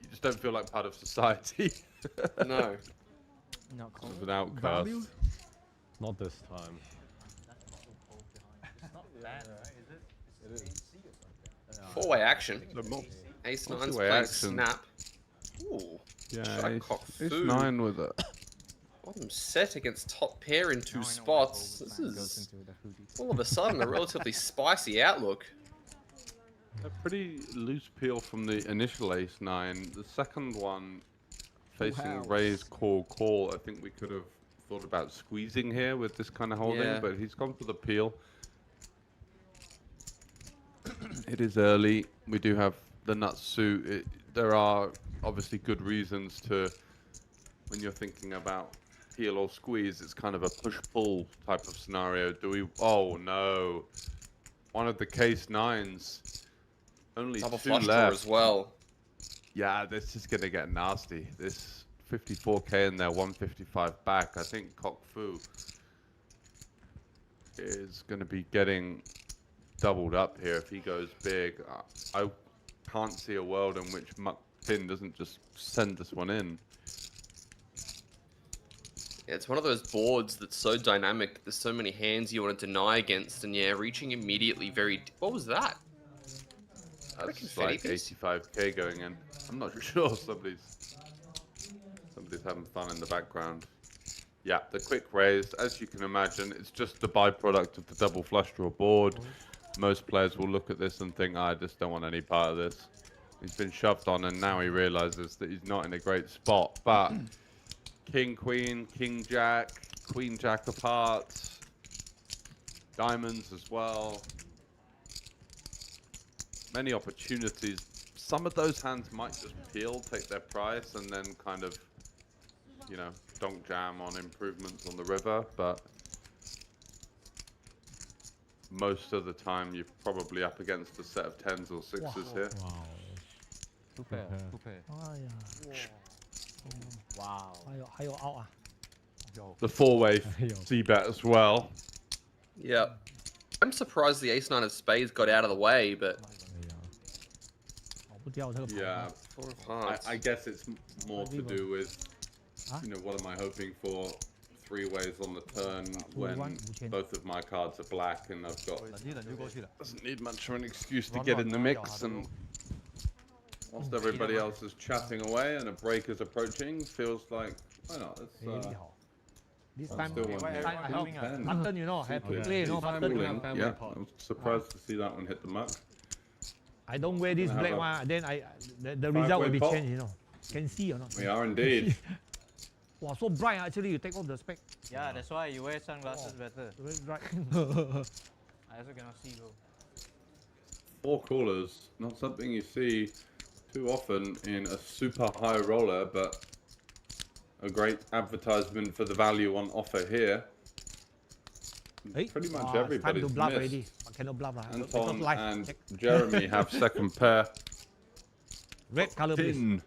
You just don't feel like part of society. No. Not cool. As an outcast. Not this time. It's not bad, right? Is it? It is. Four-way action. Ace nine's Four-way playing action. snap. Ooh. Yeah, Cock ace fu. 9 with it. Bottom set against top pair in two spots. This is all of a sudden a relatively spicy outlook. A pretty loose peel from the initial ace 9. The second one facing raise, call. I think we could have thought about squeezing here with this kind of holding, Yeah. but he's gone for the peel. It is early. We do have the nut suit. There are obviously good reasons to, when you're thinking about peel or squeeze, it's kind of a push-pull type of scenario. Do we? Oh no! One of the case 9s. Only Double 2 flush draw left as well. Yeah, this is gonna get nasty. This 54k in there, 155 back. I think Cock Fu is gonna be getting doubled up here if he goes big. I can't see a world in which Muck Pin doesn't just send this one in. Yeah, it's one of those boards that's so dynamic. There's so many hands you want to deny against, and yeah, reaching immediately very. What was that? That's like 85k going in. I'm not sure. Somebody's having fun in the background. Yeah, the quick raise, as you can imagine, it's just the byproduct of the double flush draw board. Most players will look at this and think, I just don't want any part of this. He's been shoved on, and now he realizes that he's not in a great spot. But king, queen, king, jack, queen, jack of hearts, diamonds as well. Many opportunities. Some of those hands might just peel, take their price, and then kind of, you know, donk jam on improvements on the river. But most of the time, you're probably up against a set of 10s or 6s here. Wow. Two pair. Wow. 还有 out 啊 The four-way c-bet as well. Yeah. I'm surprised the ace 9 of spades got out of the way, but... Yeah, I guess it's more to do with, you know, what am I hoping for? 3 ways on the turn when both of my cards are black and I've got... Doesn't need much of an excuse to get in the mix, and whilst everybody else is chatting away and a break is approaching, feels like, why not? This I'm time, still one here. button, you know, have to play, no button. Yeah, I was surprised to see that one hit the muck. I don't wear this black one, then the result will be pot. changed, you know. Can see or not? We are indeed. Wow, so bright actually, you take off the spec. Yeah, that's why you wear sunglasses better. Very bright. I also cannot see, bro. 4 callers, not something you see too often in a super high roller, but a great advertisement for the value on offer here. Pretty much everybody's time to bluff missed. already. I cannot bluff. Anton and Jeremy have second pair. Red color, please. Pin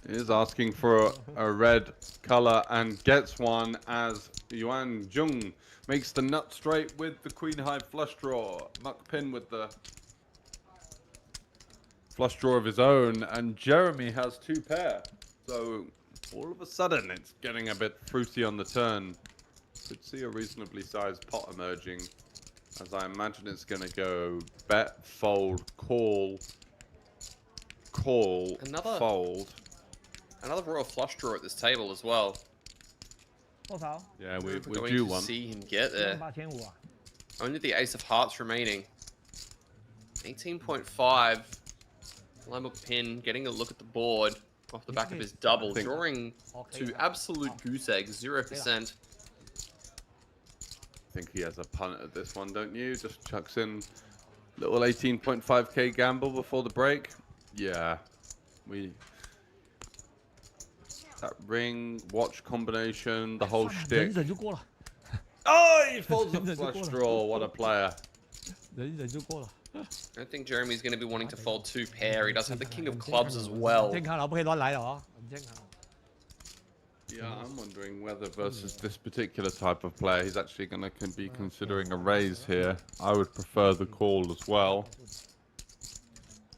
is asking for a red color and gets one as Yuan Jung makes the nut straight with the queen high flush draw. Muck Pin with the flush draw of his own, and Jeremy has 2 pair. So all of a sudden it's getting a bit fruity on the turn. Could see a reasonably sized pot emerging, as I imagine it's going to go bet, fold, call, fold. Another royal flush draw at this table as well. Yeah, we're going due to one. see him get there. Only the ace of hearts remaining. 18.5. Lima Pin getting a look at the board off the back of his double, drawing to absolute goose egg, 0%. I think he has a punt at this one, don't you? Just chucks in little 18.5k gamble before the break. Yeah, that ring, watch combination, the whole shtick. Oh, he folds a flush draw. What a player. I don't think Jeremy's going to be wanting to fold 2 pair. He does have the king of clubs as well. Yeah, I'm wondering whether versus this particular type of player, he's actually going to be considering a raise here. I would prefer the call as well.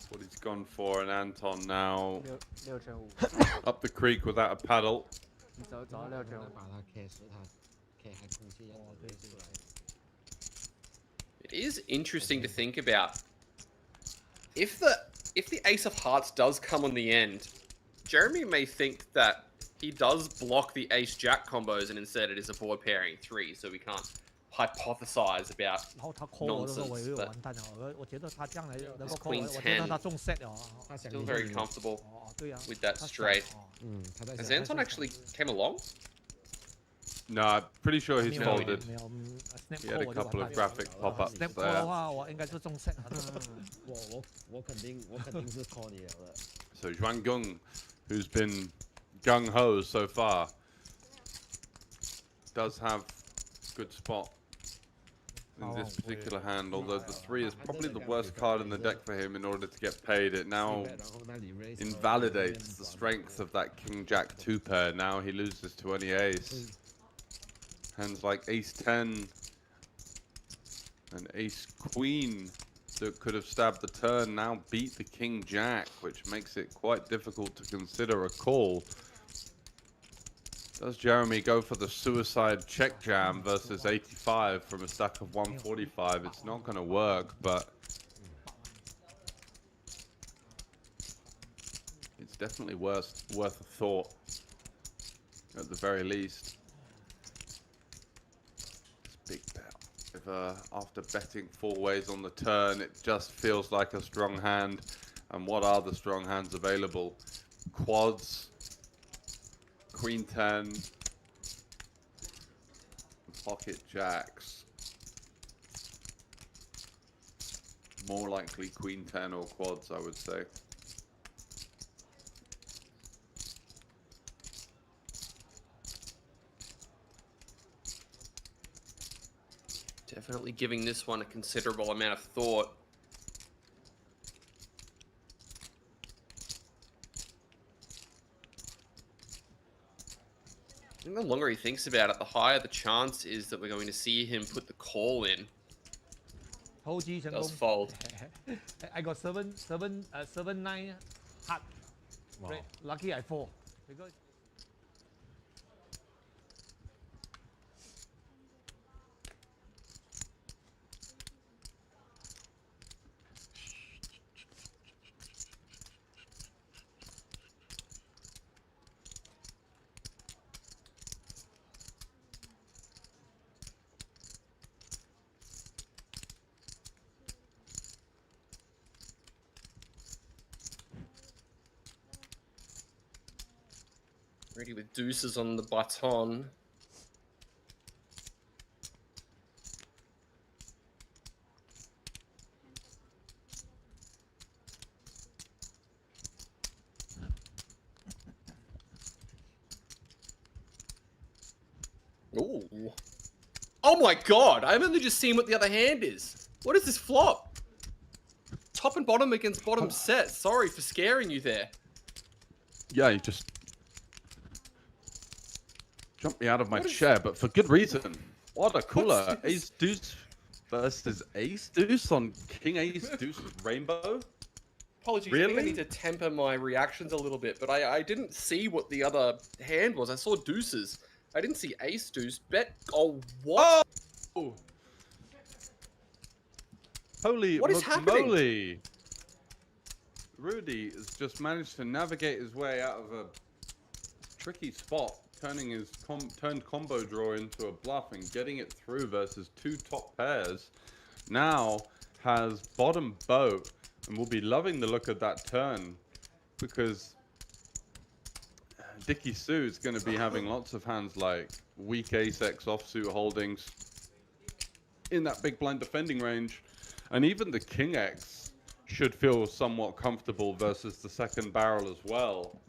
what he's gone for, and Anton now 6.5 up the creek without a paddle. 走6.5把它 K 死它，K 喺空之一度飛出嚟。 It is interesting to think about. If the ace of hearts does come on the end, Jeremy may think that he does block the ace jack combos and instead it is a board pairing 3, so we can't hypothesize about 然后他 call 我的时候，我 nonsense. 以为 But 完蛋了，我觉得他将来能够 This call 我， queen 我觉得他 10, 中 set 了。 still very comfortable 对啊 with that straight. 嗯，他在 Has 想 Anton actually came along? No, I'm pretty sure he's 没有 folded. 没有 snap He had call a 我就 couple 完 of 蛋了。 graphic pop-ups snap call 的 there. 话，我应该是中 set 了。我肯定是 call 你了的。 So Zhuang Gung, who's been gung-ho so far, does have good spot in this particular hand, although the 3 is probably the worst card in the deck for him in order to get paid. It now invalidates the strength of that King-Jack 2 pair. Now he loses to any ace. Hands like Ace-10 and Ace-Queen that could have stabbed the turn now beat the King-Jack, which makes it quite difficult to consider a call. Does Jeremy go for the suicide check jam versus 85 from a stack of 145? It's not going to work, but it's definitely worth a thought at the very least. It's big bet. If after betting 4 ways on the turn, it just feels like a strong hand. And what are the strong hands available? Quads, Queen 10, pocket jacks. More likely Queen 10 or quads, I would say. Definitely giving this one a considerable amount of thought. I think the longer he thinks about it, the higher the chance is that we're going to see him put the call in. Does fold. I got 7 9 heart. Wow. Right. Lucky I fall. Because Ready with deuces on the baton. Ooh. Oh my god, I've only just seen what the other hand is. What is this flop? Top and bottom against bottom set. Sorry for scaring you there. Yeah, you just jumped me out of my chair, but for good reason. What a cooler. Ace Deuce versus Ace Deuce on King Ace Deuce Rainbow? Apologies, Really? I think I need to temper my reactions a little bit, but I didn't see what the other hand was. I saw deuces. I didn't see ace deuce. Bet. Oh, what? Oh! Holy What is happening? moly! Rudy has just managed to navigate his way out of a tricky spot, turning his turned combo draw into a bluff and getting it through versus 2 top pairs. Now has bottom boat and will be loving the look of that turn because Dickie Sue is going to be having lots of hands like weak ace-x offsuit holdings in that big blind defending range. And even the King X should feel somewhat comfortable versus the second barrel as well.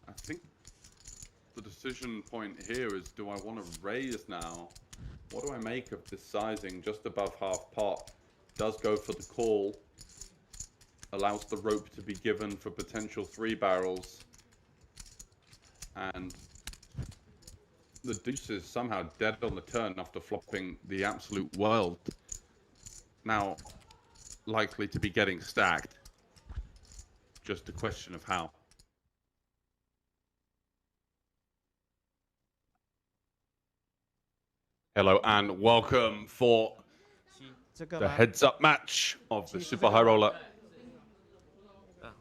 I think the decision point here is, do I want to raise now? What do I make of this sizing just above half pot? Does go for the call. Allows the rope to be given for potential 3 barrels. And the deuce is somehow dead on the turn after flopping the absolute world. Now, likely to be getting stacked. Just a question of how. Hello and welcome for the heads-up match of the Super High Roller.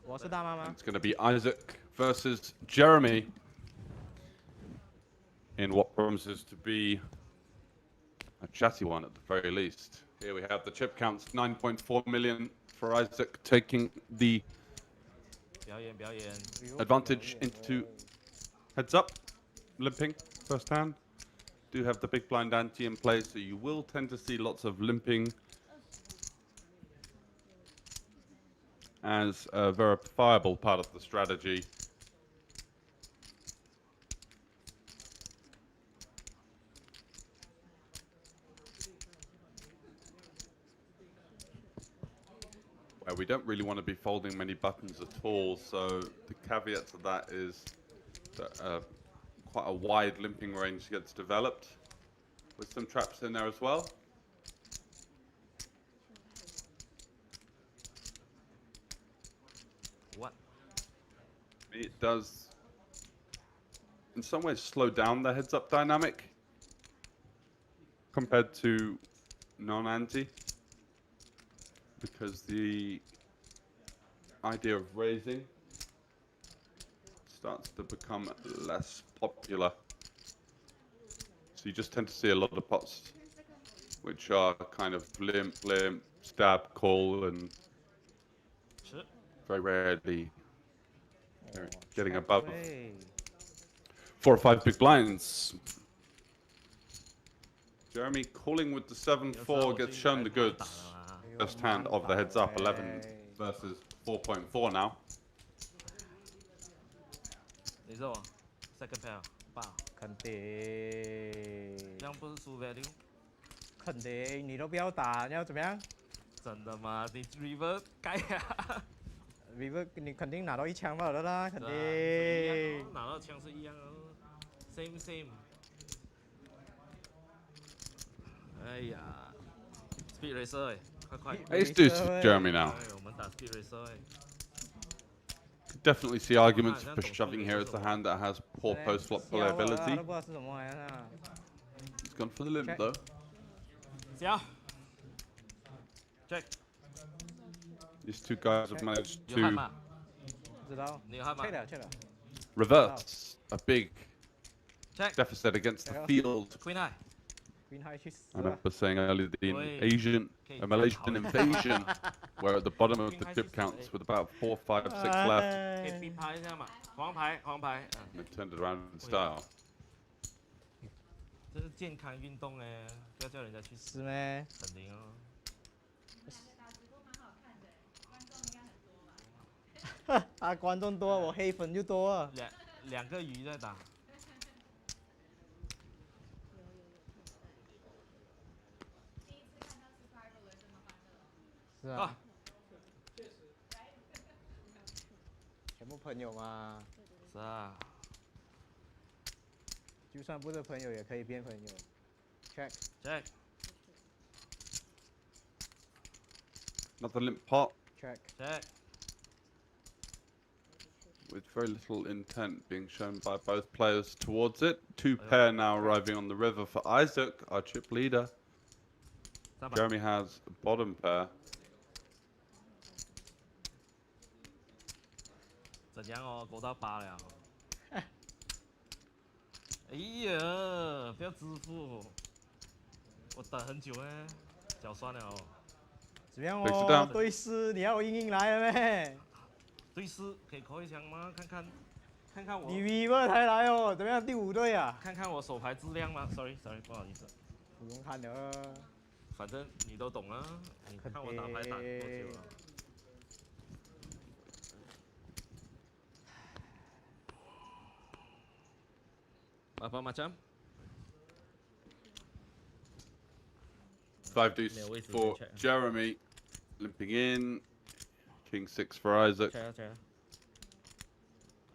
It's going to be Isaac versus Jeremy in what promises to be a chatty one at the very least. Here we have the chip counts, 9.4 million for Isaac, taking the advantage into heads-up, limping first hand. Do have the big blind ante in play, so you will tend to see lots of limping as a verifiable part of the strategy. Where we don't really want to be folding many buttons at all, so the caveat to that is that quite a wide limping range gets developed with some traps in there as well. What? It does in some ways slow down the heads-up dynamic compared to non-ante, because the idea of raising starts to become less popular. So you just tend to see a lot of pots which are kind of limp, stab, call, and very rarely getting above 4 or 5 big blinds. Jeremy calling with the 7-4 gets shown the goods. First hand of the heads up, 11 versus 4.4 now. 你说 second pair 爸肯定，这样不是输 value？ 肯定，你都不要打，你要怎么样？真的吗？你 river 盖啊 ？river 你肯定拿到1枪了的啦，肯定。拿到枪是一样的 ，same same。哎呀 ，speed racer 哎，快快。Ace deuce Jeremy now. 我们打 speed racer 哎。 Definitely see arguments for shoving here as the hand that has poor post-flop playability. He's gone for the limp though. Check. These two guys have managed to reverse a big deficit against the field. Queen high. I remember saying earlier the Malaysian invasion, where at the bottom of the chip counts with about 4, 5, 6 left. And they turned it around in style. 这是健康运动哎，不要叫人家去死。是咩？肯定哦。啊，观众多，我黑粉就多啊。两个鱼在打。 是啊，全部朋友嘛。是啊。就算不是朋友，也可以变朋友。Check。Check。 Another limp pot. Check. Check. With very little intent being shown by both players towards it. 2 pair now arriving on the river for Isaac, our chip leader. Jeremy has a bottom pair. 怎样哦？勾到8了。哎呀，不要支付，我等很久哎，脚酸了哦。怎么样哦？对4，你要我硬来了咩？对4可以扣1枪吗？看看我。你 river 才来哦，怎么样？第5队啊？看看我手牌质量吗 ？Sorry， 不好意思。不用看了。反正你都懂啊，你看我打牌打多久了？ Apa macam? 5 deuce for Jeremy, limping in. King 6 for Isaac.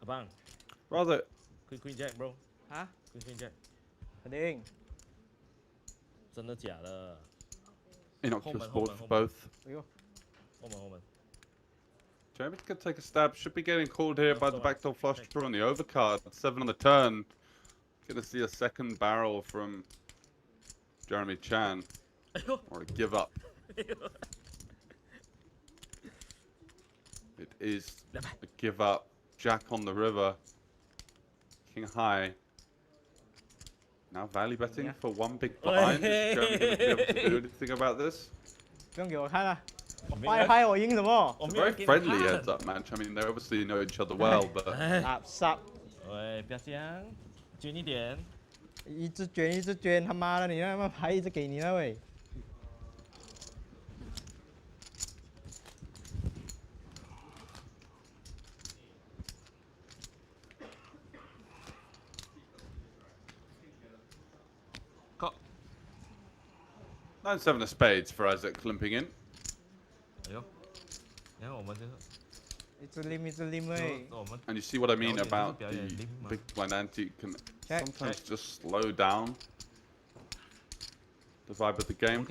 Abang. Rather. Queen Jack, bro. 啊 ？Queen Jack. 肯定。真的假的 Innocuous board for both. 哎呦， Jeremy's gonna take a stab. Should be getting called here by the backdoor flush draw on the overcard. 7 on the turn. Gonna see a second barrel from Jeremy Chan. Or a give up. It is a give up. Jack on the river. King high. Now value betting for one big blind. Is Jeremy gonna be able to do anything about this? 不用给我看了，拍拍我赢什么？ It's a very friendly heads up match. I mean, they obviously know each other well, but 垃圾！喂，不要这样，卷一点。一直卷一直卷，他妈的，你他妈牌一直给你了喂。 9-7 of spades for Isaac limping in. 哎呦，你看我们这个。 一直拎喂。 And you see what I mean about the big blind ante can sometimes just slow down the vibe of the game.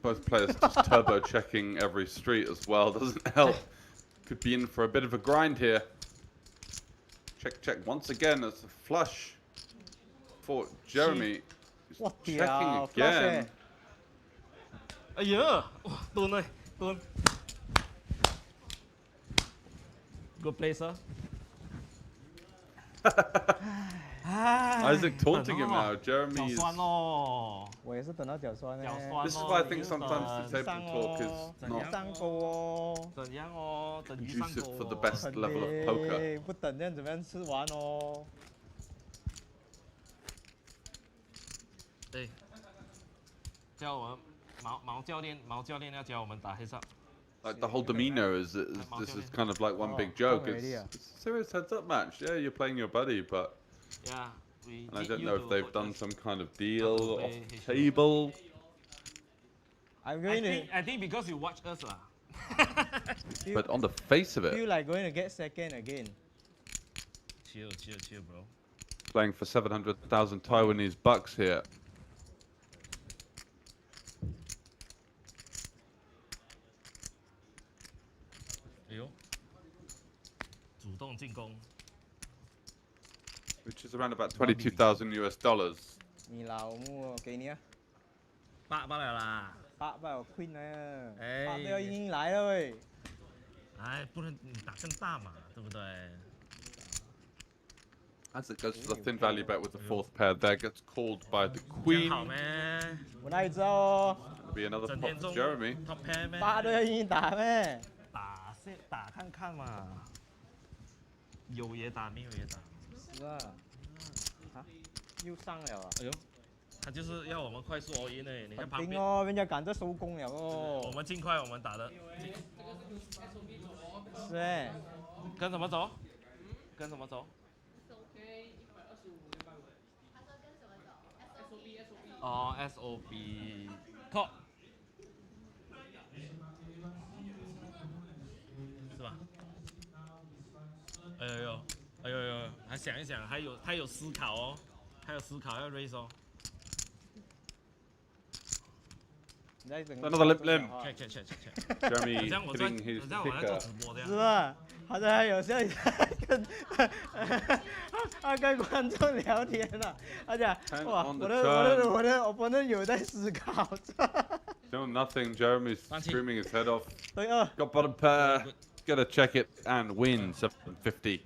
Both players just turbo checking every street as well doesn't help. Could be in for a bit of a grind here. Check, check once again. It's a flush for Jeremy. He's checking again. 哎呀，哇，蹲嘞，蹲。Good play, sir. Isaac taunting him now. Jeremy is... 我也是等到脚酸呢。 This is why I think sometimes the table talk is not 上钩哦。 conducive for the best level of poker. 不等这样怎么样吃完哦？ 对，教我们毛教练要教我们打黑哨。 Like the whole demeanor is this is kind of like one big joke. It's a serious heads-up match. Yeah, you're playing your buddy, but yeah, and I don't know if they've done some kind of deal off the table. I'm going to. I think because you watch us lah. But on the face of it, feel like going to get second again. Chill, bro. Playing for 700,000 Taiwanese bucks here. 主动进攻 which is around about $22,000 US. 你老母，给你啊，8了啦，8有 queen 呢，8都要赢来了喂。哎，不能打更大嘛，对不对？ As it goes for the thin value bet with the fourth pair there, gets called by the queen. 好咩？我哪里知道哦 It'll be another pot for Jeremy. Top pair 咩？8都要赢打咩？打看看嘛，有也打，没有也打。是啊，啊，又上了啊！哎呦，他就是要我们快速 all in 呢。你看旁边哦，人家赶着收工了哦。我们尽快，我们打的。是哎。跟什么走？跟什么走？ 哦 ，SOB call 是吧？哎呦，还想一想，还有思考哦，还有思考要 raise 哦。Another limp. Check. Jeremy hitting his kicker. 是吧？好像还有在跟观众聊天呢，他讲哇，我的 opponent 有在思考。No, nothing. Jeremy's screaming his head off. 对啊。 Got bottom pair. Gotta check it and win 750.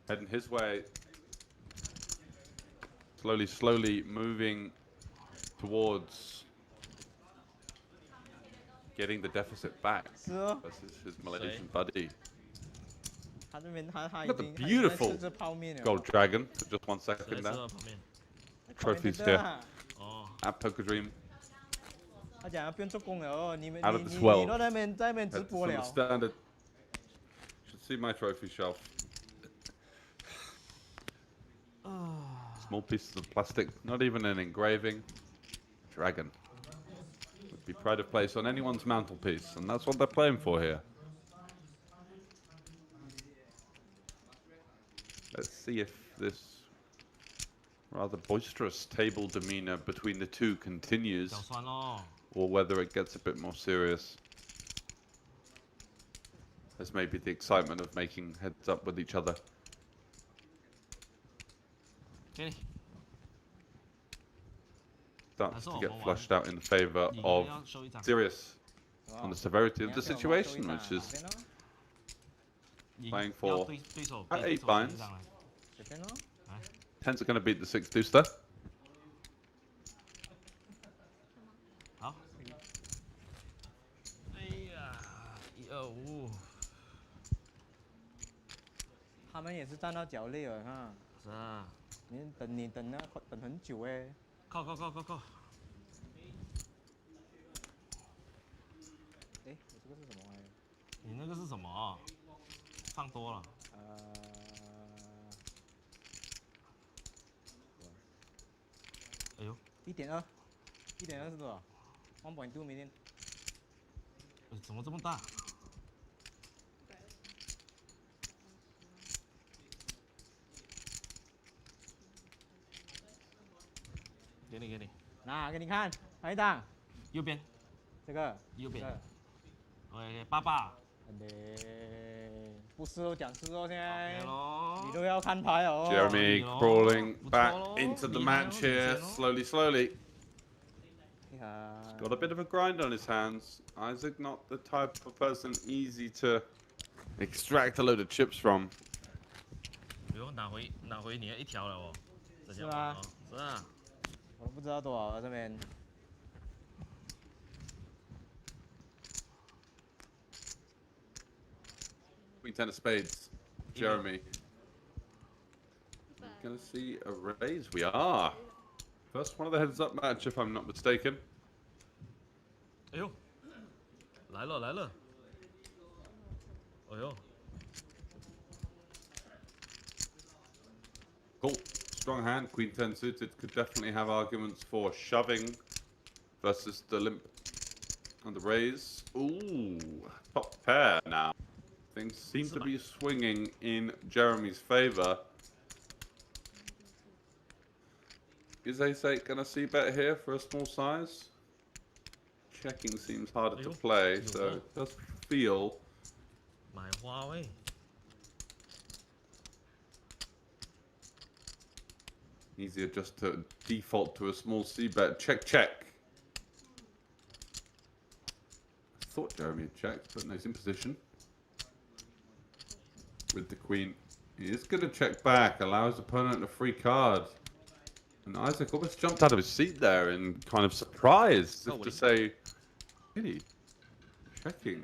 Heading his way. Slowly moving towards getting the deficit back versus his Malaysian buddy. Look at the beautiful gold dragon. Just 1 second now. Trophies here at Poker Dream. 他讲不用做工了哦，你 Out of the 12. 都在那边直播了。 Standard. Should see my trophy shelf. Small pieces of plastic, not even an engraving. Dragon. Would be pride of place on anyone's mantelpiece, and that's what they're playing for here. Let's see if this rather boisterous table demeanor between the two continues, or whether it gets a bit more serious. as maybe the excitement of making heads up with each other. Okay. Starts to get flushed out in favour of Sirius on the severity of the situation, which is playing for 8 blinds. 10s are going to beat the 6 deucer. 好。哎呀，1、2、5。他们也是站到脚累了哈。是啊。你等很久哎。靠！哎，我这个是什么玩意？你那个是什么？放多了。哎呦，1.2是多少？1.2 million。怎么这么大？给你。拿给你看，哪一张？右边。这个。右边。OK， 8。不是哦，讲是哦，现在你都要看牌哦。Jeremy crawling back into the match here, slowly. Got a bit of a grind on his hands. Isaac not the type of person easy to extract a load of chips from. 拿回你的1条了哦。是吗？是啊。我都不知道多少了这边。Queen 10 of spades, Jeremy. Gonna see a raise. We are. First one of the heads up match, if I'm not mistaken. 哎呦，来了。哎呦。Cool. Strong hand. Queen 10 suited could definitely have arguments for shoving versus the limp and the raise. Ooh, top pair now. Things seem to be swinging in Jeremy's favour. Is Ace-8 going to see bet here for a small size? Checking seems harder to play, so it does feel... 买花喂。 Easier just to default to a small c-bet. Check. I thought Jeremy had checked, but no, he's in position. With the queen. He is going to check back, allow his opponent a free card. And Isaac almost jumped out of his seat there in kind of surprise, as if to say, really? Checking.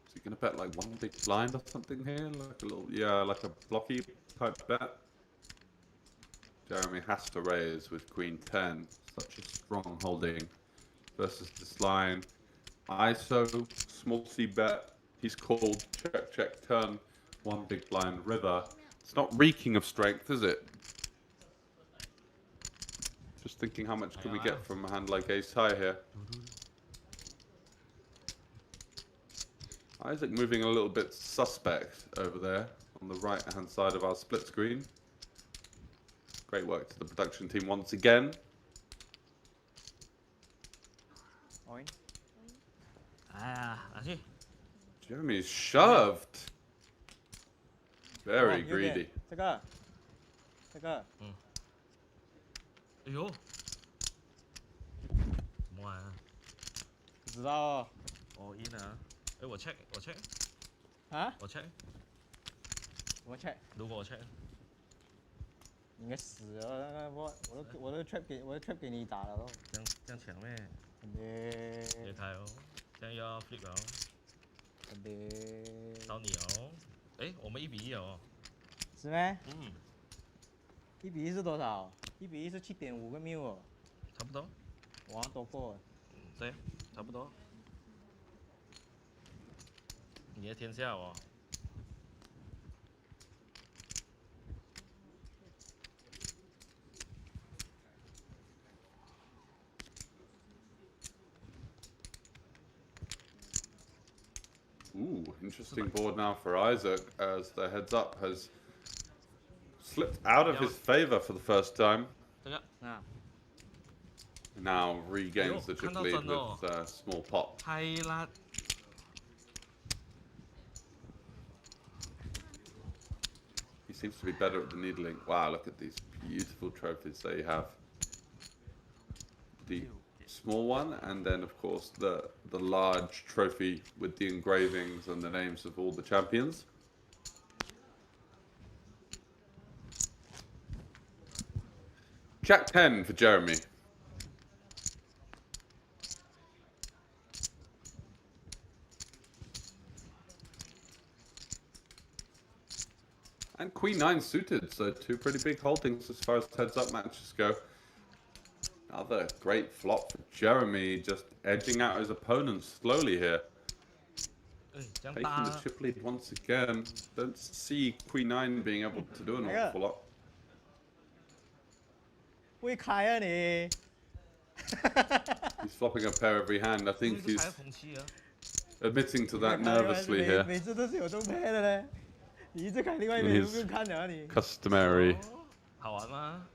Is he going to bet like one big blind or something here? Like a little, yeah, like a blocky type bet? Jeremy has to raise with Queen 10. Such a strong holding versus this line. ISO, small c bet. He's called check, turn, one big blind river. It's not reeking of strength, is it? Just thinking how much can we get from a hand like ace high here. Isaac moving a little bit suspect over there on the right hand side of our split screen. Great work to the production team once again. Jeremy's shoved. Very greedy. 这个。哎呦，什么玩意儿？不知道哦。哦，in啊！哎，我 check。啊？我 check。怎么 check？ 如果我 check， 应该死了，我的 trap 给你打了咯。这样强咩？别开哦，这样要 flip 哦。到你哦。哎，我们1-1哦。是咩？1-1是多少？1-1是7.5个 mil 哦。差不多。我好像多过。对，差不多。你的天下哦。Ooh, interesting board now for Isaac as the heads up has slipped out of his favour for the first time. Now regains the chip lead with small pot. 係啦。 He seems to be better at the needling. Wow, look at these beautiful trophies they have. The small one, and then of course the large trophy with the engravings and the names of all the champions. Jack 10 for Jeremy. And Queen 9 suited, so two pretty big holdings as far as heads-up matches go. Another great flop for Jeremy, just edging out his opponent slowly here. Taking the chip lead once again. Don't see Queen 9 being able to do an awful lot. 會開啊你 He's flopping a pair every hand. I think he's admitting to that nervously here. 每次都是有中패的嘞，你一直開另外一 In 邊 his 不用看的啊你。 customary 好玩嗎？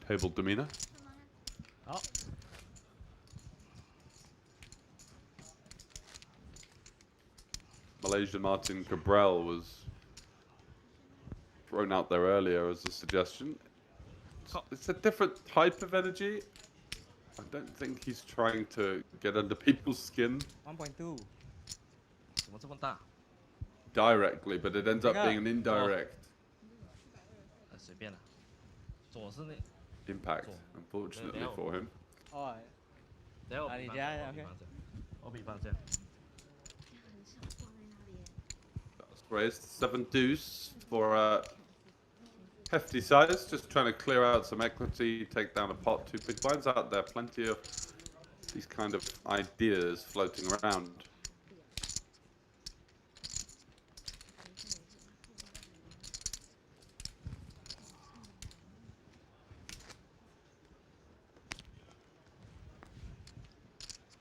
table demeanor. 好。 Malaysian Martin Cabral was thrown out there earlier as a suggestion. It's a different type of energy. I don't think he's trying to get under people's skin 1.2。怎么这么大？ directly, but it ends up being an indirect 随便了，左是那。 impact, unfortunately for him. 哦。等下我啊，你这样 OK。我比方这样。 Raised 7 deuce for a hefty size, just trying to clear out some equity, take down a pot, 2 big blinds out there. Plenty of these kind of ideas floating around.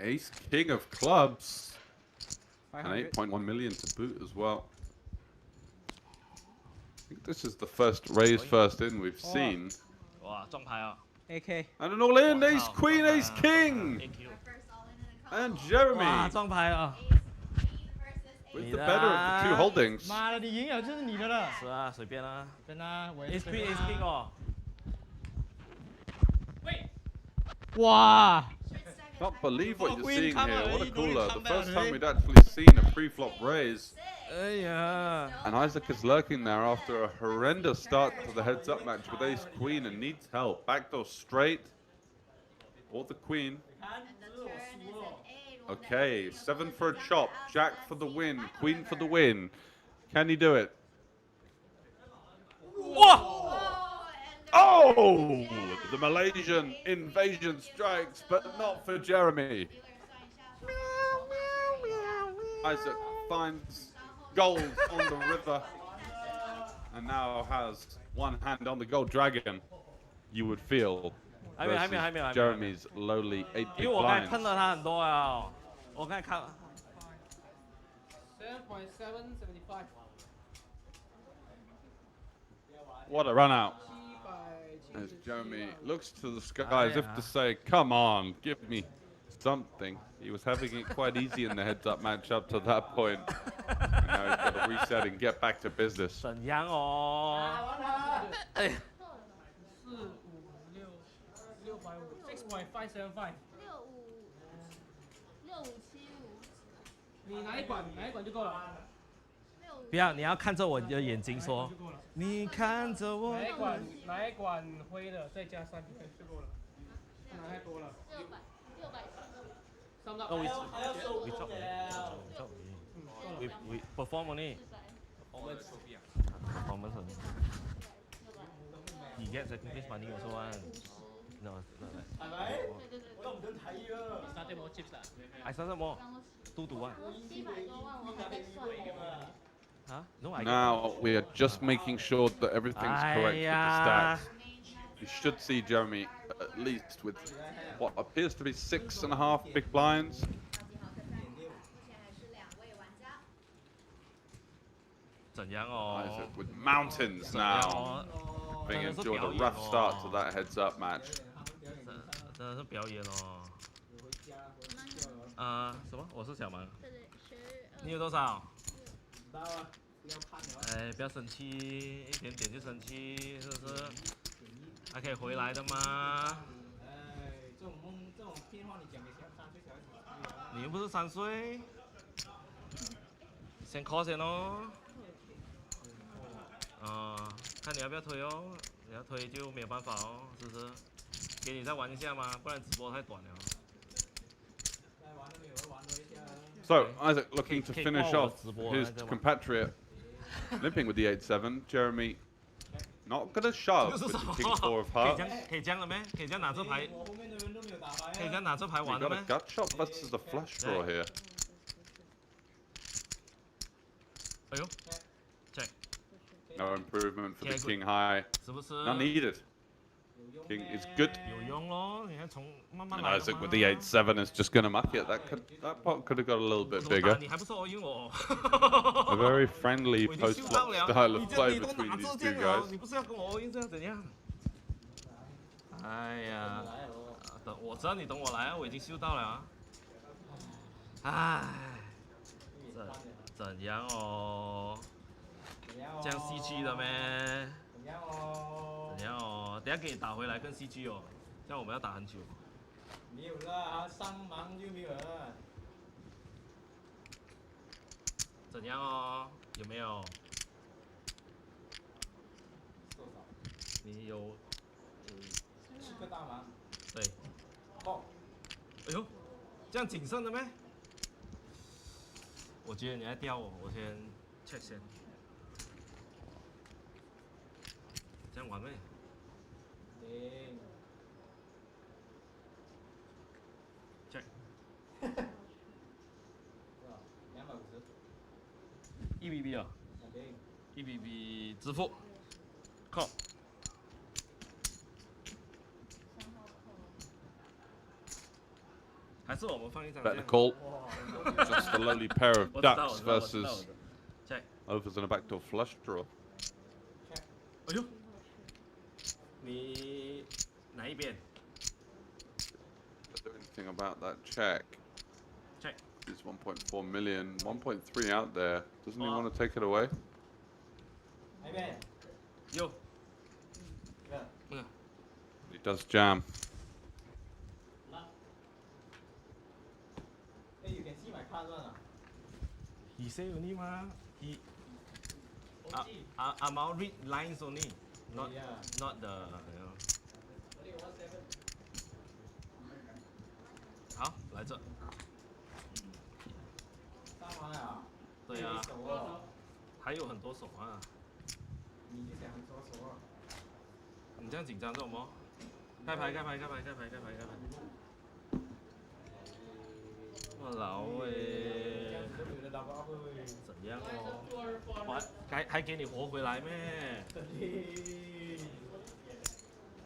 Ace King of Clubs. And 8.1 million to boot as well. I think this is the first raise first in we've seen. 哇，中牌啊 ！AK。 And an all in, ace queen, ace king. And Jeremy. 哇，中牌啊！ With the better of the two holdings. 妈的，你赢了就是你的了。是啊，随便啦。随便啦，我 Ace Queen Ace King 哦。哇！ Can't believe what you're seeing here. What a cooler. The first time already. we'd actually seen a pre-flop raise. 哎呀！ And Isaac is lurking there after a horrendous start to the heads-up match with ace queen and needs help. Backdoor straight. Or the queen. Okay, 7 for a chop. Jack for the win. Queen for the win. Can he do it? Oh! The Malaysian invasion strikes, but not for Jeremy. Isaac finds gold on the river and now has one hand on the gold dragon. You would feel versus Jeremy's lowly 8 big 因为我刚才 blinds. 喷了他很多啊，我刚才看。 7.775。 What a run out. As Jeremy looks to the sky as if to say, come on, give me something. He was having it quite easy in the heads-up match up to that point. And now he's got to reset and get back to business. 怎样哦？哎。 6.575。你哪一管就够了。不要，你要看着我的眼睛说。你看着我。哪一管灰的，再加3就够了。哪太多了。3到。Oh, we perform only. Performance only. He gets sacrifice money also one. No, not like. I started more. 2 to 1. Huh? No, I Now we are just making sure that everything's correct with the stats. You should see Jeremy at least with what appears to be 6.5 big blinds. Isaac with mountains now. Having enjoyed a rough start to that heads-up match. 真的是表演哦。什么？我是小盲。你有多少？不知道啊，不要看了。哎，不要生气，一点点就生气，是不是？还可以回来的吗？哎，这种骗话你讲给3岁小孩子听啊。你又不是3岁，先 call 先哦。看你要不要推哦，你要推就没有办法哦，是不是？给你再玩一下嘛，不然直播太短了。So, Isaac looking to finish off his compatriot, limping with the 8-7. Jeremy not going to shove with the king 4 of hearts. 可以这样了没？可以这样拿这牌？可以这样拿这牌 He 玩了 got 没 a gut shot versus a flush draw here. 哎呦 ，check。 No improvement for the king high. 是不是 Not needed. King is good. 有用咯，你看从慢慢 And 来。 Isaac with the 8-7 is just going to muck it. That pot could have got a little bit bigger. 你还不是 all in 我。A very friendly post-flop style of play between these two guys. 你不是要跟我 all in 这样怎样？哎呀，我知道你等我来啊，我已经嗅到了啊。唉，怎样哦？这样戏剧的咩？怎样哦？等下给你打回来更戏剧哦，这样我们要打很久。没有了，上盲就没有了。怎样哦？有没有？你有7个大盲。对。爆。哎呦，这样谨慎的咩？我觉得你在吊我，我先 check 先。这样玩咩？行。check。250。1BB 啊。1BB 支付。call。还是我们放一张。 Bet the call. Just a lowly pair of ducks versus overs and a backdoor flush draw. 哎呦，你哪一边 Don't do anything about that check. Check. It's 1.4 million, 1.3 out there. Doesn't he want to take it away? 哪边？有。He does jam. Hey, you can see my cards one. He say only ma. He. Amount read lines only, not not the. 好，来这。上完了。对呀。还有很多手啊。你就想左手啊？你这样紧张做什么？开牌。我老诶。怎样哦？还给你活回来咩？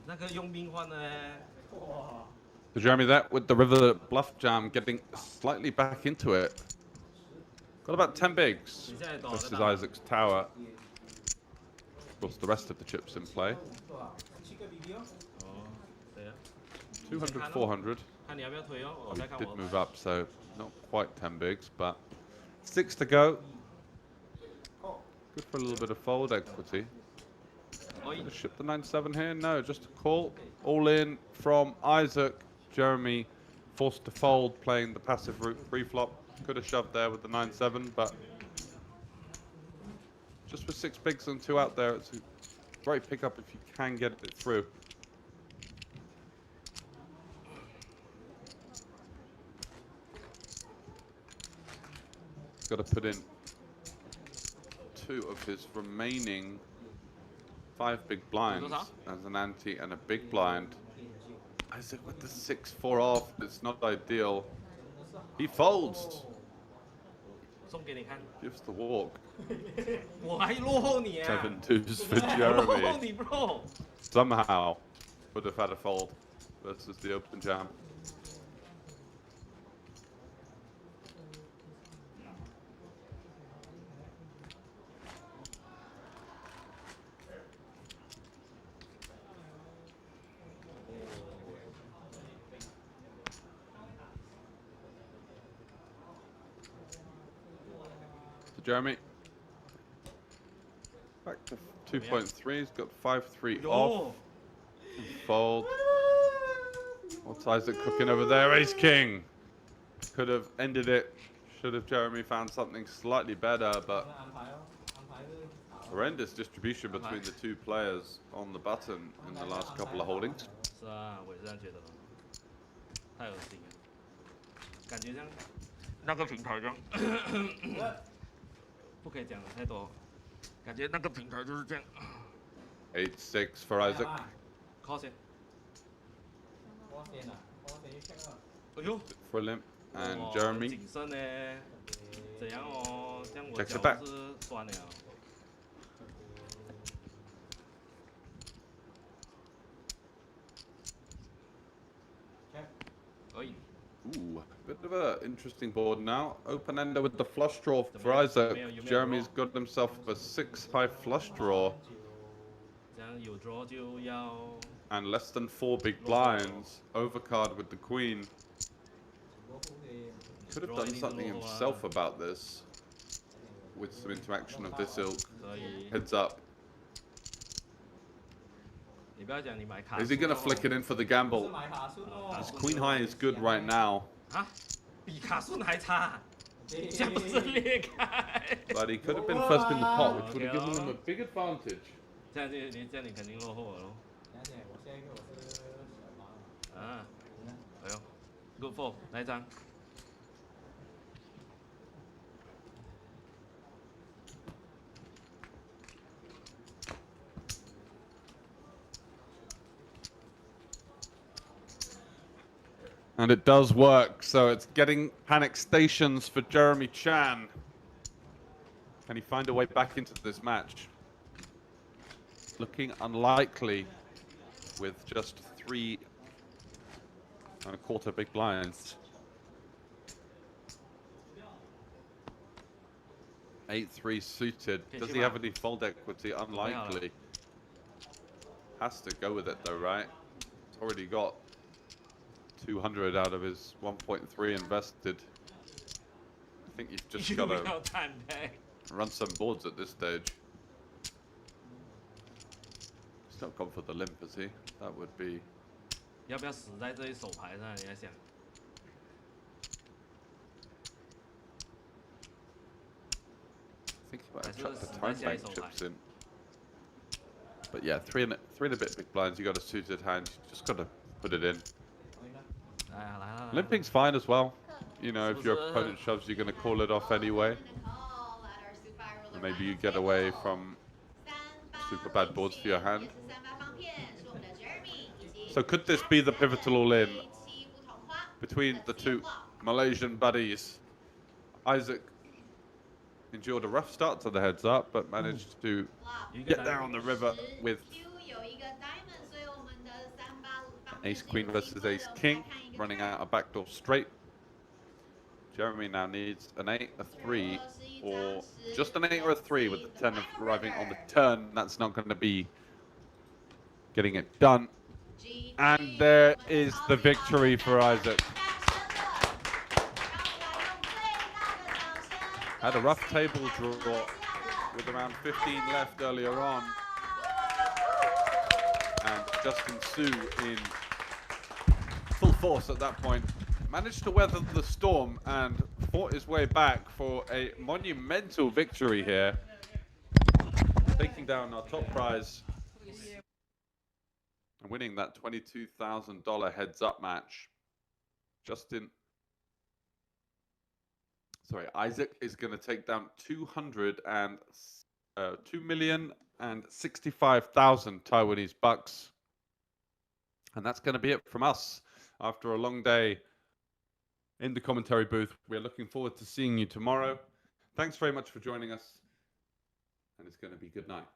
那个用命换的呢？ So Jeremy, that with the river bluff jam getting slightly back into it. Got about 10 bigs versus Isaac's tower. Of course, the rest of the chips in play. 200, 400. Oh, he did move up, so not quite 10 bigs, but 6 to go. Good for a little bit of fold equity. Gonna ship the 9-7 here? No, just a call. All in from Isaac. Jeremy forced to fold, playing the passive route pre-flop. Could have shoved there with the 9-7, but just with 6 bigs and 2 out there, it's a great pickup if you can get it through. Got to put in 2 of his remaining 5 big blinds as an ante and a big blind. Isaac with the 6-4 off, it's not ideal. He folds. Gives the walk. 我还落后你啊 7 twos for Jeremy. bro. Somehow would have had a fold versus the open jam. to Jeremy. Back to 2.3. He's got 5-3 off. And fold. What's Isaac cooking over there? Ace King. Could have ended it. Should have Jeremy found something slightly better, but horrendous distribution between the two players on the button in the last couple of holdings. 是啊，我也这样觉得，太恶心了，感觉像那个平台这样，不可以讲的太多，感觉那个平台就是这样。8-6 for Isaac. call 先。哎呦 For limp and Jeremy. 谨慎呢，怎样哦？这样我 Checks 脚 it back. 是酸了。Ooh, bit of an interesting board now. Open ender with the flush draw for Isaac. Jeremy's got himself a 6-high flush draw. 这样有 draw 就要。 And less than 4 big blinds. Overcard with the queen. Could have done something himself about this. With some interaction of this ilk. Heads up. Is he going to flick it in for the gamble? His queen high is good right now. 啊，比卡顺还差，这样不是裂开。But he could have been first in the pot, which would have given him a big advantage. 这样你肯定落后了咯。啊，哎呦 ，good fold， 来一张。 And it does work, so it's getting panic stations for Jeremy Chan. Can he find a way back into this match? Looking unlikely with just 3.25 big blinds. 8-3 suited. Does he have any fold equity? Unlikely. Has to go with it though, right? It's already got 200 out of his 1.3 invested. I think you've just got to run some boards at this stage. He's not gone for the limp, has he? That would be... 要不要死在这一手牌上？你在想？ I think he might have chucked the time bank chips in. But yeah, three and a bit big blinds. You got a suited hand. You just got to put it in. Limping's fine as well. You know, if your opponent shoves, you're going to call it off anyway. And maybe you get away from super bad boards for your hand. So could this be the pivotal all-in between the two Malaysian buddies? Isaac endured a rough start to the heads up, but managed to get there on the river with Ace Queen versus Ace King, running out a backdoor straight. Jeremy now needs an 8, a 3, or just an 8 or a 3 with the 10 arriving on the turn. That's not going to be getting it done. And there is the victory for Isaac. Had a rough table draw with around 15 left earlier on. And Justin Su in full force at that point managed to weather the storm and fought his way back for a monumental victory here, taking down our top prize and winning that $22,000 heads-up match. Isaac is going to take down 2,065,000 Taiwanese bucks. And that's going to be it from us after a long day in the commentary booth. We're looking forward to seeing you tomorrow. Thanks very much for joining us. And it's going to be good night.